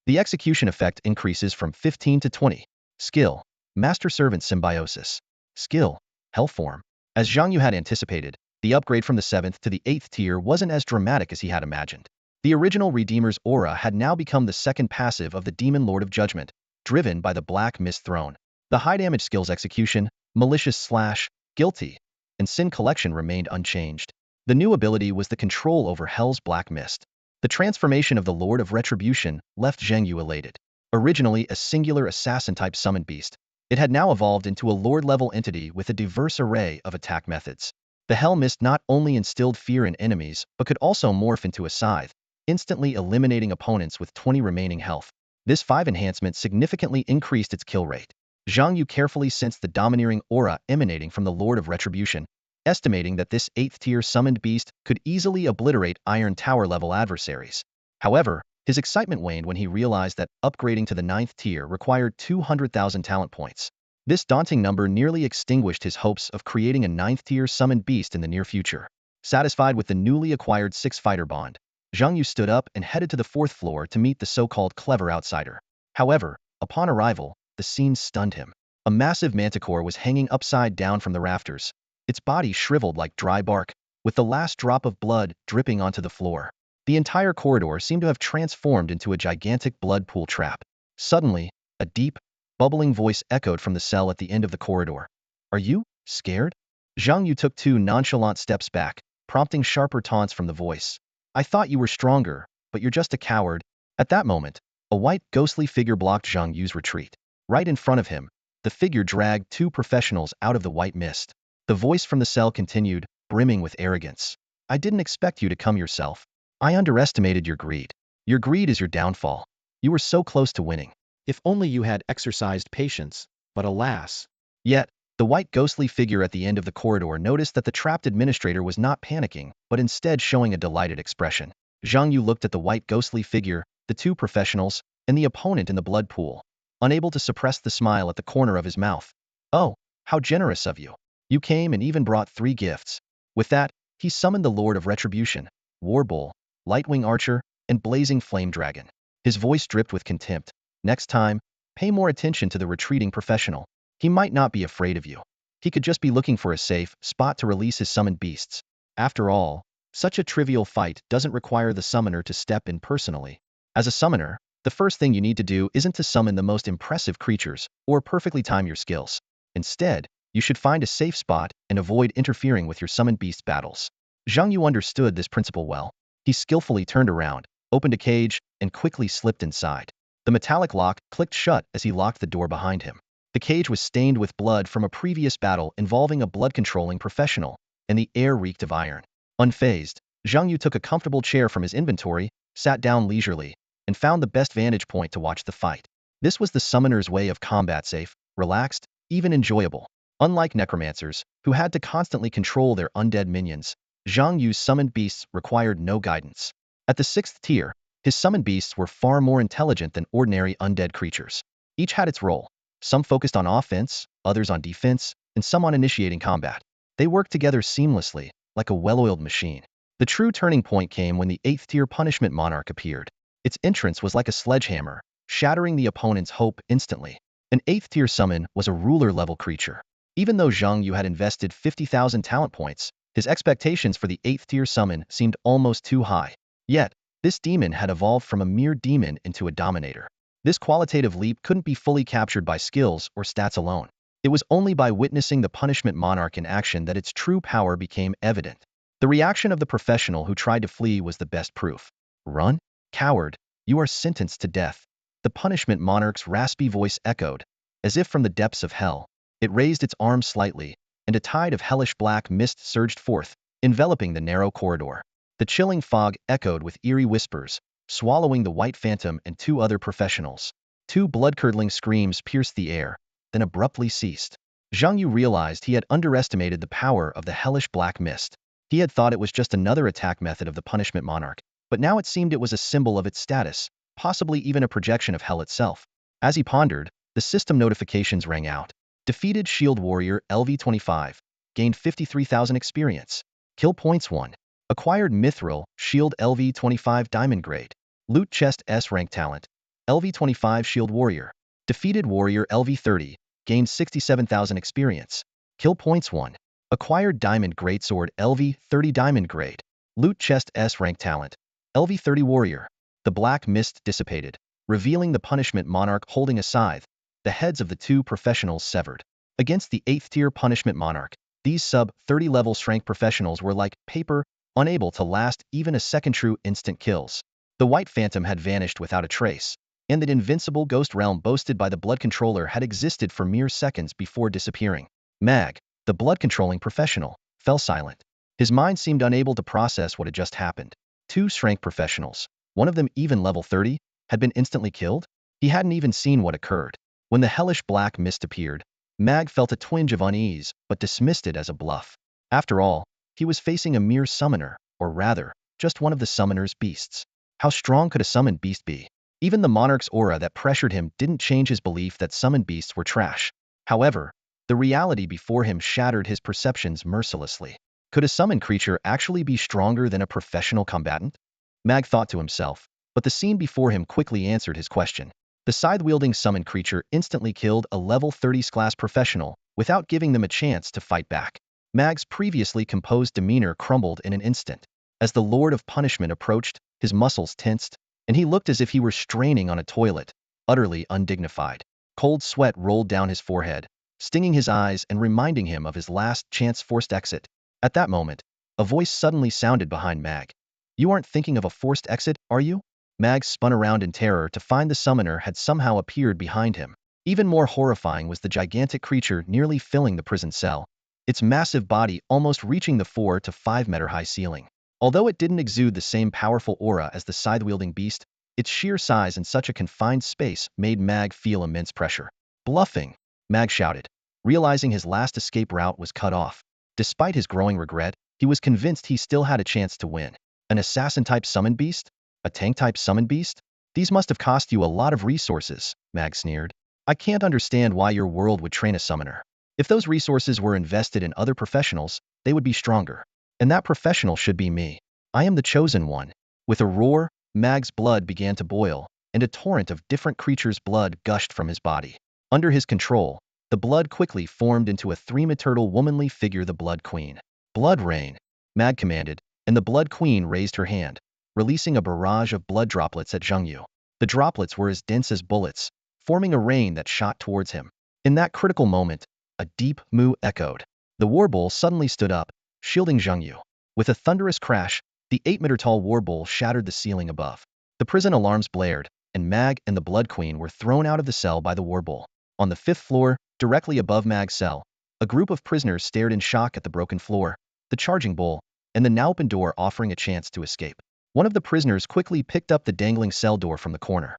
The execution effect increases from 15 to 20. Skill. Master-Servant Symbiosis. Skill. Hellform. As Zhang Yu had anticipated, the upgrade from the 7th to the 8th tier wasn't as dramatic as he had imagined. The original Redeemer's aura had now become the second passive of the Demon Lord of Judgment, driven by the Black Mist Throne. The high-damage skills Execution, Malicious Slash, Guilty, and Sin Collection remained unchanged. The new ability was the control over Hell's Black Mist. The transformation of the Lord of Retribution left Zhang Yu elated. Originally a singular assassin-type summoned beast, it had now evolved into a Lord-level entity with a diverse array of attack methods. The Hell Mist not only instilled fear in enemies, but could also morph into a scythe, instantly eliminating opponents with 20 remaining health. This 5 enhancement significantly increased its kill rate. Zhang Yu carefully sensed the domineering aura emanating from the Lord of Retribution, estimating that this 8th-tier summoned beast could easily obliterate Iron Tower-level adversaries. However, his excitement waned when he realized that upgrading to the 9th tier required 200,000 talent points. This daunting number nearly extinguished his hopes of creating a 9th-tier summoned beast in the near future. Satisfied with the newly acquired 6-fighter bond, Zhang Yu stood up and headed to the 4th floor to meet the so-called clever outsider. However, upon arrival, the scene stunned him. A massive manticore was hanging upside down from the rafters, its body shriveled like dry bark, with the last drop of blood dripping onto the floor. The entire corridor seemed to have transformed into a gigantic blood pool trap. Suddenly, a deep, bubbling voice echoed from the cell at the end of the corridor. "Are you scared?" Zhang Yu took 2 nonchalant steps back, prompting sharper taunts from the voice. "I thought you were stronger, but you're just a coward." At that moment, a white, ghostly figure blocked Zhang Yu's retreat. Right in front of him, the figure dragged 2 professionals out of the white mist. The voice from the cell continued, brimming with arrogance. "I didn't expect you to come yourself. I underestimated your greed. Your greed is your downfall. You were so close to winning. If only you had exercised patience, but alas." Yet, the white ghostly figure at the end of the corridor noticed that the trapped administrator was not panicking, but instead showing a delighted expression. Zhang Yu looked at the white ghostly figure, the 2 professionals, and the opponent in the blood pool, unable to suppress the smile at the corner of his mouth. "Oh, how generous of you. You came and even brought 3 gifts." With that, he summoned the Lord of Retribution, Warbull, Lightwing Archer, and Blazing Flame Dragon. His voice dripped with contempt. "Next time, pay more attention to the retreating professional. He might not be afraid of you. He could just be looking for a safe spot to release his summoned beasts. After all, such a trivial fight doesn't require the summoner to step in personally. As a summoner, the first thing you need to do isn't to summon the most impressive creatures or perfectly time your skills. Instead, you should find a safe spot and avoid interfering with your summoned beast battles." Zhang Yu understood this principle well. He skillfully turned around, opened a cage, and quickly slipped inside. The metallic lock clicked shut as he locked the door behind him. The cage was stained with blood from a previous battle involving a blood-controlling professional, and the air reeked of iron. Unfazed, Zhang Yu took a comfortable chair from his inventory, sat down leisurely, and found the best vantage point to watch the fight. This was the summoner's way of combat, safe, relaxed, even enjoyable. Unlike necromancers, who had to constantly control their undead minions, Zhang Yu's summoned beasts required no guidance. At the 6th tier, his summoned beasts were far more intelligent than ordinary undead creatures. Each had its role. Some focused on offense, others on defense, and some on initiating combat. They worked together seamlessly, like a well-oiled machine. The true turning point came when the 8th tier Punishment Monarch appeared. Its entrance was like a sledgehammer, shattering the opponent's hope instantly. An 8th tier summon was a ruler-level creature. Even though Zhang Yu had invested 50,000 talent points, his expectations for the 8th tier summon seemed almost too high. Yet, this demon had evolved from a mere demon into a dominator. This qualitative leap couldn't be fully captured by skills or stats alone. It was only by witnessing the Punishment Monarch in action that its true power became evident. The reaction of the professional who tried to flee was the best proof. "Run? Coward, you are sentenced to death." The Punishment Monarch's raspy voice echoed, as if from the depths of hell. It raised its arms slightly, and a tide of hellish black mist surged forth, enveloping the narrow corridor. The chilling fog echoed with eerie whispers, swallowing the white phantom and 2 other professionals. 2 blood-curdling screams pierced the air, then abruptly ceased. Zhang Yu realized he had underestimated the power of the hellish black mist. He had thought it was just another attack method of the Punishment Monarch, but now it seemed it was a symbol of its status, possibly even a projection of hell itself. As he pondered, the system notifications rang out. Defeated Shield Warrior LV25. Gained 53,000 experience. Kill points 1. Acquired Mithril Shield LV25 Diamond Grade. Loot Chest S Rank Talent. LV25 Shield Warrior. Defeated Warrior LV30. Gained 67,000 experience. Kill points 1. Acquired Diamond Greatsword LV30 Diamond Grade. Loot Chest S Rank Talent. LV30 Warrior. The black mist dissipated, revealing the punishment monarch holding a scythe, the heads of the two professionals severed. Against the 8th tier punishment monarch, these sub-30 level strength professionals were like paper, unable to last even a second. True instant kills. The white phantom had vanished without a trace, and that invincible ghost realm boasted by the blood controller had existed for mere seconds before disappearing. Mag, the blood controlling professional, fell silent. His mind seemed unable to process what had just happened. Two strength professionals, one of them even level 30, had been instantly killed? He hadn't even seen what occurred. When the hellish black mist appeared, Mag felt a twinge of unease, but dismissed it as a bluff. After all, he was facing a mere summoner, or rather, just one of the summoner's beasts. How strong could a summoned beast be? Even the monarch's aura that pressured him didn't change his belief that summoned beasts were trash. However, the reality before him shattered his perceptions mercilessly. Could a summoned creature actually be stronger than a professional combatant? Mag thought to himself, but the scene before him quickly answered his question. The scythe-wielding summoned creature instantly killed a level 30 class professional without giving them a chance to fight back. Mag's previously composed demeanor crumbled in an instant. As the Lord of Punishment approached, his muscles tensed, and he looked as if he were straining on a toilet, utterly undignified. Cold sweat rolled down his forehead, stinging his eyes and reminding him of his last chance forced exit. At that moment, a voice suddenly sounded behind Mag. "You aren't thinking of a forced exit, are you?" Mag spun around in terror to find the summoner had somehow appeared behind him. Even more horrifying was the gigantic creature nearly filling the prison cell, its massive body almost reaching the 4 to 5 meter high ceiling. Although it didn't exude the same powerful aura as the scythe-wielding beast, its sheer size in such a confined space made Mag feel immense pressure. "Bluffing!" Mag shouted, realizing his last escape route was cut off. Despite his growing regret, he was convinced he still had a chance to win. An assassin-type summoned beast? A tank-type summoned beast? These must have cost you a lot of resources, Mag sneered. I can't understand why your world would train a summoner. If those resources were invested in other professionals, they would be stronger. And that professional should be me. I am the chosen one. With a roar, Mag's blood began to boil, and a torrent of different creatures' blood gushed from his body. Under his control, the blood quickly formed into a three-metal womanly figure, the Blood Queen. "Blood rain," Mag commanded, and the Blood Queen raised her hand, releasing a barrage of blood droplets at Zhengyu. The droplets were as dense as bullets, forming a rain that shot towards him. In that critical moment, a deep moo echoed. The war bull suddenly stood up, shielding Zhengyu. With a thunderous crash, the 8-meter-tall war bull shattered the ceiling above. The prison alarms blared, and Mag and the Blood Queen were thrown out of the cell by the war bull. On the 5th floor, directly above Mag's cell, a group of prisoners stared in shock at the broken floor, the charging bull, and the now open door offering a chance to escape. One of the prisoners quickly picked up the dangling cell door from the corner.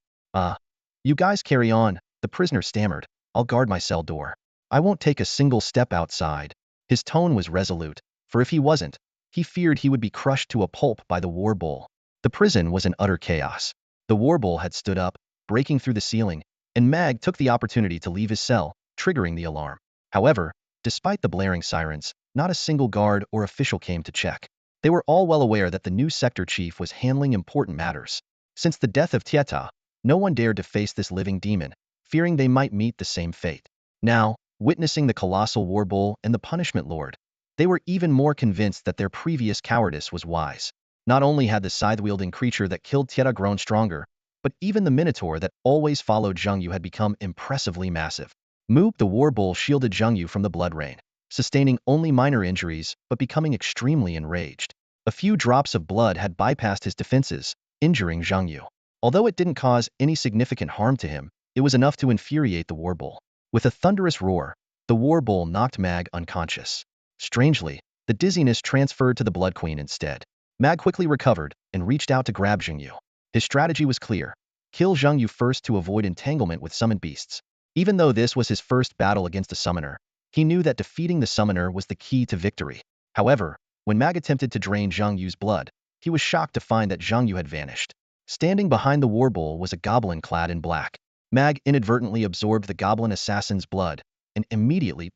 You guys carry on," the prisoner stammered. "I'll guard my cell door. I won't take a single step outside." His tone was resolute, for if he wasn't, he feared he would be crushed to a pulp by the war bull. The prison was in utter chaos. The war bull had stood up, breaking through the ceiling, and Mag took the opportunity to leave his cell, triggering the alarm. However, despite the blaring sirens, not a single guard or official came to check. They were all well aware that the new sector chief was handling important matters. Since the death of Tieta, no one dared to face this living demon, fearing they might meet the same fate. Now, witnessing the colossal war bull and the punishment lord, they were even more convinced that their previous cowardice was wise. Not only had the scythe-wielding creature that killed Tieta grown stronger, but even the minotaur that always followed Zhengyu had become impressively massive. Moop the war bull shielded Zhengyu from the blood rain, sustaining only minor injuries but becoming extremely enraged. A few drops of blood had bypassed his defenses, injuring Zhengyu. Although it didn't cause any significant harm to him, it was enough to infuriate the war bull. With a thunderous roar, the war bull knocked Mag unconscious. Strangely, the dizziness transferred to the Blood Queen instead. Mag quickly recovered and reached out to grab Zhengyu. His strategy was clear. Kill Zhengyu first to avoid entanglement with summoned beasts. Even though this was his first battle against a summoner, he knew that defeating the summoner was the key to victory. However, when Mag attempted to drain Zhengyu's blood, he was shocked to find that Zhang Yu had vanished. Standing behind the war bowl was a goblin clad in black. Mag inadvertently absorbed the goblin assassin's blood, and immediately,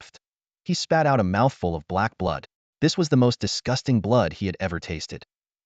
he spat out a mouthful of black blood. This was the most disgusting blood he had ever tasted.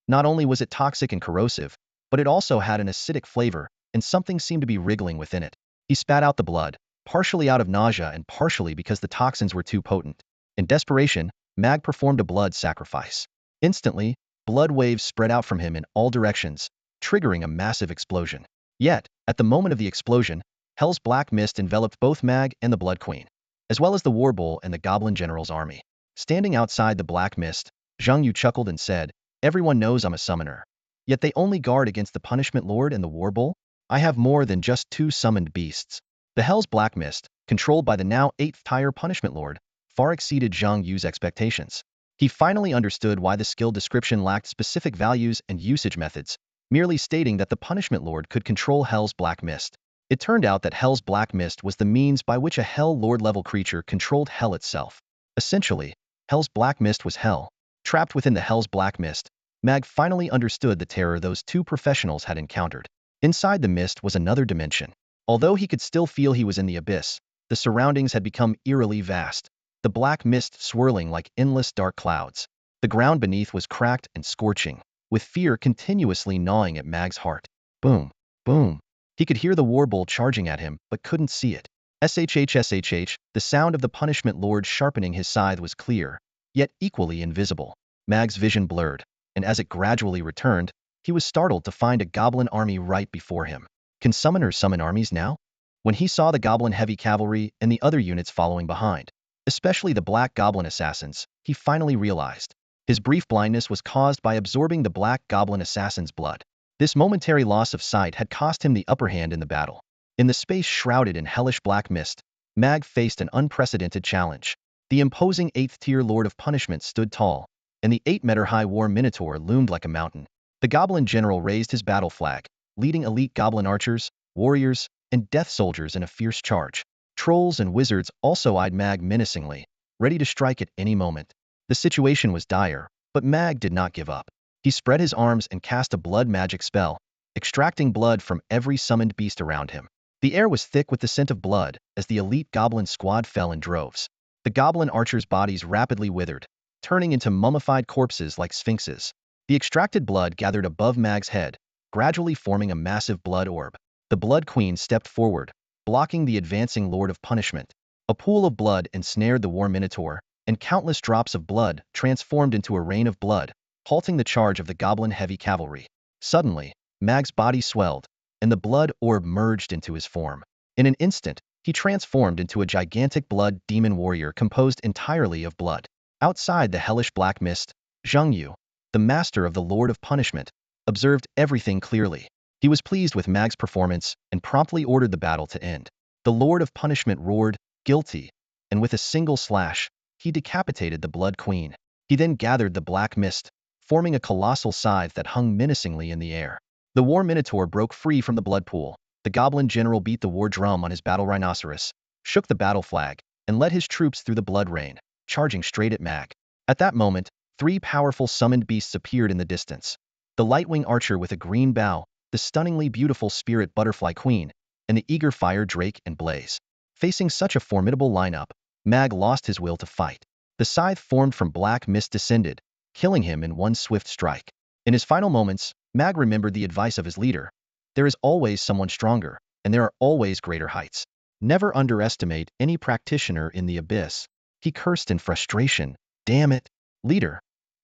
Not only was it toxic and corrosive, but it also had an acidic flavor, and something seemed to be wriggling within it. He spat out the blood, partially out of nausea and partially because the toxins were too potent. In desperation, Mag performed a blood sacrifice. Instantly, blood waves spread out from him in all directions, triggering a massive explosion. Yet, at the moment of the explosion, Hell's black mist enveloped both Mag and the Blood Queen, as well as the war bowl and the Goblin General's army. Standing outside the black mist, Zhang Yu chuckled and said, "Everyone knows I'm a summoner. Yet they only guard against the Punishment Lord and the war bowl? I have more than just 2 summoned beasts." The Hell's black mist, controlled by the now 8th-tier Punishment Lord, far exceeded Zhang Yu's expectations. He finally understood why the skill description lacked specific values and usage methods, merely stating that the Punishment Lord could control Hell's black mist. It turned out that Hell's black mist was the means by which a Hell Lord-level creature controlled Hell itself. Essentially, Hell's black mist was Hell. Trapped within the Hell's black mist, Mag finally understood the terror those 2 professionals had encountered. Inside the mist was another dimension. Although he could still feel he was in the abyss, the surroundings had become eerily vast, the black mist swirling like endless dark clouds. The ground beneath was cracked and scorching, with fear continuously gnawing at Mag's heart. Boom, boom. He could hear the war bowl charging at him, but couldn't see it. SHH, the sound of the Punishment Lord sharpening his scythe was clear, yet equally invisible. Mag's vision blurred, and as it gradually returned, he was startled to find a goblin army right before him. Can summoners summon armies now? When he saw the goblin heavy cavalry and the other units following behind, especially the black goblin assassins, he finally realized. His brief blindness was caused by absorbing the black goblin assassin's blood. This momentary loss of sight had cost him the upper hand in the battle. In the space shrouded in hellish black mist, Mag faced an unprecedented challenge. The imposing 8th-tier Lord of Punishment stood tall, and the 8-meter-high war minotaur loomed like a mountain. The Goblin General raised his battle flag, leading elite goblin archers, warriors, and death soldiers in a fierce charge. Trolls and wizards also eyed Mag menacingly, ready to strike at any moment. The situation was dire, but Mag did not give up. He spread his arms and cast a blood magic spell, extracting blood from every summoned beast around him. The air was thick with the scent of blood as the elite goblin squad fell in droves. The goblin archers' bodies rapidly withered, turning into mummified corpses like sphinxes. The extracted blood gathered above Mag's head, gradually forming a massive blood orb. The Blood Queen stepped forward, blocking the advancing Lord of Punishment. A pool of blood ensnared the war minotaur, and countless drops of blood transformed into a rain of blood, halting the charge of the goblin heavy cavalry. Suddenly, Mag's body swelled, and the blood orb merged into his form. In an instant, he transformed into a gigantic blood demon warrior composed entirely of blood. Outside the hellish black mist, Zhang Yu, the master of the Lord of Punishment, observed everything clearly. He was pleased with Mag's performance and promptly ordered the battle to end. The Lord of Punishment roared, "Guilty," and with a single slash, he decapitated the Blood Queen. He then gathered the black mist, forming a colossal scythe that hung menacingly in the air. The war minotaur broke free from the blood pool. The Goblin General beat the war drum on his battle rhinoceros, shook the battle flag, and led his troops through the blood rain, charging straight at Mag. At that moment, 3 powerful summoned beasts appeared in the distance. The Lightwing Archer with a green bow, the stunningly beautiful Spirit Butterfly Queen, and the eager Fire Drake and Blaze. Facing such a formidable lineup, Mag lost his will to fight. The scythe formed from black mist descended, killing him in one swift strike. In his final moments, Mag remembered the advice of his leader. There is always someone stronger, and there are always greater heights. Never underestimate any practitioner in the abyss. He cursed in frustration. Damn it, leader.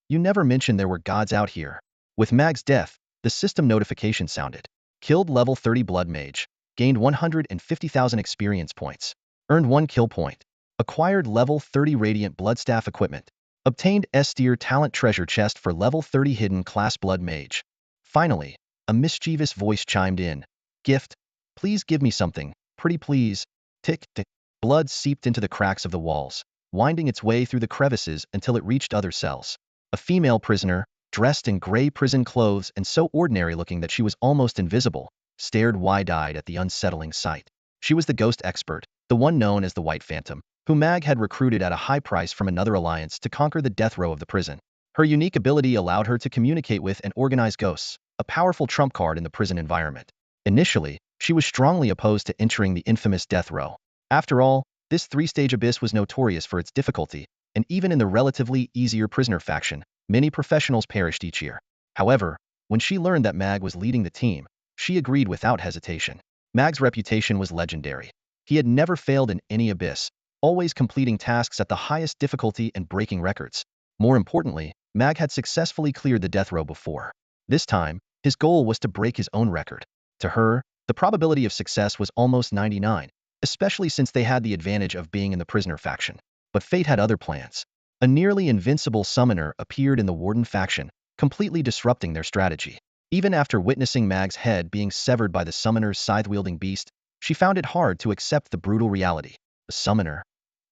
You never mentioned there were gods out here. With Mag's death, the system notification sounded. Killed level 30 Blood Mage. Gained 150,000 experience points. Earned 1 kill point. Acquired level 30 Radiant Bloodstaff equipment. Obtained S-tier talent treasure chest for level 30 hidden class Blood Mage. Finally, a mischievous voice chimed in. Gift. Please give me something. Pretty please. Tick, tick. Blood seeped into the cracks of the walls, winding its way through the crevices until it reached other cells. A female prisoner, dressed in gray prison clothes and so ordinary looking that she was almost invisible, stared wide-eyed at the unsettling sight. She was the ghost expert, the one known as the White Phantom, who Mag had recruited at a high price from another alliance to conquer the death row of the prison. Her unique ability allowed her to communicate with and organize ghosts, a powerful trump card in the prison environment. Initially, she was strongly opposed to entering the infamous death row. After all, this three-stage abyss was notorious for its difficulty, and even in the relatively easier prisoner faction, many professionals perished each year. However, when she learned that Mag was leading the team, she agreed without hesitation. Mag's reputation was legendary. He had never failed in any abyss, always completing tasks at the highest difficulty and breaking records. More importantly, Mag had successfully cleared the death row before. This time, his goal was to break his own record. To her, the probability of success was almost 99, especially since they had the advantage of being in the prisoner faction. But fate had other plans. A nearly invincible summoner appeared in the Warden faction, completely disrupting their strategy. Even after witnessing Mag's head being severed by the summoner's scythe-wielding beast, she found it hard to accept the brutal reality. A summoner?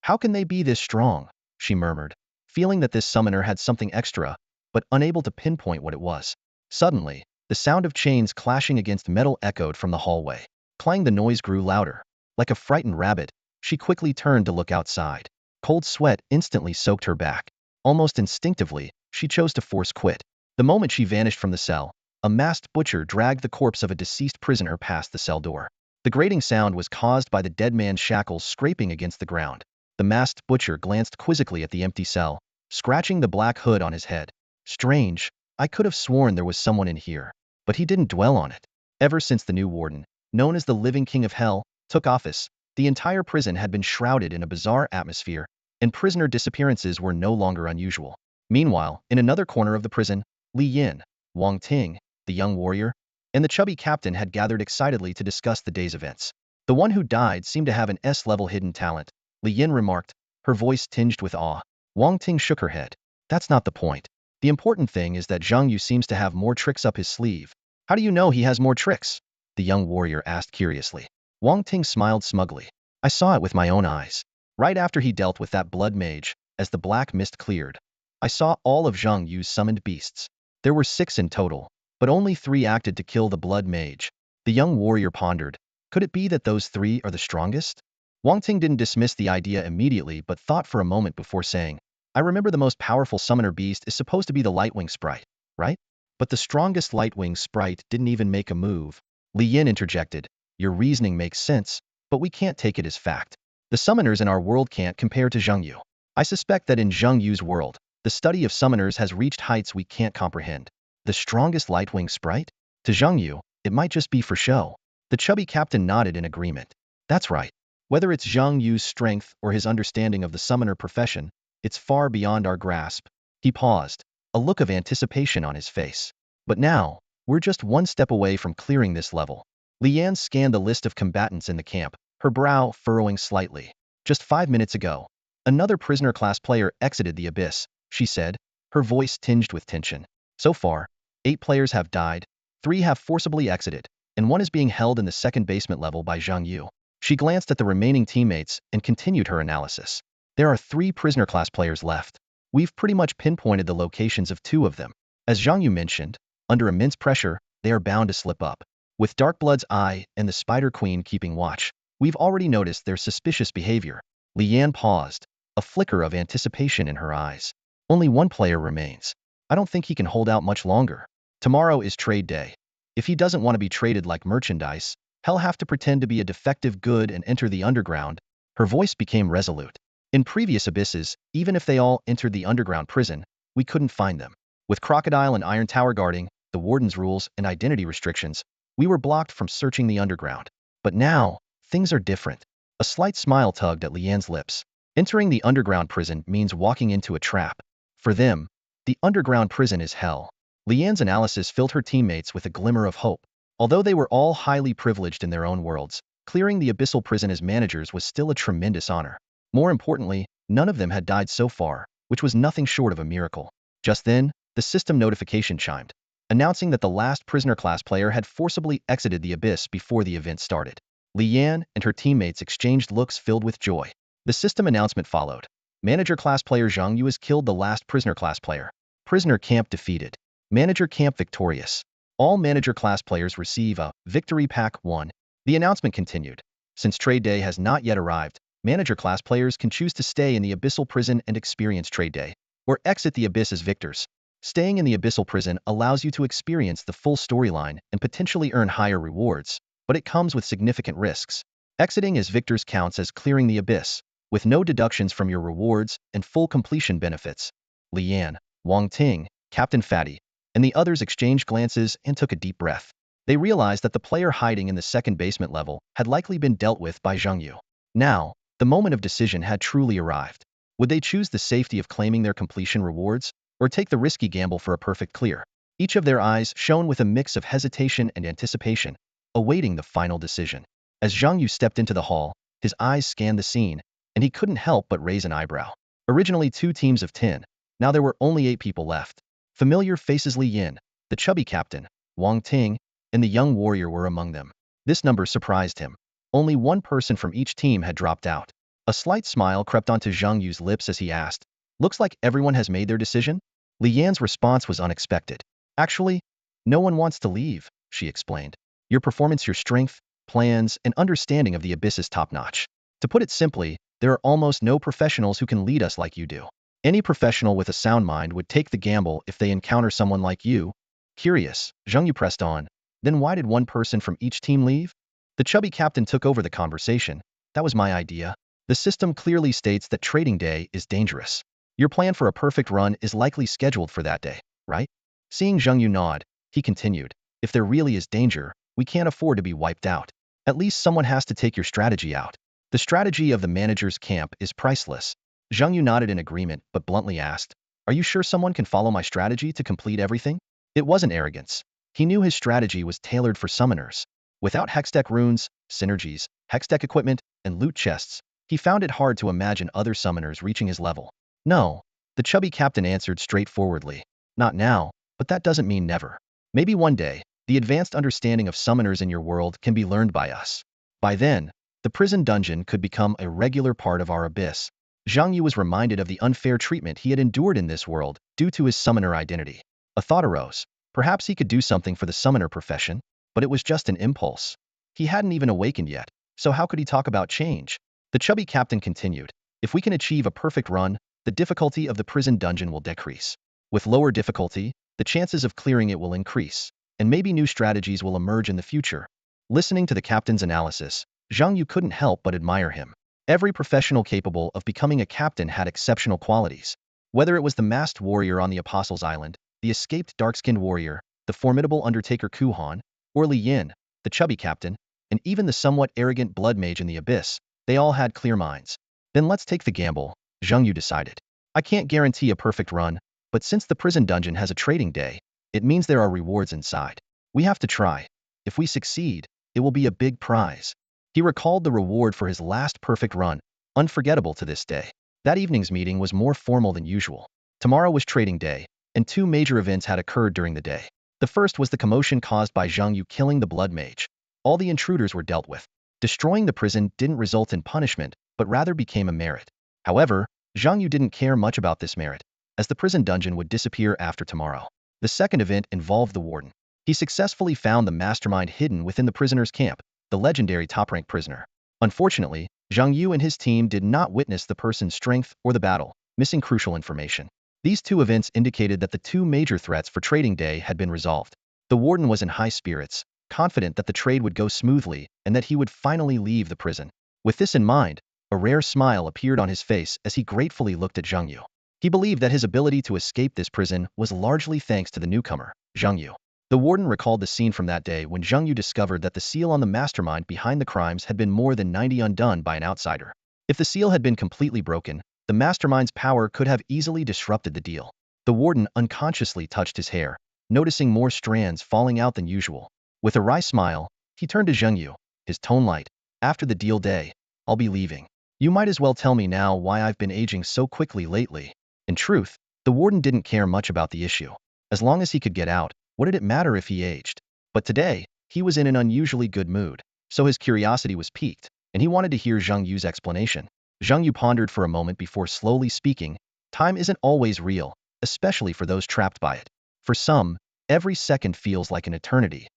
How can they be this strong? She murmured, feeling that this summoner had something extra, but unable to pinpoint what it was. Suddenly, the sound of chains clashing against metal echoed from the hallway. Clang, the noise grew louder. Like a frightened rabbit, she quickly turned to look outside. Cold sweat instantly soaked her back. Almost instinctively, she chose to force quit. The moment she vanished from the cell, a masked butcher dragged the corpse of a deceased prisoner past the cell door. The grating sound was caused by the dead man's shackles scraping against the ground. The masked butcher glanced quizzically at the empty cell, scratching the black hood on his head. Strange, I could have sworn there was someone in here. But he didn't dwell on it. Ever since the new warden, known as the Living King of Hell, took office, the entire prison had been shrouded in a bizarre atmosphere, and prisoner disappearances were no longer unusual. Meanwhile, in another corner of the prison, Li Yin, Wang Ting, the young warrior, and the chubby captain had gathered excitedly to discuss the day's events. The one who died seemed to have an S-level hidden talent, Li Yin remarked, her voice tinged with awe. Wang Ting shook her head. That's not the point. The important thing is that Zhang Yu seems to have more tricks up his sleeve. How do you know he has more tricks? The young warrior asked curiously. Wang Ting smiled smugly. I saw it with my own eyes. Right after he dealt with that blood mage, as the black mist cleared, I saw all of Zhang Yu's summoned beasts. There were 6 in total, but only 3 acted to kill the blood mage. The young warrior pondered. Could it be that those 3 are the strongest? Wang Ting didn't dismiss the idea immediately but thought for a moment before saying, I remember the most powerful summoner beast is supposed to be the Lightwing Sprite, right? But the strongest Lightwing Sprite didn't even make a move. Li Yin interjected, your reasoning makes sense, but we can't take it as fact. The summoners in our world can't compare to Zhang Yu. I suspect that in Zhang Yu's world, the study of summoners has reached heights we can't comprehend. The strongest Lightwing Sprite? To Zhang Yu, it might just be for show. The chubby captain nodded in agreement. That's right. Whether it's Zhang Yu's strength or his understanding of the summoner profession, it's far beyond our grasp. He paused, a look of anticipation on his face. But now, we're just one step away from clearing this level. Lian scanned the list of combatants in the camp, her brow furrowing slightly. Just 5 minutes ago, another prisoner class player exited the abyss, she said, her voice tinged with tension. So far, 8 players have died, 3 have forcibly exited, and 1 is being held in the second basement level by Zhang Yu. She glanced at the remaining teammates and continued her analysis. There are 3 prisoner class players left. We've pretty much pinpointed the locations of 2 of them. As Zhang Yu mentioned, under immense pressure, they are bound to slip up. With Darkblood's Eye and the Spider Queen keeping watch, we've already noticed their suspicious behavior. Lian paused, a flicker of anticipation in her eyes. Only 1 player remains. I don't think he can hold out much longer. Tomorrow is trade day. If he doesn't want to be traded like merchandise, he'll have to pretend to be a defective good and enter the underground. Her voice became resolute. In previous abysses, even if they all entered the underground prison, we couldn't find them. With Crocodile and Iron Tower guarding, the warden's rules and identity restrictions, we were blocked from searching the underground. But now, things are different. A slight smile tugged at Lian's lips. Entering the underground prison means walking into a trap. For them, the underground prison is hell. Lian's analysis filled her teammates with a glimmer of hope. Although they were all highly privileged in their own worlds, clearing the abyssal prison as managers was still a tremendous honor. More importantly, none of them had died so far, which was nothing short of a miracle. Just then, the system notification chimed, announcing that the last prisoner class player had forcibly exited the abyss before the event started. Lian and her teammates exchanged looks filled with joy. The system announcement followed. Manager class player Zhang Yu has killed the last prisoner class player. Prisoner camp defeated. Manager camp victorious. All manager class players receive a Victory Pack 1. The announcement continued. Since trade day has not yet arrived, manager class players can choose to stay in the abyssal prison and experience trade day. or exit the abyss as victors. Staying in the abyssal prison allows you to experience the full storyline and potentially earn higher rewards, but it comes with significant risks. Exiting as victors counts as clearing the abyss, with no deductions from your rewards and full completion benefits. Li Yan, Wang Ting, Captain Fatty, and the others exchanged glances and took a deep breath. They realized that the player hiding in the second basement level had likely been dealt with by Zhang Yu. Now, the moment of decision had truly arrived. Would they choose the safety of claiming their completion rewards, or take the risky gamble for a perfect clear? Each of their eyes shone with a mix of hesitation and anticipation, awaiting the final decision. As Zhang Yu stepped into the hall, his eyes scanned the scene, and he couldn't help but raise an eyebrow. Originally 2 teams of 10, now there were only 8 people left. Familiar faces Li Yin, the chubby captain, Wang Ting, and the young warrior were among them. This number surprised him. Only one person from each team had dropped out. A slight smile crept onto Zhang Yu's lips as he asked, "Looks like everyone has made their decision?" Li Yan's response was unexpected. "Actually, no one wants to leave," she explained. "Your performance, your strength, plans, and understanding of the abyss is top-notch. To put it simply, there are almost no professionals who can lead us like you do. Any professional with a sound mind would take the gamble if they encounter someone like you." Curious, Zhang Yu pressed on. "Then why did one person from each team leave?" The chubby captain took over the conversation. "That was my idea. The system clearly states that trading day is dangerous. Your plan for a perfect run is likely scheduled for that day, right?" Seeing Zhang Yu nod, he continued, "If there really is danger, we can't afford to be wiped out. At least someone has to take your strategy out. The strategy of the manager's camp is priceless." Zhang Yu nodded in agreement but bluntly asked, "Are you sure someone can follow my strategy to complete everything?" It wasn't arrogance. He knew his strategy was tailored for summoners. Without hextech runes, synergies, hextech equipment, and loot chests, he found it hard to imagine other summoners reaching his level. "No," the chubby captain answered straightforwardly. "Not now, but that doesn't mean never. Maybe one day, the advanced understanding of summoners in your world can be learned by us. By then, the prison dungeon could become a regular part of our abyss." Zhang Yu was reminded of the unfair treatment he had endured in this world due to his summoner identity. A thought arose. Perhaps he could do something for the summoner profession, but it was just an impulse. He hadn't even awakened yet, so how could he talk about change? The chubby captain continued, "If we can achieve a perfect run, the difficulty of the prison dungeon will decrease. With lower difficulty, the chances of clearing it will increase, and maybe new strategies will emerge in the future." Listening to the captain's analysis, Zhang Yu couldn't help but admire him. Every professional capable of becoming a captain had exceptional qualities. Whether it was the masked warrior on the Apostles' Island, the escaped dark-skinned warrior, the formidable undertaker Ku Han, or Li Yin, the chubby captain, and even the somewhat arrogant blood mage in the abyss, they all had clear minds. "Then let's take the gamble," Zhang Yu decided. "I can't guarantee a perfect run, but since the prison dungeon has a trading day, it means there are rewards inside. We have to try. If we succeed, it will be a big prize." He recalled the reward for his last perfect run, unforgettable to this day. That evening's meeting was more formal than usual. Tomorrow was trading day, and 2 major events had occurred during the day. The first was the commotion caused by Zhang Yu killing the blood mage. All the intruders were dealt with. Destroying the prison didn't result in punishment, but rather became a merit. However, Zhang Yu didn't care much about this merit, as the prison dungeon would disappear after tomorrow. The second event involved the warden. He successfully found the mastermind hidden within the prisoner's camp, the legendary top-rank prisoner. Unfortunately, Zhang Yu and his team did not witness the person's strength or the battle, missing crucial information. These 2 events indicated that the 2 major threats for trading day had been resolved. The warden was in high spirits, confident that the trade would go smoothly and that he would finally leave the prison. With this in mind, a rare smile appeared on his face as he gratefully looked at Zhang Yu. He believed that his ability to escape this prison was largely thanks to the newcomer, Zhang Yu. The warden recalled the scene from that day when Zhang Yu discovered that the seal on the mastermind behind the crimes had been more than 90 undone by an outsider. If the seal had been completely broken, the mastermind's power could have easily disrupted the deal. The warden unconsciously touched his hair, noticing more strands falling out than usual. With a wry smile, he turned to Zhang Yu, his tone light. "After the deal day, I'll be leaving. You might as well tell me now why I've been aging so quickly lately." In truth, the warden didn't care much about the issue. As long as he could get out, what did it matter if he aged? But today, he was in an unusually good mood, so his curiosity was piqued, and he wanted to hear Zhang Yu's explanation. Zhang Yu pondered for a moment before slowly speaking. "Time isn't always real, especially for those trapped by it. For some, every second feels like an eternity.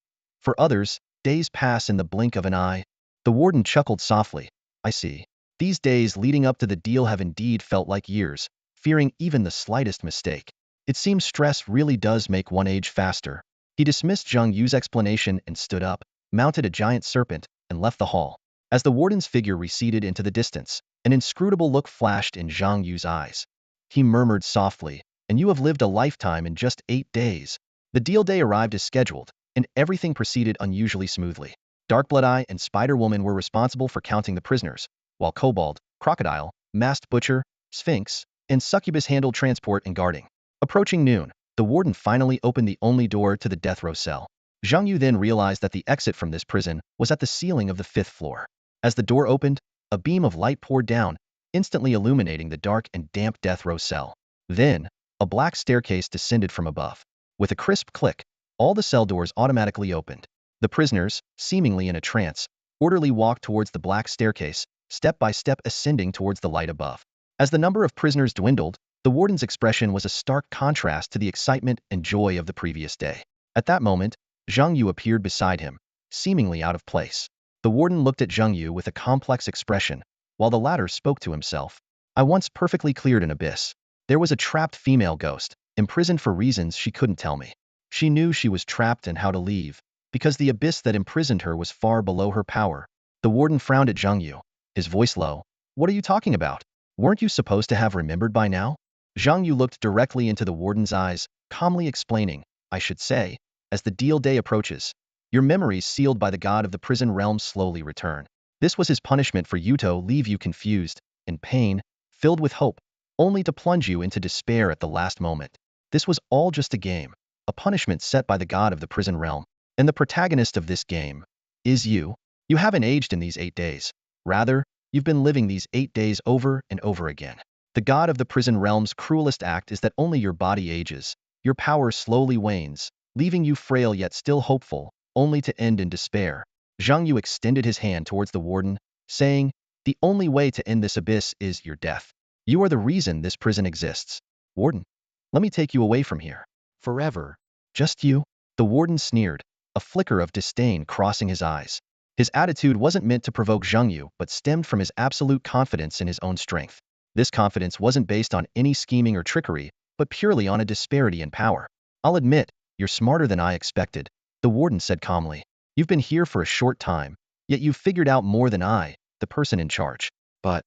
For others, days pass in the blink of an eye." The warden chuckled softly. "I see. These days leading up to the deal have indeed felt like years. fearing even the slightest mistake. It seems stress really does make one age faster. He dismissed Zhang Yu's explanation and stood up, mounted a giant serpent, and left the hall. As the warden's figure receded into the distance, an inscrutable look flashed in Zhang Yu's eyes. He murmured softly, "And you have lived a lifetime in just 8 days." The deal day arrived as scheduled, and everything proceeded unusually smoothly. Darkblood-I and Spider-Woman were responsible for counting the prisoners, while Kobold, Crocodile, Masked Butcher, Sphinx, and Succubus handled transport and guarding. Approaching noon, the warden finally opened the only door to the death row cell. Zhang Yu then realized that the exit from this prison was at the ceiling of the 5th floor. As the door opened, a beam of light poured down, instantly illuminating the dark and damp death row cell. Then, a black staircase descended from above. With a crisp click, all the cell doors automatically opened. The prisoners, seemingly in a trance, orderly walked towards the black staircase, step by step ascending towards the light above. As the number of prisoners dwindled, the warden's expression was a stark contrast to the excitement and joy of the previous day. At that moment, Zhang Yu appeared beside him, seemingly out of place. The warden looked at Zhang Yu with a complex expression, while the latter spoke to himself. "I once perfectly cleared an abyss. There was a trapped female ghost, imprisoned for reasons she couldn't tell me. She knew she was trapped and how to leave, because the abyss that imprisoned her was far below her power." The warden frowned at Zhang Yu, his voice low. "What are you talking about? Weren't you supposed to have remembered by now?" Zhang Yu looked directly into the warden's eyes, calmly explaining, "I should say, as the deal day approaches, your memories sealed by the god of the prison realm slowly return. This was his punishment for you to leave you confused, in pain, filled with hope, only to plunge you into despair at the last moment. This was all just a game, a punishment set by the god of the prison realm. And the protagonist of this game is you. You haven't aged in these 8 days. Rather, you've been living these 8 days over and over again. The god of the prison realm's cruelest act is that only your body ages, your power slowly wanes, leaving you frail yet still hopeful, only to end in despair." Zhang Yu extended his hand towards the warden, saying, "The only way to end this abyss is your death. You are the reason this prison exists. Warden, let me take you away from here. Forever. Just you." The warden sneered, a flicker of disdain crossing his eyes. His attitude wasn't meant to provoke Zhang Yu, but stemmed from his absolute confidence in his own strength. This confidence wasn't based on any scheming or trickery, but purely on a disparity in power. "I'll admit, you're smarter than I expected," the warden said calmly. "You've been here for a short time, yet you've figured out more than I, the person in charge. But..."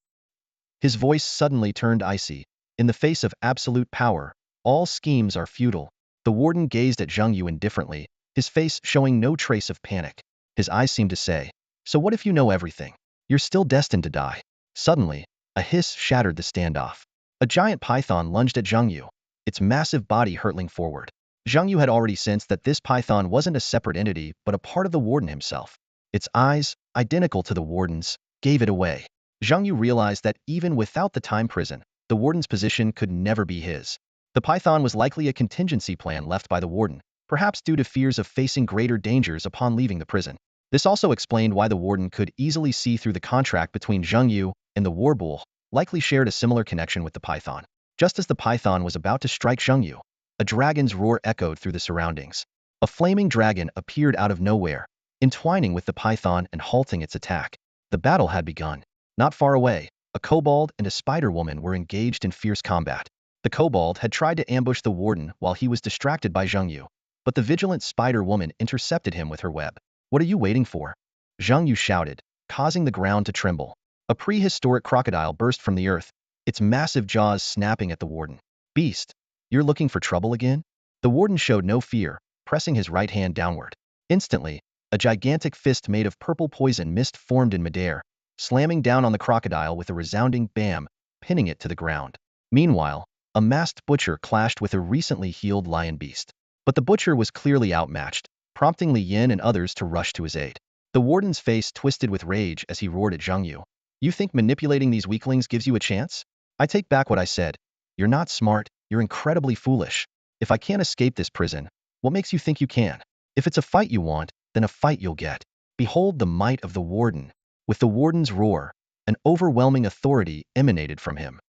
His voice suddenly turned icy. "In the face of absolute power, all schemes are futile." The warden gazed at Zhang Yu indifferently, his face showing no trace of panic. His eyes seemed to say, "So what if you know everything? You're still destined to die." Suddenly, a hiss shattered the standoff. A giant python lunged at Zhang Yu, its massive body hurtling forward. Zhang Yu had already sensed that this python wasn't a separate entity but a part of the warden himself. Its eyes, identical to the warden's, gave it away. Zhang Yu realized that even without the time prison, the warden's position could never be his. The python was likely a contingency plan left by the warden, perhaps due to fears of facing greater dangers upon leaving the prison. This also explained why the warden could easily see through the contract between Zhang Yu and the warbull, likely shared a similar connection with the python. Just as the python was about to strike Zhang Yu, a dragon's roar echoed through the surroundings. A flaming dragon appeared out of nowhere, entwining with the python and halting its attack. The battle had begun. Not far away, a kobold and a spider-woman were engaged in fierce combat. The kobold had tried to ambush the warden while he was distracted by Zhang Yu, but the vigilant spider-woman intercepted him with her web. "What are you waiting for?" Zhang Yu shouted, causing the ground to tremble. A prehistoric crocodile burst from the earth, its massive jaws snapping at the warden. "Beast, you're looking for trouble again?" The warden showed no fear, pressing his right hand downward. Instantly, a gigantic fist made of purple poison mist formed in midair, slamming down on the crocodile with a resounding bam, pinning it to the ground. Meanwhile, a masked butcher clashed with a recently healed lion beast. But the butcher was clearly outmatched, prompting Li Yin and others to rush to his aid. The warden's face twisted with rage as he roared at Zhang Yu. "You think manipulating these weaklings gives you a chance? I take back what I said. You're not smart, you're incredibly foolish. If I can't escape this prison, what makes you think you can? If it's a fight you want, then a fight you'll get. Behold the might of the warden." With the warden's roar, an overwhelming authority emanated from him.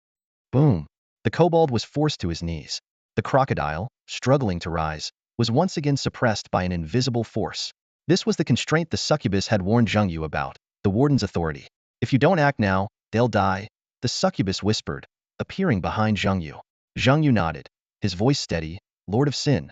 Boom! The kobold was forced to his knees. The crocodile, struggling to rise, was once again suppressed by an invisible force. This was the constraint the succubus had warned Zhang Yu about, the warden's authority. "If you don't act now, they'll die," the succubus whispered, appearing behind Zhang Yu. Zhang Yu nodded, his voice steady. Lord of Sin,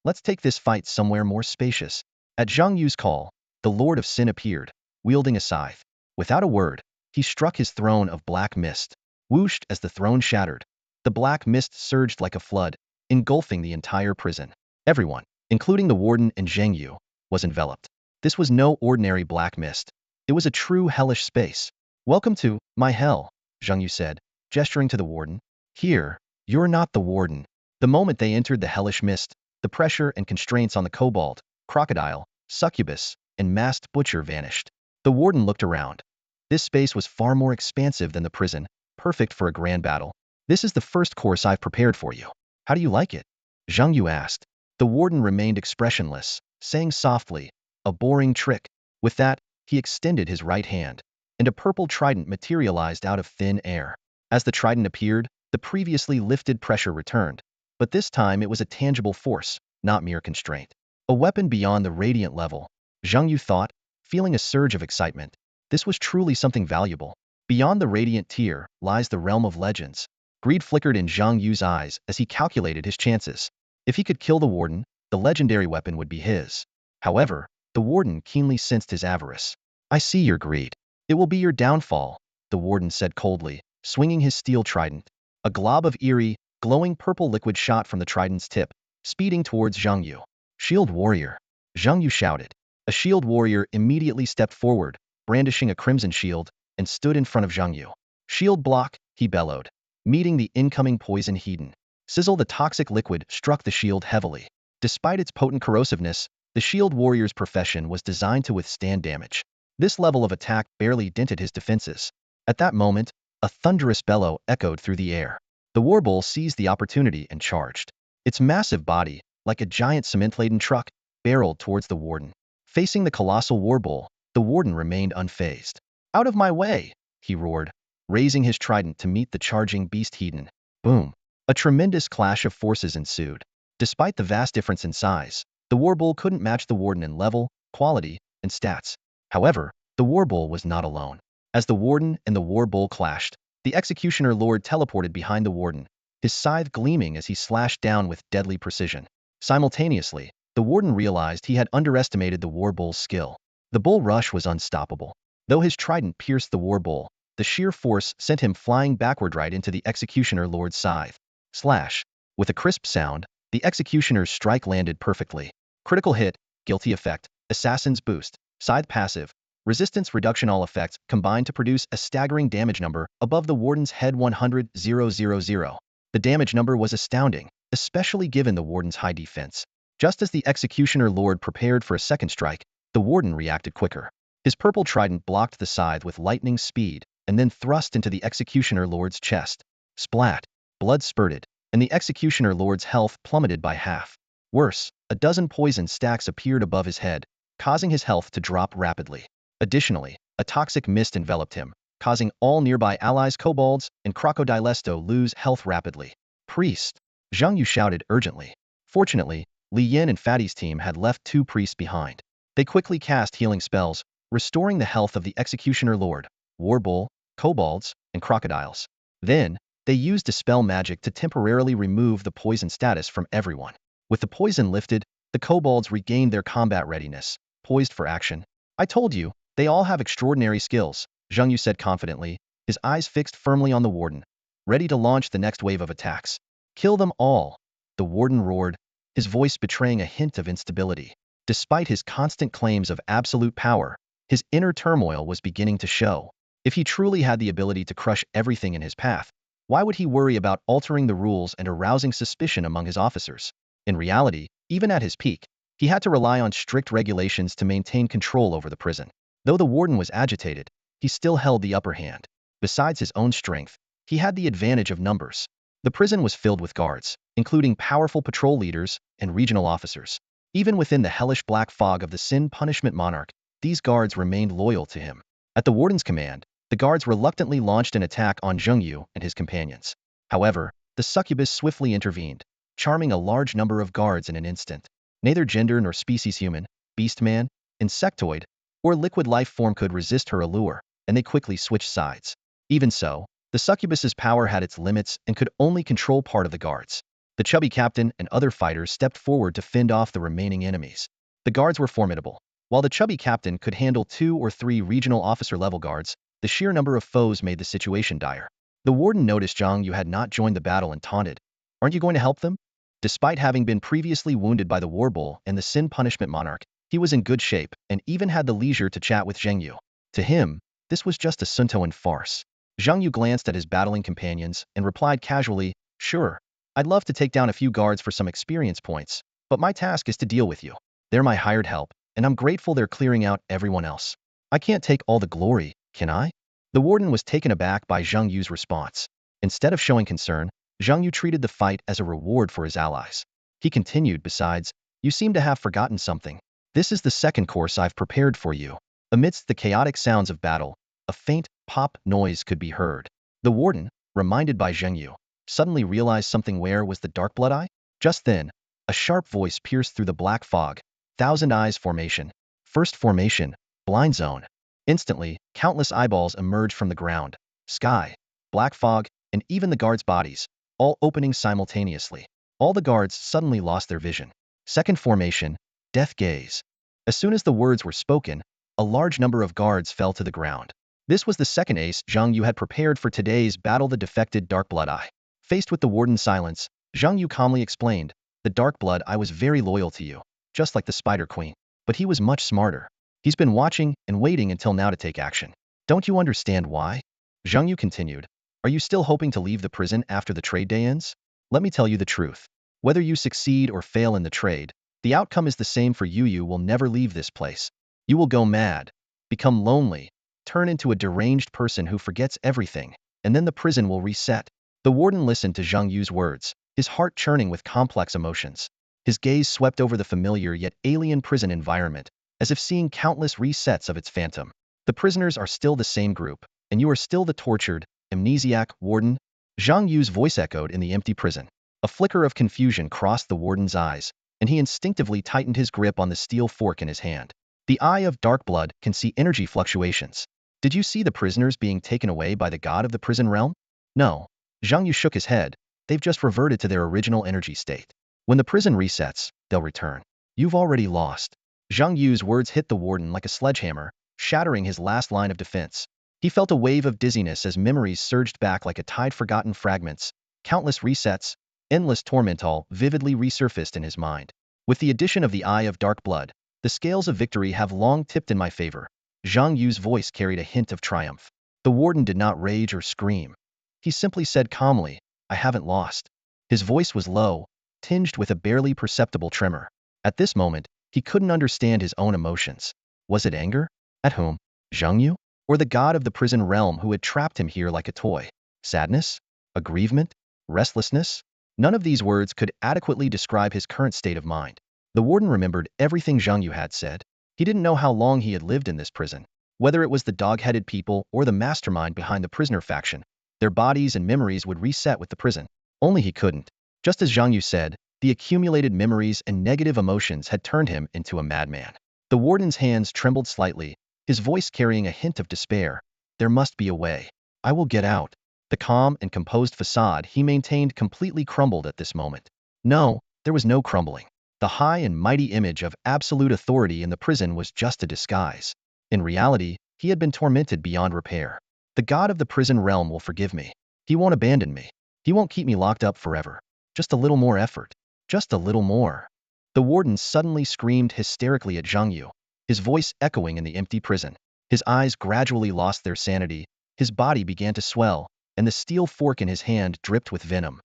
let's take this fight somewhere more spacious. At Zhang Yu's call, the Lord of Sin appeared, wielding a scythe. Without a word, he struck his throne of black mist. Whooshed as the throne shattered. The black mist surged like a flood, engulfing the entire prison. Everyone, including the warden and Zhang Yu, was enveloped. This was no ordinary black mist. It was a true hellish space. Welcome to my hell, Zhang Yu said, gesturing to the warden. Here, you're not the warden. The moment they entered the hellish mist, the pressure and constraints on the kobold, crocodile, succubus, and masked butcher vanished. The warden looked around. This space was far more expansive than the prison, perfect for a grand battle. This is the first course I've prepared for you. How do you like it? Zhang Yu asked. The warden remained expressionless, saying softly, a boring trick. With that, he extended his right hand, and a purple trident materialized out of thin air. As the trident appeared, the previously lifted pressure returned, but this time it was a tangible force, not mere constraint. A weapon beyond the radiant level, Zhang Yu thought, feeling a surge of excitement. This was truly something valuable. Beyond the radiant tier lies the realm of legends. Greed flickered in Zhang Yu's eyes as he calculated his chances. If he could kill the warden, the legendary weapon would be his. However, the warden keenly sensed his avarice. I see your greed. It will be your downfall, the warden said coldly, swinging his steel trident. A glob of eerie, glowing purple liquid shot from the trident's tip, speeding towards Zhang Yu. Shield warrior, Zhang Yu shouted. A shield warrior immediately stepped forward, brandishing a crimson shield, and stood in front of Zhang Yu. Shield block, he bellowed, meeting the incoming poison Hedon. Sizzle. The toxic liquid struck the shield heavily. Despite its potent corrosiveness, the shield warrior's profession was designed to withstand damage. This level of attack barely dented his defenses. At that moment, a thunderous bellow echoed through the air. The warbull seized the opportunity and charged. Its massive body, like a giant cement-laden truck, barreled towards the warden. Facing the colossal warbull, the warden remained unfazed. Out of my way, he roared, raising his trident to meet the charging beast Hedon. Boom. A tremendous clash of forces ensued. Despite the vast difference in size, the warbull couldn't match the warden in level, quality, and stats. However, the warbull was not alone. As the warden and the warbull clashed, the executioner lord teleported behind the warden, his scythe gleaming as he slashed down with deadly precision. Simultaneously, the warden realized he had underestimated the warbull's skill. The bull rush was unstoppable. Though his trident pierced the warbull, the sheer force sent him flying backward right into the executioner lord's scythe. Slash. With a crisp sound, the executioner's strike landed perfectly. Critical hit, guilty effect, assassin's boost, scythe passive, resistance reduction. All effects combined to produce a staggering damage number above the warden's head. 100,000. The damage number was astounding, especially given the warden's high defense. Just as the executioner lord prepared for a second strike, the warden reacted quicker. His purple trident blocked the scythe with lightning speed and then thrust into the executioner lord's chest. Splat. Blood spurted, and the executioner lord's health plummeted by half. Worse, a dozen poison stacks appeared above his head, causing his health to drop rapidly. Additionally, a toxic mist enveloped him, causing all nearby allies kobolds and crocodilesto lose health rapidly. Priest, Zhang Yu shouted urgently. Fortunately, Li Yin and Fatty's team had left 2 priests behind. They quickly cast healing spells, restoring the health of the executioner lord, warbull, kobolds, and crocodiles. Then, they used dispel magic to temporarily remove the poison status from everyone. With the poison lifted, the kobolds regained their combat readiness, poised for action. I told you, they all have extraordinary skills, Zhang Yu said confidently, his eyes fixed firmly on the warden, ready to launch the next wave of attacks. Kill them all, the warden roared, his voice betraying a hint of instability. Despite his constant claims of absolute power, his inner turmoil was beginning to show. If he truly had the ability to crush everything in his path, why would he worry about altering the rules and arousing suspicion among his officers? In reality, even at his peak, he had to rely on strict regulations to maintain control over the prison. Though the warden was agitated, he still held the upper hand. Besides his own strength, he had the advantage of numbers. The prison was filled with guards, including powerful patrol leaders and regional officers. Even within the hellish black fog of the Sin Punishment Monarch, these guards remained loyal to him. At the warden's command, the guards reluctantly launched an attack on Zhang Yu and his companions. However, the succubus swiftly intervened, charming a large number of guards in an instant. Neither gender nor species, human, beastman, insectoid, or liquid life form could resist her allure, and they quickly switched sides. Even so, The succubus's power had its limits and could only control part of the guards. The chubby captain and other fighters stepped forward to fend off the remaining enemies. The guards were formidable. While the chubby captain could handle 2 or 3 regional officer-level guards, the sheer number of foes made the situation dire. The warden noticed Zhang Yu had not joined the battle and taunted, "Aren't you going to help them?" Despite having been previously wounded by the war bull and the sin punishment monarch, he was in good shape and even had the leisure to chat with Zhang Yu. To him, this was just a Suntoan farce. Zhang Yu glanced at his battling companions and replied casually, "Sure, I'd love to take down a few guards for some experience points, but my task is to deal with you. They're my hired help, and I'm grateful they're clearing out everyone else. I can't take all the glory, can I?" The warden was taken aback by Zhang Yu's response. Instead of showing concern, Zhang Yu treated the fight as a reward for his allies. He continued, "Besides, you seem to have forgotten something. This is the second course I've prepared for you." Amidst the chaotic sounds of battle, a faint pop noise could be heard. The warden, reminded by Zhang Yu, suddenly realized something. Where was the dark blood eye? Just then, a sharp voice pierced through the black fog. "Thousand Eyes Formation. First formation, blind zone." Instantly, countless eyeballs emerged from the ground, sky, black fog, and even the guards' bodies, all opening simultaneously. All the guards suddenly lost their vision. Second formation, Death Gaze. As soon as the words were spoken, a large number of guards fell to the ground. This was the second ace Zhang Yu had prepared for today's battle, the defected Dark Blood Eye. Faced with the warden's silence, Zhang Yu calmly explained, "The Dark Blood Eye was very loyal to you, just like the Spider Queen. But he was much smarter. He's been watching and waiting until now to take action. Don't you understand why?" Zhang Yu continued, "Are you still hoping to leave the prison after the trade day ends? Let me tell you the truth. Whether you succeed or fail in the trade, the outcome is the same for you. You will never leave this place. You will go mad, become lonely, turn into a deranged person who forgets everything, and then the prison will reset." The warden listened to Zhang Yu's words, his heart churning with complex emotions. His gaze swept over the familiar yet alien prison environment, as if seeing countless resets of its phantom. "The prisoners are still the same group, and you are still the tortured, amnesiac warden?" Zhang Yu's voice echoed in the empty prison. A flicker of confusion crossed the warden's eyes, and he instinctively tightened his grip on the steel fork in his hand. The eye of dark blood can see energy fluctuations. "Did you see the prisoners being taken away by the god of the prison realm?" "No." Zhang Yu shook his head. "They've just reverted to their original energy state. When the prison resets, they'll return. You've already lost." Zhang Yu's words hit the warden like a sledgehammer, shattering his last line of defense. He felt a wave of dizziness as memories surged back like a tide, forgotten fragments. Countless resets, endless torment, all vividly resurfaced in his mind. With the addition of the Eye of Dark Blood, the scales of victory have long tipped in my favor. Zhang Yu's voice carried a hint of triumph. The warden did not rage or scream. He simply said calmly, "I haven't lost." His voice was low, tinged with a barely perceptible tremor. At this moment, he couldn't understand his own emotions. Was it anger? At whom? Zhang Yu? Or the god of the prison realm who had trapped him here like a toy? Sadness? Aggrievement? Restlessness? None of these words could adequately describe his current state of mind. The warden remembered everything Zhang Yu had said. He didn't know how long he had lived in this prison. Whether it was the dog-headed people or the mastermind behind the prisoner faction, their bodies and memories would reset with the prison. Only he couldn't. Just as Zhang Yu said, the accumulated memories and negative emotions had turned him into a madman. The warden's hands trembled slightly, his voice carrying a hint of despair. "There must be a way. I will get out." The calm and composed facade he maintained completely crumbled at this moment. No, there was no crumbling. The high and mighty image of absolute authority in the prison was just a disguise. In reality, he had been tormented beyond repair. "The god of the prison realm will forgive me. He won't abandon me. He won't keep me locked up forever. Just a little more effort. Just a little more." The warden suddenly screamed hysterically at Zhang Yu, his voice echoing in the empty prison. His eyes gradually lost their sanity, his body began to swell, and the steel fork in his hand dripped with venom.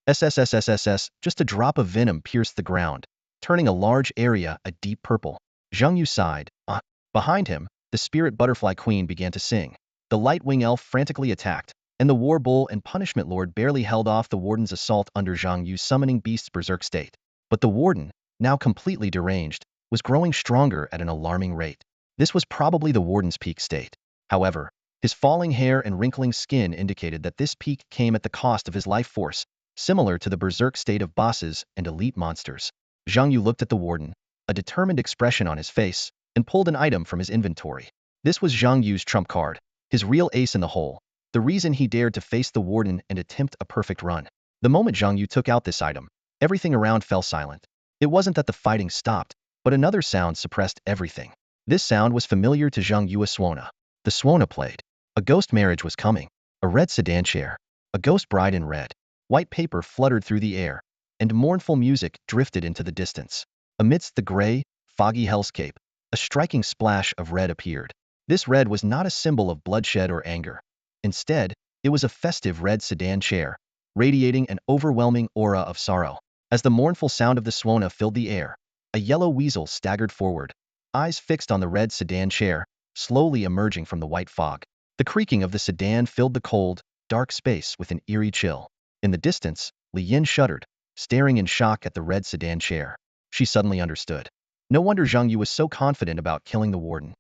SSSSSS, just a drop of venom pierced the ground, turning a large area a deep purple. Zhang Yu sighed. Behind him, the spirit butterfly queen began to sing. The light wing elf frantically attacked, and the war bull and punishment lord barely held off the warden's assault under Zhang Yu's summoning beast's berserk state. But the warden, now completely deranged, was growing stronger at an alarming rate. This was probably the warden's peak state. However, his falling hair and wrinkling skin indicated that this peak came at the cost of his life force, similar to the berserk state of bosses and elite monsters. Zhang Yu looked at the warden, a determined expression on his face, and pulled an item from his inventory. This was Zhang Yu's trump card, his real ace in the hole, the reason he dared to face the warden and attempt a perfect run. The moment Zhang Yu took out this item, everything around fell silent. It wasn't that the fighting stopped, but another sound suppressed everything. This sound was familiar to Zhang Yu. A Swana. The Swana played. A ghost marriage was coming. A red sedan chair. A ghost bride in red. White paper fluttered through the air, and mournful music drifted into the distance. Amidst the gray, foggy hellscape, a striking splash of red appeared. This red was not a symbol of bloodshed or anger. Instead, it was a festive red sedan chair, radiating an overwhelming aura of sorrow. As the mournful sound of the Swana filled the air, a yellow weasel staggered forward, eyes fixed on the red sedan chair, slowly emerging from the white fog. The creaking of the sedan filled the cold, dark space with an eerie chill. In the distance, Li Yin shuddered, staring in shock at the red sedan chair. She suddenly understood. No wonder Zhang Yu was so confident about killing the warden.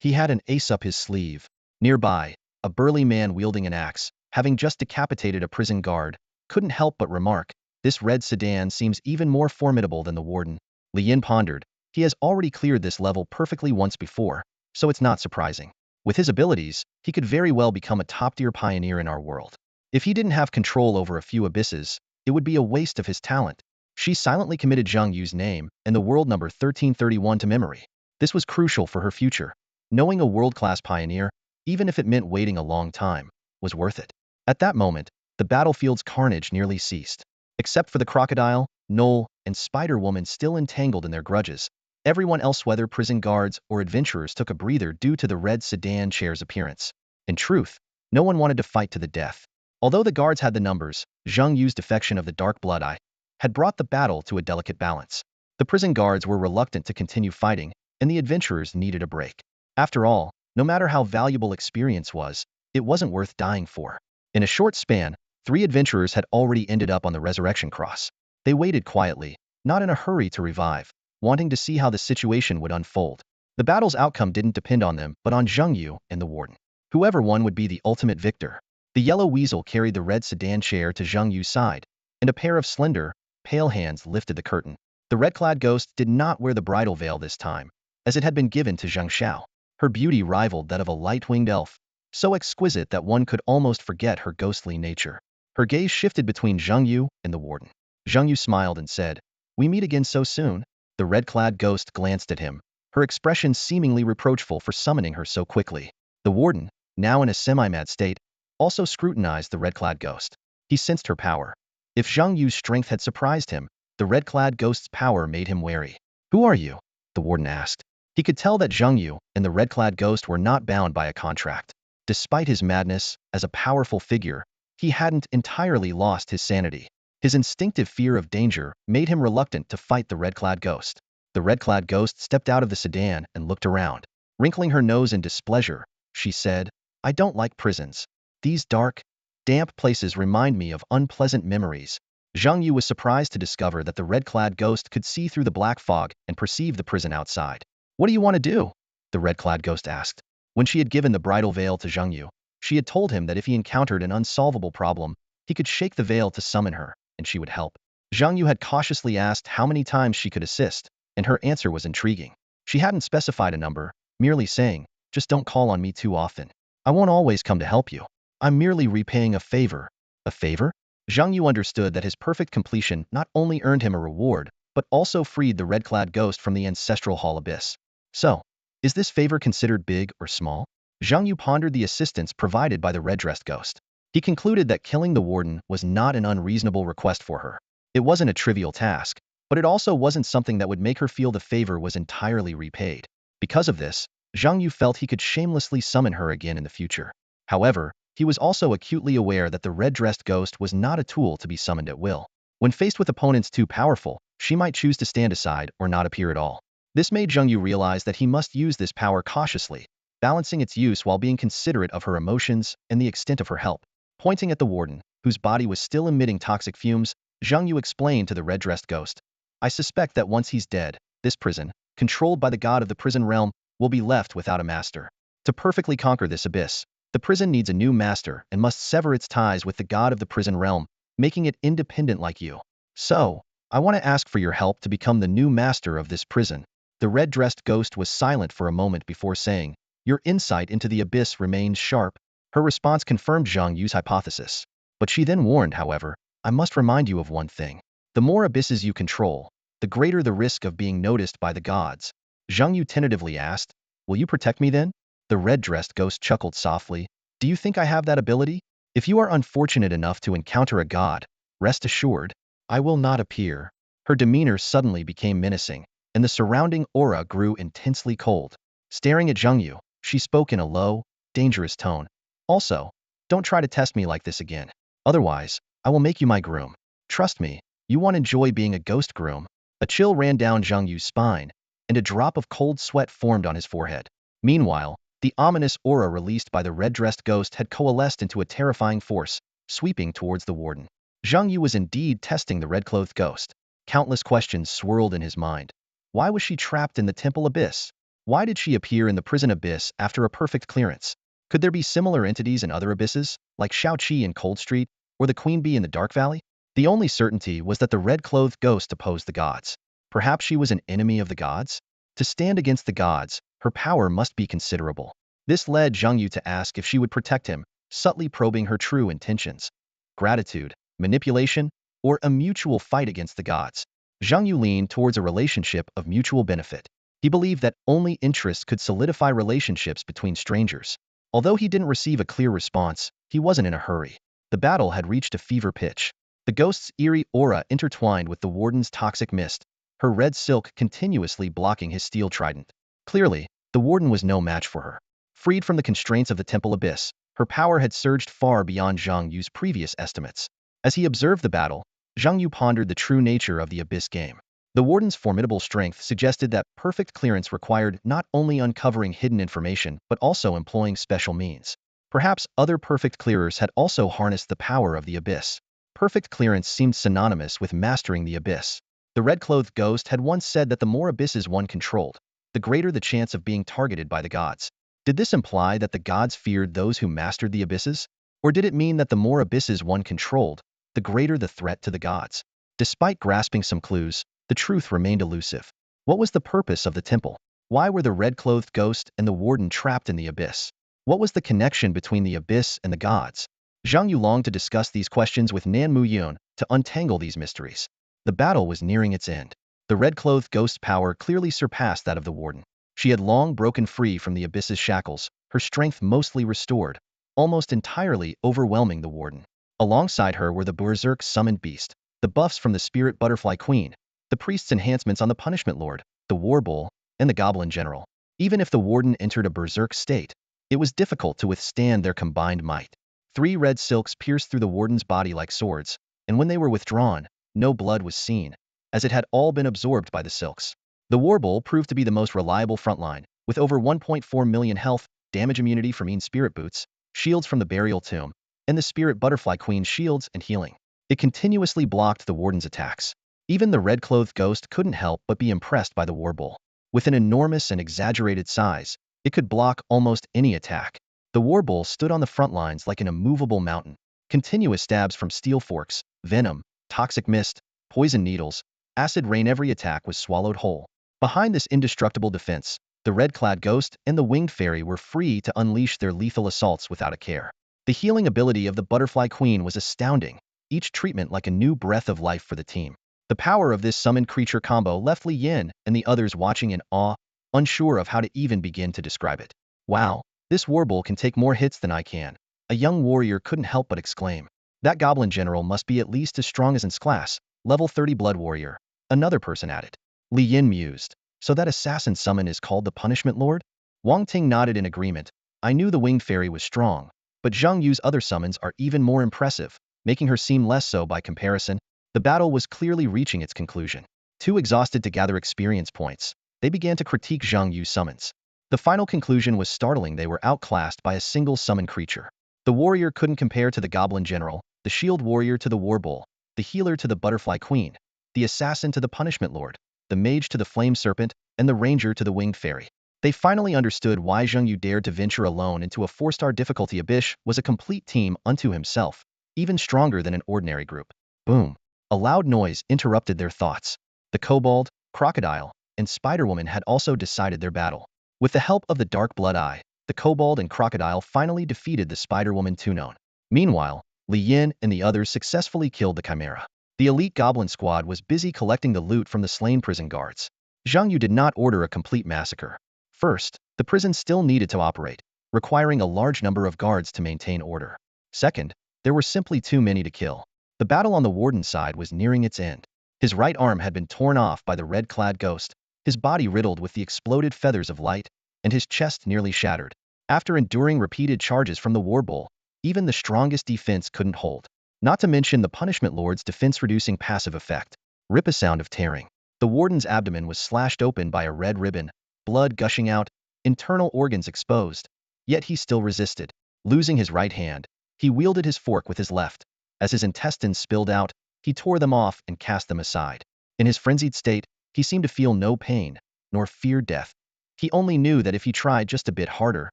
He had an ace up his sleeve. Nearby, a burly man wielding an axe, having just decapitated a prison guard, couldn't help but remark, "This red sedan seems even more formidable than the warden." Li Yin pondered. He has already cleared this level perfectly once before, so it's not surprising. With his abilities, he could very well become a top-tier pioneer in our world. If he didn't have control over a few abysses, it would be a waste of his talent. She silently committed Zhang Yu's name and the world number 1331 to memory. This was crucial for her future. Knowing a world-class pioneer, even if it meant waiting a long time, was worth it. At that moment, the battlefield's carnage nearly ceased. Except for the crocodile, Knoll, and Spider-Woman still entangled in their grudges, everyone else, whether prison guards or adventurers, took a breather due to the red sedan chair's appearance. In truth, no one wanted to fight to the death. Although the guards had the numbers, Zhang Yu's defection of the dark blood-eye had brought the battle to a delicate balance. The prison guards were reluctant to continue fighting, and the adventurers needed a break. After all, no matter how valuable experience was, it wasn't worth dying for. In a short span, 3 adventurers had already ended up on the resurrection cross. They waited quietly, not in a hurry to revive, wanting to see how the situation would unfold. The battle's outcome didn't depend on them, but on Zhang Yu and the warden. Whoever won would be the ultimate victor. The yellow weasel carried the red sedan chair to Zhang Yu's side, and a pair of slender, pale hands lifted the curtain. The red-clad ghost did not wear the bridal veil this time, as it had been given to Zhang Xiao. Her beauty rivaled that of a light-winged elf, so exquisite that one could almost forget her ghostly nature. Her gaze shifted between Zhang Yu and the warden. Zhang Yu smiled and said, "We meet again so soon?" The red-clad ghost glanced at him, her expression seemingly reproachful for summoning her so quickly. The warden, now in a semi-mad state, also scrutinized the red-clad ghost. He sensed her power. If Zhang Yu's strength had surprised him, the red-clad ghost's power made him wary. "Who are you?" the warden asked. He could tell that Zhang Yu and the red-clad ghost were not bound by a contract. Despite his madness, as a powerful figure, he hadn't entirely lost his sanity. His instinctive fear of danger made him reluctant to fight the red-clad ghost. The red-clad ghost stepped out of the sedan and looked around. Wrinkling her nose in displeasure, she said, "I don't like prisons. These dark, damp places remind me of unpleasant memories." Zhang Yu was surprised to discover that the red-clad ghost could see through the black fog and perceive the prison outside. "What do you want to do?" the red-clad ghost asked. When she had given the bridal veil to Zhang Yu, she had told him that if he encountered an unsolvable problem, he could shake the veil to summon her, and she would help. Zhang Yu had cautiously asked how many times she could assist, and her answer was intriguing. She hadn't specified a number, merely saying, "Just don't call on me too often. I won't always come to help you. I'm merely repaying a favor." A favor? Zhang Yu understood that his perfect completion not only earned him a reward, but also freed the red-clad ghost from the ancestral hall abyss. So, is this favor considered big or small? Zhang Yu pondered the assistance provided by the red-dressed ghost. He concluded that killing the warden was not an unreasonable request for her. It wasn't a trivial task, but it also wasn't something that would make her feel the favor was entirely repaid. Because of this, Zhang Yu felt he could shamelessly summon her again in the future. However, he was also acutely aware that the red-dressed ghost was not a tool to be summoned at will. When faced with opponents too powerful, she might choose to stand aside or not appear at all. This made Zhang Yu realize that he must use this power cautiously, balancing its use while being considerate of her emotions and the extent of her help. Pointing at the warden, whose body was still emitting toxic fumes, Zhang Yu explained to the red-dressed ghost, "I suspect that once he's dead, this prison, controlled by the god of the prison realm, will be left without a master. To perfectly conquer this abyss, the prison needs a new master and must sever its ties with the god of the prison realm, making it independent like you. So, I want to ask for your help to become the new master of this prison." The red-dressed ghost was silent for a moment before saying, "Your insight into the abyss remains sharp." Her response confirmed Zhang Yu's hypothesis. But she then warned, however, I must remind you of one thing. The more abysses you control, the greater the risk of being noticed by the gods. Zhang Yu tentatively asked, will you protect me then? The red-dressed ghost chuckled softly. Do you think I have that ability? If you are unfortunate enough to encounter a god, rest assured, I will not appear. Her demeanor suddenly became menacing, and the surrounding aura grew intensely cold. Staring at Zhang Yu, she spoke in a low, dangerous tone. Also, don't try to test me like this again. Otherwise, I will make you my groom. Trust me, you won't enjoy being a ghost groom. A chill ran down Zhang Yu's spine, and a drop of cold sweat formed on his forehead. Meanwhile, the ominous aura released by the red-dressed ghost had coalesced into a terrifying force, sweeping towards the warden. Zhang Yu was indeed testing the red-clothed ghost. Countless questions swirled in his mind. Why was she trapped in the temple abyss? Why did she appear in the prison abyss after a perfect clearance? Could there be similar entities in other abysses, like Shaoqi in Cold Street, or the Queen Bee in the Dark Valley? The only certainty was that the red-clothed ghost opposed the gods. Perhaps she was an enemy of the gods? To stand against the gods, her power must be considerable. This led Zhang Yu to ask if she would protect him, subtly probing her true intentions. Gratitude, manipulation, or a mutual fight against the gods. Zhang Yu leaned towards a relationship of mutual benefit. He believed that only interest could solidify relationships between strangers. Although he didn't receive a clear response, he wasn't in a hurry. The battle had reached a fever pitch. The ghost's eerie aura intertwined with the warden's toxic mist, her red silk continuously blocking his steel trident. Clearly, the warden was no match for her. Freed from the constraints of the temple abyss, her power had surged far beyond Zhang Yu's previous estimates. As he observed the battle, Zhang Yu pondered the true nature of the abyss game. The warden's formidable strength suggested that perfect clearance required not only uncovering hidden information but also employing special means. Perhaps other perfect clearers had also harnessed the power of the abyss. Perfect clearance seemed synonymous with mastering the abyss. The red-clothed ghost had once said that the more abysses one controlled, the greater the chance of being targeted by the gods. Did this imply that the gods feared those who mastered the abysses? Or did it mean that the more abysses one controlled, the greater the threat to the gods? Despite grasping some clues, the truth remained elusive. What was the purpose of the temple? Why were the red-clothed ghost and the warden trapped in the abyss? What was the connection between the abyss and the gods? Zhang Yu longed to discuss these questions with Nan Muyun to untangle these mysteries. The battle was nearing its end. The red-clothed ghost's power clearly surpassed that of the warden. She had long broken free from the abyss's shackles, her strength mostly restored, almost entirely overwhelming the warden. Alongside her were the berserk summoned beast, the buffs from the spirit butterfly queen, the priest's enhancements on the punishment lord, the war bull, and the goblin general. Even if the warden entered a berserk state, it was difficult to withstand their combined might. 3 red silks pierced through the warden's body like swords, and when they were withdrawn, no blood was seen, as it had all been absorbed by the silks. The war bull proved to be the most reliable frontline, with over 1.4 million health, damage immunity from mean spirit boots, shields from the burial tomb, and the spirit butterfly queen's shields and healing. It continuously blocked the warden's attacks. Even the red-clothed ghost couldn't help but be impressed by the war bull. With an enormous and exaggerated size, it could block almost any attack. The war bull stood on the front lines like an immovable mountain. Continuous stabs from steel forks, venom, toxic mist, poison needles, acid rain, every attack was swallowed whole. Behind this indestructible defense, the red-clad ghost and the winged fairy were free to unleash their lethal assaults without a care. The healing ability of the butterfly queen was astounding, each treatment like a new breath of life for the team. The power of this summoned creature combo left Li Yin and the others watching in awe, unsure of how to even begin to describe it. Wow, this warbull can take more hits than I can. A young warrior couldn't help but exclaim. That goblin general must be at least as strong as in class, level 30 blood warrior. Another person added. Li Yin mused. So that assassin summon is called the punishment lord? Wang Ting nodded in agreement. I knew the winged fairy was strong, but Zhang Yu's other summons are even more impressive, making her seem less so by comparison. The battle was clearly reaching its conclusion. Too exhausted to gather experience points, they began to critique Zhang Yu's summons. The final conclusion was startling. They were outclassed by a single summon creature. The warrior couldn't compare to the goblin general, the shield warrior to the war bull, the healer to the butterfly queen, the assassin to the punishment lord, the mage to the flame serpent, and the ranger to the winged fairy. They finally understood why Zhang Yu dared to venture alone into a 4-star difficulty abyss. Was a complete team unto himself, even stronger than an ordinary group. Boom. A loud noise interrupted their thoughts. The kobold, crocodile, and Spider-Woman had also decided their battle. With the help of the dark blood eye, the kobold and crocodile finally defeated the Spider-Woman Tunon. Meanwhile, Li Yin and the others successfully killed the Chimera. The elite goblin squad was busy collecting the loot from the slain prison guards. Zhang Yu did not order a complete massacre. First, the prison still needed to operate, requiring a large number of guards to maintain order. Second, there were simply too many to kill. The battle on the warden's side was nearing its end. His right arm had been torn off by the red-clad ghost, his body riddled with the exploded feathers of light, and his chest nearly shattered. After enduring repeated charges from the war bull, even the strongest defense couldn't hold. Not to mention the punishment lord's defense-reducing passive effect. Rip, a sound of tearing. The warden's abdomen was slashed open by a red ribbon, blood gushing out, internal organs exposed. Yet he still resisted. Losing his right hand, he wielded his fork with his left. As his intestines spilled out, he tore them off and cast them aside. In his frenzied state, he seemed to feel no pain, nor fear death. He only knew that if he tried just a bit harder,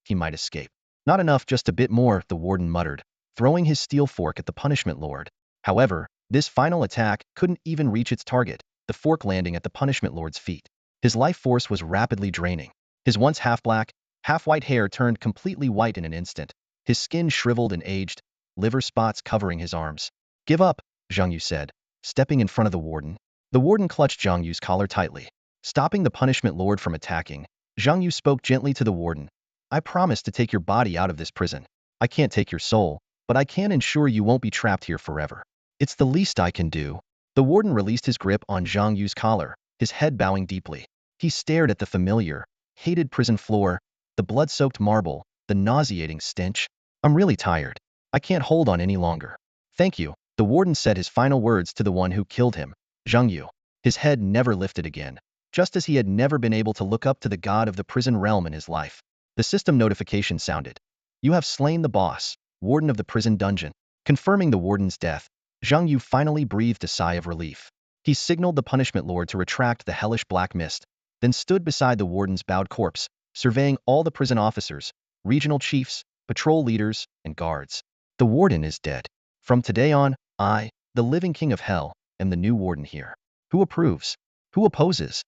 he might escape. Not enough, just a bit more, the warden muttered, throwing his steel fork at the punishment lord. However, this final attack couldn't even reach its target, the fork landing at the punishment lord's feet. His life force was rapidly draining. His once half-black, half-white hair turned completely white in an instant. His skin shriveled and aged, liver spots covering his arms. Give up, Zhang Yu said, stepping in front of the warden. The warden clutched Zhang Yu's collar tightly. Stopping the punishment lord from attacking, Zhang Yu spoke gently to the warden. I promise to take your body out of this prison. I can't take your soul, but I can ensure you won't be trapped here forever. It's the least I can do. The warden released his grip on Zhang Yu's collar, his head bowing deeply. He stared at the familiar, hated prison floor, the blood-soaked marble, the nauseating stench. I'm really tired. I can't hold on any longer. Thank you, the warden said his final words to the one who killed him, Zhang Yu. His head never lifted again, just as he had never been able to look up to the god of the prison realm in his life. The system notification sounded. You have slain the boss, warden of the prison dungeon. Confirming the warden's death, Zhang Yu finally breathed a sigh of relief. He signaled the punishment lord to retract the hellish black mist, then stood beside the warden's bowed corpse, surveying all the prison officers, regional chiefs, patrol leaders, and guards. The warden is dead. From today on, I, the living king of hell, am the new warden here. Who approves? Who opposes?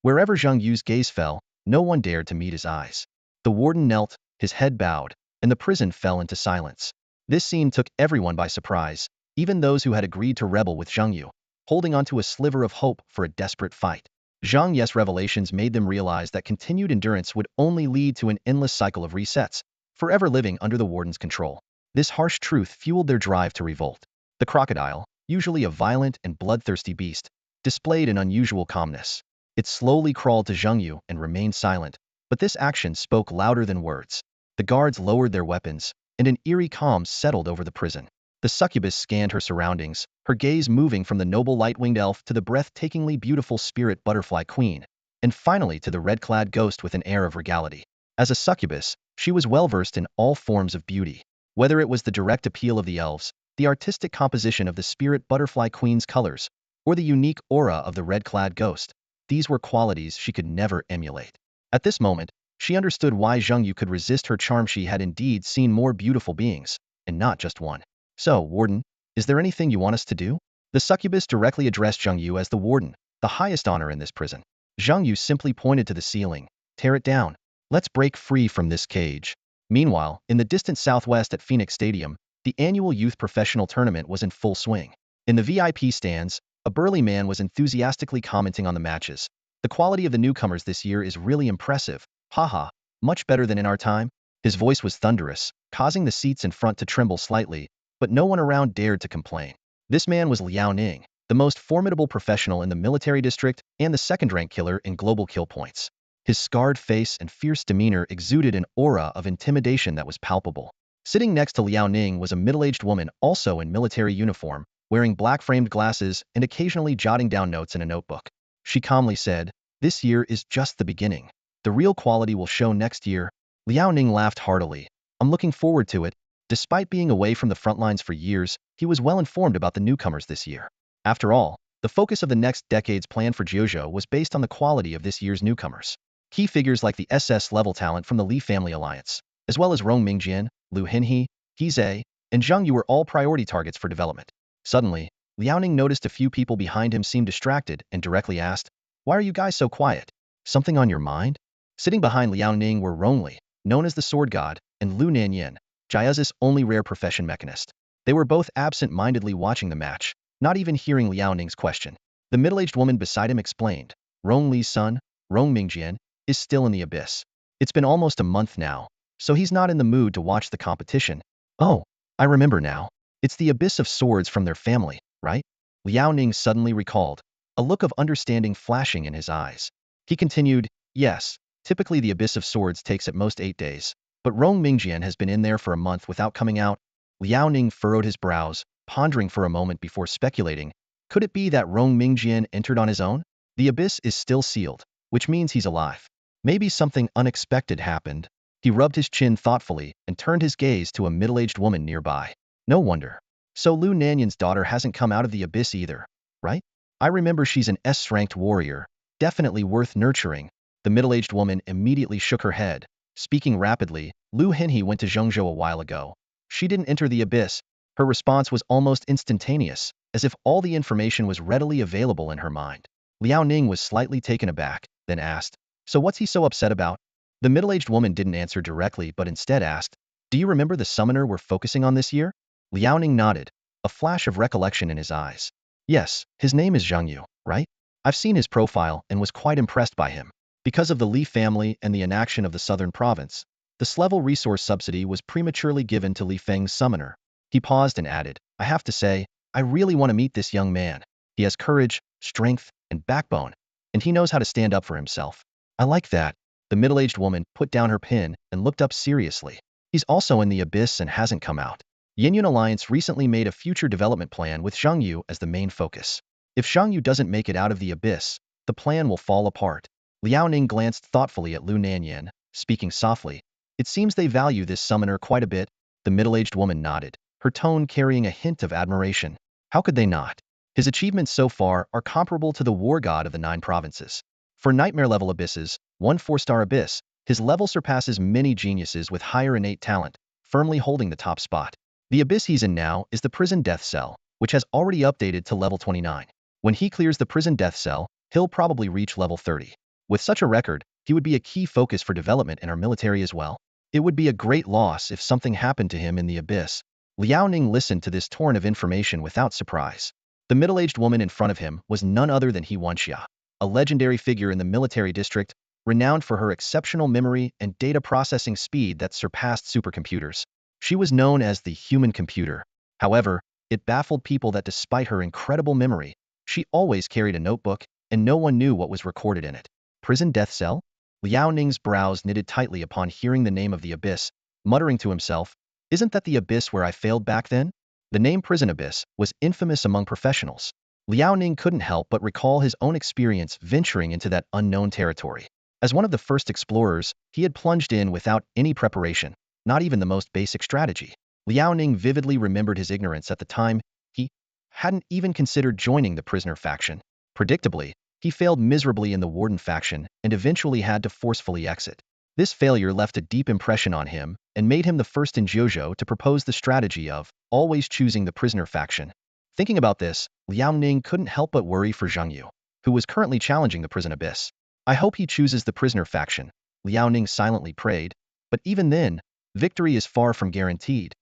Wherever Zhang Yu's gaze fell, no one dared to meet his eyes. The warden knelt, his head bowed, and the prison fell into silence. This scene took everyone by surprise, even those who had agreed to rebel with Zhang Yu, holding onto a sliver of hope for a desperate fight. Zhang Yu's revelations made them realize that continued endurance would only lead to an endless cycle of resets, forever living under the warden's control. This harsh truth fueled their drive to revolt. The crocodile, usually a violent and bloodthirsty beast, displayed an unusual calmness. It slowly crawled to Zhang Yu and remained silent, but this action spoke louder than words. The guards lowered their weapons, and an eerie calm settled over the prison. The succubus scanned her surroundings, her gaze moving from the noble light-winged elf to the breathtakingly beautiful spirit butterfly queen, and finally to the red-clad ghost with an air of regality. As a succubus, she was well-versed in all forms of beauty. Whether it was the direct appeal of the elves, the artistic composition of the spirit butterfly queen's colors, or the unique aura of the red-clad ghost, these were qualities she could never emulate. At this moment, she understood why Zhang Yu could resist her charm. She had indeed seen more beautiful beings, and not just one. So, warden, is there anything you want us to do? The succubus directly addressed Zhang Yu as the warden, the highest honor in this prison. Zhang Yu simply pointed to the ceiling. Tear it down. Let's break free from this cage. Meanwhile, in the distant southwest at Phoenix Stadium, the annual youth professional tournament was in full swing. In the VIP stands, a burly man was enthusiastically commenting on the matches. The quality of the newcomers this year is really impressive. Haha, much better than in our time. His voice was thunderous, causing the seats in front to tremble slightly, but no one around dared to complain. This man was Liao Ning, the most formidable professional in the military district and the second-rank killer in global kill points. His scarred face and fierce demeanor exuded an aura of intimidation that was palpable. Sitting next to Liao Ning was a middle-aged woman also in military uniform, wearing black-framed glasses and occasionally jotting down notes in a notebook. She calmly said, "This year is just the beginning. The real quality will show next year." Liao Ning laughed heartily. "I'm looking forward to it." Despite being away from the front lines for years, he was well informed about the newcomers this year. After all, the focus of the next decade's plan for Jiuzhou was based on the quality of this year's newcomers. Key figures like the SS-level talent from the Li family alliance, as well as Rong Mingjian, Liu Hinhe, He Zhe, and Zhang Yu were all priority targets for development. Suddenly, Liao Ning noticed a few people behind him seemed distracted and directly asked, "Why are you guys so quiet? Something on your mind?" Sitting behind Liao Ning were Rongli, known as the Sword God, and Lu Nanyan, Jiazi's only rare profession mechanist. They were both absent-mindedly watching the match, not even hearing Liao Ning's question. The middle-aged woman beside him explained, Rong Li's son, Rong Mingjian, is still in the abyss. It's been almost a month now, so he's not in the mood to watch the competition. Oh, I remember now. It's the abyss of swords from their family, right? Liao Ning suddenly recalled, a look of understanding flashing in his eyes. He continued, yes, typically the abyss of swords takes at most 8 days, but Rong Mingjian has been in there for a month without coming out. Liao Ning furrowed his brows, pondering for a moment before speculating, could it be that Rong Mingjian entered on his own? The abyss is still sealed, which means he's alive. Maybe something unexpected happened. He rubbed his chin thoughtfully and turned his gaze to a middle-aged woman nearby. No wonder. So Lu Nanyan's daughter hasn't come out of the abyss either, right? I remember she's an S-ranked warrior, definitely worth nurturing. The middle-aged woman immediately shook her head. Speaking rapidly, Lu Henhe went to Zhengzhou a while ago. She didn't enter the abyss. Her response was almost instantaneous, as if all the information was readily available in her mind. Liao Ning was slightly taken aback, then asked, so what's he so upset about? The middle-aged woman didn't answer directly but instead asked, do you remember the summoner we're focusing on this year? Liao Ning nodded, a flash of recollection in his eyes. Yes, his name is Zhang Yu, right? I've seen his profile and was quite impressed by him. Because of the Li family and the inaction of the southern province, this level resource subsidy was prematurely given to Li Feng's summoner. He paused and added, I have to say, I really want to meet this young man. He has courage, strength, and backbone, and he knows how to stand up for himself. I like that. The middle-aged woman put down her pen and looked up seriously. He's also in the abyss and hasn't come out. Yinyun Alliance recently made a future development plan with Zhang Yu as the main focus. If Zhang Yu doesn't make it out of the abyss, the plan will fall apart. Liao Ning glanced thoughtfully at Lu Nanyan, speaking softly. It seems they value this summoner quite a bit. The middle-aged woman nodded, her tone carrying a hint of admiration. How could they not? His achievements so far are comparable to the war god of the 9 provinces. For nightmare-level abysses, 1 4-star abyss, his level surpasses many geniuses with higher innate talent, firmly holding the top spot. The abyss he's in now is the prison death cell, which has already updated to level 29. When he clears the prison death cell, he'll probably reach level 30. With such a record, he would be a key focus for development in our military as well. It would be a great loss if something happened to him in the abyss. Liao Ning listened to this torrent of information without surprise. The middle-aged woman in front of him was none other than He Wanxia, a legendary figure in the military district, renowned for her exceptional memory and data processing speed that surpassed supercomputers. She was known as the human computer. However, it baffled people that despite her incredible memory, she always carried a notebook, and no one knew what was recorded in it. Prison death cell? Liao Ning's brows knitted tightly upon hearing the name of the abyss, muttering to himself, isn't that the abyss where I failed back then? The name Prison Abyss was infamous among professionals. Liao Ning couldn't help but recall his own experience venturing into that unknown territory. As one of the first explorers, he had plunged in without any preparation, not even the most basic strategy. Liao Ning vividly remembered his ignorance at the time. He hadn't even considered joining the prisoner faction. Predictably, he failed miserably in the warden faction and eventually had to forcefully exit. This failure left a deep impression on him and made him the first in Zhuzhou to propose the strategy of always choosing the prisoner faction. Thinking about this, Liao Ning couldn't help but worry for Zhang Yu, who was currently challenging the prison abyss. I hope he chooses the prisoner faction, Liao Ning silently prayed, but even then, victory is far from guaranteed.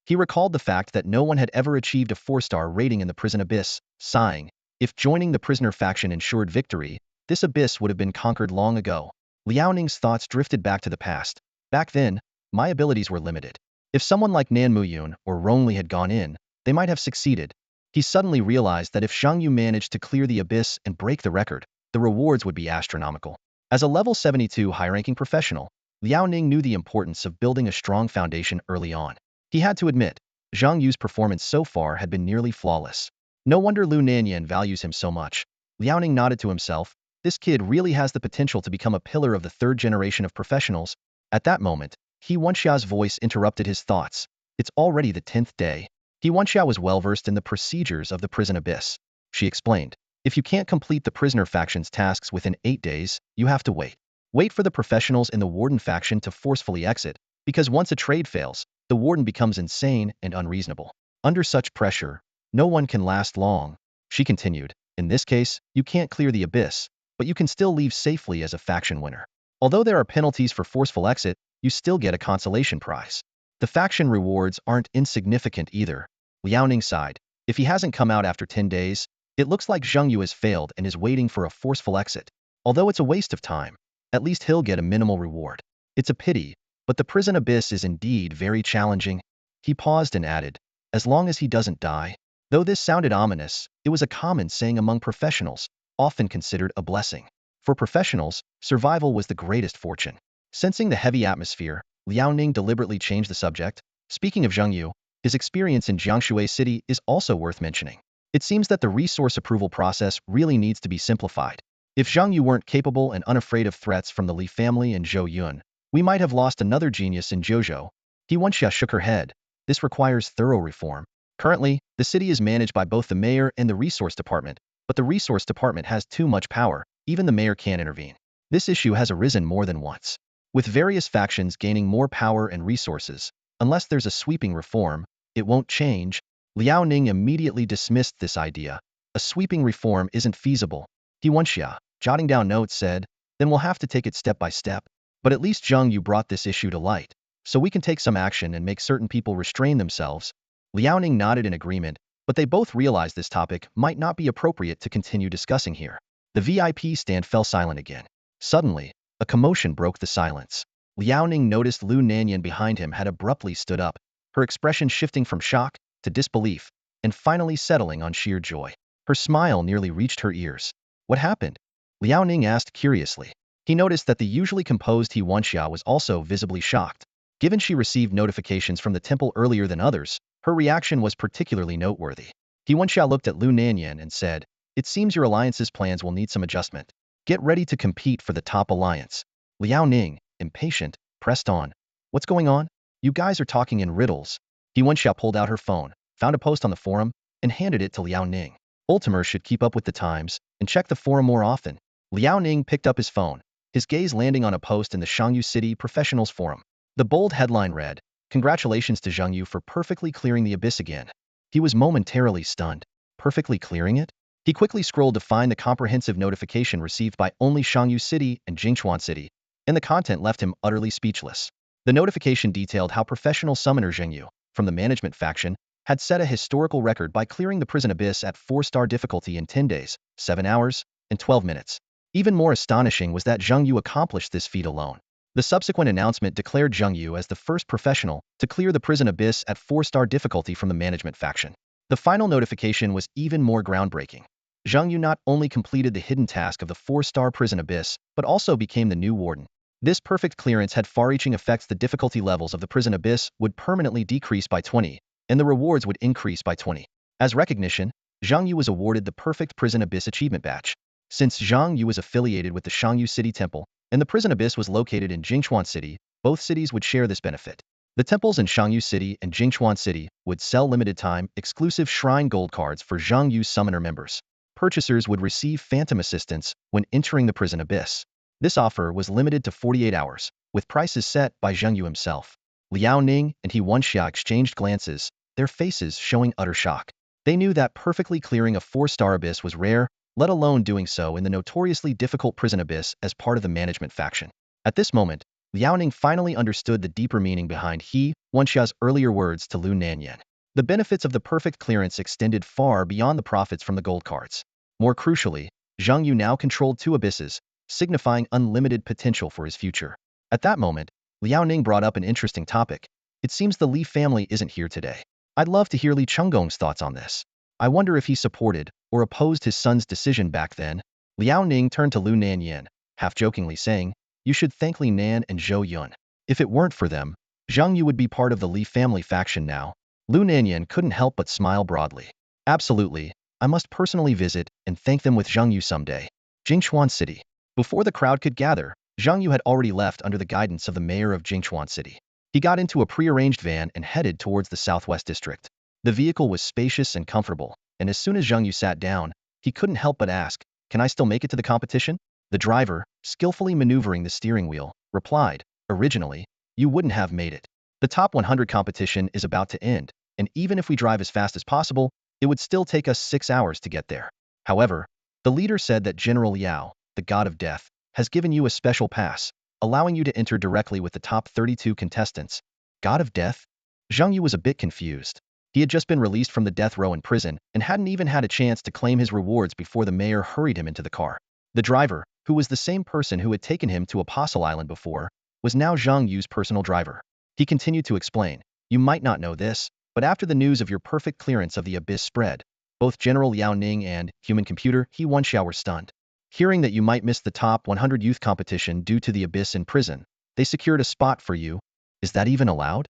He recalled the fact that no one had ever achieved a 4-star rating in the prison abyss, sighing, if joining the prisoner faction ensured victory, this abyss would have been conquered long ago. Liao Ning's thoughts drifted back to the past. Back then, my abilities were limited. If someone like Nan Muyun or Rongli had gone in, they might have succeeded. He suddenly realized that if Zhang Yu managed to clear the abyss and break the record, the rewards would be astronomical. As a level 72 high-ranking professional, Liao Ning knew the importance of building a strong foundation early on. He had to admit, Zhang Yu's performance so far had been nearly flawless. No wonder Lu Nanyan values him so much. Liao Ning nodded to himself. This kid really has the potential to become a pillar of the 3rd generation of professionals. At that moment, He Wanxia's voice interrupted his thoughts. It's already the 10th day. He Wanxia was well-versed in the procedures of the prison abyss. She explained, if you can't complete the prisoner faction's tasks within 8 days, you have to wait. Wait for the professionals in the warden faction to forcefully exit, because once a trade fails, the warden becomes insane and unreasonable. Under such pressure, no one can last long. She continued, in this case, you can't clear the abyss, but you can still leave safely as a faction winner. Although there are penalties for forceful exit, you still get a consolation prize. The faction rewards aren't insignificant either. Liaoning sighed. If he hasn't come out after 10 days, it looks like Zheng Yu has failed and is waiting for a forceful exit. Although it's a waste of time, at least he'll get a minimal reward. It's a pity, but the prison abyss is indeed very challenging. He paused and added, as long as he doesn't die. Though this sounded ominous, it was a common saying among professionals, often considered a blessing. For professionals, survival was the greatest fortune. Sensing the heavy atmosphere, Liao Ning deliberately changed the subject. Speaking of Zheng Yu, his experience in Jiangshui City is also worth mentioning. It seems that the resource approval process really needs to be simplified. If Zheng Yu weren't capable and unafraid of threats from the Li family and Zhou Yun, we might have lost another genius in Zhouzhou. He Wenxia shook her head. This requires thorough reform. Currently, the city is managed by both the mayor and the resource department, but the resource department has too much power, even the mayor can't intervene. This issue has arisen more than once. With various factions gaining more power and resources, unless there's a sweeping reform, it won't change. Liao Ning immediately dismissed this idea. A sweeping reform isn't feasible. He Wenxia, jotting down notes, said, then we'll have to take it step by step. But at least Zheng Yu brought this issue to light, so we can take some action and make certain people restrain themselves. Liaoning nodded in agreement, but they both realized this topic might not be appropriate to continue discussing here. The VIP stand fell silent again. Suddenly, a commotion broke the silence. Liaoning noticed Lu Nanyan behind him had abruptly stood up, her expression shifting from shock to disbelief, and finally settling on sheer joy. Her smile nearly reached her ears. What happened? Liaoning asked curiously. He noticed that the usually composed He Wenxia was also visibly shocked. Given she received notifications from the temple earlier than others, her reaction was particularly noteworthy. He Wenxia looked at Lu Nanyan and said, it seems your alliance's plans will need some adjustment. Get ready to compete for the top alliance. Liao Ning, impatient, pressed on. What's going on? You guys are talking in riddles. He Wenxia pulled out her phone, found a post on the forum, and handed it to Liao Ning. Ultimer should keep up with the times and check the forum more often. Liao Ning picked up his phone, his gaze landing on a post in the Shangyu City Professionals Forum. The bold headline read, congratulations to Zheng Yu for perfectly clearing the abyss again. He was momentarily stunned. Perfectly clearing it? He quickly scrolled to find the comprehensive notification received by only Shangyu City and Jingchuan City, and the content left him utterly speechless. The notification detailed how professional summoner Zheng Yu, from the management faction, had set a historical record by clearing the prison abyss at 4-star difficulty in 10 days, 7 hours, and 12 minutes. Even more astonishing was that Zheng Yu accomplished this feat alone. The subsequent announcement declared Zheng Yu as the first professional to clear the prison abyss at 4-star difficulty from the management faction. The final notification was even more groundbreaking. Zheng Yu not only completed the hidden task of the 4-star prison abyss, but also became the new warden. This perfect clearance had far-reaching effects. The difficulty levels of the prison abyss would permanently decrease by 20, and the rewards would increase by 20. As recognition, Zheng Yu was awarded the Perfect Prison Abyss Achievement Badge. Since Zheng Yu was affiliated with the Shangyu City Temple, and the prison abyss was located in Jingchuan City, both cities would share this benefit. The temples in Shangyu City and Jingchuan City would sell limited-time, exclusive shrine gold cards for Zheng Yu's summoner members. Purchasers would receive phantom assistance when entering the prison abyss. This offer was limited to 48 hours, with prices set by Zheng Yu himself. Liao Ning and He Wenxia exchanged glances, their faces showing utter shock. They knew that perfectly clearing a 4-star abyss was rare, let alone doing so in the notoriously difficult prison abyss as part of the management faction. At this moment, Liao Ning finally understood the deeper meaning behind He Wenxia's earlier words to Lu Nanyan. The benefits of the perfect clearance extended far beyond the profits from the gold cards. More crucially, Zheng Yu now controlled 2 abysses, signifying unlimited potential for his future. At that moment, Liao Ning brought up an interesting topic. It seems the Li family isn't here today. I'd love to hear Li Chenggong's thoughts on this. I wonder if he supported or opposed his son's decision back then. Liao Ning turned to Lu Nanyan, half-jokingly saying, you should thank Li Nan and Zhou Yun. If it weren't for them, Zheng Yu would be part of the Li family faction now. Lu Nanyan couldn't help but smile broadly. Absolutely, I must personally visit and thank them with Zheng Yu someday. Jingchuan City. Before the crowd could gather, Zheng Yu had already left under the guidance of the mayor of Jingchuan City. He got into a prearranged van and headed towards the southwest district. The vehicle was spacious and comfortable, and as soon as Zheng Yu sat down, he couldn't help but ask, can I still make it to the competition? The driver, skillfully maneuvering the steering wheel, replied, originally, you wouldn't have made it. The top 100 competition is about to end, and even if we drive as fast as possible, it would still take us 6 hours to get there. However, the leader said that General Liao, the god of death, has given you a special pass. allowing you to enter directly with the top 32 contestants. God of Death? Zhang Yu was a bit confused. He had just been released from the death row in prison and hadn't even had a chance to claim his rewards before the mayor hurried him into the car. The driver, who was the same person who had taken him to Apostle Island before, was now Zhang Yu's personal driver. He continued to explain, "You might not know this, but after the news of your perfect clearance of the abyss spread, both General Yao Ning and human computer He Wenxiao were stunned. Hearing that you might miss the top 100 youth competition due to the abyss in prison, they secured a spot for you. Is that even allowed?"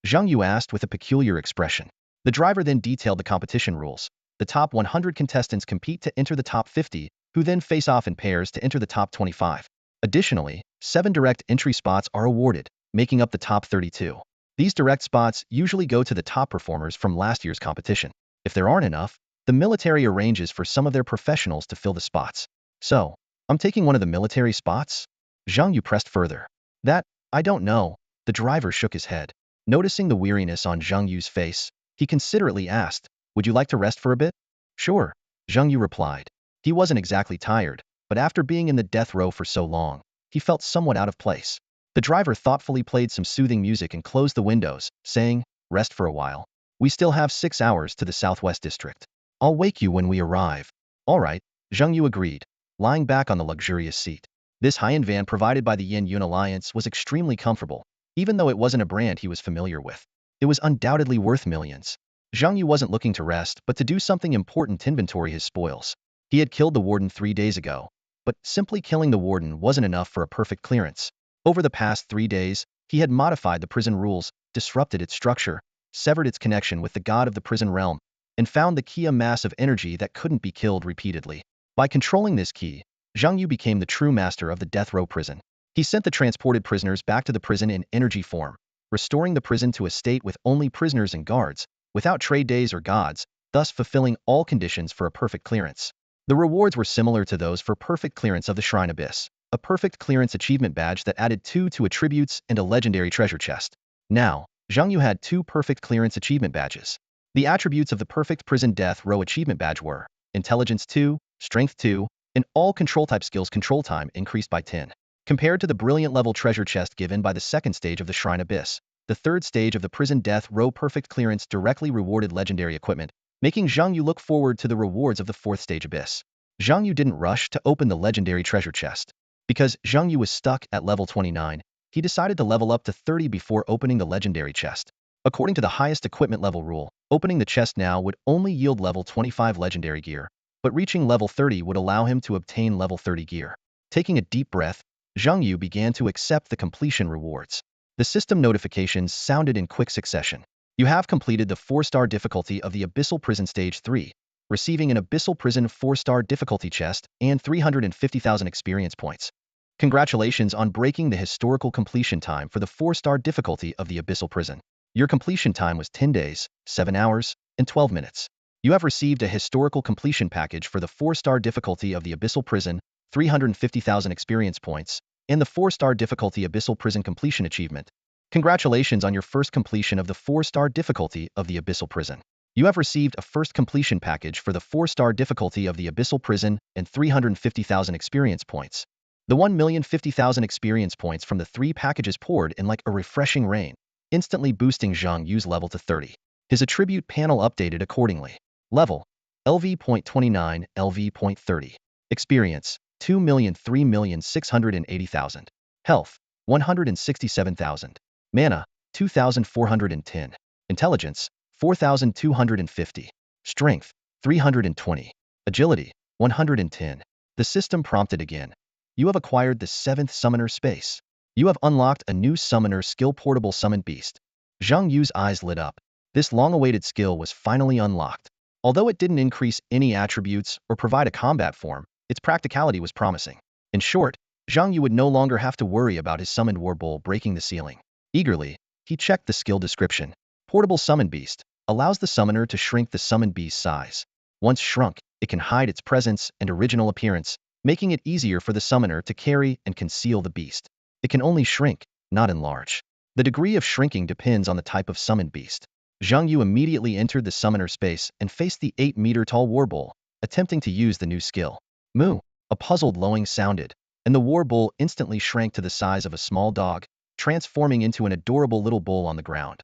Zhang Yu asked with a peculiar expression. The driver then detailed the competition rules. The top 100 contestants compete to enter the top 50, who then face off in pairs to enter the top 25. Additionally, 7 direct entry spots are awarded, making up the top 32. These direct spots usually go to the top performers from last year's competition. If there aren't enough, the military arranges for some of their professionals to fill the spots. "So, I'm taking one of the military spots?" Zhang Yu pressed further. "That, I don't know." The driver shook his head. Noticing the weariness on Zhang Yu's face, he considerately asked, "Would you like to rest for a bit?" "Sure," Zhang Yu replied. He wasn't exactly tired, but after being in the death row for so long, he felt somewhat out of place. The driver thoughtfully played some soothing music and closed the windows, saying, "Rest for a while. We still have 6 hours to the southwest district. I'll wake you when we arrive." "All right," Zhang Yu agreed, lying back on the luxurious seat. This high-end van provided by the Yin-Yun Alliance was extremely comfortable, even though it wasn't a brand he was familiar with. It was undoubtedly worth millions. Zhang Yu wasn't looking to rest, but to do something important to inventory his spoils. He had killed the warden 3 days ago, but simply killing the warden wasn't enough for a perfect clearance. Over the past 3 days, he had modified the prison rules, disrupted its structure, severed its connection with the god of the prison realm, and found the key a mass of energy that couldn't be killed repeatedly. By controlling this key, Zhang Yu became the true master of the death row prison. He sent the transported prisoners back to the prison in energy form, restoring the prison to a state with only prisoners and guards, without trade days or gods, thus fulfilling all conditions for a perfect clearance. The rewards were similar to those for perfect clearance of the Shrine Abyss, a perfect clearance achievement badge that added 2 to attributes and a legendary treasure chest. Now, Zhang Yu had 2 perfect clearance achievement badges. The attributes of the perfect prison death row achievement badge were Intelligence 2, Strength 2, and all control type skills control time increased by 10. Compared to the brilliant level treasure chest given by the second stage of the Shrine Abyss, the third stage of the prison death row perfect clearance directly rewarded legendary equipment, making Zhang Yu look forward to the rewards of the fourth stage Abyss. Zhang Yu didn't rush to open the legendary treasure chest. Because Zhang Yu was stuck at level 29, he decided to level up to 30 before opening the legendary chest. According to the highest equipment level rule, opening the chest now would only yield level 25 legendary gear, but reaching level 30 would allow him to obtain level 30 gear. Taking a deep breath, Zhang Yu began to accept the completion rewards. The system notifications sounded in quick succession. You have completed the 4-star difficulty of the Abyssal Prison Stage 3, receiving an Abyssal Prison 4-star difficulty chest and 350,000 experience points. Congratulations on breaking the historical completion time for the 4-star difficulty of the Abyssal Prison. Your completion time was 10 days, 7 hours, and 12 minutes. You have received a historical completion package for the 4-star difficulty of the Abyssal Prison, 350,000 experience points, and the 4-star difficulty Abyssal Prison Completion Achievement. Congratulations on your first completion of the 4-star difficulty of the Abyssal Prison. You have received a first completion package for the 4-star difficulty of the Abyssal Prison and 350,000 experience points. The 1,050,000 experience points from the 3 packages poured in like a refreshing rain, instantly boosting Zhang Yu's level to 30. His attribute panel updated accordingly. Level: LV.29, LV.30. Experience: 2,003,680,000. Health: 167,000. Mana: 2,410. Intelligence: 4,250. Strength: 320. Agility: 110. The system prompted again. You have acquired the 7th Summoner Space. You have unlocked a new Summoner skill Portable Summon Beast. Zhang Yu's eyes lit up. This long-awaited skill was finally unlocked. Although it didn't increase any attributes or provide a combat form, its practicality was promising. In short, Zhang Yu would no longer have to worry about his summoned war bowl breaking the ceiling. Eagerly, he checked the skill description. Portable Summon Beast allows the summoner to shrink the summoned beast's size. Once shrunk, it can hide its presence and original appearance, making it easier for the summoner to carry and conceal the beast. It can only shrink, not enlarge. The degree of shrinking depends on the type of summoned beast. Zhang Yu immediately entered the summoner space and faced the 8-meter-tall war bowl, attempting to use the new skill. Moo! A puzzled lowing sounded. and the war bull instantly shrank to the size of a small dog, transforming into an adorable little bull on the ground.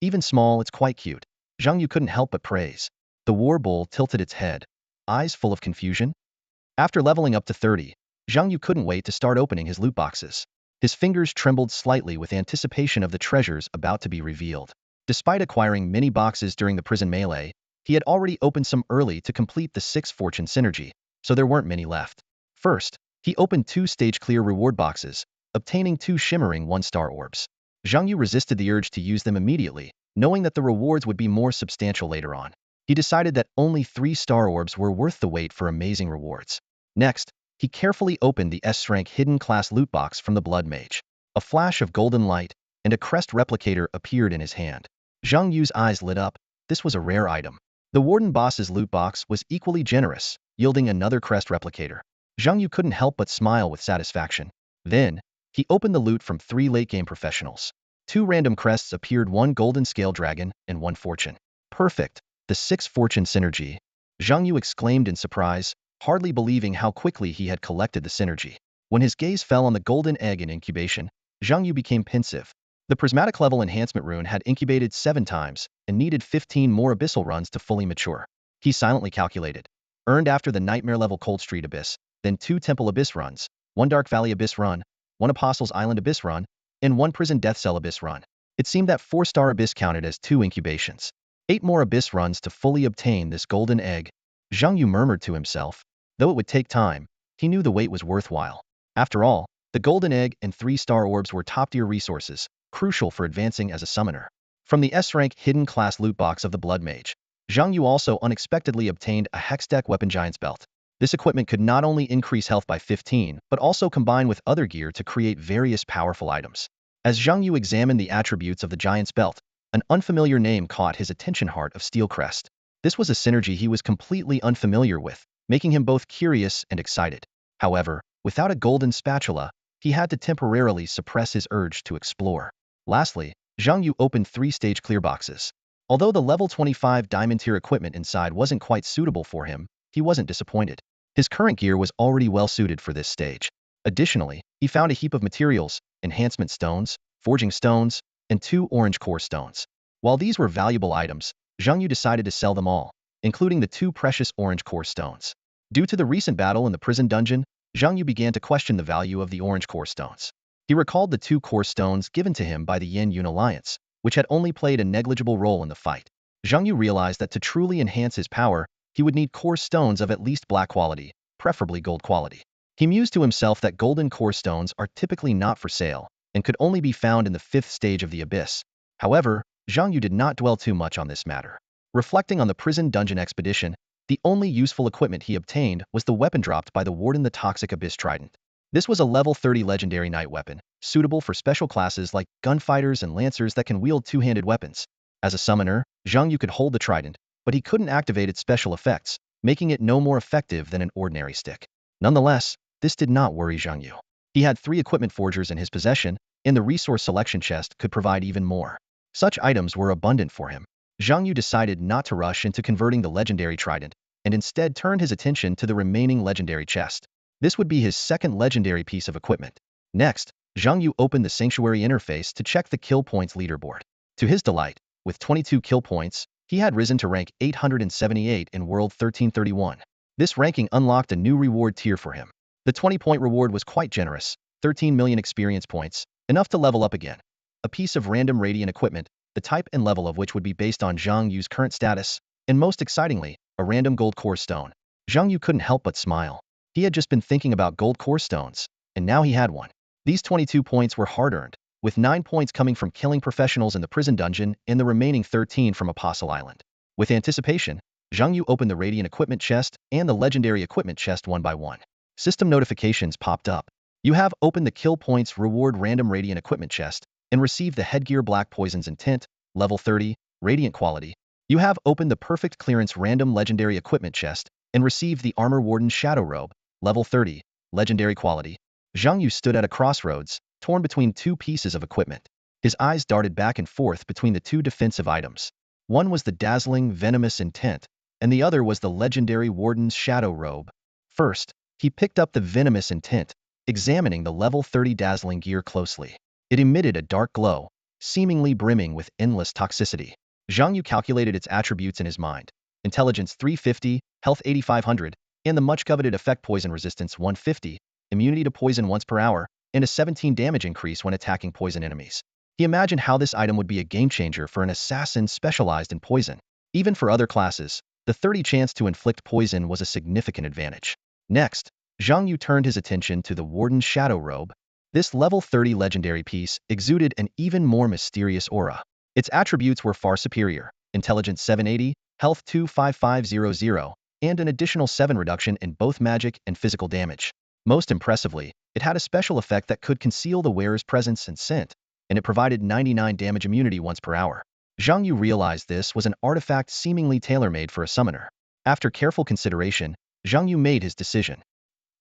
Even small, it's quite cute. Zhang Yu couldn't help but praise. The war bull tilted its head, eyes full of confusion. After leveling up to 30, Zhang Yu couldn't wait to start opening his loot boxes. His fingers trembled slightly with anticipation of the treasures about to be revealed. Despite acquiring many boxes during the prison melee, he had already opened some early to complete the 6 fortune synergy, so there weren't many left. First, he opened 2 stage-clear reward boxes, obtaining 2 shimmering 1-star orbs. Zhang Yu resisted the urge to use them immediately, knowing that the rewards would be more substantial later on. He decided that only 3-star orbs were worth the wait for amazing rewards. Next, he carefully opened the S-rank hidden class loot box from the Blood Mage. A flash of golden light and a crest replicator appeared in his hand. Zhang Yu's eyes lit up. This was a rare item. The Warden boss's loot box was equally generous, yielding another crest replicator. Zhang Yu couldn't help but smile with satisfaction. Then, he opened the loot from 3 late-game professionals. 2 random crests appeared, 1 golden scale dragon and 1 fortune. Perfect. The 6 fortune synergy. Zhang Yu exclaimed in surprise, hardly believing how quickly he had collected the synergy. When his gaze fell on the golden egg in incubation, Zhang Yu became pensive. The prismatic level enhancement rune had incubated 7 times and needed 15 more abyssal runs to fully mature. He silently calculated. Earned after the nightmare level Cold Street Abyss, then 2 Temple Abyss runs, 1 Dark Valley Abyss run, 1 Apostles Island Abyss run, and 1 Prison Death Cell Abyss run. It seemed that 4-star Abyss counted as 2 incubations. 8 more Abyss runs to fully obtain this golden egg. Zhang Yu murmured to himself. Though it would take time, he knew the wait was worthwhile. After all, the golden egg and 3-star orbs were top-tier resources, crucial for advancing as a summoner. From the S-rank hidden class loot box of the Blood Mage, Zhang Yu also unexpectedly obtained a Hextech Weapon Giant's Belt. This equipment could not only increase health by 15, but also combine with other gear to create various powerful items. As Zhang Yu examined the attributes of the Giant's Belt, an unfamiliar name caught his attention: Heart of Steel Crest. This was a synergy he was completely unfamiliar with, making him both curious and excited. However, without a golden spatula, he had to temporarily suppress his urge to explore. Lastly, Zhang Yu opened 3 stage clear boxes. Although the level 25 diamond tier equipment inside wasn't quite suitable for him, he wasn't disappointed. His current gear was already well suited for this stage. Additionally, he found a heap of materials, enhancement stones, forging stones, and 2 orange core stones. While these were valuable items, Zhang Yu decided to sell them all, including the 2 precious orange core stones. Due to the recent battle in the prison dungeon, Zhang Yu began to question the value of the orange core stones. He recalled the 2 core stones given to him by the Yin Yun Alliance, which had only played a negligible role in the fight. Zhang Yu realized that to truly enhance his power, he would need core stones of at least black quality, preferably gold quality. He mused to himself that golden core stones are typically not for sale, and could only be found in the 5th stage of the Abyss. However, Zhang Yu did not dwell too much on this matter. Reflecting on the prison dungeon expedition, the only useful equipment he obtained was the weapon dropped by the Warden, the Toxic Abyss Trident. This was a level 30 legendary night weapon, suitable for special classes like gunfighters and lancers that can wield 2-handed weapons. As a summoner, Zhang Yu could hold the trident, but he couldn't activate its special effects, making it no more effective than an ordinary stick. Nonetheless, this did not worry Zhang Yu. He had 3 equipment forgers in his possession, and the resource selection chest could provide even more. Such items were abundant for him. Zhang Yu decided not to rush into converting the legendary trident, and instead turned his attention to the remaining legendary chest. This would be his 2nd legendary piece of equipment. Next, Zhang Yu opened the Sanctuary interface to check the kill points leaderboard. To his delight, with 22 kill points, he had risen to rank 878 in World 1331. This ranking unlocked a new reward tier for him. The 20-point reward was quite generous, 13 million experience points, enough to level up again. A piece of random radiant equipment, the type and level of which would be based on Zhang Yu's current status, and most excitingly, a random gold core stone. Zhang Yu couldn't help but smile. He had just been thinking about gold core stones, and now he had one. These 22 points were hard-earned, with 9 points coming from killing professionals in the prison dungeon and the remaining 13 from Apostle Island. With anticipation, Zhang Yu opened the radiant equipment chest and the legendary equipment chest one by one. System notifications popped up. You have opened the kill points reward random radiant equipment chest and received the headgear Black Poison's Intent, level 30, radiant quality. You have opened the perfect clearance random legendary equipment chest and received the Armor Warden's Shadow Robe, level 30, legendary quality. Zhang Yu stood at a crossroads, torn between 2 pieces of equipment. His eyes darted back and forth between the 2 defensive items. One was the dazzling Venomous Intent, and the other was the legendary Warden's Shadow Robe. First, he picked up the Venomous Intent, examining the level 30 dazzling gear closely. It emitted a dark glow, seemingly brimming with endless toxicity. Zhang Yu calculated its attributes in his mind. Intelligence 350, health 8500, and the much-coveted effect poison resistance 150, immunity to poison once per hour, and a 17 damage increase when attacking poison enemies. He imagined how this item would be a game-changer for an assassin specialized in poison. Even for other classes, the 30 chance to inflict poison was a significant advantage. Next, Zhang Yu turned his attention to the Warden's Shadow Robe. This level 30 legendary piece exuded an even more mysterious aura. Its attributes were far superior: intelligence 780, health 25500, and an additional 7 reduction in both magic and physical damage. Most impressively, it had a special effect that could conceal the wearer's presence and scent, and it provided 99 damage immunity once per hour. Zhang Yu realized this was an artifact seemingly tailor-made for a summoner. After careful consideration, Zhang Yu made his decision.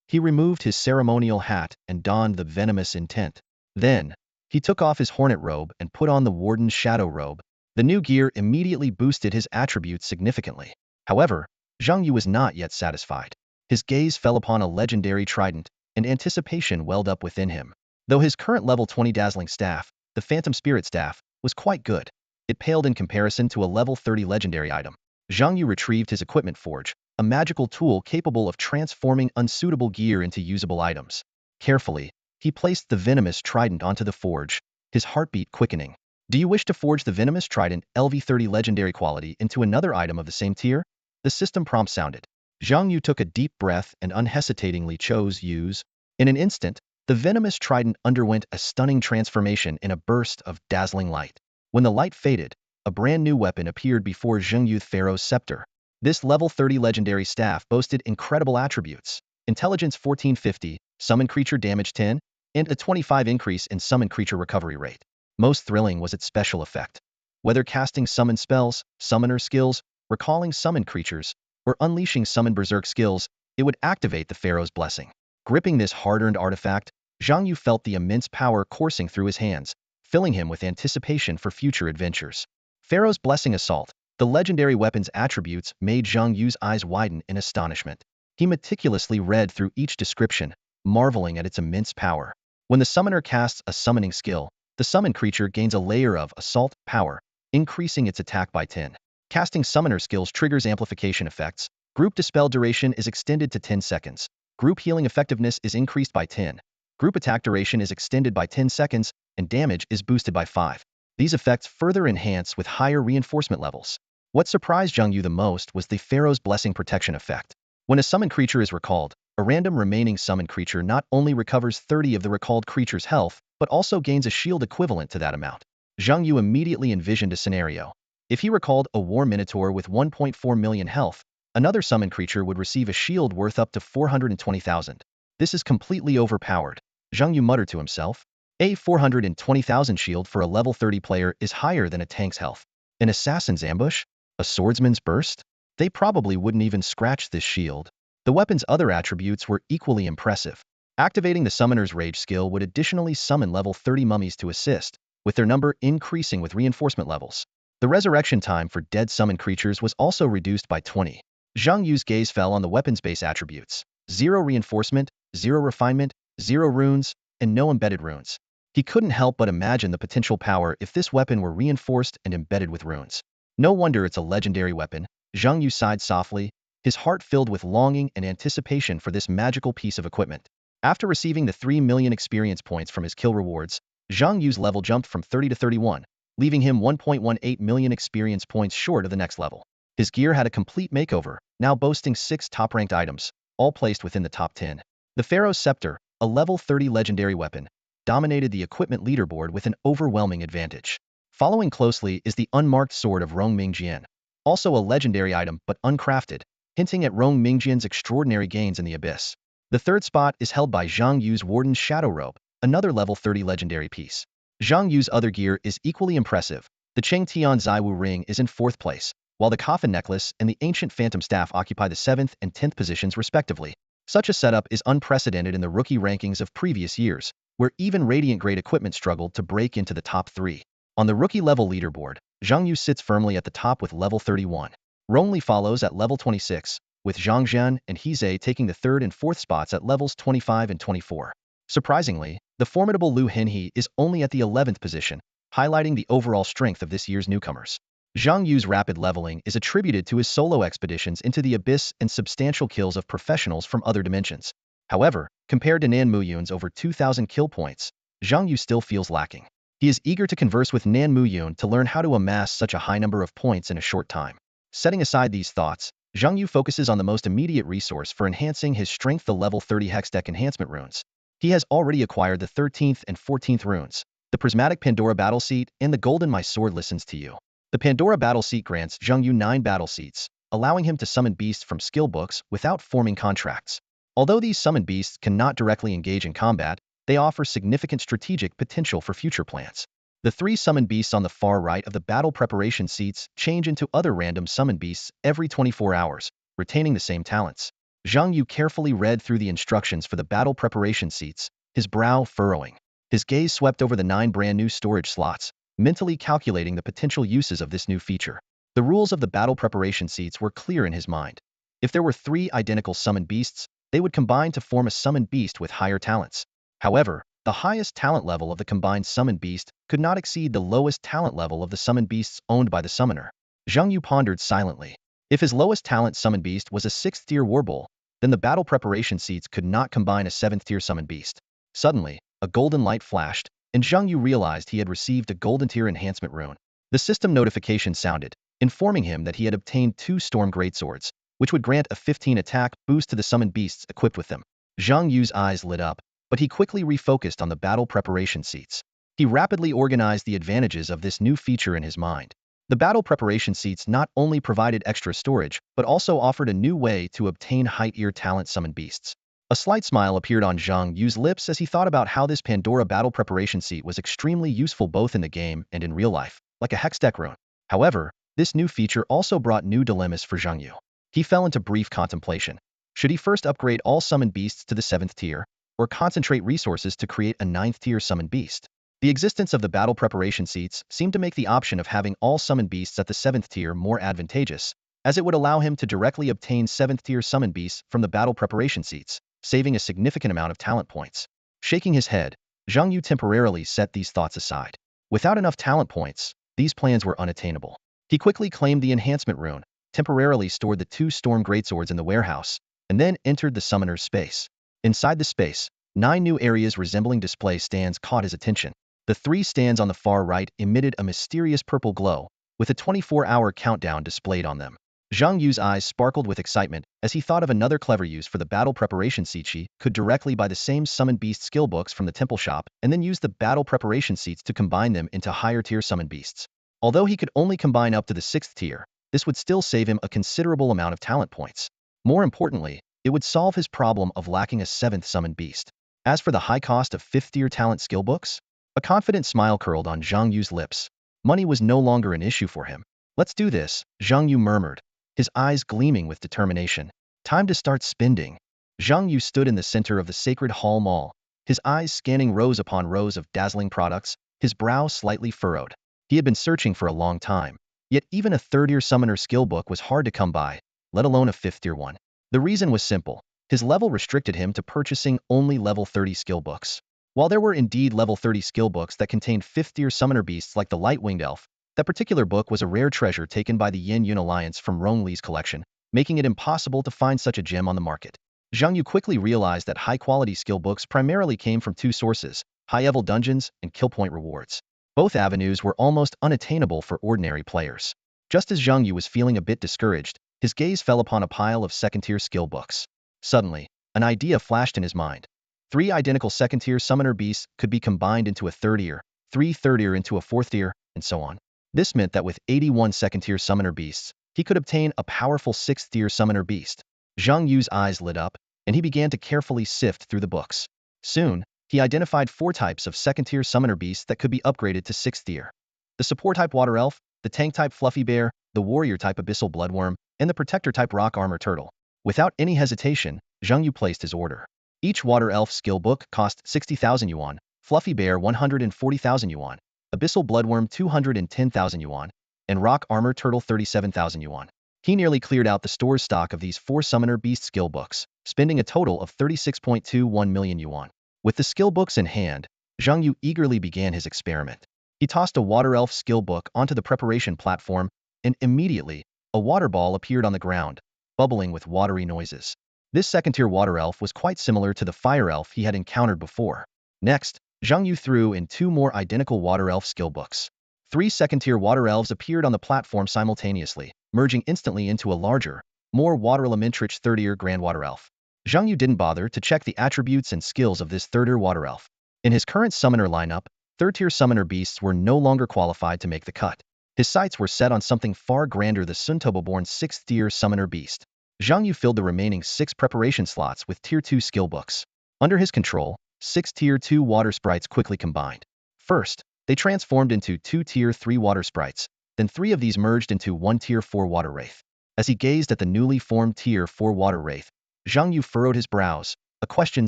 He removed his ceremonial hat and donned the venomous intent. Then, he took off his hornet robe and put on the Warden's Shadow Robe. The new gear immediately boosted his attributes significantly. However, Zhang Yu was not yet satisfied. His gaze fell upon a legendary trident, and anticipation welled up within him. Though his current level 20 dazzling staff, the Phantom Spirit Staff, was quite good, it paled in comparison to a level 30 legendary item. Zhang Yu retrieved his equipment forge, a magical tool capable of transforming unsuitable gear into usable items. Carefully, he placed the venomous trident onto the forge, his heartbeat quickening. Do you wish to forge the venomous trident LV30 legendary quality into another item of the same tier? The system prompt sounded. Zhang Yu took a deep breath and unhesitatingly chose use. In an instant, the venomous trident underwent a stunning transformation in a burst of dazzling light. When the light faded, a brand new weapon appeared before Zhang Yu's Pharaoh's scepter. This level 30 legendary staff boasted incredible attributes: intelligence 1450, summon creature damage 10, and a 25 increase in summon creature recovery rate. Most thrilling was its special effect. Whether casting summon spells, summoner skills, recalling summon creatures, or unleashing summon berserk skills, it would activate the Pharaoh's blessing. Gripping this hard-earned artifact, Zhang Yu felt the immense power coursing through his hands, filling him with anticipation for future adventures. Pharaoh's Blessing Assault. The legendary weapon's attributes made Zhang Yu's eyes widen in astonishment. He meticulously read through each description, marveling at its immense power. When the summoner casts a summoning skill, the summoned creature gains a layer of assault power, increasing its attack by 10. Casting summoner skills triggers amplification effects. Group dispel duration is extended to 10 seconds. Group healing effectiveness is increased by 10. Group attack duration is extended by 10 seconds, and damage is boosted by 5. These effects further enhance with higher reinforcement levels. What surprised Zhang Yu the most was the Pharaoh's Blessing Protection effect. When a summoned creature is recalled, a random remaining summoned creature not only recovers 30 of the recalled creature's health, but also gains a shield equivalent to that amount. Zhang Yu immediately envisioned a scenario. If he recalled a war minotaur with 1.4 million health, another summoned creature would receive a shield worth up to 420,000. This is completely overpowered. Zhang Yu muttered to himself. A 420,000 shield for a level 30 player is higher than a tank's health. An assassin's ambush? A swordsman's burst? They probably wouldn't even scratch this shield. The weapon's other attributes were equally impressive. Activating the Summoner's Rage skill would additionally summon level 30 mummies to assist, with their number increasing with reinforcement levels. The resurrection time for dead summoned creatures was also reduced by 20. Zhang Yu's gaze fell on the weapon's base attributes: 0 reinforcement, 0 refinement, 0 runes, and no embedded runes. He couldn't help but imagine the potential power if this weapon were reinforced and embedded with runes. No wonder it's a legendary weapon. Zhang Yu sighed softly, his heart filled with longing and anticipation for this magical piece of equipment. After receiving the 3 million experience points from his kill rewards, Zhang Yu's level jumped from 30 to 31, leaving him 1.18 million experience points short of the next level. His gear had a complete makeover, now boasting 6 top-ranked items, all placed within the top 10. The Pharaoh's Scepter, a level 30 legendary weapon, dominated the equipment leaderboard with an overwhelming advantage. Following closely is the unmarked sword of Rong Mingjian, also a legendary item but uncrafted, hinting at Rong Mingjian's extraordinary gains in the abyss. The third spot is held by Zhang Yu's Warden's Shadow Robe, another level 30 legendary piece. Zhang Yu's other gear is equally impressive. The Cheng Tian Zaiwu ring is in 4th place, while the Coffin necklace and the ancient Phantom staff occupy the 7th and 10th positions respectively. Such a setup is unprecedented in the rookie rankings of previous years, where even Radiant-grade equipment struggled to break into the top 3. On the rookie-level leaderboard, Zhang Yu sits firmly at the top with level 31. Rongli follows at level 26, with Zhang Zhan and He Zhe taking the 3rd and 4th spots at levels 25 and 24. Surprisingly, the formidable Lu Hinhe is only at the 11th position, highlighting the overall strength of this year's newcomers. Zhang Yu's rapid leveling is attributed to his solo expeditions into the abyss and substantial kills of professionals from other dimensions. However, compared to Nan Muyun's over 2,000 kill points, Zhang Yu still feels lacking. He is eager to converse with Nan Muyun to learn how to amass such a high number of points in a short time. Setting aside these thoughts, Zhang Yu focuses on the most immediate resource for enhancing his strength, the level 30 Hextech enhancement runes. He has already acquired the 13th and 14th runes, the prismatic Pandora battle seat, and the golden My Sword Listens to You. The Pandora battle seat grants Zhang Yu 9 battle seats, allowing him to summon beasts from skill books without forming contracts. Although these summoned beasts cannot directly engage in combat, they offer significant strategic potential for future plans. The 3 summoned beasts on the far right of the battle preparation seats change into other random summoned beasts every 24 hours, retaining the same talents. Zhang Yu carefully read through the instructions for the battle preparation seats, his brow furrowing. His gaze swept over the 9 brand new storage slots, mentally calculating the potential uses of this new feature. The rules of the battle preparation seats were clear in his mind. If there were 3 identical summoned beasts, they would combine to form a summoned beast with higher talents. However, the highest talent level of the combined summoned beast could not exceed the lowest talent level of the summoned beasts owned by the summoner. Zhang Yu pondered silently. If his lowest talent summoned beast was a 6th tier warbull, then the battle preparation seats could not combine a 7th tier summoned beast. Suddenly, a golden light flashed, and Zhang Yu realized he had received a golden tier enhancement rune. The system notification sounded, informing him that he had obtained 2 storm greatswords, which would grant a 15 attack boost to the summoned beasts equipped with them. Zhang Yu's eyes lit up, but he quickly refocused on the battle preparation seats. He rapidly organized the advantages of this new feature in his mind. The battle preparation seats not only provided extra storage, but also offered a new way to obtain high-tier talent summoned beasts. A slight smile appeared on Zhang Yu's lips as he thought about how this Pandora battle preparation seat was extremely useful both in the game and in real life, like a hextech rune. However, this new feature also brought new dilemmas for Zhang Yu. He fell into brief contemplation. Should he first upgrade all summoned beasts to the 7th tier, or concentrate resources to create a 9th tier summoned beast? The existence of the battle preparation seats seemed to make the option of having all summoned beasts at the 7th tier more advantageous, as it would allow him to directly obtain 7th tier summoned beasts from the battle preparation seats, saving a significant amount of talent points. Shaking his head, Zhang Yu temporarily set these thoughts aside. Without enough talent points, these plans were unattainable. He quickly claimed the enhancement rune, temporarily stored the 2 storm greatswords in the warehouse, and then entered the summoner's space. Inside the space, 9 new areas resembling display stands caught his attention. The 3 stands on the far right emitted a mysterious purple glow, with a 24-hour countdown displayed on them. Zhang Yu's eyes sparkled with excitement as he thought of another clever use for the battle preparation seats. He could directly buy the same summoned beast skill books from the temple shop and then use the battle preparation seats to combine them into higher tier summoned beasts. Although he could only combine up to the 6th tier, this would still save him a considerable amount of talent points. More importantly, it would solve his problem of lacking a 7th summoned beast. As for the high cost of 5th tier talent skill books, a confident smile curled on Zhang Yu's lips. Money was no longer an issue for him. Let's do this, Zhang Yu murmured, his eyes gleaming with determination. Time to start spending. Zhang Yu stood in the center of the Sacred Hall Mall, his eyes scanning rows upon rows of dazzling products, his brow slightly furrowed. He had been searching for a long time, yet even a 3rd-tier summoner skill book was hard to come by, let alone a 5th-tier one. The reason was simple. His level restricted him to purchasing only level 30 skill books. While there were indeed level 30 skill books that contained 5th-tier summoner beasts like the Light-Winged Elf, that particular book was a rare treasure taken by the Yin Yun Alliance from Rong Li's collection, making it impossible to find such a gem on the market. Zhang Yu quickly realized that high-quality skill books primarily came from 2 sources, high-level dungeons and kill point rewards. Both avenues were almost unattainable for ordinary players. Just as Zhang Yu was feeling a bit discouraged, his gaze fell upon a pile of 2nd-tier skill books. Suddenly, an idea flashed in his mind. 3 identical 2nd-tier summoner beasts could be combined into a 3rd-tier, 3 3rd-tier into a 4th-tier, and so on. This meant that with 81 2nd-tier summoner beasts, he could obtain a powerful 6th-tier summoner beast. Zhang Yu's eyes lit up, and he began to carefully sift through the books. Soon, he identified 4 types of 2nd-tier summoner beasts that could be upgraded to 6th tier. The support-type Water Elf, the tank-type Fluffy Bear, the warrior-type Abyssal Bloodworm, and the protector-type Rock Armor Turtle. Without any hesitation, Zhang Yu placed his order. Each Water Elf skill book cost 60,000 yuan, Fluffy Bear 140,000 yuan, Abyssal Bloodworm 210,000 yuan, and Rock Armor Turtle 37,000 yuan. He nearly cleared out the store's stock of these 4 Summoner Beast skill books, spending a total of 36.21 million yuan. With the skill books in hand, Zhang Yu eagerly began his experiment. He tossed a water elf skill book onto the preparation platform, and immediately, a water ball appeared on the ground, bubbling with watery noises. This second-tier water elf was quite similar to the fire elf he had encountered before. Next, Zhang Yu threw in two more identical water elf skill books. Three second-tier water elves appeared on the platform simultaneously, merging instantly into a larger, more water-elementrich third-tier grand water elf. Zhang Yu didn't bother to check the attributes and skills of this third-tier water elf. In his current summoner lineup, third-tier summoner beasts were no longer qualified to make the cut. His sights were set on something far grander, the Suntobo-born 6th-tier summoner beast. Zhang Yu filled the remaining 6 preparation slots with Tier 2 skill books. Under his control, 6 Tier 2 water sprites quickly combined. First, they transformed into 2 Tier 3 water sprites, then 3 of these merged into 1 Tier 4 water wraith. As he gazed at the newly formed Tier 4 water wraith, Zhang Yu furrowed his brows, a question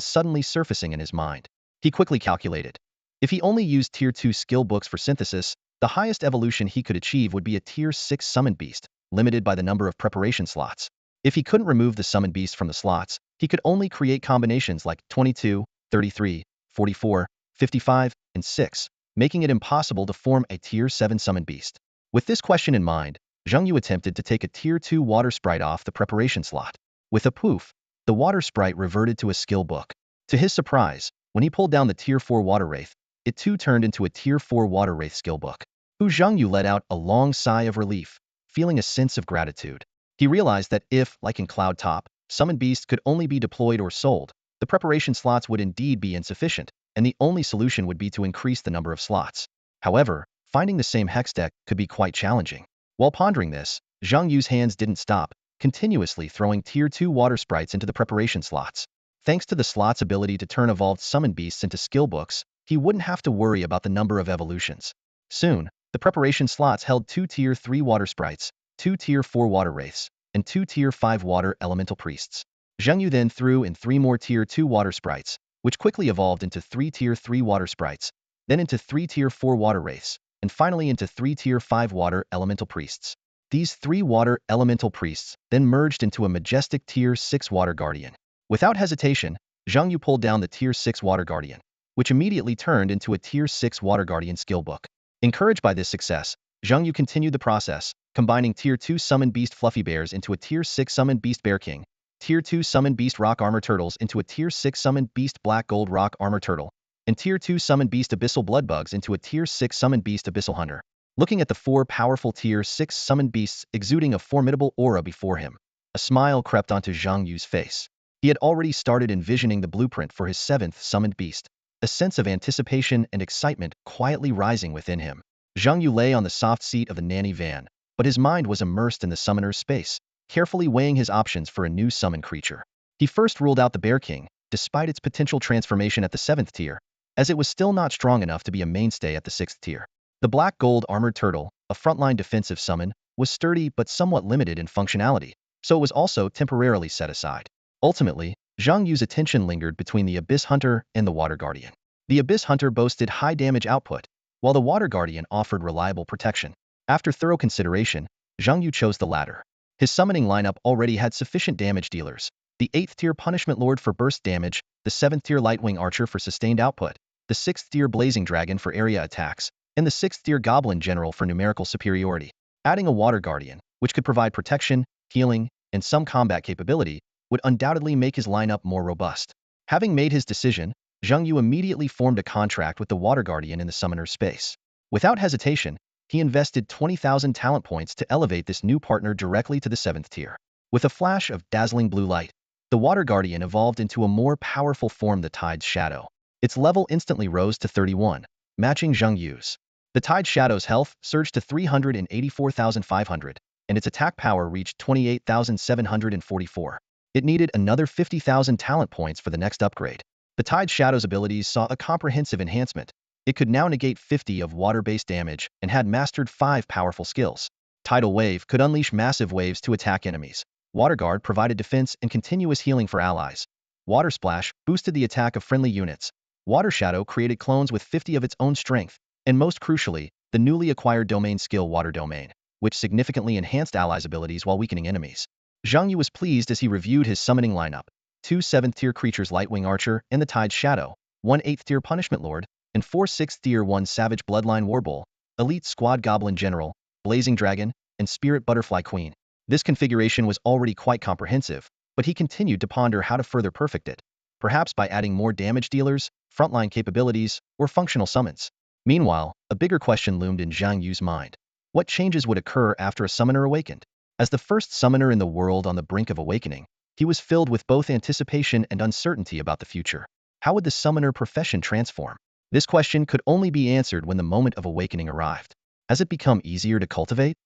suddenly surfacing in his mind. He quickly calculated. If he only used Tier 2 skill books for synthesis, the highest evolution he could achieve would be a Tier 6 summoned beast, limited by the number of preparation slots. If he couldn't remove the summoned beast from the slots, he could only create combinations like 22, 33, 44, 55, and 6, making it impossible to form a Tier 7 summoned beast. With this question in mind, Zhang Yu attempted to take a Tier 2 water sprite off the preparation slot. With a poof, the water sprite reverted to a skill book. To his surprise, when he pulled down the Tier 4 water wraith, it too turned into a Tier 4 water wraith skill book. Zhang Yu let out a long sigh of relief, feeling a sense of gratitude. He realized that if, like in Cloud Top, summoned beasts could only be deployed or sold, the preparation slots would indeed be insufficient, and the only solution would be to increase the number of slots. However, finding the same hex deck could be quite challenging. While pondering this, Zhang Yu's hands didn't stop, continuously throwing Tier 2 water sprites into the preparation slots. Thanks to the slot's ability to turn evolved summoned beasts into skill books, he wouldn't have to worry about the number of evolutions. Soon, the preparation slots held 2 Tier 3 water sprites, 2 Tier 4 water wraiths, and 2 Tier 5 water elemental priests. Zhang Yu then threw in 3 more Tier 2 water sprites, which quickly evolved into 3 Tier 3 water sprites, then into 3 Tier 4 water wraiths, and finally into 3 Tier 5 water elemental priests. These 3 water elemental priests then merged into a majestic Tier 6 water guardian. Without hesitation, Zhang Yu pulled down the Tier 6 water guardian, which immediately turned into a Tier 6 water guardian skill book. Encouraged by this success, Zhang Yu continued the process, combining Tier 2 summoned beast fluffy bears into a Tier 6 summoned beast bear king, Tier 2 summoned beast rock armor turtles into a Tier 6 summoned beast black gold rock armor turtle, and Tier 2 summoned beast abyssal bloodbugs into a Tier 6 summoned beast abyssal hunter. Looking at the 4 powerful Tier 6 summoned beasts exuding a formidable aura before him, a smile crept onto Zhang Yu's face. He had already started envisioning the blueprint for his 7th summoned beast, a sense of anticipation and excitement quietly rising within him. Zhang Yu lay on the soft seat of the nanny van, but his mind was immersed in the summoner's space, carefully weighing his options for a new summon creature. He first ruled out the Bear King, despite its potential transformation at the 7th tier, as it was still not strong enough to be a mainstay at the 6th tier. The Black Gold Armored Turtle, a frontline defensive summon, was sturdy but somewhat limited in functionality, so it was also temporarily set aside. Ultimately, Zhang Yu's attention lingered between the Abyss Hunter and the Water Guardian. The Abyss Hunter boasted high damage output, while the Water Guardian offered reliable protection. After thorough consideration, Zhang Yu chose the latter. His summoning lineup already had sufficient damage dealers: the 8th tier Punishment Lord for burst damage, the 7th tier Lightwing Archer for sustained output, the 6th tier Blazing Dragon for area attacks, and the 6th tier Goblin General for numerical superiority. Adding a Water Guardian, which could provide protection, healing, and some combat capability, would undoubtedly make his lineup more robust. Having made his decision, Zhang Yu immediately formed a contract with the Water Guardian in the summoner's space. Without hesitation, he invested 20,000 talent points to elevate this new partner directly to the 7th tier. With a flash of dazzling blue light, the Water Guardian evolved into a more powerful form, the Tide's Shadow. Its level instantly rose to 31, matching Zhang Yu's. The Tide Shadow's health surged to 384,500, and its attack power reached 28,744. It needed another 50,000 talent points for the next upgrade. The Tide Shadow's abilities saw a comprehensive enhancement. It could now negate 50 of water-based damage and had mastered 5 powerful skills. Tidal Wave could unleash massive waves to attack enemies. Water Guard provided defense and continuous healing for allies. Water Splash boosted the attack of friendly units. Water Shadow created clones with 50 of its own strength, and most crucially, the newly acquired domain skill Water Domain, which significantly enhanced allies' abilities while weakening enemies. Zhang Yu was pleased as he reviewed his summoning lineup: 2 7th tier creatures Lightwing Archer and the Tide's Shadow, 1 8th tier punishment lord, and 4 6th tier 1 savage bloodline warbull, elite squad goblin general, blazing dragon, and spirit butterfly queen. This configuration was already quite comprehensive, but he continued to ponder how to further perfect it, perhaps by adding more damage dealers, frontline capabilities, or functional summons. Meanwhile, a bigger question loomed in Zhang Yu's mind. What changes would occur after a summoner awakened? As the first summoner in the world on the brink of awakening, he was filled with both anticipation and uncertainty about the future. How would the summoner profession transform? This question could only be answered when the moment of awakening arrived. Has it become easier to cultivate?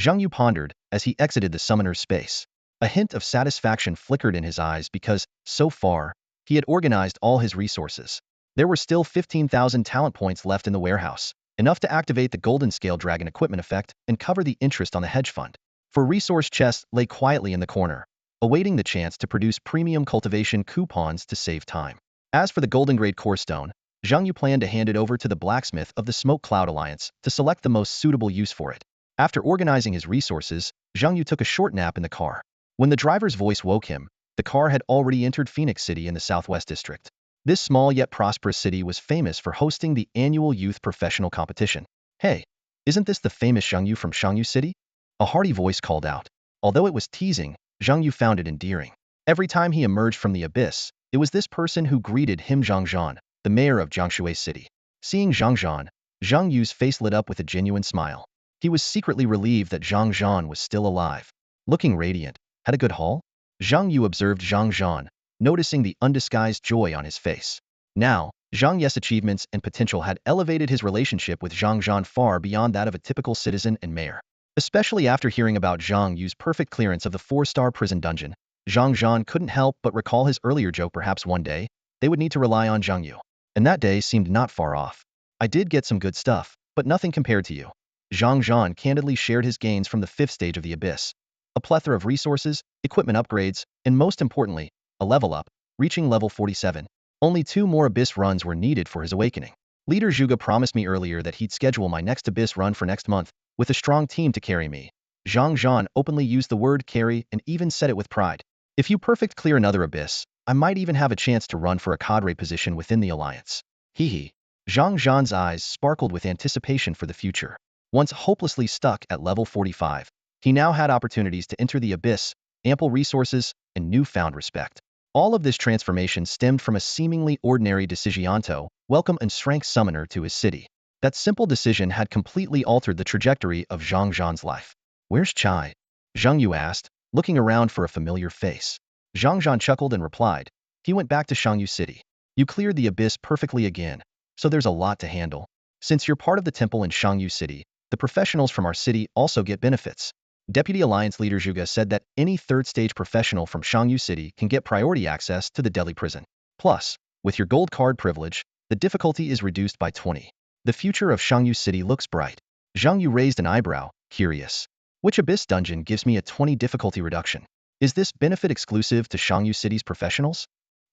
Zhang Yu pondered as he exited the summoner's space. A hint of satisfaction flickered in his eyes because, so far, he had organized all his resources. There were still 15,000 talent points left in the warehouse, enough to activate the Golden Scale Dragon equipment effect and cover the interest on the hedge fund. For resource chests lay quietly in the corner, awaiting the chance to produce premium cultivation coupons to save time. As for the Golden Grade Core Stone, Zhang Yu planned to hand it over to the blacksmith of the Smoke Cloud Alliance to select the most suitable use for it. After organizing his resources, Zhang Yu took a short nap in the car. When the driver's voice woke him, the car had already entered Phoenix City in the Southwest District. This small yet prosperous city was famous for hosting the annual youth professional competition. Hey, isn't this the famous Zhang Yu from Shangyu City? A hearty voice called out. Although it was teasing, Zhang Yu found it endearing. Every time he emerged from the abyss, it was this person who greeted him, Zhang Zhan, the mayor of Jiangshui City. Seeing Zhang Zhan, Zhang Yu's face lit up with a genuine smile. He was secretly relieved that Zhang Zhan was still alive. Looking radiant, had a good haul? Zhang Yu observed Zhang Zhan, noticing the undisguised joy on his face. Now, Zhang Yu's achievements and potential had elevated his relationship with Zhang Zhan far beyond that of a typical citizen and mayor. Especially after hearing about Zhang Yu's perfect clearance of the 4-star prison dungeon, Zhang Zhan couldn't help but recall his earlier joke. Perhaps one day, they would need to rely on Zhang Yu. And that day seemed not far off. I did get some good stuff, but nothing compared to you. Zhang Zhan candidly shared his gains from the 5th stage of the abyss. A plethora of resources, equipment upgrades, and most importantly, a level up, reaching level 47. Only 2 more abyss runs were needed for his awakening. Leader Zhuge promised me earlier that he'd schedule my next abyss run for next month, with a strong team to carry me. Zhang Zhan openly used the word carry and even said it with pride. If you perfect clear another abyss, I might even have a chance to run for a cadre position within the alliance. Hee. Zhang Zhan's eyes sparkled with anticipation for the future. Once hopelessly stuck at level 45, he now had opportunities to enter the abyss, ample resources, and newfound respect. All of this transformation stemmed from a seemingly ordinary decisionto, welcome and strength summoner to his city. That simple decision had completely altered the trajectory of Zhang Zhan's life. Where's Chai? Zhang Yu asked, looking around for a familiar face. Zhang Zhan chuckled and replied, he went back to Shangyu City. You cleared the abyss perfectly again, so there's a lot to handle. Since you're part of the temple in Shangyu City, the professionals from our city also get benefits. Deputy Alliance Leader Zhuge said that any 3rd stage professional from Shangyu City can get priority access to the Delhi prison. Plus, with your gold card privilege, the difficulty is reduced by 20. The future of Shangyu City looks bright. Zhang Yu raised an eyebrow, curious. Which abyss dungeon gives me a 20 difficulty reduction? Is this benefit exclusive to Shangyu City's professionals?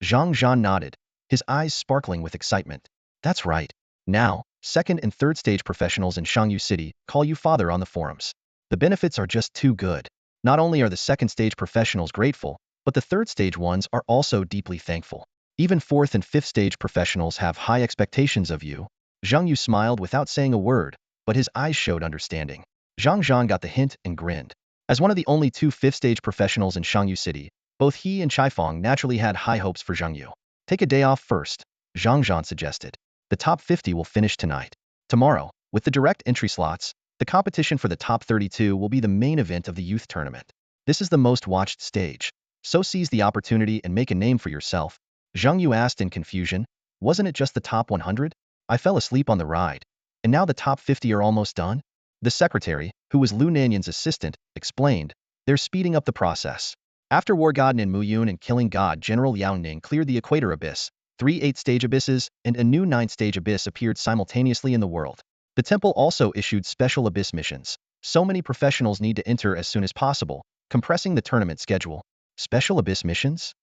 Zhang Zhan nodded, his eyes sparkling with excitement. That's right. Now, 2nd and 3rd stage professionals in Shangyu City call you father on the forums. The benefits are just too good. Not only are the 2nd stage professionals grateful, but the 3rd stage ones are also deeply thankful. Even 4th and 5th stage professionals have high expectations of you. Zhang Yu smiled without saying a word, but his eyes showed understanding. Zhang Zhan got the hint and grinned. As one of the only 2 5th stage professionals in Shangyu City, both he and Chaifeng naturally had high hopes for Zhang Yu. Take a day off first, Zhang Zhan suggested. The top 50 will finish tonight. Tomorrow, with the direct entry slots, the competition for the top 32 will be the main event of the youth tournament. This is the most watched stage, so seize the opportunity and make a name for yourself. Zhang Yu asked in confusion, wasn't it just the top 100? I fell asleep on the ride. And now the top 50 are almost done? The secretary, who was Lu Nanyan's assistant, explained, they're speeding up the process. After War God Nin Muyun and Killing God General Yao Ning cleared the Equator Abyss, 3 8th-stage abysses and a new 9th-stage abyss appeared simultaneously in the world. The temple also issued special abyss missions. So many professionals need to enter as soon as possible, compressing the tournament schedule. Special abyss missions?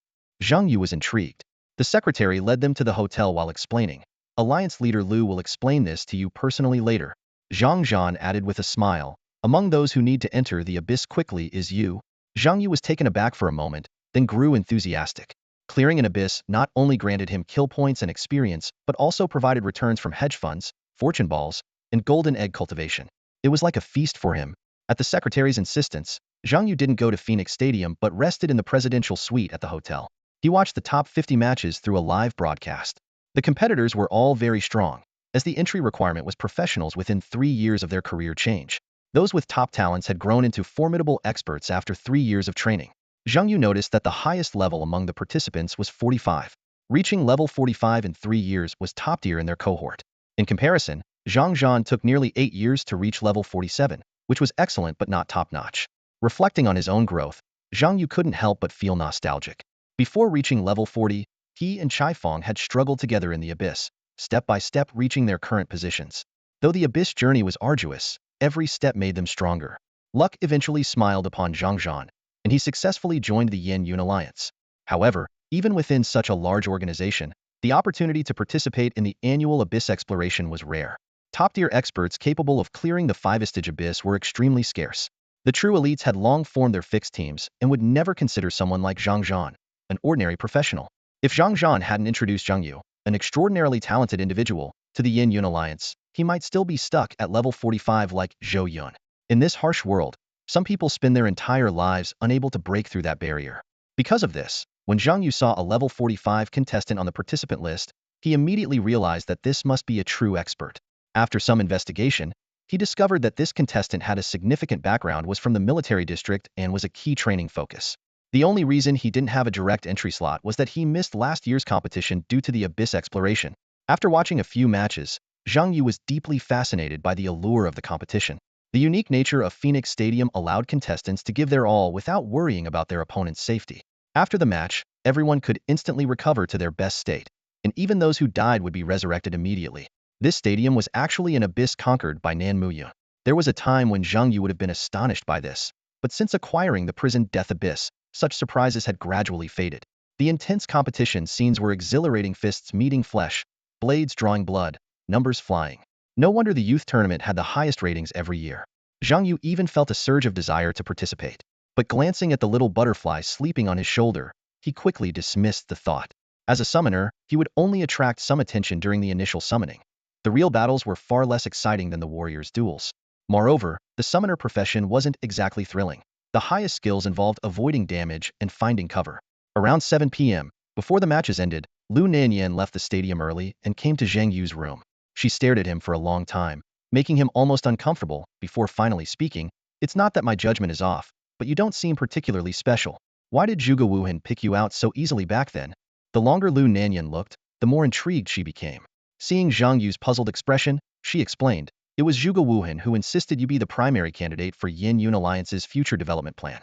Zhang Yu was intrigued. The secretary led them to the hotel while explaining. Alliance leader Lu will explain this to you personally later. Zhang Zhan added with a smile, among those who need to enter the abyss quickly is you. Zhang Yu was taken aback for a moment, then grew enthusiastic. Clearing an abyss not only granted him kill points and experience, but also provided returns from hedge funds, fortune balls, and golden egg cultivation. It was like a feast for him. At the secretary's insistence, Zhang Yu didn't go to Phoenix Stadium but rested in the presidential suite at the hotel. He watched the top 50 matches through a live broadcast. The competitors were all very strong, as the entry requirement was professionals within 3 years of their career change. Those with top talents had grown into formidable experts after 3 years of training. Zhang Yu noticed that the highest level among the participants was 45. Reaching level 45 in 3 years was top tier in their cohort. In comparison, Zhang Zhan took nearly 8 years to reach level 47, which was excellent but not top-notch. Reflecting on his own growth, Zhang Yu couldn't help but feel nostalgic. Before reaching level 40, he and Chai Fong had struggled together in the abyss, step by step reaching their current positions. Though the abyss journey was arduous, every step made them stronger. Luck eventually smiled upon Zhang Zhan, and he successfully joined the Yin Yun Alliance. However, even within such a large organization, the opportunity to participate in the annual abyss exploration was rare. Top-tier experts capable of clearing the 5-stage abyss were extremely scarce. The true elites had long formed their fixed teams and would never consider someone like Zhang Zhan, an ordinary professional. If Zhang Zhan hadn't introduced Zhang Yu, an extraordinarily talented individual, to the Yin Yun Alliance, he might still be stuck at level 45 like Zhou Yun. In this harsh world, some people spend their entire lives unable to break through that barrier. Because of this, when Zhang Yu saw a level 45 contestant on the participant list, he immediately realized that this must be a true expert. After some investigation, he discovered that this contestant had a significant background, was from the military district, and was a key training focus. The only reason he didn't have a direct entry slot was that he missed last year's competition due to the abyss exploration. After watching a few matches, Zhang Yu was deeply fascinated by the allure of the competition. The unique nature of Phoenix Stadium allowed contestants to give their all without worrying about their opponent's safety. After the match, everyone could instantly recover to their best state, and even those who died would be resurrected immediately. This stadium was actually an abyss conquered by Nan Muyun. There was a time when Zhang Yu would have been astonished by this, but since acquiring the prison Death Abyss, such surprises had gradually faded. The intense competition scenes were exhilarating, fists meeting flesh, blades drawing blood, numbers flying. No wonder the youth tournament had the highest ratings every year. Zhang Yu even felt a surge of desire to participate. But glancing at the little butterfly sleeping on his shoulder, he quickly dismissed the thought. As a summoner, he would only attract some attention during the initial summoning. The real battles were far less exciting than the warrior's duels. Moreover, the summoner profession wasn't exactly thrilling. The highest skills involved avoiding damage and finding cover. Around 7 p.m., before the matches ended, Lu Nanyan left the stadium early and came to Zhang Yu's room. She stared at him for a long time, making him almost uncomfortable, before finally speaking. "It's not that my judgment is off, but you don't seem particularly special. Why did Zhuge Wuhan pick you out so easily back then?" The longer Lu Nanyan looked, the more intrigued she became. Seeing Zhang Yu's puzzled expression, she explained, "It was Zhuge Wuhan who insisted you be the primary candidate for Yin Yun Alliance's future development plan.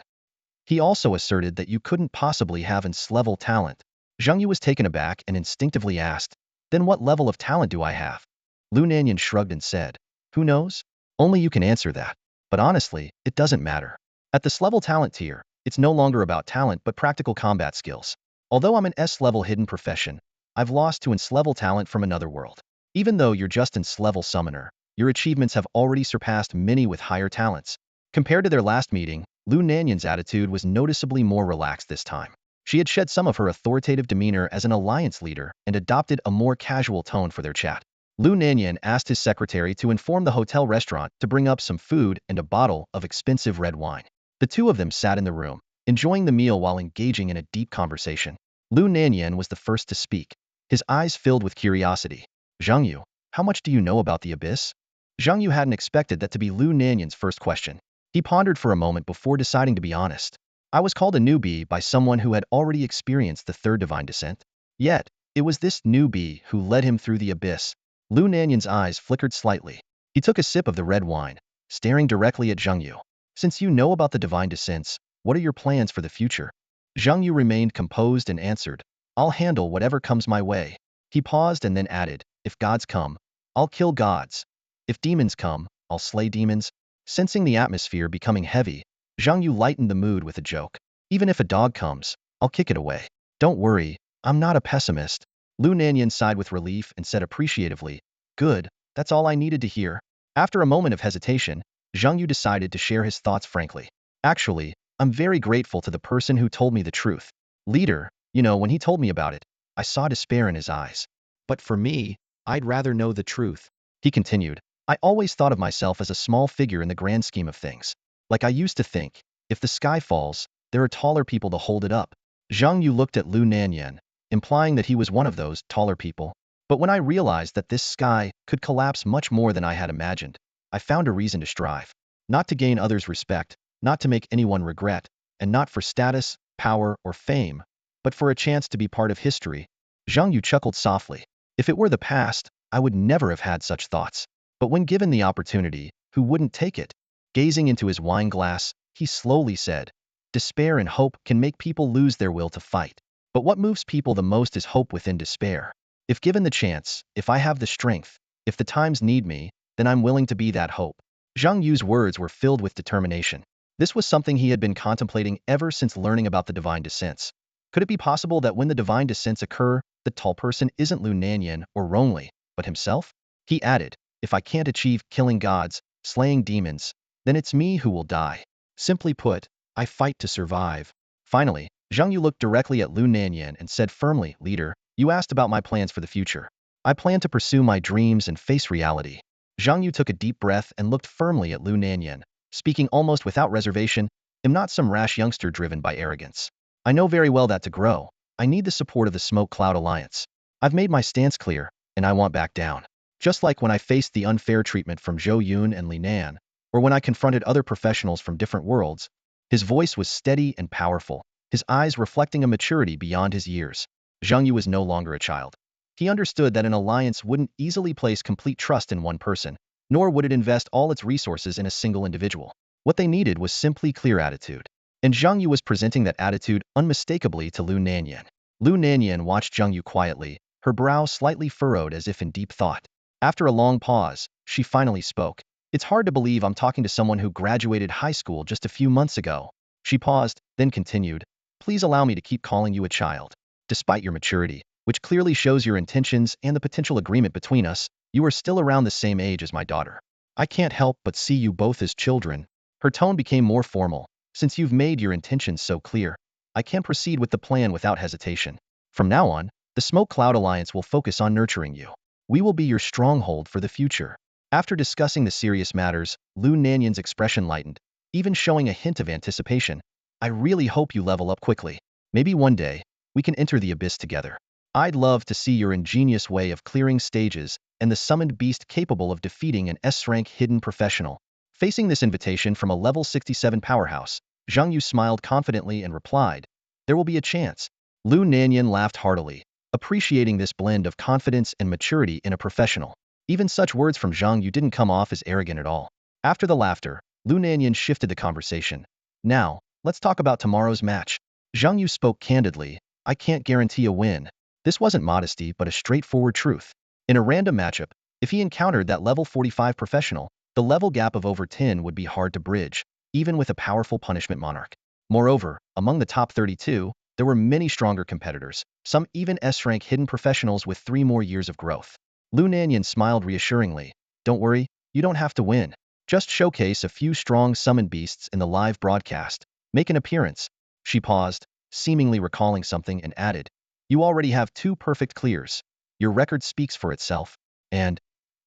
He also asserted that you couldn't possibly have S-level talent." Zhang Yu was taken aback and instinctively asked, "Then what level of talent do I have?" Lu Nanyan shrugged and said, "Who knows? Only you can answer that. But honestly, it doesn't matter. At the S-level talent tier, it's no longer about talent but practical combat skills. Although I'm an S-level hidden profession, I've lost to S-level talent from another world. Even though you're just an S-level summoner, your achievements have already surpassed many with higher talents." Compared to their last meeting, Lu Nanyan's attitude was noticeably more relaxed this time. She had shed some of her authoritative demeanor as an alliance leader and adopted a more casual tone for their chat. Lu Nanyan asked his secretary to inform the hotel restaurant to bring up some food and a bottle of expensive red wine. The two of them sat in the room, enjoying the meal while engaging in a deep conversation. Lu Nanyan was the first to speak. His eyes filled with curiosity. "Zhang Yu, how much do you know about the abyss?" Zhang Yu hadn't expected that to be Lu Nanyan's first question. He pondered for a moment before deciding to be honest. "I was called a newbie by someone who had already experienced the third divine descent. Yet, it was this newbie who led him through the abyss." Lu Nanyan's eyes flickered slightly. He took a sip of the red wine, staring directly at Zhang Yu. "Since you know about the divine descents, what are your plans for the future?" Zhang Yu remained composed and answered, "I'll handle whatever comes my way." He paused and then added, "If gods come, I'll kill gods. If demons come, I'll slay demons." Sensing the atmosphere becoming heavy, Zhang Yu lightened the mood with a joke. "Even if a dog comes, I'll kick it away. Don't worry, I'm not a pessimist." Lu Nanyan sighed with relief and said appreciatively, "Good, that's all I needed to hear." After a moment of hesitation, Zhang Yu decided to share his thoughts frankly. "Actually, I'm very grateful to the person who told me the truth. Leader, When he told me about it, I saw despair in his eyes. But for me, I'd rather know the truth. He continued, I always thought of myself as a small figure in the grand scheme of things. Like I used to think, if the sky falls, there are taller people to hold it up. Zhang Yu looked at Lu Nanyan, implying that he was one of those taller people. But when I realized that this sky could collapse much more than I had imagined, I found a reason to strive. Not to gain others' respect, not to make anyone regret, and not for status, power, or fame, but for a chance to be part of history. Zhang Yu chuckled softly. If it were the past, I would never have had such thoughts. But when given the opportunity, who wouldn't take it? Gazing into his wine glass, he slowly said, despair and hope can make people lose their will to fight. But what moves people the most is hope within despair. If given the chance, if I have the strength, if the times need me, then I'm willing to be that hope. Zhang Yu's words were filled with determination. This was something he had been contemplating ever since learning about the divine descents. Could it be possible that when the divine descents occur, the tall person isn't Lu Nanyan or Rongli, but himself? He added, if I can't achieve killing gods, slaying demons, then it's me who will die. Simply put, I fight to survive. Finally, Zhang Yu looked directly at Lu Nanyan and said firmly, leader, you asked about my plans for the future. I plan to pursue my dreams and face reality. Zhang Yu took a deep breath and looked firmly at Lu Nanyan, speaking almost without reservation, I'm not some rash youngster driven by arrogance. I know very well that to grow, I need the support of the Smoke Cloud Alliance. I've made my stance clear, and I won't back down. Just like when I faced the unfair treatment from Zhou Yun and Li Nan, or when I confronted other professionals from different worlds, his voice was steady and powerful, his eyes reflecting a maturity beyond his years. Zhang Yu was no longer a child. He understood that an alliance wouldn't easily place complete trust in one person, nor would it invest all its resources in a single individual. What they needed was simply clear attitude. And Zhang Yu was presenting that attitude unmistakably to Lu Nanyan. Lu Nanyan watched Zhang Yu quietly, her brow slightly furrowed as if in deep thought. After a long pause, she finally spoke. It's hard to believe I'm talking to someone who graduated high school just a few months ago. She paused, then continued, please allow me to keep calling you a child. Despite your maturity, which clearly shows your intentions and the potential agreement between us, you are still around the same age as my daughter. I can't help but see you both as children. Her tone became more formal. Since you've made your intentions so clear, I can proceed with the plan without hesitation. From now on, the Smoke Cloud Alliance will focus on nurturing you. We will be your stronghold for the future. After discussing the serious matters, Lu Nanyan's expression lightened, even showing a hint of anticipation. I really hope you level up quickly. Maybe one day, we can enter the abyss together. I'd love to see your ingenious way of clearing stages and the summoned beast capable of defeating an S-rank hidden professional. Facing this invitation from a level 67 powerhouse, Zhang Yu smiled confidently and replied, there will be a chance. Lu Nanyan laughed heartily, appreciating this blend of confidence and maturity in a professional. Even such words from Zhang Yu didn't come off as arrogant at all. After the laughter, Lu Nanyan shifted the conversation. Now, let's talk about tomorrow's match. Zhang Yu spoke candidly, I can't guarantee a win. This wasn't modesty but a straightforward truth. In a random matchup, if he encountered that level 45 professional, the level gap of over 10 would be hard to bridge, even with a powerful punishment monarch. Moreover, among the top 32, there were many stronger competitors, some even S-rank hidden professionals with 3 more years of growth. Lu Nanyan smiled reassuringly. Don't worry, you don't have to win. Just showcase a few strong summoned beasts in the live broadcast. Make an appearance. She paused, seemingly recalling something, and added, you already have 2 perfect clears. Your record speaks for itself. And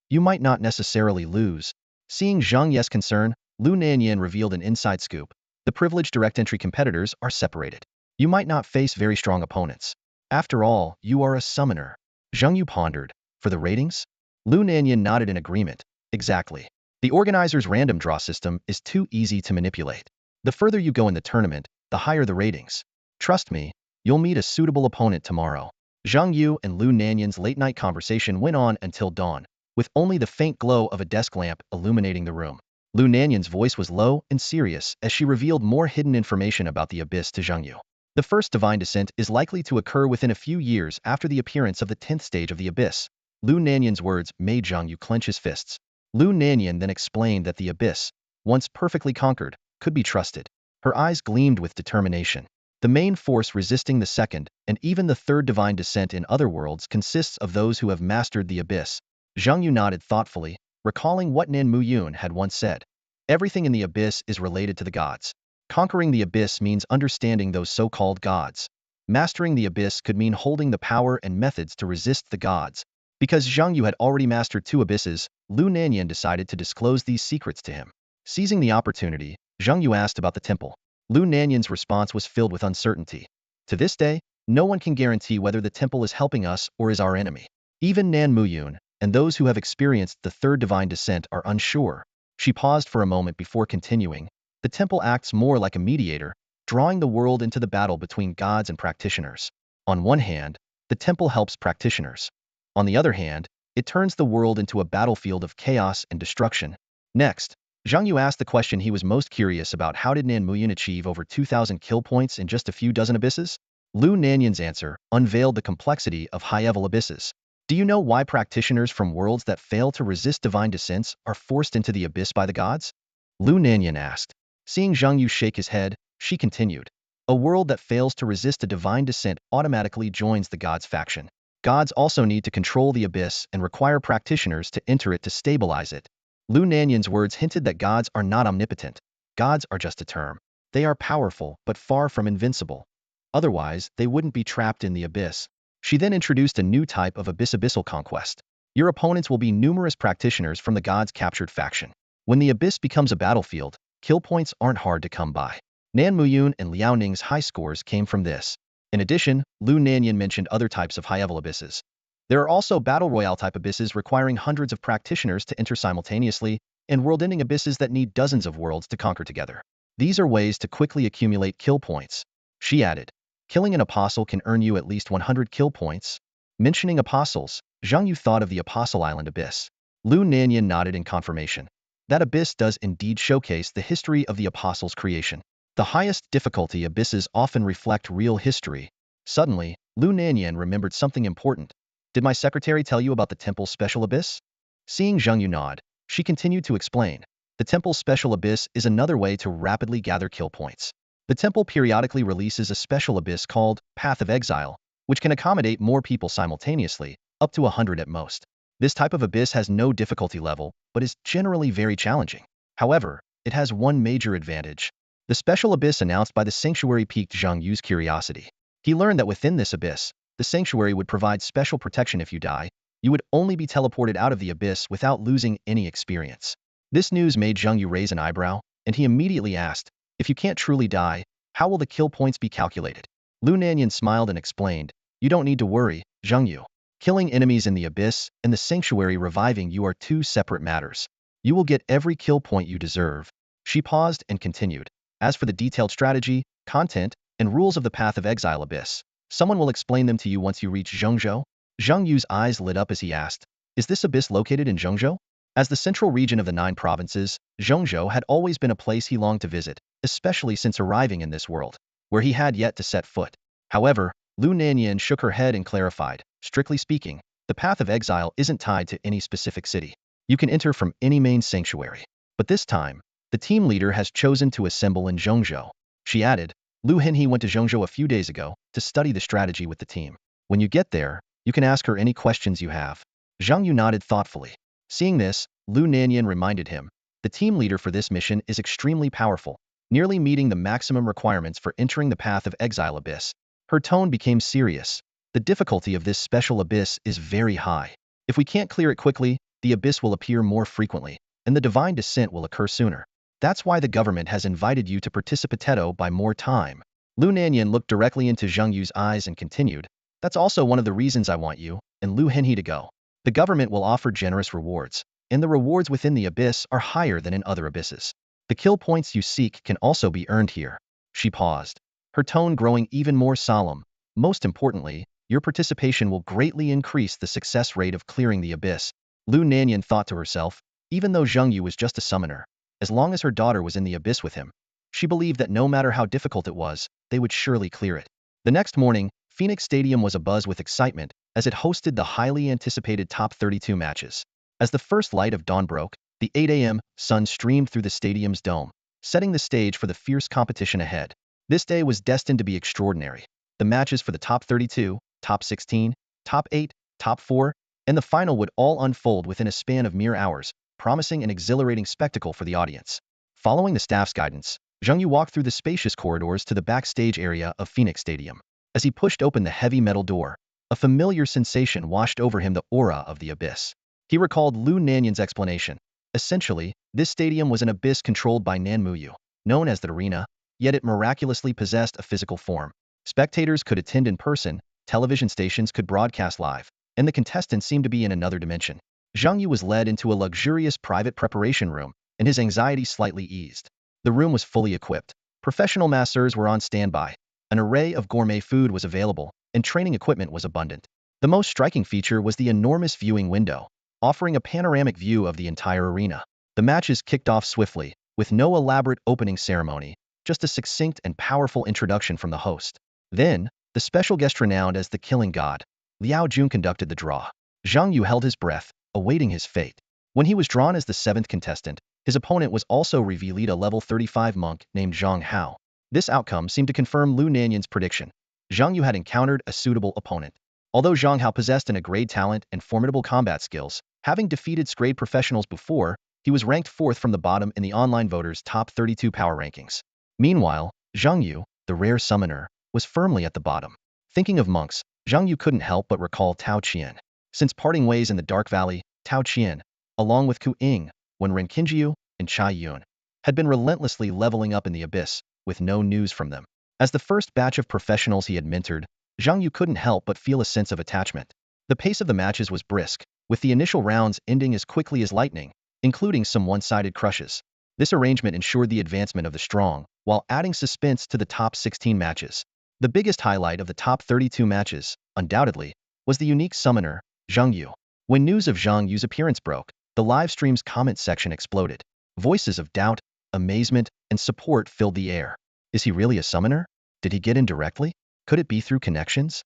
you might not necessarily lose. Seeing Zhang Ye's concern, Lu Nanyan revealed an inside scoop. The privileged direct entry competitors are separated. You might not face very strong opponents. After all, you are a summoner. Zhang Yu pondered. For the ratings? Lu Nanyan nodded in agreement. Exactly. The organizer's random draw system is too easy to manipulate. The further you go in the tournament, the higher the ratings. Trust me, you'll meet a suitable opponent tomorrow. Zhang Yu and Lu Nanyan's late-night conversation went on until dawn, with only the faint glow of a desk lamp illuminating the room. Lu Nanyan's voice was low and serious as she revealed more hidden information about the abyss to Zhang Yu. The first divine descent is likely to occur within a few years after the appearance of the 10th stage of the abyss. Lu Nanyan's words made Zhang Yu clench his fists. Lu Nanyan then explained that the abyss, once perfectly conquered, could be trusted. Her eyes gleamed with determination. The main force resisting the second, and even the third divine descent in other worlds consists of those who have mastered the abyss. Zhang Yu nodded thoughtfully, recalling what Nan Muyun had once said. Everything in the abyss is related to the gods. Conquering the abyss means understanding those so-called gods. Mastering the abyss could mean holding the power and methods to resist the gods. Because Zhang Yu had already mastered 2 abysses, Lu Nanyan decided to disclose these secrets to him. Seizing the opportunity, Zhang Yu asked about the temple. Lu Nanyan's response was filled with uncertainty. To this day, no one can guarantee whether the temple is helping us or is our enemy. Even Nan Muyun, and those who have experienced the 3rd divine descent are unsure. She paused for a moment before continuing. The temple acts more like a mediator, drawing the world into the battle between gods and practitioners. On one hand, the temple helps practitioners. On the other hand, it turns the world into a battlefield of chaos and destruction. Next, Zhang Yu asked the question he was most curious about: how did Nan Muyun achieve over 2,000 kill points in just a few dozen abysses? Lu Nanyan's answer unveiled the complexity of high-level abysses. Do you know why practitioners from worlds that fail to resist divine descents are forced into the abyss by the gods? Lu Nanyan asked. Seeing Zhang Yu shake his head, she continued. A world that fails to resist a divine descent automatically joins the gods' faction. Gods also need to control the abyss and require practitioners to enter it to stabilize it. Lu Nanyan's words hinted that gods are not omnipotent. Gods are just a term. They are powerful, but far from invincible. Otherwise, they wouldn't be trapped in the abyss. She then introduced a new type of abyssal conquest. Your opponents will be numerous practitioners from the gods' captured faction. When the abyss becomes a battlefield, kill points aren't hard to come by. Nan Muyun and Liao Ning's high scores came from this. In addition, Lu Nanyan mentioned other types of high-level abysses. There are also battle royale type abysses requiring hundreds of practitioners to enter simultaneously, and world-ending abysses that need dozens of worlds to conquer together. These are ways to quickly accumulate kill points. She added, killing an apostle can earn you at least 100 kill points. Mentioning apostles, Zhang Yu thought of the Apostle Island abyss. Lu Nanyan nodded in confirmation. That abyss does indeed showcase the history of the apostles' creation. The highest difficulty abysses often reflect real history. Suddenly, Lu Nanyan remembered something important. Did my secretary tell you about the temple's special abyss? Seeing Zhang Yu nod, she continued to explain. The temple's special abyss is another way to rapidly gather kill points. The temple periodically releases a special abyss called Path of Exile, which can accommodate more people simultaneously, up to 100 at most. This type of abyss has no difficulty level, but is generally very challenging. However, it has one major advantage. The special abyss announced by the sanctuary piqued Zhang Yu's curiosity. He learned that within this abyss, the sanctuary would provide special protection if you die. You would only be teleported out of the abyss without losing any experience. This news made Zhang Yu raise an eyebrow, and he immediately asked, if you can't truly die, how will the kill points be calculated? Lu Nanyan smiled and explained, you don't need to worry, Zhang Yu. Killing enemies in the abyss and the sanctuary reviving you are 2 separate matters. You will get every kill point you deserve. She paused and continued. As for the detailed strategy, content, and rules of the Path of Exile abyss, someone will explain them to you once you reach Zhengzhou. Zhang Yu's eyes lit up as he asked, is this abyss located in Zhengzhou? As the central region of the 9 provinces, Zhengzhou had always been a place he longed to visit, especially since arriving in this world, where he had yet to set foot. However, Lu Nanyan shook her head and clarified, strictly speaking, the Path of Exile isn't tied to any specific city. You can enter from any main sanctuary. But this time, the team leader has chosen to assemble in Zhengzhou. She added, Lu Henhe went to Zhengzhou a few days ago to study the strategy with the team. When you get there, you can ask her any questions you have. Zhang Yu nodded thoughtfully. Seeing this, Lu Nanyan reminded him, the team leader for this mission is extremely powerful, nearly meeting the maximum requirements for entering the Path of Exile abyss. Her tone became serious. The difficulty of this special abyss is very high. If we can't clear it quickly, the abyss will appear more frequently, and the divine descent will occur sooner. That's why the government has invited you to participate by more time. Lu Nanyan looked directly into Zhang Yu's eyes and continued, that's also one of the reasons I want you and Lu Henhe to go. The government will offer generous rewards, and the rewards within the abyss are higher than in other abysses. The kill points you seek can also be earned here. She paused, her tone growing even more solemn. Most importantly, your participation will greatly increase the success rate of clearing the abyss. Lu Nanyan thought to herself, even though Zhang Yu was just a summoner, as long as her daughter was in the abyss with him, she believed that no matter how difficult it was, they would surely clear it. The next morning, Phoenix Stadium was abuzz with excitement as it hosted the highly anticipated top 32 matches. As the first light of dawn broke, the 8 a.m. sun streamed through the stadium's dome, setting the stage for the fierce competition ahead. This day was destined to be extraordinary. The matches for the top 32, top 16, top 8, top 4, and the final would all unfold within a span of mere hours, promising an exhilarating spectacle for the audience. Following the staff's guidance, Zhang Yu walked through the spacious corridors to the backstage area of Phoenix Stadium. As he pushed open the heavy metal door, a familiar sensation washed over him, the aura of the abyss. He recalled Lu Nanyan's explanation. Essentially, this stadium was an abyss controlled by Nanmuyu, known as the arena, yet it miraculously possessed a physical form. Spectators could attend in person, television stations could broadcast live, and the contestants seemed to be in another dimension. Zhang Yu was led into a luxurious private preparation room, and his anxiety slightly eased. The room was fully equipped. Professional masseurs were on standby. An array of gourmet food was available, and training equipment was abundant. The most striking feature was the enormous viewing window, offering a panoramic view of the entire arena. The matches kicked off swiftly, with no elaborate opening ceremony, just a succinct and powerful introduction from the host. Then, the special guest renowned as the Killing God, Liao Jun, conducted the draw. Zhang Yu held his breath, awaiting his fate. When he was drawn as the seventh contestant, his opponent was also revealed, a level 35 monk named Zhang Hao. This outcome seemed to confirm Lu Nanyan's prediction. Zhang Yu had encountered a suitable opponent. Although Zhang Hao possessed a great talent and formidable combat skills, having defeated grade professionals before, he was ranked fourth from the bottom in the online voters' top 32 power rankings. Meanwhile, Zhang Yu, the rare summoner, was firmly at the bottom. Thinking of monks, Zhang Yu couldn't help but recall Tao Qian. Since parting ways in the Dark Valley, Tao Qian, along with Ku Ying, Wen Renqinjiu, and Chai Yun, had been relentlessly leveling up in the abyss, with no news from them. As the first batch of professionals he had mentored, Zhang Yu couldn't help but feel a sense of attachment. The pace of the matches was brisk, with the initial rounds ending as quickly as lightning, including some one-sided crushes. This arrangement ensured the advancement of the strong, while adding suspense to the top 16 matches. The biggest highlight of the top 32 matches, undoubtedly, was the unique summoner, Zhang Yu. When news of Zhang Yu's appearance broke, the live stream's comment section exploded. Voices of doubt, amazement, and support filled the air. Is he really a summoner? Did he get in directly? Could it be through connections?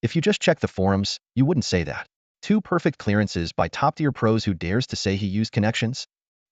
If you just check the forums, you wouldn't say that. 2 perfect clearances by top-tier pros. Who dares to say he used connections?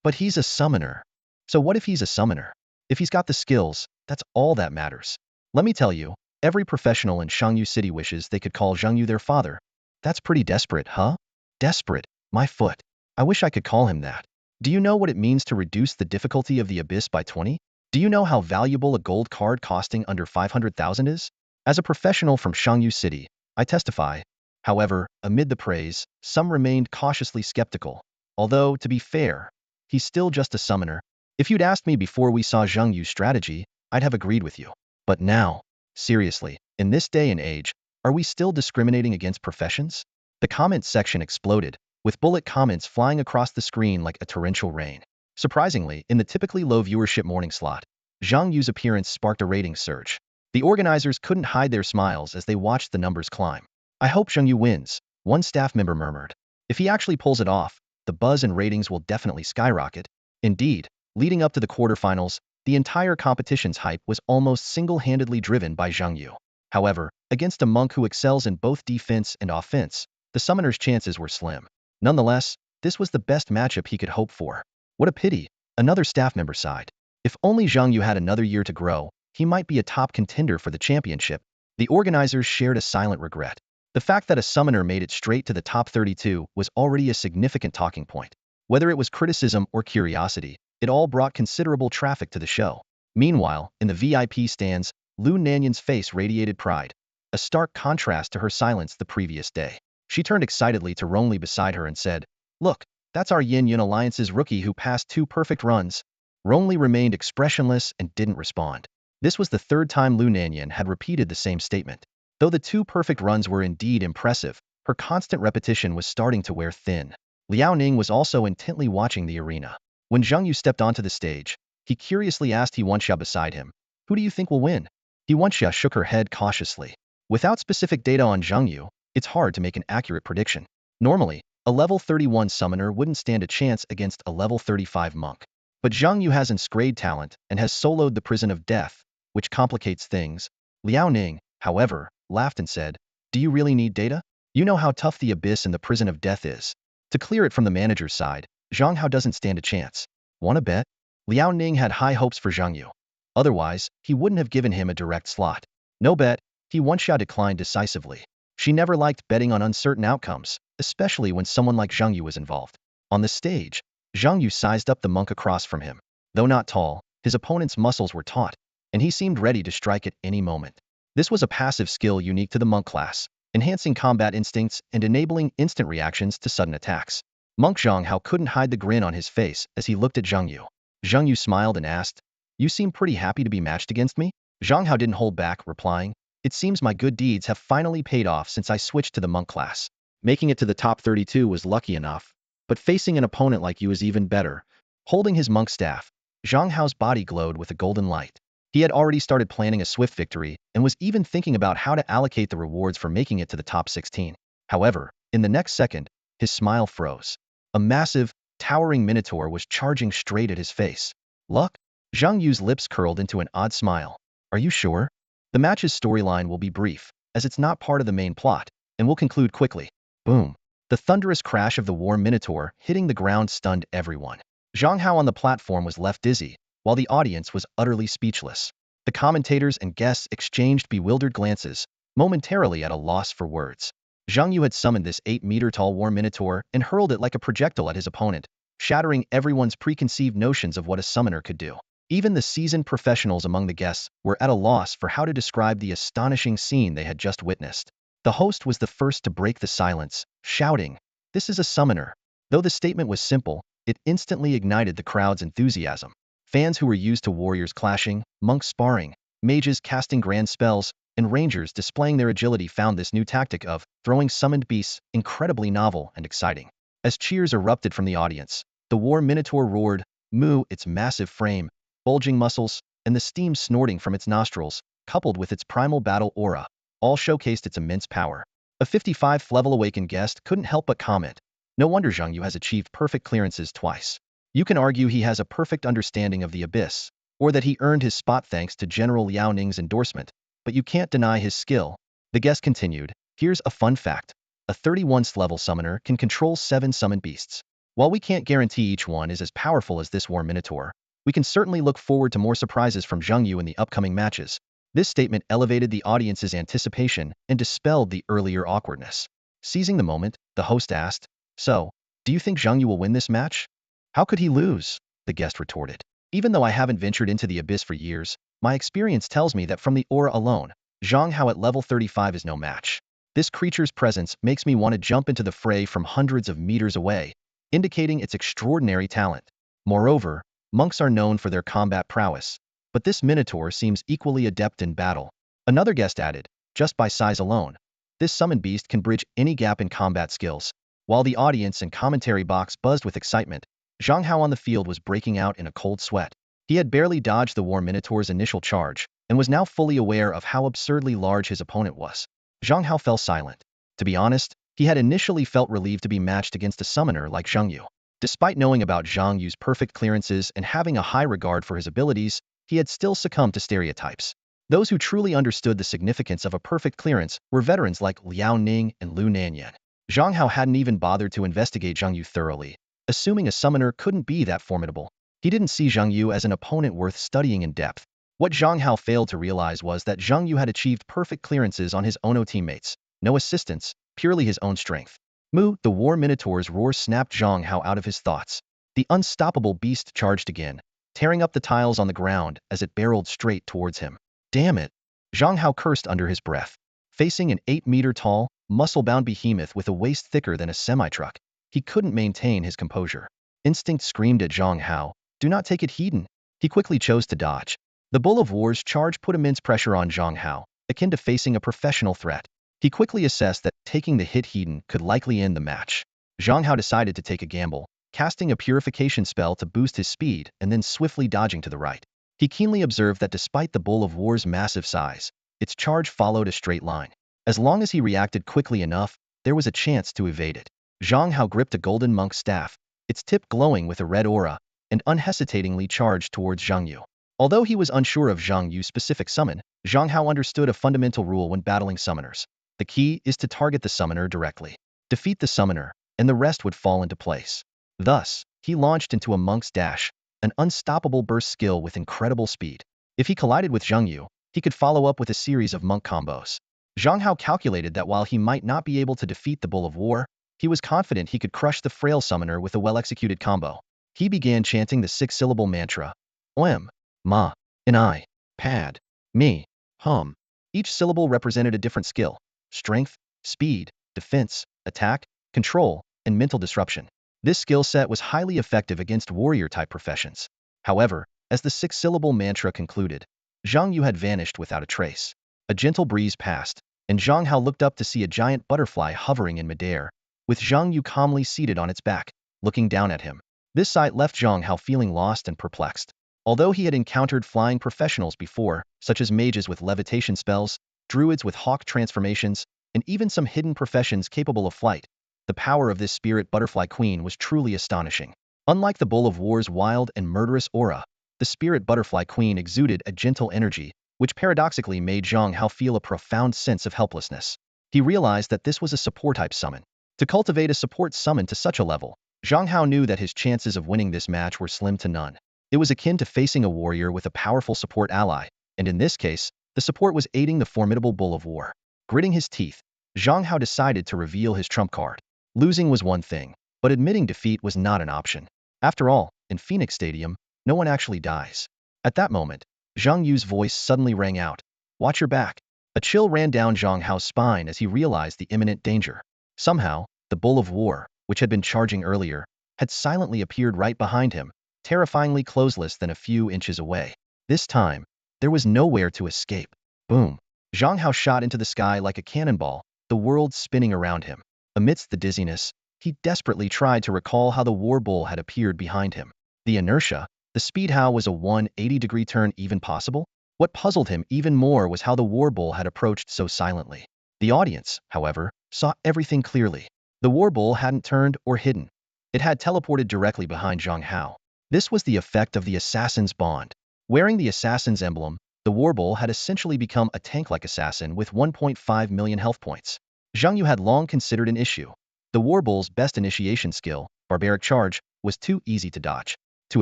But he's a summoner. So what if he's a summoner? If he's got the skills, that's all that matters. Let me tell you, every professional in Shangyu City wishes they could call Zhang Yu their father. That's pretty desperate, huh? Desperate, my foot. I wish I could call him that. Do you know what it means to reduce the difficulty of the abyss by 20? Do you know how valuable a gold card costing under 500,000 is? As a professional from Shangyu City, I testify. However, amid the praise, some remained cautiously skeptical. Although, to be fair, he's still just a summoner. If you'd asked me before we saw Zhang Yu's strategy, I'd have agreed with you. But now, seriously, in this day and age, are we still discriminating against professions? The comment section exploded, with bullet comments flying across the screen like a torrential rain. Surprisingly, in the typically low viewership morning slot, Zhang Yu's appearance sparked a ratings surge. The organizers couldn't hide their smiles as they watched the numbers climb. I hope Zhang Yu wins, one staff member murmured. If he actually pulls it off, the buzz and ratings will definitely skyrocket. Indeed, leading up to the quarterfinals, the entire competition's hype was almost single-handedly driven by Zhang Yu. However, against a monk who excels in both defense and offense, the summoner's chances were slim. Nonetheless, this was the best matchup he could hope for. What a pity, another staff member sighed. If only Zhang Yu had another year to grow, he might be a top contender for the championship. The organizers shared a silent regret. The fact that a summoner made it straight to the top 32 was already a significant talking point. Whether it was criticism or curiosity, it all brought considerable traffic to the show. Meanwhile, in the VIP stands, Lu Nanyan's face radiated pride, a stark contrast to her silence the previous day. She turned excitedly to Rongli beside her and said, "Look, that's our Yin Yun Alliance's rookie who passed 2 perfect runs." Rongli remained expressionless and didn't respond. This was the 3rd time Lu Nanyan had repeated the same statement. Though the 2 perfect runs were indeed impressive, her constant repetition was starting to wear thin. Liao Ning was also intently watching the arena. When Zhang Yu stepped onto the stage, he curiously asked Yuanxia beside him, "Who do you think will win?" Yuanxia shook her head cautiously. Without specific data on Zhang Yu, it's hard to make an accurate prediction. Normally, a level 31 summoner wouldn't stand a chance against a level 35 monk. But Zhang Yu has inscrayed talent and has soloed the prison of death, which complicates things. Liao Ning, however, laughed and said, "Do you really need data? You know how tough the abyss and the prison of death is. To clear it from the manager's side, Zhang Hao doesn't stand a chance. Want to bet?" Liao Ning had high hopes for Zhang Yu. Otherwise, he wouldn't have given him a direct slot. "No bet," Yuanxia declined decisively. She never liked betting on uncertain outcomes, especially when someone like Zhang Yu was involved. On the stage, Zhang Yu sized up the monk across from him. Though not tall, his opponent's muscles were taut, and he seemed ready to strike at any moment. This was a passive skill unique to the monk class, enhancing combat instincts and enabling instant reactions to sudden attacks. Monk Zhang Hao couldn't hide the grin on his face as he looked at Zhang Yu. Zhang Yu smiled and asked, "You seem pretty happy to be matched against me?" Zhang Hao didn't hold back, replying, "It seems my good deeds have finally paid off since I switched to the monk class. Making it to the top 32 was lucky enough, but facing an opponent like you is even better." Holding his monk staff, Zhang Hao's body glowed with a golden light. He had already started planning a swift victory and was even thinking about how to allocate the rewards for making it to the top 16. However, in the next second, his smile froze. A massive, towering minotaur was charging straight at his face. Luck? Zhang Yu's lips curled into an odd smile. "Are you sure?" The match's storyline will be brief, as it's not part of the main plot, and will conclude quickly. Boom. The thunderous crash of the war minotaur hitting the ground stunned everyone. Zhang Hao on the platform was left dizzy, while the audience was utterly speechless. The commentators and guests exchanged bewildered glances, momentarily at a loss for words. Zhang Yu had summoned this 8-meter-tall war minotaur and hurled it like a projectile at his opponent, shattering everyone's preconceived notions of what a summoner could do. Even the seasoned professionals among the guests were at a loss for how to describe the astonishing scene they had just witnessed. The host was the first to break the silence, shouting, "This is a summoner." Though the statement was simple, it instantly ignited the crowd's enthusiasm. Fans who were used to warriors clashing, monks sparring, mages casting grand spells, and rangers displaying their agility found this new tactic of throwing summoned beasts incredibly novel and exciting. As cheers erupted from the audience, the war minotaur roared, moo, its massive frame, bulging muscles, and the steam snorting from its nostrils, coupled with its primal battle aura, all showcased its immense power. A 55th level awakened guest couldn't help but comment, "No wonder Zhang Yu has achieved perfect clearances twice." You can argue he has a perfect understanding of the abyss, or that he earned his spot thanks to General Liao Ning's endorsement, but you can't deny his skill. The guest continued, "Here's a fun fact. A 31st level summoner can control 7 summoned beasts. While we can't guarantee each one is as powerful as this war minotaur, we can certainly look forward to more surprises from Zhang Yu in the upcoming matches." This statement elevated the audience's anticipation and dispelled the earlier awkwardness. Seizing the moment, the host asked, "So, do you think Zhang Yu will win this match?" "How could he lose?" the guest retorted. "Even though I haven't ventured into the abyss for years, my experience tells me that from the aura alone, Zhang Hao at level 35 is no match. This creature's presence makes me want to jump into the fray from hundreds of meters away, indicating its extraordinary talent. Moreover, monks are known for their combat prowess, but this minotaur seems equally adept in battle." Another guest added, "Just by size alone, this summoned beast can bridge any gap in combat skills." While the audience and commentary box buzzed with excitement, Zhang Hao on the field was breaking out in a cold sweat. He had barely dodged the war minotaur's initial charge, and was now fully aware of how absurdly large his opponent was. Zhang Hao fell silent. To be honest, he had initially felt relieved to be matched against a summoner like Zhang Yu. Despite knowing about Zhang Yu's perfect clearances and having a high regard for his abilities, he had still succumbed to stereotypes. Those who truly understood the significance of a perfect clearance were veterans like Liao Ning and Lu Nanyan. Zhang Hao hadn't even bothered to investigate Zhang Yu thoroughly, assuming a summoner couldn't be that formidable. He didn't see Zhang Yu as an opponent worth studying in depth. What Zhang Hao failed to realize was that Zhang Yu had achieved perfect clearances on his Ono teammates, no assistance, purely his own strength. Mu, the war minotaur's roar snapped Zhang Hao out of his thoughts. The unstoppable beast charged again, tearing up the tiles on the ground as it barreled straight towards him. "Damn it!" Zhang Hao cursed under his breath. Facing an 8-meter-tall, muscle-bound behemoth with a waist thicker than a semi-truck, he couldn't maintain his composure. Instinct screamed at Zhang Hao, "Do not take it heedin." He quickly chose to dodge. The Bull of War's charge put immense pressure on Zhang Hao, akin to facing a professional threat. He quickly assessed that taking the hit heedin could likely end the match. Zhang Hao decided to take a gamble, casting a purification spell to boost his speed and then swiftly dodging to the right. He keenly observed that despite the Bull of War's massive size, its charge followed a straight line. As long as he reacted quickly enough, there was a chance to evade it. Zhang Hao gripped a golden monk's staff, its tip glowing with a red aura, and unhesitatingly charged towards Zhang Yu. Although he was unsure of Zhang Yu's specific summon, Zhang Hao understood a fundamental rule when battling summoners. The key is to target the summoner directly. Defeat the summoner, and the rest would fall into place. Thus, he launched into a monk's dash, an unstoppable burst skill with incredible speed. If he collided with Zhang Yu, he could follow up with a series of monk combos. Zhang Hao calculated that while he might not be able to defeat the Bull of War, he was confident he could crush the frail summoner with a well-executed combo. He began chanting the 6-syllable mantra, Om, Ma, Ni, Pad, Me, Hum. Each syllable represented a different skill: strength, speed, defense, attack, control, and mental disruption. This skill set was highly effective against warrior-type professions. However, as the six-syllable mantra concluded, Zhang Yu had vanished without a trace. A gentle breeze passed, and Zhang Hao looked up to see a giant butterfly hovering in midair, with Zhang Yu calmly seated on its back, looking down at him. This sight left Zhang Hao feeling lost and perplexed. Although he had encountered flying professionals before, such as mages with levitation spells, druids with hawk transformations, and even some hidden professions capable of flight, the power of this spirit butterfly queen was truly astonishing. Unlike the bull of war's wild and murderous aura, the spirit butterfly queen exuded a gentle energy, which paradoxically made Zhang Hao feel a profound sense of helplessness. He realized that this was a support-type summon. To cultivate a support summon to such a level, Zhang Hao knew that his chances of winning this match were slim to none. It was akin to facing a warrior with a powerful support ally, and in this case, the support was aiding the formidable bull of war. Gritting his teeth, Zhang Hao decided to reveal his trump card. Losing was one thing, but admitting defeat was not an option. After all, in Phoenix Stadium, no one actually dies. At that moment, Zhang Yu's voice suddenly rang out. "Watch your back." A chill ran down Zhang Hao's spine as he realized the imminent danger. Somehow, the bull of war, which had been charging earlier, had silently appeared right behind him, terrifyingly closeless than a few inches away. This time, there was nowhere to escape. Boom! Zhang Hao shot into the sky like a cannonball, the world spinning around him. Amidst the dizziness, he desperately tried to recall how the war bull had appeared behind him. The inertia, the speed. How was a 180-degree turn even possible? What puzzled him even more was how the war bull had approached so silently. The audience, however, saw everything clearly. The war bull hadn't turned or hidden. It had teleported directly behind Zhang Hao. This was the effect of the assassin's bond. Wearing the assassin's emblem, the war bull had essentially become a tank-like assassin with 1.5 million health points. Zhang Yu had long considered an issue. The war bull's best initiation skill, barbaric charge, was too easy to dodge. To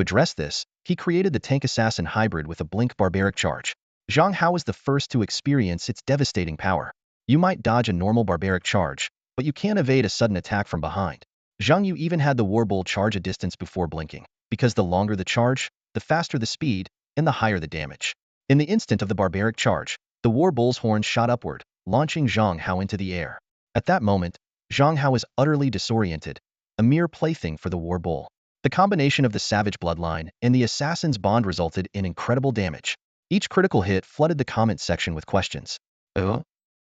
address this, he created the tank assassin hybrid with a blink barbaric charge. Zhang Hao was the first to experience its devastating power. You might dodge a normal barbaric charge, but you can't evade a sudden attack from behind. Zhang Yu even had the war bull charge a distance before blinking, because the longer the charge, the faster the speed, and the higher the damage. In the instant of the barbaric charge, the war bull's horns shot upward, launching Zhang Hao into the air. At that moment, Zhang Hao was utterly disoriented, a mere plaything for the war bull. The combination of the savage bloodline and the assassin's bond resulted in incredible damage. Each critical hit flooded the comment section with questions.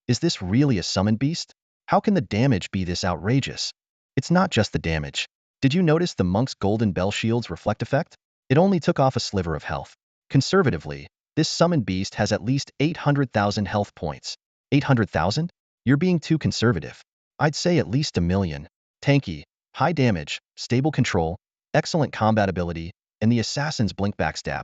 Is this really a summoned beast? How can the damage be this outrageous? It's not just the damage. Did you notice the monk's golden bell shield's reflect effect? It only took off a sliver of health. Conservatively, this summoned beast has at least 800,000 health points. 800,000? You're being too conservative. I'd say at least 1 million. Tanky, high damage, stable control, excellent combat ability, and the assassin's blink backstab.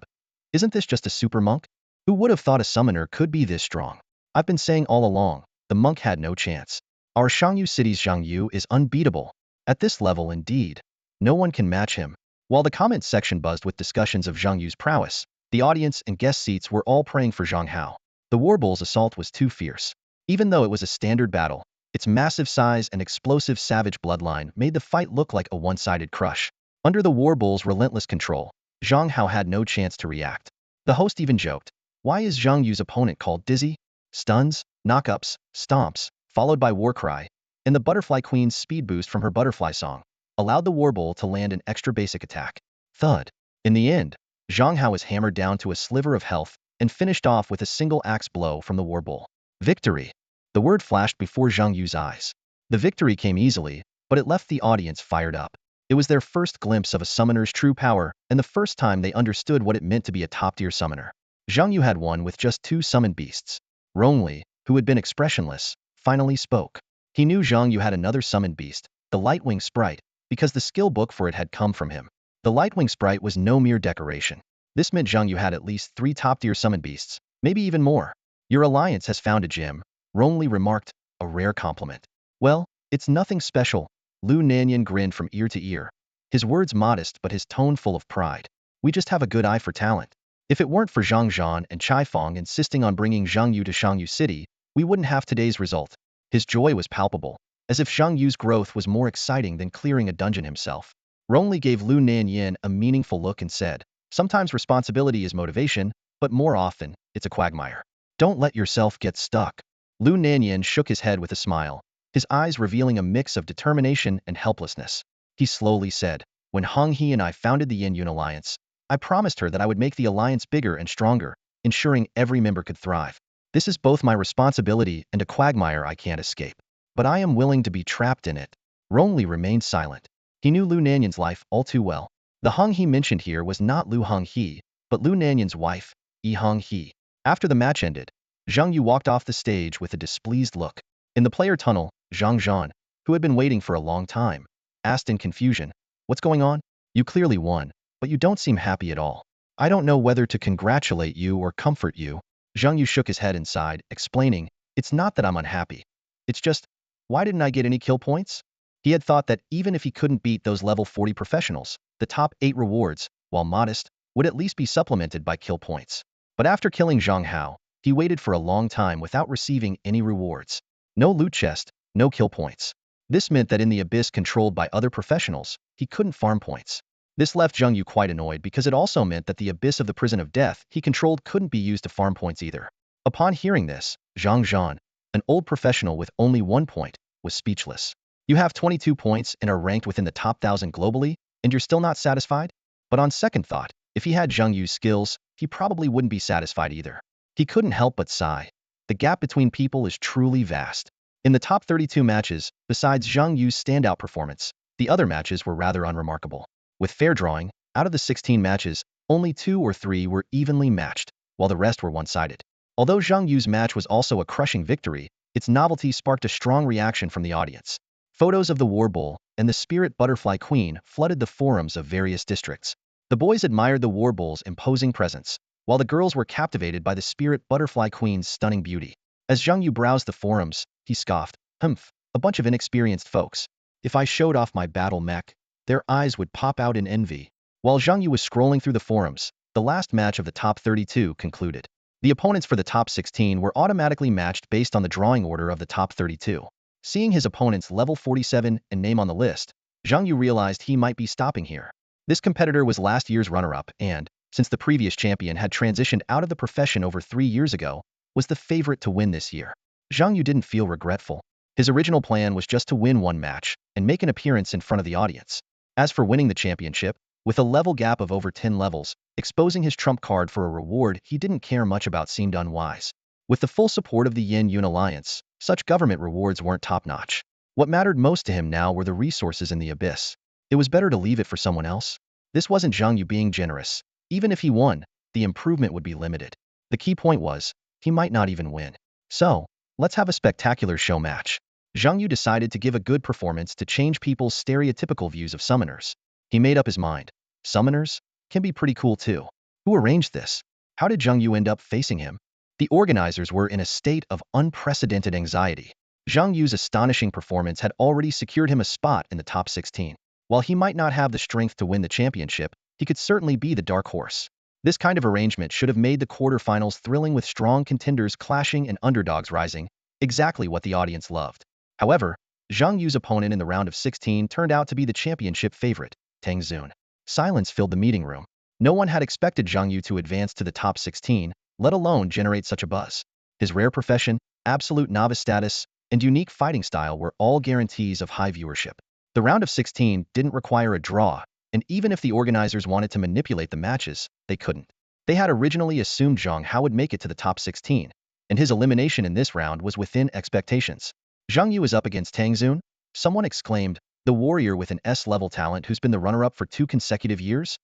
Isn't this just a super monk? Who would have thought a summoner could be this strong? I've been saying all along, the monk had no chance. Our Shangyu city's Zhang Yu is unbeatable. At this level, indeed, no one can match him. While the comment section buzzed with discussions of Zhang Yu's prowess, the audience and guest seats were all praying for Zhang Hao. The war bull's assault was too fierce. Even though it was a standard battle, its massive size and explosive savage bloodline made the fight look like a one-sided crush. Under the war bull's relentless control, Zhang Hao had no chance to react. The host even joked, "Why is Zhang Yu's opponent called Dizzy?" Stuns, knockups, stomps, followed by war cry, and the butterfly queen's speed boost from her butterfly song allowed the war bull to land an extra basic attack. Thud. In the end, Zhang Hao was hammered down to a sliver of health and finished off with a single axe blow from the war bull. Victory. The word flashed before Zhang Yu's eyes. The victory came easily, but it left the audience fired up. It was their first glimpse of a summoner's true power, and the first time they understood what it meant to be a top-tier summoner. Zhang Yu had won with just 2 summoned beasts. Rongli, who had been expressionless, finally spoke. He knew Zhang Yu had another summoned beast, the Lightwing Sprite, because the skill book for it had come from him. The Lightwing Sprite was no mere decoration. This meant Zhang Yu had at least 3 top-tier summoned beasts, maybe even more. Your alliance has found a gem, Rongli remarked, a rare compliment. Well, it's nothing special. Lu Nanyan grinned from ear to ear. His words modest but his tone full of pride. We just have a good eye for talent. If it weren't for Zhang Zhan and Chai Fong insisting on bringing Zhang Yu to Shangyu City, we wouldn't have today's result. His joy was palpable, as if Zhang Yu's growth was more exciting than clearing a dungeon himself. Rongli gave Lu Nanyan a meaningful look and said, "Sometimes responsibility is motivation, but more often, it's a quagmire." Don't let yourself get stuck. Lu Nanyan shook his head with a smile, his eyes revealing a mix of determination and helplessness. He slowly said, when Hong He and I founded the Yin Yun Alliance, I promised her that I would make the alliance bigger and stronger, ensuring every member could thrive. This is both my responsibility and a quagmire I can't escape. But I am willing to be trapped in it. Rongli remained silent. He knew Lu Nanyan's life all too well. The Hong He mentioned here was not Lu Hong He, but Lu Nanyan's wife, Yi Hong He. After the match ended, Zhang Yu walked off the stage with a displeased look. In the player tunnel, Zhang Zhan, who had been waiting for a long time, asked in confusion, "What's going on? You clearly won, but you don't seem happy at all. I don't know whether to congratulate you or comfort you." Zhang Yu shook his head and sighed, explaining, "It's not that I'm unhappy. It's just, why didn't I get any kill points?" He had thought that even if he couldn't beat those level 40 professionals, the top 8 rewards, while modest, would at least be supplemented by kill points. But after killing Zhang Hao, he waited for a long time without receiving any rewards. No loot chest, no kill points. This meant that in the abyss controlled by other professionals, he couldn't farm points. This left Zhang Yu quite annoyed because it also meant that the abyss of the prison of death he controlled couldn't be used to farm points either. Upon hearing this, Zhang Zhan, an old professional with only 1 point, was speechless. You have 22 points and are ranked within the top 1,000 globally, and you're still not satisfied? But on second thought, if he had Zhang Yu's skills, he probably wouldn't be satisfied either. He couldn't help but sigh. The gap between people is truly vast. In the top 32 matches, besides Zhang Yu's standout performance, the other matches were rather unremarkable. With fair drawing, out of the 16 matches, only 2 or 3 were evenly matched, while the rest were one-sided. Although Zhang Yu's match was also a crushing victory, its novelty sparked a strong reaction from the audience. Photos of the War Bull and the Spirit Butterfly Queen flooded the forums of various districts. The boys admired the War Bull's imposing presence, while the girls were captivated by the Spirit Butterfly Queen's stunning beauty. As Zhang Yu browsed the forums, he scoffed, "Humph, a bunch of inexperienced folks. If I showed off my battle mech, their eyes would pop out in envy." While Zhang Yu was scrolling through the forums, the last match of the top 32 concluded. The opponents for the top 16 were automatically matched based on the drawing order of the top 32. Seeing his opponent's level 47 and name on the list, Zhang Yu realized he might be stopping here. This competitor was last year's runner-up and, since the previous champion had transitioned out of the profession over 3 years ago, was the favorite to win this year. Zhang Yu didn't feel regretful. His original plan was just to win one match and make an appearance in front of the audience. As for winning the championship, with a level gap of over 10 levels, exposing his trump card for a reward he didn't care much about seemed unwise. With the full support of the Yin Yun Alliance, such government rewards weren't top-notch. What mattered most to him now were the resources in the abyss. It was better to leave it for someone else. This wasn't Zhang Yu being generous. Even if he won, the improvement would be limited. The key point was, he might not even win. So, let's have a spectacular show match. Zhang Yu decided to give a good performance to change people's stereotypical views of summoners. He made up his mind. Summoners can be pretty cool too. Who arranged this? How did Zhang Yu end up facing him? The organizers were in a state of unprecedented anxiety. Zhang Yu's astonishing performance had already secured him a spot in the top 16. While he might not have the strength to win the championship, he could certainly be the dark horse. This kind of arrangement should have made the quarterfinals thrilling with strong contenders clashing and underdogs rising, exactly what the audience loved. However, Zhang Yu's opponent in the round of 16 turned out to be the championship favorite, Tang Xun. Silence filled the meeting room. No one had expected Zhang Yu to advance to the top 16, let alone generate such a buzz. His rare profession, absolute novice status, and unique fighting style were all guarantees of high viewership. The round of 16 didn't require a draw, and even if the organizers wanted to manipulate the matches, they couldn't. They had originally assumed Zhang Hao would make it to the top 16, and his elimination in this round was within expectations. Zhang Yu is up against Tang Xun? Someone exclaimed, the warrior with an S-level talent who's been the runner-up for 2 consecutive years?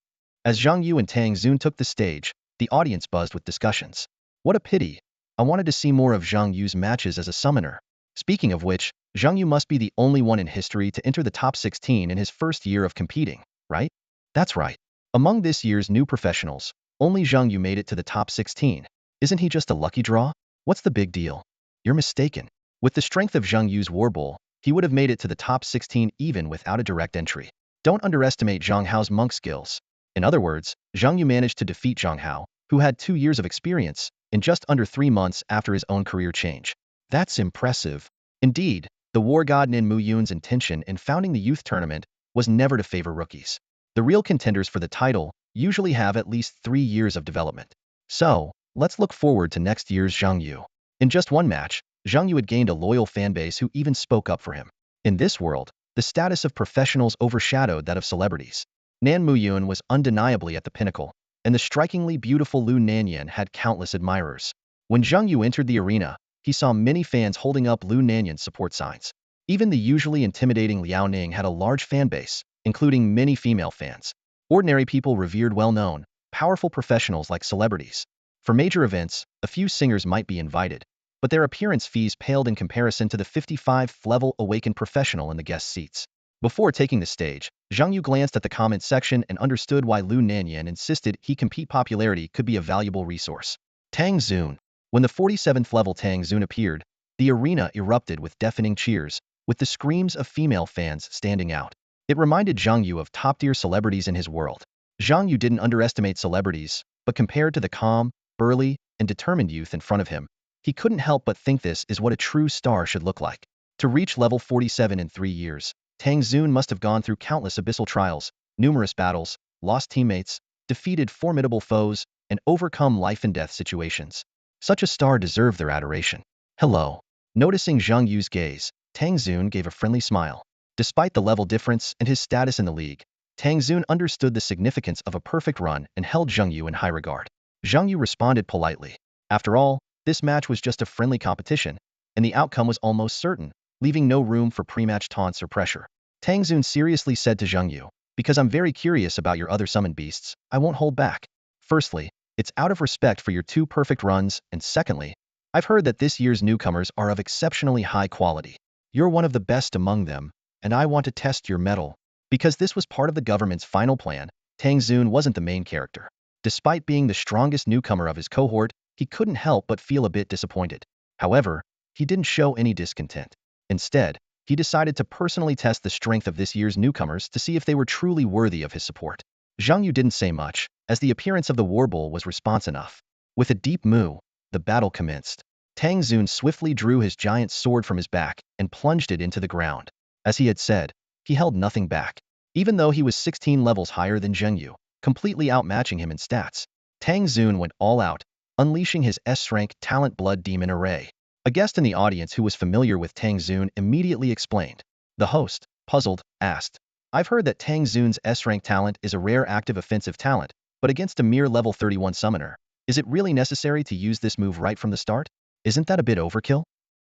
As Zhang Yu and Tang Xun took the stage, the audience buzzed with discussions. What a pity. I wanted to see more of Zhang Yu's matches as a summoner. Speaking of which, Zhang Yu must be the only one in history to enter the top 16 in his first year of competing, right? That's right. Among this year's new professionals, only Zhang Yu made it to the top 16. Isn't he just a lucky draw? What's the big deal? You're mistaken. With the strength of Zhang Yu's War Bull, he would have made it to the top 16 even without a direct entry. Don't underestimate Zhang Hao's monk skills. In other words, Zhang Yu managed to defeat Zhang Hao, who had 2 years of experience, in just under 3 months after his own career change. That's impressive. Indeed, the war god Nin Mu Yun's intention in founding the youth tournament was never to favor rookies. The real contenders for the title usually have at least 3 years of development. So, let's look forward to next year's Zhang Yu. In just one match, Zhang Yu had gained a loyal fanbase who even spoke up for him. In this world, the status of professionals overshadowed that of celebrities. Nan Muyun was undeniably at the pinnacle, and the strikingly beautiful Lu Nanyan had countless admirers. When Zhang Yu entered the arena, he saw many fans holding up Lu Nanyan's support signs. Even the usually intimidating Liao Ning had a large fan base, including many female fans. Ordinary people revered well-known, powerful professionals like celebrities. For major events, a few singers might be invited, but their appearance fees paled in comparison to the 55th-level awakened professional in the guest seats. Before taking the stage, Zhang Yu glanced at the comment section and understood why Lu Nanyan insisted he compete. Popularity could be a valuable resource. Tang Xun. When the 47th-level Tang Xun appeared, the arena erupted with deafening cheers, with the screams of female fans standing out. It reminded Zhang Yu of top-tier celebrities in his world. Zhang Yu didn't underestimate celebrities, but compared to the calm, burly, and determined youth in front of him, he couldn't help but think this is what a true star should look like. To reach level 47 in 3 years, Tang Xun must have gone through countless abyssal trials, numerous battles, lost teammates, defeated formidable foes, and overcome life-and-death situations. Such a star deserved their adoration. Hello. Noticing Zhang Yu's gaze, Tang Xun gave a friendly smile. Despite the level difference and his status in the league, Tang Xun understood the significance of a perfect run and held Zhang Yu in high regard. Zhang Yu responded politely. After all, this match was just a friendly competition, and the outcome was almost certain, leaving no room for pre-match taunts or pressure. Tang Xun seriously said to Zhang Yu, "Because I'm very curious about your other summoned beasts, I won't hold back. Firstly, it's out of respect for your 2 perfect runs, and secondly, I've heard that this year's newcomers are of exceptionally high quality. You're one of the best among them, and I want to test your mettle." Because this was part of the government's final plan, Tang Xun wasn't the main character. Despite being the strongest newcomer of his cohort, he couldn't help but feel a bit disappointed. However, he didn't show any discontent. Instead, he decided to personally test the strength of this year's newcomers to see if they were truly worthy of his support. Zhang Yu didn't say much, as the appearance of the war bull was response enough. With a deep moo, the battle commenced. Tang Xun swiftly drew his giant sword from his back and plunged it into the ground. As he had said, he held nothing back. Even though he was 16 levels higher than Zhang Yu, completely outmatching him in stats, Tang Xun went all out, unleashing his S-rank talent Blood Demon Array. A guest in the audience who was familiar with Tang Xun immediately explained. The host, puzzled, asked, "I've heard that Tang Xun's S-rank talent is a rare active offensive talent, but against a mere level 31 summoner, is it really necessary to use this move right from the start? Isn't that a bit overkill?"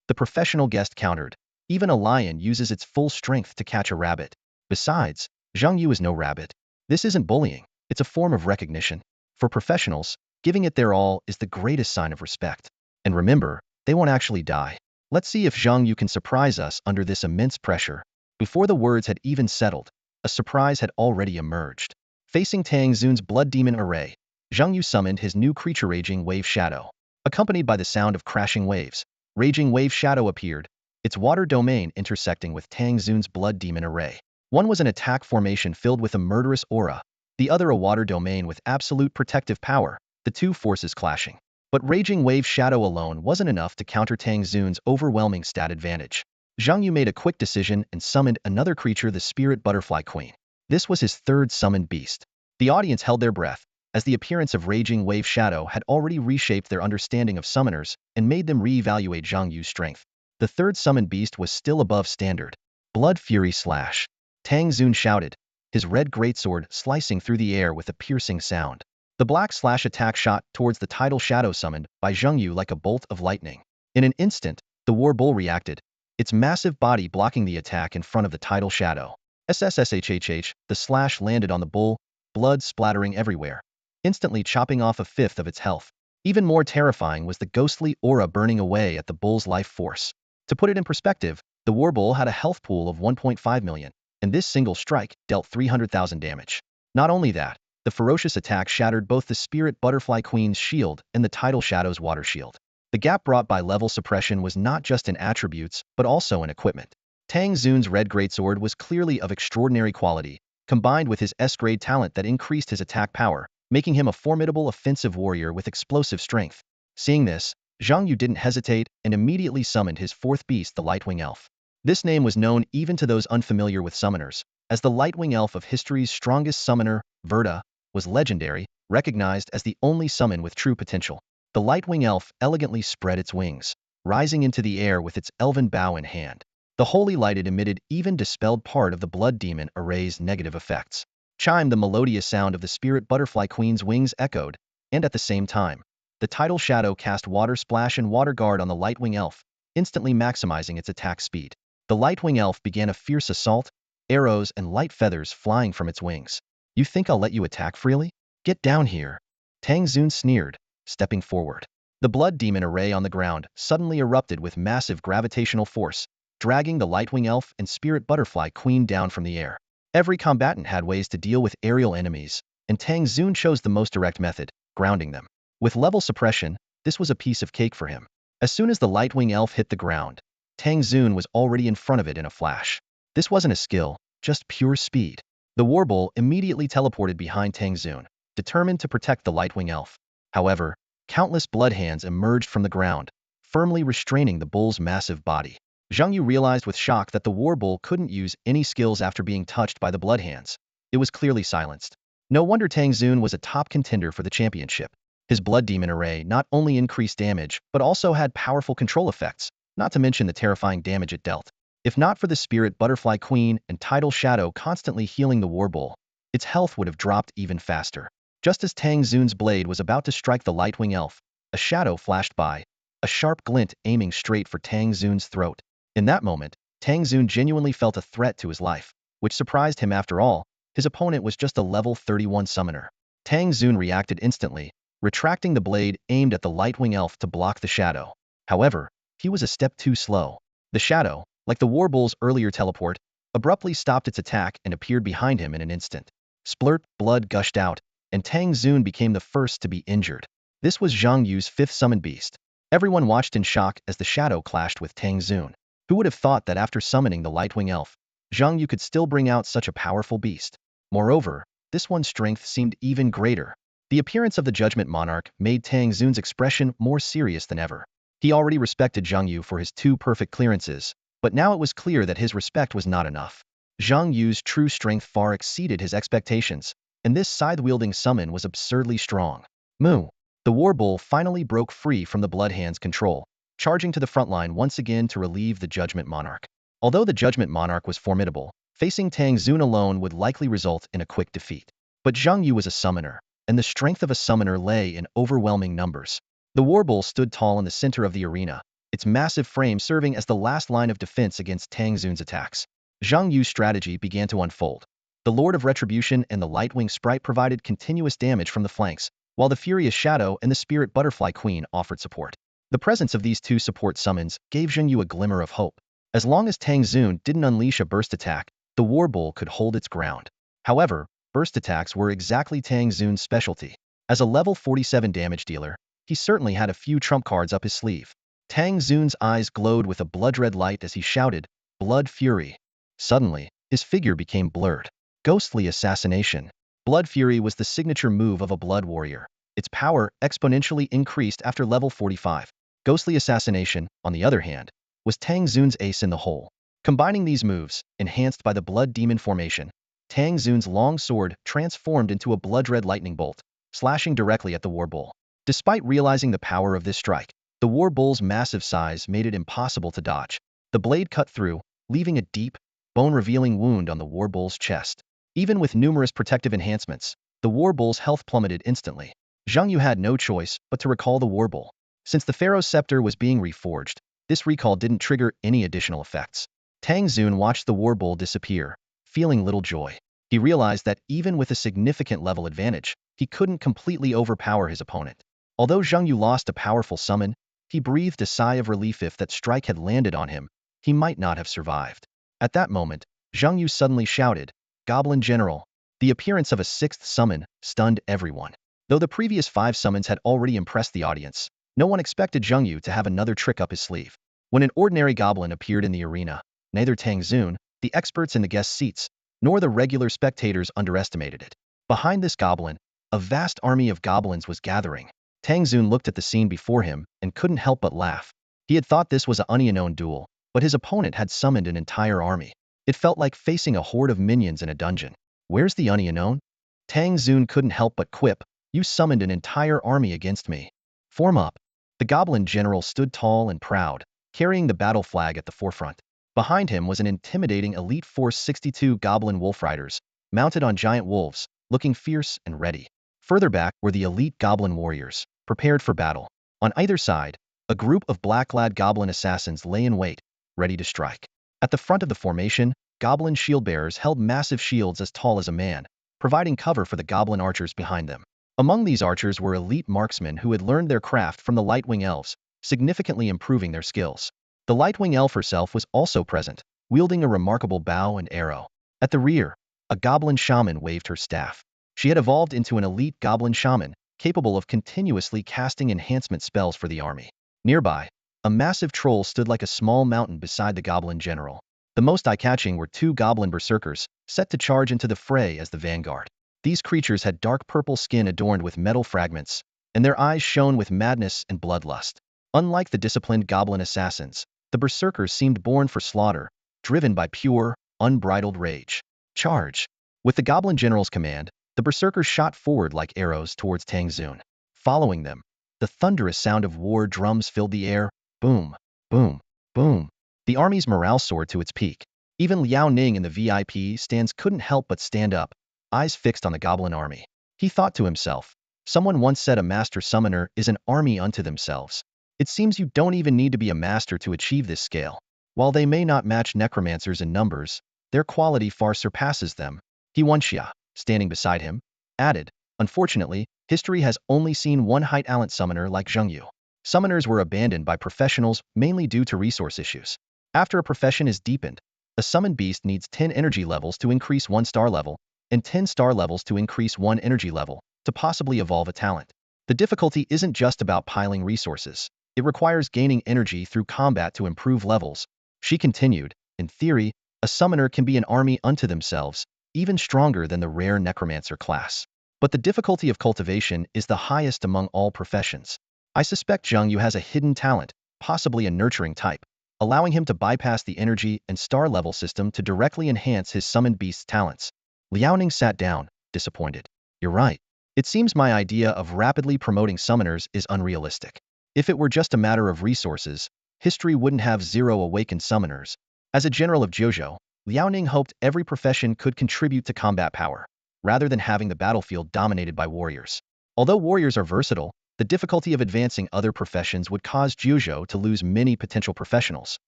The professional guest countered, "Even a lion uses its full strength to catch a rabbit. Besides, Zhang Yu is no rabbit. This isn't bullying, it's a form of recognition. For professionals, giving it their all is the greatest sign of respect. And remember, they won't actually die. Let's see if Zhang Yu can surprise us under this immense pressure." Before the words had even settled, a surprise had already emerged. Facing Tang Xun's Blood Demon Array, Zhang Yu summoned his new creature Raging Wave Shadow. Accompanied by the sound of crashing waves, Raging Wave Shadow appeared, its water domain intersecting with Tang Xun's Blood Demon Array. One was an attack formation filled with a murderous aura, the other a water domain with absolute protective power, the two forces clashing. But Raging Wave Shadow alone wasn't enough to counter Tang Xun's overwhelming stat advantage. Zhang Yu made a quick decision and summoned another creature, the Spirit Butterfly Queen. This was his third summoned beast. The audience held their breath, as the appearance of Raging Wave Shadow had already reshaped their understanding of summoners and made them re-evaluate Zhang Yu's strength. The third summoned beast was still above standard. Blood Fury Slash. Tang Xun shouted, his red greatsword slicing through the air with a piercing sound. The black slash attack shot towards the tidal shadow summoned by Zhang Yu like a bolt of lightning. In an instant, the war bull reacted, its massive body blocking the attack in front of the tidal shadow. SSSHHH, the slash landed on the bull, blood splattering everywhere, instantly chopping off a fifth of its health. Even more terrifying was the ghostly aura burning away at the bull's life force. To put it in perspective, the war bull had a health pool of 1.5 million, and this single strike dealt 300,000 damage. Not only that, the ferocious attack shattered both the Spirit Butterfly Queen's shield and the tidal shadow's water shield. The gap brought by level suppression was not just in attributes, but also in equipment. Tang Xun's red greatsword was clearly of extraordinary quality, combined with his S-grade talent that increased his attack power, making him a formidable offensive warrior with explosive strength. Seeing this, Zhang Yu didn't hesitate and immediately summoned his fourth beast, the Lightwing Elf. This name was known even to those unfamiliar with summoners, as the Lightwing Elf of history's strongest summoner, Verda, was legendary, recognized as the only summon with true potential. The Lightwing Elf elegantly spread its wings, rising into the air with its elven bow in hand. The holy light it emitted even dispelled part of the blood demon array's negative effects. Chime, the melodious sound of the spirit butterfly queen's wings echoed, and at the same time, the tidal shadow cast water splash and water guard on the Lightwing Elf, instantly maximizing its attack speed. The Lightwing Elf began a fierce assault, arrows and light feathers flying from its wings. You think I'll let you attack freely? Get down here. Tang Zun sneered, stepping forward. The blood demon array on the ground suddenly erupted with massive gravitational force, dragging the Lightwing Elf and spirit butterfly queen down from the air. Every combatant had ways to deal with aerial enemies, and Tang Zun chose the most direct method, grounding them. With level suppression, this was a piece of cake for him. As soon as the Lightwing Elf hit the ground, Tang Zun was already in front of it in a flash. This wasn't a skill, just pure speed. The Warbull immediately teleported behind Tang Zun, determined to protect the Lightwing Elf. However, countless blood hands emerged from the ground, firmly restraining the bull's massive body. Zhang Yu realized with shock that the Warbull couldn't use any skills after being touched by the blood hands. It was clearly silenced. No wonder Tang Zun was a top contender for the championship. His blood demon array not only increased damage, but also had powerful control effects, not to mention the terrifying damage it dealt. If not for the spirit butterfly queen and tidal shadow constantly healing the Warbull, its health would have dropped even faster. Just as Tang Zun's blade was about to strike the Lightwing Elf, a shadow flashed by, a sharp glint aiming straight for Tang Zun's throat. In that moment, Tang Zun genuinely felt a threat to his life, which surprised him. After all, his opponent was just a level 31 summoner. Tang Zun reacted instantly, retracting the blade aimed at the Lightwing Elf to block the shadow. However, he was a step too slow. The shadow, like the Warbull's earlier teleport, abruptly stopped its attack and appeared behind him in an instant. Splurt, blood gushed out, and Tang Zun became the first to be injured. This was Zhang Yu's fifth summoned beast. Everyone watched in shock as the shadow clashed with Tang Zun. Who would have thought that after summoning the Lightwing Elf, Zhang Yu could still bring out such a powerful beast? Moreover, this one's strength seemed even greater. The appearance of the Judgment Monarch made Tang Zun's expression more serious than ever. He already respected Zhang Yu for his 2 perfect clearances, but now it was clear that his respect was not enough. Zhang Yu's true strength far exceeded his expectations, and this scythe-wielding summon was absurdly strong. Moo! The Warbull finally broke free from the Bloodhand's control, charging to the front line once again to relieve the Judgment Monarch. Although the Judgment Monarch was formidable, facing Tang Zun alone would likely result in a quick defeat. But Zhang Yu was a summoner, and the strength of a summoner lay in overwhelming numbers. The Warbull stood tall in the center of the arena, its massive frame serving as the last line of defense against Tang Zun's attacks. Zhang Yu's strategy began to unfold. The Lord of Retribution and the Lightwing Sprite provided continuous damage from the flanks, while the Furious Shadow and the Spirit Butterfly Queen offered support. The presence of these 2 support summons gave Zhang Yu a glimmer of hope. As long as Tang Zun didn't unleash a burst attack, the Warbull could hold its ground. However, burst attacks were exactly Tang Zun's specialty. As a level 47 damage dealer, he certainly had a few trump cards up his sleeve. Tang Zun's eyes glowed with a blood-red light as he shouted, "Blood Fury." Suddenly, his figure became blurred. Ghostly Assassination. Blood Fury was the signature move of a blood warrior. Its power exponentially increased after level 45. Ghostly Assassination, on the other hand, was Tang Zun's ace in the hole. Combining these moves, enhanced by the Blood Demon formation, Tang Zun's long sword transformed into a blood-red lightning bolt, slashing directly at the Warbull. Despite realizing the power of this strike, the Warbull's massive size made it impossible to dodge. The blade cut through, leaving a deep, bone-revealing wound on the Warbull's chest. Even with numerous protective enhancements, the Warbull's health plummeted instantly. Zhang Yu had no choice but to recall the Warbull. Since the Pharaoh's scepter was being reforged, this recall didn't trigger any additional effects. Tang Zun watched the Warbull disappear, feeling little joy. He realized that even with a significant level advantage, he couldn't completely overpower his opponent. Although Zhang Yu lost a powerful summon, he breathed a sigh of relief. If that strike had landed on him, he might not have survived. At that moment, Zhang Yu suddenly shouted, "Goblin General!" The appearance of a 6th summon stunned everyone. Though the previous 5 summons had already impressed the audience, no one expected Zhang Yu to have another trick up his sleeve. When an ordinary goblin appeared in the arena, neither Tang Zun, the experts in the guest seats, nor the regular spectators underestimated it. Behind this goblin, a vast army of goblins was gathering. Tang Zun looked at the scene before him and couldn't help but laugh. He had thought this was an unknown duel, but his opponent had summoned an entire army. It felt like facing a horde of minions in a dungeon. "Where's the unknown?" Tang Zun couldn't help but quip, "You summoned an entire army against me." Form up. The goblin general stood tall and proud, carrying the battle flag at the forefront. Behind him was an intimidating Elite Force 62 goblin wolf riders, mounted on giant wolves, looking fierce and ready. Further back were the elite goblin warriors, prepared for battle. On either side, a group of black-clad goblin assassins lay in wait, ready to strike. At the front of the formation, goblin shield-bearers held massive shields as tall as a man, providing cover for the goblin archers behind them. Among these archers were elite marksmen who had learned their craft from the Lightwing Elves, significantly improving their skills. The Lightwing Elf herself was also present, wielding a remarkable bow and arrow. At the rear, a goblin shaman waved her staff. She had evolved into an elite goblin shaman, capable of continuously casting enhancement spells for the army. Nearby, a massive troll stood like a small mountain beside the goblin general. The most eye-catching were two goblin berserkers, set to charge into the fray as the vanguard. These creatures had dark purple skin adorned with metal fragments, and their eyes shone with madness and bloodlust. Unlike the disciplined goblin assassins, the berserkers seemed born for slaughter, driven by pure, unbridled rage. Charge! With the goblin general's command, the berserkers shot forward like arrows towards Tang Zun. Following them, the thunderous sound of war drums filled the air. Boom, boom, boom. The army's morale soared to its peak. Even Liao Ning in the VIP stands couldn't help but stand up, eyes fixed on the goblin army. He thought to himself, someone once said a master summoner is an army unto themselves. It seems you don't even need to be a master to achieve this scale. While they may not match necromancers in numbers, their quality far surpasses them. He Xia, standing beside him, added, unfortunately, history has only seen one high-talent summoner like Zheng Yu. Summoners were abandoned by professionals mainly due to resource issues. After a profession is deepened, a summoned beast needs 10 energy levels to increase 1 star level, and 10 star levels to increase 1 energy level, to possibly evolve a talent. The difficulty isn't just about piling resources. It requires gaining energy through combat to improve levels. She continued, in theory, a summoner can be an army unto themselves, even stronger than the rare necromancer class. But the difficulty of cultivation is the highest among all professions. I suspect Zheng Yu has a hidden talent, possibly a nurturing type, allowing him to bypass the energy and star level system to directly enhance his summoned beast's talents. Liaoning sat down, disappointed. You're right. It seems my idea of rapidly promoting summoners is unrealistic. If it were just a matter of resources, history wouldn't have 0 awakened summoners. As a general of Jiuzhou, Liaoning hoped every profession could contribute to combat power, rather than having the battlefield dominated by warriors. Although warriors are versatile, the difficulty of advancing other professions would cause Jiuzhou to lose many potential professionals.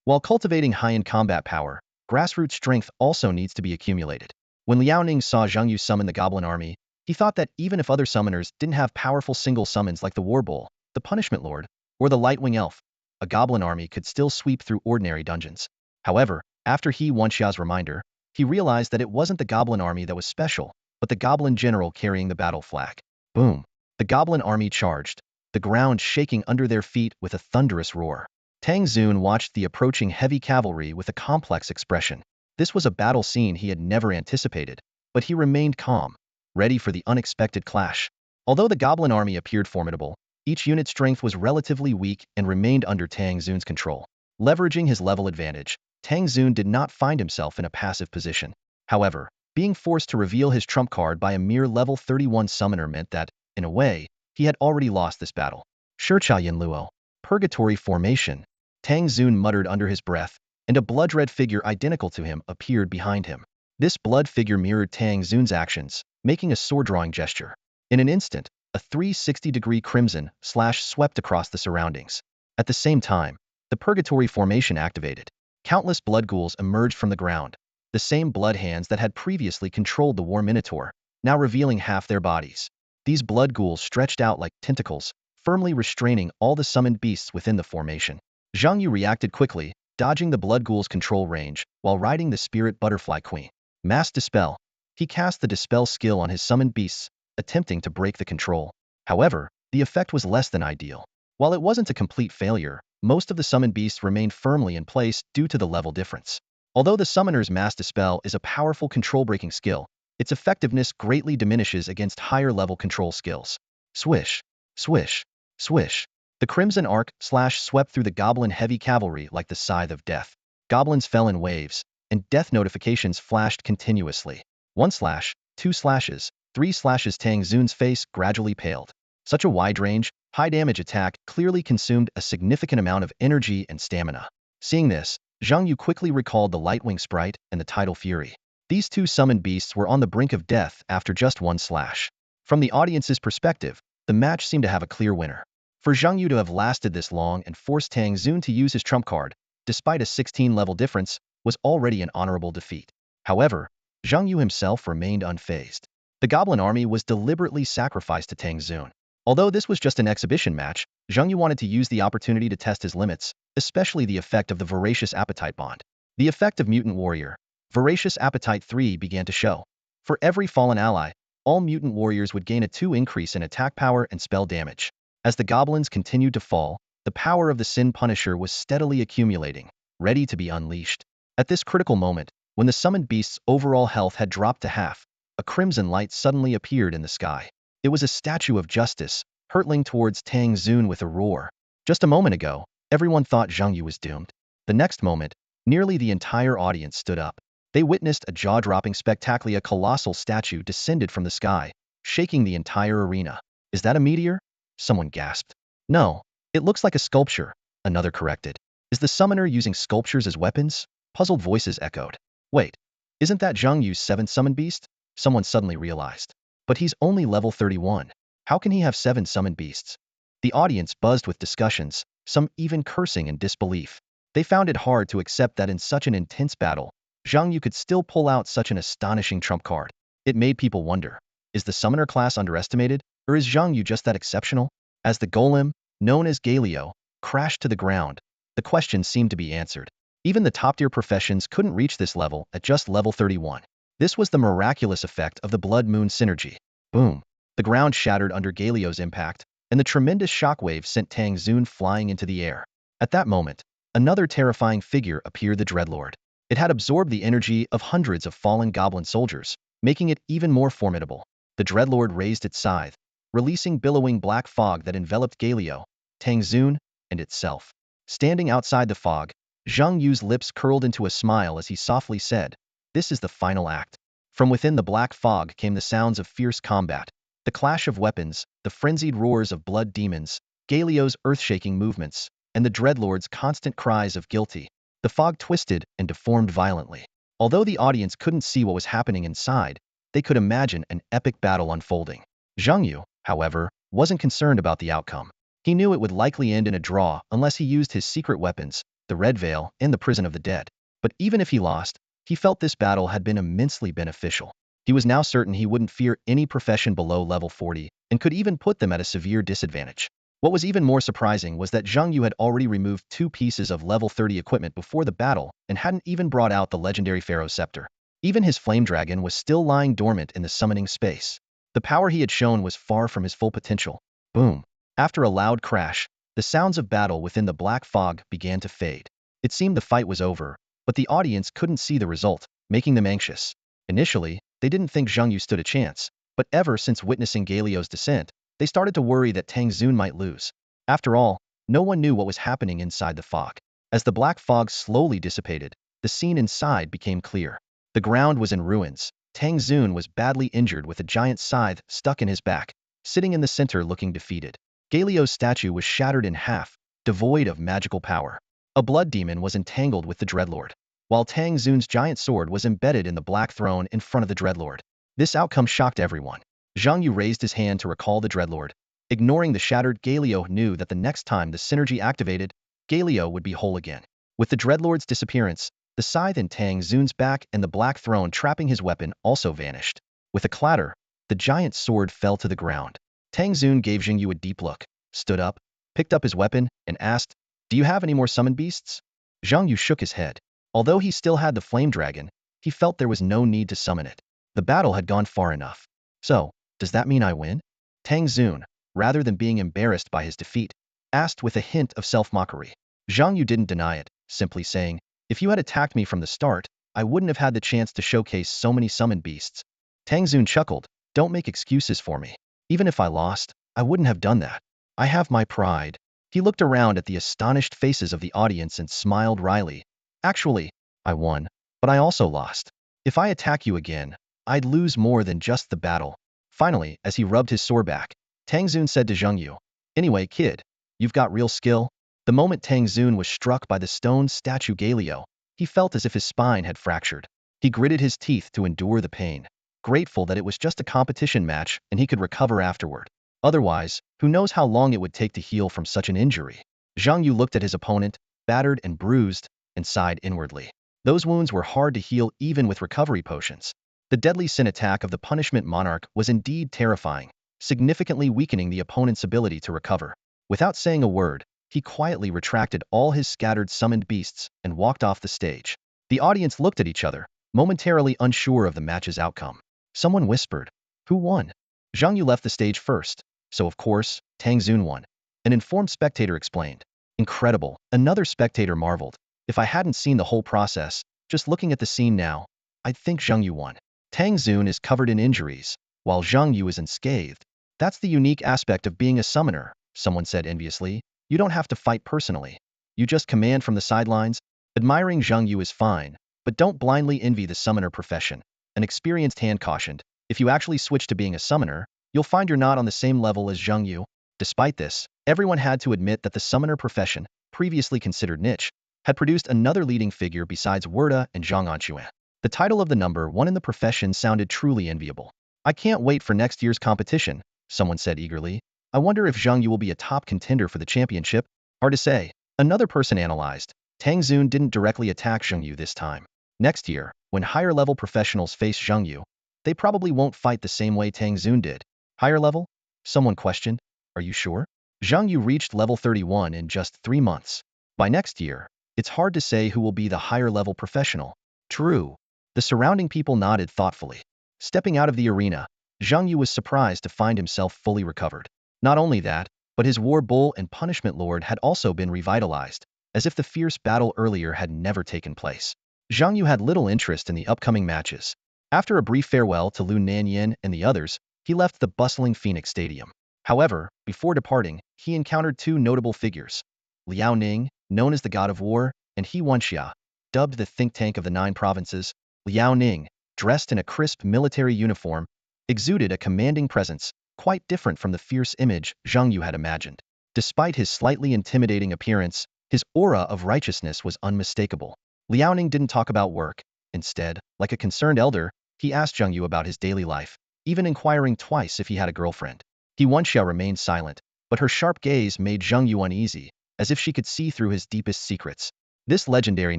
While cultivating high-end combat power, grassroots strength also needs to be accumulated. When Liaoning saw Zheng Yu summon the goblin army, he thought that even if other summoners didn't have powerful single summons like the War Bull, the Punishment Lord, or the Lightwing Elf, a goblin army could still sweep through ordinary dungeons. However, after He Wanxia's reminder, he realized that it wasn't the goblin army that was special, but the goblin general carrying the battle flag. Boom! The goblin army charged, the ground shaking under their feet with a thunderous roar. Tang Zun watched the approaching heavy cavalry with a complex expression. This was a battle scene he had never anticipated, but he remained calm, ready for the unexpected clash. Although the goblin army appeared formidable, each unit's strength was relatively weak and remained under Tang Zun's control. Leveraging his level advantage, Tang Zun did not find himself in a passive position. However, being forced to reveal his trump card by a mere level 31 summoner meant that, in a way, he had already lost this battle. Shichayan Luo. Purgatory formation. Tang Zun muttered under his breath, and a blood-red figure identical to him appeared behind him. This blood figure mirrored Tang Zun's actions, making a sword-drawing gesture. In an instant, a 360-degree crimson slash swept across the surroundings. At the same time, the purgatory formation activated. Countless blood ghouls emerged from the ground, the same blood hands that had previously controlled the war minotaur, now revealing half their bodies. These blood ghouls stretched out like tentacles, firmly restraining all the summoned beasts within the formation. Zheng Yu reacted quickly, dodging the blood ghoul's control range, while riding the spirit butterfly queen. Mass Dispel. He cast the Dispel skill on his summoned beasts, attempting to break the control. However, the effect was less than ideal. While it wasn't a complete failure, most of the summoned beasts remained firmly in place due to the level difference. Although the summoner's Mass Dispel is a powerful control-breaking skill, its effectiveness greatly diminishes against higher-level control skills. Swish, swish, swish. The crimson arc swept through the goblin heavy cavalry like the scythe of death. Goblins fell in waves, and death notifications flashed continuously. 1 slash, 2 slashes, 3 slashes. Tang Zun's face gradually paled. Such a wide range, high-damage attack clearly consumed a significant amount of energy and stamina. Seeing this, Zhang Yu quickly recalled the Lightwing Sprite and the Tidal Fury. These two summoned beasts were on the brink of death after just one slash. From the audience's perspective, the match seemed to have a clear winner. For Zhang Yu to have lasted this long and forced Tang Xun to use his trump card, despite a 16-level difference, was already an honorable defeat. However, Zhang Yu himself remained unfazed. The Goblin army was deliberately sacrificed to Tang Xun. Although this was just an exhibition match, Zhang Yu wanted to use the opportunity to test his limits, especially the effect of the Voracious Appetite bond. The effect of Mutant Warrior, Voracious Appetite 3 began to show. For every fallen ally, all mutant warriors would gain a 2 increase in attack power and spell damage. As the goblins continued to fall, the power of the Sin Punisher was steadily accumulating, ready to be unleashed. At this critical moment, when the summoned beast's overall health had dropped to half, a crimson light suddenly appeared in the sky. It was a statue of justice, hurtling towards Tang Xun with a roar. Just a moment ago, everyone thought Zhang Yu was doomed. The next moment, nearly the entire audience stood up. They witnessed a jaw-dropping spectacle. A colossal statue descended from the sky, shaking the entire arena. Is that a meteor? Someone gasped. No, it looks like a sculpture, another corrected. Is the summoner using sculptures as weapons? Puzzled voices echoed. Wait, isn't that Zhang Yu's 7th summoned beast? Someone suddenly realized. But he's only level 31. How can he have 7 summoned beasts? The audience buzzed with discussions, some even cursing in disbelief. They found it hard to accept that in such an intense battle, Zhang Yu could still pull out such an astonishing trump card. It made people wonder, is the summoner class underestimated, or is Zhang Yu just that exceptional? As the golem, known as Galio, crashed to the ground, the question seemed to be answered. Even the top-tier professions couldn't reach this level at just level 31. This was the miraculous effect of the Blood Moon synergy. Boom! The ground shattered under Galio's impact, and the tremendous shockwave sent Tang Xun flying into the air. At that moment, another terrifying figure appeared, the Dreadlord. It had absorbed the energy of hundreds of fallen goblin soldiers, making it even more formidable. The Dreadlord raised its scythe, releasing billowing black fog that enveloped Galio, Tang Xun, and itself. Standing outside the fog, Zhang Yu's lips curled into a smile as he softly said, "This is the final act." From within the black fog came the sounds of fierce combat, the clash of weapons, the frenzied roars of blood demons, Galio's earth-shaking movements, and the Dreadlord's constant cries of guilty. The fog twisted and deformed violently. Although the audience couldn't see what was happening inside, they could imagine an epic battle unfolding. Zhang Yu, however, wasn't concerned about the outcome. He knew it would likely end in a draw unless he used his secret weapons, the Red Veil and the Prison of the Dead. But even if he lost, he felt this battle had been immensely beneficial. He was now certain he wouldn't fear any profession below level 40, and could even put them at a severe disadvantage. What was even more surprising was that Zhang Yu had already removed 2 pieces of level 30 equipment before the battle and hadn't even brought out the legendary Pharaoh's Scepter. Even his Flame Dragon was still lying dormant in the summoning space. The power he had shown was far from his full potential. Boom! After a loud crash, the sounds of battle within the black fog began to fade. It seemed the fight was over, but the audience couldn't see the result, making them anxious. Initially, they didn't think Zhang Yu stood a chance, but ever since witnessing Galio's descent, they started to worry that Tang Xun might lose. After all, no one knew what was happening inside the fog. As the black fog slowly dissipated, the scene inside became clear. The ground was in ruins. Tang Xun was badly injured with a giant scythe stuck in his back, sitting in the center looking defeated. Galio's statue was shattered in half, devoid of magical power. A blood demon was entangled with the Dreadlord, while Tang Xun's giant sword was embedded in the black throne in front of the Dreadlord. This outcome shocked everyone. Zhang Yu raised his hand to recall the Dreadlord. Ignoring the shattered Galio knew that the next time the synergy activated, Galio would be whole again. With the Dreadlord's disappearance, the scythe in Tang Xun's back and the black throne trapping his weapon also vanished. With a clatter, the giant sword fell to the ground. Tang Xun gave Zhang Yu a deep look, stood up, picked up his weapon, and asked, "Do you have any more summoned beasts?" Zhang Yu shook his head. Although he still had the Flame Dragon, he felt there was no need to summon it. The battle had gone far enough. So, does that mean I win? Tang Xun, rather than being embarrassed by his defeat, asked with a hint of self-mockery. Zhang Yu didn't deny it, simply saying, "If you had attacked me from the start, I wouldn't have had the chance to showcase so many summoned beasts." Tang Xun chuckled, "Don't make excuses for me. Even if I lost, I wouldn't have done that. I have my pride." He looked around at the astonished faces of the audience and smiled wryly. "Actually, I won, but I also lost. If I attack you again, I'd lose more than just the battle." Finally, as he rubbed his sore back, Tang Xun said to Zhang Yu, Anyway, kid, you've got real skill. The moment Tang Zun was struck by the stone statue Galio, he felt as if his spine had fractured. He gritted his teeth to endure the pain, grateful that it was just a competition match and he could recover afterward. Otherwise, who knows how long it would take to heal from such an injury. Zhang Yu looked at his opponent, battered and bruised, and sighed inwardly. Those wounds were hard to heal even with recovery potions. The deadly sin attack of the Punishment Monarch was indeed terrifying, significantly weakening the opponent's ability to recover. Without saying a word, he quietly retracted all his scattered summoned beasts and walked off the stage. The audience looked at each other, momentarily unsure of the match's outcome. Someone whispered, "Who won?" Zhang Yu left the stage first, so of course, Tang Zun won. An informed spectator explained. Incredible, another spectator marveled. If I hadn't seen the whole process, just looking at the scene now, I'd think Zhang Yu won. Tang Zun is covered in injuries, while Zhang Yu is unscathed. That's the unique aspect of being a summoner, someone said enviously. You don't have to fight personally. You just command from the sidelines. Admiring Zhang Yu is fine, but don't blindly envy the summoner profession. An experienced hand cautioned, if you actually switch to being a summoner, you'll find you're not on the same level as Zhang Yu. Despite this, everyone had to admit that the summoner profession, previously considered niche, had produced another leading figure besides Werda and Zhang Anquan. The title of the number one in the profession sounded truly enviable. I can't wait for next year's competition, someone said eagerly. I wonder if Zhang Yu will be a top contender for the championship. Hard to say. Another person analyzed. Tang Zun didn't directly attack Zhang Yu this time. Next year, when higher-level professionals face Zhang Yu, they probably won't fight the same way Tang Zun did. Higher level? Someone questioned. Are you sure? Zhang Yu reached level 31 in just 3 months. By next year, it's hard to say who will be the higher-level professional. True. The surrounding people nodded thoughtfully. Stepping out of the arena, Zhang Yu was surprised to find himself fully recovered. Not only that, but his war bull and punishment lord had also been revitalized, as if the fierce battle earlier had never taken place. Zhang Yu had little interest in the upcoming matches. After a brief farewell to Lu Nanyan and the others, he left the bustling Phoenix Stadium. However, before departing, he encountered two notable figures. Liao Ning, known as the God of War, and He Wenxia, dubbed the think tank of the 9 provinces. Liao Ning, dressed in a crisp military uniform, exuded a commanding presence, quite different from the fierce image Zhang Yu had imagined. Despite his slightly intimidating appearance, his aura of righteousness was unmistakable. Liao Ning didn't talk about work. Instead, like a concerned elder, he asked Zhang Yu about his daily life, even inquiring twice if he had a girlfriend. He Wenxia remained silent, but her sharp gaze made Zhang Yu uneasy, as if she could see through his deepest secrets. This legendary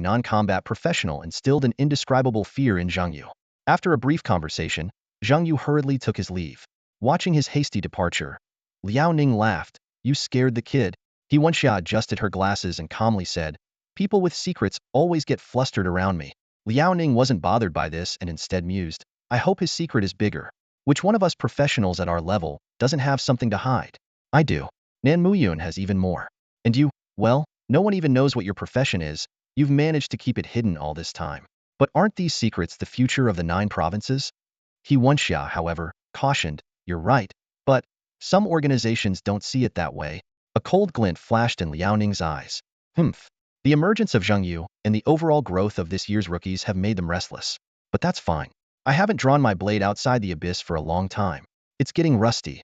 non-combat professional instilled an indescribable fear in Zhang Yu. After a brief conversation, Zhang Yu hurriedly took his leave. Watching his hasty departure, Liao Ning laughed. You scared the kid. He Wenxia adjusted her glasses and calmly said, people with secrets always get flustered around me. Liao Ning wasn't bothered by this and instead mused, I hope his secret is bigger. Which one of us professionals at our level doesn't have something to hide? I do. Nan Muyun has even more. And you, well, no one even knows what your profession is. You've managed to keep it hidden all this time. But aren't these secrets the future of the 9 provinces? He Wenxia, however, cautioned, you're right, but some organizations don't see it that way. A cold glint flashed in Liao Ning's eyes. Humph. The emergence of Zhang Yu and the overall growth of this year's rookies have made them restless. But that's fine. I haven't drawn my blade outside the abyss for a long time. It's getting rusty.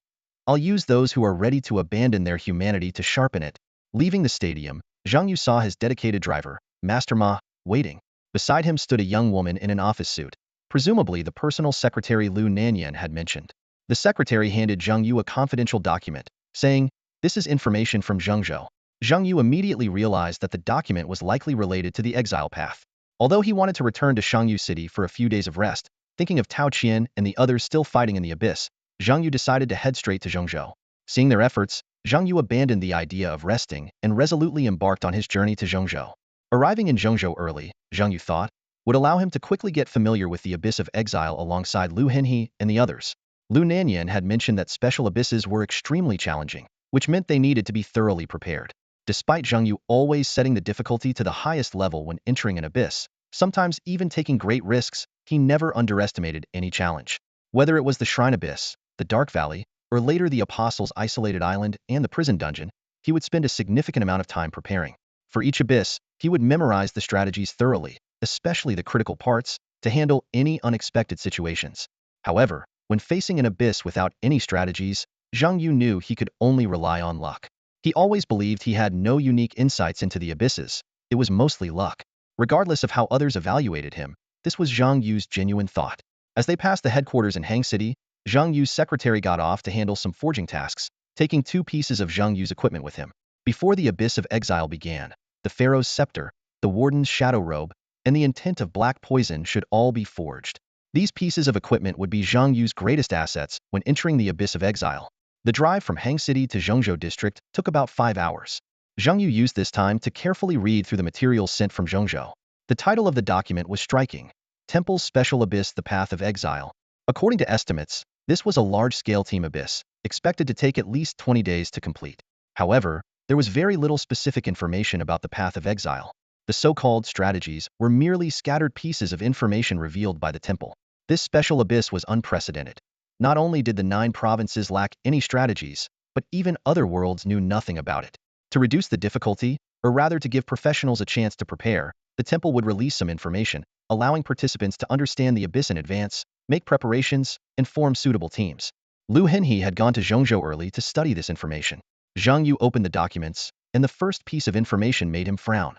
I'll use those who are ready to abandon their humanity to sharpen it. Leaving the stadium, Zhang Yu saw his dedicated driver, Master Ma, waiting. Beside him stood a young woman in an office suit, presumably the personal secretary Lu Nanyan had mentioned. The secretary handed Zhang Yu a confidential document, saying, this is information from Zhengzhou. Zhang Yu immediately realized that the document was likely related to the exile path. Although he wanted to return to Shangyu City for a few days of rest, thinking of Tao Qian and the others still fighting in the abyss, Zhang Yu decided to head straight to Zhengzhou. Seeing their efforts, Zhang Yu abandoned the idea of resting and resolutely embarked on his journey to Zhengzhou. Arriving in Zhengzhou early, Zhang Yu thought, would allow him to quickly get familiar with the abyss of exile alongside Lu Henhe and the others. Lu Nanyan had mentioned that special abysses were extremely challenging, which meant they needed to be thoroughly prepared. Despite Zhang Yu always setting the difficulty to the highest level when entering an abyss, sometimes even taking great risks, he never underestimated any challenge. Whether it was the Shrine Abyss, the Dark Valley, or later the Apostles' Isolated Island and the Prison Dungeon, he would spend a significant amount of time preparing. For each abyss, he would memorize the strategies thoroughly, especially the critical parts, to handle any unexpected situations. However, when facing an abyss without any strategies, Zhang Yu knew he could only rely on luck. He always believed he had no unique insights into the abysses. It was mostly luck. Regardless of how others evaluated him, this was Zhang Yu's genuine thought. As they passed the headquarters in Hang City, Zhang Yu's secretary got off to handle some forging tasks, taking 2 pieces of Zhang Yu's equipment with him. Before the Abyss of Exile began, the Pharaoh's scepter, the Warden's shadow robe, and the intent of black poison should all be forged. These pieces of equipment would be Zhang Yu's greatest assets when entering the Abyss of Exile. The drive from Hang City to Zhongzhou district took about 5 hours. Zhang Yu used this time to carefully read through the materials sent from Zhongzhou. The title of the document was striking: Temple's Special Abyss, the Path of Exile. According to estimates, this was a large-scale team abyss, expected to take at least 20 days to complete. However, there was very little specific information about the Path of Exile. The so-called strategies were merely scattered pieces of information revealed by the temple. This special abyss was unprecedented. Not only did the 9 provinces lack any strategies, but even other worlds knew nothing about it. To reduce the difficulty, or rather to give professionals a chance to prepare, the temple would release some information, allowing participants to understand the abyss in advance, make preparations, and form suitable teams. Lu Henhe had gone to Zhongzhou early to study this information. Zhang Yu opened the documents, and the first piece of information made him frown.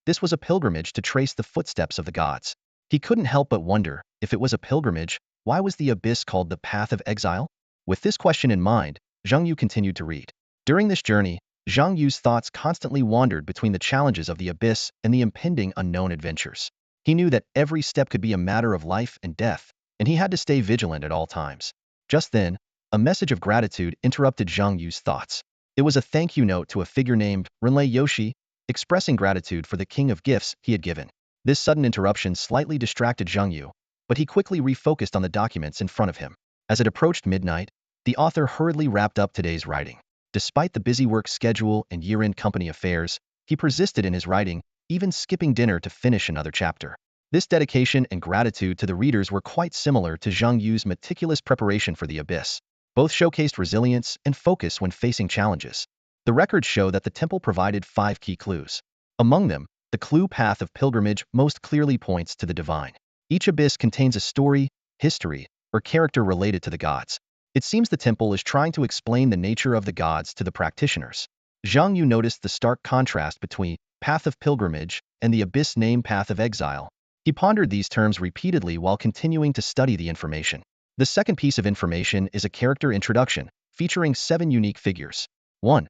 This was a pilgrimage to trace the footsteps of the gods. He couldn't help but wonder, if it was a pilgrimage, why was the abyss called the Path of Exile? With this question in mind, Zhang Yu continued to read. During this journey, Zhang Yu's thoughts constantly wandered between the challenges of the abyss and the impending unknown adventures. He knew that every step could be a matter of life and death, and he had to stay vigilant at all times. Just then, a message of gratitude interrupted Zhang Yu's thoughts. It was a thank you note to a figure named Renlei Yoshi, expressing gratitude for the king of gifts he had given. This sudden interruption slightly distracted Zhang Yu, but he quickly refocused on the documents in front of him. As it approached midnight, the author hurriedly wrapped up today's writing. Despite the busy work schedule and year-end company affairs, he persisted in his writing, even skipping dinner to finish another chapter. This dedication and gratitude to the readers were quite similar to Zhang Yu's meticulous preparation for the abyss. Both showcased resilience and focus when facing challenges. The records show that the temple provided 5 key clues. Among them, the clue Path of Pilgrimage most clearly points to the divine. Each abyss contains a story, history, or character related to the gods. It seems the temple is trying to explain the nature of the gods to the practitioners. Zhang Yu noticed the stark contrast between Path of Pilgrimage and the abyss named Path of Exile. He pondered these terms repeatedly while continuing to study the information. The second piece of information is a character introduction, featuring 7 unique figures. 1.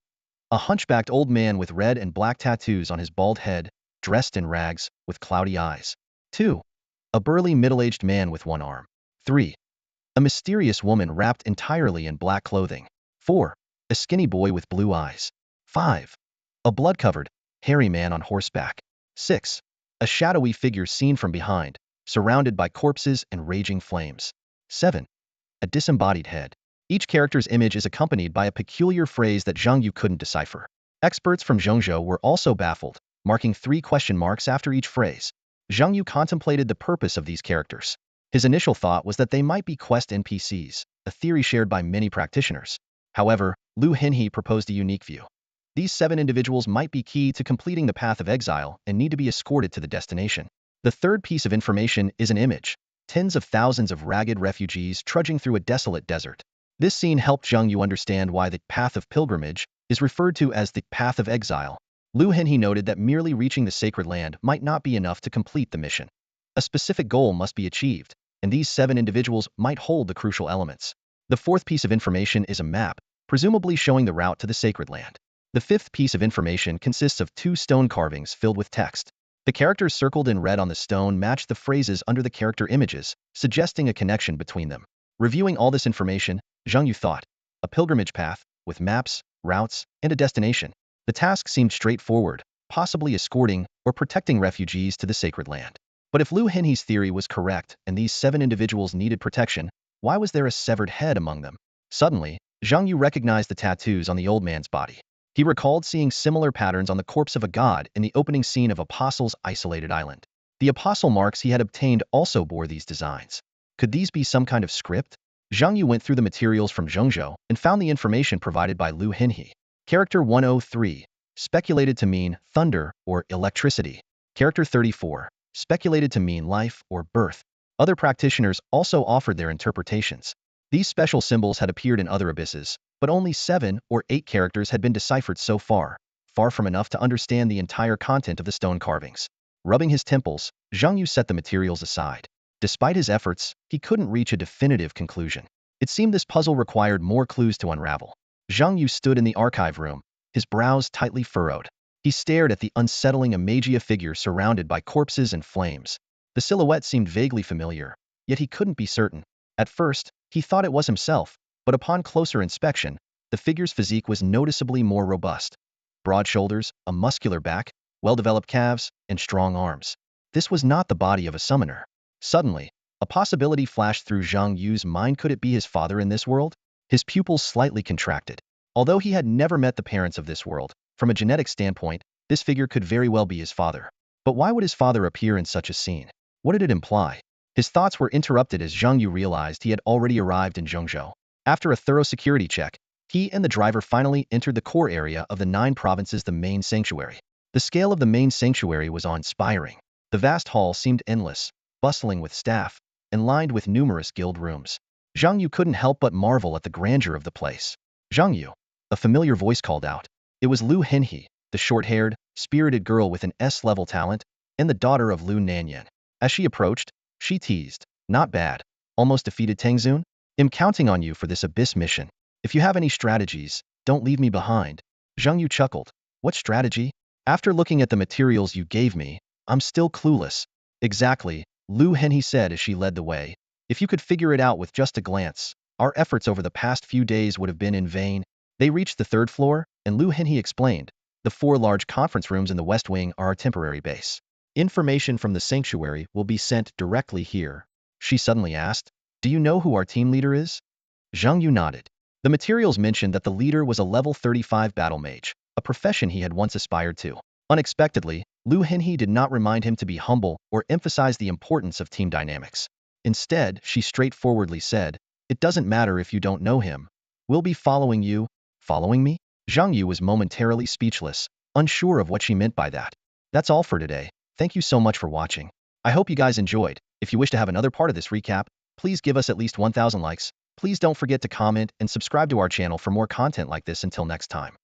A hunchbacked old man with red and black tattoos on his bald head, dressed in rags, with cloudy eyes. 2. A burly middle-aged man with 1 arm. 3. A mysterious woman wrapped entirely in black clothing. 4. A skinny boy with blue eyes. 5. A blood-covered, hairy man on horseback. 6. A shadowy figure seen from behind, surrounded by corpses and raging flames. 7. A disembodied head. Each character's image is accompanied by a peculiar phrase that Zhang Yu couldn't decipher. Experts from Zhongzhou were also baffled, marking 3 question marks after each phrase. Zhang Yu contemplated the purpose of these characters. His initial thought was that they might be quest NPCs, a theory shared by many practitioners. However, Lu Henhe proposed a unique view. These 7 individuals might be key to completing the Path of Exile and need to be escorted to the destination. The third piece of information is an image: tens of thousands of ragged refugees trudging through a desolate desert. This scene helped Zhang Yu understand why the Path of Pilgrimage is referred to as the Path of Exile. Lu Henhe noted that merely reaching the sacred land might not be enough to complete the mission. A specific goal must be achieved, and these 7 individuals might hold the crucial elements. The fourth piece of information is a map, presumably showing the route to the sacred land. The fifth piece of information consists of 2 stone carvings filled with text. The characters circled in red on the stone match the phrases under the character images, suggesting a connection between them. Reviewing all this information, Zhang Yu thought, a pilgrimage path, with maps, routes, and a destination. The task seemed straightforward, possibly escorting or protecting refugees to the sacred land. But if Lu Henhe's theory was correct and these 7 individuals needed protection, why was there a severed head among them? Suddenly, Zhang Yu recognized the tattoos on the old man's body. He recalled seeing similar patterns on the corpse of a god in the opening scene of Apostle's isolated island. The apostle marks he had obtained also bore these designs. Could these be some kind of script? Zhang Yu went through the materials from Zhongzhou and found the information provided by Lu Henhe. Character 103, speculated to mean thunder or electricity. Character 34, speculated to mean life or birth. Other practitioners also offered their interpretations. These special symbols had appeared in other abysses, but only 7 or 8 characters had been deciphered so far, far from enough to understand the entire content of the stone carvings. Rubbing his temples, Zhang Yu set the materials aside. Despite his efforts, he couldn't reach a definitive conclusion. It seemed this puzzle required more clues to unravel. Zhang Yu stood in the archive room, his brows tightly furrowed. He stared at the unsettling Imagia figure surrounded by corpses and flames. The silhouette seemed vaguely familiar, yet he couldn't be certain. At first, he thought it was himself, but upon closer inspection, the figure's physique was noticeably more robust. Broad shoulders, a muscular back, well-developed calves, and strong arms. This was not the body of a summoner. Suddenly, a possibility flashed through Zhang Yu's mind. Could it be his father in this world? His pupils slightly contracted. Although he had never met the parents of this world, from a genetic standpoint, this figure could very well be his father. But why would his father appear in such a scene? What did it imply? His thoughts were interrupted as Zhang Yu realized he had already arrived in Zhengzhou. After a thorough security check, he and the driver finally entered the core area of the 9 provinces, the main sanctuary. The scale of the main sanctuary was awe-inspiring. The vast hall seemed endless, bustling with staff, and lined with numerous guild rooms. Zhang Yu couldn't help but marvel at the grandeur of the place. Zhang Yu, a familiar voice called out. It was Lu Henhe, the short-haired, spirited girl with an S-level talent, and the daughter of Lu Nanyan. As she approached, she teased, "Not bad. Almost defeated Tangzun? I'm counting on you for this abyss mission. If you have any strategies, don't leave me behind." Zhang Yu chuckled. "What strategy? After looking at the materials you gave me, I'm still clueless." "Exactly," Lu Henhe said as she led the way. "If you could figure it out with just a glance, our efforts over the past few days would have been in vain." They reached the 3rd floor, and Lu Henhe explained, "The 4 large conference rooms in the West Wing are our temporary base. Information from the sanctuary will be sent directly here." She suddenly asked, "Do you know who our team leader is?" Zhang Yu nodded. The materials mentioned that the leader was a level 35 battle mage, a profession he had once aspired to. Unexpectedly, Lu Henhe did not remind him to be humble or emphasize the importance of team dynamics. Instead, she straightforwardly said, "It doesn't matter if you don't know him. We'll be following you." "Following me?" Zhang Yu was momentarily speechless, unsure of what she meant by that. That's all for today. Thank you so much for watching. I hope you guys enjoyed. If you wish to have another part of this recap, please give us at least 1,000 likes. Please don't forget to comment and subscribe to our channel for more content like this. Until next time.